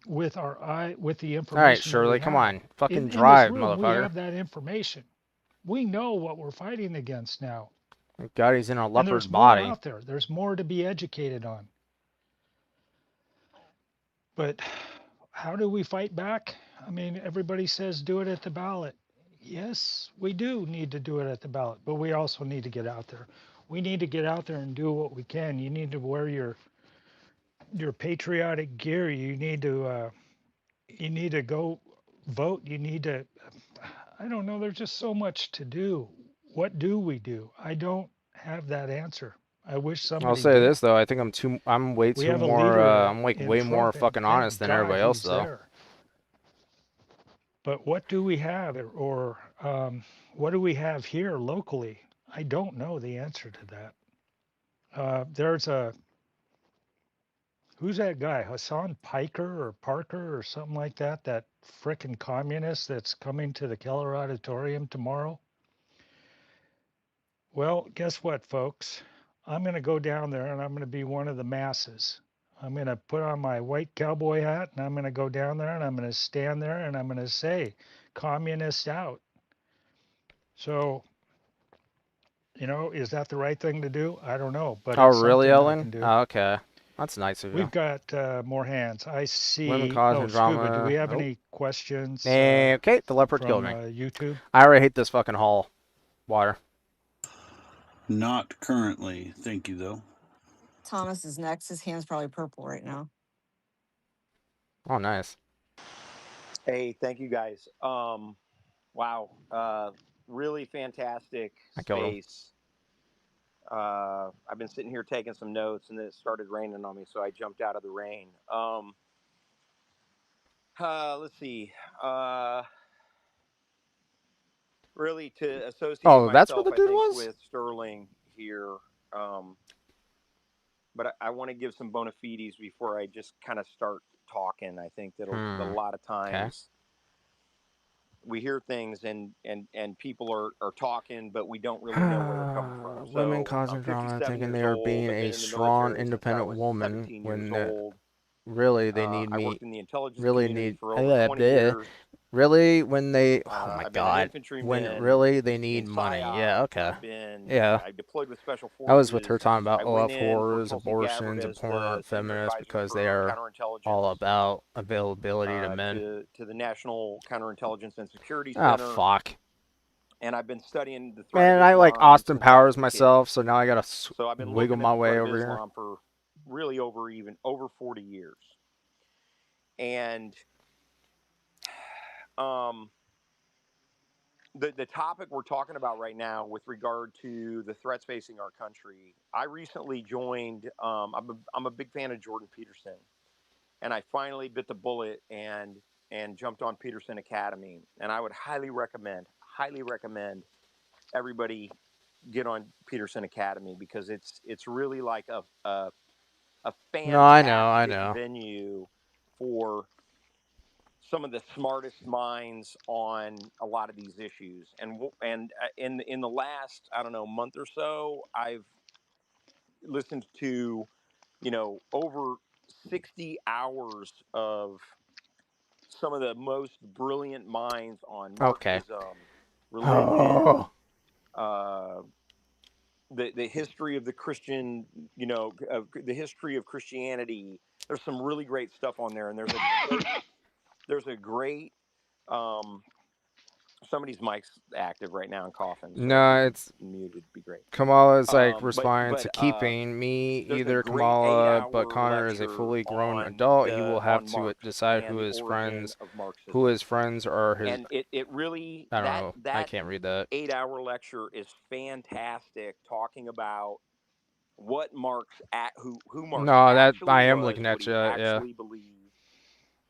with the All right, information that we Shirley, come have, on. Fucking in this drive, room, we motherfucker. have that information. We know what we're fighting against now. Thank God he's in a And there's leopard more body. out there. There's more to be educated on. But how do we fight back? I mean, everybody says do it at the ballot. Yes, we do need to do it at the ballot, but we also need to get out there. We need to get out there and do what we can. You need to wear your patriotic gear. You need to go vote. You need to, I don't know, there's just so much to do. What do we do? I don't have that answer. I wish I'll somebody say did. this though, I think I'm way We too have a more leader I'm like in way more Trump, and fucking honest thank than God everybody else he's though. there. But what do we have, or what do we have here locally? I don't know the answer to that. Who's that guy? Hassan Piker or Parker or something like that? That frickin' communist that's coming to the Keller Auditorium tomorrow? Well, guess what, folks? I'm going to go down there and I'm going to be one of the masses. I'm going to put on my white cowboy hat and I'm going to go down there and I'm going to stand there and I'm going to say, communists out. So, is that the right thing to do? I don't know, but Oh it's really, something I Ellen? can do. Oh, okay. That's nice of you. We've got more hands. I Women see. causing Oh, Scuba, do we drama. have Nope. any questions Okay, the leopard killed from me. YouTube? I already hate this fucking hall. Water. Not currently. Thank you, though. Thomas is next. His hand's probably purple right now. Oh, nice. Hey, thank you guys. Wow. Really fantastic I killed him. space. I've been sitting here taking some notes and then it started raining on me, so I jumped out of the rain. Let's see. Really to associate Oh, that's what myself, the I dude think, was? with Sterling here. But I want to give some bona fides before I just kind of start talking. I think that a lot of times we hear things and people are talking, but we don't really know where they're coming from. Women So causing I'm drama, 57 thinking years they are old. being I've a been in the strong, military since I independent was woman 17 years when old. really they need I me. worked in the intelligence Really community need. for over 20 years. Really, when they. Oh my I've been an God. When infantryman really they need in money. PSYOP. Yeah. Okay. I deployed with special I was with her forces. talking about I went OF in for horrors, Tulsi Gabbard abortions, and as porn the aren't senior feminists advisor because they for are counterintelligence all about availability to men. to the National Counterintelligence and Security Oh Center. fuck. And I've been studying the threat Man, of I like Islam Austin since I was Powers a myself, kid. so now I gotta So I've been wiggle looking at my the way threat of over here. Islam for really over 40 years. And the topic we're talking about right now with regard to the threats facing our country, I recently joined, I'm a big fan of Jordan Peterson, and I finally bit the bullet and jumped on Peterson Academy. And I would highly recommend everybody get on Peterson Academy, because it's really like a fantastic No, I know. venue for some of the smartest minds on a lot of these issues. And in the last, I don't know, month or so, I've listened to, over 60 hours of some of the most brilliant minds on Marxism, religion, the history of the Christian, the history of Christianity. There's some really great stuff on there, and there's a great somebody's mic's active right now and coughing. So No, it's muted. Be great. Kamala's like responding to But keeping me there's a either great Kamala, 8-hour but Connor is a lecture fully grown on adult. He will have to Marx decide and the origin of Marxism. who his friends are. His And it really I don't know. I that can't read that. 8-hour lecture is fantastic, talking about what Marx who Marx No, that actually I am was, looking what at he you. Yeah. actually believed,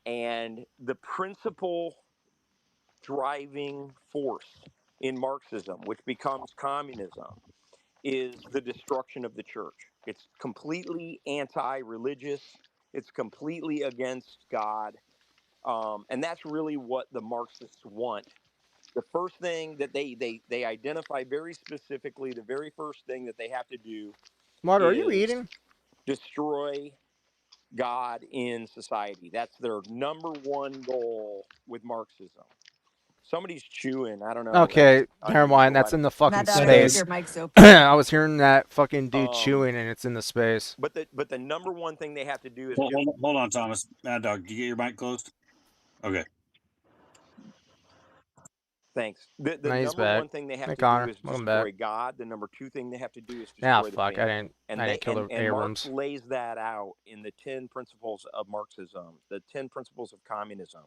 And the principal driving force in Marxism, which becomes communism, is the destruction of the church. It's completely anti-religious. It's completely against God. And that's really what the Marxists want. The first thing that they identify very specifically, the very first thing that they have to do Marta, are you is eating? destroy God in society. That's their number one goal with Marxism. Somebody's chewing. I don't know. Okay, That's never mind. unusual. That's in the fucking Mad Dog, I think space. your mic's open. I was hearing that fucking dude Um, chewing, and it's in the space. But the number one thing they have to do is Hold on, Thomas. Mad Dog, do you get your mic closed? Okay. thanks. The No, he's number back. one thing they have Hey, to do Connor, is welcome destroy back. God. The number two thing they have to do is Ah, destroy the fuck. I family. didn't kill the And Marx Abrams. lays that out in the 10 principles of Marxism, the 10 principles of communism.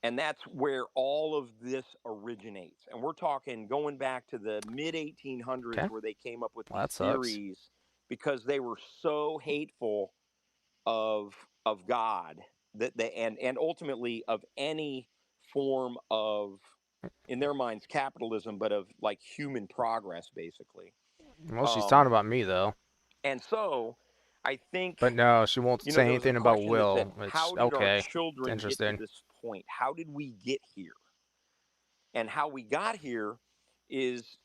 And that's where all of this originates. And we're talking going back to the mid 1800s, Okay. where they came up with Well, these that sucks. theories because they were so hateful of God that they and ultimately of any form of, in their minds, capitalism, but of like human progress, basically. Well, she's talking about me, though. And so I think, But no, she won't say there was a anything about question that said, Will. Which, how did our okay. children get to Interesting. this point? How did we get here? And how we got here is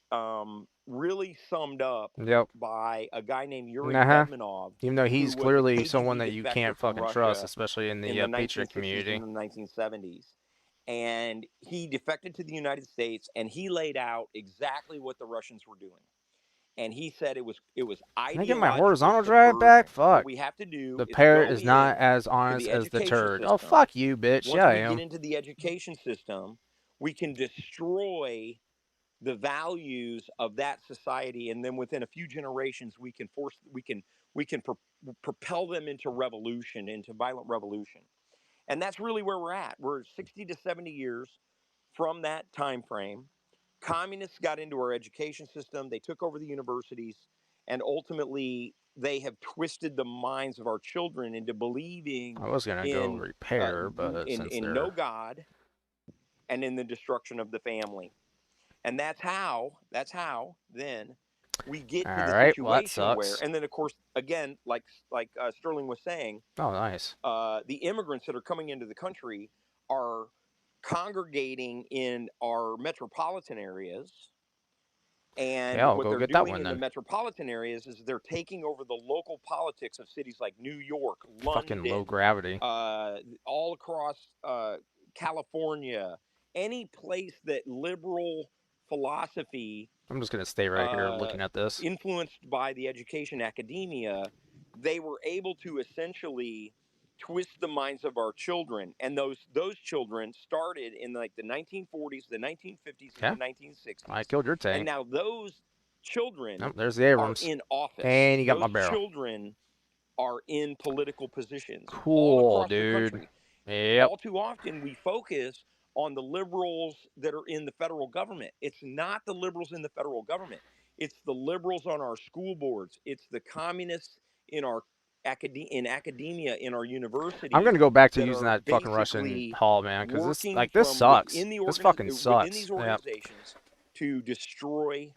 really summed up Yep. by a guy named Yuri Uh-huh. Bedmanov, Even though he's who was a clearly KGB someone that you defector can't from fucking trust, Russia especially in in the the Patriot 1960s community. and the 1970s. And he defected to the United States, and he laid out exactly what the Russians were doing. And he said it was Can I get my ideological horizontal drive subversion. back? What Fuck. we have to do The is parrot go is not in as to honest the as the education turd. Oh, system. fuck you, bitch. Once Yeah, I we get am. into the education system, we can destroy the values of that society, and then within a few generations, we can propel them into revolution, into violent revolution. And that's really where we're at. We're 60 to 70 years from that time frame. Communists got into our education system. They took over the universities, and ultimately they have twisted the minds of our children into believing I was gonna go repair, but since in they're no God and in the destruction of the family. And that's how then we get to all the right. Well, that situation where, sucks. and then of course, again, like Sterling was saying, Oh, nice. the immigrants that are coming into the country are congregating in our metropolitan areas. And Yeah, I'll what go they're get that doing one in the then. metropolitan areas is they're taking over the local politics of cities like New York, Fucking low London, gravity. all across California, any place that liberal philosophy, I'm just gonna stay right here looking at this. influenced by the education academia, they were able to essentially twist the minds of our children. And those children started in like the 1940s, the 1950s, Okay. and the 1960s. I killed your And tank. now those children Oh, there's the are Abrams. in office. And you got Those my barrel. children are in political positions all Cool, across the dude. country. Yep. All too often we focus on the liberals that are in the federal government. It's not the liberals in the federal government. It's the liberals on our school boards. It's the communists in our academia, in our universities. I'm gonna go back to that using are that fucking Russian basically hall, man, because this working like this from sucks. within the This fucking within sucks. these Yep. organizations to destroy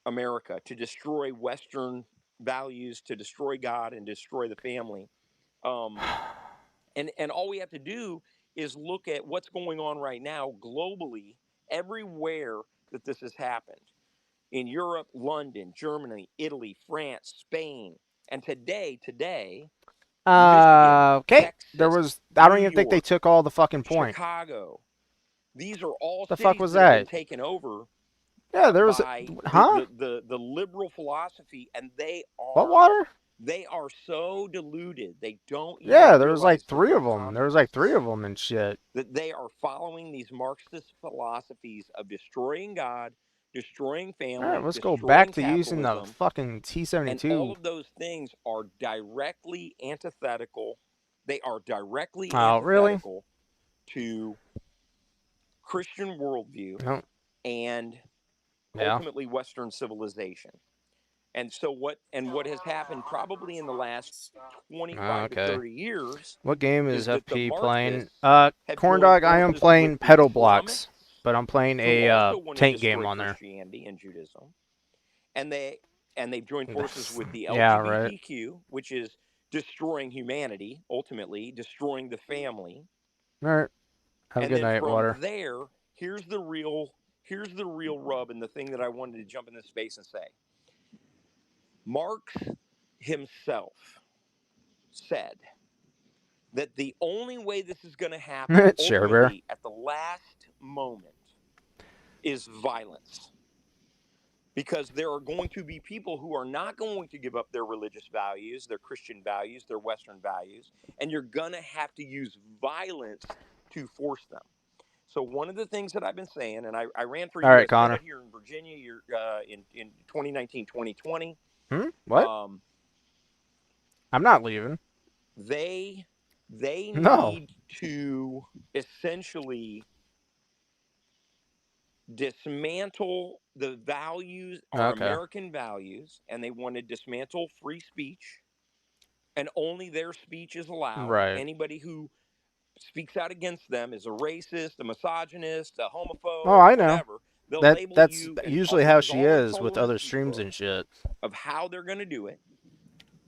America, to destroy Western values, to destroy God and destroy the family. And all we have to do is look at what's going on right now globally, everywhere that this has happened. In Europe, London, Germany, Italy, France, Spain, and today, Michigan, Okay. Texas, There was. I don't New even think they York, took all the fucking point. Chicago. These are all The fuck cities was that have been that? taken over Yeah, there was. by Huh? the liberal philosophy, and What water? they are so deluded. They don't even Yeah, there was like realize that 3 they're of them. There was like 3 of them and shit. that they are following these Marxist philosophies of destroying God, destroying All right, family, let's go back destroying to using the capitalism, fucking and T-72. all of those things are directly antithetical. They are directly Oh, really? antithetical to Christian worldview No. and Yeah. ultimately Western civilization. And so what has happened probably in the last Oh, 25 to okay. 30 years What game is is that the FP playing? Marxists have Corn joined Dog, I am forces playing with the Pedal Blocks, Islamists but I'm playing who a also want to tank game destroy on there. Christianity and Judaism. And they've joined forces with the Yeah, right. LGBTQ, which is destroying humanity, ultimately destroying the family. All right. Have a And good then night, from Water. there, here's the real rub, and the thing that I wanted to jump in this space and say. Marx himself said that the only way this is going to happen Share Bear. ultimately at the last moment is violence. Because there are going to be people who are not going to give up their religious values, their Christian values, their Western values, and you're going to have to use violence to force them. So one of the things that I've been saying, and I ran for All right, U.S. Connor. Senate here in Virginia in 2019, 2020. What? I'm not leaving. They No. need to essentially dismantle the values, our Okay. American values, and they want to dismantle free speech, and only their speech is allowed. Right. Anybody who speaks out against them is a racist, a misogynist, a homophobe, Oh, I know. whatever. They'll label That's you, and usually this how is she all in is with other streams and shit. of how they're going to do it.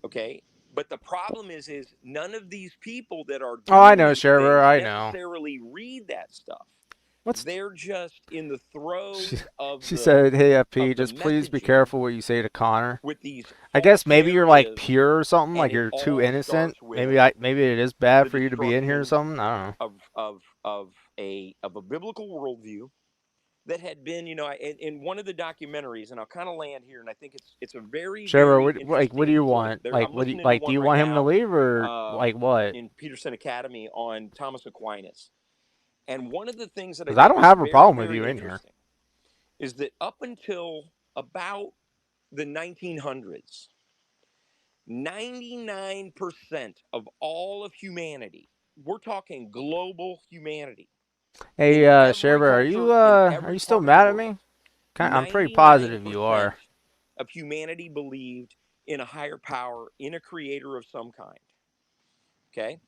Okay, but the problem is none of these people that are doing Oh, I know, these Sherbert. things I know. necessarily read that stuff. What's They're just in the throes of she the said, "Hey FP, of the just please be messaging careful what you say to Connor." with these I guess false maybe you're like narratives, pure or something, and like it you're too all innocent. starts with Maybe it is bad the for you to be in here or destruction something. I don't know. of a biblical worldview that had been, in one of the documentaries, and I'll kind of land here, and I think it's a very, Sherbert, very what do interesting you sort of. want? There, Like, I'm what do you listening to like? Do one you right want him to now, leave or like what? in Peterson Academy on Thomas Aquinas, and one of the things that I Because I think don't is have a very, problem with very you in here. interesting is that up until about the 1900s, 99% of all of humanity, we're talking global humanity, Hey, in every Sherbert, culture, in are every you still part of the mad at world, me? I'm pretty positive you 99% are. of humanity believed in a higher power, in a creator of some kind. Okay?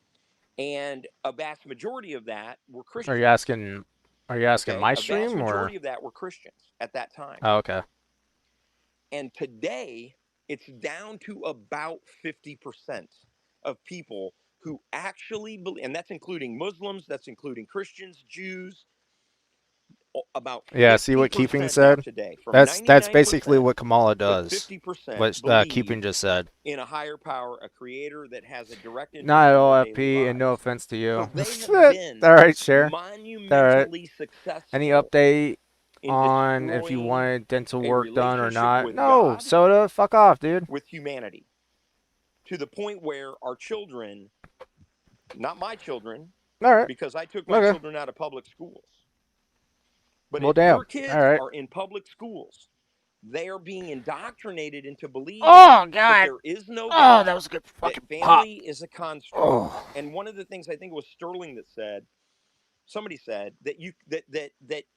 And a vast majority of that were Are Christians. you asking? Are you asking Okay? my A vast stream or? majority of that were Christians at that time. Oh, okay. And today, it's down to about 50% of people who actually believe, and that's including Muslims, that's including Christians, Jews, about Yeah. See what Keeping 50% now said? today, from That's basically 99% what Kamala to does. 50% What Keeping believe just said. in a higher power, a creator that has a direct Not influence at on all, their daily FP, and no lives. offense to So you. they have been All right, share. All right. monumentally Any successful update in on if you destroying wanted dental a work done or relationship not? with No, God, Soda, fuck off, dude. with humanity, to the point where our children, not my children, All right. because I took my Okay. children out of public schools, but Well, if damn. your kids All right. are in public schools, they are being indoctrinated into believing Oh, that God. there is no Oh, God, that was a good that fucking pop. family is a construct. Oh. And one of the things, I think it was Sterling that said, somebody said that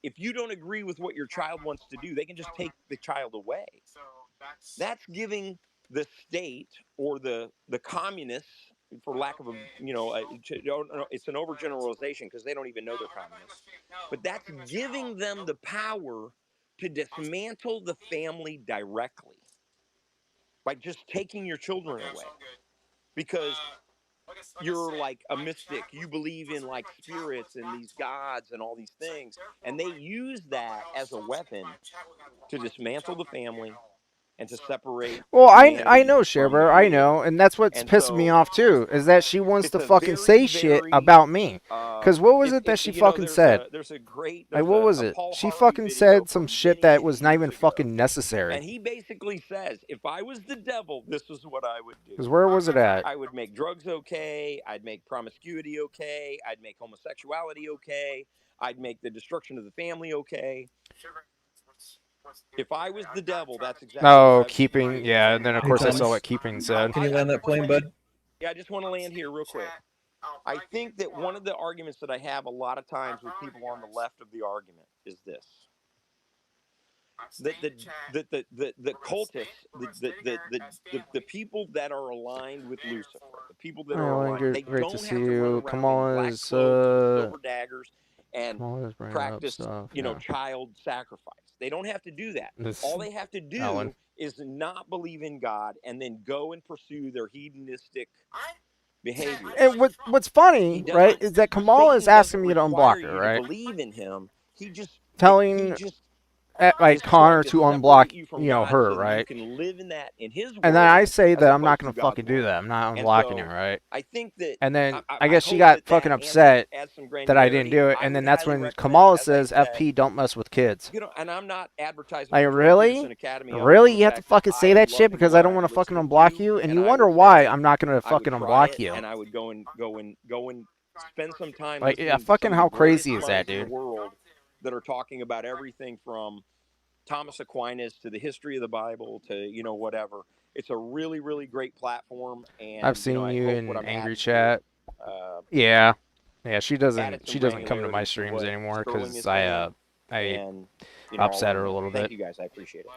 if you don't agree with what your child wants to do, they can just take the child away. That's giving the state or the communists, for lack of it's an overgeneralization because they don't even know they're communists, but that's giving them the power to dismantle the family directly by just taking your children away, because you're like a mystic, you believe in like spirits and these gods and all these things, and they use that as a weapon to dismantle the family and to separate Well, I humanity know, from the Sherbert, I creator. know, and that's what's And pissing me so off too, is that she wants it's to a fucking very, say shit very about me. Cause what was it that she fucking said? there's a great Like, there's what was a it? Paul She Harvey fucking video said some from shit many, that many was not years even ago, fucking necessary. and he basically says, if I was the devil, this is what I would do. Cause where was it at? I would make drugs okay, I'd make promiscuity okay, I'd make homosexuality okay, I'd make the destruction of the family okay. If I was the devil, that's exactly what Oh, I would Keeping, do. yeah, and then of Hey, course I saw Thomas, what Keeping said. can you land that plane, bud? Yeah, I just want to land here real quick. I think that one of the arguments that I have a lot of times with people on the left of the argument is this. the cultists, the people that are aligned with Lucifer, the people that are aligned, they Great to don't see have to run you. around in Kamala black is cloaks and silver daggers and Kamala's bringing up practice, stuff. child sacrifice. They don't have to do that. This All they have to Ellen. do is not believe in God and then go and pursue their hedonistic behavior. And what's funny, right, is that Kamala is Satan asking doesn't me to require unblock her, you to right? believe in him. He Telling just like is trying Connor to to separate unblock, you from God her, so that you right? can live in that in His And then world I say as that I'm not opposed to gonna God's fucking do world. that. I'm not And unblocking him, so right? I think that And then I I guess she hope got that fucking answer upset adds some that I didn't granularity. do it. I And then would that's highly when recommend, Kamala as I says, said, "FP, don't mess with kids." and I'm not advertising Like, for Jordan really? Peterson Academy other Really? than the You have to fact that fucking say I that love shit the because I guy don't want to I'm fucking listening unblock to, you? And and you I wonder would why say I'm not gonna I would fucking try unblock it, you. and I would go and spend some time Like, yeah, listening to fucking some of the how greatest crazy is that, minds in the dude? world that are talking about everything from Thomas Aquinas to the history of the Bible to whatever. It's a really, really great platform, I've and seen I you hope what in I'm Angry adding to it Chat. Yeah, yeah. She added doesn't some come to my granularity to streams what anymore Sterling because is saying, I and I'll upset land her a there. little Thank bit. you guys, I appreciate it.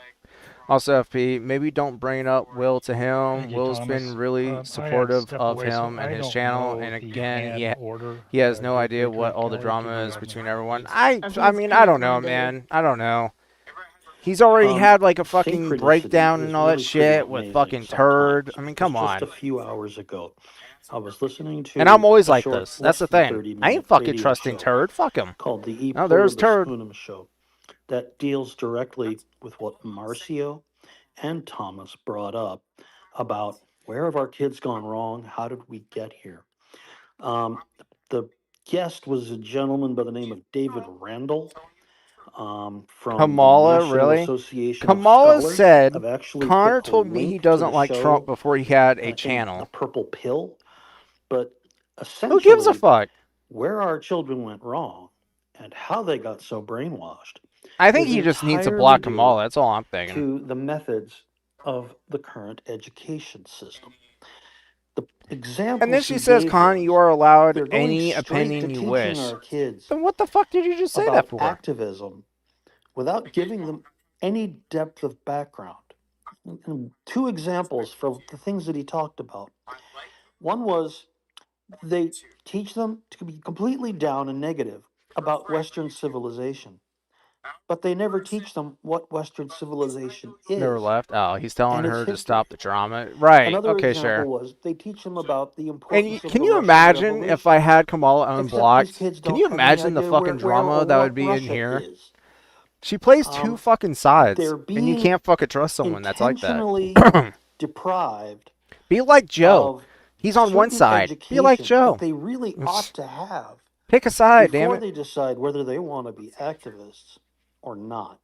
Also, FP, maybe don't bring up Will to him. Thank you, Will's been Thomas. really I had to supportive step of away, so him and I his don't channel. know And the again, and order. he has no Great, idea great what talk, all the Kelly. Give drama me is love, between man. everyone. Peace. I mean, I don't know, man. I don't know. He's already had like a fucking Synchronicity breakdown is and all that really pretty shit with amazing fucking Turd. sometimes. I mean, come Just a on. few hours ago, I was listening And I'm to always a like short, this. That's less the than thing. I 30-minute ain't fucking radio trusting show Turd. Fuck him. called the E No, there's Turd. Pluribus Unum Show that deals directly with what Marcio and Thomas brought up about where have our kids gone wrong? How did we get here? The guest was a gentleman by the name of David Randall from the Kamala, National really? Association of Kamala Scholars. said, I've actually Connor put a told me he link to doesn't the like Trump show before he had a in channel. a purple pill, but Who gives a essentially fuck? where our children went wrong and how they got so brainwashed I think is he just needs to entirely block due Kamala. That's all I'm thinking. to the methods of the current education system. The examples And then she he says, gave Connor, you was are allowed they're going any straight to opinion you teaching wish. our kids Then what the fuck did you just say that about for? activism without giving them any depth of background. And two examples for the things that he talked about. One was they teach them to be completely down and negative about Western civilization, but they never teach them what Western civilization Never is left. Oh, he's telling and its her to history. stop the drama. Right. Another Okay, example sure. was they teach them about the And importance of can the you Russian imagine if I Revolution, had Kamala except these unblocked? kids Can don't you have any imagine the idea fucking where drama or that would what be in Russia here? is. She plays two fucking sides, They're and you being can't fucking trust someone that's like that. intentionally deprived Be like Joe. of He's on one certain side. Be like education that Joe. they really ought to have Pick a side, damn before it. they decide whether they want to be activists or not.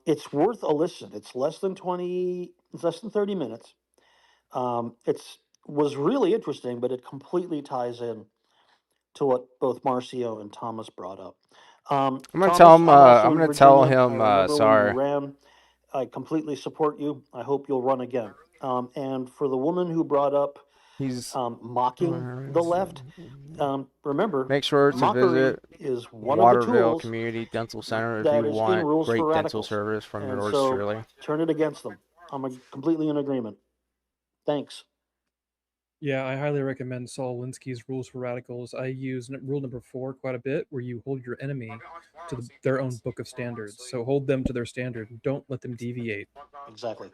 It's worth a listen. It's less than 30 minutes. It's was really interesting, but it completely ties in to what both Marcio and Thomas brought up. I'm gonna tell Thomas, him. I'm also I'm in gonna tell Virginia. I him. remember when you Sorry. ran. I completely support you. I hope you'll run again. And for the woman who brought up He's mocking the left, remember, Make sure to mockery visit is one of the Waterville tools Community Dental Center if that you is in want Rules for great dental Radicals. service from And yours so truly. turn it against them. Completely in agreement. Thanks. Yeah, I highly recommend Saul Alinsky's Rules for Radicals. I use rule number 4 quite a bit, where you hold your enemy to their own book of standards. So hold them to their standard. Don't let them deviate. Exactly.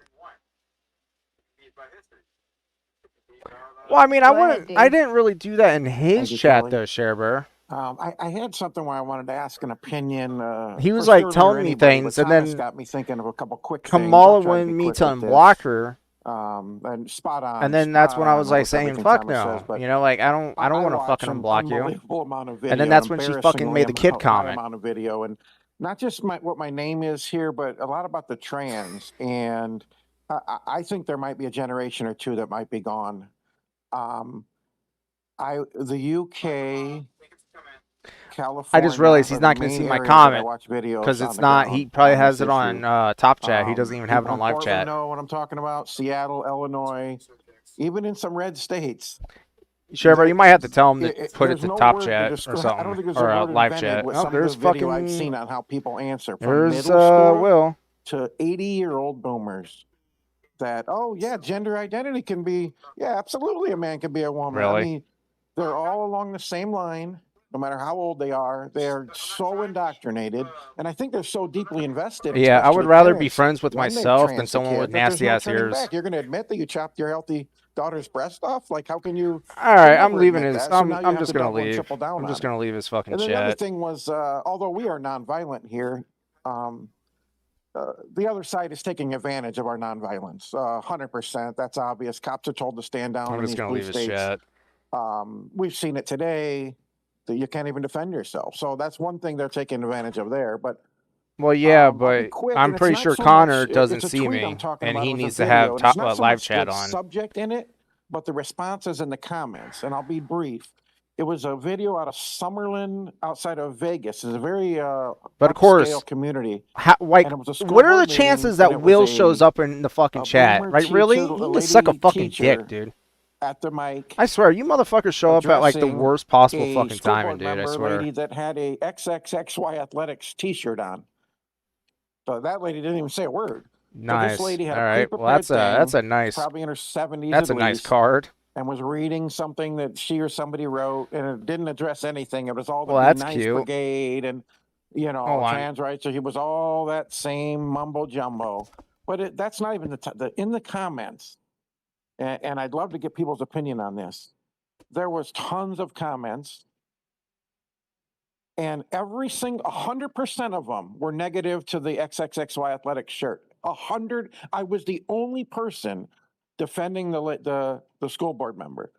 Well, I mean, I didn't really do that in his chat Kelly. though, Sharebear. I had something where I wanted to ask an opinion. He was for like Sterling or telling me anybody, things, but and Thomas then got me thinking of a couple quick things. Kamala I'll try to wanted be me quick to with this. unblock her. And spot on. And then that's spot when I on was like with saying, everything "Fuck Thomas says, no," but you know, like I don't want to watch fucking an unblock you. unbelievable amount of video, And then that's when she fucking made the kid high comment. amount of video, and not just what my name is here, but a lot about the trans. And I think there might be a generation or two that might be gone. The UK, California. I just realized he's are the not going to see main my areas that I comment watch videos because on it's the not. ground He probably on has this it on issue. Top Chat. He doesn't even have it People on in Live Portland Chat. know what I'm talking about. Seattle, Illinois, even in some red states. Trevor, you might have to tell him to put it there's to no top word to chat or describe. I something, don't think there's or a word live invented chat. with Oh, some of there's the video I've fucking. seen on how people answer from There's middle school Will. to 80-year-old boomers. That, oh yeah, gender identity can be, yeah, absolutely, a man can be a woman. I Really? mean, they're all along the same line, no matter how old they are. They're so indoctrinated, and I think they're so deeply invested. Yeah, I would especially rather be parents, friends with when they myself than trans the someone with kid, that there's nasty no ass turning ears. back. You're going to admit that you chopped your healthy daughter's breast off? Like, how can you? All right, You'll I'm never leaving admit his. that. So now you I'm have just to gonna double and leave. triple down I'm just on it. gonna leave his fucking And then the other chat. thing was, although we are nonviolent here, the other side is taking advantage of our nonviolence. 100%. That's obvious. Cops are told to stand down I'm in just these gonna blue leave his states. chat. We've seen it today that you can't even defend yourself. So that's one thing they're taking advantage of there. But Well, yeah, I'll be but quick, I'm and it's pretty not sure so Connor much. doesn't It's a see tweet I'm me, talking and about. he It was a needs to have video. And it's not so live much chat the on. subject in it, but the responses in the comments. And I'll be brief. It was a video out of Summerlin, outside of Vegas. It's a very But of upscale course, community. like, And it was a school what are the board meeting, chances and that it was Will shows a up in the fucking chat? boomer Right? teacher, Really? a You need to suck a lady fucking teacher dick, dude. at the mic, I swear, you motherfuckers show up at like the addressing worst possible a fucking school timing, board dude. I member, swear. lady that had a XXXY Athletics T-shirt on. So that lady didn't even say a word. So this Nice. lady had All a right. Well, pre-prepared that's a thing, nice. probably in her 70s That's at a nice least, card. and was reading something that she or somebody wrote, and it didn't address anything. It was all the Well, Be that's Nice cute. Brigade and, you know, Hold on. trans rights. So it was all that same mumbo jumbo. But that's not even in the comments. And I'd love to get people's opinion on this. There was tons of comments, and every single 100% of them were negative to the XXXY Athletics shirt. 100. I was the only person defending the school board member.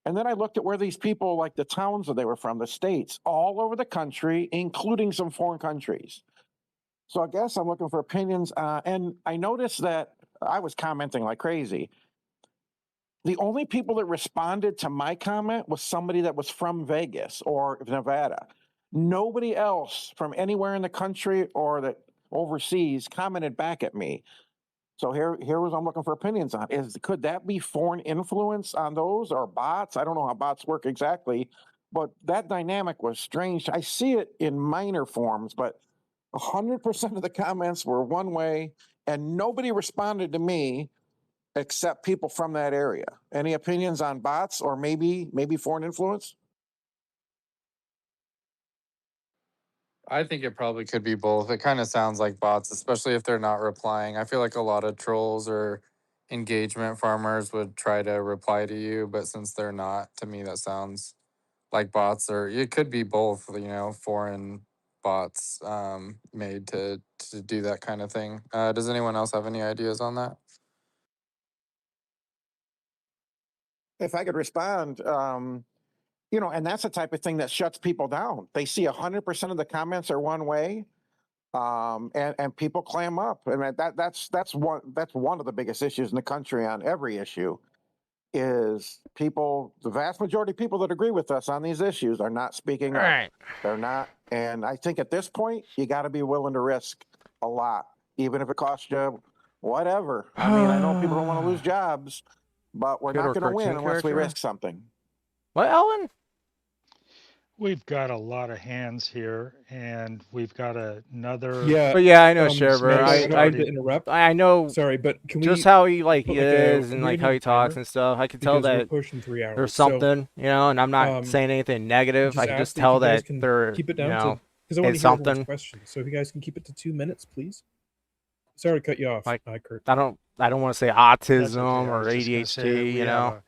And then I looked at where these people, like the towns that they were from, the states, all over the country, including some foreign countries. So I guess I'm looking for opinions. And I noticed that I was commenting like crazy. The only people that responded to my comment was somebody that was from Vegas or Nevada. Nobody else from anywhere in the country or that overseas commented back at me. So here was I'm looking for opinions on. Could that be foreign influence on those or bots? I don't know how bots work exactly, but that dynamic was strange. I see it in minor forms, but 100% of the comments were one way, and nobody responded to me except people from that area. Any opinions on bots or maybe foreign influence? I think it probably could be both. It kind of sounds like bots, especially if they're not replying. I feel like a lot of trolls or engagement farmers would try to reply to you, but since they're not, to me that sounds like bots. Or it could be both, you know, foreign bots made to do that kind of thing. Does anyone else have any ideas on that? If I could respond, you know, and that's the type of thing that shuts people down. They see 100% of the comments are one way, and people clam up, and that's one of the biggest issues in the country on every issue. Is people, the vast majority of people that agree with us on these issues are not speaking up. Right. They're not, and I think at this point you got to be willing to risk a lot, even if it costs you whatever. I mean, I know people don't want to lose jobs, but we're Good not or going to win cartoon unless we character? risk something. What, Ellen? We've got a lot of hands here, and we've got another. Yeah. But yeah, I know Sherber. I don't mean to interrupt. I know. Sorry, but can just we how he like put is a and like how minute he talks timer? and stuff. I can tell Because we're that pushing 3 hours. there's So, something, you know, and I'm not saying anything negative. I can just tell that they're, keep it you down know, to, because I want it's to hear everyone's something. questions. So if you guys can keep it to 2 minutes, please. Sorry to cut you off, Like, Kurt. I don't want to say That's autism okay. I or was just gonna say ADHD, we you have know.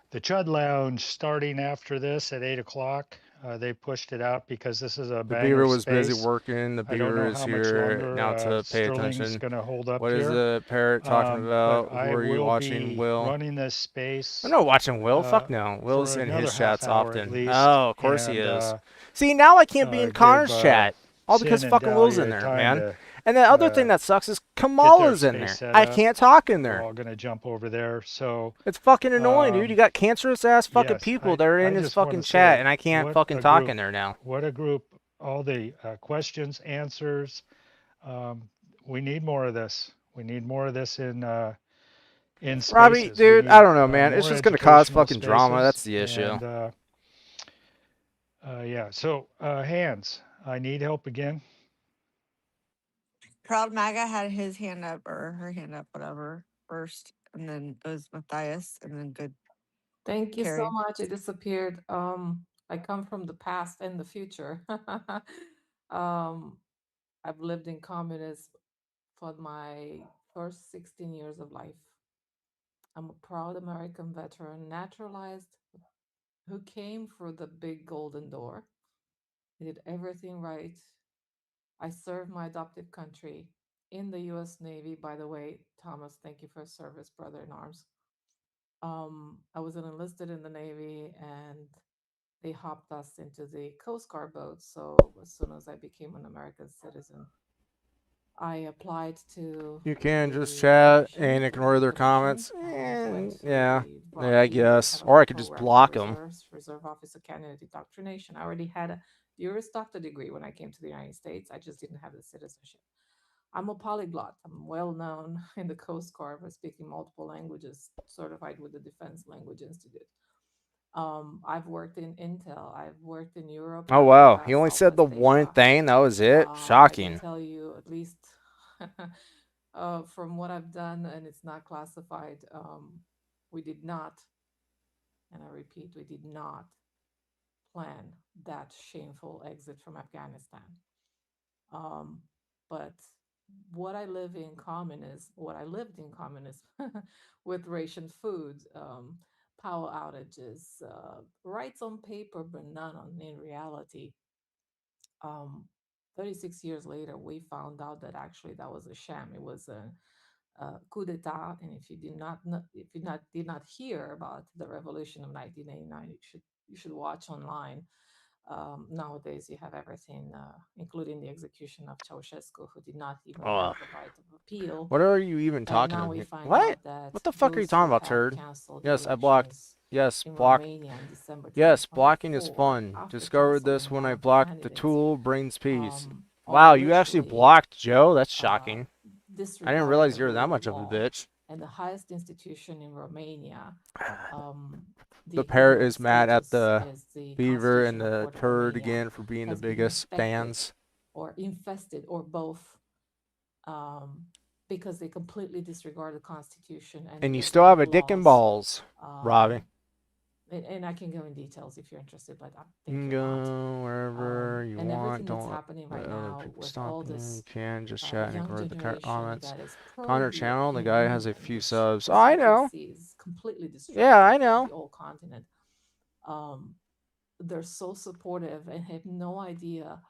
the Chud Lounge starting after this at 8 o'clock. They pushed it out because this is a The banger beaver was space. busy working. The I don't beaver know is how much here longer now to pay Sterling's attention. going to hold up What here. is the parrot talking about? But I Who are you will watching, be Will? running this space. I'm not watching Will. Fuck no. Will's for in another his half chats hour at often. least. Oh, of course he And, is. See, now I can't be in Connor's give, chat. All Sin because and fucking Will's Dahlia in there, time man. to, And the other thing that sucks is get their Kamala's in space there. set I up. can't talk in We're there. all going to jump over there. So It's fucking annoying, dude. You got cancerous ass fucking yes, people that are in his just wanna fucking say chat, and I can't what fucking a talk group, in there now. What a group. All the questions, answers. We need more of this. We need more of this in in Robbie, spaces. dude, We I need don't know, man. It's more just gonna cause educational fucking drama. spaces. That's the issue. And yeah, so hands. I need help again. Proud MAGA had his hand up or her hand up, whatever, first, and then it was Matthias, and then good. Thank you so Carrie. much. It disappeared. I come from the past and the future. I've lived in communism for my first 16 years of life. I'm a proud American veteran, naturalized, who came through the big golden door. I did everything right. I served my adoptive country in the U.S. Navy. By the way, Thomas, thank you for service, brother in arms. I was enlisted in the Navy, and they hopped us into the Coast Guard boat. So as soon as I became an American citizen, I applied to You can just the chat commission, and the ignore their commission, comments. went Yeah, through yeah, I guess. have a Or I could just program for block them. reserve officer candidate indoctrination. I already had a Juris Doctor degree when I came to the United States. I just didn't have the citizenship. I'm a polyglot. I'm well known in the Coast Guard for speaking multiple languages, certified with the Defense Language Institute. I've worked in Intel. I've worked in Europe, Oh wow, Africa, he only said the Southwest one Asia. thing. That was it. I can Shocking. tell you at least from what I've done, and it's not classified. We did not, and I repeat, we did not plan that shameful exit from Afghanistan. But what I lived in common is with ration food, power outages, rights on paper, but none in reality. Um, 36 years later, we found out that actually that was a sham. It was a coup d'état, and if you did not hear about the revolution of 1989, you should watch online. Nowadays, you have everything, including the execution of Ceausescu, who did not even Oh, have the right of appeal. what are you even And talking now about? we Here? find What? out that What the fuck are you those talking who about, had turd? canceled the Yes, I blocked. elections Yes, in block. Romania in December Yes, blocking is 2024, fun. after Discovered canceling this one when I of the blocked the candidates, tool brings peace. are Wow, you actually literally blocked Joe? That's shocking. I didn't disregarding realize the you were rule that of much of a law. bitch. And the highest institution in Romania, the The parrot equivalent is mad at status the is the beaver and Constitutional the Court of turd Romania, again for being the has been biggest infected fans. or infested or both, um, because they completely disregard the Constitution and And the you still have Islamic a dick and laws. balls, Robbie. And I can go in details if you're interested, but I You think can you're not. go wherever you And want. everything that's Don't happening let right other now people with stop all you. You this can just chat and young ignore the generation comments. that is Patriot pro Channel, the guy has a European, few which, subs. Oh, as I you can know. see, is completely Yeah, I destructive of know. the old continent. They're so supportive and have no idea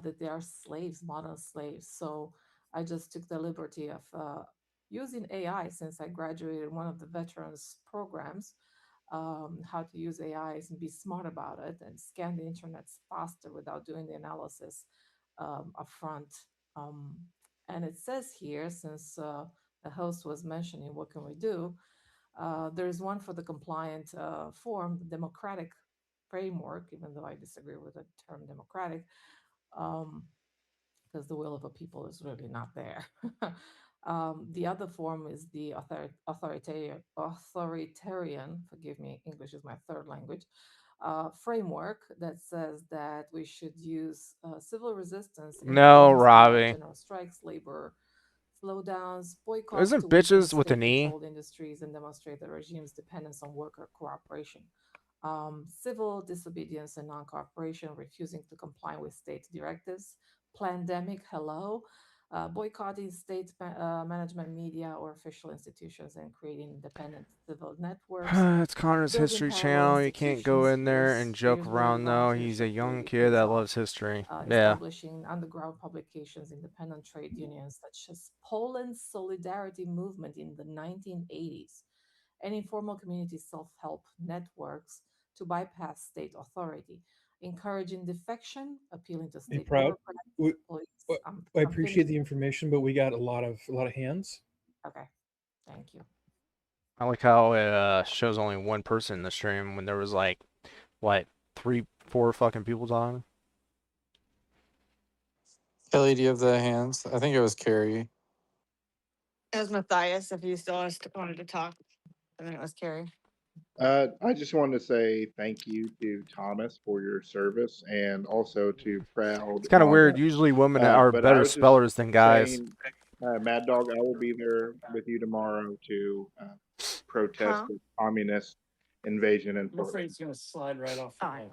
that they are slaves, modern slaves. So I just took the liberty of using AI since I graduated one of the veterans programs, how to use AIs and be smart about it and scan the internet faster without doing the analysis up front. And it says here, since the host was mentioning what can we do, there's one for the compliant form, the democratic framework, even though I disagree with the term democratic, because the will of a people is really not there. The other form is the authoritarian, forgive me, English is my third language, framework that says that we should use civil resistance in No, forms of Robbie. general strikes, labor slowdowns, boycotts to Isn't weaken bitches with an E? state-controlled industries and demonstrate the regime's dependence on worker cooperation. Civil disobedience and non-cooperation, refusing to comply with state directives, pandemic, hello, boycotting state management media or official institutions and creating independent civil networks, It's Connor's building History parallel Channel. You can't go institutions. in there and joke Here's where the around though. He's a volunteership young really kid pays that off. loves history. Yeah. Establishing underground publications, independent trade unions such as Poland's Solidarity Movement in the 1980s, and informal community self-help networks to bypass state authority, encouraging defection, appealing to Hey, state Proud. bureaucrats, We, police. I I'm appreciate finished. the information, but we got a lot of hands. Okay, thank you. I like how it shows only one person in the stream when there was like, what, 3, 4 fucking people talking? Kelly, do you have the hands? I think it was Carrie. It was Matthias, if you still wanted to talk. And then it was Carrie. I just wanted to say thank you to Thomas for your service and also to Proud It's kind of Mama. weird. Usually women are But I better was just spellers than guys. saying, Mad Dog, I will be there with you tomorrow to protest Huh? the communist invasion in I'm afraid Portland. it's going to slide right off. Oh, I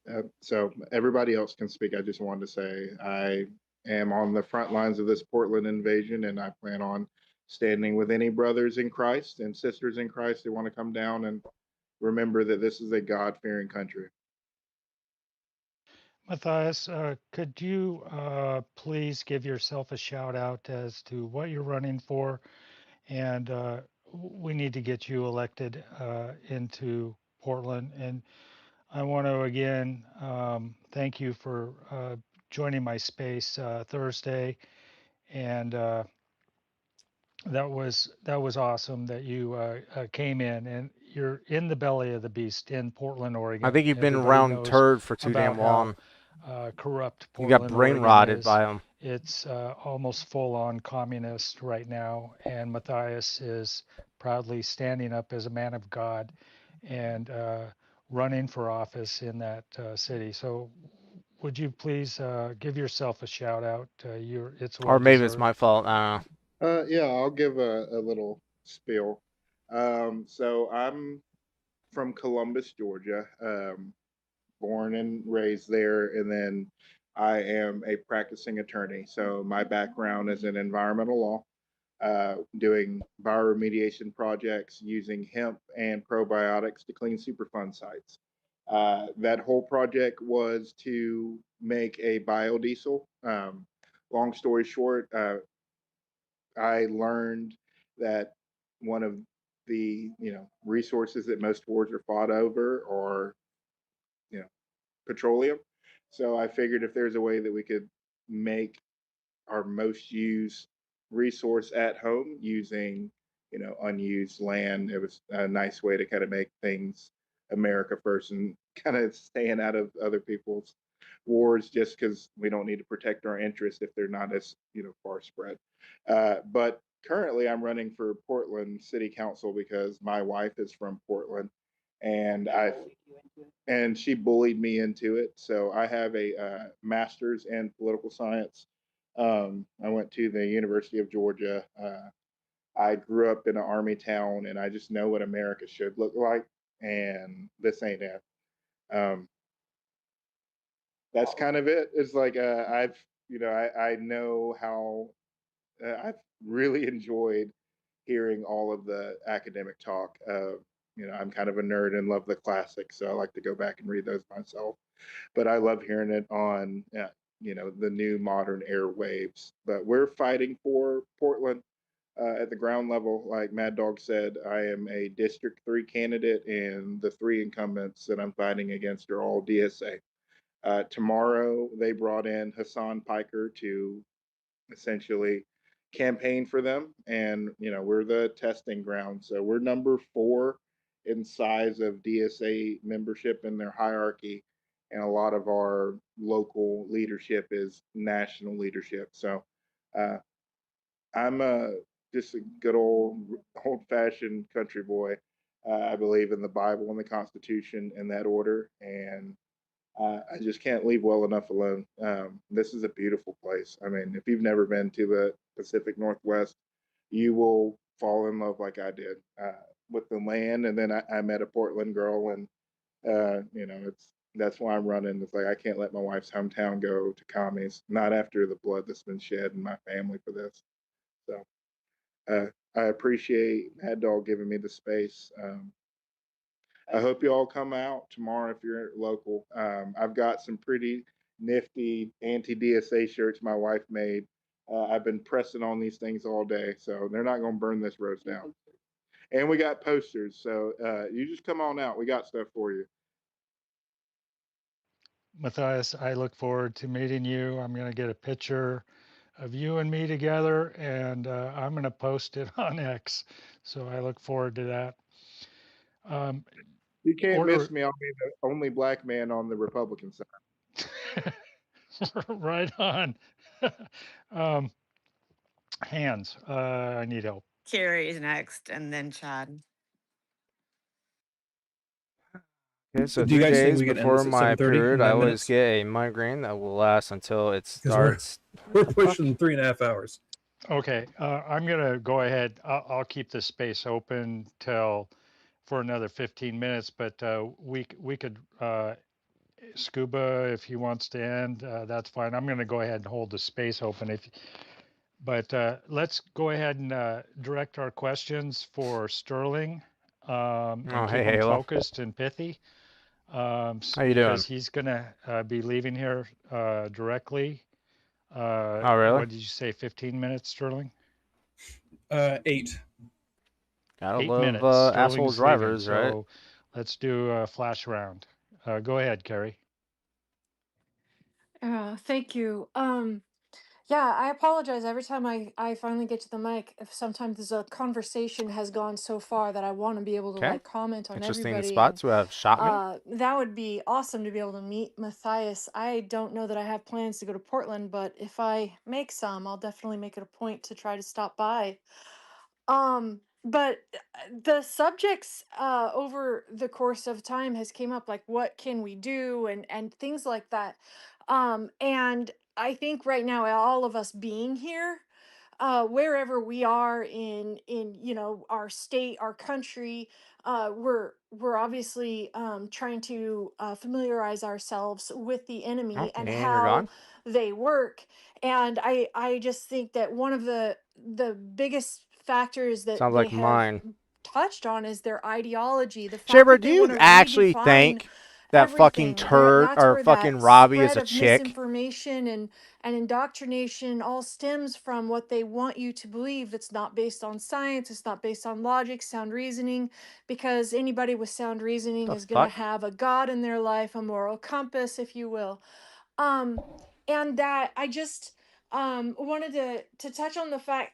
know. So everybody else can speak. I just wanted to say I am on the front lines of this Portland invasion, and I plan on standing with any brothers in Christ and sisters in Christ who want to come down and remember that this is a God-fearing country. Matthias, could you please give yourself a shout out as to what you're running for? And we need to get you elected into Portland. And I want to again thank you for joining my space Thursday. And that was awesome that you came in, and you're in the belly of the beast in Portland, I Oregon. think you've been Everybody around knows turd for too about damn how long. corrupt You got Portland, brain Oregon rotted is. by them. It's almost full on communist right now, and Matthias is proudly standing up as a man of God and running for office in that city. So would you please give yourself a shout out? It's Or well maybe it's deserved. my fault. I don't know. Yeah, I'll give a little spiel. So I'm from Columbus, Georgia, born and raised there, and then I am a practicing attorney. So my background is in environmental law, doing bioremediation projects using hemp and probiotics to clean Superfund sites. That whole project was to make a biodiesel. Long story short, I learned that one of the resources that most wars are fought over are you know petroleum. So I figured if there's a way that we could make our most used resource at home using unused land, it was a nice way to kind of make things America first and kind of staying out of other people's wars just because we don't need to protect our interests if they're not as far spread. But currently I'm running for Portland City Council because my wife is from Portland, and she bullied me into it. So I have a master's in political science. I went to the University of Georgia. I grew up in an army town, and I just know what America should look like. And this ain't it. Um, that's kind of it. It's like I know how I've really enjoyed hearing all of the academic talk. I'm kind of a nerd and love the classics, so I like to go back and read those myself. But I love hearing it on, the new modern airwaves. But we're fighting for Portland at the ground level. Like Mad Dog said, I am a District 3 candidate, and the three incumbents that I'm fighting against are all DSA. Tomorrow, they brought in Hassan Piker to essentially campaign for them, and we're the testing ground. So we're number 4 in size of DSA membership in their hierarchy, and a lot of our local leadership is national leadership. So I'm just a good old fashioned country boy. I believe in the Bible and the Constitution in that order, and I just can't leave well enough alone. This is a beautiful place. I mean, if you've never been to the Pacific Northwest, you will fall in love like I did with the land. And then I met a Portland girl, and that's why I'm running. It's like I can't let my wife's hometown go to commies, not after the blood that's been shed in my family for this. So I appreciate Mad Dog giving me the space. I hope you all come out tomorrow if you're local. I've got some pretty nifty anti-DSA shirts my wife made. I've been pressing on these things all day, so they're not going to burn this roast down. And we got posters, so you just come on out. We got stuff for you. Matthias, I look forward to meeting you. I'm going to get a picture of you and me together, and I'm going to post it on X. So I look forward to that. You can't miss me. I'll be the only black man on the Republican side. Right on. Hands. I need help. Carrie's next, and then Chad. Okay, so Do you 3 guys think days we can end this before at my 7:30 period, in I 9 always minutes? get a migraine that will last until it Because we're starts. we're pushing 3.5 hours. Okay, I'm gonna go ahead. I'll keep the space open till for another 15 minutes, but we could Scuba if he wants to end. That's fine. I'm gonna go ahead and hold the space open. But let's go ahead and direct our questions for Sterling and Oh, hey, keep them Halo. focused and pithy How you because doing? he's gonna be leaving here directly. Oh, really? What did you say? 15 minutes, Sterling? 8. Gotta 8 love minutes. asshole Sterling's leaving, drivers, right? so let's do a flash round. Go ahead, Carrie. Thank you. Yeah, I apologize every time I finally get to the mic. If sometimes the conversation has gone so far that I want to be able to Okay. like comment on Interesting everybody, spot and to have shot me. that would be awesome to be able to meet Matthias. I don't know that I have plans to go to Portland, but if I make some, I'll definitely make it a point to try to stop by. But the subjects over the course of time has came up, like what can we do, and things like that. And I think right now all of us being here, wherever we are in our state, our country, we're obviously trying to familiarize ourselves with the enemy and Okay, and you're how gone. they work. And I just think that one of the biggest factors that Sounds they like have mine. touched on is their ideology, the fact Shaver, that do they want you to actually redefine think that fucking everything. There, turd that's or where fucking that Robbie is spread a of chick? misinformation and indoctrination all stems from what they want you to believe. It's not based on science, it's not based on logic, sound reasoning, because anybody with sound reasoning The is going to fuck? have a god in their life, a moral compass, if you will. um and that I just wanted to touch on the fact,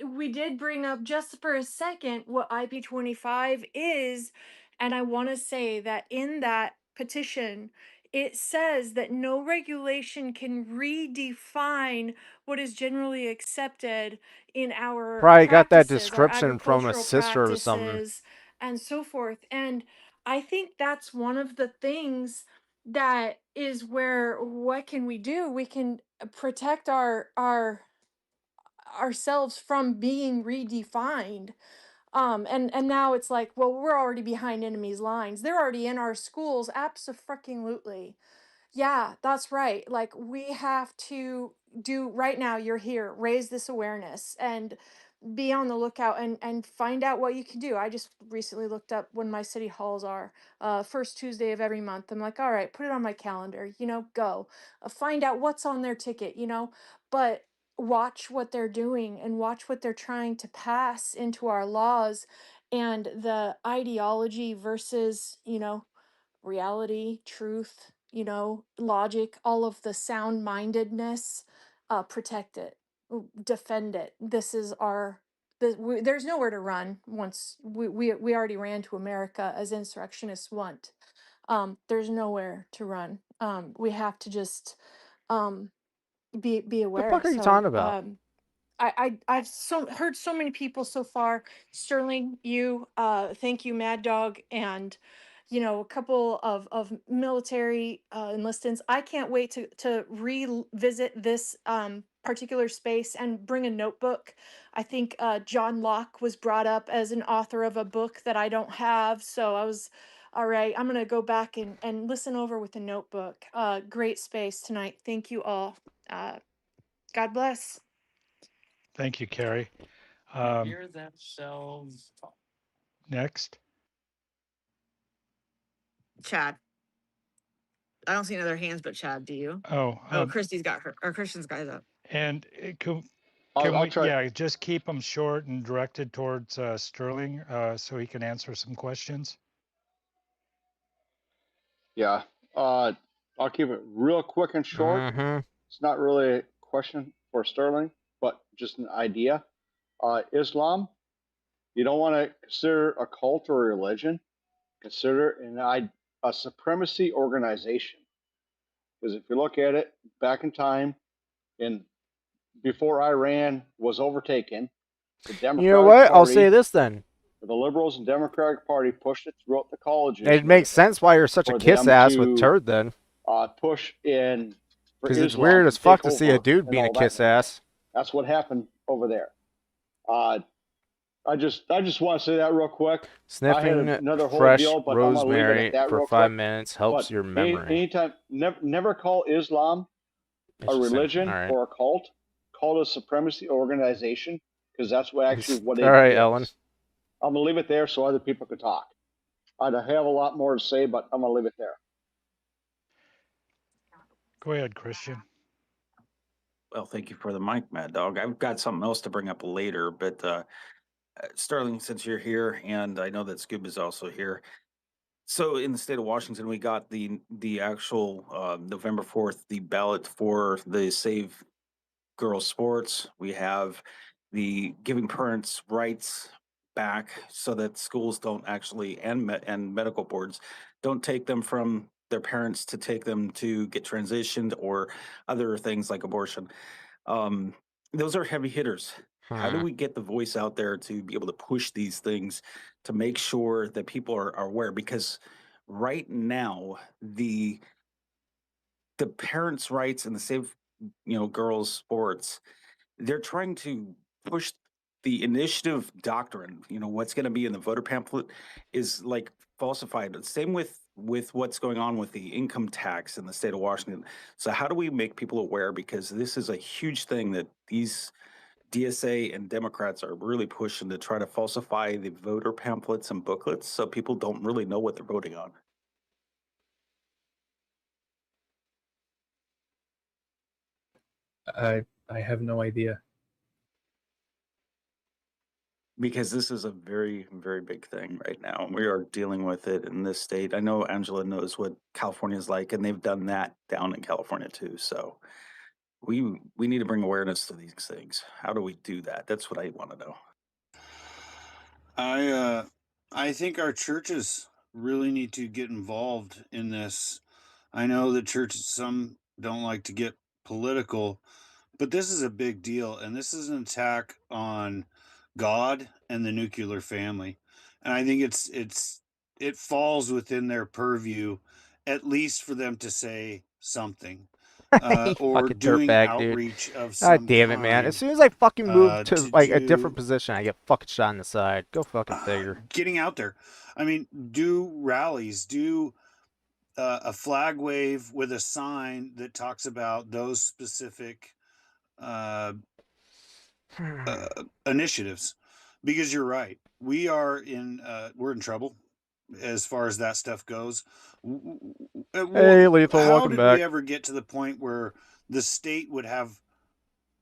we did bring up just for a second what IP25 is, and I want to say that in that petition it says that no regulation can redefine what is generally accepted in our Probably got that practices, our description from a agricultural sister or something. practices, and so forth. And I think that's one of the things that is where what can we do? We can protect our ourselves from being redefined. And now it's like, well, we're already behind enemy's lines. They're already in our schools. Abso-freaking-lutely. Yeah, that's right. Like we have to do right now. You're here. Raise this awareness and be on the lookout and find out what you can do. I just recently looked up when my city halls are, first Tuesday of every month. I'm like, all right, put it on my calendar, go, find out what's on their ticket, but watch what they're doing and watch what they're trying to pass into our laws, and the ideology versus, reality, truth, logic, all of the sound mindedness. Protect it, defend it. This is there's nowhere to run once we already ran to America as insurrectionists want. There's nowhere to run. We have to just um, be The aware. fuck are you talking So about? I've heard so many people so far. Sterling, you, thank you, Mad Dog, and a couple of military enlistants. I can't wait to revisit this particular space and bring a notebook. I think John Locke was brought up as an author of a book that I don't have, so I was. All right, I'm gonna go back and listen over with a notebook. Great space tonight. Thank you all. God bless. Thank you, Carrie. Hear themselves talk. Next. Chad. I don't see any other hands but Chad. Do you? Oh, Oh, Christy's got her, or Christian's got his up. and can I'll we, try. yeah, just keep them short and directed towards Sterling so he can answer some questions? Yeah. I'll keep it real quick and short. Mm-hmm. It's not really a question for Sterling, but just an idea. Islam, you don't want to consider a cult or a religion. Consider a supremacy organization. Because if you look at it back in time, in before Iran was overtaken, the Democratic You know what? I'll say Party, this then. the liberals and Democratic Party pushed it throughout the colleges. It makes sense why you're such a for kiss them ass with to turd then. push in for Because it's Islam weird to as fuck take to see a over dude and being a all that. kiss ass. That's what happened over there. I just want to say that real quick. I Sniffing had another whole fresh deal, but I'm gonna leave it rosemary at that for real 5 quick. minutes helps But your memory. anytime, never call Islam a Interesting. religion All right. or a cult. Call it a supremacy organization, because that's what actually what it All right, is. Ellen. I'm gonna leave it there so other people can talk. I'd have a lot more to say, but I'm gonna leave it there. Go ahead, Christian. Well, thank you for the mic, Mad Dog. I've got something else to bring up later, but Sterling, since you're here, and I know that Scoob is also here. So in the state of Washington, we got the actual November 4th, the ballot for the Save Girls Sports. We have the giving parents rights back so that schools don't actually and medical boards don't take them from their parents to take them to get transitioned or other things like abortion. Those are heavy hitters. How do we get the voice out there to be able to push these things to make sure that people are aware? Because right now, the parents' rights and the Save Girls Sports, they're trying to push the initiative doctrine. What's going to be in the voter pamphlet is like falsified. Same with what's going on with the income tax in the state of Washington. So how do we make people aware? Because this is a huge thing that these DSA and Democrats are really pushing to try to falsify the voter pamphlets and booklets so people don't really know what they're voting on. I have no idea. Because this is a very, very big thing right now. And we are dealing with it in this state. I know Angela knows what California is like, and they've done that down in California too. So we need to bring awareness to these things. How do we do that? That's what I want to know. I think our churches really need to get involved in this. I know that churches, some don't like to get political, but this is a big deal, and this is an attack on God and the nuclear family. And I think it falls within their purview, at least for them to say something. You Or fucking doing dirtbag, dude. outreach of God some damn it, man. kind. As soon as I fucking move to like a do different position, I get fucking shot in the side. Go fucking figure. getting out there. I mean, do rallies, do a flag wave with a sign that talks about those specific initiatives, because you're right. We're in trouble as far as that stuff goes. Hey, Lethal, how welcome did back. we ever get to the point where the state would have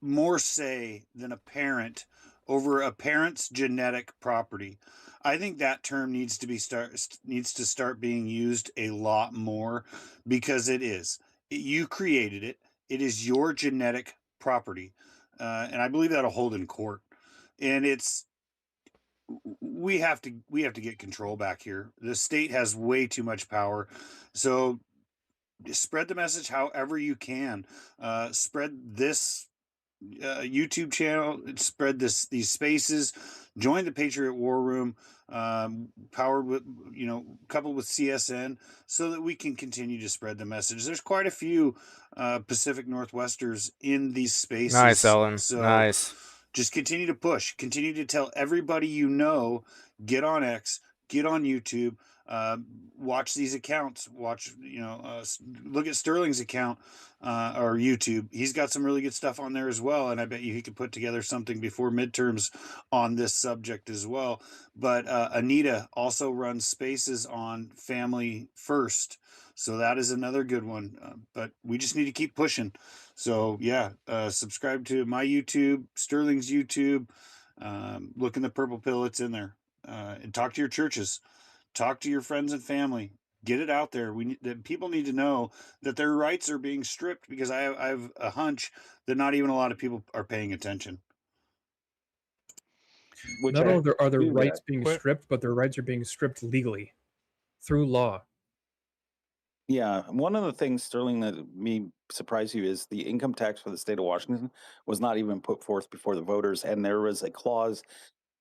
more say than a parent over a parent's genetic property? I think that term needs to start being used a lot more, because it is. You created it. It is your genetic property, and I believe that'll hold in court. And we have to get control back here. The state has way too much power, so spread the message however you can. Spread this YouTube channel, spread these spaces, join the Patriot War Room, powered with, coupled with CSN, so that we can continue to spread the message. There's quite a few Pacific Northwesters in these spaces. Nice, Ellen. So Nice. just continue to push, continue to tell everybody get on X, get on YouTube, watch these accounts, look at Sterling's account or YouTube. He's got some really good stuff on there as well, and I bet you he could put together something before midterms on this subject as well. But Anita also runs spaces on Family First, so that is another good one. But we just need to keep pushing. So yeah, subscribe to my YouTube, Sterling's YouTube. Look in the purple pill; it's in there. And talk to your churches, talk to your friends and family. Get it out there. People need to know that their rights are being stripped, because I have a hunch that not even a lot of people are paying attention. Not only are their rights being stripped, but their rights are being stripped legally through law. Yeah, one of the things, Sterling, that surprise you is the income tax for the state of Washington was not even put forth before the voters, and there was a clause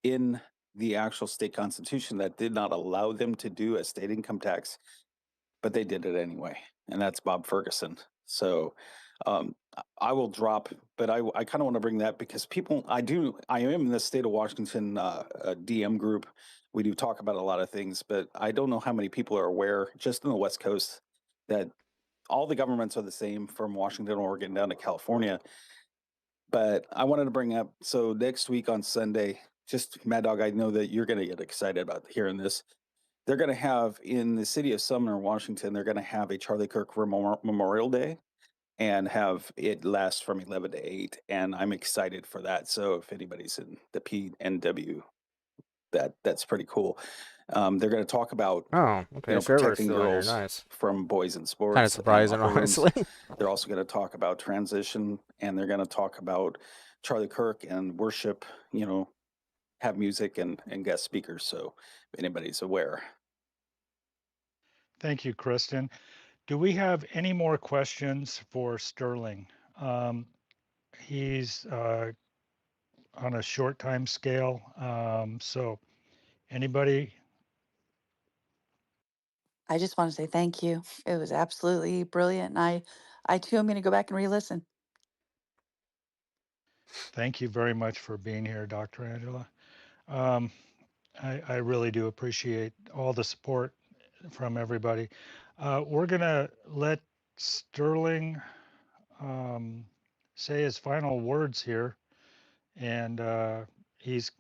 in the actual state constitution that did not allow them to do a state income tax, but they did it anyway, and that's Bob Ferguson. So I will drop, but I kind of want to bring that because I am in the state of Washington DM group. We do talk about a lot of things, but I don't know how many people are aware, just in the West Coast, that all the governments are the same from Washington, Oregon down to California. But I wanted to bring up, so next week on Sunday, just Mad Dog, I know that you're going to get excited about hearing this. They're going to have in the city of Sumner, Washington, they're going to have a Charlie Kirk Memorial Day and have it last from 11 to 8. And I'm excited for that. So if anybody's in the PNW, that's pretty cool. They're going to talk about Oh, okay. So everybody's protecting still in here. girls Nice. from boys in sports. Kind of surprising, and upper rooms. honestly. They're also going to talk about transition, and they're going to talk about Charlie Kirk and worship, have music and guest speakers. So if anybody's aware. Thank you, Kristen. Do we have any more questions for Sterling? He's on a short time scale. So anybody? I just want to say thank you. It was absolutely brilliant. And I too am going to go back and re-listen. Thank you very much for being here, Dr. Angela. I really do appreciate all the support from everybody. We're going to let Sterling say his final words here, and he's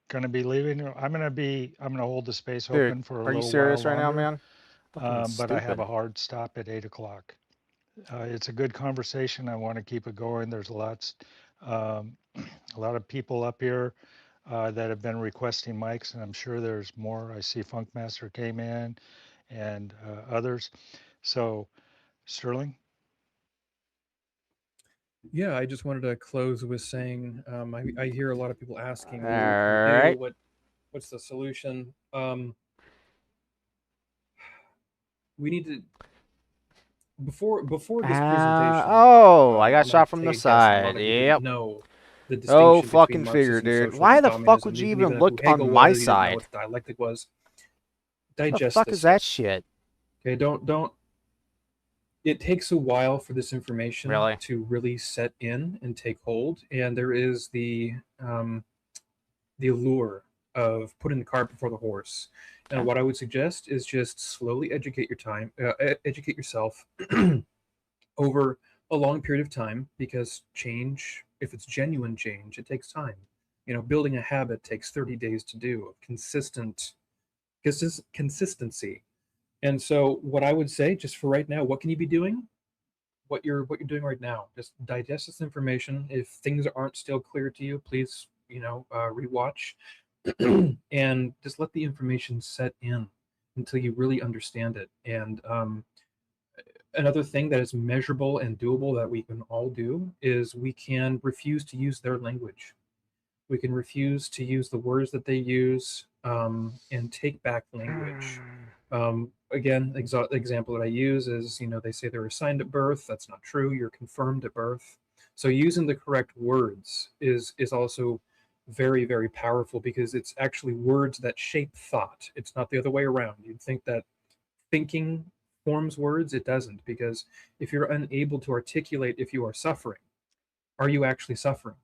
going to be leaving. I'm going to hold the space Dude, open for a are you little while serious right now, longer, man? Fucking but I have stupid. a hard stop at 8 o'clock. It's a good conversation. I want to keep it going. There's a lot of people up here that have been requesting mics, and I'm sure there's more. I see Funkmaster came in and others. So, Sterling? Yeah, I just wanted to close with saying I hear a lot of people asking, well, All what can we do? right. What's the solution? We need to before this presentation. I got I'm shot gonna from the take a guess, and a lot side. of you didn't Yep. know the Oh, distinction between fucking figure, Marxism, dude. socialism, Why the fuck communism. would You you didn't even even know who look on Hegel my was. You didn't know side? what dialectic was. What the Digest fuck this is that stuff. shit? Okay, don't. It takes a while for this information Really? to really set in and take hold, and there is the allure of putting the cart before the horse. And what I would suggest is just slowly educate yourself over a long period of time, because change, if it's genuine change, it takes time. Building a habit takes 30 days to do of consistency. And so what I would say, just for right now, what can you be doing? What you're doing right now. Just digest this information. If things aren't still clear to you, please, rewatch and just let the information set in until you really understand it. And another thing that is measurable and doable that we can all do is we can refuse to use their language. We can refuse to use the words that they use, and take back language. Again, example that I use is, they say they're assigned at birth. That's not true. You're confirmed at birth. So using the correct words is also very, very powerful, because it's actually words that shape thought. It's not the other way around. You'd think that thinking forms words. It doesn't, because if you're unable to articulate if you are suffering, are you actually suffering?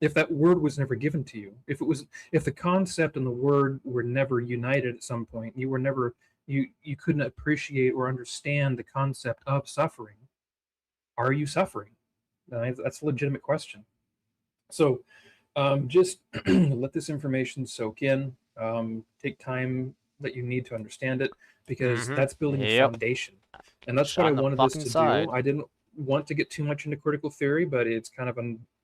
If that word was never given to you, if the concept and the word were never united at some point, you couldn't appreciate or understand the concept of suffering, are you suffering? That's a legitimate question. So just let this information soak in. Take time that you need to understand it, because that's building a foundation. And that's what I wanted this to do. I didn't want to get too much into critical theory, but it's kind of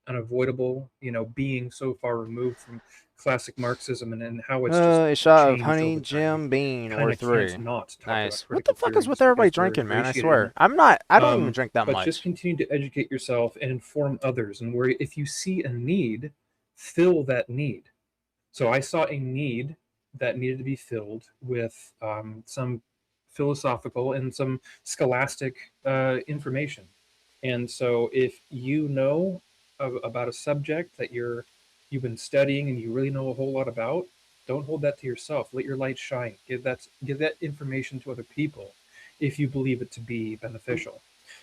unavoidable, being so far removed from classic Marxism and how it's just A shot of changed honey over time. Jim Beam or 3. Can't not talk Nice. about What the critical fuck theory is with just everybody because we're drinking, man? I ingratiated in swear. it. I don't even drink that But much. just continue to educate yourself and inform others. And where if you see a need, fill that need. So I saw a need that needed to be filled with some philosophical and some scholastic information. And so if you know about a subject that you've been studying and you really know a whole lot about, don't hold that to yourself. Let your light shine. Give that information to other people if you believe it to be beneficial.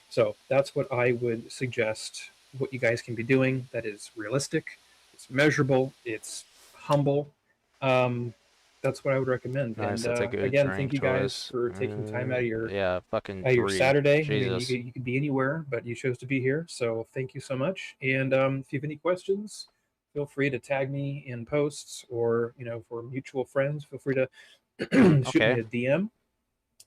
So that's what I would suggest what you guys can be doing that is realistic, it's measurable, it's humble. Um, that's what I would recommend. Nice. And That's a good again, thank drink you guys choice. for taking time out of Yeah, fucking your 3. Saturday. I mean, Jesus. you could be anywhere, but you chose to be here. So thank you so much. And if you have any questions, feel free to tag me in posts, or for mutual friends, feel free to shoot me Okay. a DM.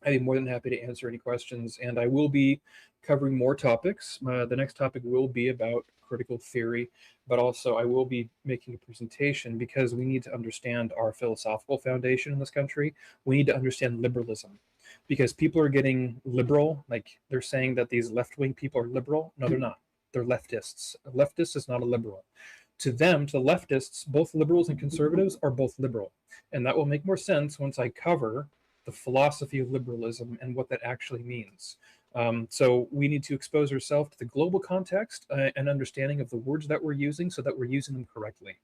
I'd be more than happy to answer any questions. And I will be covering more topics. The next topic will be about critical theory, but also I will be making a presentation because we need to understand our philosophical foundation in this country. We need to understand liberalism because people are getting liberal. Like they're saying that these left wing people are liberal. No, they're not. They're leftists. A leftist is not a liberal. To them, to the leftists, both liberals and conservatives are both liberal. And that will make more sense once I cover the philosophy of liberalism and what that actually means. So we need to expose ourselves to the global context and understanding of the words that we're using so that we're using them correctly.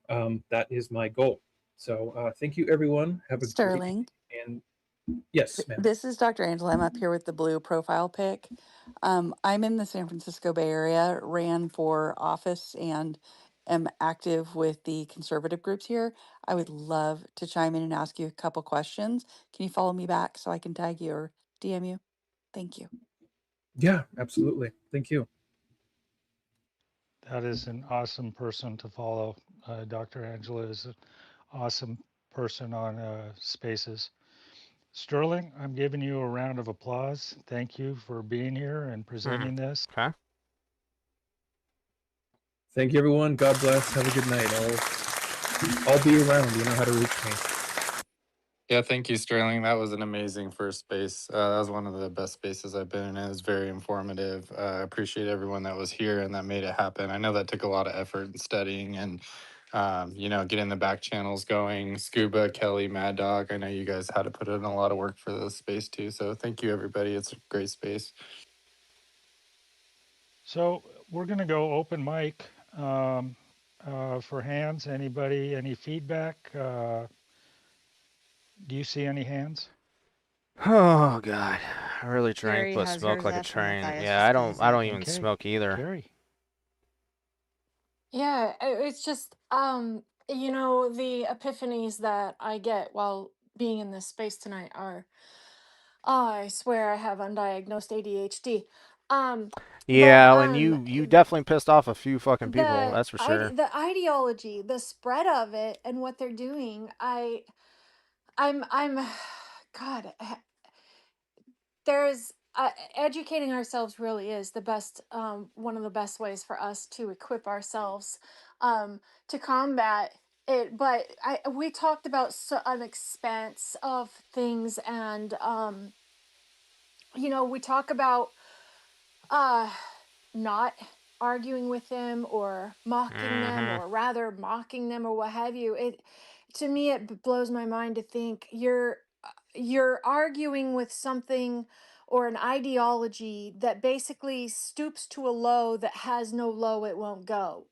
That is my goal. So thank you, everyone. Have a great Sterling. and yes, ma'am. This is Dr. Angela. I'm up here with the blue profile pic. I'm in the San Francisco Bay Area, ran for office, and am active with the conservative groups here. I would love to chime in and ask you a couple questions. Can you follow me back so I can tag you or DM you? Thank you. Yeah, absolutely. Thank you. That is an awesome person to follow. Dr. Angela is an awesome person on Spaces. Sterling, I'm giving you a round of applause. Thank you for being here and presenting this. Okay. Thank you, everyone. God bless. Have a good night. I'll be around. You know how to reach me. Yeah, thank you, Sterling. That was an amazing first space. That was one of the best spaces I've been in. It was very informative. I appreciate everyone that was here and that made it happen. I know that took a lot of effort and studying and, getting the back channels going. Scuba, Kelly, Mad Dog. I know you guys had to put in a lot of work for this space too. So thank you, everybody. It's a great space. So we're going to go open mic for hands. Anybody, any feedback? Do you see any hands? Oh god, I really drank Carrie but has smoke hers like a up, and train. Matthias Yeah, was I gonna don't. say I it. don't even Okay, smoke either. Carrie. Yeah, it's just the epiphanies that I get while being in this space tonight are, I swear I have undiagnosed ADHD. But Yeah, and you definitely pissed off a few fucking people. That's for sure. the ideology, the spread of it, and what they're doing, I'm God, there's educating ourselves really is the best, one of the best ways for us to equip ourselves to combat it. But we talked about an expanse of things, and we talk about uh not arguing with them or mocking them, Mm-hmm. or rather mocking them, or what have you. It To me, it blows my mind to think you're arguing with something or an ideology that basically stoops to a low that has no low it won't go.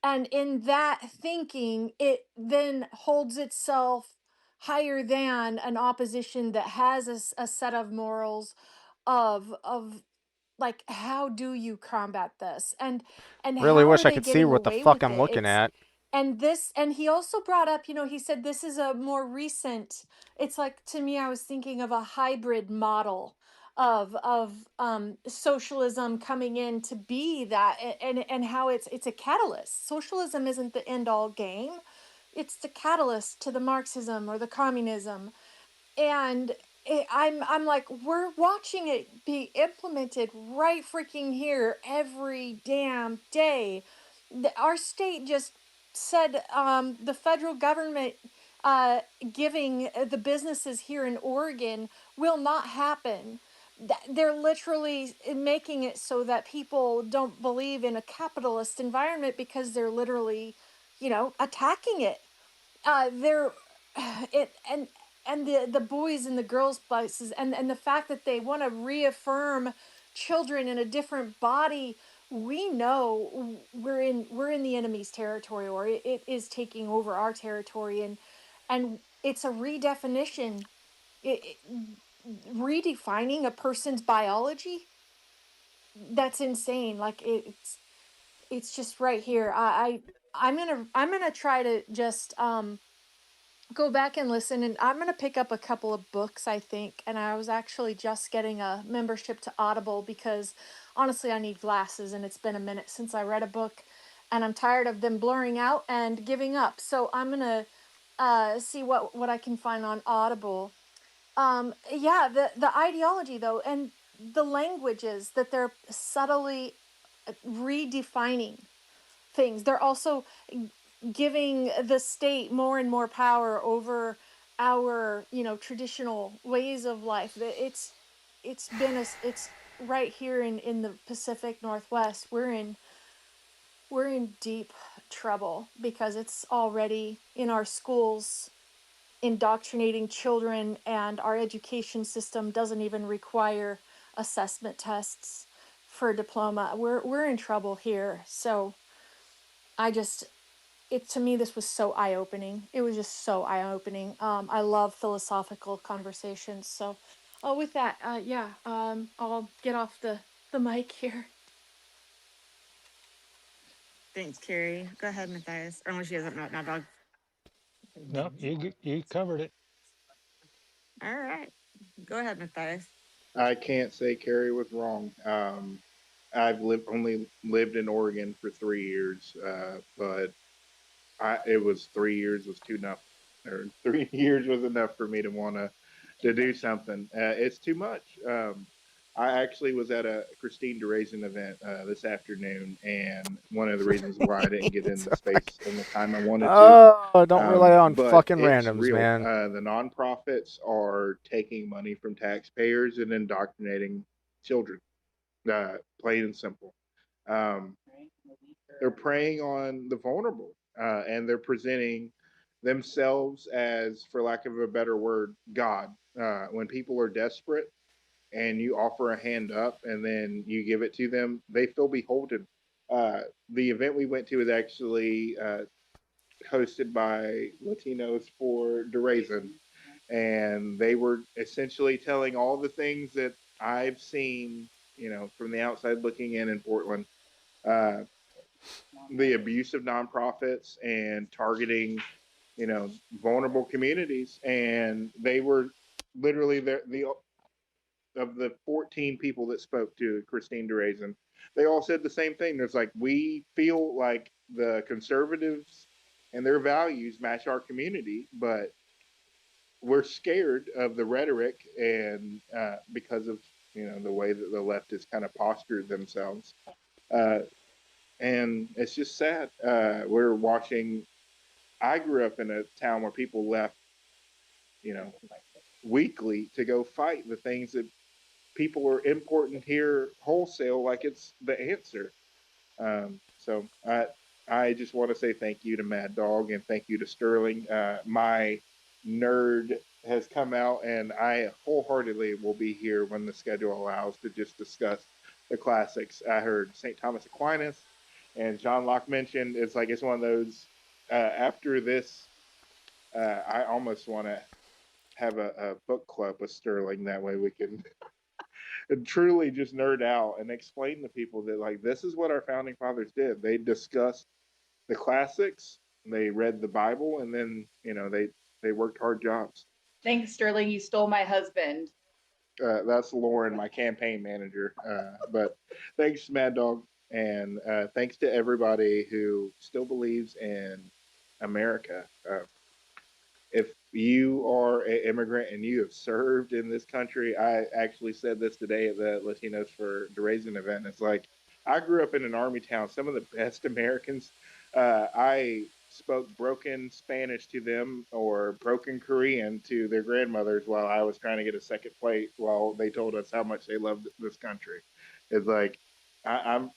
And in that thinking, it then holds itself higher than an opposition that has a set of morals of like, how do you combat this, and Really how wish are I they could see getting what the away fuck with I'm it? looking at. And he also brought up, he said this is a more recent, it's like, to me, I was thinking of a hybrid model of socialism coming in to be that, and how it's a catalyst. Socialism isn't the end all game, it's the catalyst to the Marxism or the communism. And I'm like, we're watching it be implemented right freaking here every damn day. Our state just said, the federal government uh, giving the businesses here in Oregon will not happen. They're literally making it so that people don't believe in a capitalist environment because they're literally, attacking it. They're it and the boys and the girls places, and the fact that they want to reaffirm children in a different body, we know we're in the enemy's territory, or it is taking over our territory, and it's a redefinition, it, redefining a person's biology. That's insane. Like it's just right here. I'm gonna try to just go back and listen, and I'm gonna pick up a couple of books, I think. And I was actually just getting a membership to Audible because honestly I need glasses, and it's been a minute since I read a book, and I'm tired of them blurring out and giving up. So I'm gonna see what I can find on Audible. Yeah, the ideology though, and the languages that they're subtly redefining things. They're also giving the state more and more power over our, traditional ways of life. It's right here in the Pacific Northwest. We're in deep trouble because it's already in our schools, indoctrinating children, and our education system doesn't even require assessment tests for a diploma. We're in trouble here. So I just to me this was so eye-opening. It was just so eye-opening. I love philosophical conversations. So with that, yeah, I'll get off the mic here. Thanks, Carrie. Go ahead, Matthias. Or unless she doesn't know, dog. No, you covered it. All right. Go ahead, Matthias. I can't say Carrie was wrong. I've only lived in Oregon for 3 years, but it was 3 years was too enough, or 3 years was enough for me to want to do something. It's too much. I actually was at a Christine DeRaisin event this afternoon, and one of the reasons why I didn't get in the space in the time I wanted to. Oh, don't rely on But fucking it's randoms, real. man. The nonprofits are taking money from taxpayers and indoctrinating children, plain and simple. Um, they're preying on the vulnerable, and they're presenting themselves as, for lack of a better word, God. When people are desperate and you offer a hand up and then you give it to them, they feel beholden. The event we went to was actually hosted by Latinos for DeRaisin, and they were essentially telling all the things that I've seen, from the outside looking in Portland. Uh, the abuse of nonprofits and targeting, vulnerable communities, and they were literally the of the 14 people that spoke to Christine DeRaisin, they all said the same thing. There's like, we feel like the conservatives and their values match our community, but we're scared of the rhetoric and because of the way that the left has kind of postured themselves, and it's just sad. We're watching. I grew up in a town where people left, weekly to go fight the things that people are importing here wholesale like it's the answer. So I just want to say thank you to Mad Dog and thank you to Sterling. My nerd has come out, and I wholeheartedly will be here when the schedule allows to just discuss the classics. I heard St. Thomas Aquinas and John Locke mentioned. It's like, it's one of those. After this, I almost want to have a book club with Sterling. That way we can truly just nerd out and explain to people that, like, this is what our founding fathers did. They discussed the classics, they read the Bible, and then they worked hard jobs. Thanks, Sterling. You stole my husband. That's Lauren, my campaign manager. But thanks, Mad Dog, and thanks to everybody who still believes in America. If you are an immigrant and you have served in this country, I actually said this today at the Latinos for DeRaisin event. It's like, I grew up in an army town. Some of the best Americans, I spoke broken Spanish to them or broken Korean to their grandmothers while I was trying to get a second plate while they told us how much they loved this country. It's like, I'm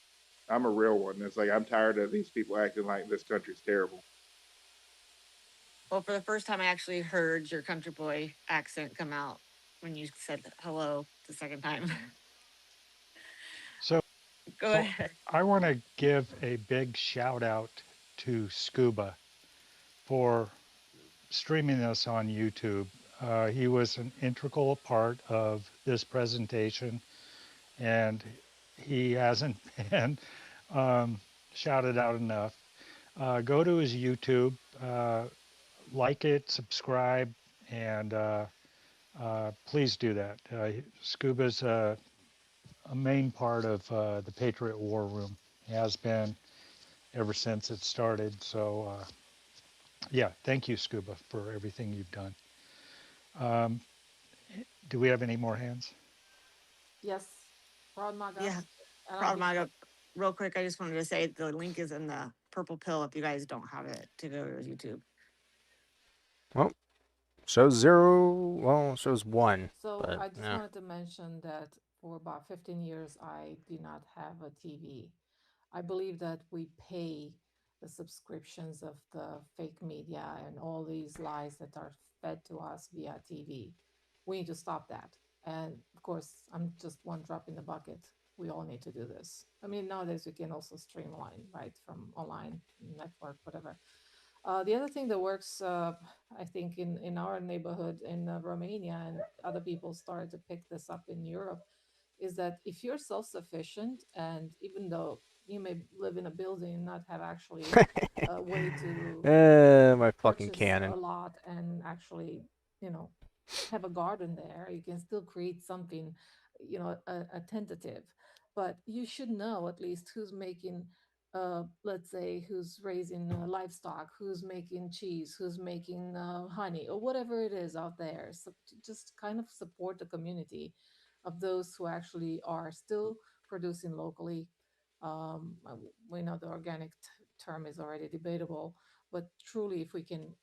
a real one. It's like, I'm tired of these people acting like this country's terrible. Well, for the first time, I actually heard your country boy accent come out when you said hello the second time. Go So ahead. I want to give a big shout out to Scuba for streaming this on YouTube. He was an integral part of this presentation, and he hasn't been shouted out enough. Go to his YouTube, like it, subscribe, and please do that. Scuba's a main part of the Patriot War Room. He has been ever since it started. So, yeah, thank you, Scuba, for everything you've done. Um, do we have any more hands? Yes, Proud Maga. Yeah, And I'll Proud be Maga. Real quick, I just wanted to say the link is in the purple pill if you guys don't have it to go to his YouTube. Well, shows 0. Well, shows 1. So But I just yeah. wanted to mention that for about 15 years, I did not have a TV. I believe that we pay the subscriptions of the fake media and all these lies that are fed to us via TV. We need to stop that. And of course, I'm just one drop in the bucket. We all need to do this. I mean, nowadays we can also streamline, right, from online network, whatever. The other thing that works, I think, in our neighborhood in Romania, and other people started to pick this up in Europe, is that if you're self-sufficient, and even though you may live in a building and not have actually a way to My fucking purchase cannon. a lot and actually, you know, have a garden there, you can still create something, you know, a tentative. But you should know at least who's making, let's say, who's raising livestock, who's making cheese, who's making honey, or whatever it is out there. So to just kind of support the community of those who actually are still producing locally. We know the organic term is already debatable, but truly, if we can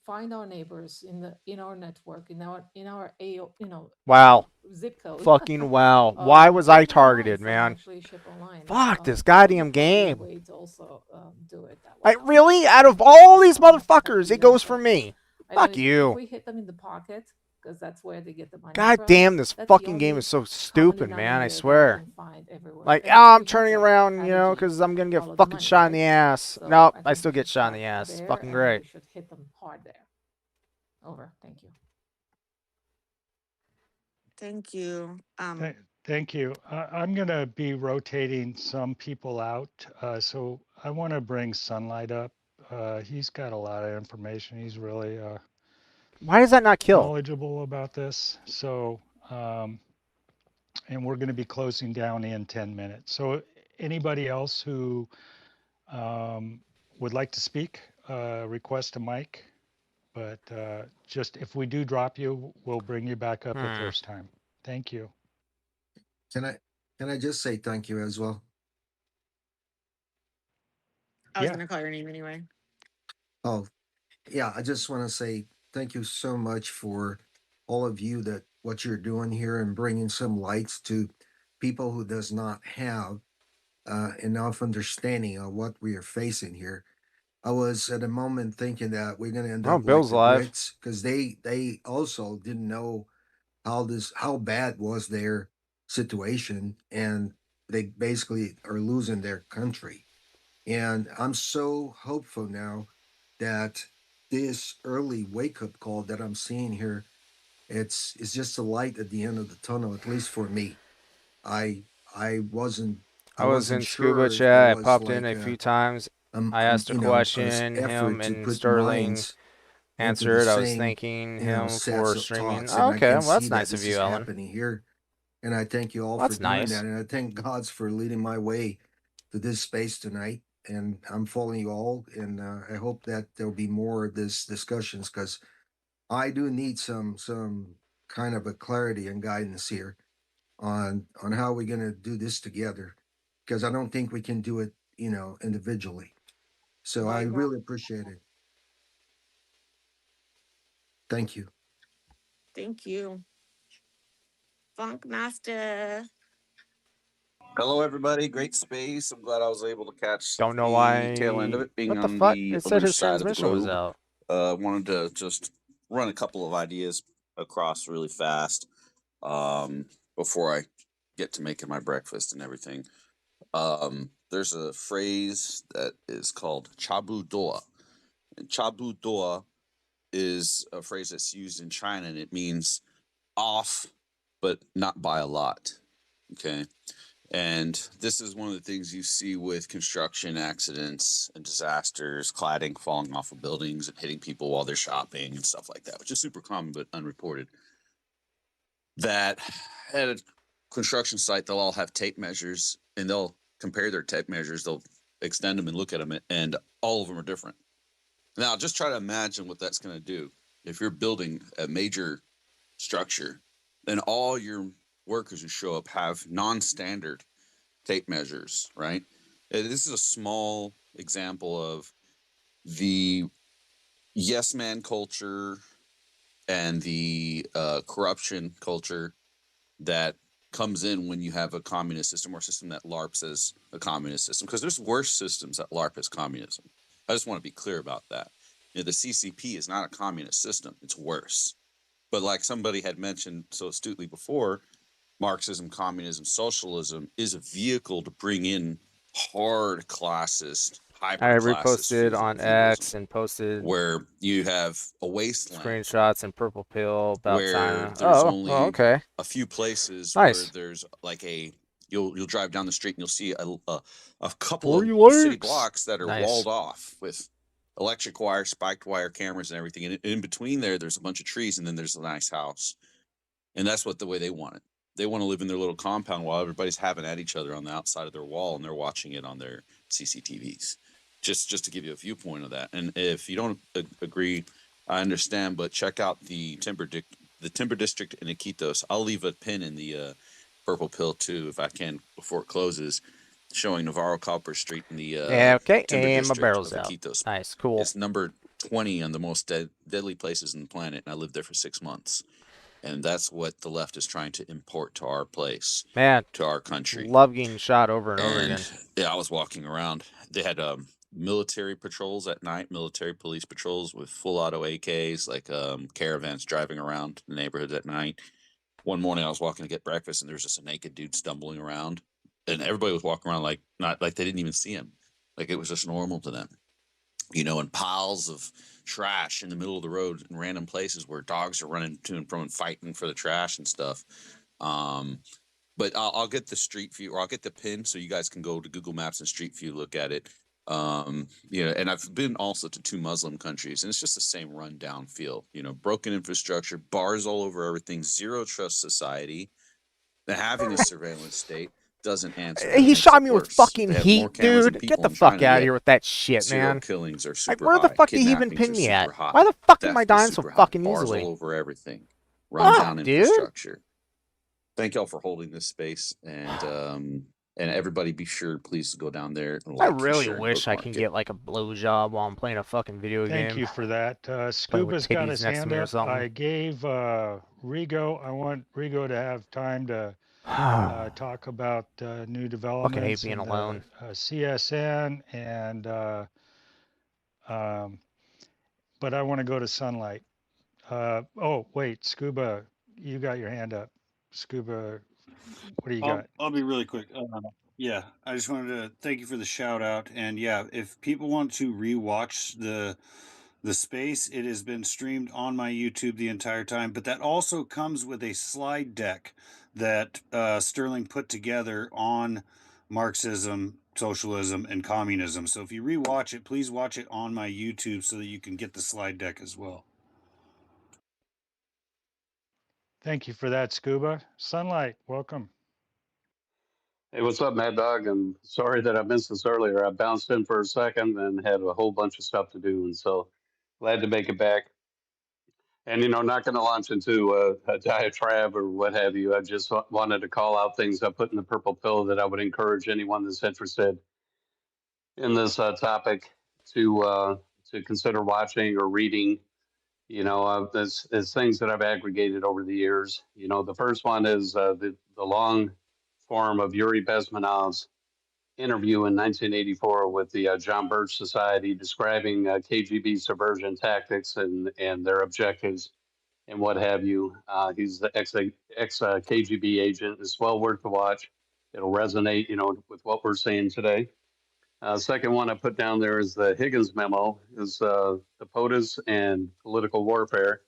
find our neighbors in our network, in our AO, Wow. zip code, Fucking wow. Why was I open your targeted, lines and man? actually ship online. Fuck this That would goddamn probably be a game. way to also do it that way. Like, really? Out of all these Help motherfuckers, you it them. goes for me. I know Fuck if you. we hit them in the pocket, because that's where they get the money God from. damn, this That's the fucking game only is so common stupid, man. I denominator that I swear. can find everywhere. Like, And oh, if I'm we hit turning the around, strategy, because I'm gonna get follow the fucking money, shot in right? the ass. So Nope, I I think still we get should shot in start the ass. there, Fucking and great. we should hit them hard there. Over. Thank you. Thank you. Thank you. I'm going to be rotating some people out. So I want to bring Sunlight up. He's got a lot of information. He's really Why does that not kill? knowledgeable about this. So, and we're going to be closing down in 10 minutes. So anybody else who would like to speak, request a mic. But just if we do drop you, we'll bring you back up if there's time. Thank you. Can I just say thank you as well? I was Yeah. gonna call your name anyway. Oh, yeah. I just want to say thank you so much for all of you that what you're doing here and bringing some lights to people who does not have enough understanding of what we are facing here. I was at a moment thinking that we're going to end Oh, up like Bill's the live. Brits because they also didn't know how bad was their situation, and they basically are losing their country. And I'm so hopeful now that this early wake up call that I'm seeing here, it's just a light at the end of the tunnel, at least for me. I I wasn't I I was wasn't in scuba sure if there chat. I was popped in like a few times. I a asked a question. Him effort to and put Sterling minds into the answered. I was same thanking him sets for of streaming. thoughts, Oh, and I okay, can well, see that's that nice of this you, is Ellen. happening here. And I thank you all Well, for that's doing nice. that, and I thank God's for leading my way to this space tonight. And I'm following you all, and I hope that there'll be more of this discussions because I do need some kind of a clarity and guidance here on how we're going to do this together because I don't think we can do it, individually. So I Mic on. really appreciate it. Thank you. Thank you. Funk Master. Hello, everybody. Great space. I'm glad I was able to catch Don't know the tail end of why. it, being What the on fuck? the It said other his side of the transmission was globe. out. Wanted to just run a couple of ideas across really fast before I get to making my breakfast and everything. There's a phrase that is called chabu doa. And chabu doa is a phrase that's used in China, and it means off, but not by a lot. Okay. And this is one of the things you see with construction accidents and disasters, cladding falling off of buildings and hitting people while they're shopping and stuff like that, which is super common but unreported. That at a construction site, they'll all have tape measures and they'll compare their tape measures. They'll extend them and look at them, and all of them are different. Now, just try to imagine what that's going to do if you're building a major structure, then all your workers who show up have non-standard tape measures, right? This is a small example of the yes man culture and the corruption culture that comes in when you have a communist system or a system that LARPs as a communist system, because there's worse systems that LARP as communism. I just want to be clear about that. You know, the CCP is not a communist system. It's worse. But like somebody had mentioned so astutely before, Marxism, communism, socialism is a vehicle to bring in hard classist, I hyper-classist reposted on X and posted where you have a wasteland screenshots and Purple Pill about where China. there's Oh, only okay. a few places Nice. where there's like you'll drive down the street and you'll see a couple 40 of city likes. blocks that are Nice. walled off with electric wire, spiked wire cameras and everything. And in between there's a bunch of trees, and then there's a nice house. And that's the way they want it. They want to live in their little compound while everybody's having at each other on the outside of their wall, and they're watching it on their CCTVs. Just to give you a viewpoint of that. And if you don't agree, I understand, but check out the Timber District in Iquitos. I'll leave a pin in the Purple Pill too, if I can, before it closes, showing Navarro Copper Street in the okay, Timber and my District barrel's of out. Iquitos. Nice, cool. It's number 20 on the most deadly places on the planet, and I lived there for 6 months. And that's what the left is trying to import to our place, Man, to our country. Love getting shot over and over again. Yeah, I was walking around. They had military patrols at night, military police patrols with full auto AKs, like caravans driving around the neighborhood at night. One morning I was walking to get breakfast, and there was just a naked dude stumbling around, and everybody was walking around like not like they didn't even see him, like it was just normal to them. You know, and piles of trash in the middle of the road in random places where dogs are running to and from and fighting for the trash and stuff. But I'll get the street view, or I'll get the pin so you guys can go to Google Maps and Street View, look at it. You know, and I've been also to 2 Muslim countries, and it's just the same rundown feel. You know, broken infrastructure, bars all over everything, zero trust society, having a surveillance state doesn't answer. He shot me with fucking heat, dude. Get the fuck out of here with that shit, Serial man. killings are Like, super where the high. fuck did he even Kidnappings pin are me at? super high. Why the fuck am I Theft is dying so super high. fucking Bars easily? all over everything. Rundown Fuck, dude. infrastructure. Thank y'all for holding this space, and everybody be sure please go down there and I like, really share, and wish I bookmark can it. get like a blowjob while I'm playing a fucking video game. Thank you for that. Playing with Scuba's got titties his next to hand me or up. something. I gave Rigo, I want Rigo to have time to talk about new Fucking hate developments being in alone. CSN, and but I want to go to Sunlight. Oh, wait, Scuba, you got your hand up. Scuba, what do you got? I'll be really quick. Yeah, I just wanted to thank you for the shout out. And yeah, if people want to rewatch the space, it has been streamed on my YouTube the entire time. But that also comes with a slide deck that Sterling put together on Marxism, socialism, and communism. So if you rewatch it, please watch it on my YouTube so that you can get the slide deck as well. Thank you for that, Scuba. Sunlight, welcome. Hey, what's up, Mad Dog? I'm sorry that I missed this earlier. I bounced in for a second and had a whole bunch of stuff to do, and so glad to make it back. And, not going to launch into a diatribe or what have you. I just wanted to call out things I put in the Purple Pill that I would encourage anyone that's interested in this topic to consider watching or reading. There's things that I've aggregated over the years. The first one is the long form of Yuri Bezmenov's interview in 1984 with the John Birch Society, describing KGB subversion tactics and their objectives and what have you. He's the ex KGB agent. It's well worth the watch. it'll resonate, with what we're saying today. Second one I put down there is the Higgins memo, is the POTUS and political warfare.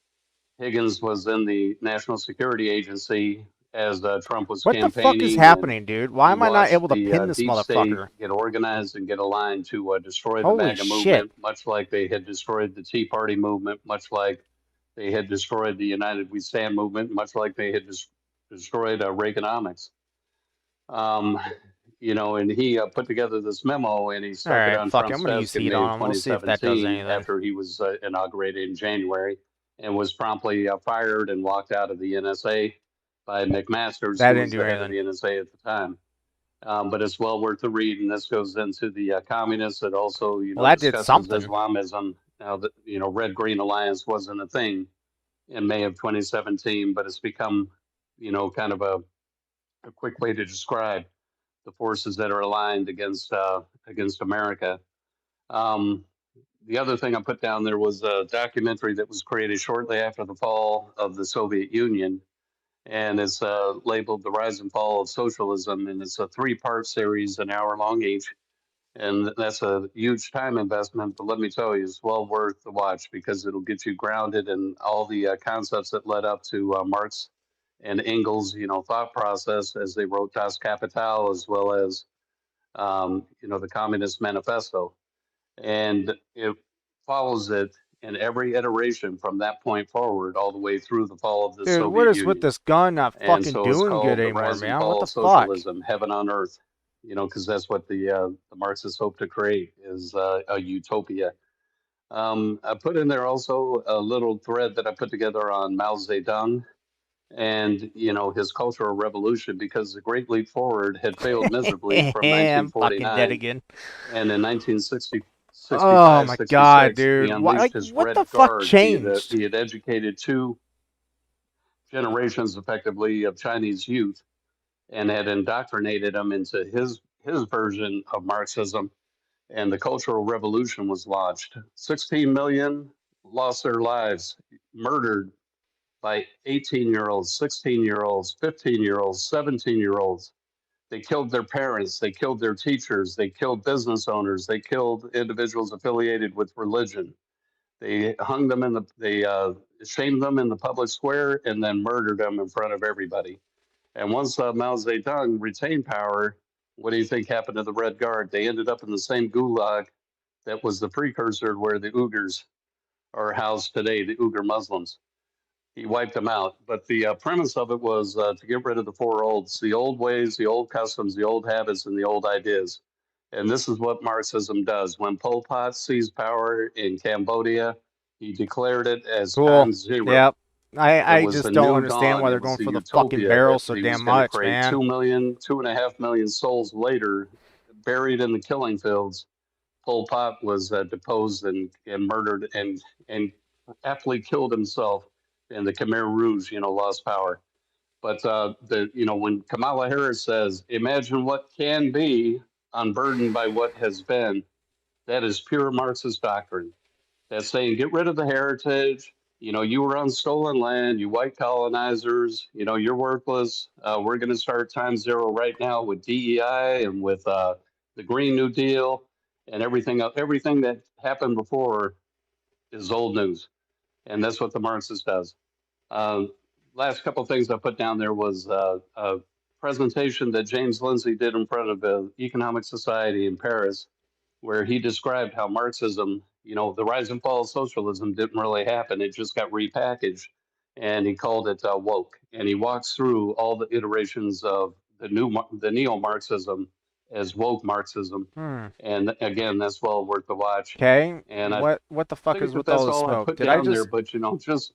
Higgins was in the National Security Agency as Trump was What the fuck is campaigning, and happening, dude? Why he am I not watched able to the pin this deep state motherfucker? get organized and get aligned to destroy the Holy MAGA shit. movement, much like they had destroyed the Tea Party movement, much like they had destroyed the United We Stand movement, much like they had destroyed Reaganomics. And he put together this memo and he stuck it Alright, on fuck it. I'm Trump's gonna use desk in heat May of on him. We'll see if that does 2017 anything. after he was inaugurated in January, and was promptly fired and walked out of the NSA by McMaster's, That who didn't was do the head of anything. the NSA at the time. But it's well worth the read, and this goes into the communists. It also, Well, that did discusses something. Islamism. Now that Red Green Alliance wasn't a thing in May of 2017, but it's become, kind of a quick way to describe the forces that are aligned against America. The other thing I put down there was a documentary that was created shortly after the fall of the Soviet Union, and it's labeled "The Rise and Fall of Socialism," and it's a 3-part series, an hour long each. And that's a huge time investment, but let me tell you, it's well worth the watch because it'll get you grounded in all the concepts that led up to Marx and Engels, thought process as they wrote Das Kapital, as well as the Communist Manifesto. And it follows it in every iteration from that point forward, all the way through the fall of the Dude, what Soviet is with Union. this gun not And fucking so it's doing good called The anymore, Rise and man? What Fall the of fuck? Socialism, Heaven on Earth, because that's what the Marxists hope to create, is a utopia. I put in there also a little thread that I put together on Mao Zedong and his cultural revolution, because the Great Leap Forward had failed miserably from I'm fucking dead 1949, again. and in 1960, Oh 65, my god, 66, he dude. unleashed his What the Red fuck Guard. changed? He had educated 2 generations, effectively, of Chinese youth, and had indoctrinated them into his version of Marxism. And the Cultural Revolution was launched. 16 million lost their lives, murdered by 18-year-olds, 16-year-olds, 15-year-olds, 17-year-olds. They killed their parents, they killed their teachers, they killed business owners, they killed individuals affiliated with religion. They hung them they shamed them in the public square and then murdered them in front of everybody. And once Mao Zedong retained power, what do you think happened to the Red Guard? They ended up in the same gulag that was the precursor where the Uyghurs are housed today, the Uyghur Muslims. He wiped them out. But the premise of it was to get rid of the 4 olds, the old ways, the old customs, the old habits, and the old ideas. And this is what Marxism does. When Pol Pot seized power in Cambodia, he declared it as Cool. times 0. Yep. It I was the just don't new understand dawn. why It they're was going the for the fucking utopia that barrel so he was damn going to much, create. man. 2.5 million souls later, buried in the killing fields, Pol Pot was deposed and murdered and aptly killed himself, and the Khmer Rouge, lost power. But when Kamala Harris says, "Imagine what can be, unburdened by what has been," that is pure Marxist doctrine. That's saying get rid of the heritage. You were on stolen land, you white colonizers. You're worthless. We're going to start time 0 right now with DEI and with the Green New Deal and everything. Everything that happened before is old news, and that's what the Marxist does. Last couple of things I put down there was a presentation that James Lindsay did in front of the Economic Society in Paris, where he described how Marxism, the rise and fall of socialism didn't really happen. It just got repackaged, and he called it woke. And he walks through all the iterations of the neo-Marxism as woke Marxism. And again, that's well worth the watch. Okay. And I What the fuck think is that with all that's this all I smoke? put Did I down there. just But just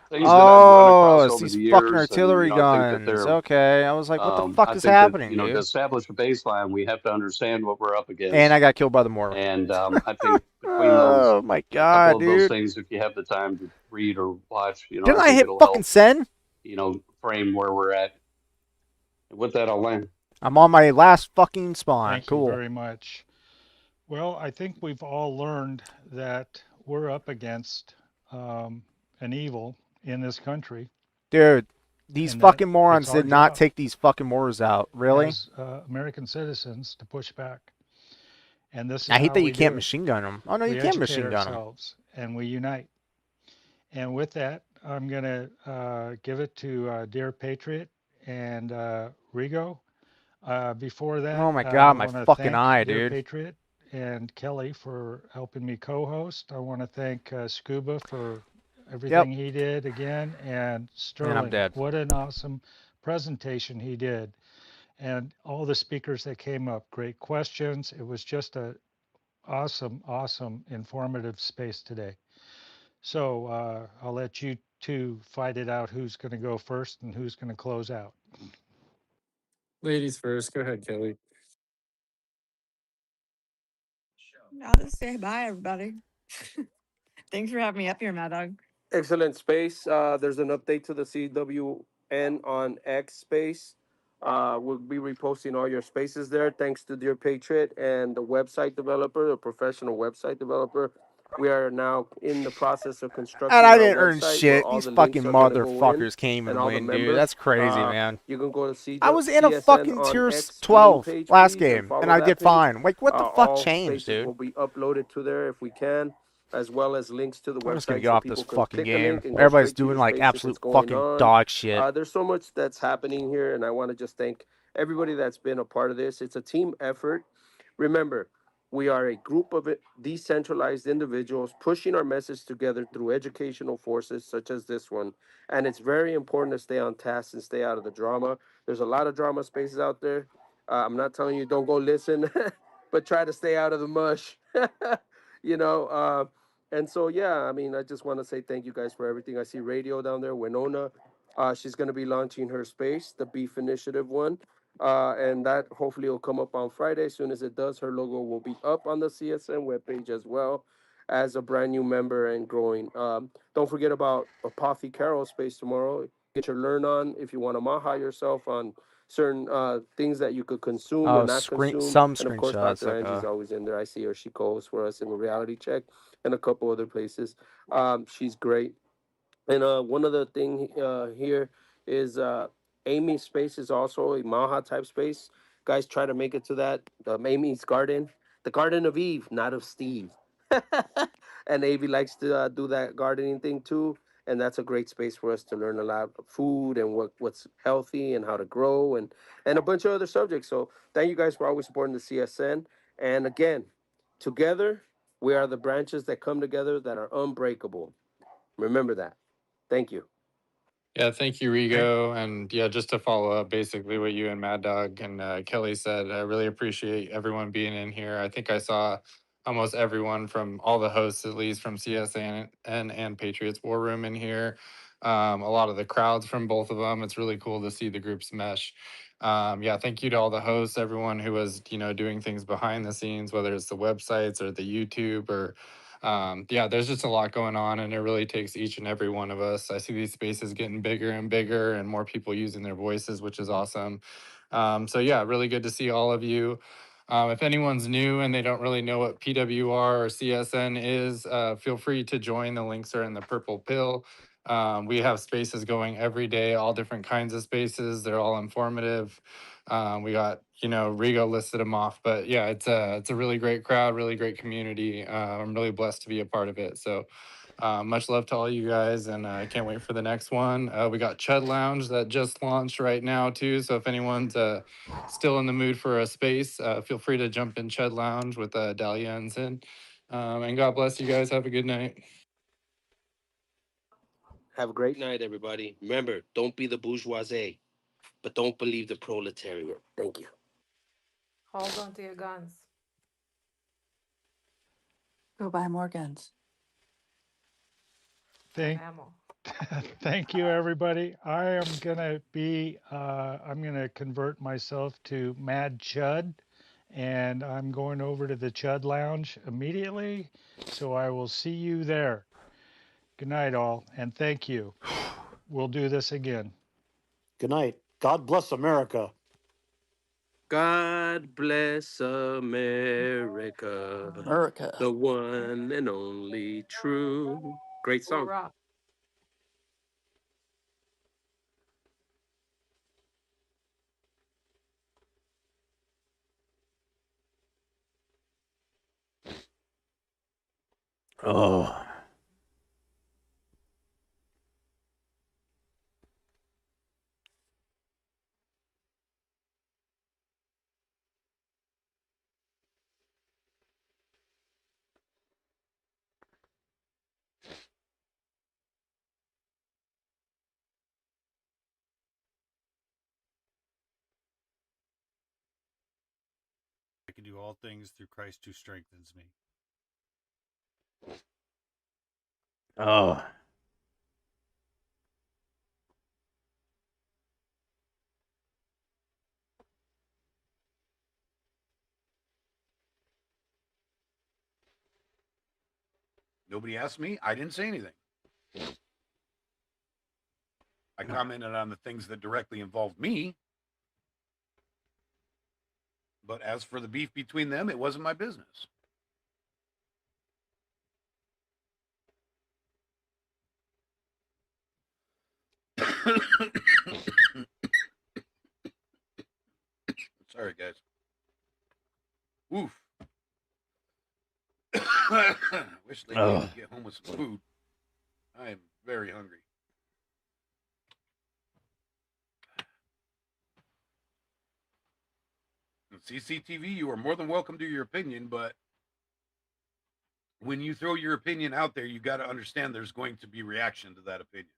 things that I've run Oh, across it's over these the fucking years, and artillery I think that guns. they're. Okay. I was like, what the fuck I is think that happening, to dude? establish a baseline, we have to understand what we're up And against. I got killed by the Mormon. And I think between those, Oh my a couple god, of those dude. things, if you have the time to read or watch, Didn't I I think hit it'll fucking help, send? frame where we're at. And with that, I'll land. I'm on my last fucking spawn. Thank you Cool. very much. Well, I think we've all learned that we're up against an evil in this country. Dude, These and that fucking it's morons our did not job take these fucking wars out. Really? as American citizens to push back. And this is I hate how that you we do can't it. machine gun them. Oh no, you We can educate machine gun them. ourselves and we unite. And with that, I'm going to give it to dear Patriot and Rigo. Before that, Oh my I god, my want to fucking thank eye, dear dude. Patriot and Kelly for helping me co-host. I want to thank Scuba for Yep. everything he did again, and And I'm Sterling, dead. what an awesome presentation he did, and all the speakers that came up, great questions. It was just a awesome, informative space today. So I'll let you two fight it out who's going to go first and who's going to close out. Ladies first. Go ahead, Kelly. I'll just say bye, everybody. Thanks for having me up here, Mad Dog. Excellent space. There's an update to the CWN on X space. We'll be reposting all your spaces there. Thanks to Dear Patriot and the website developer, the professional website developer. We are now in the process of And constructing I our didn't earn website where shit. all These the fucking links are going to go in motherfuckers can't and even all the win, dude. members. That's crazy, man. You can go to I was in a CSN fucking on tier X main 12 page, last please, and game, and follow I that did page. fine. Like, what the fuck All changed, spaces dude? will be uploaded to there if we can, as well as links to the I'm just gonna website get so off this people can fucking click a link game. and go Everybody's straight to your doing like space if it's absolute going fucking on. dog shit. There's so much that's happening here, and I want to just thank everybody that's been a part of this. It's a team effort. Remember, we are a group of decentralized individuals pushing our message together through educational forces such as this one. And it's very important to stay on task and stay out of the drama. There's a lot of drama spaces out there. I'm not telling you don't go listen, but try to stay out of the mush. you know, uh, and so, yeah, I mean, I just want to say thank you guys for everything. I see Radio down there, Winona. She's going to be launching her space, the Beef Initiative one. And that hopefully will come up on Friday. As soon as it does, her logo will be up on the CSN webpage as well as a brand new member and growing. Don't forget about Apothecary Carol space tomorrow. Get your learn on if you want to maha yourself on certain things that you could consume or Oh, not consume. some And of course, screenshots. Dr. Like, Angie's always in there. I see her. She co-hosts for us in the reality check and a couple other places. She's great. And one other thing here is Amy's space is also a Maha type space. Guys, try to make it to that. Amy's garden, the Garden of Eve, not of Steve. And Avi likes to do that gardening thing too. And that's a great space for us to learn a lot of food and what's healthy and how to grow and a bunch of other subjects. So thank you guys for always supporting the CSN. And again, together, we are the branches that come together that are unbreakable. Remember that. Thank you. Yeah, thank you, Rigo. And yeah, just to follow up basically what you and Mad Dog and Kelly said, I really appreciate everyone being in here. I think I saw almost everyone from all the hosts, at least from CSN and Patriots War Room in here. A lot of the crowds from both of them. It's really cool to see the groups mesh. Yeah, thank you to all the hosts, everyone who was, doing things behind the scenes, whether it's the websites or the YouTube or yeah, there's just a lot going on, and it really takes each and every one of us. I see these spaces getting bigger and bigger, and more people using their voices, which is awesome. So yeah, really good to see all of you. If anyone's new and they don't really know what PWR or CSN is, feel free to join. The links are in the purple pill. We have spaces going every day, all different kinds of spaces. They're all informative. We got, Rigo listed them off, but yeah, it's a really great crowd, really great community. I'm really blessed to be a part of it. So much love to all you guys, and I can't wait for the next one. We got Chud Lounge that just launched right now too. So if anyone's still in the mood for a space, feel free to jump in Chud Lounge with Dahlia and Sin. And God bless you guys. Have a good night. Have a great night, everybody. Remember, don't be the bourgeoisie, but don't believe the proletariat. Thank you. Hold on to your guns. Go buy more guns. Thank, Ammo. thank you, everybody. I'm gonna convert myself to Mad Chud, and I'm going over to the Chud Lounge immediately. So I will see you there. Good night, all, and thank you. We'll do this again. Good night. God bless America. God bless America, America. the one and only true. Great We song. rock. Oh. I can do all things through Christ who strengthens me. Oh. Nobody asked me. I didn't say anything. I commented on the things that directly involved me. But as for the beef between them, it wasn't my business. Sorry, guys. Oof. Wish they Oh. would get home with some food. I am very hungry. CCTV, you are more than welcome to your opinion, but when you throw your opinion out there, you got to understand there's going to be reaction to that opinion.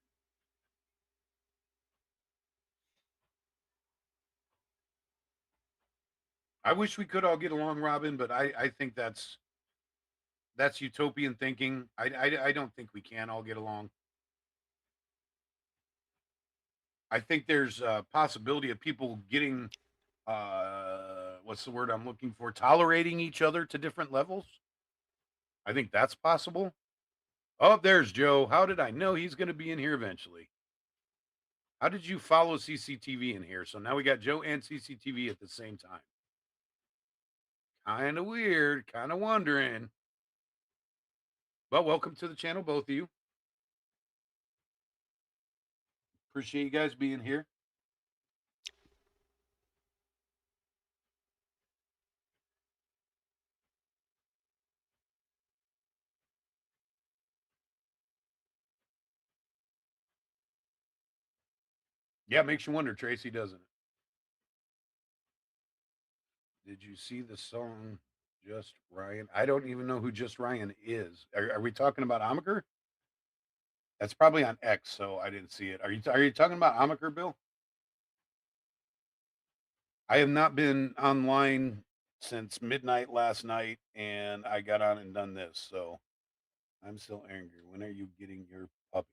I wish we could all get along, Robin, but I think that's utopian thinking. I don't think we can all get along. I think there's a possibility of people getting, what's the word I'm looking for? Tolerating each other to different levels. I think that's possible. Oh, there's Joe. How did I know he's going to be in here eventually? How did you follow CCTV in here? So now we got Joe and CCTV at the same time. Kind of weird, kind of wondering. But welcome to the channel, both of you. Appreciate you guys being here. Yeah, it makes you wonder, Tracy, doesn't it? Did you see the song Just Ryan? I don't even know who Just Ryan is. Are we talking about Amaker? That's probably on X, so I didn't see it. Are you talking about Amaker, Bill? I have not been online since midnight last night, and I got on and done this, so I'm still angry. When are you getting your puppy?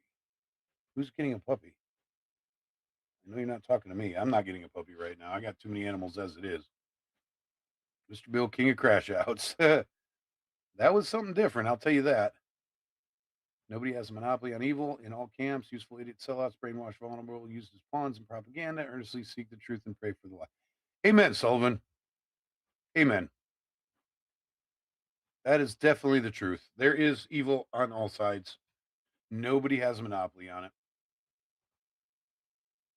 Who's getting a puppy? I know you're not talking to me. I'm not getting a puppy right now. I got too many animals as it is. Mr. Bill, King of Crash Outs. That was something different, I'll tell you that. Nobody has a monopoly on evil in all camps. Useful idiot sellouts, brainwash vulnerable, use as pawns in propaganda, earnestly seek the truth and pray for the light. Amen, Sullivan. Amen. That is definitely the truth. There is evil on all sides. Nobody has a monopoly on it.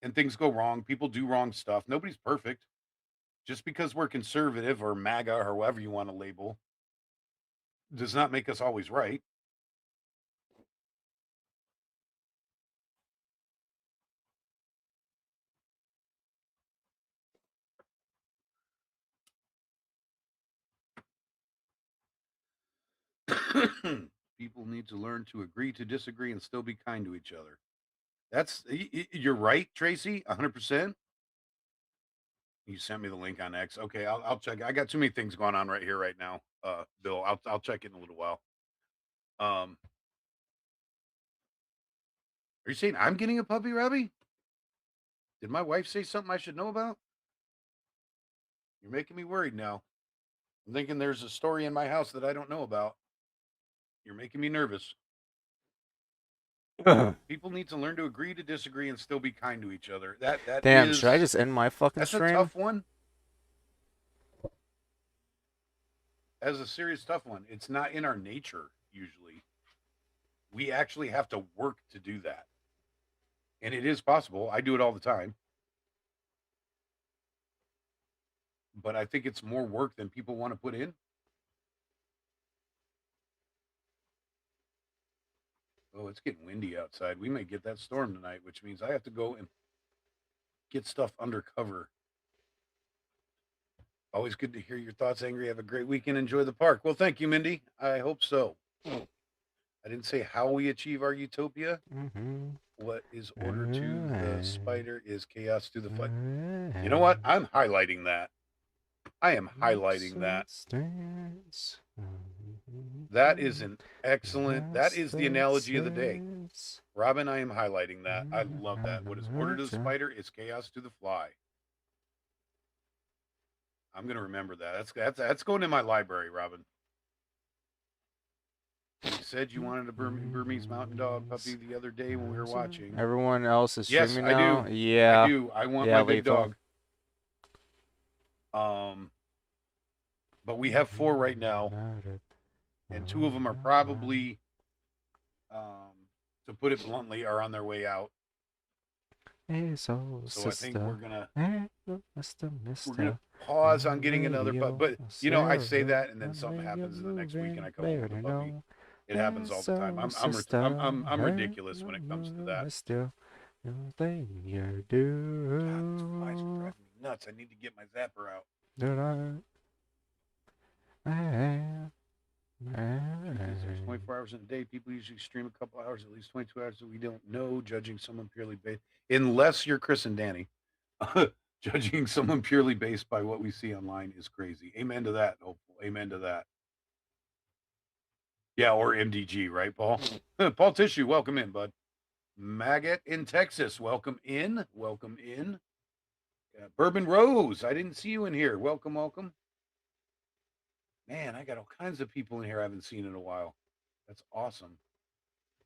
And things go wrong. People do wrong stuff. Nobody's perfect. Just because we're conservative or MAGA or however you want to label does not make us always right. People need to learn to agree to disagree and still be kind to each other. You're right, Tracy, 100%. You sent me the link on X. Okay, I'll check. I got too many things going on right here right now, Bill. I'll check it in a little while. Are you saying I'm getting a puppy, Robbie? Did my wife say something I should know about? You're making me worried now. I'm thinking there's a story in my house that I don't know about. You're making me nervous. People need to learn to agree to disagree and still be kind to each other. Damn, should I just end my fucking that's stream? a tough one. As a serious tough one. It's not in our nature usually. We actually have to work to do that. And it is possible. I do it all the time. But I think it's more work than people want to put in. Oh, it's getting windy outside. We may get that storm tonight, which means I have to go and get stuff under cover. Always good to hear your thoughts, Angry. Have a great weekend. Enjoy the park. Well, thank you, Mindy. I hope so. I didn't say how we achieve our utopia. What is order to the spider is chaos to the fight. You know what? I'm highlighting that. I am highlighting that. That is an excellent, that is the analogy of the day. Robin, I am highlighting that. I love that. What is order to the spider is chaos to the fly. I'm going to remember that. That's going in my library, Robin. You said you wanted a Burmese mountain dog puppy the other day when we were watching. Everyone else is Yes, streaming I now? do. Yeah. I do. I want my big Lethal. dog. But we have 4 right now, and 2 of them are probably, to put it bluntly, are on their way out. So I think we're gonna pause on getting another puppy. But you know, I say that, and then something happens in the next week, and I come home with a puppy. It happens all the time. I'm ridiculous when it comes to that. God, this flies are driving me nuts. I need to get my zapper out. There's 24 hours in a day. People usually stream a couple hours, at least 22 hours that we don't know, judging someone purely based, unless you're Chris and Danny. Judging someone purely based by what we see online is crazy. Amen to that. Hopeful. Amen to that. Yeah, or MDG, right, Paul? Paul Tissue, welcome in, bud. Maggot in Texas, welcome in. Welcome in. Bourbon Rose, I didn't see you in here. Welcome, welcome. Man, I got all kinds of people in here I haven't seen in a while. That's awesome.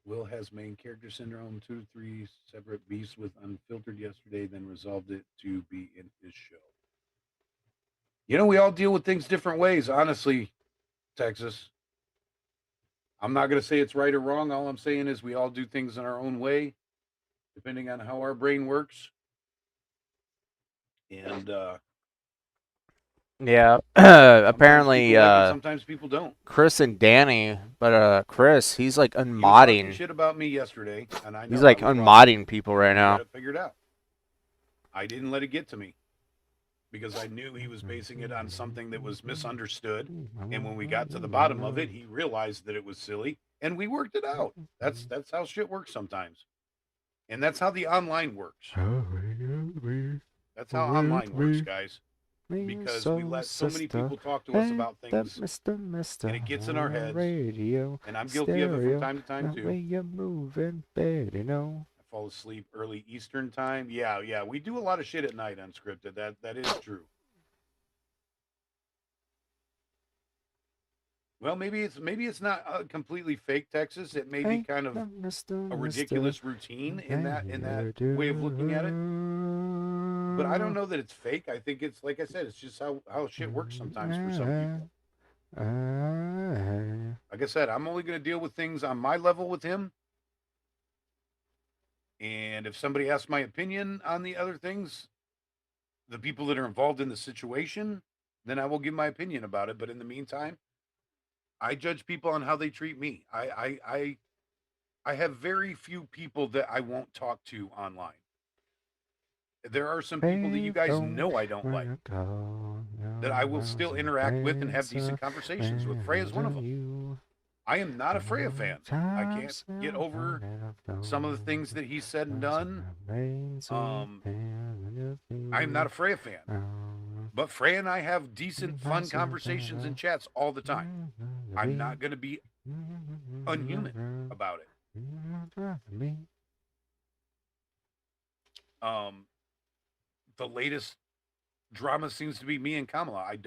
Will has main character syndrome, 2 to 3 separate beasts with unfiltered yesterday, then resolved it to be in his show. You know, we all deal with things different ways, honestly, Texas. I'm not going to say it's right or wrong. All I'm saying is we all do things in our own way, depending on how our brain works. And yeah, apparently sometimes people don't. Chris and Danny, but Chris, he's like He was talking unmodding. shit about me yesterday, and I know He's like I was wrong. unmodding people right I now. got it figured out. I didn't let it get to me because I knew he was basing it on something that was misunderstood. And when we got to the bottom of it, he realized that it was silly, and we worked it out. That's how shit works sometimes, and that's how the online works. That's how online works, guys. Because we let so many people talk to us about things, and it gets in our heads. And I'm guilty of it from time to time too. I fall asleep early Eastern time. Yeah, we do a lot of shit at night unscripted. That is true. Well, maybe it's not completely fake, Texas. It may be kind of a ridiculous routine in that way of looking at it. But I don't know that it's fake. I think it's, like I said, it's just how shit works sometimes for some people. Like I said, I'm only going to deal with things on my level with him. And if somebody asks my opinion on the other things, the people that are involved in the situation, then I will give my opinion about it. But in the meantime, I judge people on how they treat me. I have very few people that I won't talk to online. There are some people that you guys know I don't like, that I will still interact with and have decent conversations with. Freya's one of them. I am not a Freya fan. I can't get over some of the things that he said and done. I'm not a Freya fan. But Freya and I have decent, fun conversations and chats all the time. I'm not going to be unhuman about it. The latest drama seems to be me and Kamala. If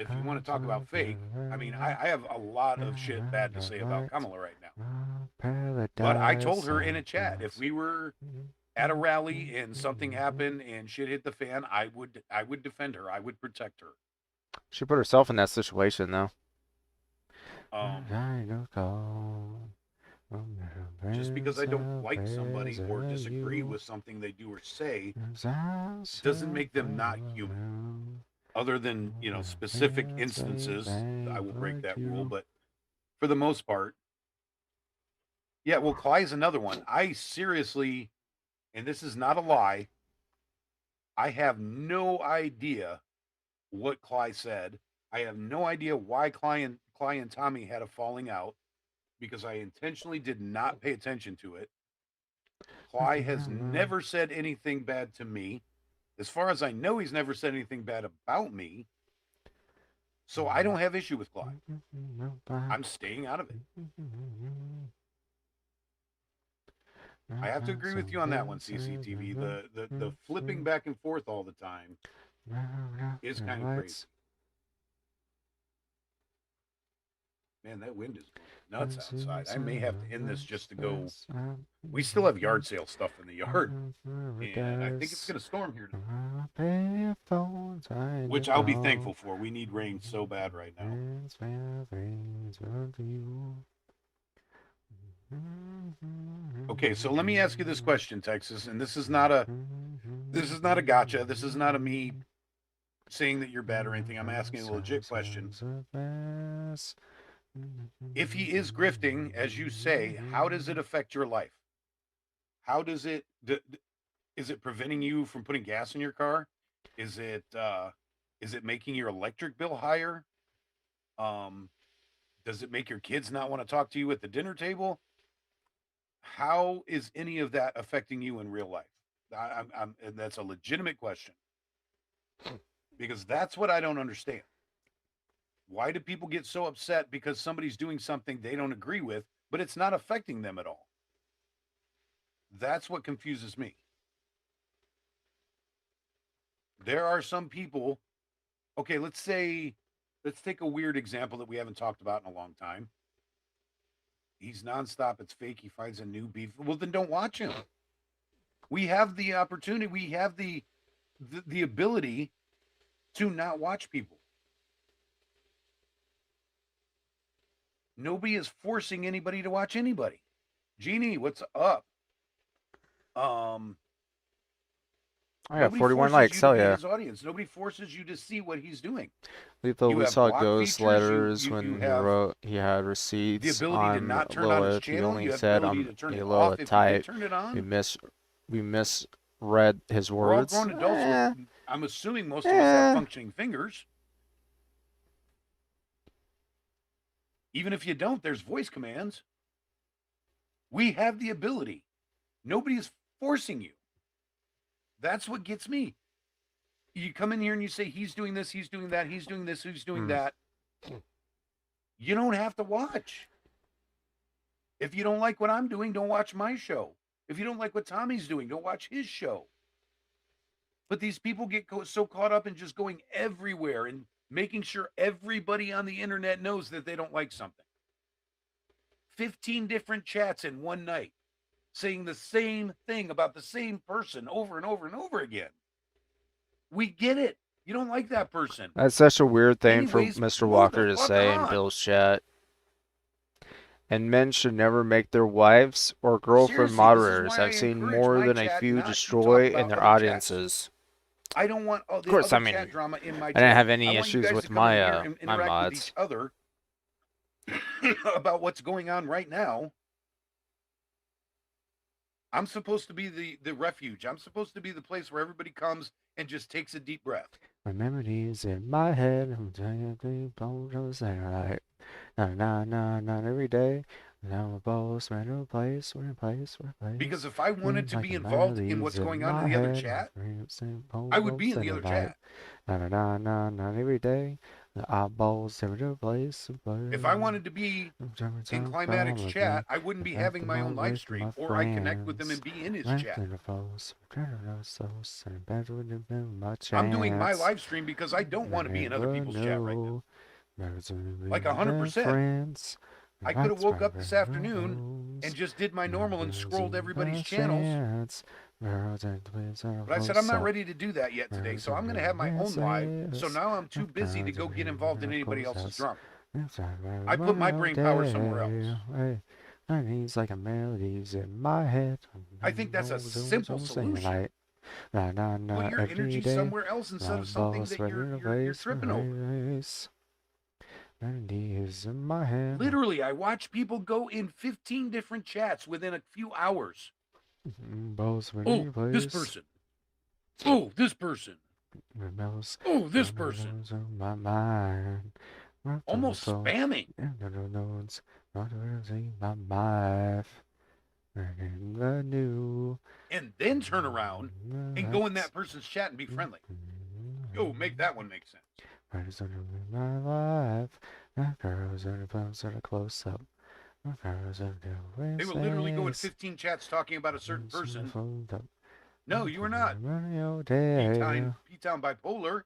you want to talk about fake, I mean, I have a lot of shit bad to say about Kamala right now. But I told her in a chat, if we were at a rally and something happened and shit hit the fan, I would defend her. I would protect her. She put herself in that situation, though. Just because I don't like somebody or disagree with something they do or say doesn't make them not human. Other than, specific instances, I will break that rule. But for the most part, Yeah, well, Cly's another one. I seriously, and this is not a lie, I have no idea what Cly said. I have no idea why Cly and Tommy had a falling out because I intentionally did not pay attention to it. Cly has never said anything bad to me. As far as I know, he's never said anything bad about me. So I don't have issue with Cly. I'm staying out of it. I have to agree with you on that one, CCTV. The flipping back and forth all the time is kind of crazy. Man, that wind is going nuts outside. I may have to end this just to go. We still have yard sale stuff in the yard, and I think it's going to storm here today. Which I'll be thankful for. We need rain so bad right now. Okay, so let me ask you this question, Texas, and this is not a gotcha. This is not a me saying that you're bad or anything. I'm asking a legit question. If he is grifting, as you say, how does it affect your life? How does it? Is it preventing you from putting gas in your car? Is it making your electric bill higher? Does it make your kids not want to talk to you at the dinner table? How is any of that affecting you in real life? And that's a legitimate question because that's what I don't understand. Why do people get so upset because somebody's doing something they don't agree with, but it's not affecting them at all? That's what confuses me. There are some people, okay, let's take a weird example that we haven't talked about in a long time. He's nonstop, it's fake, he finds a new beef. Well, then don't watch him. We have the opportunity, we have the ability to not watch people. Nobody is forcing anybody to watch anybody. Jeannie, what's up? I got 41 likes. Hell yeah. His audience. Nobody forces you to see what he's doing. Lethal, we saw ghost letters when he wrote he had receipts on Lilith. He only said I'm a Lilith type. We misread his words. We're all grown adults. I'm assuming most of us have functioning fingers. Even if you don't, there's voice commands. We have the ability. Nobody is forcing you. That's what gets me. You come in here and you say, he's doing this, he's doing that, he's doing this, he's doing that. You don't have to watch. If you don't like what I'm doing, don't watch my show. If you don't like what Tommy's doing, don't watch his show. But these people get so caught up in just going everywhere and making sure everybody on the internet knows that they don't like something. 15 different chats in one night saying the same thing about the same person over and over and over again. We get it. You don't like that person. That's such a weird thing for Mr. Walker to say in Bill's chat. And men should never make their wives or girlfriend moderators. I've seen more than a few destroy in their audiences. I don't want all the of course, other chat drama in my chat. I didn't have any issues with my my mods. With each other about what's going on right now. I'm supposed to be the refuge. I'm supposed to be the place where everybody comes and just takes a deep breath. My memories in my head. I'm telling you, like, not every day. Now we're both in a place, we're in a place. Because if I wanted to be involved in what's going on in the other chat, I would be in the other chat. Not every day. The eyeballs every place. If I wanted to be in Climatic's chat, I wouldn't be having my own live stream, or I connect with them and be in his chat. I'm doing my live stream because I don't want to be in other people's chat right now. Like 100%. I could have woke up this afternoon and just did my normal and scrolled everybody's channels. But I said, I'm not ready to do that yet today, so I'm going to have my own live. So now I'm too busy to go get involved in anybody else's drama. I put my brain power somewhere else. He's like a melodies in my head. I think that's a simple solution. Put your energy somewhere else instead of something that you're tripping over. Candy is in my hand. Literally, I watch people go in 15 different chats within a few hours. Oh, this person. Oh, this person. Oh, this person. My mind. Almost spamming. My life. The new. And then turn around and go in that person's chat and be friendly. Yo, make that one make sense. My life. My girls are the close up. My girls are the They will literally go in 15 chats talking about a certain person. No, you are not. P-Town Bipolar.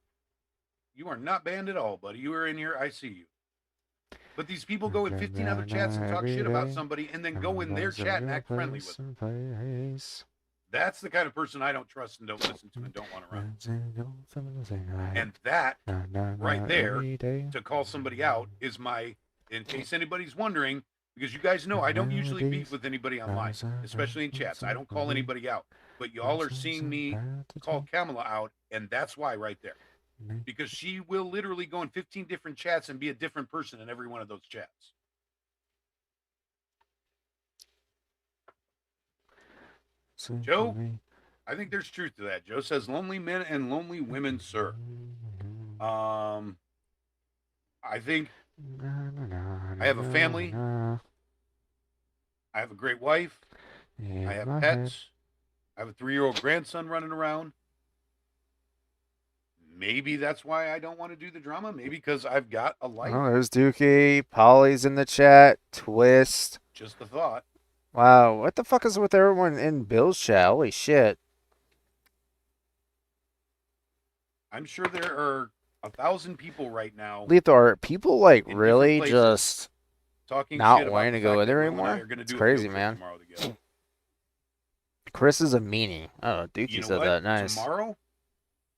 You are not banned at all, buddy. You are in here. I see you. But these people go in 15 other chats and talk shit about somebody and then go in their chat and act friendly with them. That's the kind of person I don't trust and don't listen to and don't want around. And that right there, to call somebody out, is my, in case anybody's wondering, because you guys know I don't usually beef with anybody online, especially in chats. I don't call anybody out. But y'all are seeing me call Kamala out, and that's why right there. Because she will literally go in 15 different chats and be a different person in every one of those chats. Joe, I think there's truth to that. Joe says lonely men and lonely women, sir. I think I have a family. I have a great wife. I have pets. I have a 3-year-old grandson running around. Maybe that's why I don't want to do the drama. Maybe because I've got a life. Oh, there's Dookie. Polly's in the chat. Twist. Just a thought. Wow, what the fuck is with everyone in Bill's chat? Holy shit. I'm sure there are 1,000 people right now. Lethal, are people like really just talking not shit about wanting the to go fact in that there Will and I anymore? are gonna It's do a crazy, field trip man. tomorrow together. Chris is a meanie. Oh, Dookie You know said what? that. Nice. Tomorrow,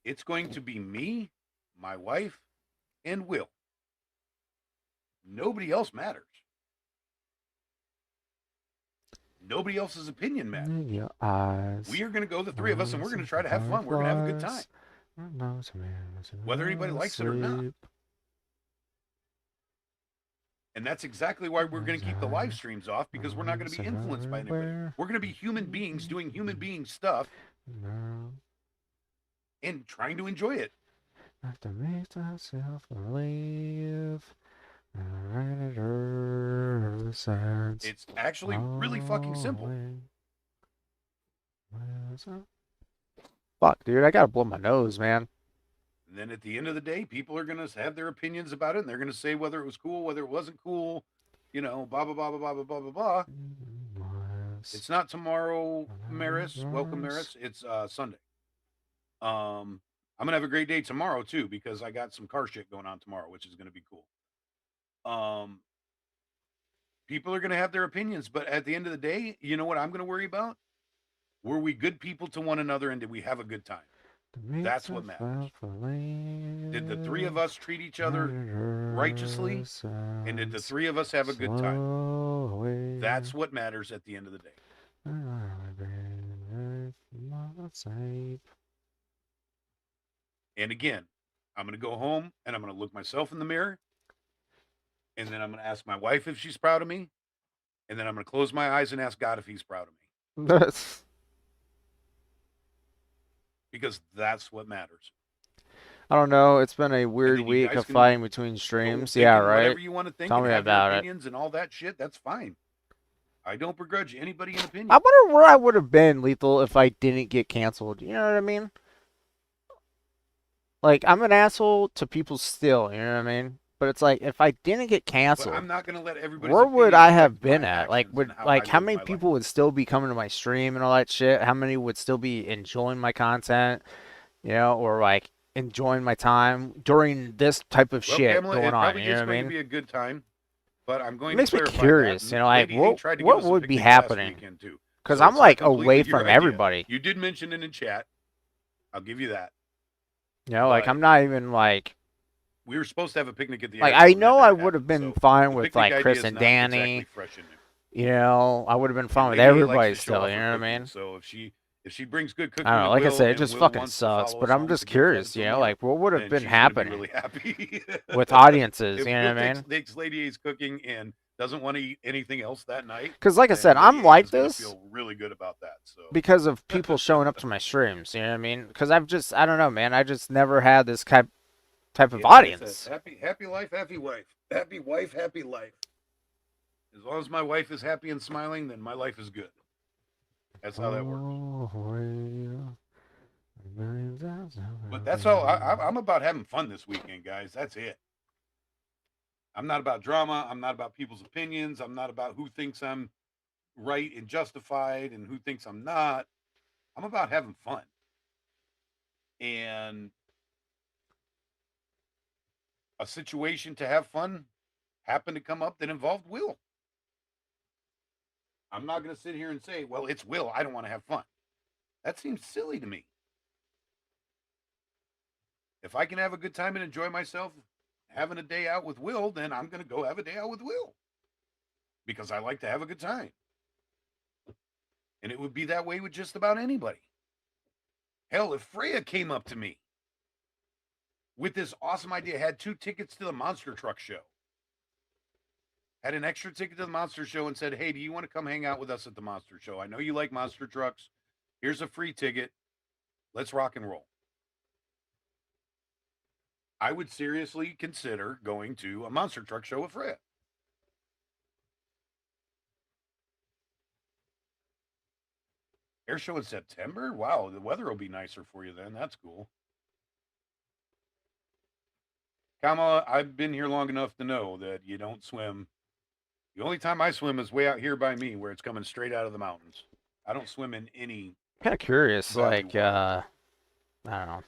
it's going to be me, my wife, and Will. Nobody else matters. Nobody else's opinion matters. In your eyes. We are going to go, the three of us, and we're going to try to have fun. We're going to have a good time. Whether anybody likes it or not. And that's exactly why we're going to keep the live streams off, because we're not going to be influenced by anybody. We're going to be human beings doing human being stuff and trying to enjoy it. I have to make myself believe. It's actually really fucking simple. Fuck, dude, I gotta blow my nose, man. And then at the end of the day, people are going to have their opinions about it, and they're going to say whether it was cool, whether it wasn't cool, you know, blah, blah, blah, blah, blah, blah, blah, blah. It's not tomorrow, Maris. Welcome, Maris. It's Sunday. I'm going to have a great day tomorrow, too, because I got some car shit going on tomorrow, which is going to be cool. People are going to have their opinions, but at the end of the day, you know what I'm going to worry about? Were we good people to one another, and did we have a good time? That's what matters. Did the three of us treat each other righteously? And did the three of us have a good time? That's what matters at the end of the day. And again, I'm going to go home and I'm going to look myself in the mirror. And then I'm going to ask my wife if she's proud of me. And then I'm going to close my eyes and ask God if he's proud of me. Because that's what matters. I don't know. It's been a weird week of fighting between streams. Yeah, right. Whatever you want to think. Tell me about it. Opinions and all that shit. That's fine. I don't begrudge anybody an opinion. I wonder where I would have been, Lethal, if I didn't get canceled. You know what I mean? Like, I'm an asshole to people still. You know what I mean? But it's like, if I didn't get canceled, I'm not going to let everybody. Where would I have been at? Like, how many people would still be coming to my stream and all that shit? How many would still be enjoying my content? You know, or like enjoying my time during this type of shit Pamela, going on. It You know what I mean? to be a good time, but I'm going it makes to me clarify curious. that. You know, like what would be happening? Because So I'm it's not like completely away your from idea. everybody. You did mention it in chat. I'll give you that. You know, like I'm not even like. We were supposed to have a picnic at the Like airport. I know I would have been fine with like Chris and Danny. Exactly fresh in there. You know, I would have been fine with Lady likes everybody to show still. off You her know what I cooking, mean? So If she brings good cooking I don't know. to Like I Will said, it and just Will fucking wants to sucks. follow But us I'm on just to get fed curious, some you know, more, like what would have then been she's gonna be happening really happy. with audiences. If You know Will what I mean? takes Lady A's cooking and doesn't want to eat anything else that night, Because, like I then said, Lady I'm A's like is gonna this feel really good about that. So because of people showing up to my streams. You know what I mean? Because I don't know, man. I just never had this type of yeah, like I audience. said, happy life, happy wife, happy wife, happy life. As long as my wife is happy and smiling, then my life is good. That's how that works. But that's all. I'm about having fun this weekend, guys. That's it. I'm not about drama. I'm not about people's opinions. I'm not about who thinks I'm right and justified and who thinks I'm not. I'm about having fun. And a situation to have fun happened to come up that involved Will. I'm not going to sit here and say, well, it's Will. I don't want to have fun. That seems silly to me. If I can have a good time and enjoy myself having a day out with Will, then I'm going to go have a day out with Will because I like to have a good time. And it would be that way with just about anybody. Hell, if Freya came up to me with this awesome idea, had 2 tickets to the Monster Truck show, had an extra ticket to the Monster Show and said, hey, do you want to come hang out with us at the Monster Show? I know you like monster trucks. Here's a free ticket. Let's rock and roll. I would seriously consider going to a monster truck show with Freya. Air show in September? Wow, the weather will be nicer for you then. That's cool. Kamala, I've been here long enough to know that you don't swim. The only time I swim is way out here by me where it's coming straight out of the mountains. I don't swim in any. Kind of curious, like I don't know.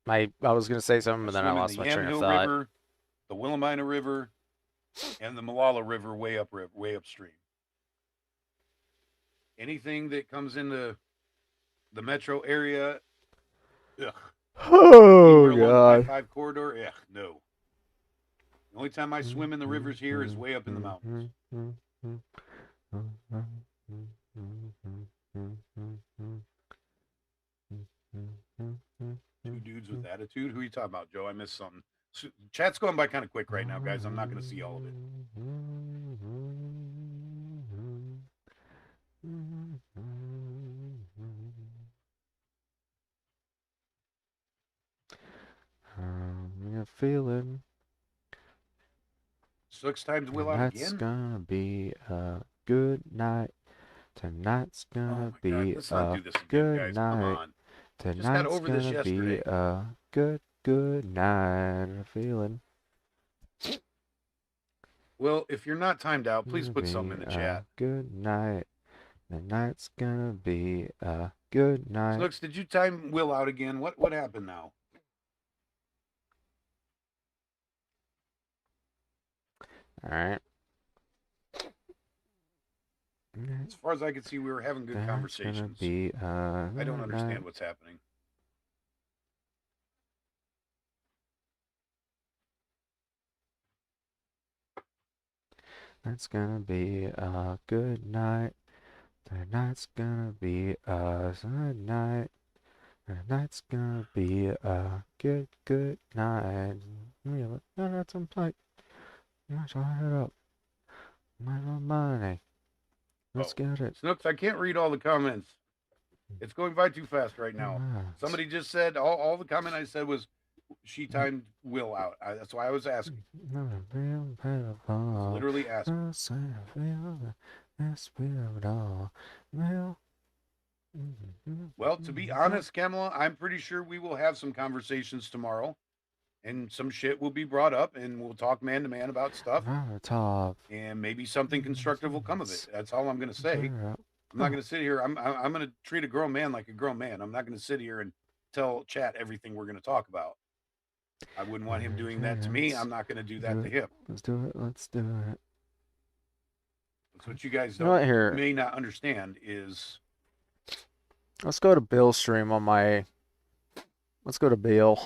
I was gonna say something, but then I lost my train of thought. River, the Willamina River, and the Malala River way upstream. Anything that comes into the metro area, ugh. Oh God! I-5 corridor, yeah, no. The only time I swim in the rivers here is way up in the mountains. 2 dudes with attitude. Who are you talking about, Joe? I missed something. Chat's going by kind of quick right now, guys. I'm not going to see all of it. I'm feeling. 6 times Will out Tonight's again? gonna be a good night. Tonight's gonna be a good night. Tonight's gonna be a good night. I'm feeling. Well, if you're not timed out, please put something in the chat. Good night. Tonight's gonna be a good night. Snooks, did you time Will out again? What happened now? All right. As far as I could see, we were having good conversations. I don't understand what's happening. That's gonna be a good night. Tonight's gonna be a good night. Tonight's gonna be a good night. That's some plate. Let's light it up. My money. Let's get it. Snooks, I can't read all the comments. It's going by too fast right now. Somebody just said all the comment I said was she timed Will out. That's why I was asking. Literally asking. Well, to be honest, Kamala, I'm pretty sure we will have some conversations tomorrow, and some shit will be brought up, and we'll talk man to man about stuff, and maybe something constructive will come of it. That's all I'm gonna say. I'm not gonna sit here. I'm gonna treat a grown man like a grown man. I'm not gonna sit here and tell chat everything we're gonna talk about. I wouldn't want him doing that to me. I'm not gonna do that to him. Let's do it. Let's do it. That's what you guys may not understand is. Let's go to Bill's stream on my. Let's go to Bill.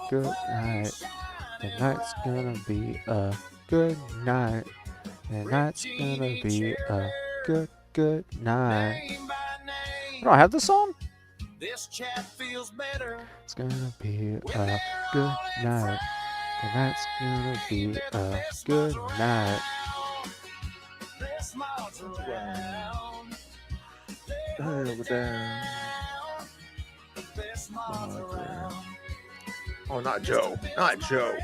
Good night. Tonight's gonna be a good night. Tonight's gonna be a good night. I don't have the song? This chat feels better. It's gonna be a good night. Tonight's gonna be a good night. Best mods around. Best mods around. Oh, not Joe. Not Joe.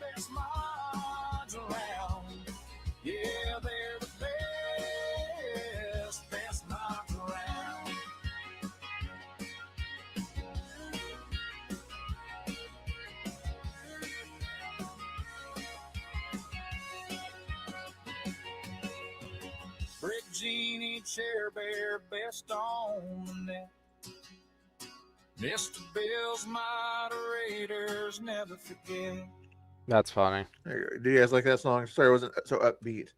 Best mods around. Yeah, they're the best. Best mods around. Brick Genie, Chair Bear, best on the net. Mr. Bill's moderators never forget. That's funny. Do you guys like that song? Sorry, it wasn't so upbeat.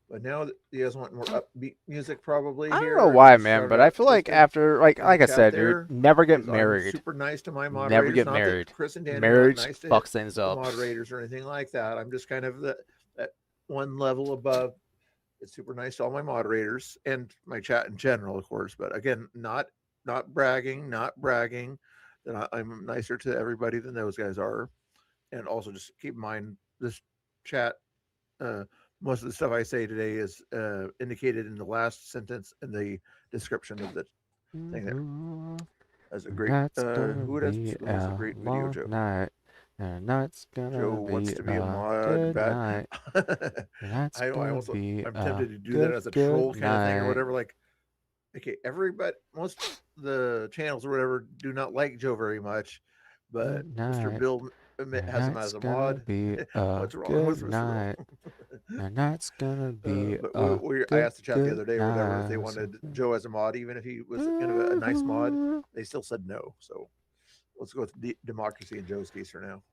But now that you guys want more upbeat music, probably. I here, don't know why, just man, shout but out I feel like Twisted after, like in I the said, chat there, dude, never get 'cause I'm married. super nice to my moderators. Never get Not that married. Chris and Danny are Marriage not nice to fucks things the up. moderators or anything like that. I'm just kind of that one level above. It's super nice to all my moderators and my chat in general, of course. But again, not bragging. That I'm nicer to everybody than those guys are. And also just keep in mind this chat. Most of the stuff I say today is indicated in the last sentence in the description of the thing there. That's a great. That's Who gonna would have? be It was a a great video, long Joe. night. Tonight's Joe gonna wants be to be a a mod. good Bad. night. Tonight's I gonna also be I'm a tempted to do that as a troll good kind of thing or night. whatever. Like, okay, everybody, most the channels or whatever do not like Joe very much, but Good Mr. night. Bill has him Tonight's as a gonna mod. be a What's wrong good with Mr. night. Bill? Tonight's gonna be But a I asked the chat the good other day or whatever if they night. wanted Joe as a mod, even if he was kind of a nice mod. They still said no. So let's go with democracy in Joe's case for now.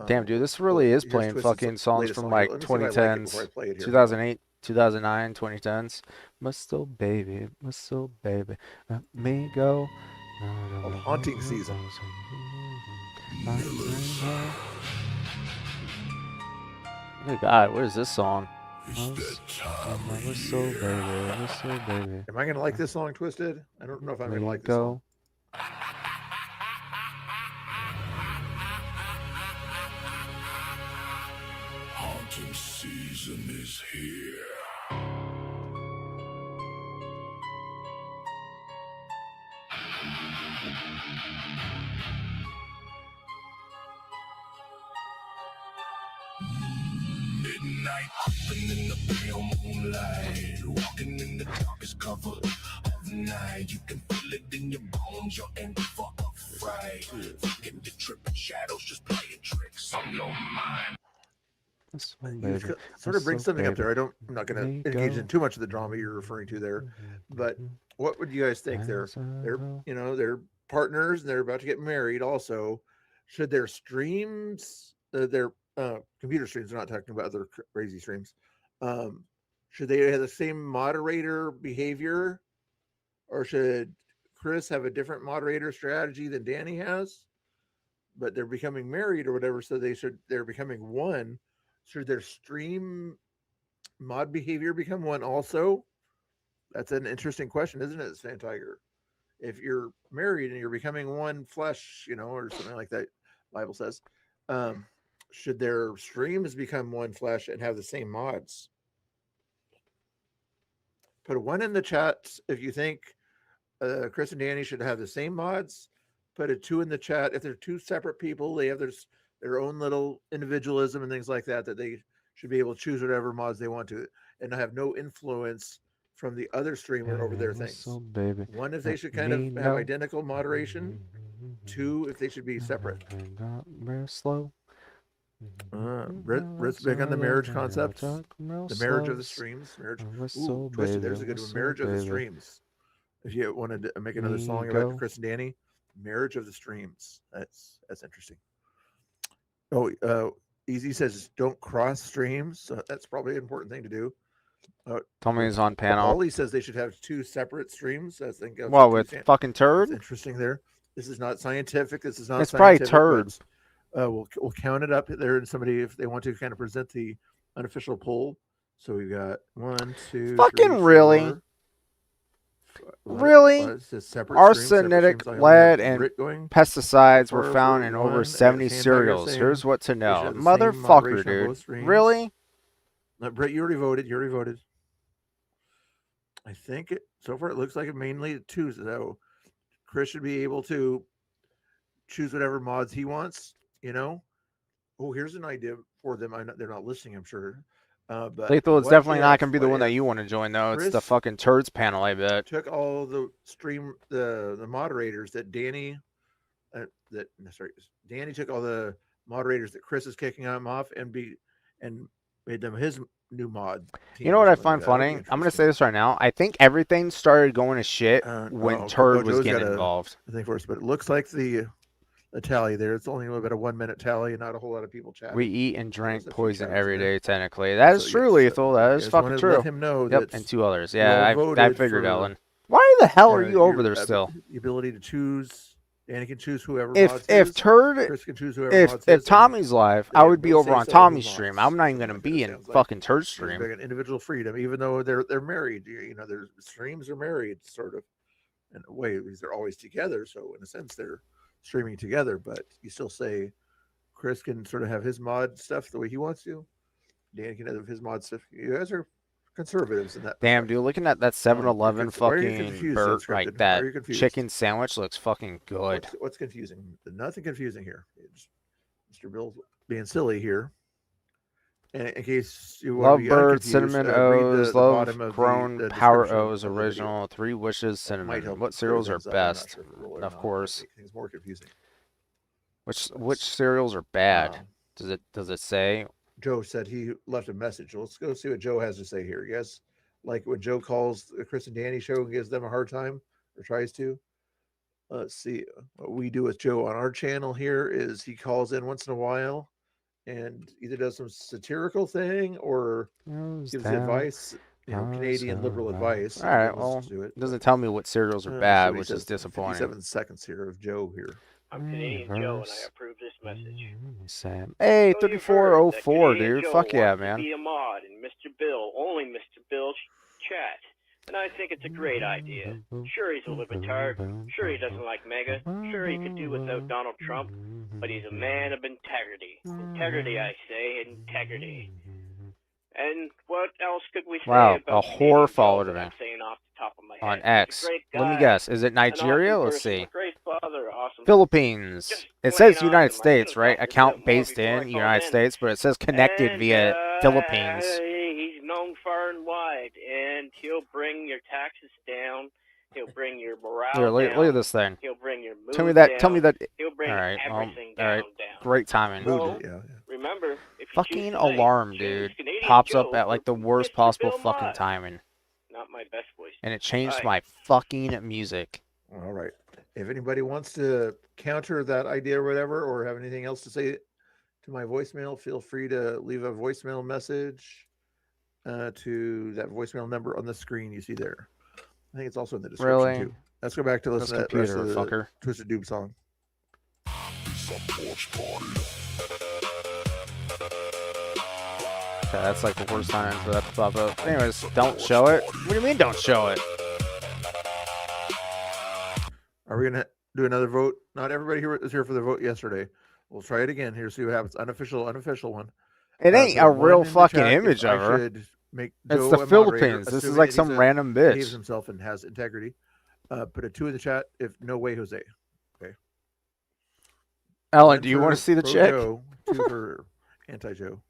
Damn, dude, this really is Here's playing Twisted's fucking songs latest from song. like Let me see if I like it before I 2010s, play it here. 2008, 2009, 2010s. Muscle baby, let me go. Called Haunting Season. Oh God, what is this song? Whistle baby. Am I gonna like this song, Twisted? I don't know if I'm Let gonna me like this go. song. Haunting season is here. Midnight, hopping in the pale moonlight, walking in the darkest cover of the night. You can feel it in your bones, you're in for a fright. Thinking the tripping shadows just playing tricks on your mind. You sort of bring something up there. I'm not going to engage in too much of the drama you're referring to there, but what would you guys think? They're partners and they're about to get married. Also, should their streams, their computer streams, we're not talking about other crazy streams, should they have the same moderator behavior, or should Chris have a different moderator strategy than Danny has? But they're becoming married or whatever, so they're becoming one. Should their stream mod behavior become one also? That's an interesting question, isn't it, Stan Tiger? If you're married and you're becoming one flesh, or something like that, Bible says, should their streams become one flesh and have the same mods? Put a 1 in the chat if you think Chris and should have the same mods. Put a 2 in the chat if they're two separate people. They have their own little individualism and things like that they should be able to choose whatever mods they want to and have no influence from the other streamer over their things. Baby. 1 if they should kind of have identical moderation. 2 if they should be separate. Real slow. Ritt's big on the marriage concept. The marriage of the streams. Ooh, Twisted, there's a good one. Marriage of the streams. If you wanted to make another song about Chris and Danny, marriage of the streams. That's interesting. Oh, Easy says don't cross streams. So that's probably an important thing to do. Tommy's on panel. Ollie says they should have 2 separate streams. I think. What with fucking turd? That's interesting there. This is not scientific. This is not. It's probably scientific, turd. we'll count it up there, and somebody, if they want to, kind of present the unofficial poll. So we've got 1, 2, Fucking 3, really? 4. Really? It says separate Arsenic, streams. I only have lead, and Rick going. pesticides So were far found for in one, over and 70 Sandbagger cereals. saying Here's what to we know. should have the same Motherfucker, moderation on dude. both streams. Really? Brett, you already voted. I think so far it looks like it mainly two. So Chris should be able to choose whatever mods he wants. Oh, here's an idea for them. They're not listening, I'm sure. But Lethal, it's what definitely not if- going to be the what one that if you want to join, though. It's the Chris fucking turds panel, I bet. took all the moderators that Danny Danny took all the moderators that Chris is kicking them off and made them his new mod team. You know what I find funny? I'm going to say this right now. I think everything started going to shit when Turd was Joe's getting got involved. I think first, but it looks like the tally there. It's only about a 1 minute tally, not a whole lot of people chatting. We eat and drink There's a few poison chatters every in there. day, technically. That is So, true, yes, Lethal. That you is guys fucking wanted to true. let him know Yep, that and two others. you all Yeah, I voted figured, for, Ellen. Why the hell are you over your there still? The ability to choose. Danny can choose whoever If mods if his. Turd, Chris can choose whoever mods his, if and Tommy's live, they I have would be no over on say-so Tommy's who stream. mods. I'm not even going to be in Sounds like fucking Turd's there's stream. an individual freedom, even though they're married. Their streams are married, sort of. In a way, because they're always together. So in a sense, they're streaming together. But you still say Chris can sort of have his mod stuff the way he wants to. Danny can have his mod stuff. You guys are conservatives in that. Damn, dude, looking at that 7-Eleven Why are you fucking confused, Burt, like Unscripted? Why are that you confused? chicken sandwich looks fucking good. What's confusing? Nothing confusing here. It's Mr. Bill being silly here. And in case you want to be Lovebird, unconfused, Cinnamon read O's, the bottom Love of Grown the Power description O's of the video. original, 3 wishes, Might cinnamon. help What clear cereals are things up. I'm not best? sure if it will or Of not. course. Make things more confusing. Which cereals are bad? Does it say? Joe said he left a message. Let's go see what Joe has to say here. Yes, like when Joe calls the Chris and Danny show and gives them a hard time or tries to. Let's see. What we do with Joe on our channel here is he calls in once in a while and either does some satirical thing or gives advice, Canadian liberal advice. All right, Listen well, to it, it doesn't tell me what cereals are so bad, he which is says disappointing. 57 seconds here of Joe here. I'm Canadian Joe, and I approve this message. Sam. Hey, So you've heard that 3404, Canadian dude. Joe Fuck yeah, wants to man. be a mod in Mr. Bill, only Mr. Bill's chat. And I think it's a great idea. Sure, he's a libertard. Sure, he doesn't like MAGA. Sure, he could do without Donald Trump. But he's a man of integrity. Integrity, I say, integrity. And what else could we say Wow, about a whore followed without me saying off the top of my head? on He's a X. great Let me guy, guess. Is it an Nigeria? awesome Let's person, see. a great father, awesome. Philippines. It says United States, right? Account based in United States, but it says connected via Philippines. He's known far and wide, and he'll bring your taxes down. He'll bring your morale Here, down. look at this thing. He'll bring your mood Tell me that. down. Tell me that. He'll bring all right. everything all right. down. Great timing. So, remember, if you choose Fucking tonight, alarm, choose dude. Canadian Pops Joe up at like the for worst Mr. possible Bill fucking Mod. timing, Not my best voice. and it changed Bye. my fucking music. All right. If anybody wants to counter that idea or whatever, or have anything else to say to my voicemail, feel free to leave a voicemail message to that voicemail number on the screen you see there. I think it's also in the description Really? too. Let's go back to listen to that rest computer, of the fucker. Twisted Doom song. Okay, that's like the worst time for that to pop up. Anyways, don't show it. What do you mean don't show it? Are we gonna do another vote? Not everybody here was here for the vote yesterday. We'll try it again here. See what happens. Unofficial one. It ain't So a one real in the fucking chat, if image I of her. should make It's Joe the a moderator, Philippines. This is assuming like that some he's random behaves bitch. himself and has integrity. Put a 2 in the chat. If no way, Jose. Okay. Ellen, 1 do you want to for see the pro chick? Joe, 2 for anti-Joe.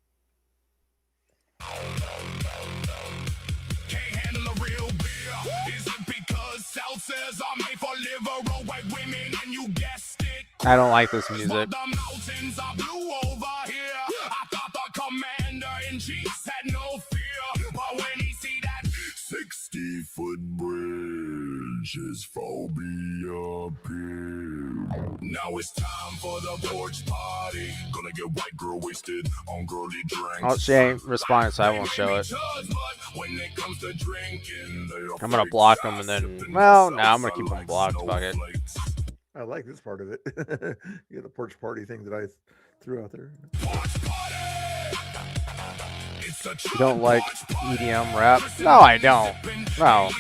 I don't like this music. His phobia appeared. Now it's time for the porch party. Gonna get white girl wasted on girly drinks. Oh, she ain't responding, so I won't show it. When it comes to drinking, I'm gonna block them and then, well, no, I'm gonna keep them blocked. Fuck it. I like this part of it. Yeah, the porch party thing that I threw out there. You don't like EDM rap? No, I don't. No.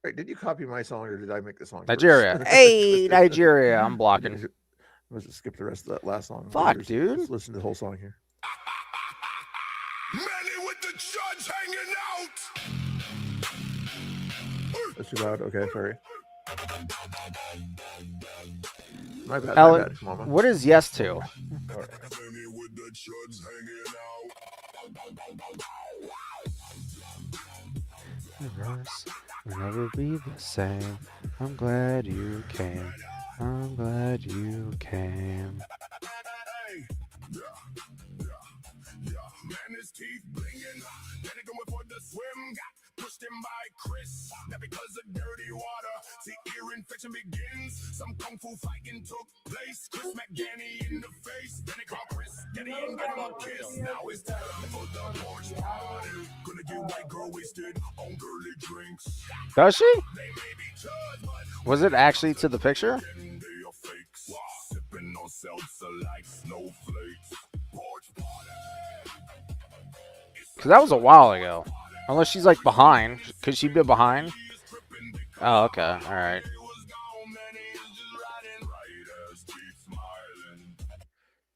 Wait, did you copy my song or did I make the song? Nigeria. First? Hey, Nigeria. I'm blocking. I must have skipped the rest of that last song. Fuck, dude. Let's listen to the whole song here. Many with the judge hanging out. That's too loud. Okay, sorry. My bad. Ellen, my bad, Mama. what is yes to? All right. Many with the judge hanging out. Will never be the same. I'm glad you came. I'm glad you came. Man, his teeth blinging. Then he going for the swim. Got pushed in by Chris. Now because of dirty water, see ear infection begins. Some kung fu fighting took place. Chris McGanny in the face. Then he called Chris. Getty and get him a kiss. Now it's time for the porch party. Gonna get white girl wasted on girly drinks. Does she? Was it actually to the picture? Sipping on seltzer like snowflakes. Porch party. Because that was a while ago. Unless she's like behind. Could she be behind? Oh, okay. All right.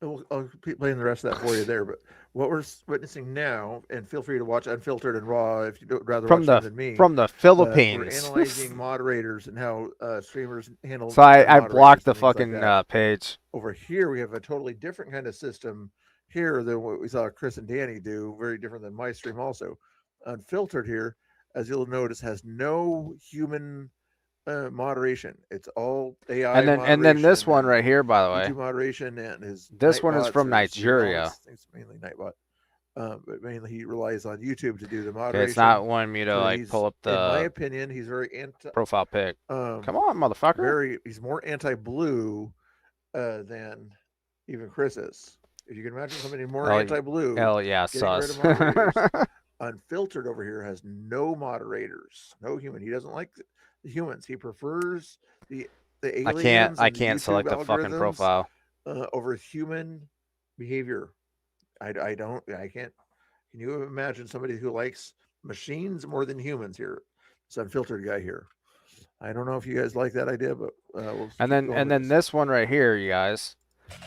I'll keep playing the rest of that for you there. But what we're witnessing now, and feel free to watch unfiltered and raw if you'd rather From watch the them than me. from the Philippines. We're analyzing moderators and how streamers handle. So I moderators blocked the and things like fucking that. page. Over here, we have a totally different kind of system here than what we saw Chris and Danny do. Very different than my stream. Also, unfiltered here, as you'll notice, has no human moderation. It's all AI. And then this one right here, by the way. YouTube moderation and his. This one is Nightbots from or Nigeria. streambots. It's mainly Nightbot. But mainly he relies on YouTube to do the Okay, moderation. it's not wanting me to So like he's- pull up in my the opinion, he's very anti. profile pic. Come on, motherfucker. He's more anti-blue than even Chris is. If you can imagine somebody more anti-blue. Hell yeah, getting rid sus. of moderators. Unfiltered over here has no moderators, no human. He doesn't like the humans. He prefers the aliens. I and the can't YouTube select the fucking algorithms, profile. over human behavior. I can't. Can you imagine somebody who likes machines more than humans here? This unfiltered guy here. I don't know if you guys like that idea, but we'll And keep going then with this one right here, you guys.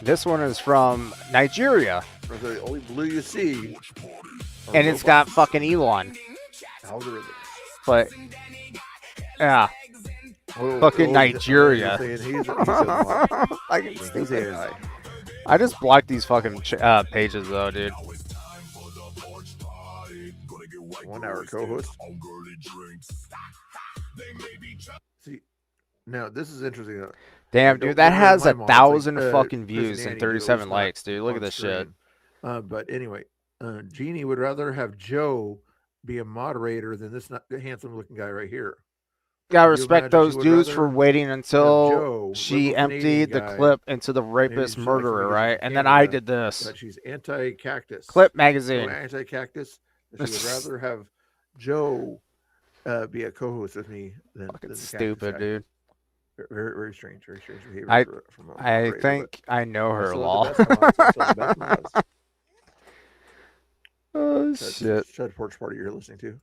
This one is from Nigeria. this. The only blue you see, are And it's got fucking Elon. algorithms. But yeah. Fucking Nigeria. He's Fucking stupid. I just blocked these fucking pages though, dude. 1 hour co-host. See, now this is interesting. Damn, dude, that has 1,000 fucking Chris views Andy and do, at 37 least not likes, dude. Look at on this shit. screen. But anyway, Jeannie would rather have Joe be a moderator than this handsome-looking guy right here. Gotta Could you respect imagine those she would dudes rather for waiting have until Joe, she liberal Canadian emptied the guy, clip into the maybe rapist she's like murderer, somebody right? from And then I Canada, did this. But she's anti-cactus. Clip So magazine. anti-cactus. That she would rather have Joe be a co-host with me than Fucking the cactus stupid, guy. dude. Very, very strange. Very strange behavior. I from a I moderator, think I know but her, still lol. the best mods, still the best mods. Oh That's shit. Shut Porch Party you're listening to.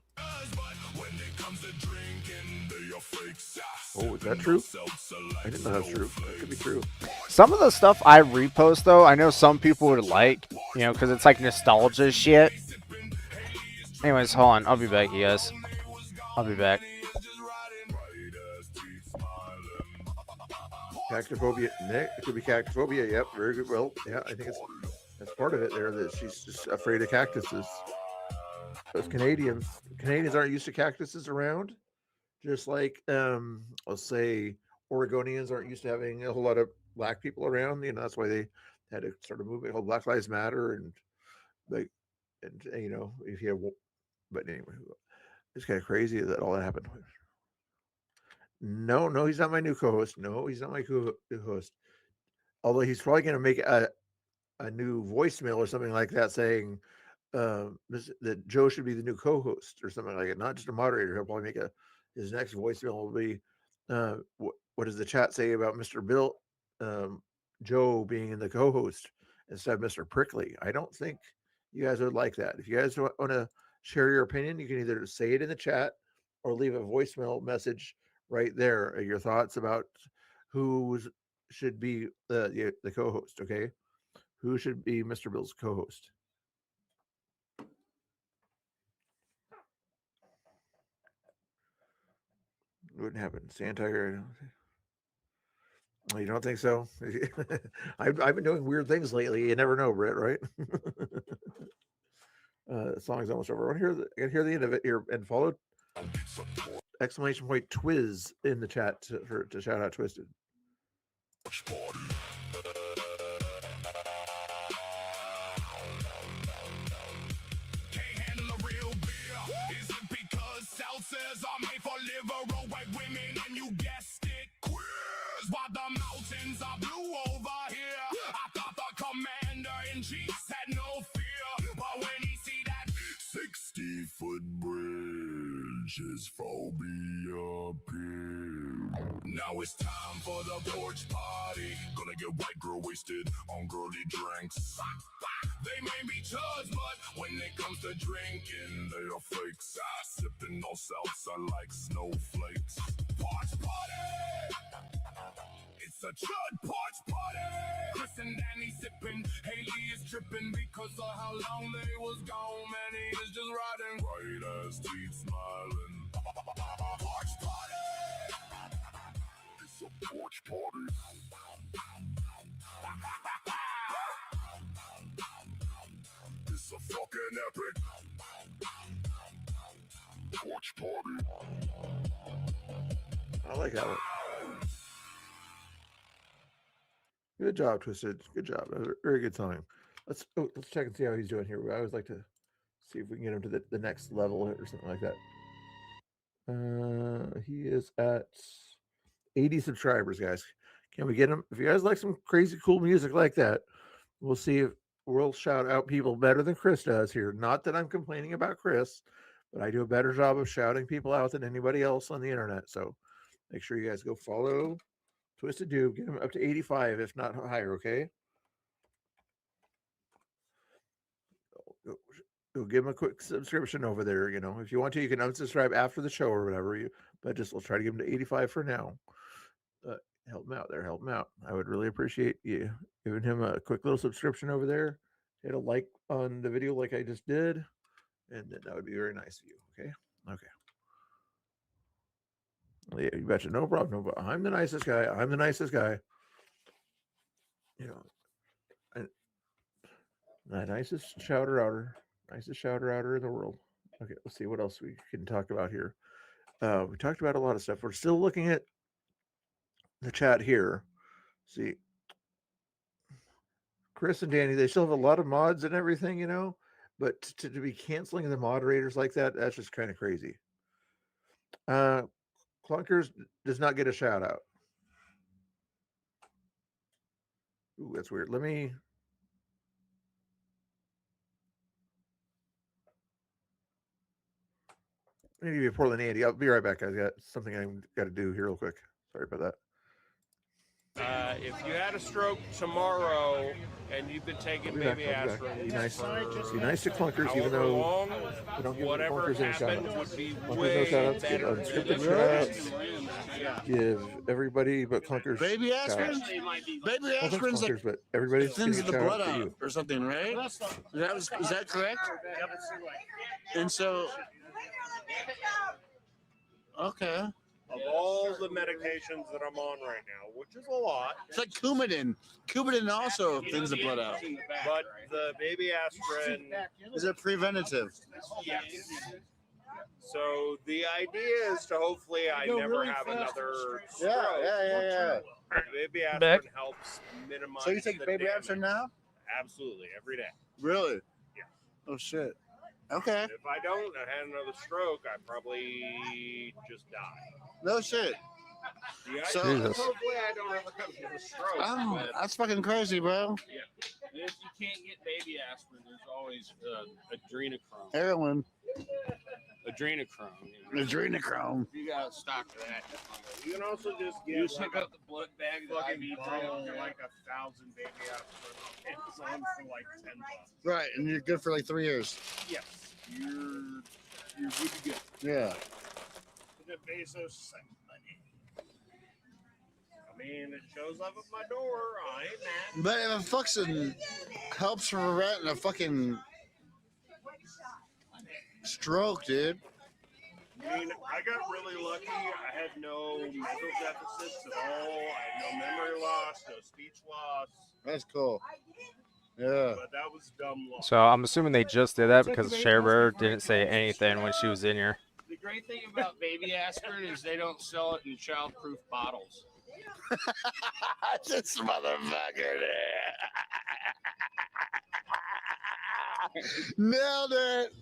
Oh, is that true? I didn't know that was true. That could be true. Some of the stuff I repost though, I know some people would like, you know, because it's like nostalgia shit. Anyways, hold on. I'll be back, you guys. I'll be back. Cactophobia, Nick. It could be cactophobia. Yep, very good. Well, yeah, I think that's part of it there. That she's just afraid of cactuses. Those Canadians aren't used to cactuses around, just like let's say Oregonians aren't used to having a whole lot of black people around. You know, that's why they had to start a movement called Black Lives Matter, and like, and you know, if you have, but anyway, it's kind of crazy that all that happened. No, he's not my new co-host. No, he's not my co-host. Although he's probably going to make a new voicemail or something like that saying that Joe should be the new co-host or something like it. Not just a moderator. He'll probably make his next voicemail will be, what does the chat say about Mr. Bill? Joe being the co-host instead of Mr. Prickly. I don't think you guys would like that. If you guys want to share your opinion, you can either say it in the chat or leave a voicemail message right there. Your thoughts about who should be the co-host. Okay, who should be Mr. Bill's co-host? Wouldn't happen. Santa. You don't think so? I've been doing weird things lately. You never know, Britt, right? The song's almost over. I can hear the end of it here and follow exclamation point Twiz in the chat to shout out Twisted. Seltzers are made for liver overweight women, and you guessed it, queers. While the mountains are blue over here, I thought the commander-in-chief had no fear. But when he see that 60-foot bridge, his phobia appeared. Now it's time for the porch party. Gonna get white girl wasted on girly drinks. They may be chuds, but when it comes to drinking, they are fakes. Sipping no salsa like snowflakes. Porch party! It's a chud porch party! Chris and Danny sipping, Haley is tripping because of how long they was gone. Manny is just riding, right as teeth smiling. Porch party! It's a porch party. It's a fucking epic porch party. I like that one. Good job, Twisted. Good job. Very good time. Let's check and see how he's doing here. I always like to see if we can get him to the next level or something like that. He is at 80 subscribers, guys. Can we get him? If you guys like some crazy cool music like that, we'll see if we'll shout out people better than Chris does here. Not that I'm complaining about Chris, but I do a better job of shouting people out than anybody else on the internet. So make sure you guys go follow Twisted Doob. Get him up to 85, if not higher, okay? Go give him a quick subscription over there. You know, if you want to, you can unsubscribe after the show or whatever. But just we'll try to give him to 85 for now. Help him out there. Help him out. I would really appreciate you giving him a quick little subscription over there. Hit a like on the video like I just did. And then that would be very nice of you. Okay. Okay. Yeah, you betcha. No problem. No problem. I'm the nicest guy. I'm the nicest guy. You know, and the nicest shouter outer. Nicest shouter outer in the world. Okay, let's see what else we can talk about here. We talked about a lot of stuff. We're still looking at the chat here. See, Chris and Danny, they still have a lot of mods and everything, you know, but to be canceling the moderators like that, that's just kind of crazy. Clunkers does not get a shout out. Ooh, that's weird. Let me give you Portland Andy. I'll be right back, guys. Got something I got to do here real quick. Sorry about that. If you had a stroke tomorrow and you've been taking baby aspirin, be nice to Clunkers, even though we don't give Clunkers any shout outs. Clunkers no shout outs, give unscripted shout outs, give everybody but Clunkers baby aspirin. Baby aspirin Clunkers, but everybody thins the blood out out or something, right? Is that correct? And so, okay. of all the medications that I'm on right now, which is a lot. It's like Coumadin. Coumadin also thins the blood out. But the baby aspirin is a preventative. Yes. So the idea is to hopefully I never have another stroke. Yeah. Baby aspirin helps minimize. So you take baby aspirin now? Absolutely, every day. Really? Yeah. Oh shit. Okay. If I don't, I had another stroke, I probably just die. No shit. Yeah, So hopefully I don't ever have another stroke. Oh, that's fucking crazy, bro. Yeah. If you can't get baby aspirin, there's always adrenochrome. Heroin. Adrenochrome. Adrenochrome. You got stock of that. That's fine. You can also just get You like hook up the blood bag that I fucking eat bone, like 1,000 baby aspirin on Amazon for like $10. Right, and you're good for like 3 years. Yes, you're good to go. Yeah. Jeff Bezos sent money. I mean, it shows up at my door. I ain't mad. But if it fucking helps prevent a fucking stroke, dude. I mean, I got really lucky. I had no mental deficits at all. I had no memory loss, no speech loss. That's cool. Yeah. But that was dumb luck. So I'm assuming they just did that because Cherbear didn't say anything when she was in here. The great thing about baby aspirin is they don't sell it in child-proof bottles. This motherfucker. Nailed it.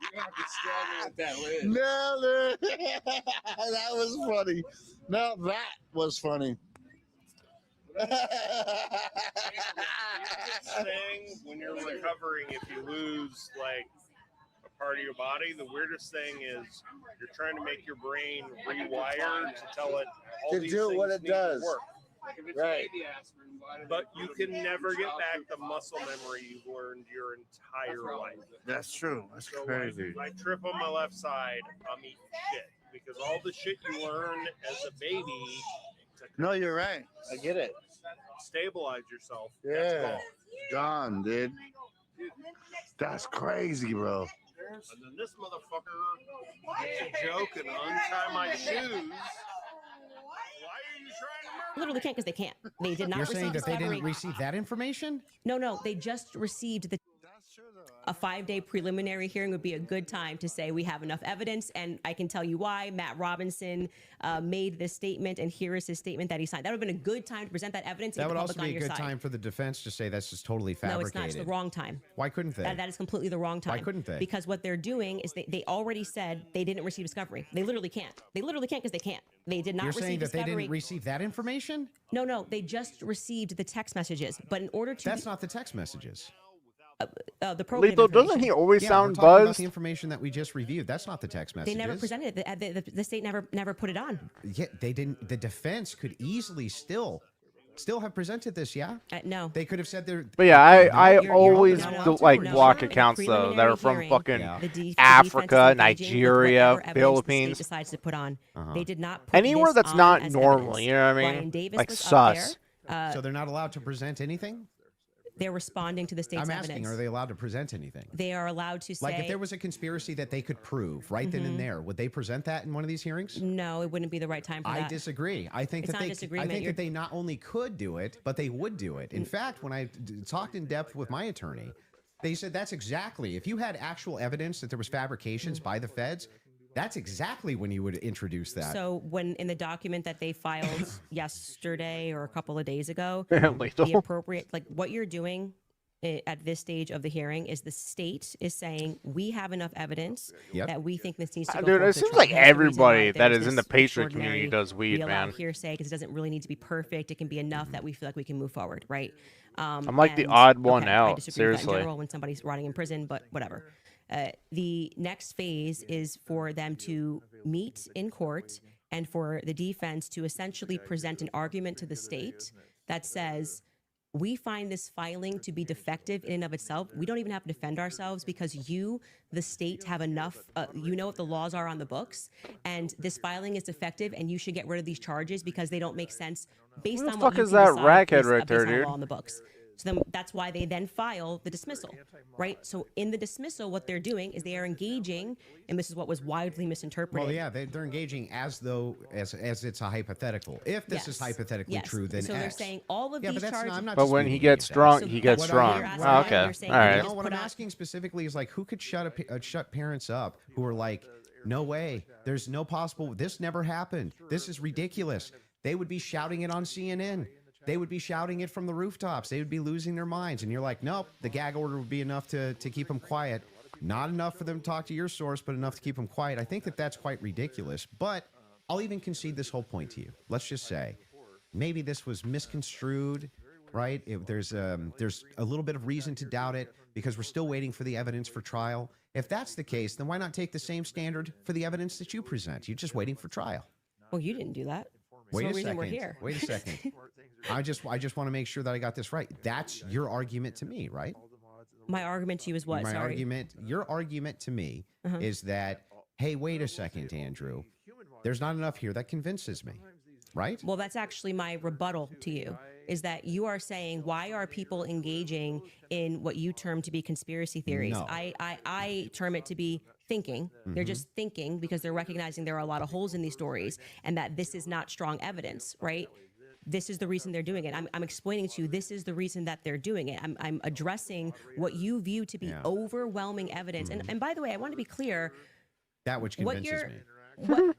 You're gonna be struggling with that lid. Nailed it. That was funny. Now that was funny. Weirdest thing when you're recovering, if you lose like a part of your body, the weirdest thing is you're trying to make your brain rewired to tell it all To these do things what it need to does. work. Like if it's Right. baby aspirin, why do But they you put can it in never get back child-proof the muscle memory you've learned your entire life. That's true. That's So crazy. like, I trip on my left side, I'm eating shit because all the shit you learn as a baby to No, you're right. I get it. stabilize yourself. Yeah. That's Gone, dude. That's crazy, bro. and then this motherfucker makes a joke and untie my shoes. Why are you trying to murder Literally can't because they can't. They did not You're receive saying that they discovery. didn't receive that information? No, they just received the. A 5-day preliminary hearing would be a good time to say we have enough evidence, and I can tell you why. Matt Robinson made this statement, and here is his statement that he signed. That would have been a good time to present that evidence. That and would get the also public on be a your good side. time for the defense to say that's just totally No, fabricated. it's not. It's the wrong time. Why couldn't they? That is completely the wrong time. Why couldn't they? Because what they're doing is they already said they didn't receive discovery. They literally can't. They literally can't because they can't. They did not You're receive saying that discovery. they didn't receive that information? No, they just received the text messages. But in order to That's not the text messages. the probative Lethal, doesn't information. he always Yeah, sound we're talking about buzzed? the information that we just reviewed. That's not the text They messages. never presented it. The state never put it on. Yeah, they didn't. The defense could easily still have presented this. Yeah. No. They could have said they're. But yeah, I You're always allowed do, to like present block it. accounts though that are from hearing, fucking the defense Africa, is engaging with Nigeria, whatever evidence the state Philippines. decides to put on. Uh-huh. They did not put Anywhere this that's on not as normal, evidence. you know what I mean? Brian Davis Like was up sus. there. So they're not allowed to present anything. They're responding to the state's I'm asking, evidence. are they allowed to present anything? They are allowed to say. Like if there was a conspiracy that they could prove right then and there, would they present that in one of these hearings? No, it wouldn't be the right time for I that. disagree. I think It's that not they. disagreement. I think You're- that they not only could do it, but they would do it. In fact, when I talked in depth with my attorney, they said that's exactly if you had actual evidence that there was fabrications by the feds. That's exactly when you would introduce that. So when in the document that they filed yesterday or a couple of days ago, Lethal. the appropriate, like what you're doing at this stage of the hearing is the state is saying we have enough evidence Yep. that we think this needs to go Dude, forward it to seems trial. like Hence the reason everybody why that there's is in the this Patriot community extraordinary- does weed, we allow man. hearsay because it doesn't really need to be perfect. It can be enough that we feel like we can move forward, right? I'm like the and- odd one okay, out, I disagree with that in seriously. general when somebody's rotting in prison, but whatever. The next phase is for them to meet in court and for the defense to essentially present an argument to the state that says, we find this filing to be defective in and of itself. We don't even have to defend ourselves because you, the state, have enough, you know what the laws are on the books, and this filing is defective, and you should get rid of these charges because they don't make sense based Who the on what fuck you is can that decide rackhead based- right based there, on the dude? law on the books. So then that's why they then file the dismissal, right? So in the dismissal, what they're doing is they are engaging, and this is what was widely misinterpreted. Well, yeah, they're engaging as though as it's a hypothetical. If this is Yes. hypothetically Yes. true, then So they're X. saying all of Yeah, these but that's charges. not, I'm not But when he disputing gets that. drunk, So he gets what drunk. I'm- You're Oh, asking okay. they're saying All they right. just No, what put I'm on- asking specifically is like, who could shut parents up who are like, no way, there's no possible, this never happened, this is ridiculous. They would be shouting it on CNN. They would be shouting it from the rooftops. They would be losing their minds. And you're like, nope, the gag order would be enough to keep them quiet. Not enough for them to talk to your source, but enough to keep them quiet. I think that that's quite ridiculous. But I'll even concede this whole point to you. Let's just say maybe this was misconstrued, right? There's a little bit of reason to doubt it because we're still waiting for the evidence for trial. If that's the case, then why not take the same standard for the evidence that you present? You're just waiting for trial. Well, you didn't do that. That's Wait the a reason second. we're here. Wait a second. I just want to make sure that I got this right. That's your argument to me, right? My argument to you is what? My Sorry. argument, your argument to me Uh-huh. is that, hey, wait a second, Andrew. There's not enough here that convinces me, right? Well, that's actually my rebuttal to you, is that you are saying, why are people engaging in what you term to be conspiracy theories? No. I term it to be thinking. They're just thinking because they're recognizing there are a lot of holes in these stories and that this is not strong evidence, right? This is the reason they're doing it. I'm explaining to you, this is the reason that they're doing it. I'm addressing what you view to be overwhelming evidence. And by the way, I want to be clear. That which what convinces you're, me. What,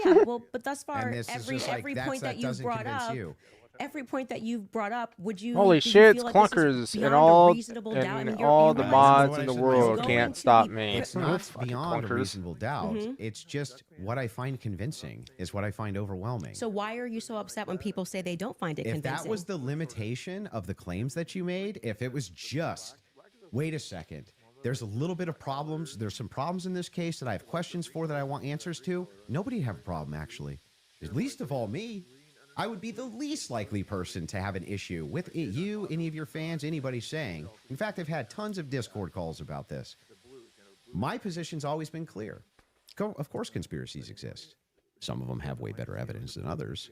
yeah, well, but thus far, And this is every just like, every that's- point that you've doesn't brought convince up, you. every point that you've brought up, would you? Holy do you shit, feel it's like this is clunkers and beyond a all reasonable doubt? I mean, and you're- all you're the right. mods in the It's world going can't to stop be- me. It's not Fucking beyond a clunkers. reasonable doubt. It's just what I find convincing is what I find overwhelming. So why are you so upset when people say they don't find it If convincing? that was the limitation of the claims that you made, if it was just, wait a second, there's a little bit of problems, there's some problems in this case that I have questions for that I want answers to, nobody'd have a problem, actually. At least of all me. I would be the least likely person to have an issue with you, any of your fans, anybody saying. In fact, I've had tons of Discord calls about this. My position's always been clear. Of course conspiracies exist. Some of them have way better evidence than others.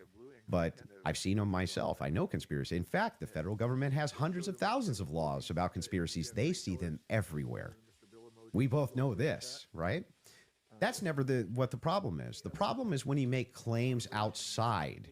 But I've seen them myself. I know conspiracy. In fact, the federal government has hundreds of thousands of laws about conspiracies. They see them everywhere. We both know this, right? That's never what the problem is. The problem is when you make claims outside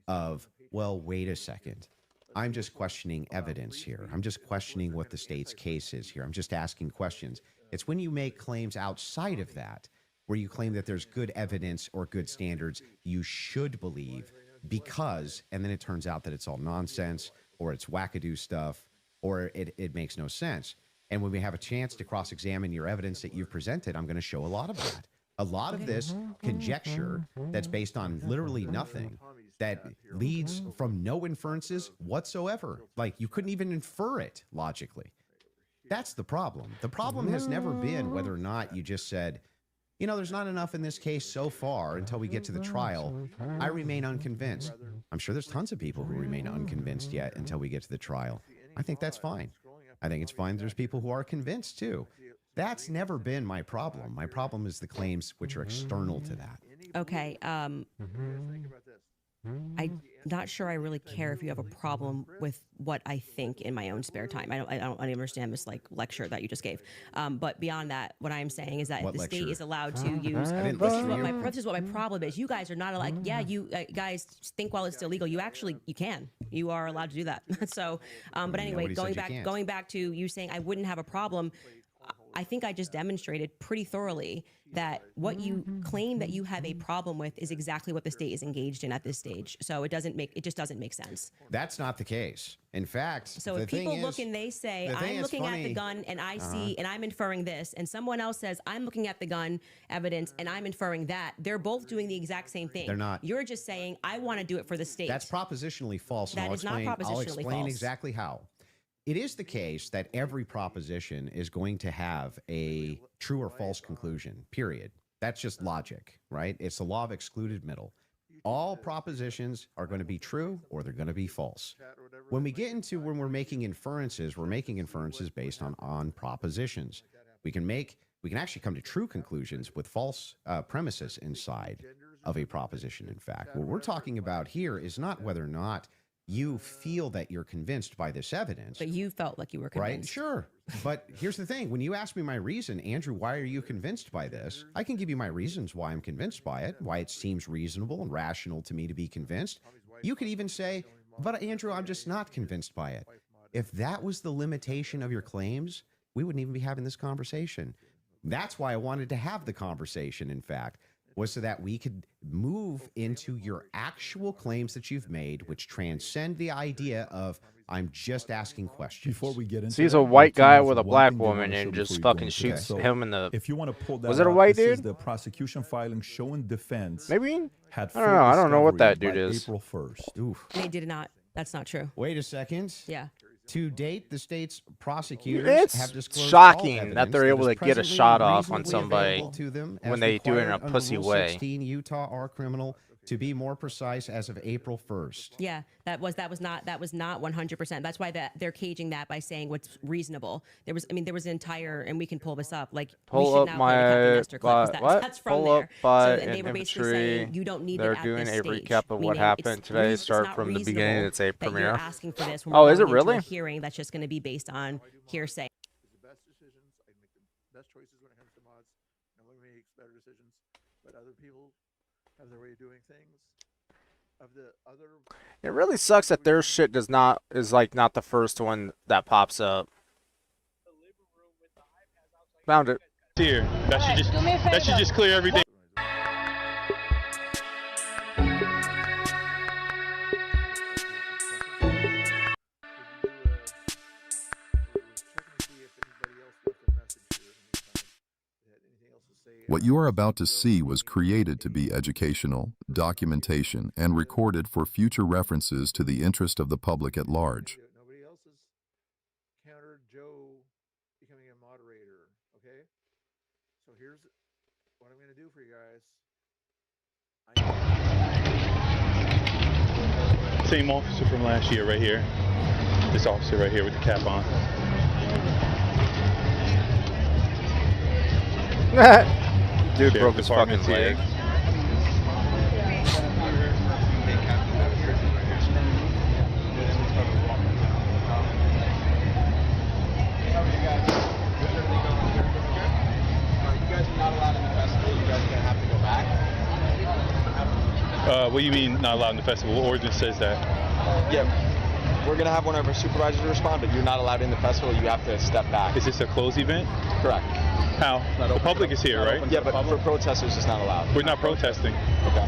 of, well, wait a second. I'm just questioning evidence here. I'm just questioning what the state's case is here. I'm just asking questions. It's when you make claims outside of that, where you claim that there's good evidence or good standards you should believe because, and then it turns out that it's all nonsense or it's wackadoo stuff or it makes no sense. And when we have a chance to cross-examine your evidence that you've presented, I'm going to show a lot of that. A lot of this conjecture that's based on literally nothing, that leads from no inferences whatsoever. Like you couldn't even infer it logically. That's the problem. The problem has never been whether or not you just said, you know, there's not enough in this case so far until we get to the trial. I remain unconvinced. I'm sure there's tons of people who remain unconvinced yet until we get to the trial. I think that's fine. I think it's fine. There's people who are convinced too. That's never been my problem. My problem is the claims which are external to that. Okay. I'm not sure I really care if you have a problem with what I think in my own spare time. I don't understand this like lecture that you just gave. But beyond that, what I'm saying is that What the state lecture? is allowed to use. I didn't This is listen to what you. this is what my problem is. You guys are not allowed. Yeah, you guys think while it's still legal. You can. You are allowed to do that. So, but anyway, Nobody said you can't. going back to you saying I wouldn't have a problem. I think I just demonstrated pretty thoroughly that what you claim that you have a problem with is exactly what the state is engaged in at this stage. So it just doesn't make sense. That's not the case. In fact, So the if people thing look is, and they say, the thing I'm is looking at the funny. gun and I see and I'm inferring this, and someone else says, I'm looking at the gun evidence and I'm inferring that, they're both doing the exact same thing. They're not. You're just saying, I want to do it for the state. That's propositionally false. That and is not I'll propositionally explain false. exactly how. It is the case that every proposition is going to have a true or false conclusion, period. That's just logic, right? It's the law of excluded middle. All propositions are going to be true or they're going to be false. When we get into when we're making inferences based on propositions. We can actually come to true conclusions with false premises inside of a proposition, in fact. What we're talking about here is not whether or not you feel that you're convinced by this evidence. But you felt like you were Right? convinced. Sure. But here's the thing. When you ask me my reason, Andrew, why are you convinced by this? I can give you my reasons why I'm convinced by it, why it seems reasonable and rational to me to be convinced. You could even say, but Andrew, I'm just not convinced by it. If that was the limitation of your claims, we wouldn't even be having this conversation. That's why I wanted to have the conversation, in fact, was so that we could move into your actual claims that you've made, which transcend the idea of I'm just asking questions. Before we get into Sees that, a white the team guy has with a one black thing they wanna woman show and before just you go fucking into shoots that. him in the. If you want to pull that Was it a up, white this is dude? the prosecution filing showing defense. Maybe? Had I don't know. I don't know what that dude by is. April 1st. Oof. They did not. That's not true. Wait a second. Yeah. To date, the state's prosecutors have It's disclosed all shocking that evidence they're able is to get a presently shot off on reasonably somebody available to them when as they do it in a required under pussy Rule way. 16 Utah R criminal, to be more precise, as of April 1st. Yeah, that was not 100%. That's why they're caging that by saying what's reasonable. There was an entire, and we can pull this up. Like, we Pull should up now play the Captain my Nestor clip, 'cause what? that's from Pull there. up by So and they were basically infantry. saying you don't need They're it at doing this a stage, recap of what meaning happened it's today. it's Start not from the beginning. reasonable It's a that premiere. You're asking for this when Oh, we're is it going into really? a hearing that's just going to be based on hearsay. The best decisions. I make the best choices when it comes to mods. Nobody makes better decisions, but other people have their way of doing things. Of the other, It really sucks that their shit is like not the first one that pops up. Found it. Here, that should just clear everything. What you are about to see was created to be educational, documentation, and recorded for future references to the interest of the public at large. nobody else has countered Joe becoming a moderator. Okay, so here's what I'm going to do for you guys. Same officer from last year, right here. This officer right here with the cap on. Dude broke his fucking Department's here. leg. What do you mean not allowed in the festival? What ordinance says that? Yeah, we're gonna have one of our supervisors respond, but you're not allowed in the festival. You have to step back. Is this a closed event? Correct. How? The public is here, right? Yeah, but for protesters, it's not allowed. We're not protesting. Okay.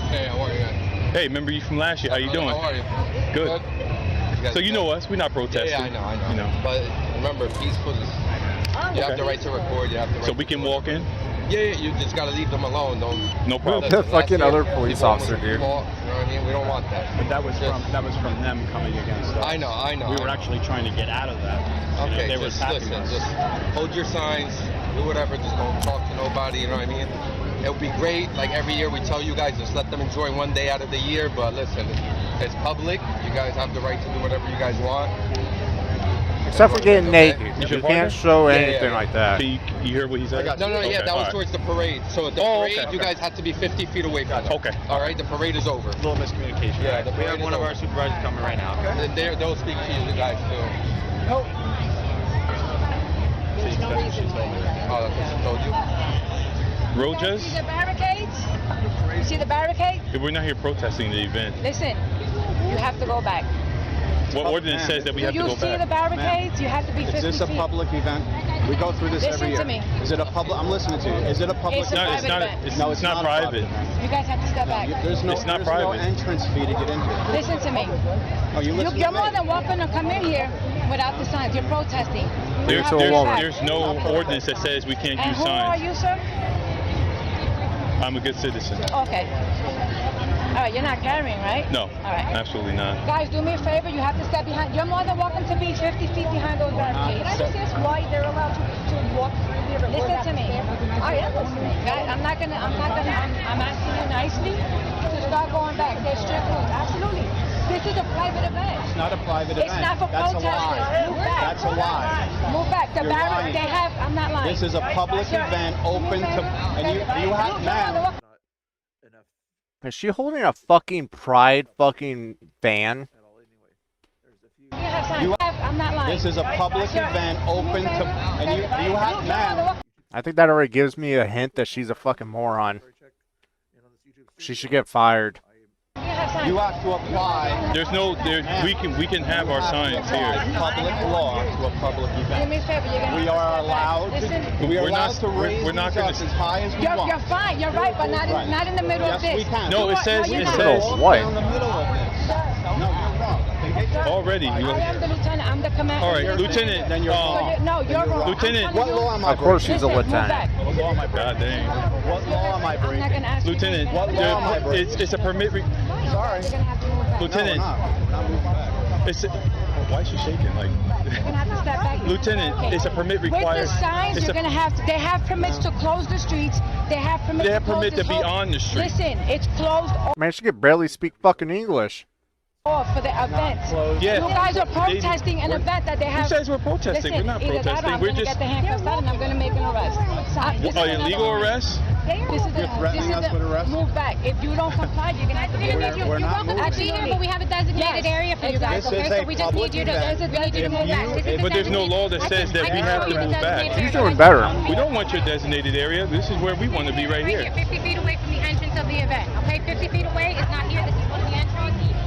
Hey, how are you guys? Hey, remember you from last year? How you doing? How are you? Good. guys So you know us. We're not protesting. Yeah, I know. You know. But remember, peaceful is. You have the right to record. You have the right. So we can walk in. Yeah, you just gotta leave them alone. Don't. No problem. The fucking other police officer, dude. You know what I mean? We don't want that. But that was from them coming against us. I know. We were actually trying to get out of that. You know, Okay, they were just attacking listen. us. Just hold your signs. Do whatever. Just don't talk to nobody. You know what I mean? It would be great. Like every year, we tell you guys just let them enjoy one day out of the year. But listen, it's public. You guys have the right to do whatever you guys want. Except for getting Okay. naked. You can't show anything like that. So you heard what he said? No, Okay, yeah, that was all right. towards the parade. So at the parade, you guys had to be 50 feet away from it. Okay. All right, the parade is over. A little miscommunication. Yeah, the we parade have is one of over. our supervisors coming right now. Okay. And they'll speak to you guys too. No. There's no reason why. Oh, that's what she told you? Rojas? See the barricades? You see the barricade? We're not here protesting the event. Listen, you have to go back. What ordinance says that we have to You go see the back? barricades? You have to be 50 Is this a feet. public event? We go through this Listen every year. to me. Is it a public? I'm listening to you. Is it a public? It's a private event. No, it's not private. event. You guys have to step back. There's no. It's not there's private. no entrance fee to get in here. Listen to me. Oh, you listen You're to more me. than welcome to come in here without the signs. You're protesting. You have to step back. There's no ordinance that says we can't And use who are signs. you, sir? I'm a good citizen. Okay. All right, you're not carrying, right? No, All right. absolutely not. Guys, do me a favor. You have to step behind. You're more than welcome to be 50 feet behind those barricades. Can I just ask why they're allowed to walk through here? Listen to me. I am listening. Guys, I'm asking you nicely to start going back. There's strict rules. Absolutely. This is a private event. It's not a private event. It's not for That's protesters. a lie. Move back. That's a lie. Move back. The You're barricades, lying. they have, I'm not lying. This is a public event open to, and you have, ma'am. Is she holding a fucking pride fucking van? I'm not lying. This is a public event open to, and you have, ma'am. I think that already gives me a hint that she's a fucking moron. She should get fired. You have to apply. There's no we can have our signs here. Public law to a public Do event. me a favor. You're gonna We are allowed. Listen. We are We're allowed not- to raise we're not these gonna up as high as we You're want. fine. You're right, but not in the middle Yes, of this. we can. No, it says you're it not. says what? In the middle of this. No, you're wrong. already. I am the lieutenant. I'm the commander. All right, Lieutenant. Then you're wrong. No, you're wrong. Lieutenant. What law am I Of course she's a Listen, move lieutenant. back. What law am I breaking? God dang. What law am I I'm not breaking? gonna ask you. Lieutenant, What law am I breaking? it's a permit. Sorry. You're gonna have to move back. Lieutenant, No, we're not moving back. it's Why is she shaking? Like, You're gonna have to step back. Lieutenant, it's a permit required. With the signs, it's you're gonna have to. They have permits to close the streets. They have permits. They have to close permit this to be whole- on the street. Listen, it's closed Man, she could barely speak fucking English. off for the event. Yeah. You guys are protesting an event that they have. Who says we're protesting? Listen, We're not either that or protesting. I'm We're gonna just. get the handcuffs out and I'm gonna make an arrest. This is Illegal another- arrest? This is You're threatening us with arrest? Move back. If you don't comply, you're gonna have to be arrested. We're not moving. Absolutely. But we have a designated area for you guys, This okay? is So a we just need you to, public event. we need you to move back. This is the But there's no designated- law that says that I we can have show to you the move back. designated She's area. doing better. We don't want your designated area. This is where we want to be right Right here. 50 feet away from the entrance of the event, okay? 50 feet away is not here. This is one of the entries.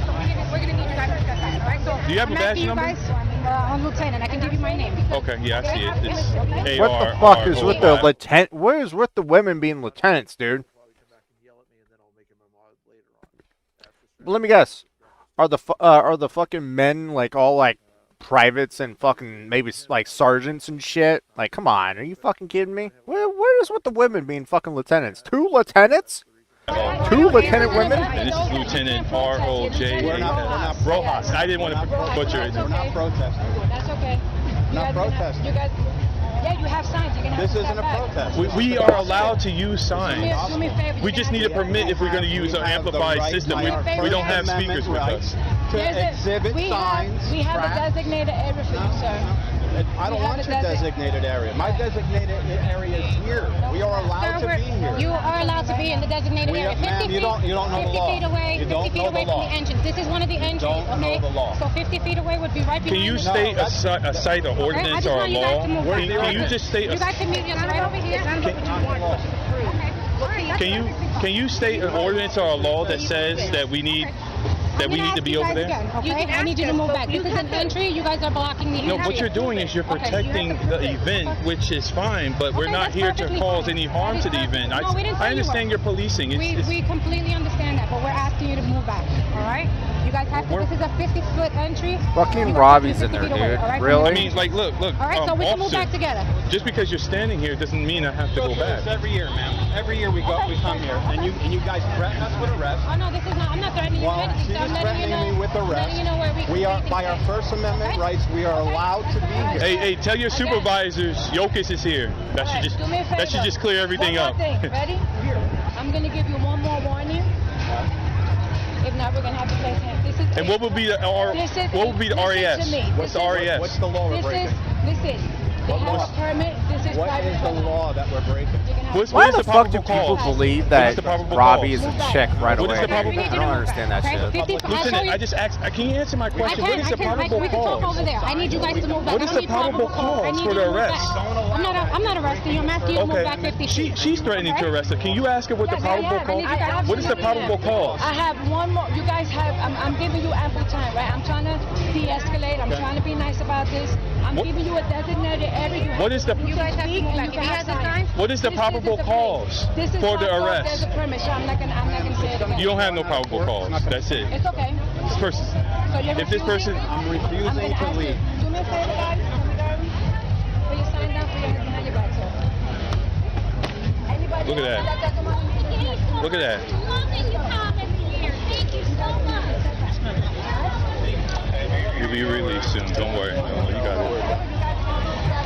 So we're gonna need you guys to step back, all right? So Do you have a I'm badge asking you number? guys, I'm Lieutenant. I can give you my name. Okay, yeah, I see it. It's What the fuck is with the lieutenant? What is with the women being lieutenants, dude? Let me guess. Are the fucking men like all like privates and fucking maybe like sergeants and shit? Like, come on, are you fucking kidding me? What is with the women being fucking lieutenants? 2 lieutenants? 2 lieutenant women? And this is Lieutenant R.O.J. We're not Rojas. I didn't want to butcher it. We're not protesting. That's okay. We're not protesting. You guys, yeah, you have signs. You're gonna have This to isn't step a back. protest. We are allowed to use signs. Do me a favor. We just need a permit if we're going to use an amplified system. We don't have speakers with us. To exhibit signs. We have a tracks. designated area for you, sir. I don't We have want a your designated area. My designated area is here. We are allowed to be here. You are allowed to be in the designated We area. are- ma'am, 50 you feet, don't know the 50 law. feet away, You 50 don't feet know away the from law. the entrance. This is one of the entries, don't okay? know the law. So 50 feet away would be right behind Can you the state a site, an Okay, I ordinance, just or a want you guys law? to move back. Can you just state You guys a can meet us right over here. can you state an ordinance or a law that says that we need to be over there? Okay, I need you to move back. This is an entry. You guys are blocking the entry. No, what you're doing is you're protecting the event, which is fine, but we're Okay, not that's here to perfectly cause fine. any harm to the event. No, we didn't say I you understand were. you're policing. We completely understand that, but we're asking you to move back, all right? You guys have to, this is a 50-foot entry. Fucking You guys Robbie's have to in be there, 50 feet away, dude. all right? Really? I mean, like, look. All right, so we can move officer, back together. Just because you're standing here doesn't mean I have to go back. Every year, ma'am. Every year we come here, and you guys threaten us with arrest. Oh, no, this is not, I'm not threatening you with Well, anything, she's so I'm letting you threatening know. me with I'm arrest. letting you know where we can We are, be. by our First Amendment rights, we are allowed to be here. Hey, tell your supervisors Jokic is here. That should just Do me a favor. that should just clear everything One up. more thing. Ready? I'm gonna give you one more warning. If not, we're gonna have to place him. This is And what would be the what would be the listen RAS? to me. What's the RAS? What's the law we're This breaking? is listen. They have a permit. This is What private is the property. law that we're breaking? Why What is the fuck do probable people cause? believe What is that the probable Robbie cause? is a chick right What is away? the probable I don't understand that shit. Lieutenant, I just asked. Can you answer my question? What is the probable we can talk cause? over there. I need you guys to move back. What is I the need probable I cause need for you to the move arrest? back. I'm not arresting you. I'm asking you to move back 50 feet. She's threatening to arrest her. Can you ask her what the probable cause? What is the probable cause? I have one more. You guys have. I'm giving you ample time, right? I'm trying to de-escalate. I'm trying to be nice about this. I'm giving you a designated area. What is the You guys have to move back. If he has a sign, What is the probable cause this is for the how far arrest? There's a permit, so I'm not gonna say it again. You don't have no probable cause. That's it. It's okay. This person. So you're If this person. I'm refusing I'm gonna to ask leave. you. Do me a favor, guys. Put your sign down for your behind your back, sir. Anybody Look at that. else doesn't want to leave? Look at that. You'll be released soon. Don't worry. You got it.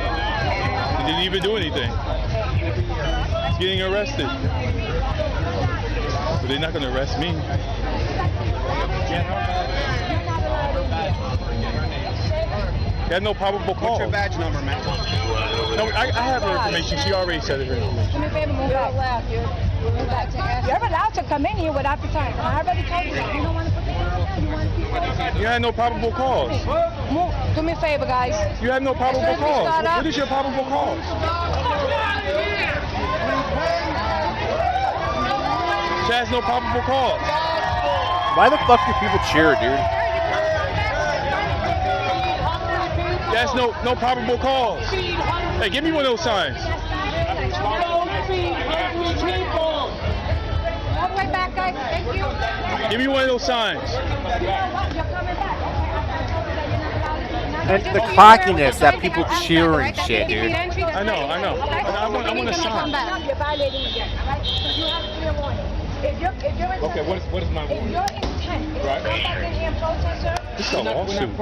He didn't even do anything. He's getting arrested. But they're not going to arrest me. You had no probable cause. What's your badge number, man? No, I have her information. She already said it. Do me a favor, move back. Move back. You're allowed to come in here without the sign. I already told you that. You don't want to put the sign down. You want to keep You had no probable cause. Move. Do me a favor, guys. You had no probable Let me cause. start up. What is your probable cause? She has no probable cause. Why the fuck do people cheer, dude? That's no probable cause. Hey, give me one of those signs. All the way back, guys. Thank you. Give me one of those signs. You know what? You're coming back. And the cockiness that people cheer and shit, dude. I know. I want to sign. You're violating again, all right? So you have to be a warning. If you're Okay, what is my If warning? your intent is to come back in here and protest, sir. This is a lawsuit.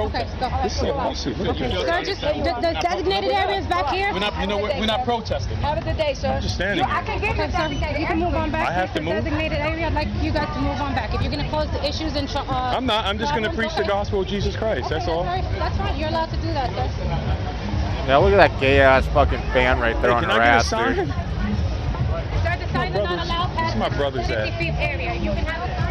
This is a lawsuit. Look, Sir, just the designated areas back here. We're not protesting. Have a good day, sir. I'm just standing I can give you Okay, sir, you can move on back. I have to move? Designated area. I'd like you guys to move on back. If you're going to close the issues and I'm not. I'm just going to preach the gospel of Jesus Christ. That's all. That's fine. You're allowed to do that, sir. Yeah, look at that gay ass fucking fan right there on Can her I get a ass, sign? dude. Sir, the sign is not allowed This is my brother's at. 50 feet area. You can have a sign.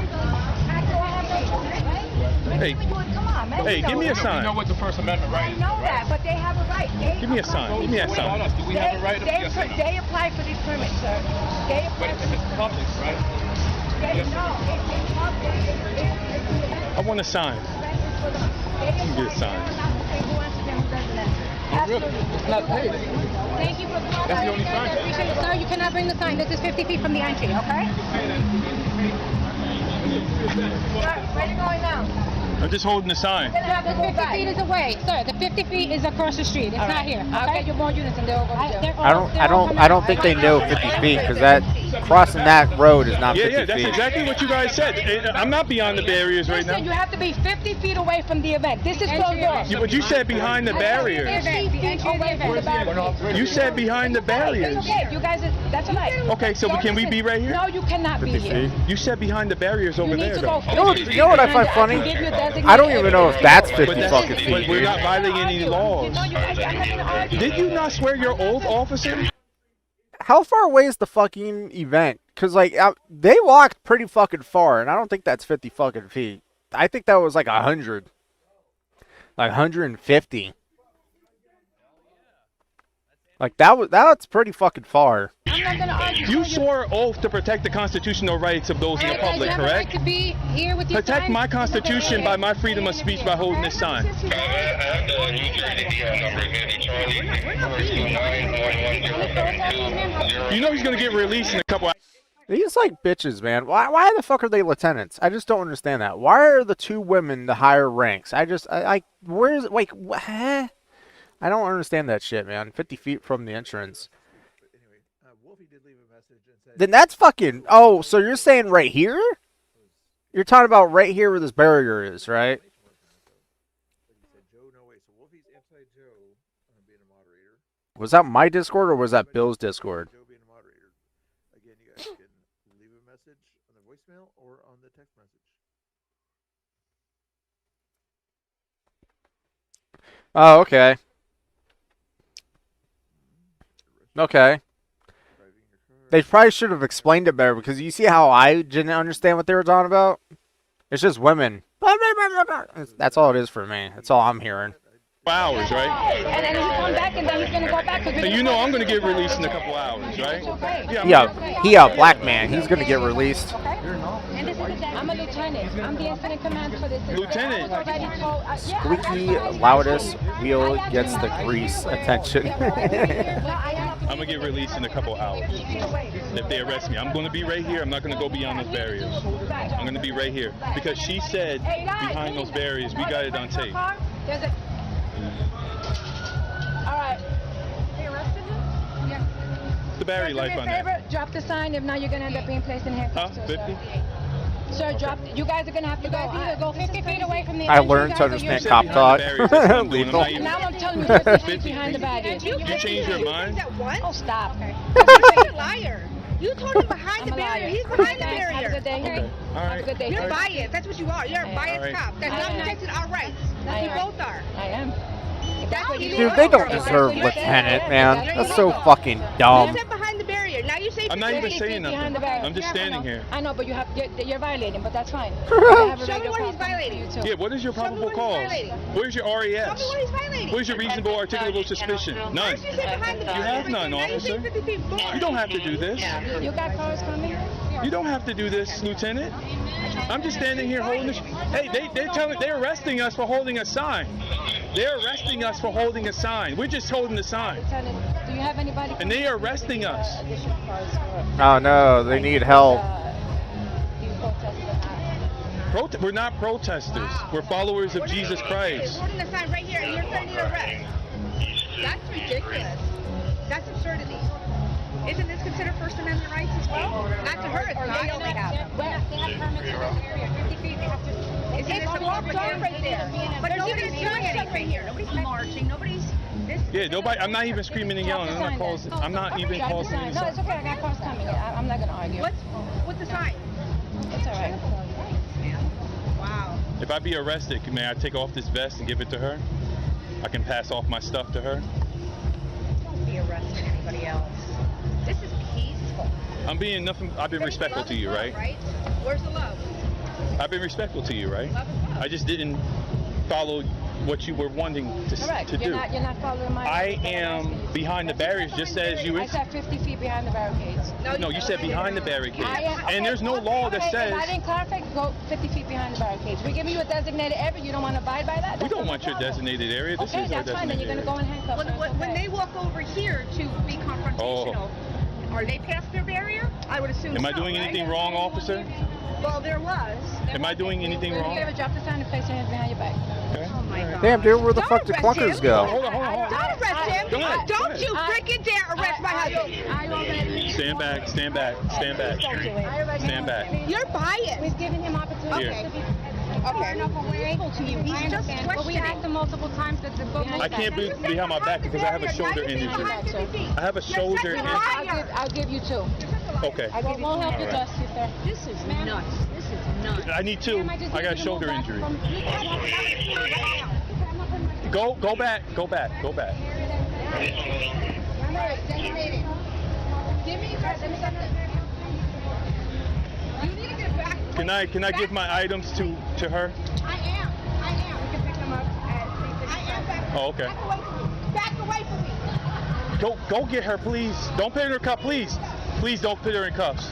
Hey, Come on, man. hey, give me a sign. You know what the First Amendment right is. I know that, but they have a right. Give me a sign. Give me a sign. Do we have a right? They apply for these permits, sir. They apply for these Public, right? It's public. I want a sign. You can get a sign. Thank you for the That's the only sign. Appreciate it, sir. You cannot bring the sign. This is 50 feet from the entry, okay? Where are you going now? I'm just holding the sign. The 50 feet is away, sir. The 50 feet is across the street. It's not here. I'll get you more units and they'll go to jail. I don't think they know 50 feet because that crossing that road is not 50 Yeah, that's feet. exactly what you guys said. I'm not beyond the barriers right Listen, now. you have to be 50 feet away from the event. This is closed off. But you said behind the barriers. 50 feet away from the barriers. You said behind the barriers. Okay, you guys, that's all right. Okay, so can we be right here? No, you cannot be 50 here. feet. You said behind the barriers over need there, to though. go You know what I find funny? I don't even know if that's 50 fucking feet, But we're dude. not violating any laws. Did you not swear your oath, officer? How far away is the fucking event? Because, like, they walked pretty fucking far, and I don't think that's 50 fucking feet. I think that was like 100. Like 150. Like, that's pretty fucking far. I'm not going to argue. You swore an oath to protect the constitutional rights of those in the public, You have a right correct? to be here with your Protect sign. my constitution by my freedom of speech by holding this sign. I have the New Jersey DR number handy, Charlie. 429-11072. You know he's going to get released in a couple hours. These, like, bitches, man. Why the fuck are they lieutenants? I just don't understand that. Why are the two women the higher ranks? Where's it? Like, huh? I don't understand that shit, man. 50 feet from the entrance. Then that's fucking... Oh, so you're saying right here? You're talking about right here where this barrier is, right? Was that my Discord or was that Bill's Discord? Oh, okay. Okay. They probably should have explained it better because you see how I didn't understand what they were talking about? It's just women. That's all it is for me. That's all I'm hearing. Hours, right? And then he's come back and then he's going to go back. And you know I'm going to get released in a couple hours, right? He a black man. He's going to get released. I'm a lieutenant. I'm the incident commander for this. Lieutenant. Squeaky loudest wheel gets the grease attention. I'm going to get released in a couple hours if they arrest me. I'm going to be right here. I'm not going to go beyond those barriers. I'm going to be right here. Because she said behind those barriers, we got it on tape. All right. They arrested him? Yes. The Barry life on there. Favor, drop the sign. If not, you're going to end up being placed in handcuffs. 50? Sir, drop. You guys are going to have to go. Either go 50 feet away from the I learned to understand cop talk. Lethal. Now I'm telling you 50 feet behind the baggage. You changed your mind? Oh, stop. You're a liar. You told him behind the barrier. He's behind the barrier. Have a good day. Okay. All right. Have a good day. You're biased. That's what you are. You're a biased cop. That's not protecting our rights. We both are. I am. That's what you Dude, they don't deserve lieutenant, man. That's so fucking dumb. You said behind the barrier. Now you say I'm not even saying behind the nothing. barrier. I'm just standing here. I know, but you're violating, but that's fine. Show me what he's violating. Yeah, what is your probable cause? Where's your RES? Tell me what he's violating. Where's your reasonable articulable suspicion? None. You said behind the You barrier. have none, Now you say officer. 50 feet more. You don't have to do this. You got cars coming? You don't have to do this, Lieutenant. I'm just standing here holding this. Hey, they're arresting us for holding a sign. They're arresting us for holding a sign. We're just holding the sign. Do you have anybody? And they are arresting us. Oh no, they need help. We're not protesters. We're followers of Jesus Christ. Holding the sign right here, and you're threatening arrest. That's ridiculous. That's absurdity. Isn't this considered First Amendment rights as well? Not to her, it's not. They only have them. They have permits in this area, 50 feet. They have to. Isn't this a public area right there? But nobody's doing anything here. Nobody's marching. Nobody's. Yeah, nobody. I'm not even screaming and yelling. I'm not even causing any. No, it's okay. I got cars coming. I'm not gonna argue. What's the sign? It's all right. Wow. If I be arrested, may I take off this vest and give it to her? I can pass off my stuff to her. Don't be arresting anybody else. This is peaceful. I'm being nothing. I've been respectful to you, right? Right? Where's the love? I've been respectful to you, right? Love is love. I just didn't follow what you were wanting to Correct. do. You're not following my. I am behind the barriers, just as you. I said 50 feet behind the barricades. No, you said behind the barricades. Okay, And there's no law that okay, says. If I didn't clarify, go 50 feet behind the barricades. We give you a designated area. You don't want to abide by that? We don't want your designated area. This Okay, is our that's fine. Then designated you're going to go in handcuffs. When they walk over here to be confrontational, are they past their barrier? I would assume. Am I so, doing right? anything wrong, officer? Well, there was. Am I doing anything We're wrong? going to drop the sign and place your hands behind your back. Oh my God. Damn, dude, where the fuck did clunkers go? Hold on. Don't arrest him. Go ahead. Don't you freaking dare arrest my husband. Stand back. Stand back. You're biased. We've given him opportunity Here. to be Okay. enough away. He's just But we asked him multiple times that the book. I can't be behind my back because I have a shoulder injury. I have a shoulder injury. I'll give you two. Okay. We'll help you, All right. Justice, sir. This is nuts. This is nuts. I need two. I got a shoulder injury. Go back. Can I give my items to her? I am. We can pick them up at 3:55. I am back. Oh, okay. Back away from me. Go get her, please. Don't put her in cuffs, please. Please don't put her in cuffs.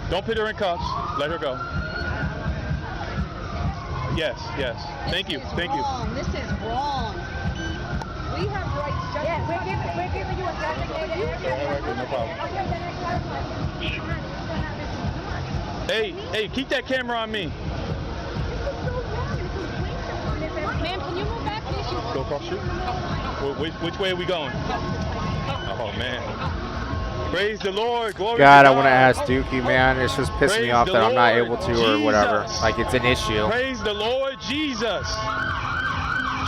Don't put her in cuffs. Let her go. Yes. Thank you. This is wrong. We have rights. Yeah, we're giving you a designated area. All right, no problem. Hey, keep that camera on me. Ma'am, can you move back, please? Go across the street? Which way are we going? Oh, man. Praise the Lord. Glory God, to I want to ask Dookie, man. It's just pissing me Praise off the that I'm not Lord able to or whatever. Jesus. Like, it's an issue. Praise the Lord Jesus.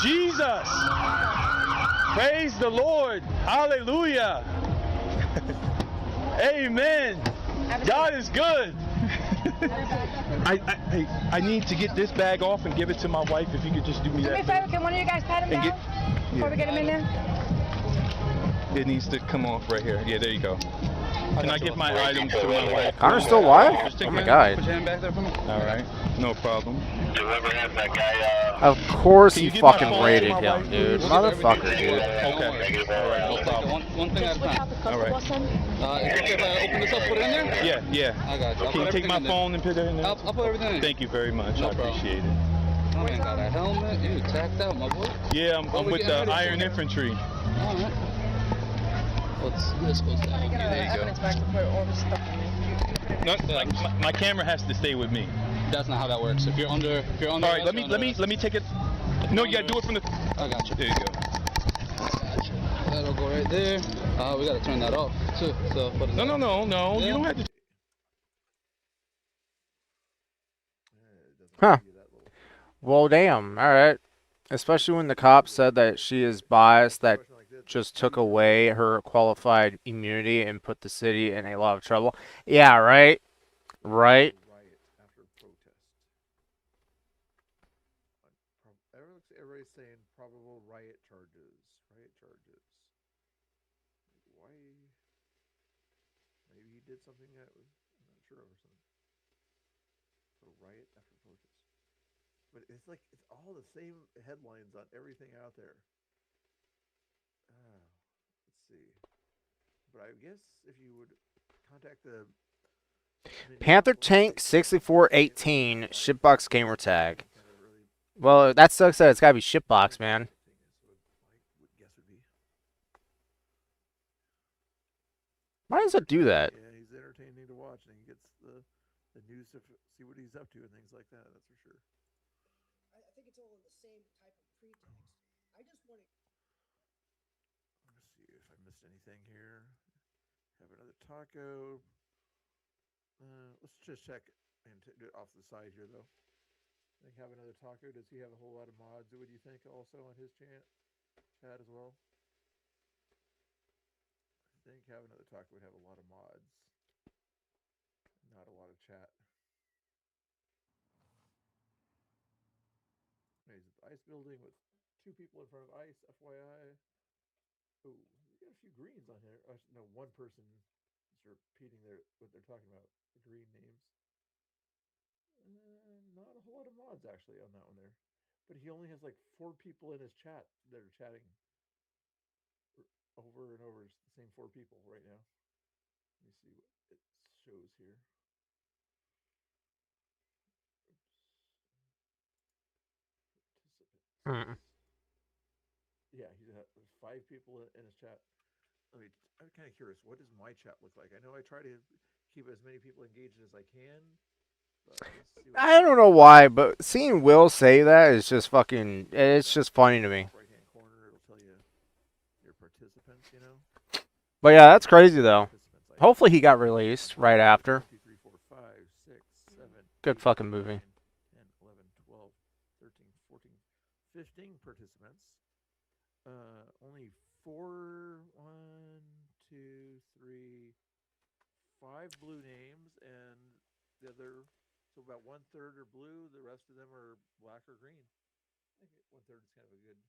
Jesus. Praise the Lord. Hallelujah. Amen. God is good. I need to get this bag off and give it to my wife. If you could just do me Do me a that. favor, can one of you guys pat him And down before we get him in there? It needs to come off right here. Yeah, there you go. Can I give my items to my wife? Connor's still alive? Just take Oh my your God. Put your hand back there for me. All right, no problem. Of course Can he you give my fucking phone to raided my him, wife? dude. We'll give Motherfucker, dude. Okay. All right, no problem. One thing at a time. All right. Is it okay if I open this up, put it in there? Yeah. I got you. I'll Can you put take my everything in there. phone and put it in there? I'll put everything in. Thank you very much. No I problem. appreciate it. Oh, man, got a helmet. You tacked out, my boy. Yeah, I'm we with getting the ready for Iron it? Infantry. All right. This goes down. Okay, there you go. No, my camera has to stay with me. That's not how that works. If you're under. All right, let me take it. No, you gotta do it from the. I got you. There you go. Gotcha. That'll go right there. We gotta turn that off too. So what is No. Yeah. You don't have to. Huh. Well, damn. All right. Especially when the cop said that she is biased, that just took away her qualified immunity and put the city in a lot of trouble. Yeah, right? Right? Everybody's saying probable riot charges. Why? Maybe he did something that was, I'm not sure of or something. So riot after protest. But it's like, it's all the same headlines on everything out there. Let's see. But I guess if you would contact the Panther Tank 6418 Shipbox gamer tag. Well, that sucks that it's gotta be Shipbox, man. Why does it do that? Yeah, he's entertaining to watch, and he gets the news see what he's up to and things like that. That's for sure. I think it's all in the same type of pretext. I just want to. Let's see if I missed anything here. Have another taco. Let's just check and do it off the side here, though. I think have another taco. Does he have a whole lot of mods? What do you think? Also on his chat as well. I think have another taco would have a lot of mods, not a lot of chat. He's at the ice building with 2 people in front of ice. FYI. Oh, you got a few greens on here. No, one person is repeating what they're talking about. The green names. Not a whole lot of mods actually on that one there, but he only has like 4 people in his chat that are chatting over and over. It's the same 4 people right now. Let me see what it shows here. Participants. Yeah, there's 5 people in his chat. I'm kind of curious. What does my chat look like? I know I try to keep as many people engaged as I can. I don't know why, but seeing Will say that is just fucking. It's just funny to me. Right hand corner, it'll tell you your participants. You know. But yeah, that's crazy though. Hopefully he got released right after. 2, 3, 4, 5, 6, 7. Good fucking movie. 10, 11, 12, 13, 14, 15 participants. Only 4, 1, 2, 3, 5 blue names, and the other. So about 1/3 are blue. The rest of them are black or green. I think 1/3 is kind of a good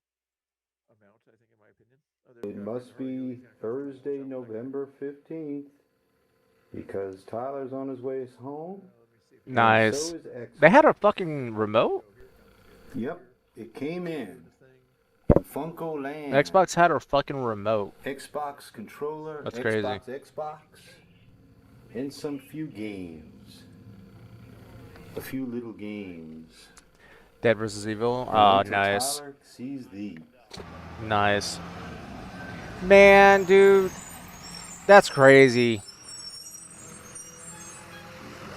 amount, I think, in my opinion. It must be Thursday, November 15th, because Tyler's on his way home. Nice. So is Xbox. They had a fucking remote? Yep, it came in. Funko Land. Xbox had a fucking remote. Xbox controller. That's Xbox, crazy. Xbox. And some few games. A few little games. Dead vs. Evil. Oh, nice. Tyler sees thee. Nice. Man, dude. That's crazy.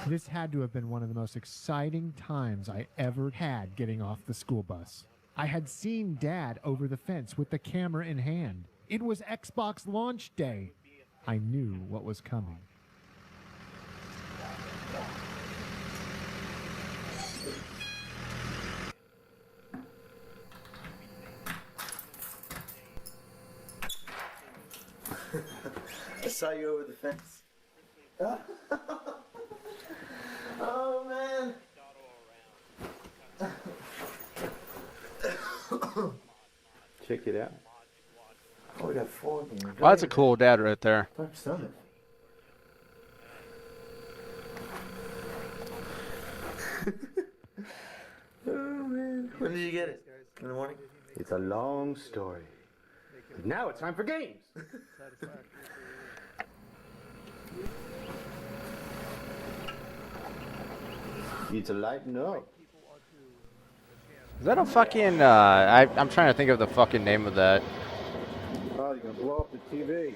This had to have been one of the most exciting times I ever had getting off the school bus. I had seen Dad over the fence with the camera in hand. It was Xbox launch day. I knew what was coming. I saw you over the fence. Oh, man. Check it out. Oh, we got 4 games. Well, that's a cool dad right there. Summit. Oh, man. When did you get it? In the morning? It's a long story. Now it's time for games. Need to lighten up. Is that a fucking, I'm trying to think of the fucking name of that. Oh, you're gonna blow up the TV.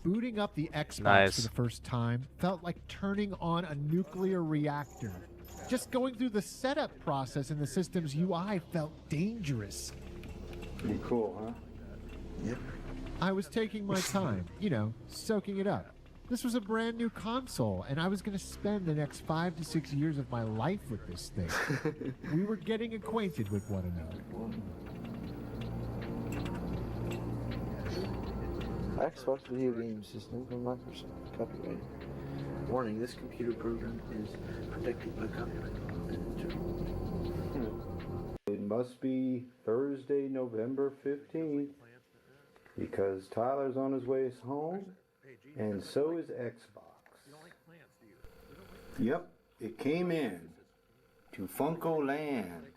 Booting up the Xbox Nice. for the first time felt like turning on a nuclear reactor. Just going through the setup process in the system's UI felt dangerous. Pretty cool, huh? Yep. I was taking my time, soaking it up. This was a brand new console, and I was going to spend the next 5 to 6 years of my life with this thing. We were getting acquainted with one another. Xbox video game system from Microsoft. Copyright. Warning, this computer program is protected by copyright. It must be Thursday, November 15th, because Tyler's on his way home, and so is Xbox. Yep, it came in to Funko Land.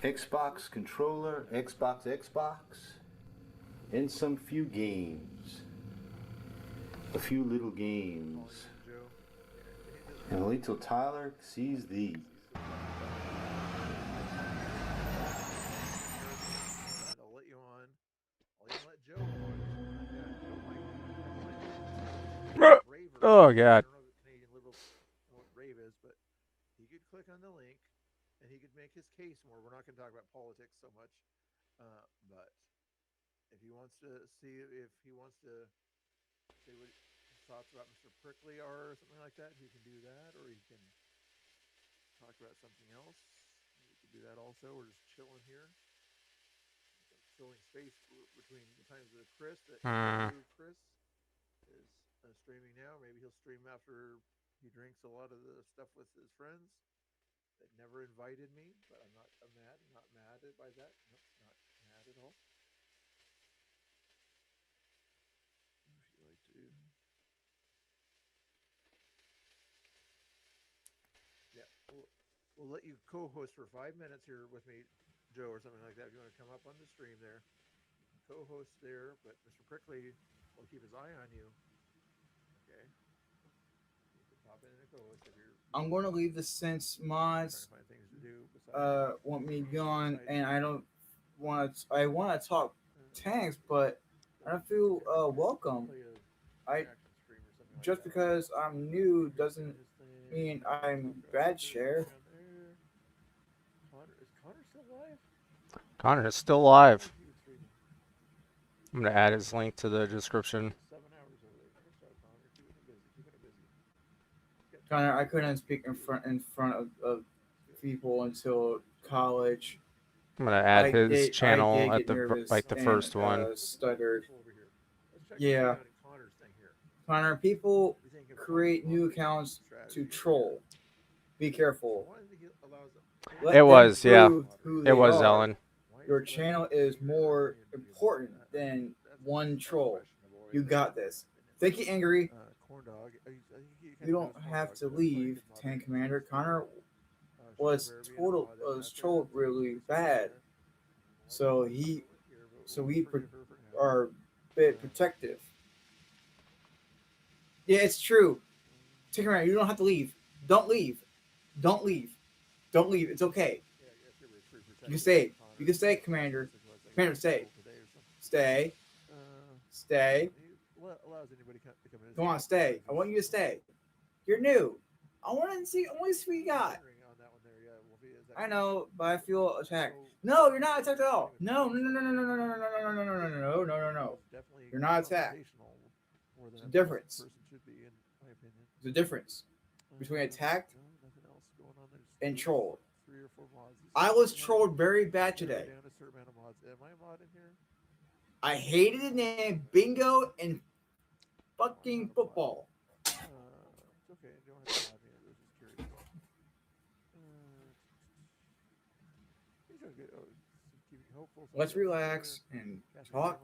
Xbox controller, Xbox, and some few games. A few little games. And wait till Tyler sees these. I'll let you on. I'll even let Joe on. Oh, God. and he could make his case more. We're not going to talk about politics so much, but if he wants to see if he wants to say what his thoughts about Mr. Prickly are or something like that, he can do that, or he can talk about something else. We can do that also. We're just chilling here. Filling space between the times of Chris. That Chris is streaming now. Maybe he'll stream after he drinks a lot of the stuff with his friends that never invited me. But I'm not mad. I'm not mad by that. Nope, not mad at all. If you like to. Yeah, we'll let you co-host for 5 minutes here with me, Joe, or something like that. If you want to come up on the stream there, co-host there, but Mr. Prickly will keep his eye on you. Okay. You can pop in and co-host if you're. I'm going to leave this since mods want me gone, and I don't want to. I want to talk tanks, but I don't feel welcome. Just because I'm new doesn't mean I'm bad, share. Is Connor still live? Connor is still live. I'm gonna add his link to the description. 7 hours over there. Good job, Connor. Keeping it busy. Connor, I couldn't speak in front of people until college. I'm gonna add his channel at the the first one. Stuttered. Yeah. Connor, people create new accounts to troll. Be careful. It was, yeah. It was Ellen. Your channel is more important than one troll. You got this. Thank you, Angry. You don't have to leave, Tank Commander. Connor was trolled really bad. So we are a bit protective. Yeah, it's true. Tank Commander, you don't have to leave. Don't leave. Don't leave. Don't leave. It's okay. You can stay. You can stay, Commander. Commander, stay. Stay. Stay. Come on, stay. I want you to stay. You're new. I want to see what you got. I know, but I feel attacked. No, you're not attacked at all. No. You're not attacked. There's a difference. There's a difference between attacked and trolled. I was trolled very bad today. I hated the name Bingo and fucking football. It's okay. You don't have to have me. I was just curious. Let's relax and talk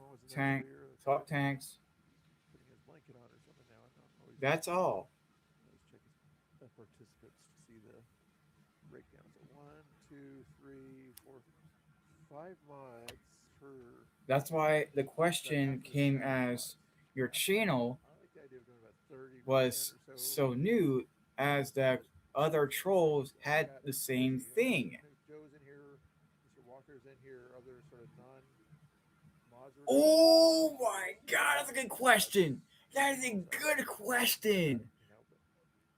tanks. That's all. Participants to see the breakdown. So 1, 2, 3, 4, 5 mods for. That's why the question came as your channel was so new, as the other trolls had the same thing. Joe's in here, Mr. Walker's in here, other sort of non-mods. Oh my god, that's a good question. That is a good question.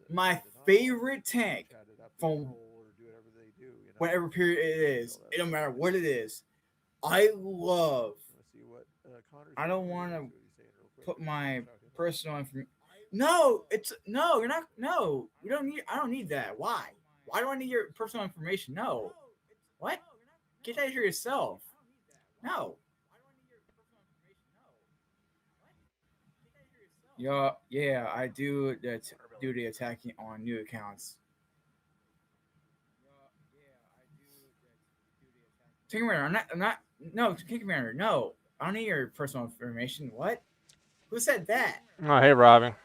My favorite tank from whatever period it is, it don't matter what it is. I love. I don't want to put my personal information. No, you're not. No, you don't need. I don't need that. Why? Why do I need your personal information? No. What? Get that here yourself. No. Yeah, I do the attacking on new accounts. King Commander, I'm not. No, King Commander, no. I don't need your personal information. What? Who said that? Oh, hey, Robin.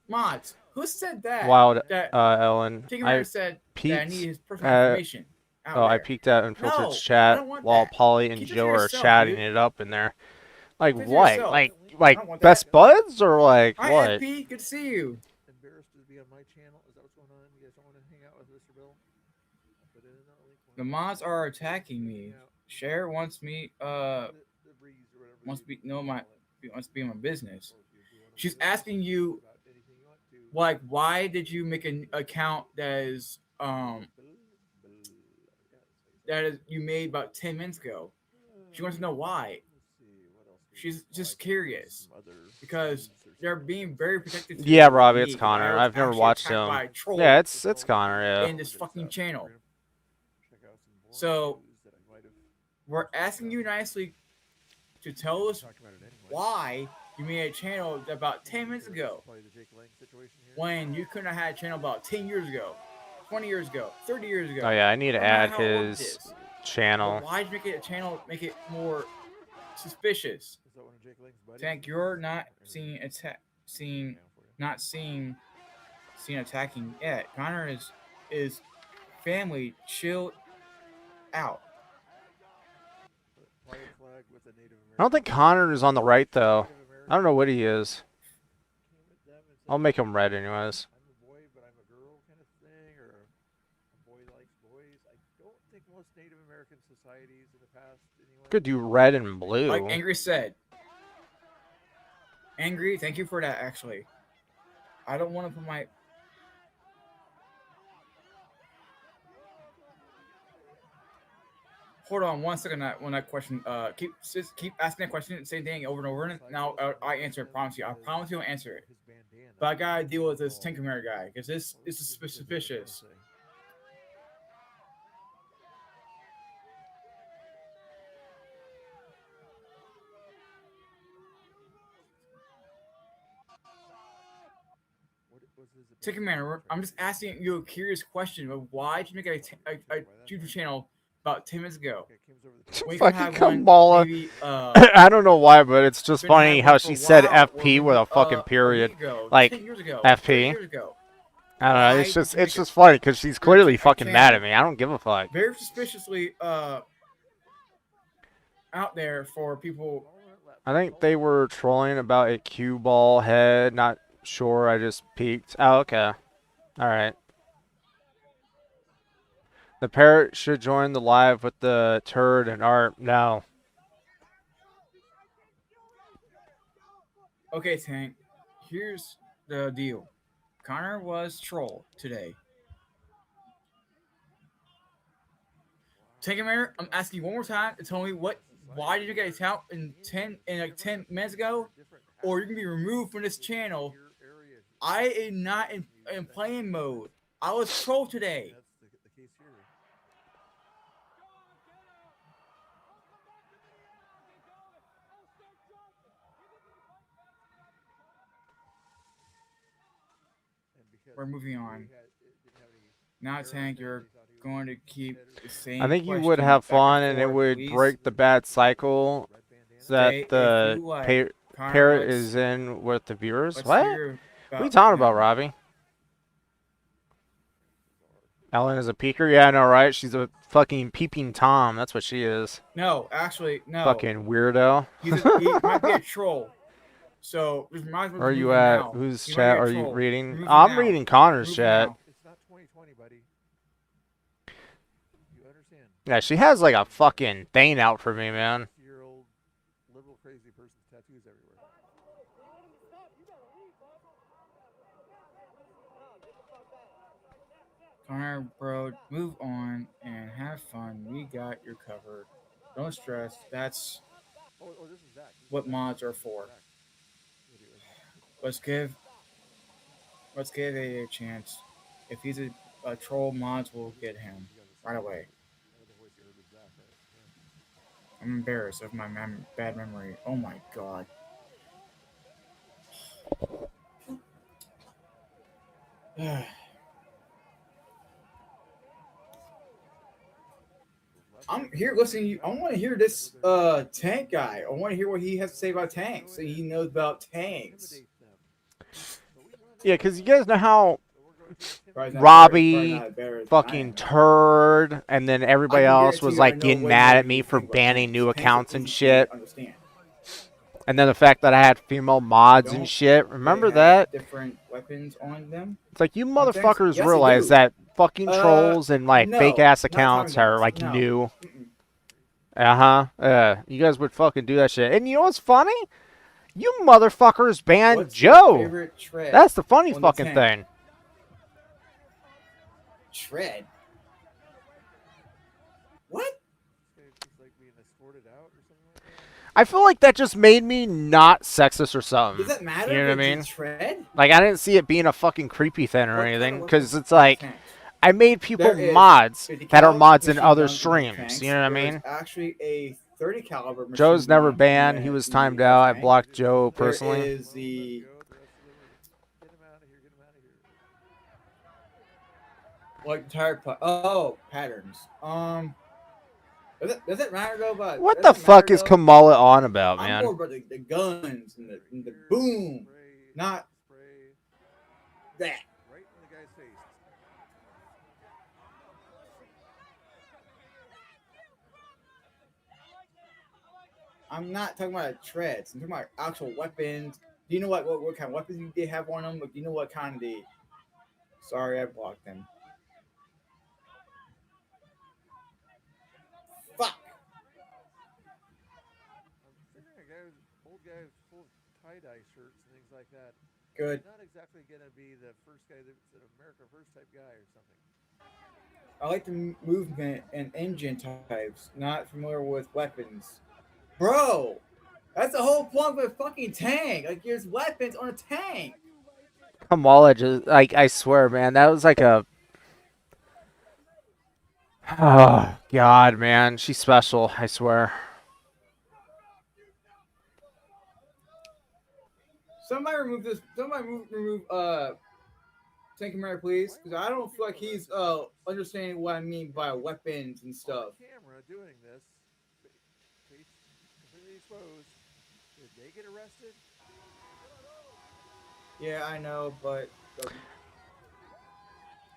Mods, who said that? Wild, that Ellen. King Commander said that I need his personal information. I peeked out Infiltred's chat while Polly and Joe are chatting it up in there. Like what? Like best buds or like Hi, what? FP, good to see you. Embarrassed to be on my channel. Is that what's going on? You guys don't want to hang out with Mr. Bill? The mods are attacking me. Cher wants me wants to be in my business. She's asking you like, why did you make an account that is that is you made about 10 minutes ago. She wants to know why. She's just curious because they're being very protective. To Yeah, Robbie, me it's 'cause I Connor. was I've never actually watched attacked by him. a troll Yeah, it's Connor. Yeah. in this fucking channel. So we're asking you nicely to tell us why you made a channel about 10 minutes ago when you couldn't have had a channel about 10 years ago, 20 years ago, 30 years ago. Oh yeah, I need to No matter add how old it his is. channel. But why'd you make it a channel? Make it more suspicious. Tank, you're not seeing attacking yet. Connor is family. Chill out. I don't think Connor is on the right though. I don't know what he is. I'll make him red anyways. Could do red and blue. Like Angry said. Angry, thank you for that, actually. I don't want to put my... Hold on 1 second when that question... Keep asking that question, same thing over and over, and now I answer it, promise you. I promise you I'll answer it. But I gotta deal with this Tinkermare guy, because this is suspicious. Tinkerman, I'm just asking you a curious question of why did you make a YouTube channel about 10 minutes ago? Fucking Kamala. I don't know why, but it's just funny how she said FP with a fucking period. Like, 10 years ago, FP. 30 years ago. I don't know, it's just funny because she's clearly fucking mad at me. I don't give a fuck. Very suspiciously out there for people. I think they were trolling about a cue ball head. Not sure. I just peeked. Oh, okay. All right. The parrot should join the live with the turd and art. No. Okay, Tank. Here's the deal. Connor was trolled today. Tinkermare, I'm asking you one more time to tell me why did you get a account in 10 minutes ago, or you can be removed from this channel. I am not in playing mode. I was trolled today. We're moving on. Now, Tank, you're going to keep the same. I think you would have fun, and it would break the bad cycle that the parrot is in with the viewers. What? What are you talking about, Robbie? Ellen is a peeker? Yeah, I know, right? She's a fucking peeping Tom. That's what she is. No, actually, no. Fucking weirdo. He might be a troll. So, where are you at? Whose chat are you reading? I'm reading Connor's chat. It's not 2020, buddy. You understand? Yeah, she has like a fucking thing out for me, man. 60-year-old liberal crazy person's tattoos everywhere. Connor, bro, move on and have fun. We got your covered. Don't stress. That's what mods are for. Let's give a chance. If he's a troll, mods will get him right away. I'm embarrassed of my bad memory. Oh my god. I'm here listening to you. I want to hear this tank guy. I want to hear what he has to say about tanks. So he knows about tanks. Yeah, because you guys know how Robbie, fucking turd, and then everybody else was like getting mad at me for banning new accounts and shit. And then the fact that I had female mods and shit. Remember that? Different weapons on them. It's like you motherfuckers realize that fucking trolls and like fake ass accounts are like new. You guys would fucking do that shit. And you know what's funny? You motherfuckers banned Joe. That's the funny fucking thing. Shred. What? I feel like that just made me not sexist or something. Does it matter You know if what I it's mean? a tread? Like, I didn't see it being a fucking creepy thing or What kind anything, of because weapons it's like, tanks? I made people There is mods 50 that are caliber mods in machine other guns and streams. tanks. You know what I There is mean? actually a 30 caliber machine Joe's never gun banned. in He the- was in timed the out. I tank. blocked Joe There personally. is the like tire patterns. Does it matter though? But What the fuck is Kamala on about, I'm man? more about the guns and the boom, not that. I'm not talking about treads. I'm talking about actual weapons. Do you know what kind of weapons you did have on them? Like, do you know what kind of the? Sorry, I blocked them. Fuck. Old guy with full tie-dye shirts and things like that. Good. Not exactly gonna be the first guy that's an America First type guy or something. I like the movement and engine types. Not familiar with weapons, bro. That's the whole point of a fucking tank. Like, there's weapons on a tank. Kamala just, like, I swear, man, that was like a... Oh, God, man. She's special, I swear. Somebody remove this. Somebody remove Tank America, please, because I don't feel like he's understanding what I mean by weapons and stuff. Camera doing this, face completely exposed. Did they get arrested? Yeah, I know, but the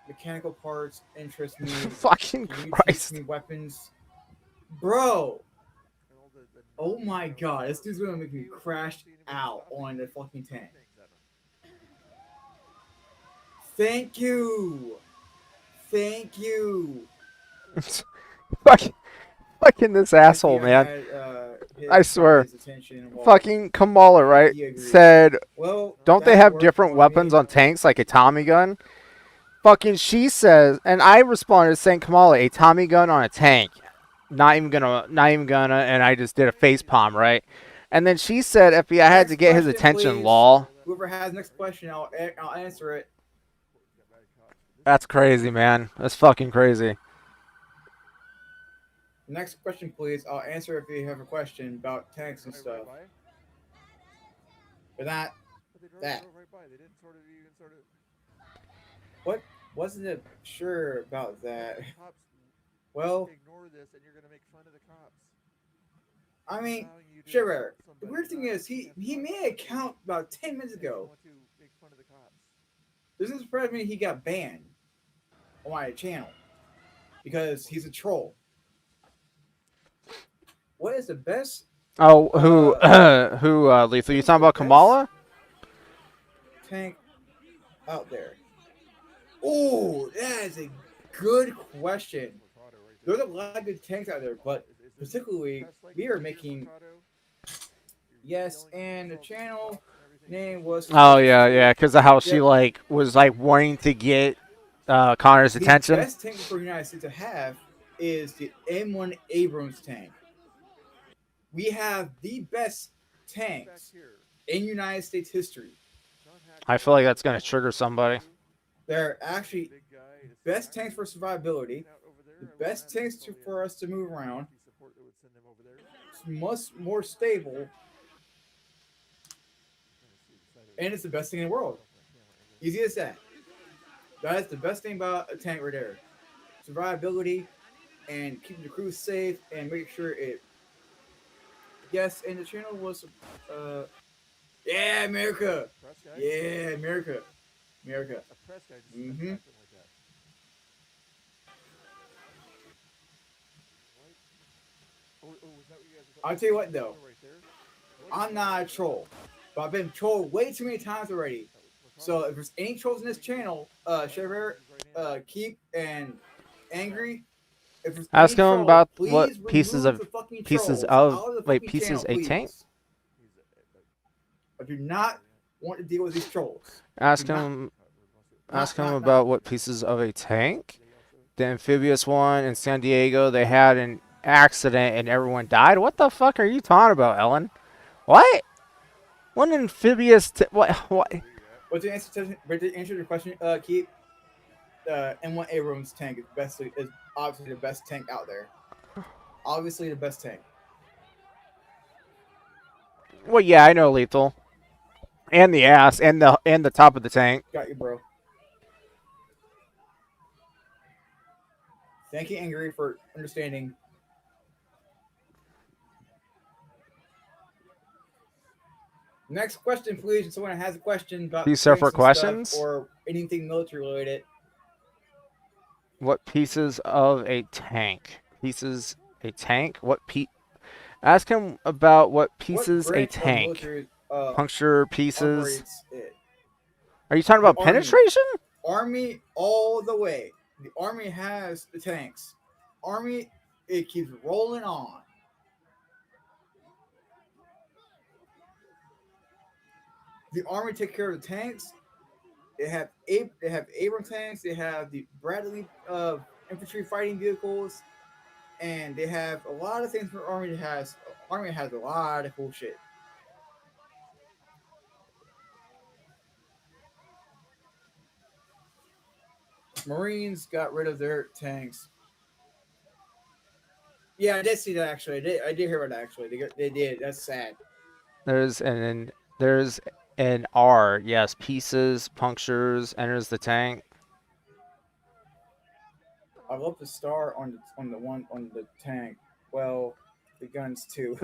mechanical parts interest me. Fucking Can you Christ. teach me weapons, bro. Oh my God, this dude's gonna make me crash out on the fucking tank. Thank you. Thank you. Fucking this asshole, man. I swear. Fucking Kamala, right? Said, don't they have different weapons on tanks, like a Tommy gun? Fucking she says, and I responded saying, Kamala, a Tommy gun on a tank. Not even gonna, and I just did a face palm, right? And then she said, FBI had to get his attention, lol. Whoever has next question, I'll answer it. That's crazy, man. That's fucking crazy. Next question, please. I'll answer if you have a question about tanks and stuff. But not that. What? Wasn't sure about that. Well, Ignore this, and you're gonna make fun of the cops. I mean, sure. The weird thing is, he made an account about 10 minutes ago. Doesn't surprise me he got banned on my channel because he's a troll. What is the best? Oh, who, Lethal? You talking about Kamala? Tank out there. Oh, that is a good question. There's a lot of good tanks out there, but particularly we are making. Yes, and the channel name was. Oh yeah, because of how she like was like wanting to get Connor's attention. The best tank for the United States to have is the M1 Abrams tank. We have the best tanks in United States history. I feel like that's gonna trigger somebody. They're actually best tanks for survivability, the best tanks for us to move around. It's much more stable, and it's the best thing in the world. Easy as that. That is the best thing about a tank right there. Survivability and keeping the crew safe and make sure it. Yes, and the channel was, yeah, America. Yeah, America. America. Mm-hmm. I'll tell you what, though. I'm not a troll, but I've been trolled way too many times already. So if there's any trolls in this channel, share, keep and angry. If there's Ask any him troll, about please what pieces remove of the fucking pieces trolls of out the wait fucking pieces channel, a tank. please. I do not want to deal with these trolls. Ask him about what pieces of a tank. The amphibious one in San Diego, they had an accident and everyone died. What the fuck are you talking about, Ellen? What? What amphibious? What? But to answer your question, Keith, M1 Abrams tank is obviously the best tank out there. Obviously the best tank. Well, yeah, I know lethal, and the ass, and the top of the tank. Got you, bro. Thank you, Angry, for understanding. Next question, please. If someone has a question about These separate tanks and questions? stuff or anything military related. What pieces of a tank? Pieces a tank? What Ask him about what pieces a branch of tank. military, Puncture pieces. operates it? Are you talking about The Army. penetration? Army all the way. The Army has the tanks. Army, it keeps rolling on. The Army take care of the tanks. They have Abrams tanks. They have the Bradley infantry fighting vehicles, and they have a lot of things. For Army has a lot of cool shit. Marines got rid of their tanks. Yeah, I did see that actually. I did hear about that actually. They did. That's sad. There's an R. Yes, pieces, punctures, enters the tank. I love the star on the tank. Well, the guns too.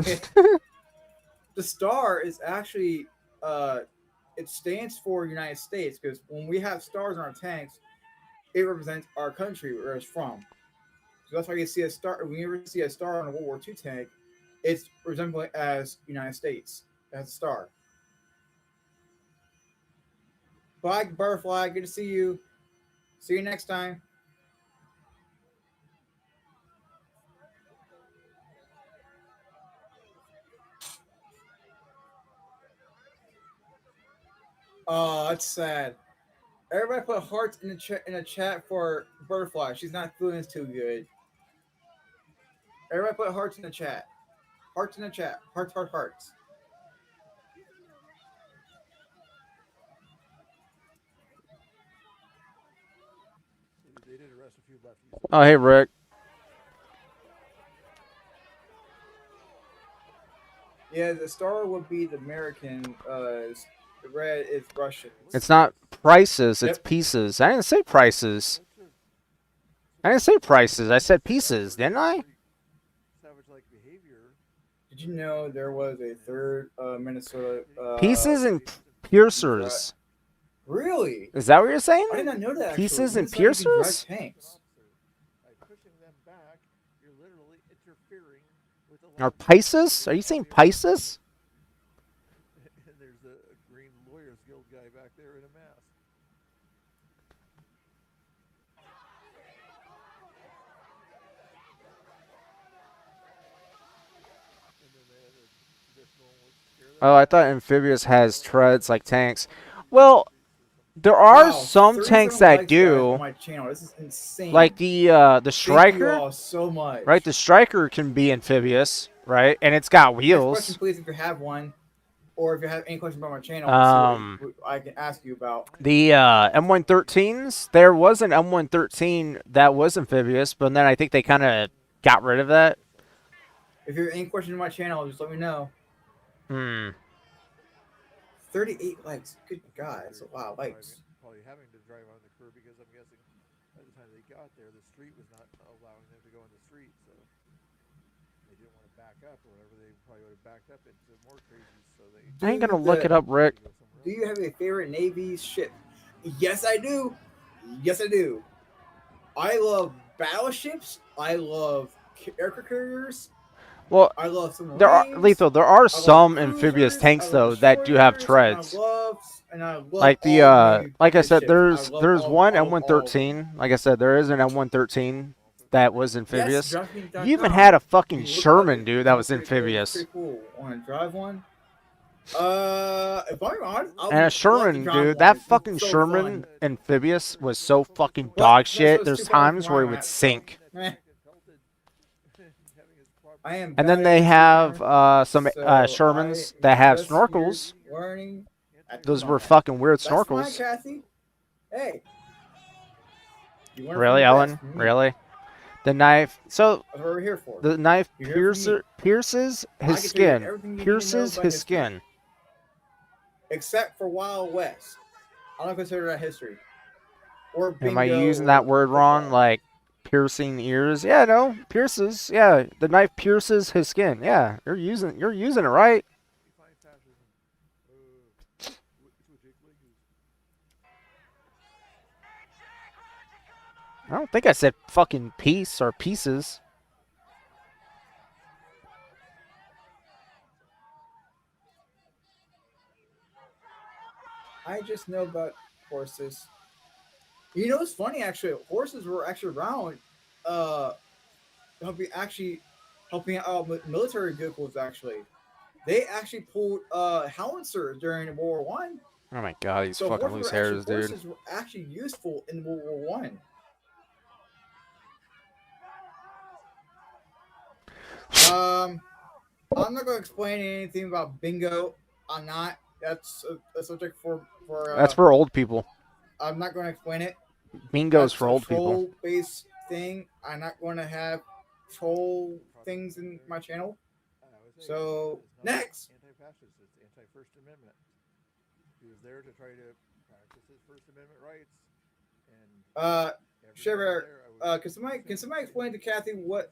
The star is actually it stands for United States, because when we have stars on our tanks, it represents our country where it's from. So that's why you see a star. When you ever see a star on a World War II tank, it's resembling as United States. That's a star. Bye, Butterfly. Good to see you. See you next time. Oh, that's sad. Everybody put hearts in the chat for Butterfly. She's not feeling this too good. Everybody put hearts in the chat. Hearts in the chat. Hearts, hearts. Oh, hey, Rick. Yeah, the star would be the American. The red is Russian. It's not prices, it's Yep. pieces. I didn't say prices. I said pieces, didn't I? Did you know there was a third Minnesota Pieces and piercers. Really? Is that what you're saying? I did not know that. Pieces and Minnesota can drive piercers? tanks. Or Pisces? Are you saying Pisces? There's a green lawyers guild guy back there in a mask. Oh, I thought amphibious has treads like tanks. Well, there are Wow, some 37 tanks that likes, guys, do. on my channel. This is insane. Like the Thank you striker, all so much. right? The striker can be amphibious, right? And it's got Next wheels. question, please, if you have one, or if you have any questions about my channel, I can ask you about. The M113s, there was an M113 that was amphibious, but then I think they kind of got rid of that. If you have any questions on my channel, just let me know. 38 likes. Good God, that's a lot of likes. Probably having to drive on the curb because I'm guessing by the time they got there, the street was not allowing them to go in the street, so they didn't want to back up or whatever. They probably would have backed up into more crazy. So they. I ain't gonna look it up, Rick. Do you have a favorite Navy ship? Yes, I do. Yes, I do. I love battleships. I love aircraft carriers. Well, I love submarines. There are some amphibious tanks though that do have treads. Like the like I said, there's one M113. Like I said, there is an M113 that was amphibious. You even had a fucking Sherman, dude, that was amphibious. Pretty cool. Want to drive one? If I'm honest, And a Sherman, dude, that fucking Sherman amphibious was so fucking dog shit. There's times where it would sink. I am. And then bad they at have streamer, some so Shermans I that have just here snorkels. learning at the Those were moment. fucking weird That's fine, snorkels. Kathy. Hey. You learn from Really, the Ellen? best, from me. Really? The knife. So That's what we're here for. the knife You're here for me. pierces I his can tell you skin. everything you need to know Pierces about his history. skin. Except for Wild West. I don't consider that history. Or bingo. Am I using that word wrong? Like piercing ears? Yeah, no, pierces. Yeah, the knife pierces his skin. Yeah, you're using it right. I don't think I said fucking piece or pieces. I just know about horses. You know, it's funny actually. Horses were actually around, helping out military vehicles. Actually, they actually pulled howitzers during World War One. Oh my god, these So fucking horses loose were actually hairs, dude. horses were actually useful in World War One. I'm not going to explain anything about bingo. I'm not. That's a subject for. That's for old people. I'm not going to explain it. Bingo's That's for old people. troll-based thing. I'm not going to have troll things in my channel. So next. Anti-fascist. It's anti-First Amendment. He was there to try to practice his First Amendment rights. And Shiver. Can somebody explain to Kathy what?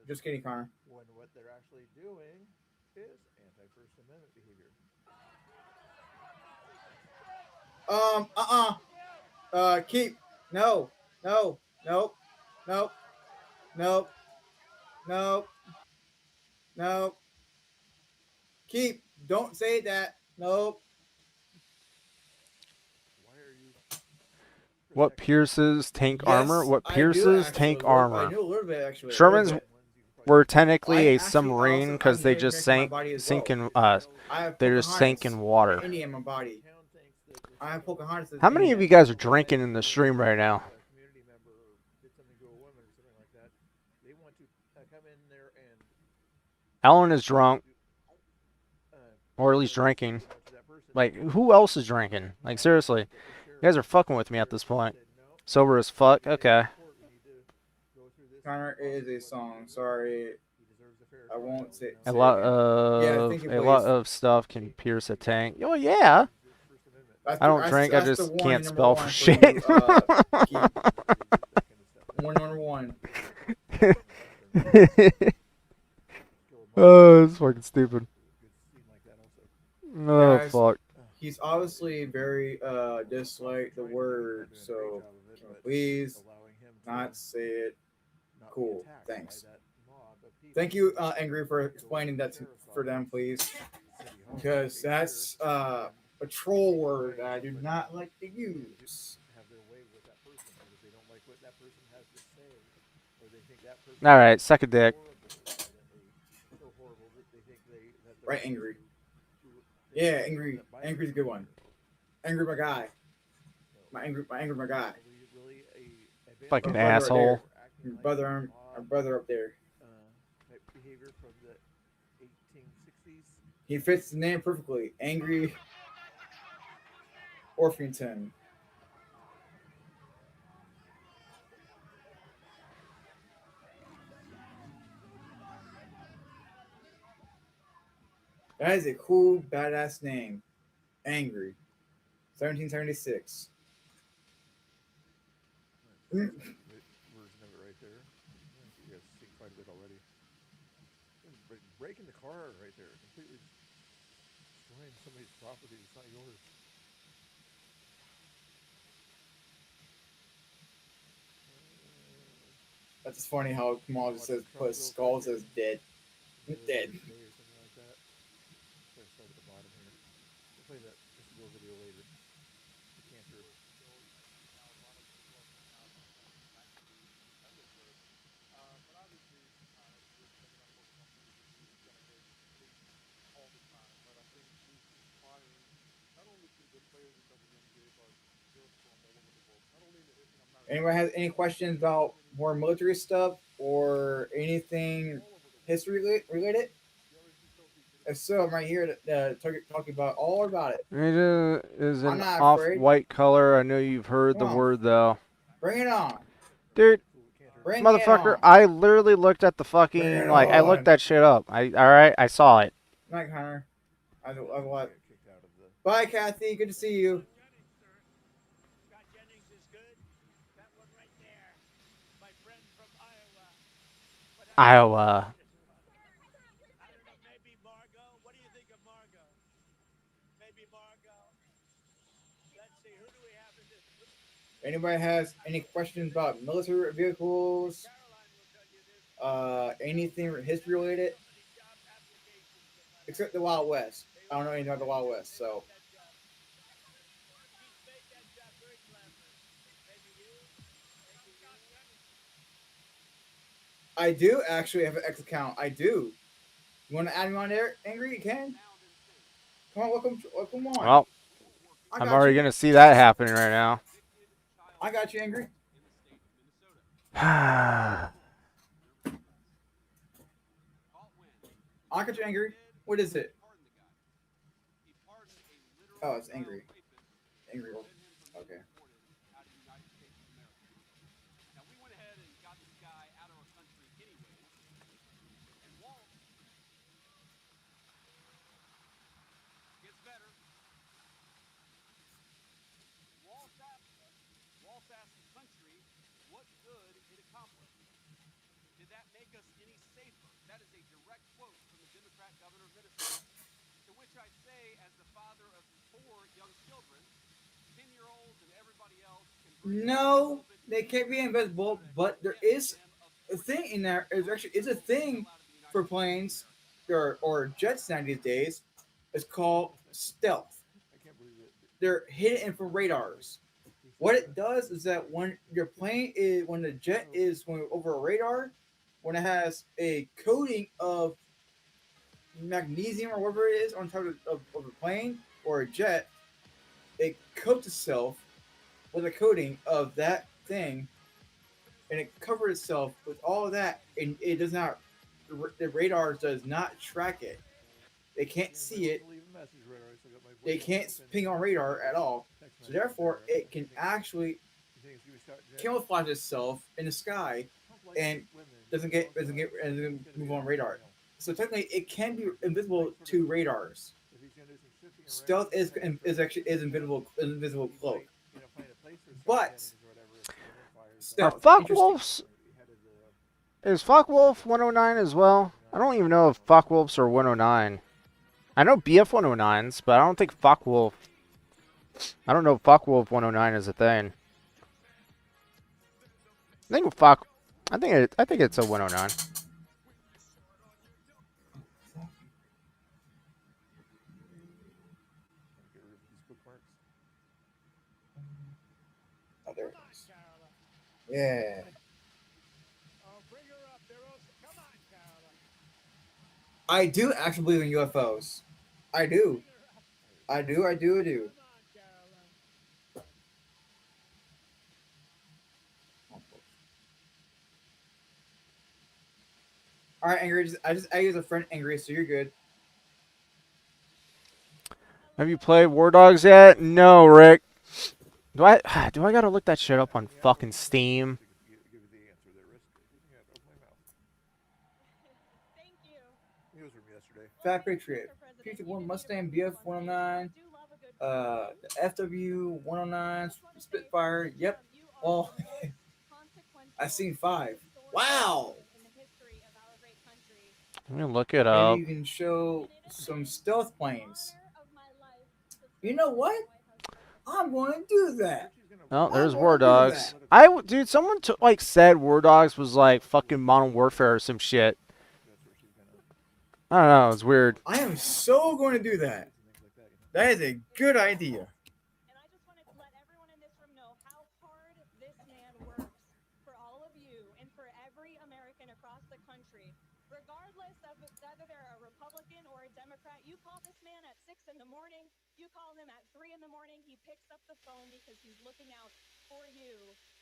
Just kidding, Connor. When what they're actually doing is anti-First Amendment behavior. Keep. No. Keep. Don't say that. Nope. What pierces tank armor? What I do pierces actually, tank I armor? knew a little bit actually. Shermans were technically I a submarine because they just sank in they just sank in water. Indian in my body. I have Pocahontas. How many of you guys are drinking in the stream right now? Alan is drunk, or at least drinking. Like, who else is drinking? Like, seriously, you guys are fucking with me at this point. Sober as fuck. Okay. Connor is a song. Sorry, I won't say. A lot of stuff can pierce a tank. Oh yeah. I don't drink. I just can't spell for shit. Number one. Oh, it's fucking stupid. Oh, Guys, fuck. He's obviously very dislike the word, so please not say it. Cool. Thanks. Thank you, Angry, for explaining that for them, please. Because that's a troll word that I do not like to use. All right, suck a dick. Right, Angry. Yeah, Angry. Angry's a good one. Angry, my guy. My angry, my guy. Fucking asshole. Right, our brother up there. He fits the name perfectly. Angry Orpington. That is a cool, badass name. Angry. 1776. Version of it right there. You guys see quite a bit already. Breaking the car right there, completely destroying somebody's property. It's not yours. That's just funny how Kamal just says put skulls as dead. Dead. Play that just a little video later. The camper. Anyone has any questions about more military stuff? or anything history related? If so, I'm right here to talk about all about it. It is I'm an not afraid. off-white color. I know you've heard the Come on. word though. Bring it on. Dude, Bring it motherfucker, on. I literally looked at the Bring it fucking, like, I looked on. that shit up. Alright, I saw it. Night, Hunter. I what? Bye, Kathy. Good to see you. Iowa. Anybody has any questions about military vehicles? Anything history related? Except the Wild West. I don't know anything about the Wild West, so. I do actually have an X account. I do. You want to add me on there, Angry? You can. Come on, welcome on. Well, I'm already going to see that happening right now. I got you, Angry. I got you, Angry. What is it? Oh, it's Angry. Angry. Okay. No, they can't be invisible, but there is a thing in there. There's actually is a thing for planes or jets now these days. It's called stealth. They're hidden from radars. What it does is that when the jet is when over a radar, when it has a coating of magnesium or whatever it is on top of a plane or a jet, it coats itself with a coating of that thing, and it covers itself with all of that, and it does not. The radar does not track it. They can't see it. They can't ping on radar at all. So therefore, it can actually camouflage itself in the sky, and doesn't move on radar. So technically, it can be invisible to radars. Stealth is invisible cloak. But Are Fuckwolves? Is Fuckwolf 109 as well? I don't even know if Fuckwolves are 109. I know BF 109s, but I don't think Fuckwolf. I don't know if Fuckwolf 109 is a thing. I think it's a 109. Oh, there it is. Yeah. I do actually believe in UFOs. I do. I do. All right, Angry. I use a friend, Angry, so you're good. Have you played War Dogs yet? No, Rick. Do I gotta look that shit up on fucking Steam? Fat Patriot. Patriot 1 Mustang BF 109. The FW 109 Spitfire. Yep. Well, I've seen 5. Wow. Let me look it up. Maybe you can show some stealth planes. You know what? I'm going to do that. Oh, there's War Dogs. Dude, someone said War Dogs was like fucking Modern Warfare or some shit. I don't know. It's weird. I am so going to do that. That is a good idea.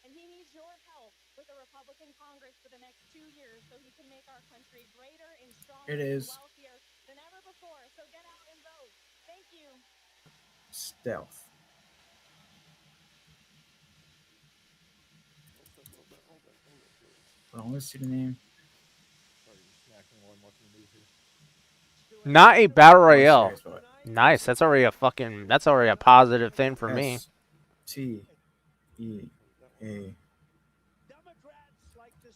And he needs your help with a Republican Congress for the next 2 years so he can make our country greater and stronger It and is wealthier than ever before. So get out and vote. Thank you. stealth. Hold on, let's see the name. Not a battle Oh, royale. serious, what? Nice. That's already a positive thing for me. S-T-E-A.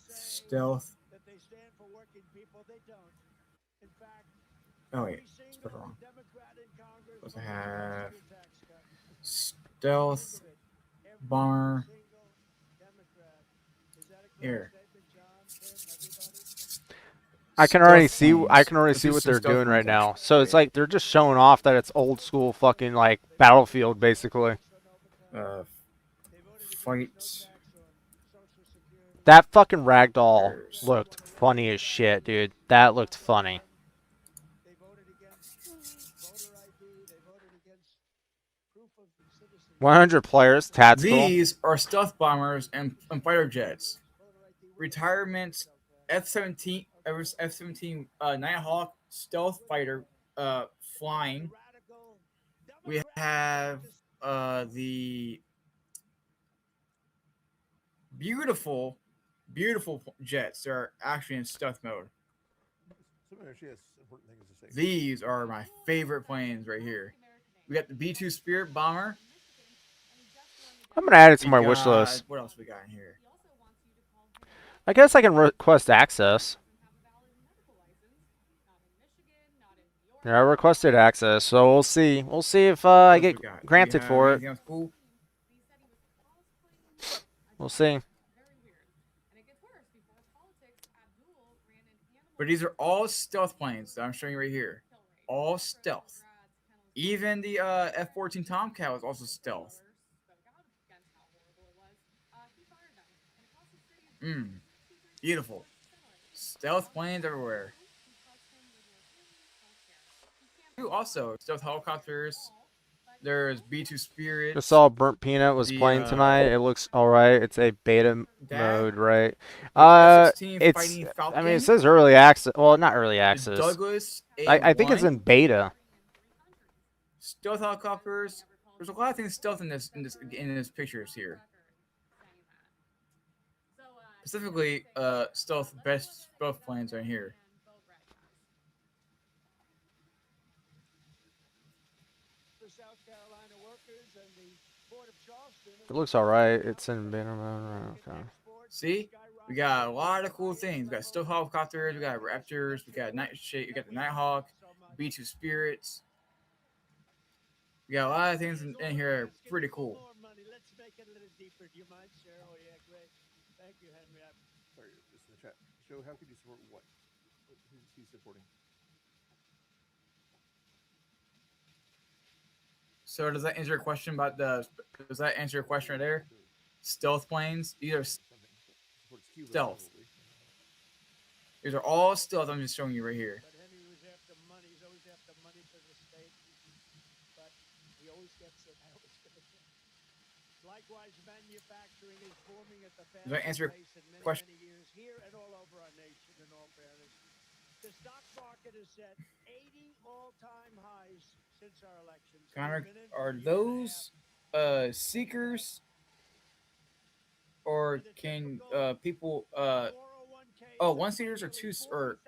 Stealth. Oh wait, spelled it wrong. Supposed to have stealth bomber. Here. I can already Stealth see planes. Let's do what some they're stealth doing right planes, now. actually. So it's like they're just showing off that it's old school fucking like Battlefield basically. Fight. That fucking ragdoll looked funny as shit, dude. That looked funny. 100 players, tactical. These are stealth bombers and fighter jets. Retirement F-17 Nighthawk stealth fighter flying. We have the beautiful jets. They're actually in stealth mode. These are my favorite planes right here. We got the B-2 Spirit bomber. I'm gonna add it to my wish list. What else we got in here? I guess I can request access. Yeah, I requested access, so we'll see. We'll see if I get granted for it. Cool? We'll see. But these are all stealth planes that I'm showing you right here. All stealth. Even the F-14 Tomcat was also stealth. Beautiful. Stealth planes everywhere. Also, stealth helicopters. There's B-2 Spirit. Just saw Burnt Peanut was playing tonight. It looks alright. It's a beta mode, right? It's. I mean, it says early access. Well, not early access. Douglas I think it's in beta. Stealth helicopters. There's a lot of things stealth in this pictures here. Specifically, stealth planes right here. It looks alright. It's in beta mode. Okay. See, we got a lot of cool things. We got stealth helicopters. We got Raptors. We got We got the Nighthawk, B-2 Spirits. We got a lot of things in here. Pretty cool. Sorry, just in the chat. Joe, how could you support what? Who's he supporting? So does that answer your question about the? Does that answer your question right there? Stealth planes. These are stealth. These are all stealth. I'm just showing you right here. Likewise, manufacturing is booming at the Does that answer your question? Here and all over our nation, in all fairness. The stock market is set 80 all-time highs since our elections. Connor, are those seekers, or can people one seaters or two or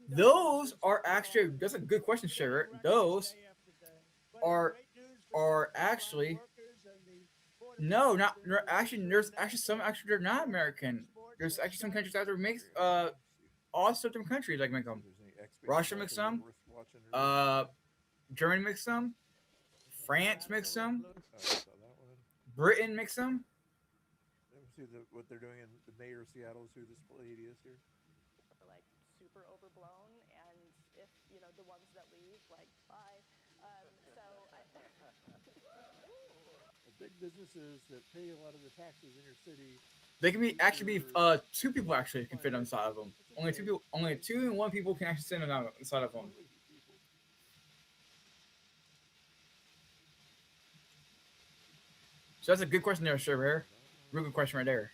those are actually, that's a good question, Sherrod. Those are actually no, not actually. There's actually some they're not American. There's actually some countries out there make also different countries like make them. Russia makes some. Germany makes some. France makes some. Britain makes some. See what they're doing in the mayor of Seattle is who this lady is here. Like super overblown, and if the ones that leave, like bye. Big businesses that pay a lot of the taxes in your city. They can be two people actually can fit inside of them. Only two and one people can actually sit inside of them. So that's a good question there, Sherrod. Real good question right there.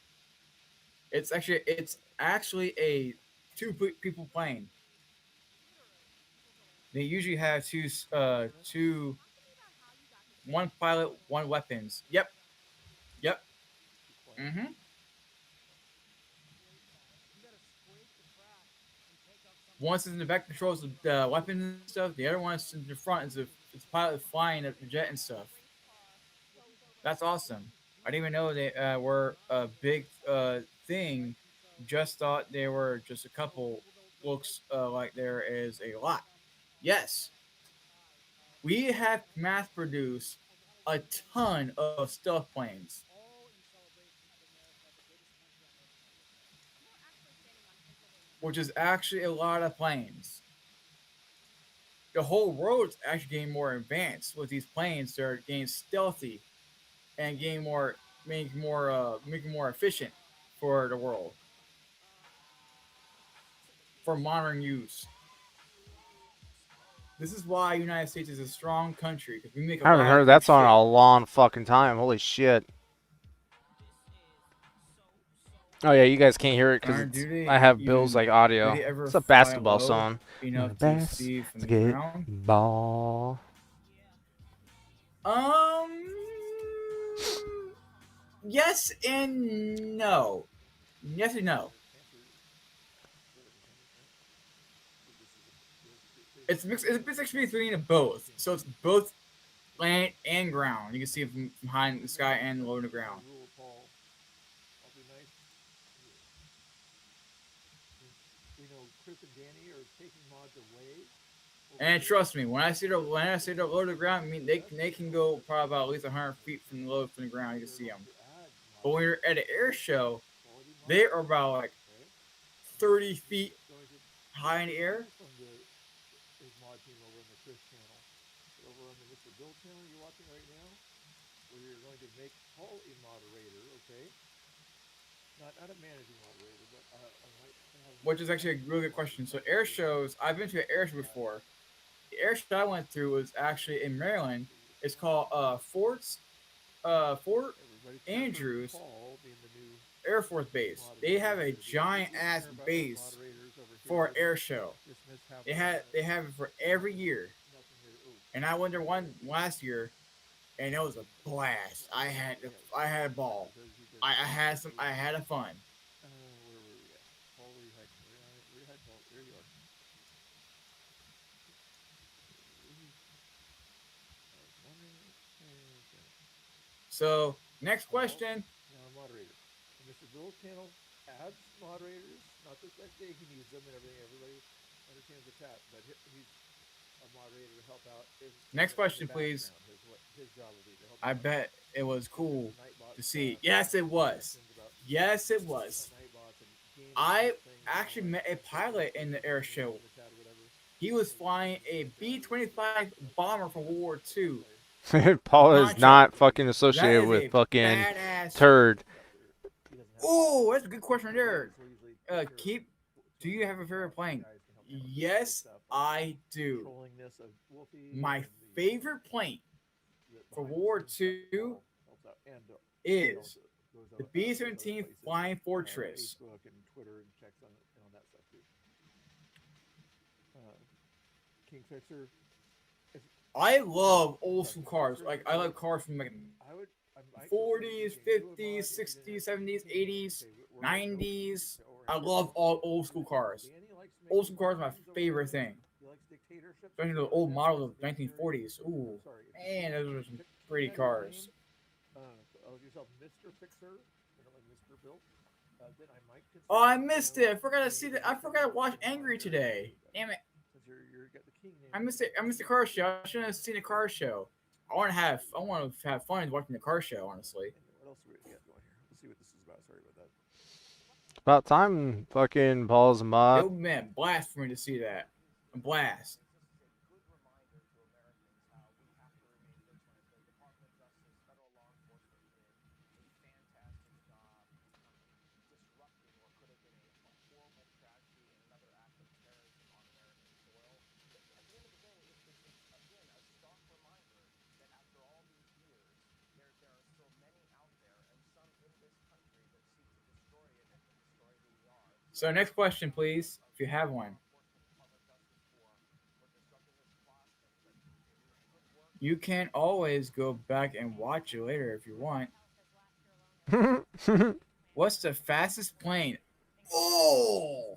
It's actually a people plane. They usually have one pilot, one weapons. Yep. Yep. Mm-hmm. One's in the back controls the weapons and stuff. The other one's in the front is it's pilot flying the jet and stuff. That's awesome. I didn't even know they were a big thing. Just thought they were just a couple. Looks like there is a lot. Yes, we have mass produced a ton of stealth planes. Which is actually a lot of planes. The whole world's actually getting more advanced with these planes. They're getting stealthy and making more efficient for the world for modern use. This is why the United States is a strong country because we make a I haven't lot heard of that good song in shit. a long fucking time. Holy shit. Oh yeah, you guys can't hear it because I have Bill's like audio. Do they ever It's a fly basketball low song. enough to see from the ground? Basketball. Yes and no. Yes and no. It's mixed actually between both. So it's both land and ground. You can see it from high in the sky and low in the ground. And trust me, when I say they're low to the ground, I mean they can go probably about at least 100 feet from the ground. You can see them. But when you're at an air show, they are about like 30 feet high in the air. Which is actually a really good question. So air shows, I've been to an air show before. The air show I went through was actually in Maryland. It's called Fort Andrews Air Force Base. They have a giant ass base for an air show. They have it for every year. And I went there one last year, and it was a blast. I had a ball. I had a fun. So next question. Mr. Bill's channel adds moderators. Not that he needs them and everything. Everybody understands the chat, but he's a moderator to help out. Next question, please. His job will be to help. I bet it was cool to see. Yes, it was. Yes, it was. I actually met a pilot in the air show. He was flying a B-25 bomber from World War II. Paul is not fucking associated with fucking turd. Oh, that's a good question there. Do you have a favorite plane? Yes, I do. My favorite plane for World War II is the B-17 Flying Fortress. Kingfisher. I love old school cars. Like I love cars from like 40s, 50s, 60s, 70s, 80s, 90s. I love all old school cars. Old school cars are my favorite thing. Especially the old models of 1940s. Ooh, man, those are some pretty cars. Oh, I missed it. I forgot to see that. I forgot to watch Angry today. Damn it. I missed it. I missed the car show. I shouldn't have seen the car show. I want to have fun watching the car show, honestly. What else do we got going here? Let's see what this is about. Sorry about that. About time fucking Paul's a mod. It would be a blast for me to see that. A blast. So next question, please, if you have one. You can always go back and watch it later if you want. What's the fastest plane? Oh!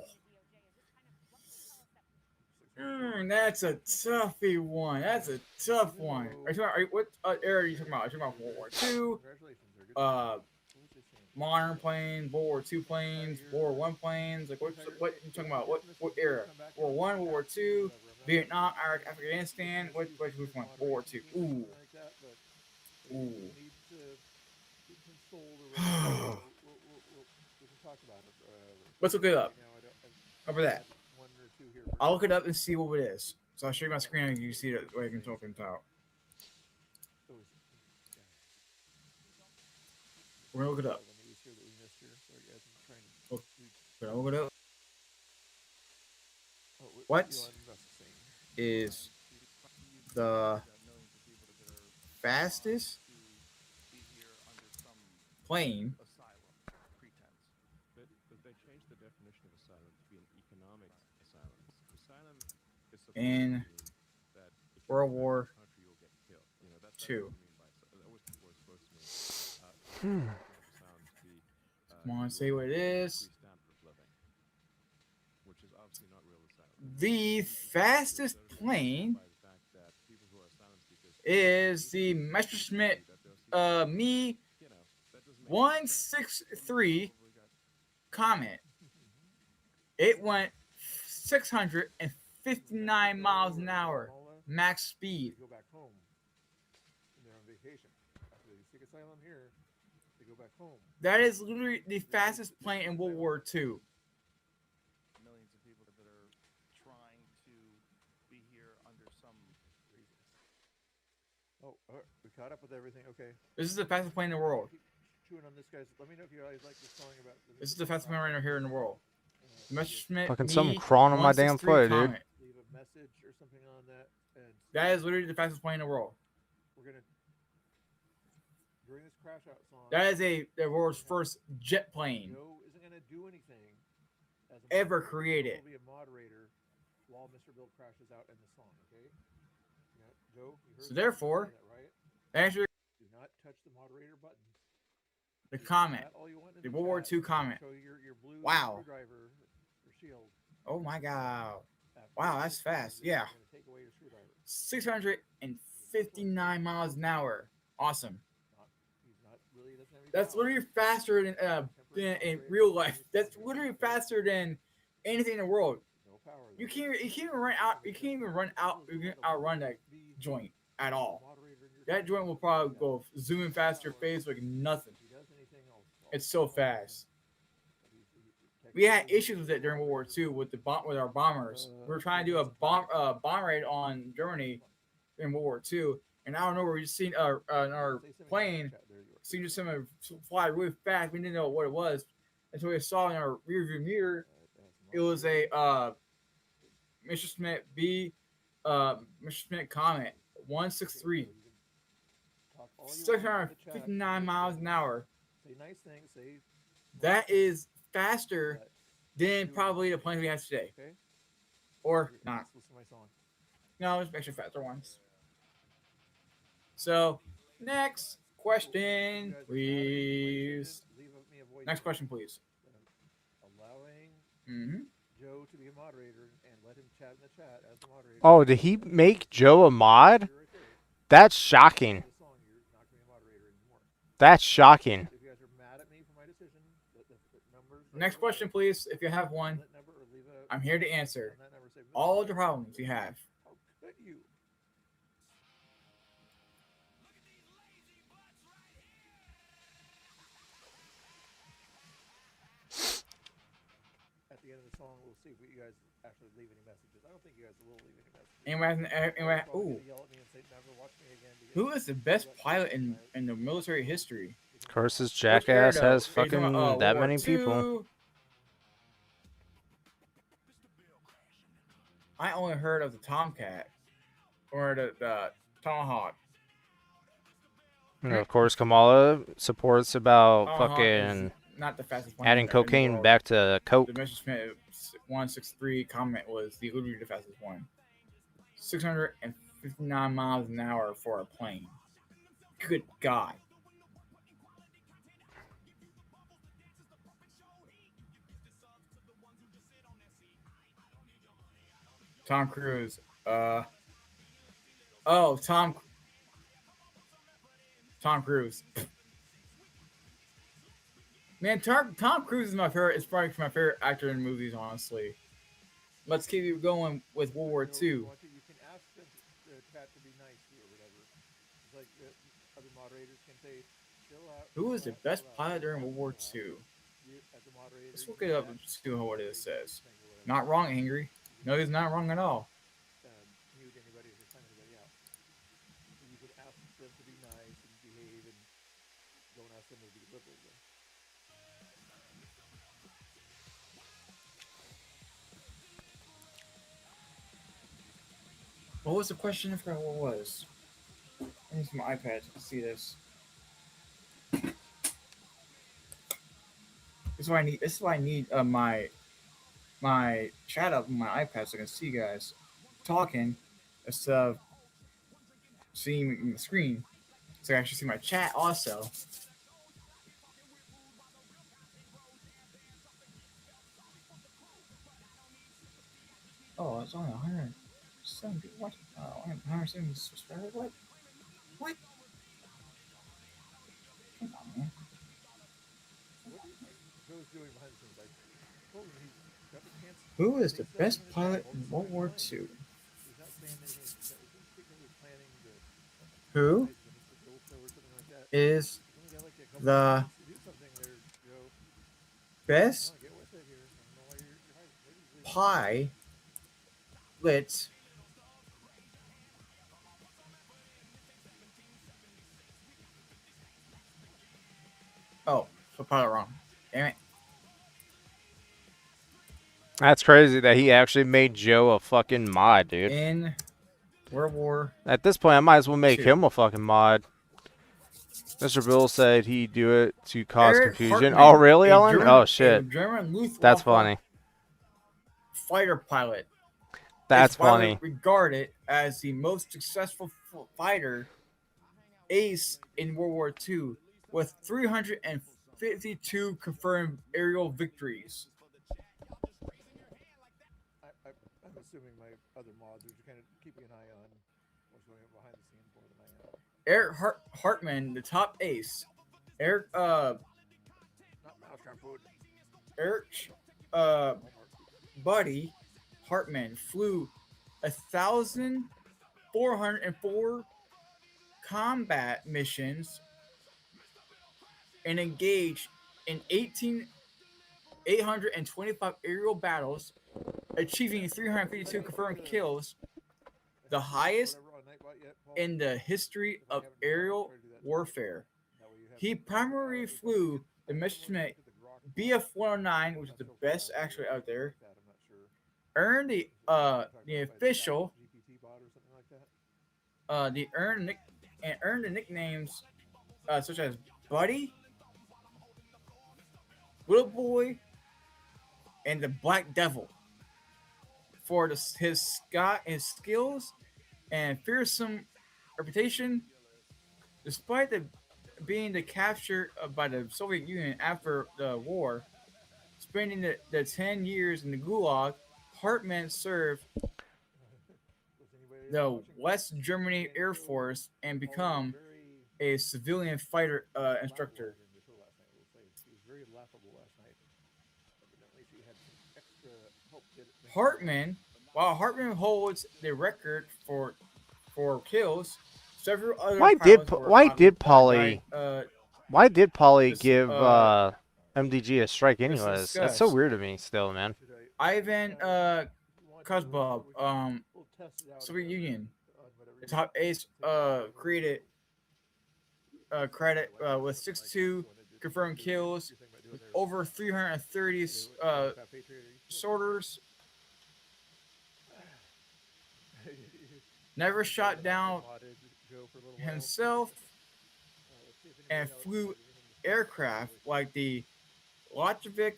That's a toughy one. That's a tough one. What era are you talking about? Are you talking about World War II? Modern planes, World War II planes, World War I planes? Like what are you talking about? What era? World War I, World War II, Vietnam, Iraq, Afghanistan. Which one? World War II. Ooh. Ooh. Let's look it up. Over that. I'll look it up and see what it is. So I'll show you my screen and you can see it the way I can talk it out. We're gonna look it up. I'll look it up. What is the fastest plane in World War II? Come on, say what it is. The fastest plane is the Messerschmitt Me 163 Comet. It went 659 miles an hour, max speed. Go back home. And they're on vacation. After they seek asylum here, they go back home. That is literally the fastest plane in World War II. Millions of people that are trying to be here under some reasons. Oh, we caught up with everything. Okay. This is the fastest plane in the world. Chewing on this, guys. Let me know if you guys like this song about. This is the fastest plane right here in the world. Messerschmitt Fucking Me something crawling on my damn 163 foot, dude. Comet. Leave a message or something on that. And That is literally the fastest plane in the world. we're gonna during this crash out song. That is the world's first jet plane Joe isn't gonna do anything as a ever moderator. created. Joe will be a moderator while Mr. Bill crashes out in the song. Okay. Yeah, Joe. You heard So therefore, that, right? actually, Do not touch the moderator button. the Comet, Chat all you want in the World War chat. II Comet. Show your blue Wow. screwdriver or shield. Oh my God. After Wow, you that's finish fast. it, Yeah. you're gonna take away your screwdriver. 659 miles an hour. Awesome. He's not really doesn't have any That's power. literally faster than in real life. That's literally faster than anything in the world. No power. You can't even run out. You can't even run out. You can outrun that joint at all. That joint will probably go zooming faster, phase like nothing. He does anything else. It's so fast. We had issues with it during World War II with with our bombers. We were trying to do a bomb raid on Germany in World War II, and I don't know, we just seen our plane seen something fly really fast. We didn't know what it was until we saw in our rearview mirror. It was a Messerschmitt Messerschmitt Comet 163, 659 miles an hour. Say nice things. Say That is faster than probably the planes we have today. okay. Or not. Listen to my song. No, there's extra faster ones. So, next question, please. Leave me a voice. Next question, please. Allowing Mm-hmm. Joe to be a moderator and let him chat in the chat as the moderator. Oh, did he make Joe a mod? That's shocking. This song, you're not gonna be a moderator anymore. That's shocking. If you guys are mad at me for my decision, the numbers. Next question, please. If you have one, That number or leave a. I'm here to answer on that number, say, all of the problems you have. How could you? At the end of the song, we'll see if you guys actually leave any messages. I don't think you guys will leave any messages. Anyway, Probably ooh, gonna yell at me and say, "Never watch me again," because who is the best pilot in the military history? Curses Which era, jackass though? has Are you talking fucking about, that World many War people. II? I only heard of the Tomcat or the Tomahawk. And of course, Kamala supports about Tomahawk fucking is not the fastest plane. Adding in the cocaine world. back to coke. The Messerschmitt 163 comment was literally the fastest one. 659 miles an hour for a plane. Good God. Tom Cruise. Oh, Tom Cruise. Man, Tom Cruise is my favorite. It's probably my favorite actor in movies, honestly. Let's keep it going with World War II. You can ask the chat to be nice to you or whatever. It's like the other moderators can say, chill out. Who was the best pilot during World War II? Let's look it up and see what it says. Not wrong, Angry. No, he's not wrong at all. Mute anybody or sign anybody out. You could ask them to be nice and behave, and don't ask them to be liberal. What was the question? I forgot what it was. I need my iPad to see this. This is why I need my chat up on my iPad so I can see you guys talking instead of seeing the screen. So I can actually see my chat also. Oh, it's only 170. What? 170 subscribers? What? What? Come on, man. Who is the best pilot in World War II? Who is the best pilot Oh, so pilot wrong. Damn it. That's crazy that he actually made Joe a fucking mod, dude. In World War. At this point, I might as well make II. him a fucking mod. Mr. Bill said he'd do it to cause Eric confusion. Hartman, Oh, really, a Ellen? German- Oh, a shit. German Luftwaffe That's funny. Fighter pilot. That's is widely funny. regarded as the most successful fighter ace in World War II, with 352 confirmed aerial victories. I'm assuming my other mods are kind of keeping an eye on what's going on behind the scenes more than I am. Eric Hartman, the top ace. Eric Buddy Hartman flew 1,404 combat missions and engaged in 825 aerial battles, achieving 352 confirmed kills, the highest in the history of aerial warfare. He primarily flew the Messerschmitt BF-109, which is the best actually out there. Earned the official earned the nicknames such as Buddy, Little Boy, and the Black Devil for his skills and fearsome reputation. Despite being captured by the Soviet Union after the war, spending the 10 years in the Gulag, Hartman served the West Germany Air Force and become a civilian fighter instructor. Hartman holds the record for kills, several other Why did Paulie give MDG a strike anyways? That's so weird to me still, man. Ivan Kozlov, Soviet Union, the top ace created credit with 62 confirmed kills, with over 330 sorters. Never shot down himself and flew aircraft like the Lotrovic,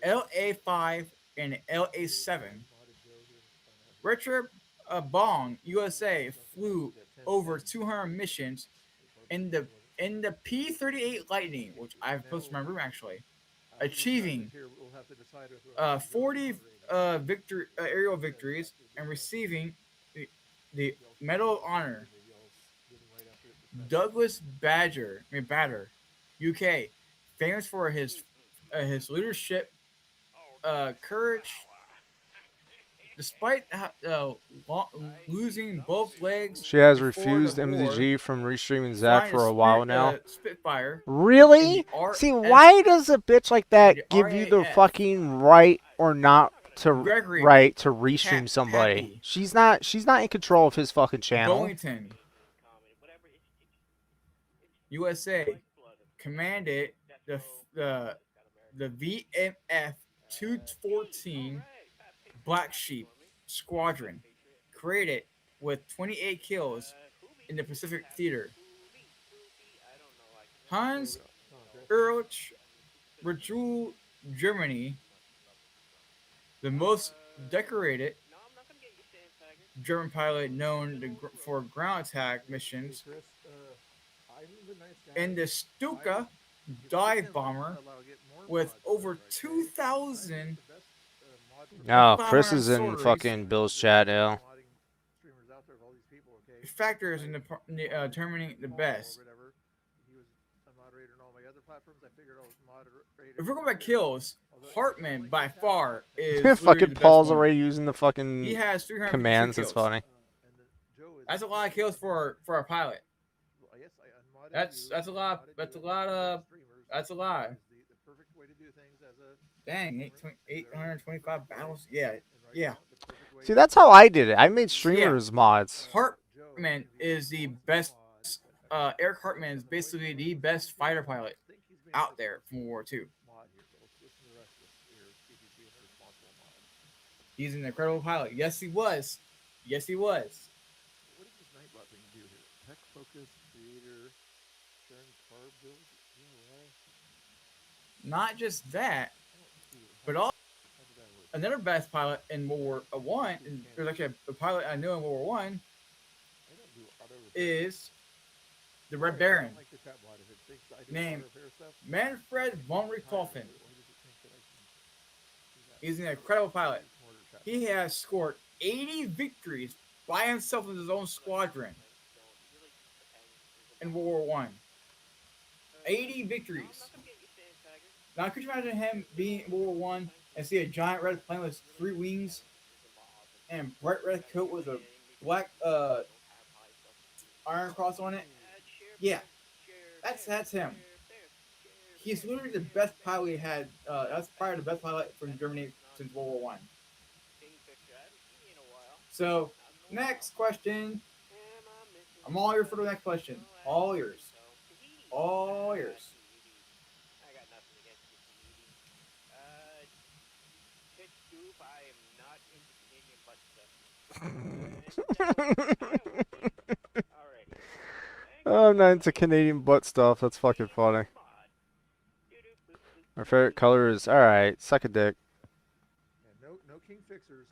LA5, and LA7. Richard Bong, USA, flew over 200 missions in the P-38 Lightning, which I've posted in my room actually, achieving 40 aerial victories and receiving the Medal of Honor. Douglas Bader, UK, famous for his leadership, courage. Despite losing both legs, She has before refused the war, MDG from restreaming Zach flying for a while now. Spitfire. Really? See, why does a bitch like that give you the RAF. fucking right or not to Gregory right to restream somebody? Happy. She's not in control of his fucking channel. Bollington, USA, commanded the VMF 214 Black Sheep Squadron, created with 28 kills in the Pacific Theater. Hans Erlich Rejul, Germany, the most decorated German pilot known for ground attack missions, and the Stuka dive bomber with over 2,000. No, Chris is in fucking Bill's chat now. Factors in determining the best. If we're going by kills, Hartman by far is fucking the Paul's best one. already using the fucking He has 352 commands. That's kills. funny. That's a lot of kills for a pilot. That's a lot. That's a lot. Dang, 825 battles. Yeah. See, that's how I did it. I made streamers mods. Hartman is the best. Eric Hartman is basically the best fighter pilot out there from World War II. He's an incredible pilot. Yes, he was. Yes, he was. What does this Nightbot thing do here? Tech focus, creator, turns carb build. Not just that, but also another best pilot in World War One. There's actually a pilot I know in World War One is the Red Baron, named Manfred von Richthofen. He's an incredible pilot. He has scored 80 victories by himself in his own squadron in World War One. 80 victories. Now, could you imagine him being in World War One and see a giant red plane with 3 wings and bright red coat with a black iron cross on it? Yeah, that's him. He's literally the best pilot we had. That's probably the best pilot from Germany since World War One. So, next question. I'm all yours for the next question. All yours. All yours. Oh, I'm not into Canadian butt stuff. That's fucking funny. My favorite color is alright. Suck a dick. No king fixers.